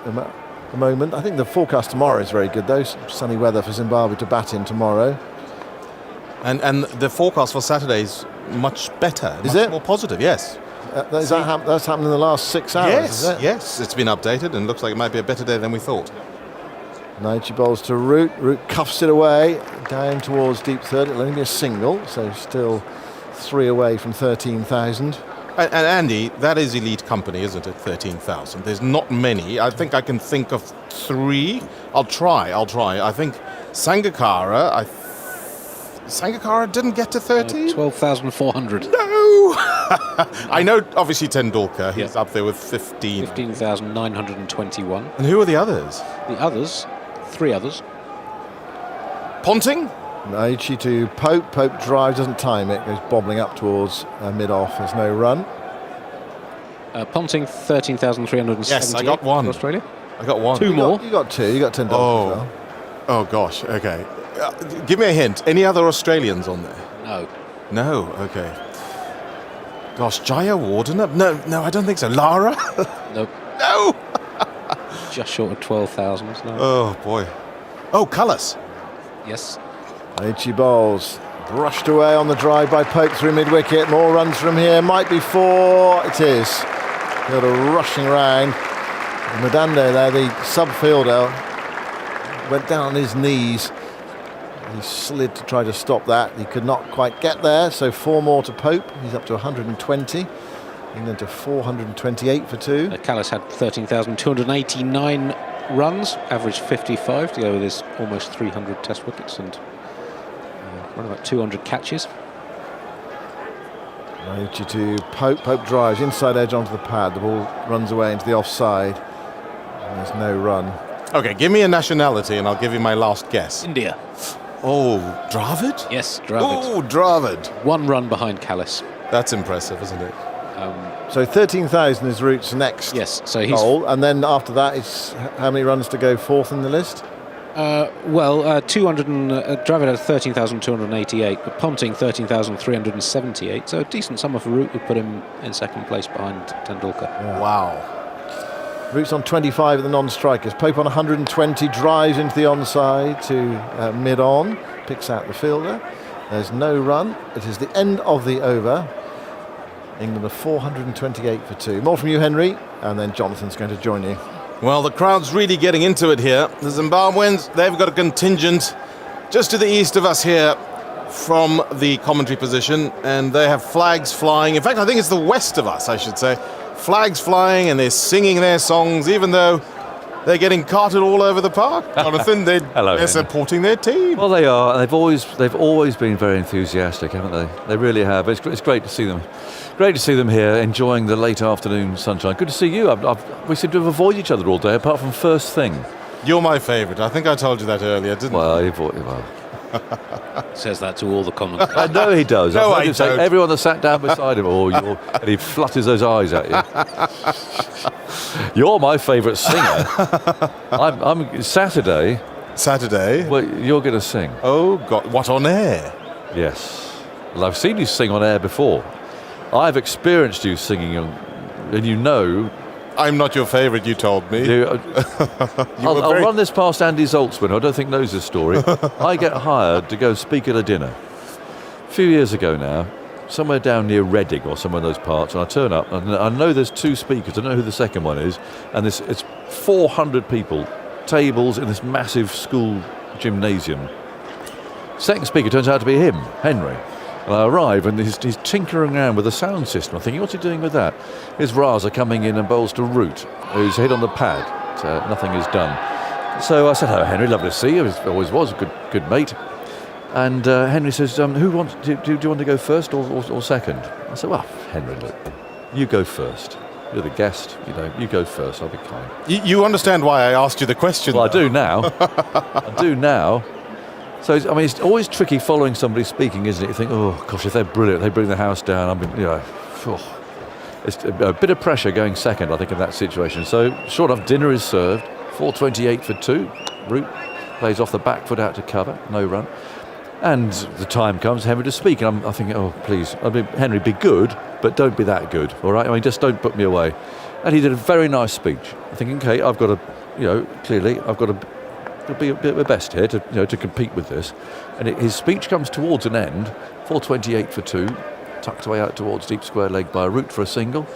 a moment. I think the forecast tomorrow is very good, though. Sunny weather for Zimbabwe to bat in tomorrow. And the forecast for Saturday is much better. Is much it? more positive, yes. That's happened in the last 6 hours, Yes, is it? yes. It's been updated and looks like it might be a better day than we thought. Nauchi bowls to Root. Root cuffs it away down towards deep third. It'll only be a single, so still 3 away from 13,000. And Andy, that is elite company, isn't it? 13,000. There's not many. I think I can think of 3. I'll try. I think Sangakkara. Sangakkara didn't get to 13? 12,400. No! I know, obviously, Tendulkar. He's up there with 15. 15,921. And who are the others? The others, 3 others. Ponting? Nauchi to Pope. Pope drives, doesn't time it, goes bobbling up towards mid-off. There's no run. Ponting, 13,378. Yes, I got one. Australia. I got one. 2 more. You got 2. You got Tendulkar as well. Oh, gosh. Okay. Give me a hint. Any other Australians on there? No. No. Okay. Gosh, Jaya Warden? No, I don't think so. Lara? Nope. No! Just short of 12,000. No. Oh, boy. Oh, Cullis. Yes. Nauchi bowls. Brushed away on the drive by Pope through mid-wicket. More runs from here. Might be 4. It is. Got a rushing round. Madande there, the sub-fielder, went down on his knees. He slid to try to stop that. He could not quite get there, so 4 more to Pope. He's up to 120. England to 428 for 2. Callis had 13,289 runs, averaged 55 to go with his almost 300 test wickets and around about 200 catches. Nauchi to Pope. Pope drives inside edge onto the pad. The ball runs away into the offside. And there's no run. Okay, give me a nationality and I'll give you my last guess. India. Oh, Dravid? Yes, Dravid. Oh, Dravid. 1 run behind Callis. That's impressive, isn't it? So 13,000 is Root's next goal, and then after that, it's how many runs to go 4th in the list? 200 and Dravid had 13,288, but Ponting 13,378. So a decent summer for Root would put him in 2nd place behind Tendulkar. Yeah. Wow. Root's on 25 of the non-strikers. Pope on 120, drives into the onside to mid-on, picks out the fielder. There's no run. It is the end of the over. England are 428 for 2. More from you, Henry, and then Jonathan's going to join you. Well, the crowd's really getting into it here. The Zimbabweans, they've got a contingent just to the east of us here from the commentary position, and they have flags flying. In fact, I think it's the west of us, I should say. Flags flying, and they're singing their songs, even though they're getting carted all over the park. Jonathan, they're supporting their team. Well, they are. They've always been very enthusiastic, haven't they? They really have. It's great to see them. Great to see them here, enjoying the late afternoon sunshine. Good to see you. We seem to have avoided each other all day, apart from first thing. You're my favourite. I think I told you that earlier, didn't I? Well. Says that to all the commentators. I know he does. No, I've heard I him say don't. everyone that sat down beside him, and he flutters those eyes at you. You're my favourite singer. I'm Saturday. Saturday? Well, you're going to sing. Oh, God. What, on air? Yes. Well, I've seen you sing on air before. I've experienced you singing, and you know... I'm not your favourite, you told me. I'll run this past Andy Zoltzman, who I don't think knows this story. I get hired to go speak at a dinner. A few years ago now, somewhere down near Reading or somewhere in those parts, and I turn up, and I know there's 2 speakers, I don't know who the second one is, and it's 400 people, tables in this massive school gymnasium. Second speaker turns out to be him, Henry. And I arrive and he's tinkering around with the sound system. I'm thinking, what's he doing with that? His Raza coming in and bowls to Root, who's hit on the pad. Nothing is done. So I said, hello, Henry, lovely to see you. Always was a good mate. And Henry says, do you want to go first or second? I said, well, Henry, look, you go first. You're the guest, you go first, I'll be kind. You understand why I asked you the question? Well, I do now. I do now. So, it's always tricky following somebody speaking, isn't it? You think, oh, gosh, if they're brilliant, they bring the house down. it's a bit of pressure going second, I think, in that situation. So short enough, Dinner is served. 4.28 for 2. Root plays off the back foot out to cover, no run. And the time comes, Henry to speak, and I'm thinking, oh please, Henry, be good, but don't be that good, all right? I mean, just don't put me away. And he did a very nice speech. I'm thinking, okay, I've got to, clearly, I've got to be a bit of my best here to compete with this. And his speech comes towards an end. 4.28 for 2, tucked away out towards deep square leg by Root for a single.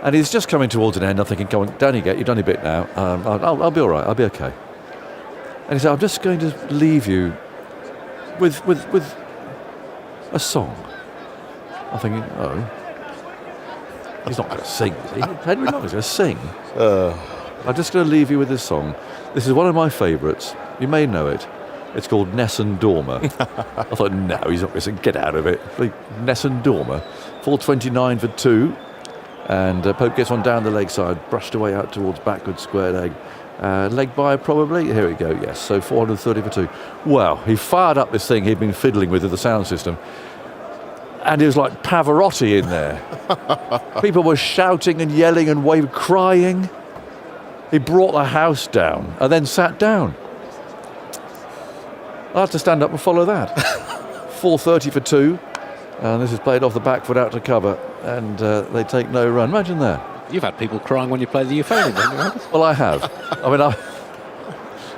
And he's just coming towards an end. I'm thinking, come on, down you get, you've done your bit now. I'll be all right, I'll be okay. And he said, I'm just going to leave you with a song. I'm thinking, oh, he's not going to sing, is he? Henry Long is going to sing. I'm just going to leave you with this song. This is one of my favourites. You may know it. It's called Nessun Dorma. I thought, no, he's not going to sing. Get out of it. Nessun Dorma. 4.29 for 2. And Pope gets one down the leg side, brushed away out towards backward square leg. Leg by probably. Here we go, yes. So 430 for 2. Well, he fired up this thing he'd been fiddling with the sound system. And it was like Pavarotti in there. People were shouting and yelling and waving, crying. He brought the house down and then sat down. I'll have to stand up and follow that. 4.30 for 2. And this is played off the back foot out to cover. And they take no run. Imagine that. You've had people crying when you play the euphonium, haven't you? Well, I have. I mean,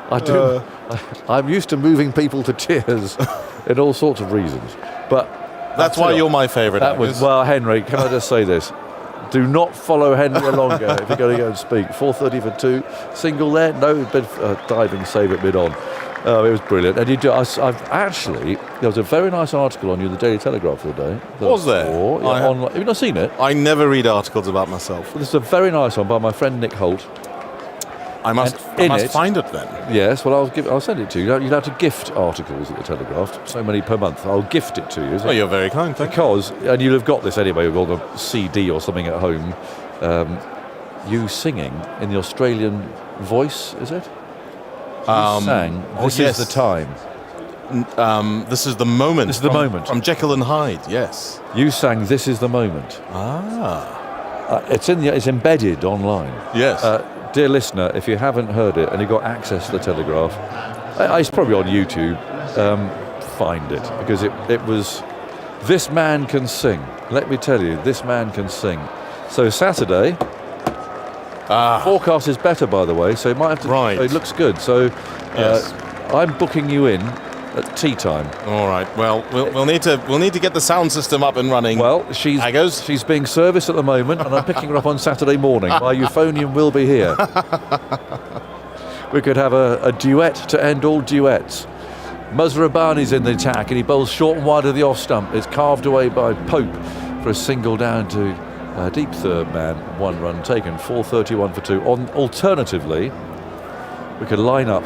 I do. I'm used to moving people to tears in all sorts of reasons. But that's why you're my favourite. Well, Henry, can I just say this? Do not follow Henry longer if you're going to go and speak. 4.30 for 2. Single there. No diving save at mid-on. Oh, it was brilliant. And there was a very nice article on you in the Daily Telegraph today. Was there? Have you not seen it? I never read articles about myself. Well, this is a very nice one by my friend Nick Holt. I must find it then. Yes, well, I'll send it to you. You'll have to gift articles at the Telegraph, so many per month. I'll gift it to you. Oh, you're very kind, thank you. And you'll have got this anyway, with all the CD or something at home. You singing in the Australian voice, is it? You sang, This is the time. This is the moment. This is the moment. From Jekyll and Hyde, yes. You sang This Is the Moment. It's embedded online. Yes. Dear listener, if you haven't heard it and you've got access to the Telegraph, it's probably on YouTube, find it, because it was, this man can sing. Let me tell you, this man can sing. So Saturday, forecast is better, by the way, so it might have to, right. It looks good. So yes. I'm booking you in at tea time. All right. Well, we'll need to get the sound system up and running. Well, she's being serviced at the moment, and I'm picking her up on Saturday morning. My euphonium will be here. We could have a duet to end all duets. Musrabani's in the attack, and he bowls short and wide of the off stump. It's carved away by Pope for a single down to deep third man. 1 run taken. 4.31 for 2. Alternatively, we could line up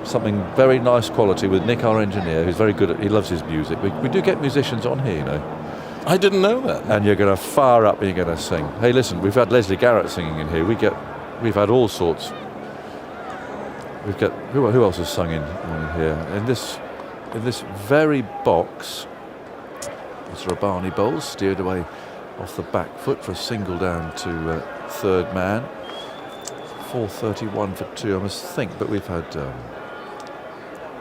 something very nice quality with Nick, our engineer, who's very good he loves his music. We do get musicians on here, you know. I didn't know that. And you're going to fire up and you're going to sing. Hey, listen, we've had Leslie Garrett singing in here. We've had all sorts. We've got who else has sung in here? In this very box, Mr. Rabani bowls, steered away off the back foot for a single down to third man. 4.31 for 2, I must think, but we've had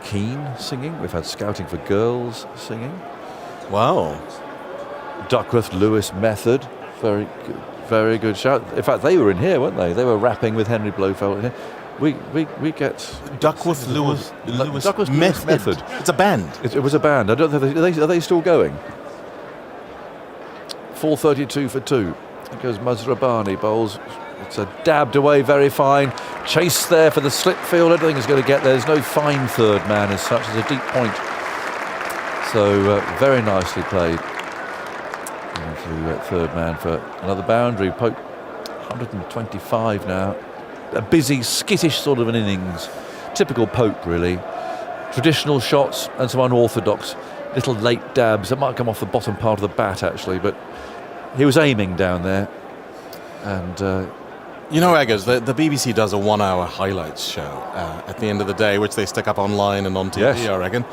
Keane singing, we've had Scouting for Girls singing. Wow. Duckworth Lewis Method, very good shout. In fact, they were in here, weren't they? They were rapping with Henry Blofeld in here. We get Duckworth Lewis Duckworth Method. It's a band. It was a band. I don't think are they still going? 4.32 for 2. It goes Musrabani bowls. It's a dabbed away, very fine. Chase there for the slip field. I don't think it's going to get there. There's no fine third man as such. There's a deep point. So very nicely played. To third man for another boundary. Pope 125 now. A busy, skittish sort of an innings. Typical Pope, really. Traditional shots and some unorthodox little late dabs. That might come off the bottom part of the bat, actually, but he was aiming down there. And you know, Eggers, the BBC does a 1 hour highlights show at the end of the day, which they stick up online and on TV, yes. I reckon.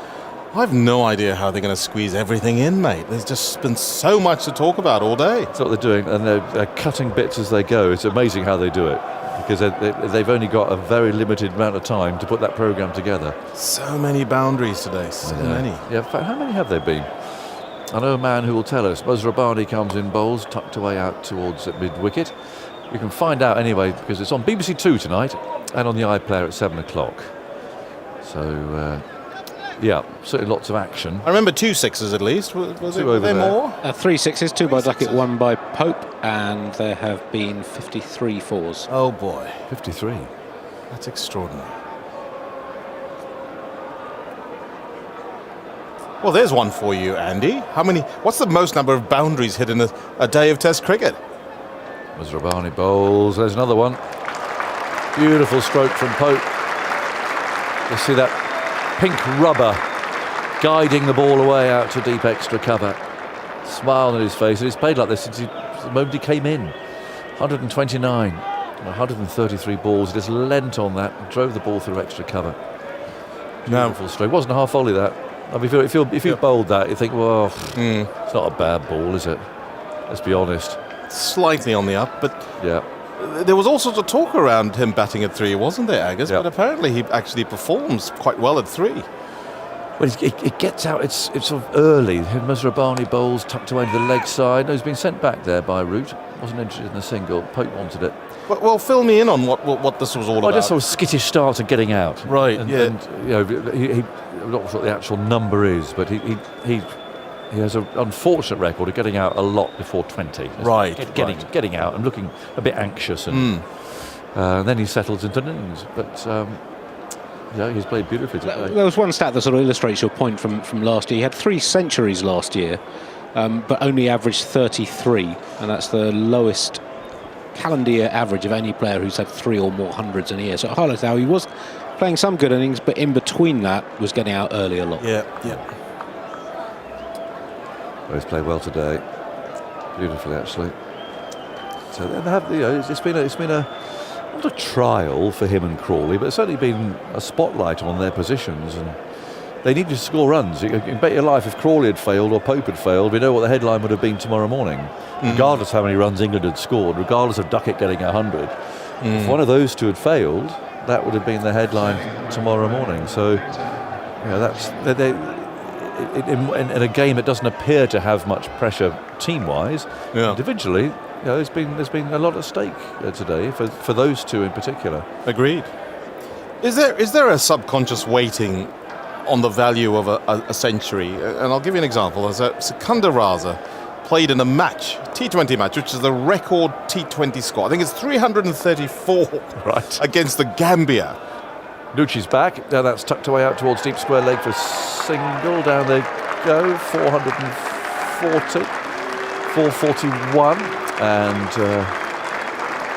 I've no idea how they're going to squeeze everything in, mate. There's just been so much to talk about all day. That's what they're doing, and they're cutting bits as they go. It's amazing how they do it, because they've only got a very limited amount of time to put that programme together. So many boundaries today, so many. Yeah, in fact, how many have there been? I know a man who will tell us. Muz Rabbani comes in bowls, tucked away out towards mid-wicket. You can find out anyway, because it's on BBC Two tonight, and on the iPlayer at 7 o'clock. So... yeah, certainly lots of action. I remember 2 sixes at least. Was Two over there there. more? 3 sixes, 2 by Duckett, 1 by Pope, and there have been 53 fours. Oh boy. 53. That's extraordinary. Well, there's one for you, Andy. What's the most number of boundaries hit in a day of Test cricket? Muz Rabbani bowls. There's another one. Beautiful stroke from Pope. You see that pink rubber guiding the ball away out to deep extra cover. Smile on his face, and he's played like this since the moment he came in. 129, 133 balls. He just leant on that and drove the ball through extra cover. Beautiful stroke. It wasn't a half volley, that. I mean, if you bowled that, you think, well, it's not a bad ball, is it? Let's be honest. Slightly on the up, but yeah. There was all sorts of talk around him batting at 3, wasn't there, Agus? But apparently he actually performs quite well at 3. Well, it gets out, it's sort of early. Muz Rabbani bowls tucked away to the leg side. No, he's been sent back there by Root. Wasn't interested in the single. Pope wanted it. Well, fill me in on what this was all about. Just sort of skittish start and getting out. Right, and, yeah. And, you know, I'm not sure what the actual number is, but he has an unfortunate record of getting out a lot before 20. Getting out and looking a bit anxious, and then he settles into innings. But he's played beautifully today. There was one stat that sort of illustrates your point from last year. He had 3 centuries last year, but only averaged 33, and that's the lowest calendar year average of any player who's had 3 or more hundreds in a year. So it highlights how he was playing some good innings, but in between that was getting out early a lot. Yeah. He's played well today, beautifully actually. So they have, it's been not a trial for him and Crawley, but it's certainly been a spotlight on their positions, and they need to score runs. You can bet your life if Crawley had failed or Pope had failed, we know what the headline would have been tomorrow morning, regardless how many runs England had scored, regardless of Duckett getting 100. If one of those two had failed, that would have been the headline tomorrow morning. So, that's in a game that doesn't appear to have much pressure team-wise, individually, there's been a lot at stake today for those two in particular. Agreed. Is there a subconscious weighting on the value of a century? And I'll give you an example. Sikandar Raza played in a match, T20 match, which is the record T20 score. I think it's 334 against the Gambia. Nucci's back. Now that's tucked away out towards deep square leg for single. Down they go. 440, 441, and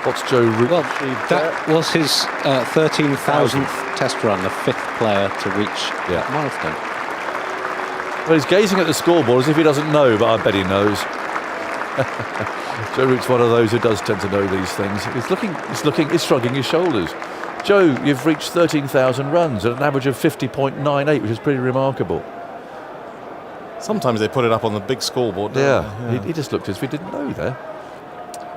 what's Joe Root? Well, that was his 13,000th Test run, the 5th player to reach that milestone. Well, he's gazing at the scoreboard as if he doesn't know, but I bet he knows. Joe Root's one of those who does tend to know these things. He's shrugging his shoulders. Joe, you've reached 13,000 runs at an average of 50.98, which is pretty remarkable. Sometimes they put it up on the big scoreboard. He just looked as if he didn't know there.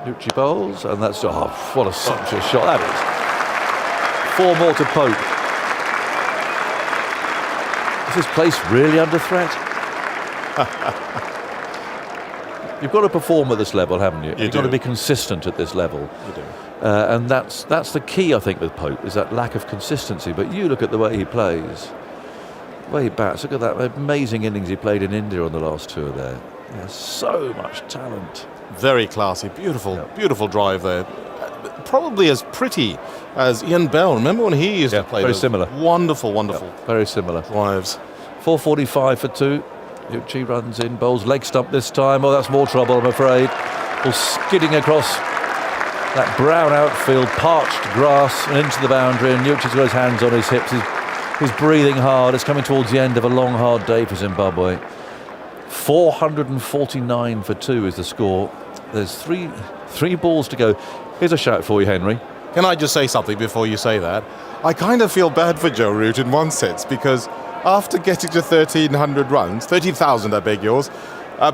Nucci bowls, and that's what a sumptuous shot that is. 4 more to Pope. Is this place really under threat? You've got to perform at this level, haven't you? You've got to be consistent at this level. You do. And that's the key, I think, with Pope, is that lack of consistency. But you look at the way he plays, the way he bats. Look at that amazing innings he played in India on the last tour there. There's so much talent. Very classy, beautiful drive there. Probably as pretty as Ian Bell. Remember when he used to play? Very similar. Wonderful. Very similar. Drives. 445 for 2. Nucci runs in, bowls leg stump this time. Oh, that's more trouble, I'm afraid. Ball skidding across that brown outfield, parched grass, and into the boundary, and Nucci's got his hands on his hips. He's breathing hard. It's coming towards the end of a long, hard day for Zimbabwe. 449 for 2 is the score. There's three balls to go. Here's a shout for you, Henry. Can I just say something before you say that? I kind of feel bad for Joe Root in one sense, because after getting to 1,300 runs, 13,000, I beg yours,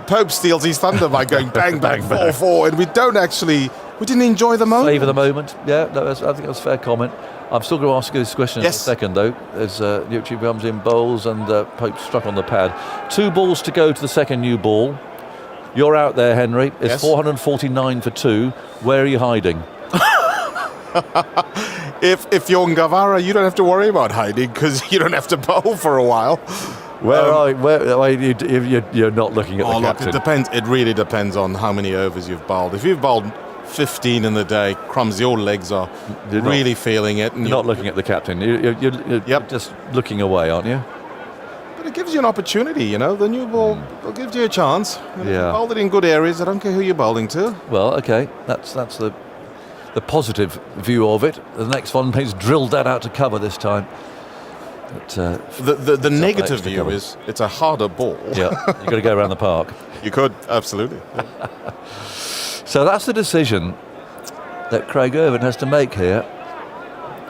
Pope steals his thunder by going bang, bang, 4-4, and we didn't enjoy the moment. Savour the moment. Yeah, no, I think that's a fair comment. I'm still going to ask you this question in a second, though, as Nucci comes in bowls and Pope struck on the pad. 2 balls to go to the second new ball. You're out there, Henry. It's 449 for 2. Where are you hiding? If you're Ngavara, you don't have to worry about hiding because you don't have to bowl for a while. You're not looking at the captain. Look, it depends. It really depends on how many overs you've bowled. If you've bowled 15 in the day, crumbs, your legs are really feeling it. And you're not looking at the captain. You're just looking away, aren't you? But it gives you an opportunity, you know. The new ball will give you a chance. And if you bowled it in good areas, I don't care who you're bowling to. Well, okay, that's the positive view of it. The next one is drilled that out to cover this time. But, the negative view is it's a harder ball. Yeah, you've got to go around the park. You could, absolutely. So that's the decision that Craig Ervine has to make here.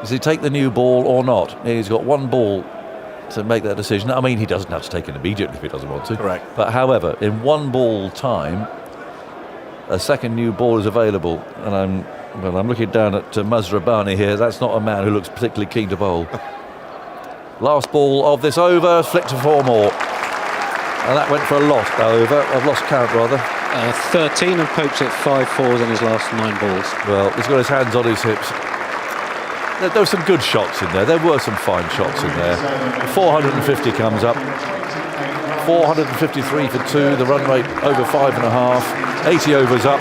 Does he take the new ball or not? He's got 1 ball to make that decision. I mean, he doesn't have to take it immediately if he doesn't want to. Correct. But however, in 1 ball time, a second new ball is available, and I'm looking down at Maz Rabbani here. That's not a man who looks particularly keen to bowl. Last ball of this over, flicked to 4 more. And that went for a lot over. I've lost count, rather. 13, and Pope's hit 5 fours in his last 9 balls. Well, he's got his hands on his hips. There were some good shots in there. There were some fine shots in there. 450 comes up. 453 for 2. The run rate over 5.5. 80 overs up.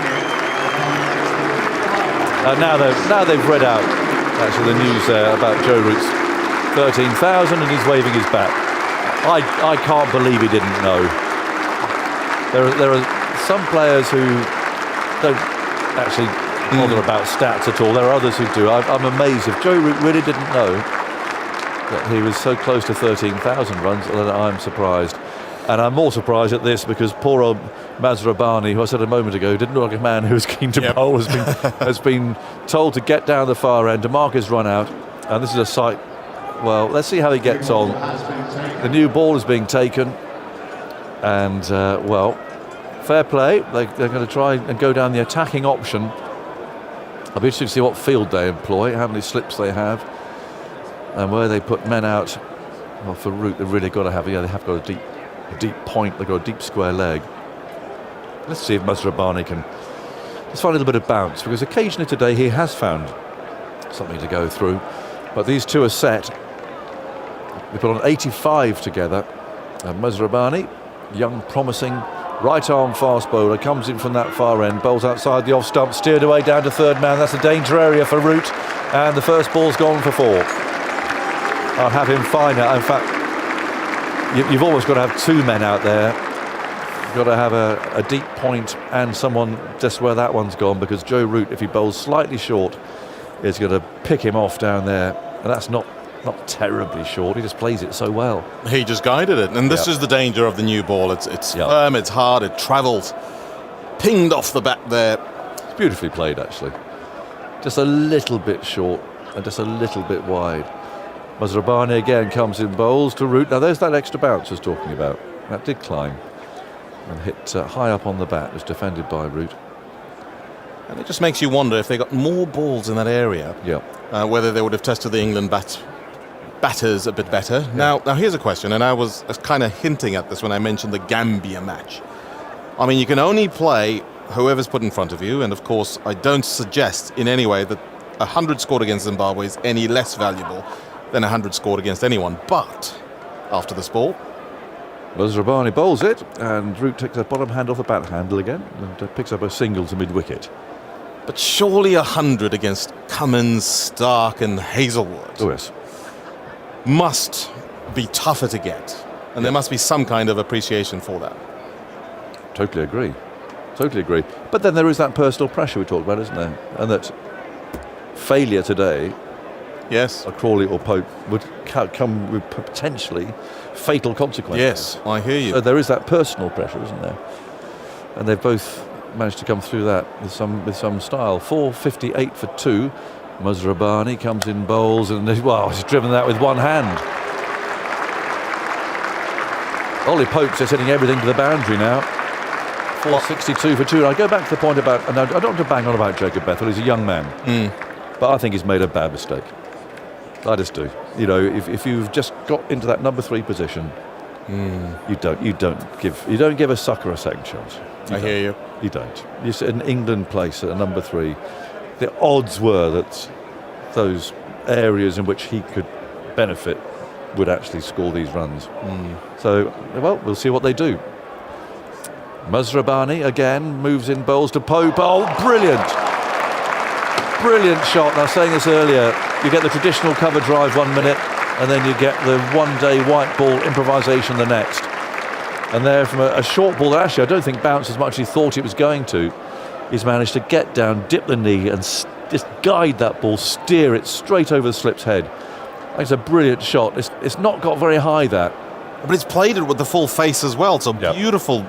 Now they've read out actually the news about Joe Root's 13,000, and he's waving his bat. I can't believe he didn't know. There are some players who don't actually bother about stats at all. There are others who do. I'm amazed if Joe Root really didn't know that he was so close to 13,000 runs. Then I'm surprised. And I'm more surprised at this because poor old Maz Rabbani, who I said a moment ago didn't look like a man who was keen to bowl, has been told to get down the far end to mark his run out. And this is a sight. Well, let's see how he gets on. The new ball is being taken, and fair play. They're going to try and go down the attacking option. I'll be interested to see what field they employ, how many slips they have, and where they put men out. Well, for Root, they've really got to have. They have got a deep point. They've got a deep square leg. Let's see if Maz Rabbani can just find a little bit of bounce, because occasionally today he has found something to go through. But these two are set. They put on 85 together. And Maz Rabbani, young, promising, right-arm fast bowler, comes in from that far end, bowls outside the off-stump, steered away down to third man. That's a danger area for Root. And the first ball's gone for 4. I'll have him fine out. In fact, you've almost got to have 2 men out there. You've got to have a deep point and someone just where that one's gone, because Joe Root, if he bowls slightly short, is going to pick him off down there. And that's not terribly short. He just plays it so well. He just guided it. And this is the danger of the new ball. It's firm, it's hard, it travels. Pinged off the back there. It's beautifully played, actually. Just a little bit short and just a little bit wide. Maz Rabbani again comes in bowls to Root. Now there's that extra bounce I was talking about. That did climb and hit high up on the bat. It was defended by Root. And it just makes you wonder if they got more balls in that area, whether they would have tested the England batters a bit better. Yeah. Now here's a question, and I was kind of hinting at this when I mentioned the Gambia match. I mean, you can only play whoever's put in front of you, and of course I don't suggest in any way that 100 scored against Zimbabwe is any less valuable than 100 scored against anyone. But after this ball, Maz Rabbani bowls it, and Root takes the bottom hand off the bat handle again and picks up a single to mid-wicket. But surely 100 against Cummins, Stark and Hazelwood must be tougher to get. And there must be some kind of appreciation for that. Totally agree. But then there is that personal pressure we talked about, isn't there? And that failure today, a Crawley or Pope, would come with potentially fatal consequences. Yes, I hear you. So there is that personal pressure, isn't there? And they've both managed to come through that with some style. 458 for 2. Maz Rabbani comes in bowls, and he's driven that with one hand. Ollie Pope's just hitting everything to the boundary now. 462 for 2. I go back to the point about, and I don't want to bang on about Jacob Bethell. He's a young man, but I think he's made a bad mistake. I just do. You know, if you've just got into that number 3 position, you don't give a sucker a second chance. I hear you. You don't. You sit in England place at a number 3. The odds were that those areas in which he could benefit would actually score these runs. So, well, we'll see what they do. Mazrabani again moves in, bowls to Pope. Oh, brilliant! Brilliant shot. And I was saying this earlier. You get the traditional cover drive 1 minute, and then you get the one-day white ball improvisation the next. And there, from a short ball that actually I don't think bounced as much as he thought it was going to, he's managed to get down, dip the knee, and just guide that ball, steer it straight over the slip's head. It's a brilliant shot. It's not got very high, that. But it's played it with the full face as well. So beautiful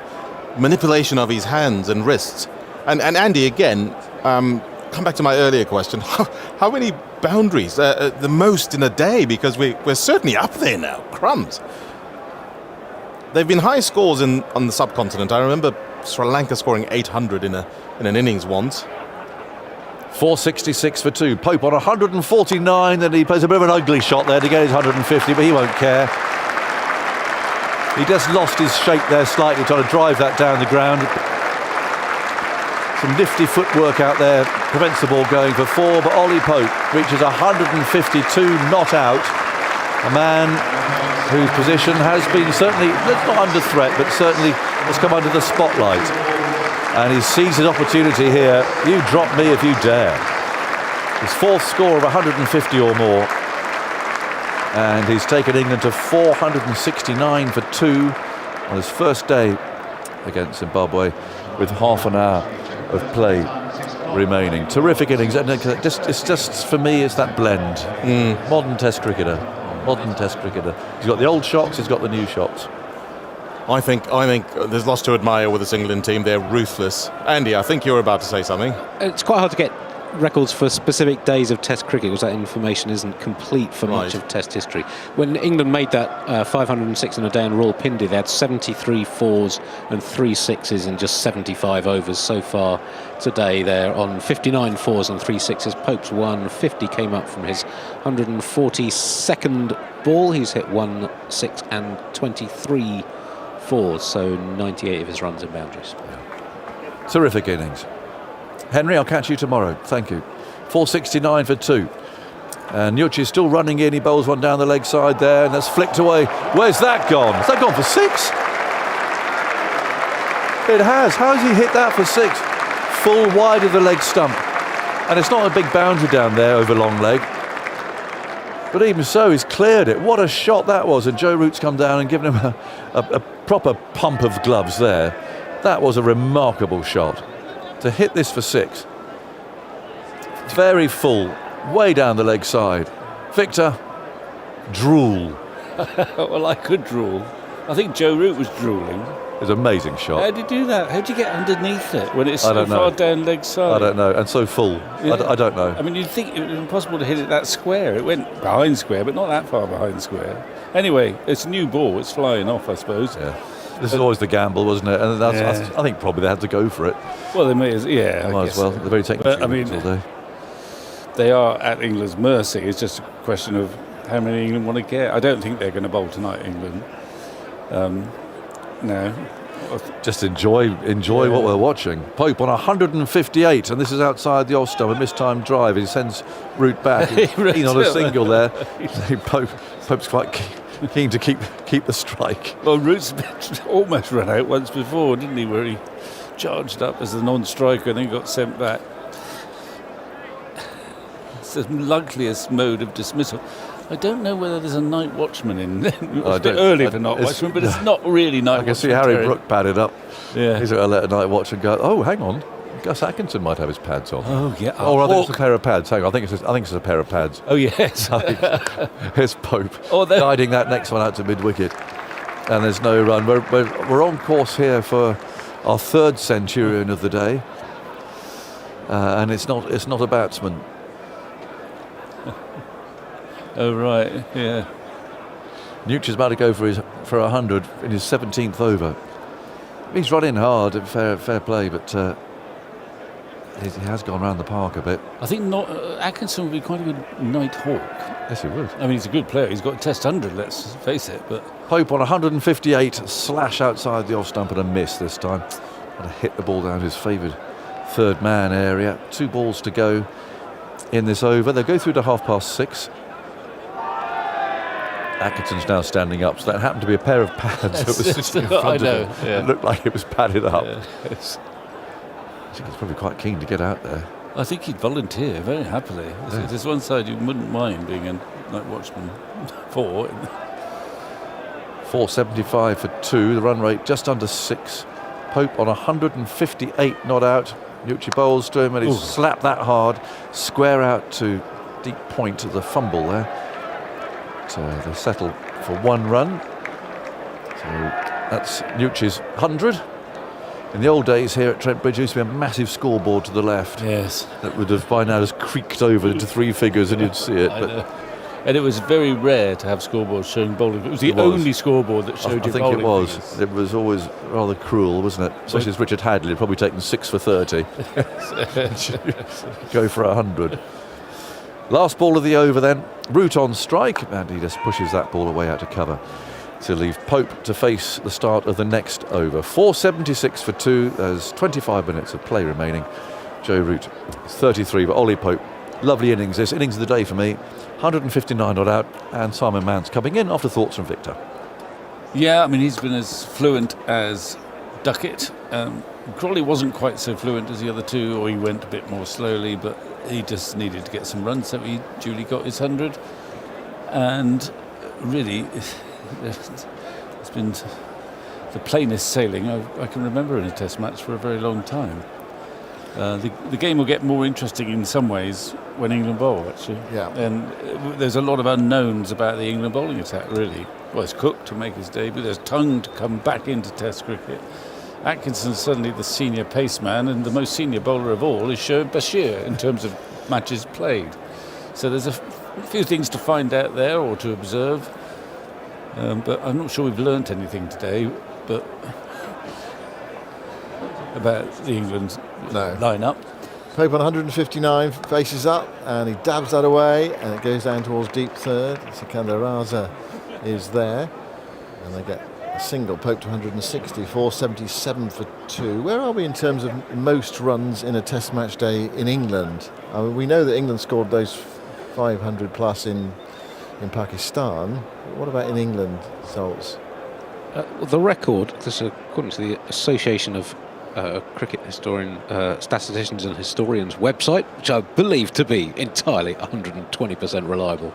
manipulation of his hands and wrists. And Andy, again, come back to my earlier question. How many boundaries? The most in a day, because we're certainly up there now. Crumbs. There have been high scores on the subcontinent. I remember Sri Lanka scoring 800 in an innings once. 466 for 2. Pope on 149, then he plays a bit of an ugly shot there to get his 150, but he won't care. He just lost his shape there slightly, trying to drive that down the ground. Some nifty footwork out there prevents the ball going for 4, but Ollie Pope reaches 152, not out. A man whose position has been certainly, not under threat, but certainly has come under the spotlight. And he sees his opportunity here. You drop me if you dare. His 4th score of 150 or more. And he's taken England to 469 for 2 on his first day against Zimbabwe, with half an hour of play remaining. Terrific innings. And it's just for me, it's that blend. Modern Test cricketer. He's got the old shots, he's got the new shots. I think there's lots to admire with this England team. They're ruthless. Andy, I think you're about to say something. It's quite hard to get records for specific days of Test cricket because that information isn't complete for much of Test history. When England made that 506 in a day in Rawalpindi, they had 73 4s and 3 6s in just 75 overs. So far today, they're on 59 4s and 3 6s. Pope's 150 came up from his 142nd ball. He's hit 1 6 and 23 4s, so 98 of his runs and boundaries. Terrific innings. Henry, I'll catch you tomorrow. Thank you. 469 for 2. And Nucci's still running in. He bowls one down the leg side there, and that's flicked away. Where's that gone? Has that gone for 6? It has. How has he hit that for 6? Full wide of the leg stump. And it's not a big boundary down there over long leg. But even so, he's cleared it. What a shot that was. And Joe Root's come down and given him a proper pump of gloves there. That was a remarkable shot. To hit this for 6. Very full, way down the leg side. Victor, drool. Well, I could drool. I think Joe Root was drooling. It was an amazing shot. How did you do that? How did you get underneath it when it's I so don't know. far down leg side? I don't know, and so full. Yeah. I don't know. I mean, you'd think it was impossible to hit it that square. It went behind square, but not that far behind square. Anyway, it's a new ball. It's flying off, I suppose. Yeah. This is always the gamble, wasn't it? And I think probably they had to go for it. Well, they may as Might as well. They're very technical. But, I mean, all day. They are at England's mercy. It's just a question of how many England want to get. I don't think they're going to bowl tonight, England. No. Just enjoy what we're watching. Pope on 158, and this is outside the off stump, a mistimed drive. He sends Root back. He's keen on a single there. Pope's quite keen to keep the strike. Well, Root's almost run out once before, didn't he, where he charged up as a non-striker and then got sent back. It's the luckiest mode of dismissal. I don't know whether there's a night watchman in. It's a bit early for night watchman, but it's not really night watchman. I can see Harry Brook padded up. Yeah. He's going to let a night watch and go, oh, hang on. Gus Atkinson might have his pads on. Oh, yeah. Or I think it's a pair of pads. Hang on, I think it's a pair of pads. Oh, yes. Here's Pope guiding that next one out to mid-wicket. And there's no run. We're on course here for our 3rd centurion of the day. And it's not a batsman. Oh, right, yeah. Nucci's about to go for 100 in his 17th over. He's run in hard, fair play, but he has gone around the park a bit. I think Atkinson would be quite a good night hawk. Yes, he would. I mean, he's a good player. He's got a test 100, let's face it. But Pope on 158, slash outside the off stump and a miss this time. And to hit the ball down his favoured third man area. 2 balls to go in this over. They'll go through to 6:30. Atkinson's now standing up, so that happened to be a pair of pads that was sitting in front of him. Yeah. It looked like it was padded up. Yeah, yes. I think he's probably quite keen to get out there. I think he'd volunteer very happily. Yeah. There's one side you wouldn't mind being a night watchman for. 4.75 for 2, the run rate just under 6. Pope on 158 not out. Nucci bowls to him and he's slapped that hard. Square out to deep point of the fumble there. So they settle for 1 run. So that's Nucci's 100. In the old days here at Trent Bridge, there used to be a massive scoreboard to the left. Yes. That would have by now just creaked over into 3 figures and you'd see it. And it was very rare to have scoreboards showing bowling. It was the only scoreboard that showed you bowling. I think it was. figures. It was always rather cruel, wasn't it? Especially as Richard Hadley had probably taken 6 for 30. Go for 100. Last ball of the over then. Root on strike, and he just pushes that ball away out to cover to leave Pope to face the start of the next over. 4.76 for 2. There's 25 minutes of play remaining. Joe Root 33, but Ollie Pope, lovely innings. This innings of the day for me. 159 not out, and Simon Mann's coming in after thoughts from Victor. Yeah, I mean, he's been as fluent as Duckett. Crawley wasn't quite so fluent as the other two, or he went a bit more slowly, but he just needed to get some runs, so he duly got his 100. And really, it's been the plainest sailing I can remember in a test match for a very long time. The game will get more interesting in some ways when England bowl, actually. Yeah. And there's a lot of unknowns about the England bowling attack, really. Well, it's Cook to make his debut. There's Tongue to come back into Test cricket. Atkinson's suddenly the senior paceman, and the most senior bowler of all is Shoaib Bashir in terms of matches played. So there's a few things to find out there or to observe. But I'm not sure we've learnt anything today. But about the England line-up. Pope on 159 faces up and he dabs that away and it goes down towards deep third. Sikandar Raza is there and they get a single. Pope to 160, 477 for 2. Where are we in terms of most runs in a test match day in England? I mean, we know that England scored those 500 plus in Pakistan. What about in England results? The record, this is according to the Association of Cricket Statisticians and Historians website, which I believe to be entirely 120% reliable.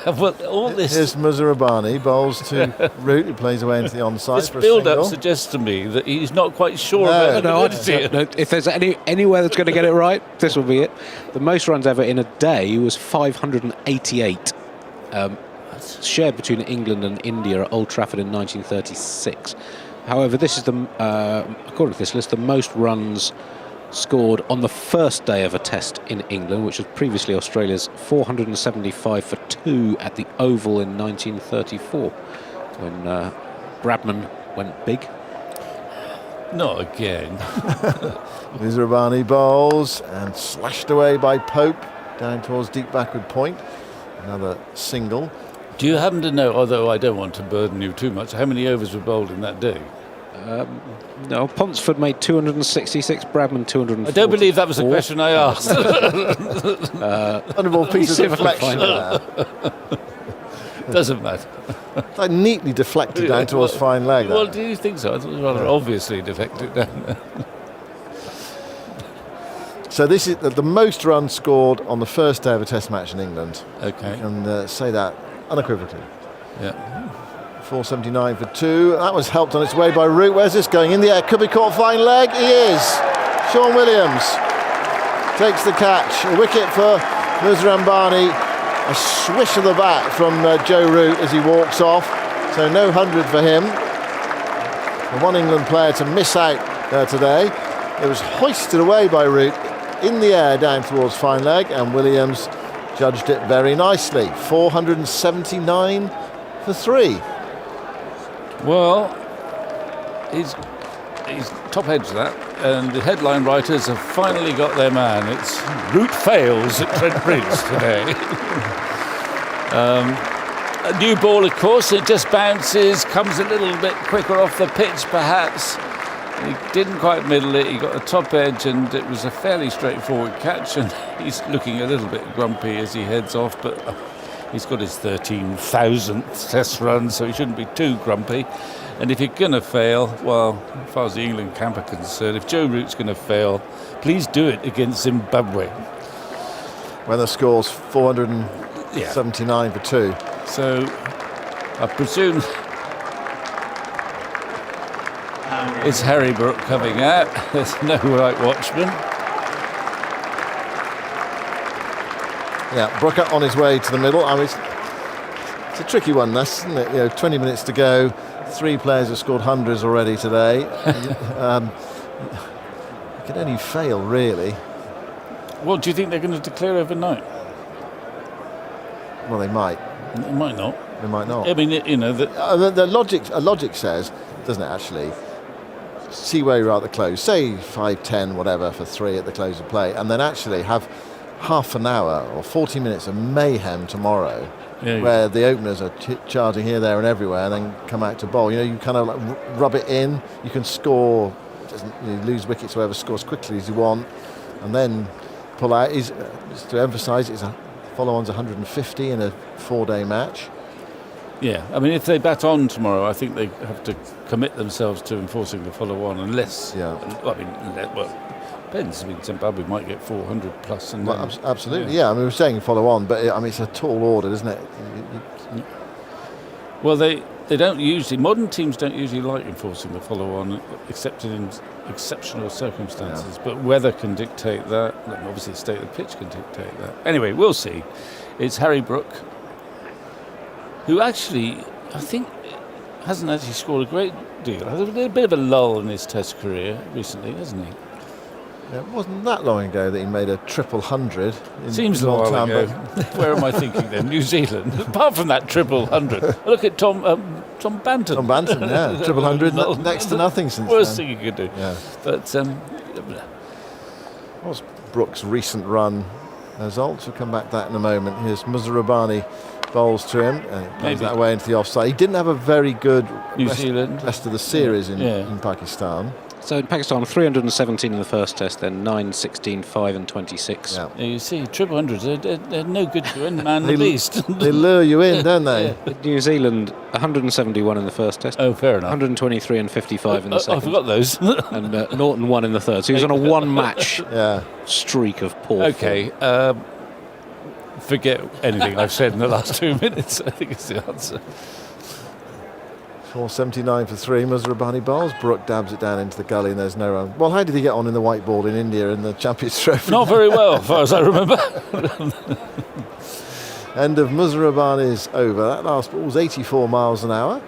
Well, all this... Here's Muzarabani, bowls to Root, who plays away into the onside. This for a build-up single. suggests to me that he's not quite sure about No, if there's anywhere that's going to get it right, this will be it. The most runs ever in a day was 588. Shared between England and India at Old Trafford in 1936. However, this is according to this list, the most runs scored on the first day of a test in England, which was previously Australia's 475 for 2 at the Oval in 1934, when Bradman went big. Not again. Muzarabani bowls and slashed away by Pope down towards deep backward point. Another single. Do you happen to know, although I don't want to burden you too much, how many overs were bowled in that day? No, Ponsford made 266, Bradman 240. I don't believe that was the question I asked. Honourable piece of deflection. Doesn't matter. It's like neatly deflected down towards fine leg. Well, do you think so? I thought it was rather obviously deflected down there. So this is the most runs scored on the first day of a test match in England. Okay. You can say that unequivocally. Yeah. 479 for 2. That was helped on its way by Root. Where's this going? In the air. Could be caught fine leg. He is. Sean Williams takes the catch. A wicket for Muzarabani. A swish of the bat from Joe Root as he walks off. So no 100 for him. The one England player to miss out there today. It was hoisted away by Root in the air down towards fine leg, and Williams judged it very nicely. 479 for 3. Well, he's top edge that, and the headline writers have finally got their man. It's Root fails at Trent Bridge today. A new ball, of course, it just bounces, comes a little bit quicker off the pitch, perhaps. He didn't quite middle it, he got the top edge, and it was a fairly straightforward catch, and he's looking a little bit grumpy as he heads off, but he's got his 13,000th test run, so he shouldn't be too grumpy. And if you're going to fail, well, as far as the England camp are concerned, if Joe Root's going to fail, please do it against Zimbabwe. When the score's 479 for 2. So, I presume it's Harry Brook coming out. There's no right watchman. Yeah, Brook on his way to the middle. I mean, it's a tricky one, this, isn't it? 20 minutes to go. 3 players have scored hundreds already today. You could only fail, really. What do you think they're going to declare overnight? Well, they might. They might not. They might not. I mean, the logic says, doesn't it? Actually, see where you're at the close. Say 5-10, whatever, for 3 at the close of play, and then actually have half an hour or 40 minutes of mayhem tomorrow. Yeah, where the openers are charging here, there and everywhere and then come out to bowl. You kind of like rub it in. You can score, you lose wickets, whoever scores quickly as you want, and then pull out. Just to emphasise, it's a follow-on's 150 in a 4-day match. Yeah, I mean, if they bat on tomorrow, I think they have to commit themselves to enforcing the follow-on, unless... Yeah. I mean, well, depends. I mean, Zimbabwe might get 400 plus. And well, absolutely, yeah. I mean, we're saying follow on, but I mean, it's a tall order, isn't it? Well, they don't usually. Modern teams don't usually like enforcing the follow on, except in exceptional circumstances. Yeah. But weather can dictate that. And obviously, the state of the pitch can dictate that. Anyway, we'll see. It's Harry Brook, who actually, I think, hasn't actually scored a great deal. There's a bit of a lull in his Test career recently, hasn't he? It wasn't that long ago that he made a 100. Seems a while ago. Where am I thinking then? New Zealand. Apart from that 100. Look at Tom Banton. Tom Banton, yeah. 100, next to nothing since Worst then. thing you could do. Yeah. But what's Brook's recent run results? We'll come back to that in a moment. Here's Muzarabani bowls to him and plays that way into the offside. He didn't have a very good rest of the series in Pakistan. So in Pakistan, 317 in the first test, then 9, 16, 5 and 26. Yeah. You see, 300s, they're no good to any man the least. They lure you in, don't they? Yeah. New Zealand, 171 in the first test. Oh, fair enough. 123 and 55 in the second. I forgot those. And Norton won in the third. So he was on a one-match streak of poor Okay. Forget anything I've said in the last 2 minutes. I think it's the answer. 479 for 3. Muzarabani bowls. Brook dabs it down into the gully and there's no run. Well, how did he get on in the white ball in India in the Champions Trophy? Not very well, as far as I remember. End of Muzarabani's over. That last ball was 84 miles an hour.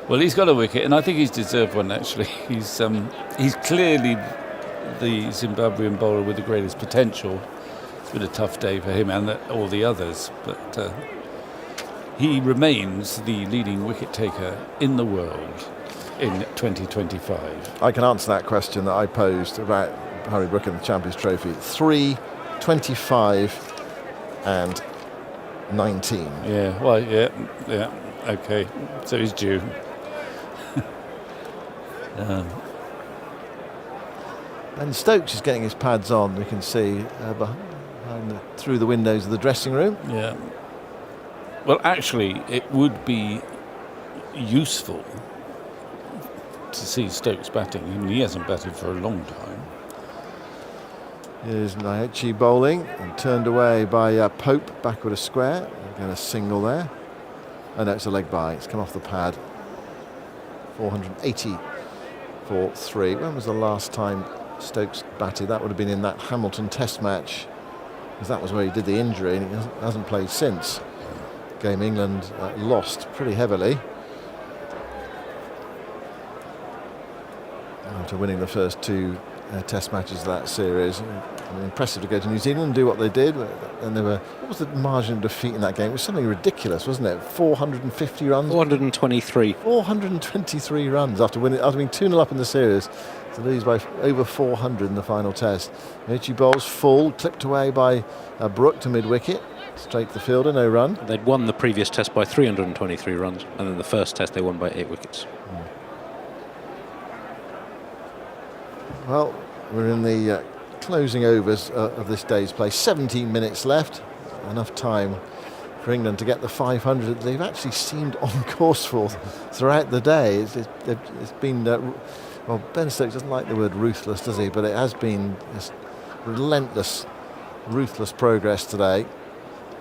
Well, he's got a wicket, and I think he's deserved one, actually. He's clearly the Zimbabwean bowler with the greatest potential. It's been a tough day for him and all the others, but he remains the leading wicket taker in the world in 2025. I can answer that question that I posed about Harry Brook in the Champions Trophy. 3, 25 and 19. Yeah, well, yeah, okay. So he's due. And Stokes is getting his pads on, we can see, through the windows of the dressing room. Yeah. Well, actually, it would be useful to see Stokes batting. I mean, he hasn't batted for a long time. Here's Naichi bowling and turned away by Pope, backward a square. Again, a single there. Oh no, it's a leg by. It's come off the pad. 480 for 3. When was the last time Stokes batted? That would have been in that Hamilton Test match, because that was where he did the injury, and he hasn't played since. Game England lost pretty heavily after winning the first 2 Test matches of that series. impressive to go to New Zealand and do what they did. And they were, what was the margin of defeat in that game? It was something ridiculous, wasn't it? 450 runs. 423. 423 runs after being 2-0 up in the series, to lose by over 400 in the final test. Noguchi bowls full, clipped away by Brook to mid-wicket. Straight to the fielder, no run. They'd won the previous test by 323 runs, and then the first test they won by 8 wickets. Well, we're in the closing overs of this day's play. 17 minutes left. Enough time for England to get the 500 they've actually seemed on course for throughout the day. It's been, well, Ben Stokes doesn't like the word ruthless, does he? But it has been this relentless, ruthless progress today.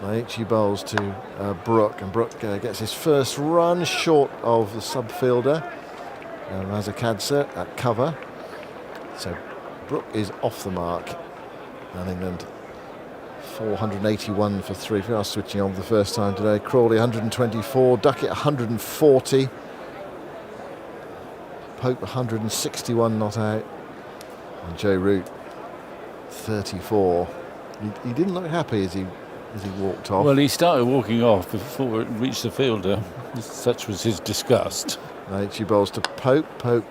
Noguchi bowls to Brook, and Brook gets his first run short of the sub-fielder, Razakadze, at cover. So Brook is off the mark, and England 481 for 3. We are switching on for the first time today. Crawley 124, Duckett 140, Pope 161 not out, and Joe Root 34. He didn't look happy as he walked off. Well, he started walking off before it reached the fielder. Such was his disgust. Noguchi bowls to Pope. Pope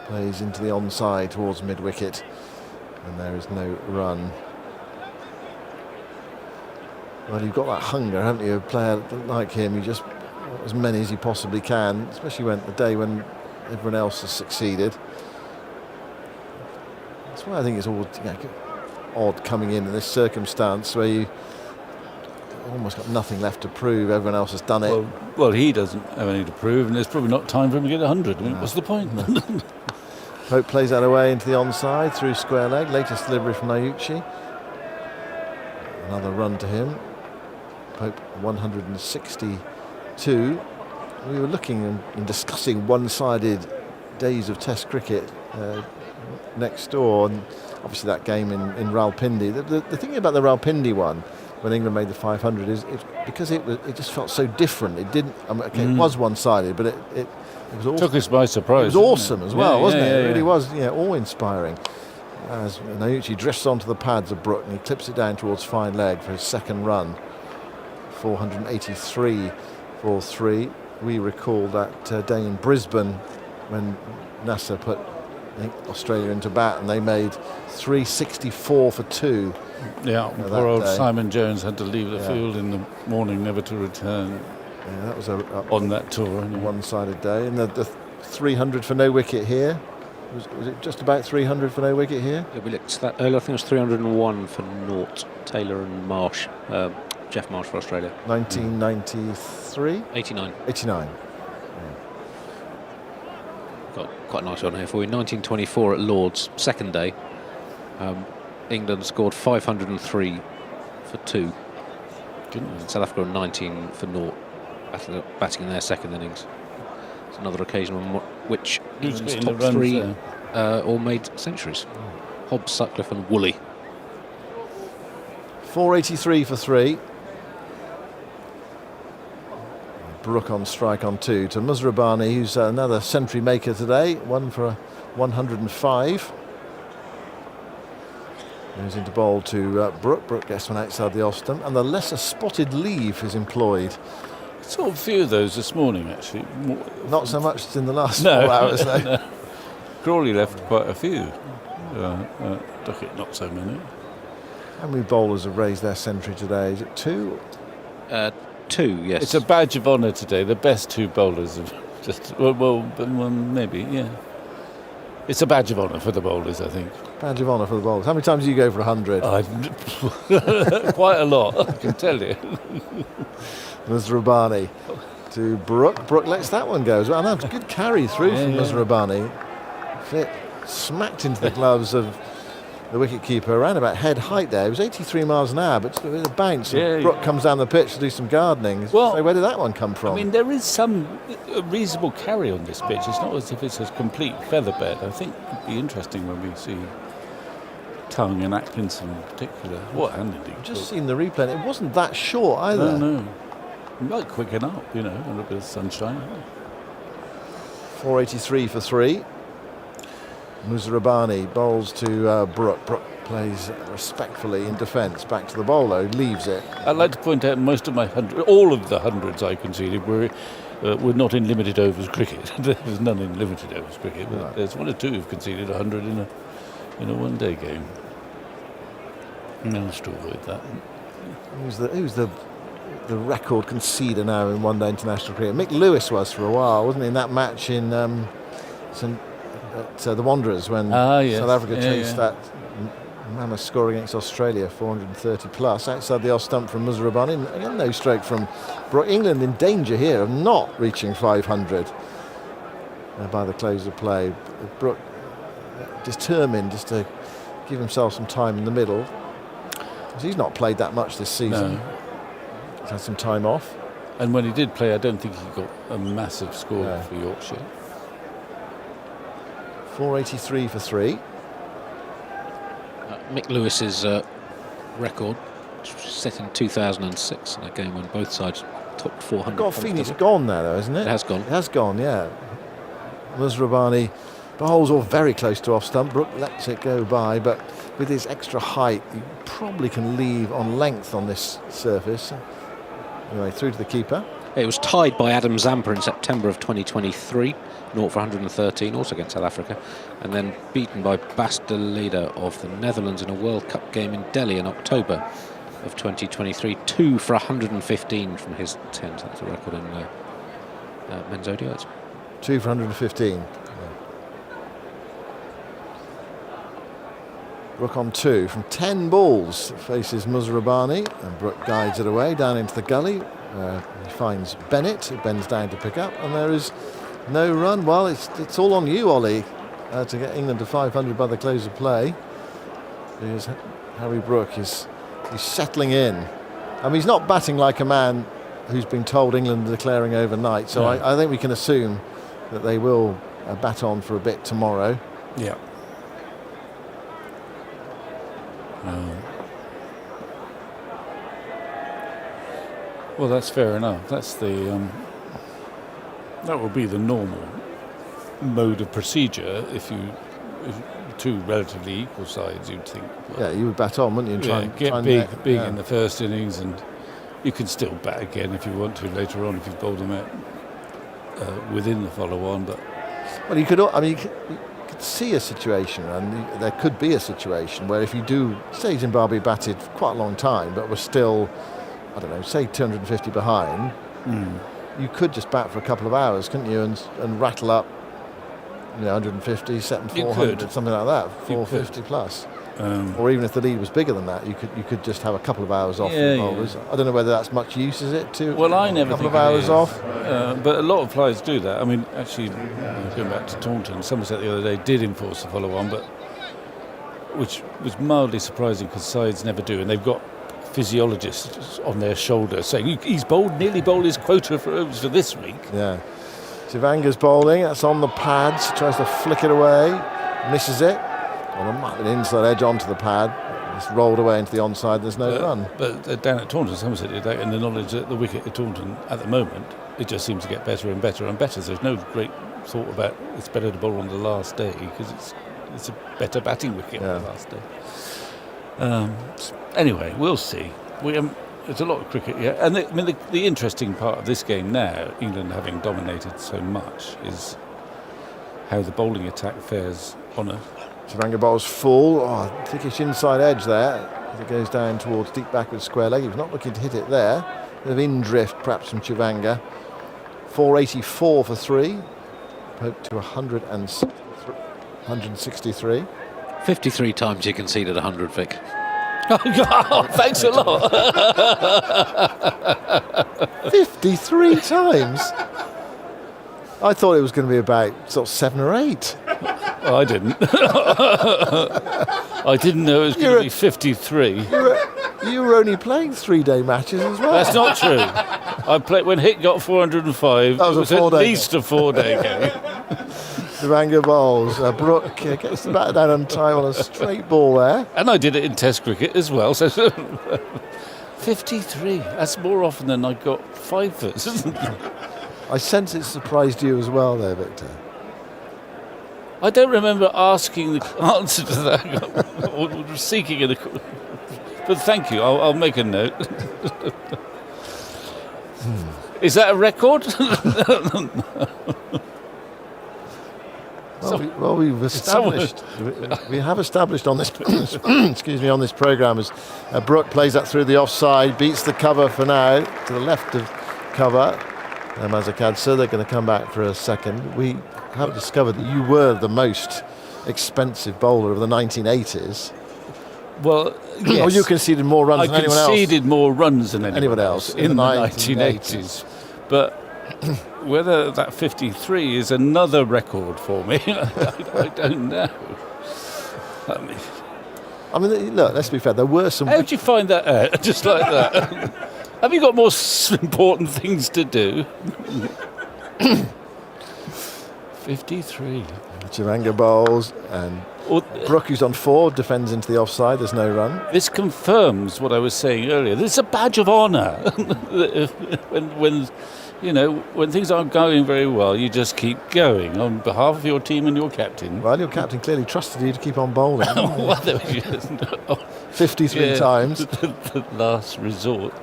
plays into the onside towards mid-wicket, and there is no run. Well, you've got that hunger, haven't you? A player like him, you just want as many as you possibly can, especially when the day when everyone else has succeeded. That's why I think it's always odd coming in this circumstance where you almost got nothing left to prove. Everyone else has done it. Well, he doesn't have any to prove, and there's probably not time for him to get 100. I mean, what's the point? Pope plays that away into the onside through square leg. Latest delivery from Noguchi. Another run to him. Pope 162. We were looking and discussing one-sided days of Test cricket next door, and obviously that game in Rawalpindi. The thing about the Rawalpindi one, when England made the 500, is because it just felt so different. It didn't. It was one-sided, but it was awesome. Took us by surprise. It was awesome as well, wasn't it? Yeah, It really was, awe-inspiring. As Noguchi drifts onto the pads of Brook, and he clips it down towards fine leg for his second run. 483 for 3. We recall that day in Brisbane when Nasser put Australia into bat, and they made 364 for 2. Yeah, poor old Simon Jones had to leave the field in the morning, never to return. Yeah, that was on that tour. Anyway. One-sided day, and the 300 for no wicket here. Was it just about 300 for no wicket here? Yeah, we looked at that earlier. I think it was 301 for naught. Taylor and Marsh, Jeff Marsh for Australia. 1993? 89. 89. Got quite a nice one here for you. 1924 at Lord's, second day. England scored 503 for 2. Goodness. South Africa on 19 for naught, batting in their second innings. It's another occasion on which England's top 3 all made centuries. Hobbs, Sutcliffe and Woolley. 483 for 3. Brook on strike on 2 to Musrabani, who's another century maker today. One for 105. Goes into bowl to Brook. Brook gets one outside the off-stump, and the lesser spotted leaf is employed. Saw a few of those this morning, actually. Not so much in the last 4 hours, though. No. Crawley left quite a few. Duckett, not so many. How many bowlers have raised their century today? Is it 2? 2, yes. It's a badge of honour today. The best 2 bowlers have just... Well, maybe, yeah. It's a badge of honour for the bowlers, I think. Badge of honour for the bowlers. How many times do you go for 100? Quite a lot, I can tell you. Musrabani to Brook. Brook lets that one go as well. And that's a good carry through from Musrabani. It smacked into the gloves of the wicket-keeper around about head height there. It was 83 miles an hour, but with a bounce. Brook comes down the pitch to do some gardening. Well, so where did that one come from? I mean, there is some reasonable carry on this pitch. It's not as if it's a complete featherbed. I think it'd be interesting when we see Tongue and Atkinson in particular. What handed he? I've just seen the replay, and it wasn't that short either. No. Might quicken up, a little bit of sunshine. 483 for 3. Musrabani bowls to Brook. Brook plays respectfully in defence, back to the bowler, who leaves it. I'd like to point out all of the hundreds I conceded were not in limited overs cricket. There's none in limited overs cricket, but there's one or two who've conceded 100 in a one-day game. Managed to avoid that. Who's the record conceder now in one-day international cricket? Mick Lewis was for a while, wasn't he, in that match in the Wanderers when South Africa chased that mammoth score against Australia, 430 plus, outside the off stump from Muzur Rahmani. Again, no stroke from Brooke. England in danger here of not reaching 500 by the close of play. Brooke determined just to give himself some time in the middle, because he's not played that much this season. No. He's had some time off. And when he did play, I don't think he got a massive score for Yorkshire. 483 for 3. Mick Lewis's record set in 2006 in a game when both sides topped 400. I've got a feeling it's gone now, though, isn't it? It has gone. It has gone, yeah. Muzur Rahmani bowls all very close to off stump. Brooke lets it go by, but with his extra height, he probably can leave on length on this surface. Anyway, through to the keeper. It was tied by Adam Zampa in September of 2023, 0 for 113, also against South Africa, and then beaten by Bas de Leede of the Netherlands in a World Cup game in Delhi in October of 2023, 2 for 115 from his 10. So that's a record in men's ODIs. 2 for 115. Brooke on 2 from 10 balls, faces Muzur Rahmani, and Brooke guides it away down into the gully. He finds Bennett, who bends down to pick up, and there is no run. Well, it's all on you, Ollie, to get England to 500 by the close of play. Because Harry Brooke he's settling in. I mean, he's not batting like a man who's been told England are declaring overnight, so I think we can assume that they will bat on for a bit tomorrow. Yeah. Well, that's fair enough. That's the that would be the normal mode of procedure if two relatively equal sides, you'd think. Yeah, you would bat on, wouldn't you? And Get big in the first innings, and you can still bat again if you want to later on if you've bowled them out within the follow-on. But well, you could. I mean, you could see a situation, and there could be a situation where if you do, say Zimbabwe batted for quite a long time, but was still, I don't know, say 250 behind, you could just bat for a couple of hours, couldn't you, and rattle up, 150, set them 400, something like that, 450 plus. Or even if the lead was bigger than that, you could just have a couple of hours off for bowlers. I don't know whether that's much use, is it? I never a couple think of hours off. But a lot of players do that. I mean, actually, going back to Taunton, Somerset the other day did enforce the follow-on, but which was mildly surprising because sides never do, and they've got physiologists on their shoulder saying he's nearly bowled his quota for overs for this week. Yeah. Chivanga's bowling, that's on the pads, tries to flick it away, misses it. On an inside edge onto the pad, it's rolled away into the onside, there's no run. But down at Taunton, Somerset did that in the knowledge that the wicket at Taunton, at the moment, it just seems to get better and better and better. So there's no great thought about it's better to bowl on the last day because it's a better batting wicket on the last day. Anyway, we'll see. There's a lot of cricket, and the interesting part of this game now, England having dominated so much, is how the bowling attack fares on a. Chivanga bowls full, thickish inside edge there as it goes down towards deep backward square leg. He was not looking to hit it there. Bit of in drift perhaps from Chivanga. 484 for 3, poked to 163. 53 times you conceded 100, Vic. Oh, thanks a lot. 53 times? I thought it was going to be about sort of 7 or 8. I didn't. I didn't know it was going to be 53. You were only playing 3-day matches as well. That's not true. I played when Hick got 405. That was a 4-day at least a 4-day game. Chivanga bowls. Brooke gets the bat down on time on a straight ball there. And I did it in Test cricket as well. So 53. That's more often than I got 5-ers. I sense it surprised you as well there, Victor. I don't remember asking the answer to that or seeking it. But thank you. I'll make a note. Is that a record? Well, we've established. We have established on this. Excuse me, on this programme, as Brook plays that through the offside, beats the cover for now to the left of cover. Mazakadze, they're going to come back for a second. We have discovered that you were the most expensive bowler of the 1980s. Well, yes. Or you conceded more runs than anyone else. I conceded more runs than anyone else in the 1980s. But whether that 53 is another record for me, I don't know. I mean, look, let's be fair, there were some... How did you find that out, just like that? Have you got more important things to do? 53. Chiranga bowls, and Brook, who's on 4, defends into the offside. There's no run. This confirms what I was saying earlier. This is a badge of honour. when things aren't going very well, you just keep going on behalf of your team and your captain. Well, your captain clearly trusted you to keep on bowling. 53 times. The last resort.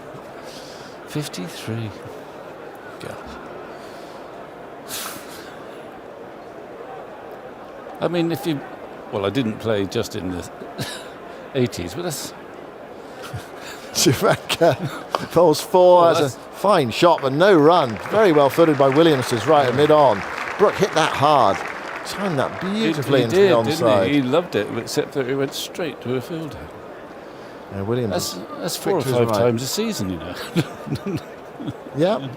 53. God. I mean, I didn't play just in the 80s, but that's... Chiranga bowls 4 as a fine shot, but no run. Very well footed by Williams, who's right at mid-on. Brook hit that hard. Timed that beautifully into the onside. He loved it, except that it went straight to a fielder. Yeah, Williams. That's 4 or 5 times a season, you know. Yeah.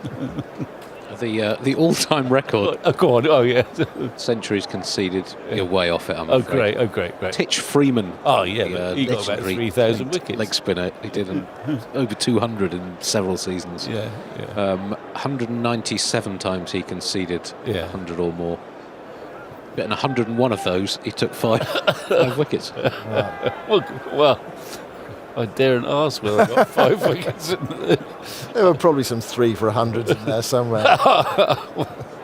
The all-time record. Go on. Oh, yeah. Centuries conceded. You're way off it, I'm afraid. Great. Titch Freeman. Oh, yeah. He got about 3,000 wickets. Leg spinner. He did over 200 in several seasons. Yeah. 197 times he conceded 100 or more. But in 101 of those, he took 5 wickets. Well, I daren't ask whether I got 5 wickets. There were probably some 3 for 100s in there somewhere.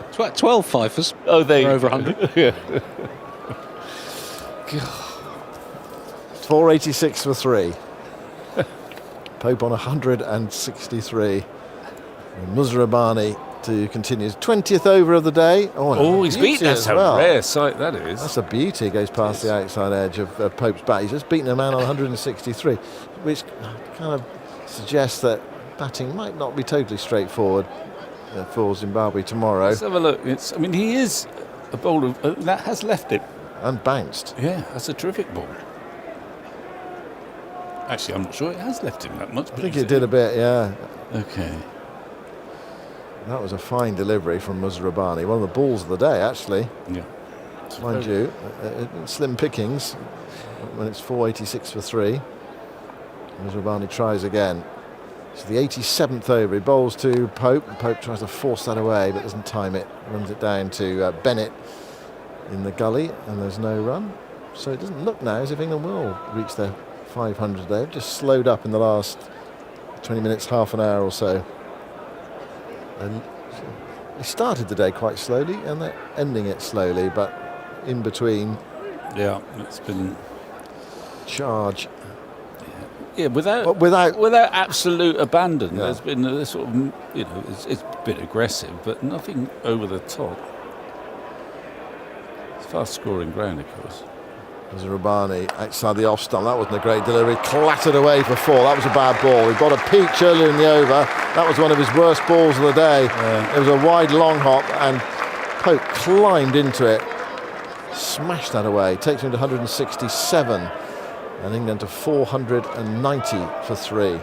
It's about 12 fifers. Oh, they over 100. Yeah. 486 for 3. Pope on 163. And Muzrabani to continue his 20th over of the day. He's beaten. That's a rare sight, that is. That's a beauty. Goes past the outside edge of Pope's bat. He's just beaten a man on 163, which kind of suggests that batting might not be totally straightforward for Zimbabwe tomorrow. Let's have a look. He is a bowler that has left it. And bounced. Yeah, that's a terrific ball. Actually, I'm not sure it has left him that much. I think it did a bit, yeah. Okay. That was a fine delivery from Muzrabani. One of the balls of the day, actually. Yeah. Mind you, slim pickings when it's 486 for 3. Muzrabani tries again. It's the 87th over. He bowls to Pope. Pope tries to force that away, but doesn't time it. Runs it down to Bennett in the gully, and there's no run. So it doesn't look now as if England will reach their 500. They've just slowed up in the last 20 minutes, half an hour or so. And they started the day quite slowly, and they're ending it slowly, but in between... Yeah, it's been... Charge. Yeah, without absolute abandon. There's been a sort of, it's been aggressive, but nothing over the top. It's fast-scoring ground, of course. There's Rabani outside the off stump. That wasn't a great delivery. Clattered away for 4. That was a bad ball. He got a peach earlier in the over. That was one of his worst balls of the day. It was a wide long hop, and Pope climbed into it. Smashed that away. Takes him to 167. And England to 490 for 3.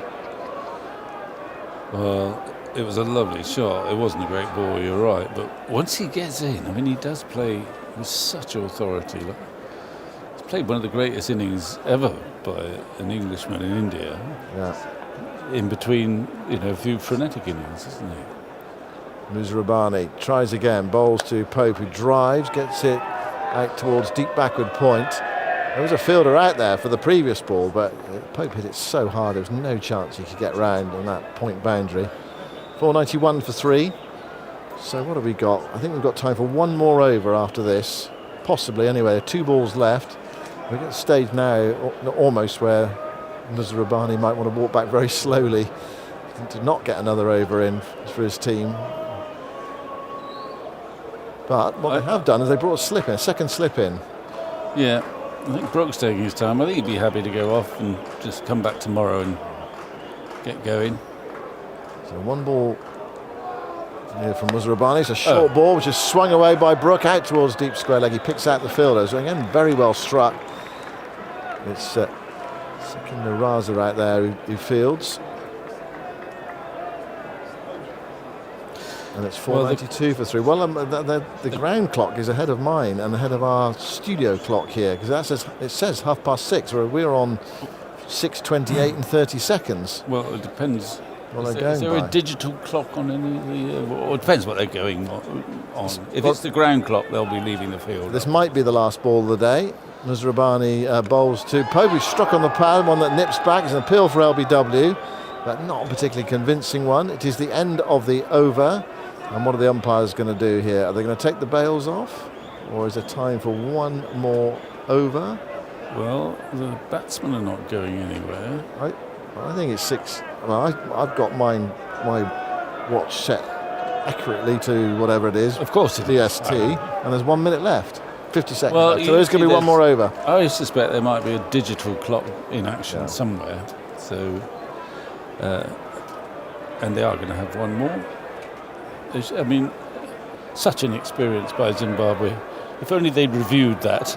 Well, it was a lovely shot. It wasn't a great ball, you're right. But once he gets in, he does play with such authority. He's played one of the greatest innings ever by an Englishman in India. Yeah. In between, a few frenetic innings, isn't he? Muzrabani tries again, bowls to Pope, who drives, gets it out towards deep backward point. There was a fielder out there for the previous ball, but Pope hit it so hard there was no chance he could get round on that point boundary. 491 for 3. So what have we got? I think we've got time for one more over after this. possibly anyway. 2 balls left. We're at the stage now almost where Nusra Rabbani might want to walk back very slowly to not get another over in for his team. But what they have done is they brought a slip in, a second slip in. Yeah, I think Brooks taking his time. I think he'd be happy to go off and just come back tomorrow and get going. So 1 ball here from Nusra Rabbani. It's a short ball which is swung away by Brook out towards deep square leg. He picks out the fielder. So again, very well struck. It's Sakina Raza right there who fields. And it's 4.92 for 3. Well, the ground clock is ahead of mine and ahead of our studio clock here, because it says 6:30, where we're on 6:28 and 30 seconds. Well, it depends. Is there a digital clock on any of the... Or it depends what they're going on. If it's the ground clock, they'll be leaving the field. This might be the last ball of the day. Nusra Rabbani bowls to Pope, who's struck on the pad, one that nips back. It's an appeal for LBW, but not a particularly convincing one. It is the end of the over. And what are the umpires going to do here? Are they going to take the bails off? Or is there time for 1 more over? Well, the batsmen are not going anywhere. I think it's 6. Well, I've got my watch set accurately to whatever it is. Of course it is. DST. And there's 1 minute left. 50 seconds Well, left. So there's going to be 1 more over. I suspect there might be a digital clock in action somewhere. So, and they are going to have 1 more. I mean, such an experience by Zimbabwe. If only they'd reviewed that,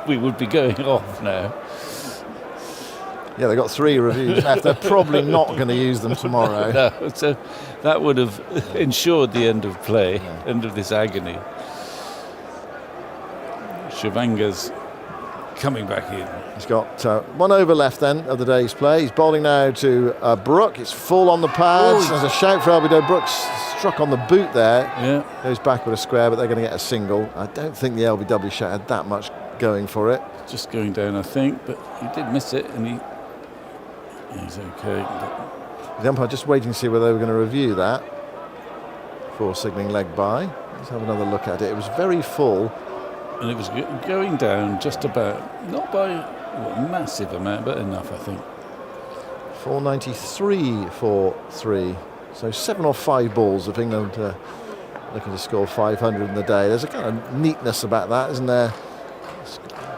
we would be going off now. Yeah, they've got 3 reviews left. They're probably not going to use them tomorrow. No, so that would have ensured the end of play, end of this agony. Shivanga's coming back in. He's got 1 over left then of the day's play. He's bowling now to Brook. It's full on the pads. There's a shout for LBW. Brooks struck on the boot there. Yeah. Goes back with a square, but they're going to get a single. I don't think the LBW shout had that much going for it. Just going down, I think, but he did miss it, and he's okay. The umpire just waiting to see whether they were going to review that before signalling leg by. Let's have another look at it. It was very full. And it was going down just about, not by a massive amount, but enough, I think. 493 for 3. So 7 or 5 balls of England looking to score 500 in the day. There's a kind of neatness about that, isn't there?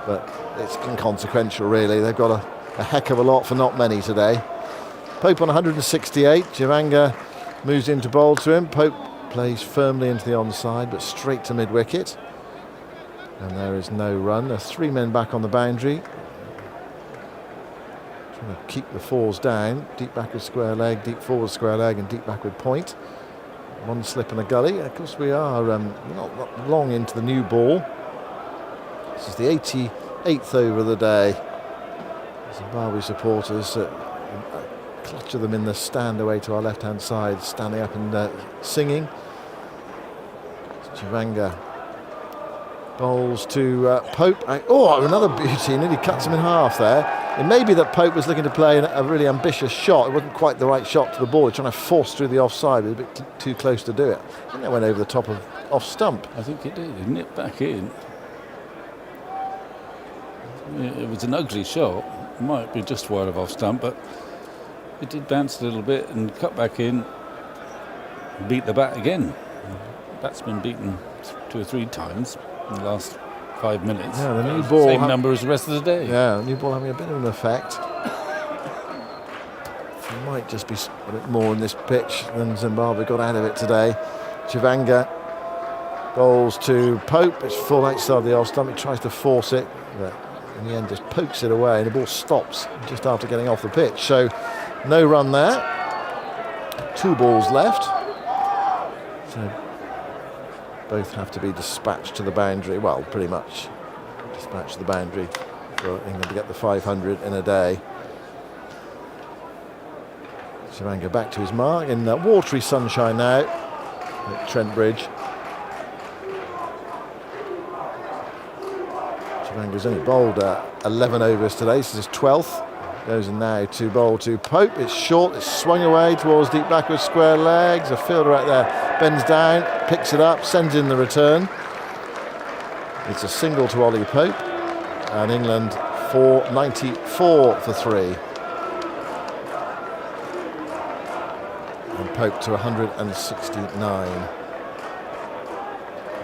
But it's inconsequential, really. They've got a heck of a lot for not many today. Pope on 168. Javanga moves in to bowl to him. Pope plays firmly into the onside, but straight to mid-wicket. And there is no run. There's 3 men back on the boundary. Trying to keep the 4s down. Deep backward square leg, deep forward square leg, and deep backward point. 1 slip and a gully. Of course, we are not long into the new ball. This is the 88th over of the day. Zimbabwe supporters, clutch of them in the stand away to our left-hand side, standing up and singing. Javanga bowls to Pope. Another beauty. Nearly cuts him in half there. It may be that Pope was looking to play a really ambitious shot. It wasn't quite the right shot to the ball. He's trying to force through the offside. It was a bit too close to do it. I think that went over the top of off stump. I think it did. It nipped back in. It was an ugly shot. It might be just wide of off stump, but it did bounce a little bit and cut back in. Beat the bat again. Batsman beaten 2 or 3 times in the last 5 minutes. Yeah, the new ball. Same number as the rest of the day. Yeah, the new ball having a bit of an effect. There might just be a bit more in this pitch than Zimbabwe got out of it today. Javanga bowls to Pope. It's full outside the off stump. He tries to force it, but in the end just pokes it away, and the ball stops just after getting off the pitch. So no run there. 2 balls left. So both have to be dispatched to the boundary. Well, pretty much dispatched to the boundary for England to get the 500 in a day. Javanga back to his mark in watery sunshine now at Trent Bridge. Javanga's only bowled 11 overs today. This is his 12th. Goes in now to bowl to Pope. It's short. It's swung away towards deep backward square legs. A fielder right there bends down, picks it up, sends in the return. It's a single to Ollie Pope, and England 494 for 3. And Pope to 169.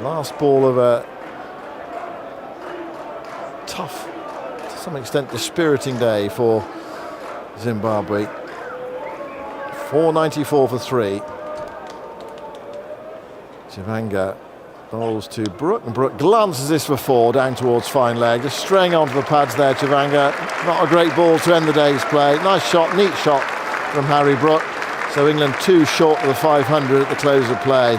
Last ball of a tough, to some extent dispiriting day for Zimbabwe. 494 for 3. Chivanga bowls to Brook, and Brook glances this for 4 down towards fine leg, just straying onto the pads there. Chivanga, not a great ball to end the day's play. Nice shot, neat shot from Harry Brook. So England 2 short of the 500 at the close of play.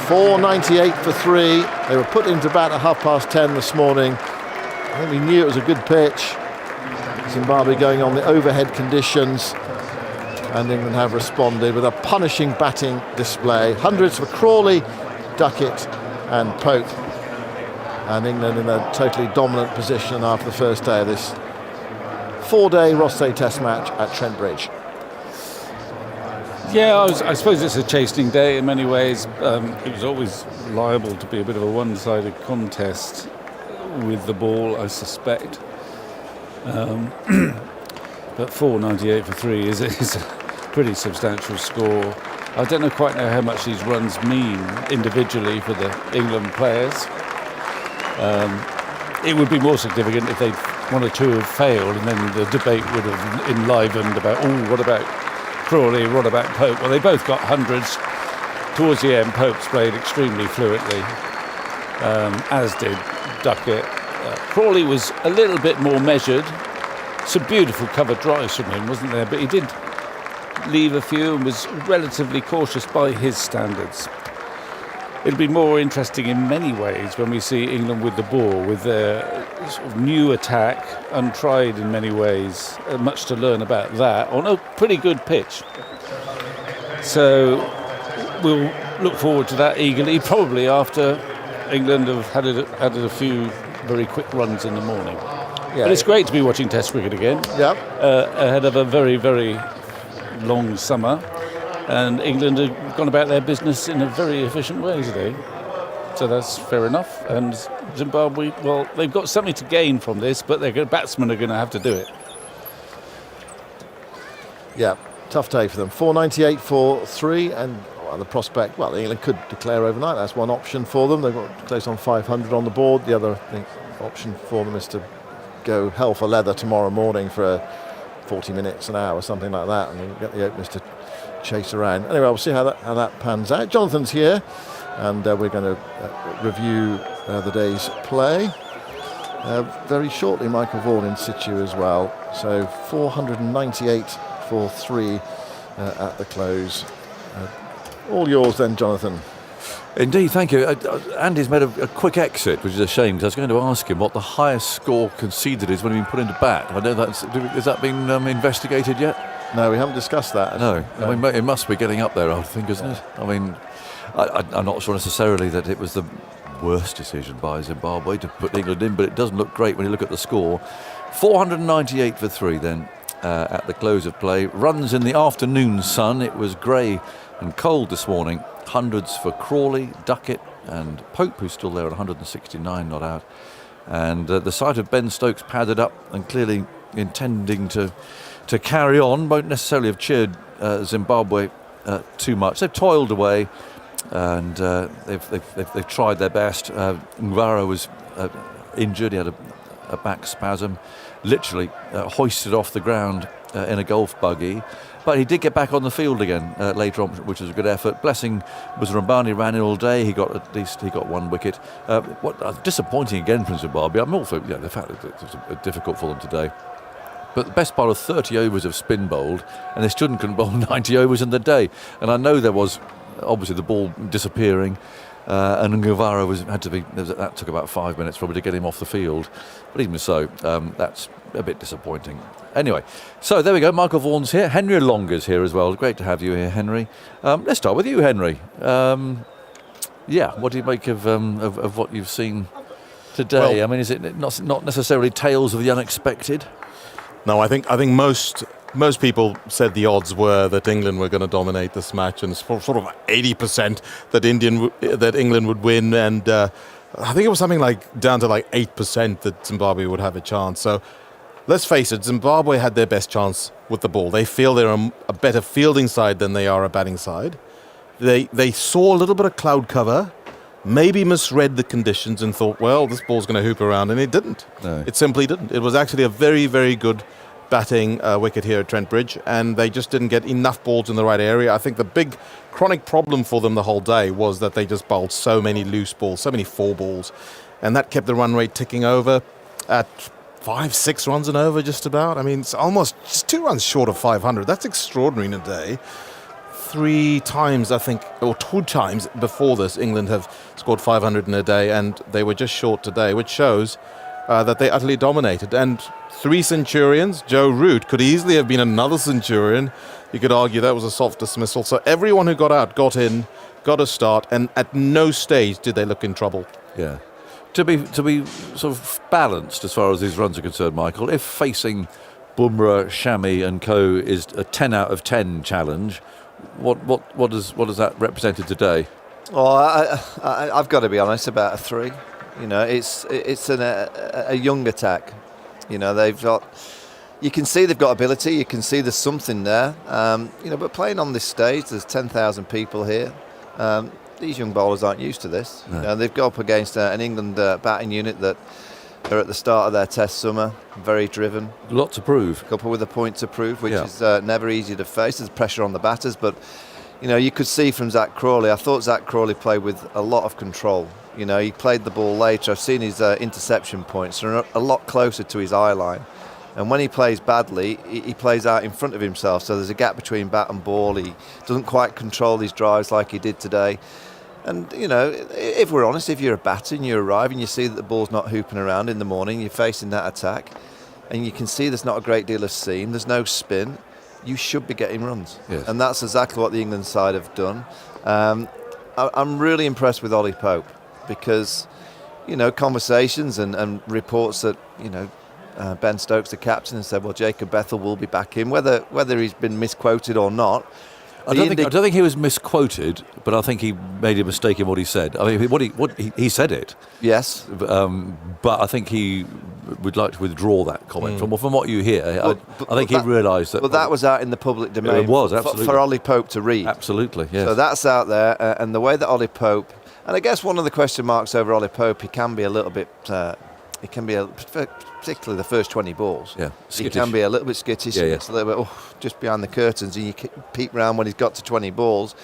498 for 3. They were put into bat at 10:30 this morning. I think we knew it was a good pitch. Zimbabwe going on the overhead conditions, and England have responded with a punishing batting display. Hundreds for Crawley, Duckett and Pope. And England in a totally dominant position after the first day of this 4-day Ross Day Test match at Trent Bridge. Yeah, I suppose it's a chastening day in many ways. It was always liable to be a bit of a one-sided contest with the ball, I suspect. But 498 for 3 is a pretty substantial score. I don't quite know how much these runs mean individually for the England players. It would be more significant if one or two had failed, and then the debate would have enlivened about, what about Crawley, what about Pope? Well, they both got hundreds. Towards the end, Pope's played extremely fluently, as did Duckett. Crawley was a little bit more measured. Some beautiful cover drives from him, wasn't there? But he did leave a few and was relatively cautious by his standards. It'll be more interesting in many ways when we see England with the ball, with their sort of new attack, untried in many ways. Much to learn about that on a pretty good pitch. So we'll look forward to that eagerly, probably after England have had a few very quick runs in the morning. Yeah. But it's great to be watching Test cricket again. Yeah. Ahead of a very, very long summer. And England have gone about their business in a very efficient way today. So that's fair enough. And Zimbabwe, well, they've got something to gain from this, but their batsmen are going to have to do it. Yeah, tough day for them. 498 for 3, and the prospect, well, England could declare overnight. That's one option for them. They've got close on 500 on the board. The other option for them is to go hell for leather tomorrow morning for 40 minutes, an hour, something like that, and then get the openers to chase around. Anyway, we'll see how that pans out. Jonathan's here, and we're going to review the day's play. Very shortly, Michael Vaughan in situ as well. So 498 for 3 at the close. All yours then, Jonathan. Indeed, thank you. Andy's made a quick exit, which is a shame, because I was going to ask him what the highest score conceded is when he's been put into bat. I know has that been investigated yet? No, we haven't discussed that. No. I mean, it must be getting up there, I think, isn't it? I mean, I'm not sure necessarily that it was the worst decision by Zimbabwe to put England in, but it doesn't look great when you look at the score. 498 for 3 then at the close of play. Runs in the afternoon sun. It was grey and cold this morning. Hundreds for Crawley, Duckett and Pope, who's still there at 169, not out. And the sight of Ben Stokes padded up and clearly intending to carry on won't necessarily have cheered Zimbabwe too much. They've toiled away, and they've tried their best. Ngwara was injured. He had a back spasm, literally hoisted off the ground in a golf buggy. But he did get back on the field again later on, which was a good effort. Blessing was Rambani, ran in all day. He got one wicket. Disappointing again from Zimbabwe. I'm all for the fact that it was difficult for them today. But the best part of 30 overs of spin bowled, and they stood and couldn't bowl 90 overs in the day. And I know there was obviously the ball disappearing, and Ngwara that took about 5 minutes probably to get him off the field. But even so, that's a bit disappointing. Anyway, so there we go. Michael Vaughan's here. Henry Longa's here as well. Great to have you here, Henry. Let's start with you, Henry. What do you make of what you've seen today? Well, I mean, is it not necessarily tales of the unexpected? No, I think most people said the odds were that England were going to dominate this match, and it's sort of 80% that England would win. And I think it was something like down to like 8% that Zimbabwe would have a chance. So let's face it, Zimbabwe had their best chance with the ball. They feel they're a better fielding side than they are a batting side. They saw a little bit of cloud cover, maybe misread the conditions and thought, well, this ball's going to hoop around, and it didn't. No. It simply didn't. It was actually a very, very good batting wicket here at Trent Bridge, and they just didn't get enough balls in the right area. I think the big chronic problem for them the whole day was that they just bowled so many loose balls, so many 4 balls, and that kept the run rate ticking over at 5-6 runs and over just about. I mean, it's almost just 2 runs short of 500. That's extraordinary in a day. 3 times, I think, or 2 times before this, England have scored 500 in a day, and they were just short today, which shows that they utterly dominated. And 3 centurions, Joe Root could easily have been another centurion. You could argue that was a soft dismissal. So everyone who got out got in, got a start, and at no stage did they look in trouble. Yeah. To be sort of balanced as far as these runs are concerned, Michael, if facing Bumrah, Shami and co is a 10 out of 10 challenge, what does that represented today? Well, I've got to be honest, about a 3. You know, it's a young attack. You know, you can see they've got ability. You can see there's something there. You know, but playing on this stage, there's 10,000 people here. These young bowlers aren't used to this. No. You know, they've got up against an England batting unit that are at the start of their Test summer, very driven. A lot to prove. Couple with a point to prove, which is never easy to face. There's pressure on the batters, but you know, you could see from Zach Crawley. I thought Zach Crawley played with a lot of control. You know, he played the ball later. I've seen his interception points are a lot closer to his eye line. And when he plays badly, he plays out in front of himself. So there's a gap between bat and ball. He doesn't quite control his drives like he did today. And, you know, if we're honest, if you're a batter and you arrive and you see that the ball's not hooping around in the morning, you're facing that attack, and you can see there's not a great deal of seam, there's no spin, you should be getting runs. Yes. And that's exactly what the England side have done. I'm really impressed with Ollie Pope because, you know, conversations and reports that, you know, Ben Stokes, the captain, has said, well, Jacob Bethel will be back in, whether he's been misquoted or not. I don't think he was misquoted, but I think he made a mistake in what he said. I mean, he said it. Yes. But I think he would like to withdraw that comment. From what you hear, I think he realised that. But that was out in the public domain. It was, absolutely. For Ollie Pope to read. Absolutely, yes. So that's out there, and the way that Ollie Pope, and I guess one of the question marks over Ollie Pope, he can be a little bit, particularly the first 20 balls. Yeah, he can be a little bit skittish. Yeah, yeah. It's a little bit just behind the curtains, and you peep round when he's got to 20 balls.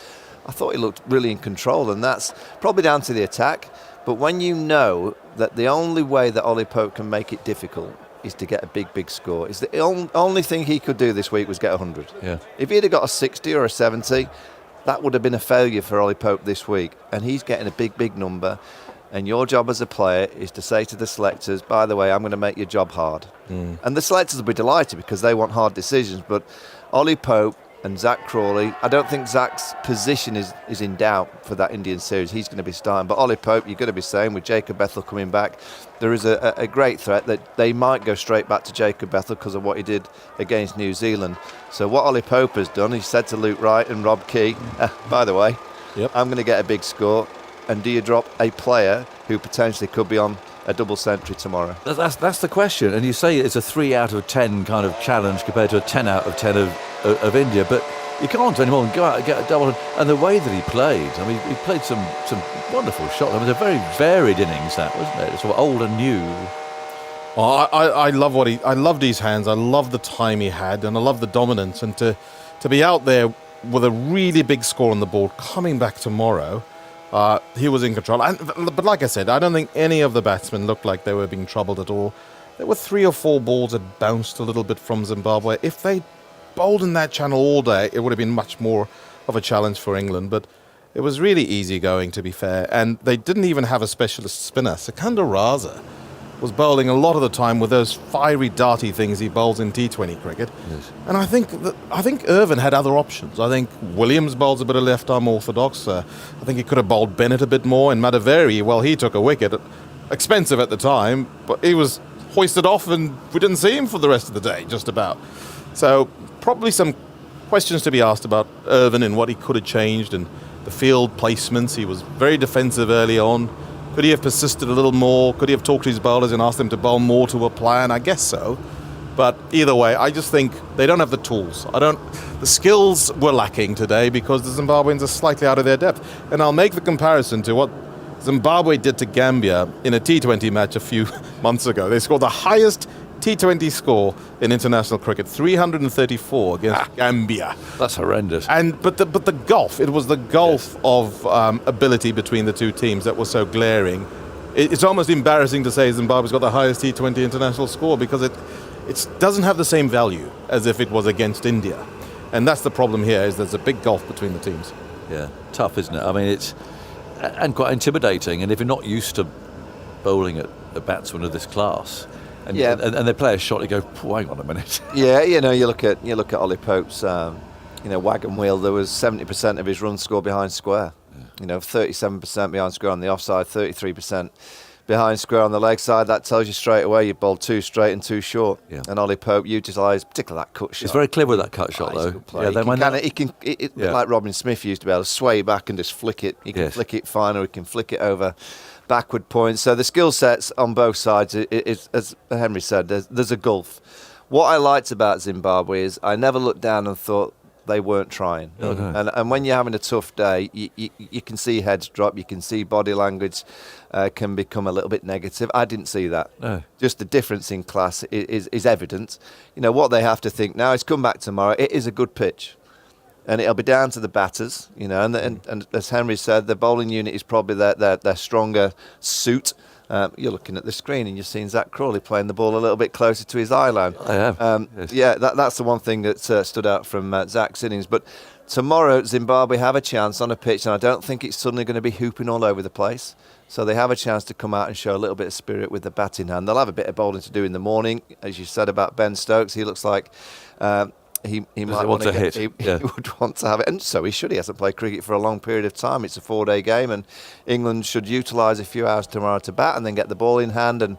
I thought he looked really in control, and that's probably down to the attack. But when you know that the only way that Ollie Pope can make it difficult is to get a big score, is the only thing he could do this week was get 100. Yeah. If he'd have got a 60 or a 70, that would have been a failure for Ollie Pope this week, and he's getting a big number. And your job as a player is to say to the selectors, by the way, I'm going to make your job hard. And the selectors will be delighted because they want hard decisions. But Ollie Pope and Zach Crawley, I don't think Zach's position is in doubt for that Indian series. He's going to be starting. But Ollie Pope, you've got to be saying, with Jacob Bethel coming back, there is a great threat that they might go straight back to Jacob Bethel because of what he did against New Zealand. So what Ollie Pope has done, he said to Luke Wright and Rob Key, by the way, I'm going to get a big score. And do you drop a player who potentially could be on a double century tomorrow? That's the question. And you say it's a 3 out of 10 kind of challenge compared to a 10 out of 10 of India, but you can't anymore and go out and get a double. And the way that he played, I mean, he played some wonderful shots. I mean, it was a very varied innings, that, wasn't it? It's sort of old and new. Oh, I love I loved his hands. I love the time he had, and I love the dominance. And to be out there with a really big score on the board, coming back tomorrow. He was in control. But like I said, I don't think any of the batsmen looked like they were being troubled at all. There were 3 or 4 balls that bounced a little bit from Zimbabwe. If they bowled in that channel all day, it would have been much more of a challenge for England. But it was really easy going, to be fair. And they didn't even have a specialist spinner. Sikandar Raza was bowling a lot of the time with those fiery, darty things he bowls in T20 cricket. Yes. And I think Irvine had other options. I think Williams bowls a bit of left-arm orthodox. I think he could have bowled Bennett a bit more. And Madaveri, well, he took a wicket. Expensive at the time, but he was hoisted off and we didn't see him for the rest of the day, just about. So probably some questions to be asked about Irvine and what he could have changed and the field placements. He was very defensive early on. Could he have persisted a little more? Could he have talked to his bowlers and asked them to bowl more to a plan? I guess so. But either way, I just think they don't have the tools. The skills were lacking today because the Zimbabweans are slightly out of their depth. And I'll make the comparison to what Zimbabwe did to Gambia in a T20 match a few months ago. They scored the highest T20 score in international cricket, 334 against Gambia. That's horrendous. But the gulf, it was the gulf of ability between the two teams that was so glaring. It's almost embarrassing to say Zimbabwe's got the highest T20 international score because it doesn't have the same value as if it was against India. And that's the problem here, is there's a big gulf between the teams. Yeah, tough, isn't it? I mean, it's and quite intimidating. And if you're not used to bowling at a batsman of this class, and they play a shot, you go, hang on a minute. Yeah, you look at Ollie Pope's, wagon wheel. There was 70% of his runs scored behind square. 37% behind square on the offside, 33% behind square on the leg side. That tells you straight away you bowled 2 straight and 2 short. Yeah. And Ollie Pope utilised particularly that cut shot. He's very clever with that cut shot, though. He can like Robin Smith used to be able to sway back and just flick it. He can flick it fine, or he can flick it over backward points. So the skill sets on both sides is, as Henry said, there's a gulf. What I liked about Zimbabwe is I never looked down and thought they weren't trying. Okay. And when you're having a tough day, you can see heads drop, you can see body language can become a little bit negative. I didn't see that. No. Just the difference in class is evident. What they have to think now is come back tomorrow. It is a good pitch. And it'll be down to the batters, and as Henry said, the bowling unit is probably their stronger suit. You're looking at the screen and you're seeing Zach Crawley playing the ball a little bit closer to his eye line. I am. Yes. Yeah, that's the one thing that stood out from Zach's innings. But tomorrow, Zimbabwe have a chance on a pitch, and I don't think it's suddenly going to be hooping all over the place. So they have a chance to come out and show a little bit of spirit with the batting hand. They'll have a bit of bowling to do in the morning. As you said about Ben Stokes, he looks like... He might want to hit. He would want to have it, and so he should. He hasn't played cricket for a long period of time. It's a 4-day game, and England should utilise a few hours tomorrow to bat and then get the ball in hand. And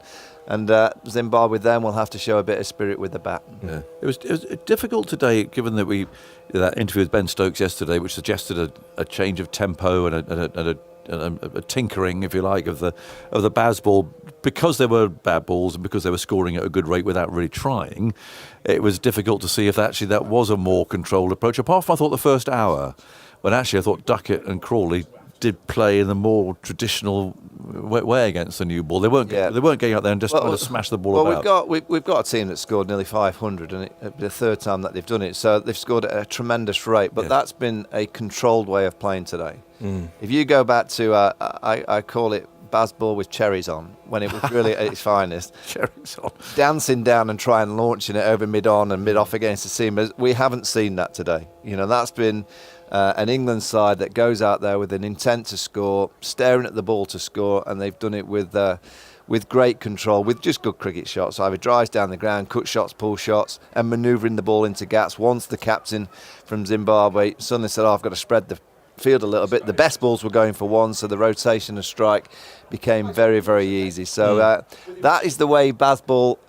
Zimbabwe then will have to show a bit of spirit with the bat. Yeah. It was difficult today, given that that interview with Ben Stokes yesterday, which suggested a change of tempo and a tinkering, if you like, of the Baz ball, because there were bad balls and because they were scoring at a good rate without really trying. It was difficult to see if actually that was a more controlled approach. Apart from, I thought, the first hour, when actually I thought Duckett and Crawley did play in the more traditional way against the new ball. They weren't getting out there and just trying to smash the ball about. We've got a team that scored nearly 500, and it's the third time that they've done it. So they've scored at a tremendous rate, but that's been a controlled way of playing today. If you go back to, I call it Baz ball with cherries on, when it was really at its finest. Cherries on. Dancing down and trying launching it over mid-on and mid-off against the seamers. We haven't seen that today. That's been an England side that goes out there with an intent to score, staring at the ball to score, and they've done it with great control, with just good cricket shots. Either drives down the ground, cut shots, pull shots, and manoeuvring the ball into gaps. Once the captain from Zimbabwe suddenly said, I've got to spread the field a little bit. The best balls were going for one, so the rotation and strike became very, very easy. So that is the way Bazball.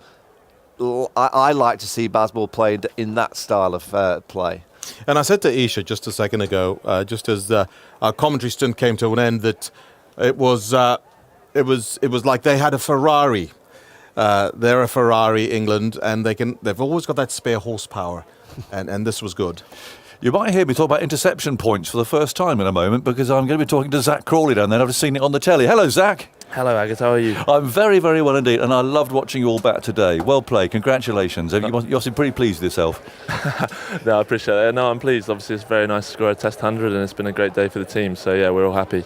I like to see Bazball played in that style of play. And I said to Isha just a second ago, just as our commentary stint came to an end, that it was like they had a Ferrari. They're a Ferrari, England, and they've always got that spare horsepower, and this was good. You might hear me talk about interception points for the first time in a moment, because I'm going to be talking to Zach Crawley down there. I've just seen it on the telly. Hello, Zach. Hello, Agus. How are you? I'm very, very well indeed, and I loved watching you all bat today. Well played. Congratulations. You must be pretty pleased with yourself. No, I appreciate it. No, I'm pleased. Obviously, it's very nice to score a Test 100, and it's been a great day for the team. So, yeah, we're all happy.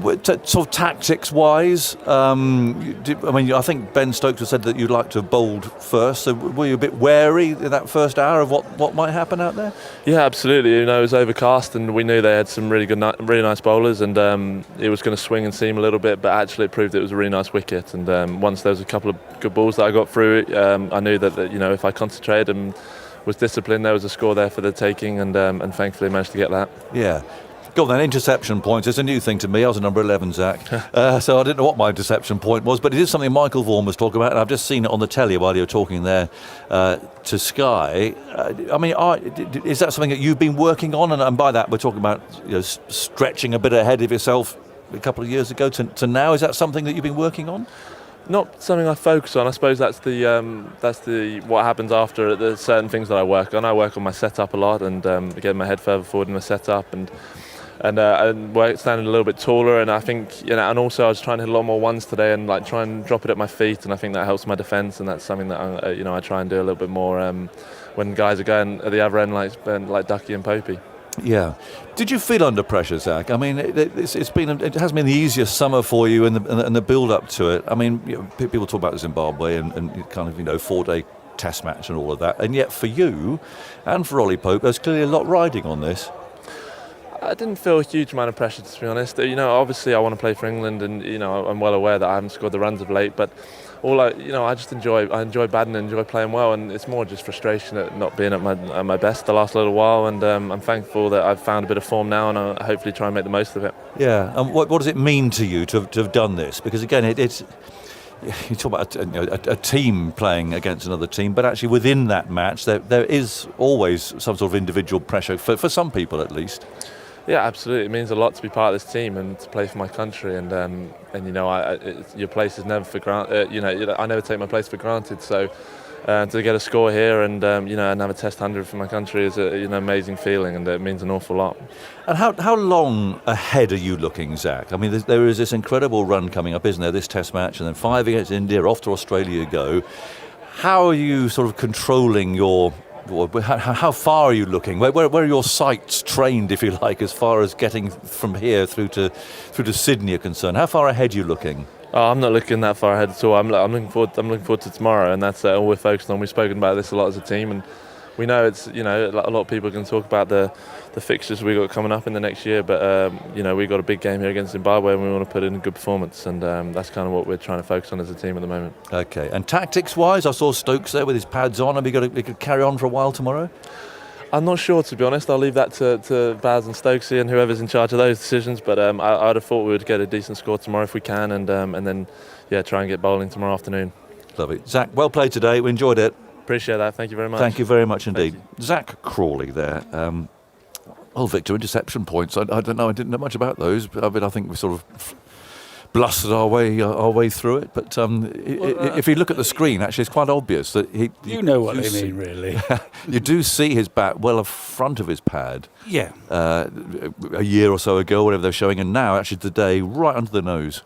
Sort of tactics-wise, I think Ben Stokes has said that you'd like to have bowled first. So were you a bit wary in that first hour of what might happen out there? Yeah, absolutely. It was overcast, and we knew they had some really nice bowlers, and it was going to swing and seam a little bit, but actually it proved it was a really nice wicket. And once there was a couple of good balls that I got through, I knew that if I concentrated and was disciplined, there was a score there for the taking, and thankfully managed to get that. Yeah. Go on then, interception points. It's a new thing to me. I was a number 11, Zach. So I didn't know what my interception point was, but it is something Michael Vaughan was talking about, and I've just seen it on the telly while you were talking there to Sky. Is that something that you've been working on? And by that, we're talking about stretching a bit ahead of yourself a couple of years ago to now? Is that something that you've been working on? Not something I focus on. I suppose that's the what happens after. There's certain things that I work on. I work on my setup a lot and getting my head further forward in the setup and standing a little bit taller. And I think, and also I was trying to hit a lot more ones today and like try and drop it at my feet. And I think that helps my defence. And that's something that I try and do a little bit more when guys are going at the other end like Ducky and Popey. Yeah. Did you feel under pressure, Zach? I mean, it hasn't been the easiest summer for you and the build up to it. I mean, people talk about Zimbabwe and kind of 4-day test match and all of that, and yet for you and for Ollie Pope, there's clearly a lot riding on this. I didn't feel a huge amount of pressure, to be honest. Obviously I want to play for England, and I'm well aware that I haven't scored the runs of late, but I just enjoy batting and enjoy playing well, and it's more just frustration at not being at my best the last little while, and I'm thankful that I've found a bit of form now, and I'll hopefully try and make the most of it. Yeah, and what does it mean to you to have done this? Because again, it's you talk about a team playing against another team, but actually within that match there is always some sort of individual pressure for some people at least. Yeah, absolutely. It means a lot to be part of this team and to play for my country. And your place is never for granted. I never take my place for granted. So to get a score here and and have a Test 100 for my country is an amazing feeling, and it means an awful lot. And how long ahead are you looking, Zach? I mean, there is this incredible run coming up, isn't there? This Test match, and then 5 against India, off to Australia you go. How are you sort of controlling your? How far are you looking? Where are your sights trained, if you like, as far as getting from here through to Sydney are concerned? How far ahead are you looking? Oh, I'm not looking that far ahead at all. I'm looking forward to tomorrow, and that's all we're focused on. We've spoken about this a lot as a team, and we know it's a lot of people can talk about the fixtures we got coming up in the next year, but we got a big game here against Zimbabwe, and we want to put in a good performance, and that's kind of what we're trying to focus on as a team at the moment. Okay, and tactics-wise, I saw Stokes there with his pads on. Have you could carry on for a while tomorrow? I'm not sure, to be honest. I'll leave that to Baz and Stokesy and whoever's in charge of those decisions, but I'd have thought we would get a decent score tomorrow if we can, and then try and get bowling tomorrow afternoon. Lovely. Zach, well played today. We enjoyed it. Appreciate that. Thank you very much. Thank you very much indeed. Zach Crawley there. Victor, interception points. I don't know. I didn't know much about those, but I think we sort of blustered our way through it. But if you look at the screen, actually, it's quite obvious that you know what they mean, really. You do see his bat well in front of his pad. Yeah. A year or so ago, whatever they're showing, and now actually today, right under the nose.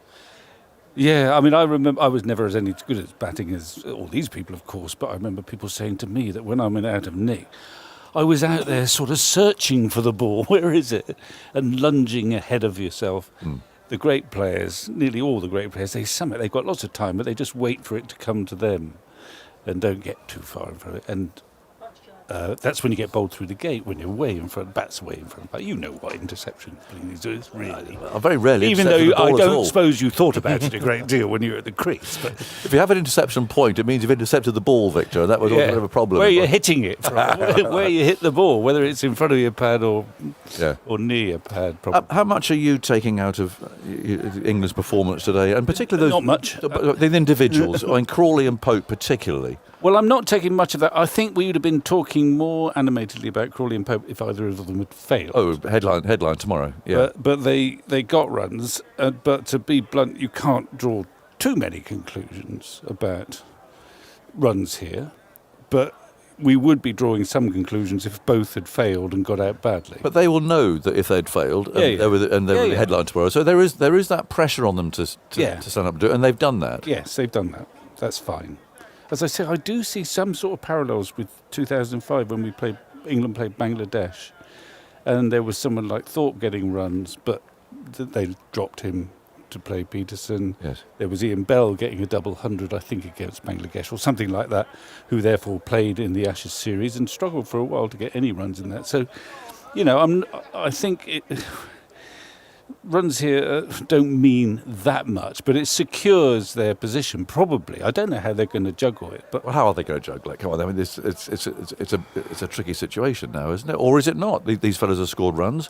Yeah, I mean, I remember I was never as good at batting as all these people, of course, but I remember people saying to me that when I went out of nick, I was out there sort of searching for the ball, where is it, and lunging ahead of yourself. The great players, nearly all the great players, they've got lots of time, but they just wait for it to come to them and don't get too far in front of it. And that's when you get bowled through the gate, when you're way in front, bat's way in front. But you know what interception is, really. Very rarely. Even though I don't suppose you thought about it a great deal when you were at the crease. But if you have an interception point, it means you've intercepted the ball, Victor, and that was a bit of a problem. Where you're hitting it from, where you hit the ball, whether it's in front of your pad or near your pad. Probably. How much are you taking out of England's performance today, and particularly those? Not much. The individuals, I mean, Crawley and Pope particularly. Well, I'm not taking much of that. I think we would have been talking more animatedly about Crawley and Pope if either of them had failed. Oh, headline tomorrow, yeah. But they got runs. But to be blunt, you can't draw too many conclusions about runs here. But we would be drawing some conclusions if both had failed and got out badly. But they will know that if they'd failed, they were the headline tomorrow. So there is that pressure on them to stand up and do it, and they've done that. Yes, they've done that. That's fine. As I say, I do see some sort of parallels with 2005 when England played Bangladesh, and there was someone like Thorpe getting runs, but they dropped him to play Peterson. Yes. There was Ian Bell getting a double 100, I think, against Bangladesh or something like that, who therefore played in the Ashes series and struggled for a while to get any runs in that. So, I think runs here don't mean that much, but it secures their position, probably. I don't know how they're going to juggle it. But how are they going to juggle it? Come on, I mean, it's a tricky situation now, isn't it? Or is it not? These fellas have scored runs.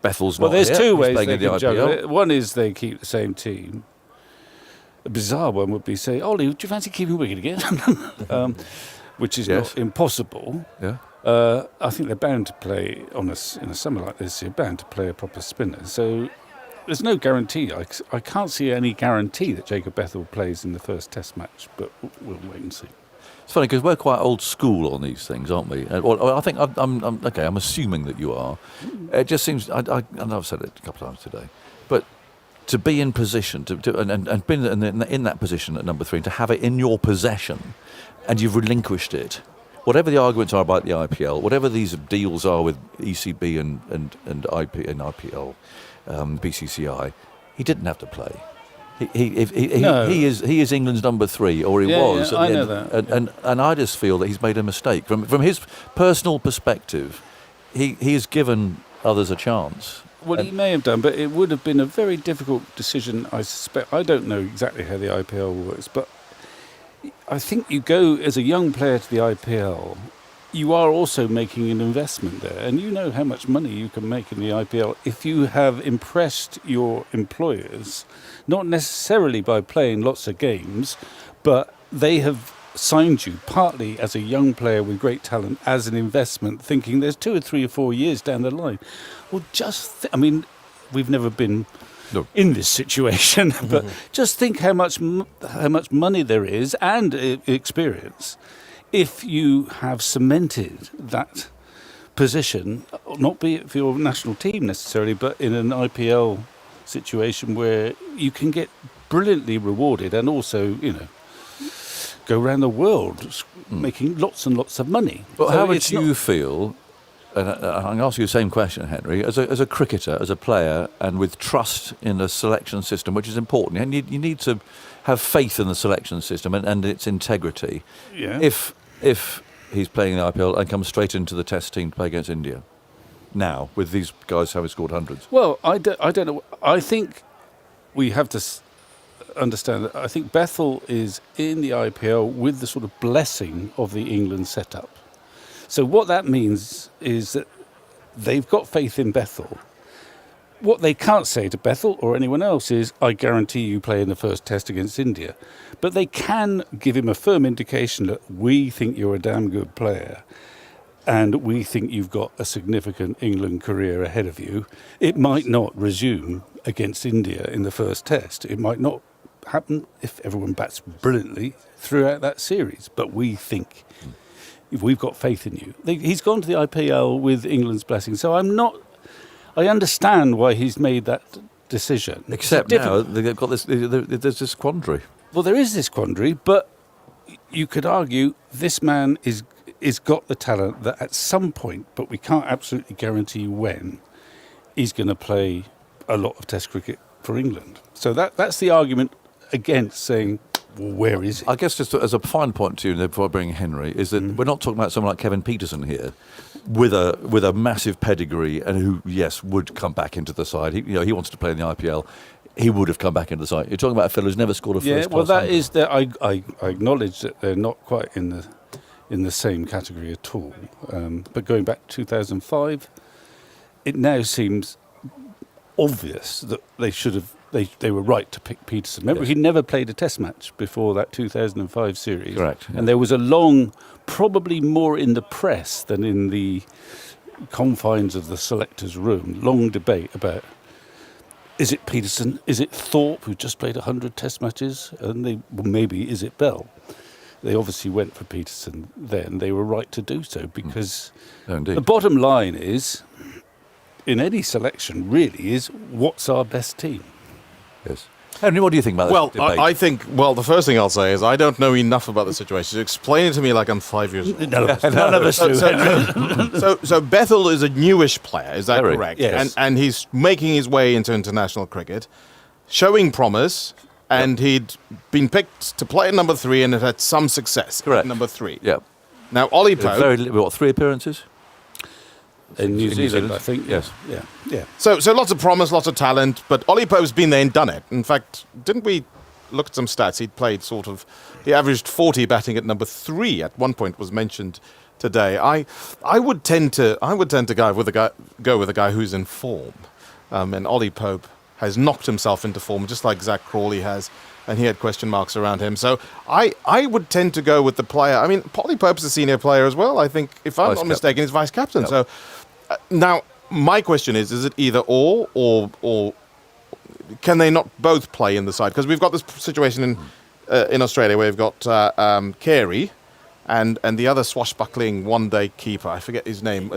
Bethel's not there's here. two He's ways playing they in the can juggle IPL. it. One is they keep the same team. A bizarre one would be, say, Ollie, do you fancy keeping wicket again? Which is not impossible. Yeah. I think they're bound to play in a summer like this. You're bound to play a proper spinner. So there's no guarantee. I can't see any guarantee that Jacob Bethel plays in the first Test match, but we'll wait and see. It's funny because we're quite old school on these things, aren't we? Well, I think I'm assuming that you are. It just seems I know I've said it a couple of times today, but to be in position and been in that position at number 3, to have it in your possession, and you've relinquished it. Whatever the arguments are about the IPL, whatever these deals are with ECB and IPL, BCCI, he didn't have to play. He is England's number 3, or he was. Yeah, I know that. And I just feel that he's made a mistake from his personal perspective. He has given others a chance. Well, he may have done, but it would have been a very difficult decision, I suspect. I don't know exactly how the IPL works, but I think you go as a young player to the IPL, you are also making an investment there. And you know how much money you can make in the IPL if you have impressed your employers, not necessarily by playing lots of games, but they have signed you partly as a young player with great talent as an investment, thinking there's 2 or 3 or 4 years down the line. Well, we've never been in this situation, but just think how much money there is and experience if you have cemented that position, not be it for your national team necessarily, but in an IPL situation where you can get brilliantly rewarded and also, go around the world making lots and lots of money. But how would you feel? And I'm going to ask you the same question, Henry. As a cricketer, as a player, and with trust in the selection system, which is important, and you need to have faith in the selection system and its integrity. Yeah. If he's playing the IPL and comes straight into the Test team to play against India, now with these guys having scored hundreds. Well, I don't know. I think we have to understand that I think Bethel is in the IPL with the sort of blessing of the England setup. So what that means is that they've got faith in Bethel. What they can't say to Bethel or anyone else is, I guarantee you play in the first Test against India. But they can give him a firm indication that we think you're a damn good player and we think you've got a significant England career ahead of you. It might not resume against India in the first Test. It might not happen if everyone bats brilliantly throughout that series. But we think... we've got faith in you. He's gone to the IPL with England's blessing. So I understand why he's made that decision. Except now they've got there's this quandary. Well, there is this quandary, but you could argue this man is got the talent that at some point, but we can't absolutely guarantee when, he's going to play a lot of Test cricket for England. So that's the argument against saying, well, where is it? I guess just as a fine point to you before I bring Henry is that we're not talking about someone like Kevin Peterson here with a massive pedigree and who, yes, would come back into the side. He wants to play in the IPL. He would have come back into the side. You're talking about a fellow who's never scored a first class. Well, that is that. I acknowledge that they're not quite in the same category at all. But going back to 2005, it now seems obvious that they should have. They were right to pick Peterson. Remember, He'd never played a Test match before that 2005 series. Correct. Yeah. And there was a long, probably more in the press than in the confines of the selectors' room, long debate about, is it Peterson? Is it Thorpe, who just played 100 Test matches? And maybe is it Bell? They obviously went for Peterson then. They were right to do so because the bottom line is, in any selection, really, is what's our best team? Yes. Henry, what do you think about this debate? I think, the first thing I'll say is I don't know enough about the situation. Explain it to me like I'm 5 years old. None of us do. So Bethel is a newish player, is that correct? Yes. And he's making his way into international cricket, showing promise, and he'd been picked to play at number 3 and had had some success at number 3. Yeah. Now, Ollie Pope... 3 appearances? In New Zealand, I think. Yes. Yeah. So lots of promise, lots of talent, but Ollie Pope's been there and done it. In fact, didn't we look at some stats? He'd played he averaged 40 batting at number 3 at one point, was mentioned today. I would tend to go with a guy who's in form, and Ollie Pope has knocked himself into form just like Zach Crawley has, and he had question marks around him. So I would tend to go with the player. I mean, Ollie Pope's a senior player as well. I think, if I'm not mistaken, he's vice captain. Yep. So now my question is it either or can they not both play in the side? Because we've got this situation in Australia where we've got Carey and the other swashbuckling one-day keeper. I forget his name.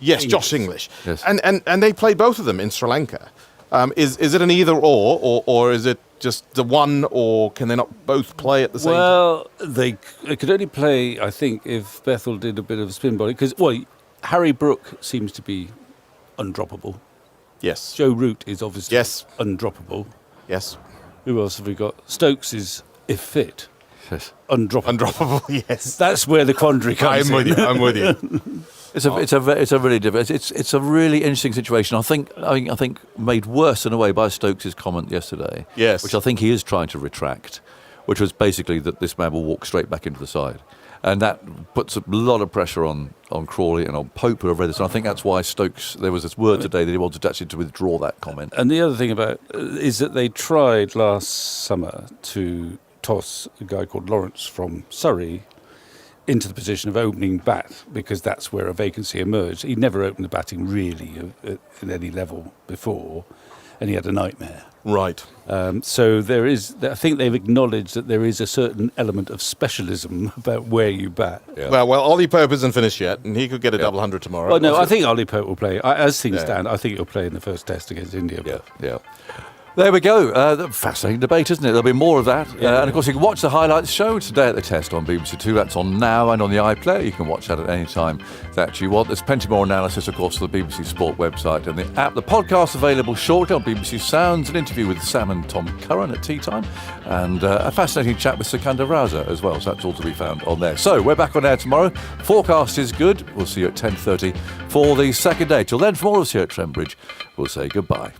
Yes, Josh English. Yes. And they play both of them in Sri Lanka. Is it an either or is it just the one, or can they not both play at the same time? Well, they could only play, I think, if Bethel did a bit of spin bowling. Because, Harry Brook seems to be undroppable. Yes. Joe Root is obviously undroppable. Yes. Who else have we got? Stokes is, if fit, yes. Undroppable, yes. That's where the quandary comes in. I'm with you. It's a really different. It's a really interesting situation. I think made worse in a way by Stokes' comment yesterday. Yes. Which I think he is trying to retract, which was basically that this man will walk straight back into the side, and that puts a lot of pressure on Crawley and on Pope, who have read this. And I think that's why Stokes. There was this word today that he wanted actually to withdraw that comment. And the other thing about is that they tried last summer to toss a guy called Lawrence from Surrey into the position of opening bat, because that's where a vacancy emerged. He'd never opened the batting really at any level before, and he had a nightmare. Right. So there is, I think they've acknowledged that there is a certain element of specialism about where you bat. Yeah. Well, Ollie Pope isn't finished yet, and he could get a double 100 tomorrow. Well, no, I think Ollie Pope will play. As things stand, I think he'll play in the first test against India. Yeah. There we go. Fascinating debate, isn't it? There'll be more of that. And of course, you can watch the highlights show today at the Test on BBC Two. That's on now and on the iPlayer. You can watch that at any time that you want. There's plenty more analysis, of course, on the BBC Sport website and the app. The podcast available shortly on BBC Sounds. An interview with Sam and Tom Curran at tea time. And a fascinating chat with Sikandar Raza as well. So that's all to be found on there. So we're back on air tomorrow. Forecast is good. We'll see you at 10:30 for the second day. Till then, from all of us here at Trembridge, we'll say goodbye.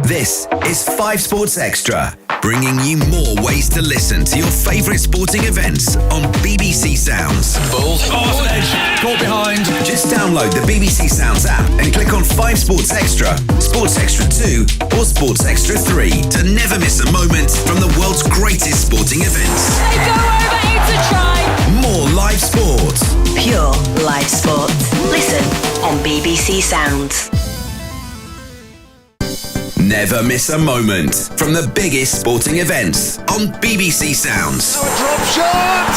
This is 5 Sports Extra, bringing you more ways to listen to your favourite sporting events on BBC Sounds. Balls on edge, caught behind. Just download the BBC Sounds app and click on 5 Sports Extra, Sports Extra 2 or Sports Extra 3 to never miss a moment from the world's greatest sporting events. They go over, it's a try. More live sport. Pure live sport. Listen on BBC Sounds. Never miss a moment from the biggest sporting events on BBC Sounds. Drop shot!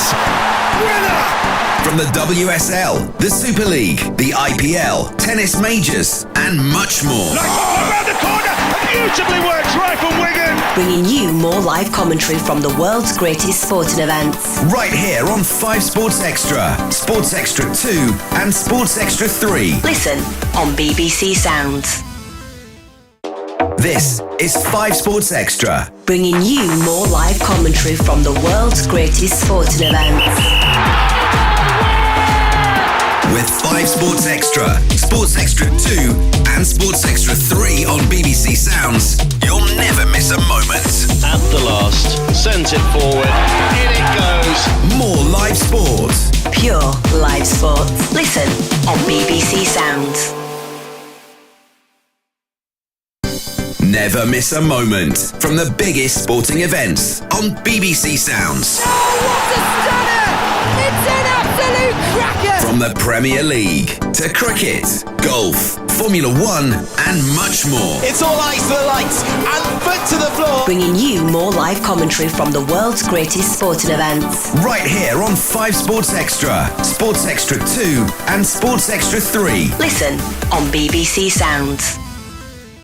Winner! From the WSL, the Super League, the IPL, tennis majors, and much more. Around the corner, beautifully worked right from Wigan. Bringing you more live commentary from the world's greatest sporting events. Right here on 5 Sports Extra, Sports Extra 2 and Sports Extra 3. Listen on BBC Sounds. This is 5 Sports Extra. Bringing you more live commentary from the world's greatest sporting events. With 5 Sports Extra, Sports Extra 2 and Sports Extra 3 on BBC Sounds, you'll never miss a moment. At the last, sends it forward, in it goes. More live sport. Pure live sport. Listen on BBC Sounds. Never miss a moment from the biggest sporting events on BBC Sounds. Oh, what a stunner! It's an absolute cracker! From the Premier League to cricket, golf, Formula One, and much more. It's all eyes to the lights and foot to the floor. Bringing you more live commentary from the world's greatest sporting events. Right here on 5 Sports Extra, Sports Extra 2 and Sports Extra 3. Listen on BBC Sounds.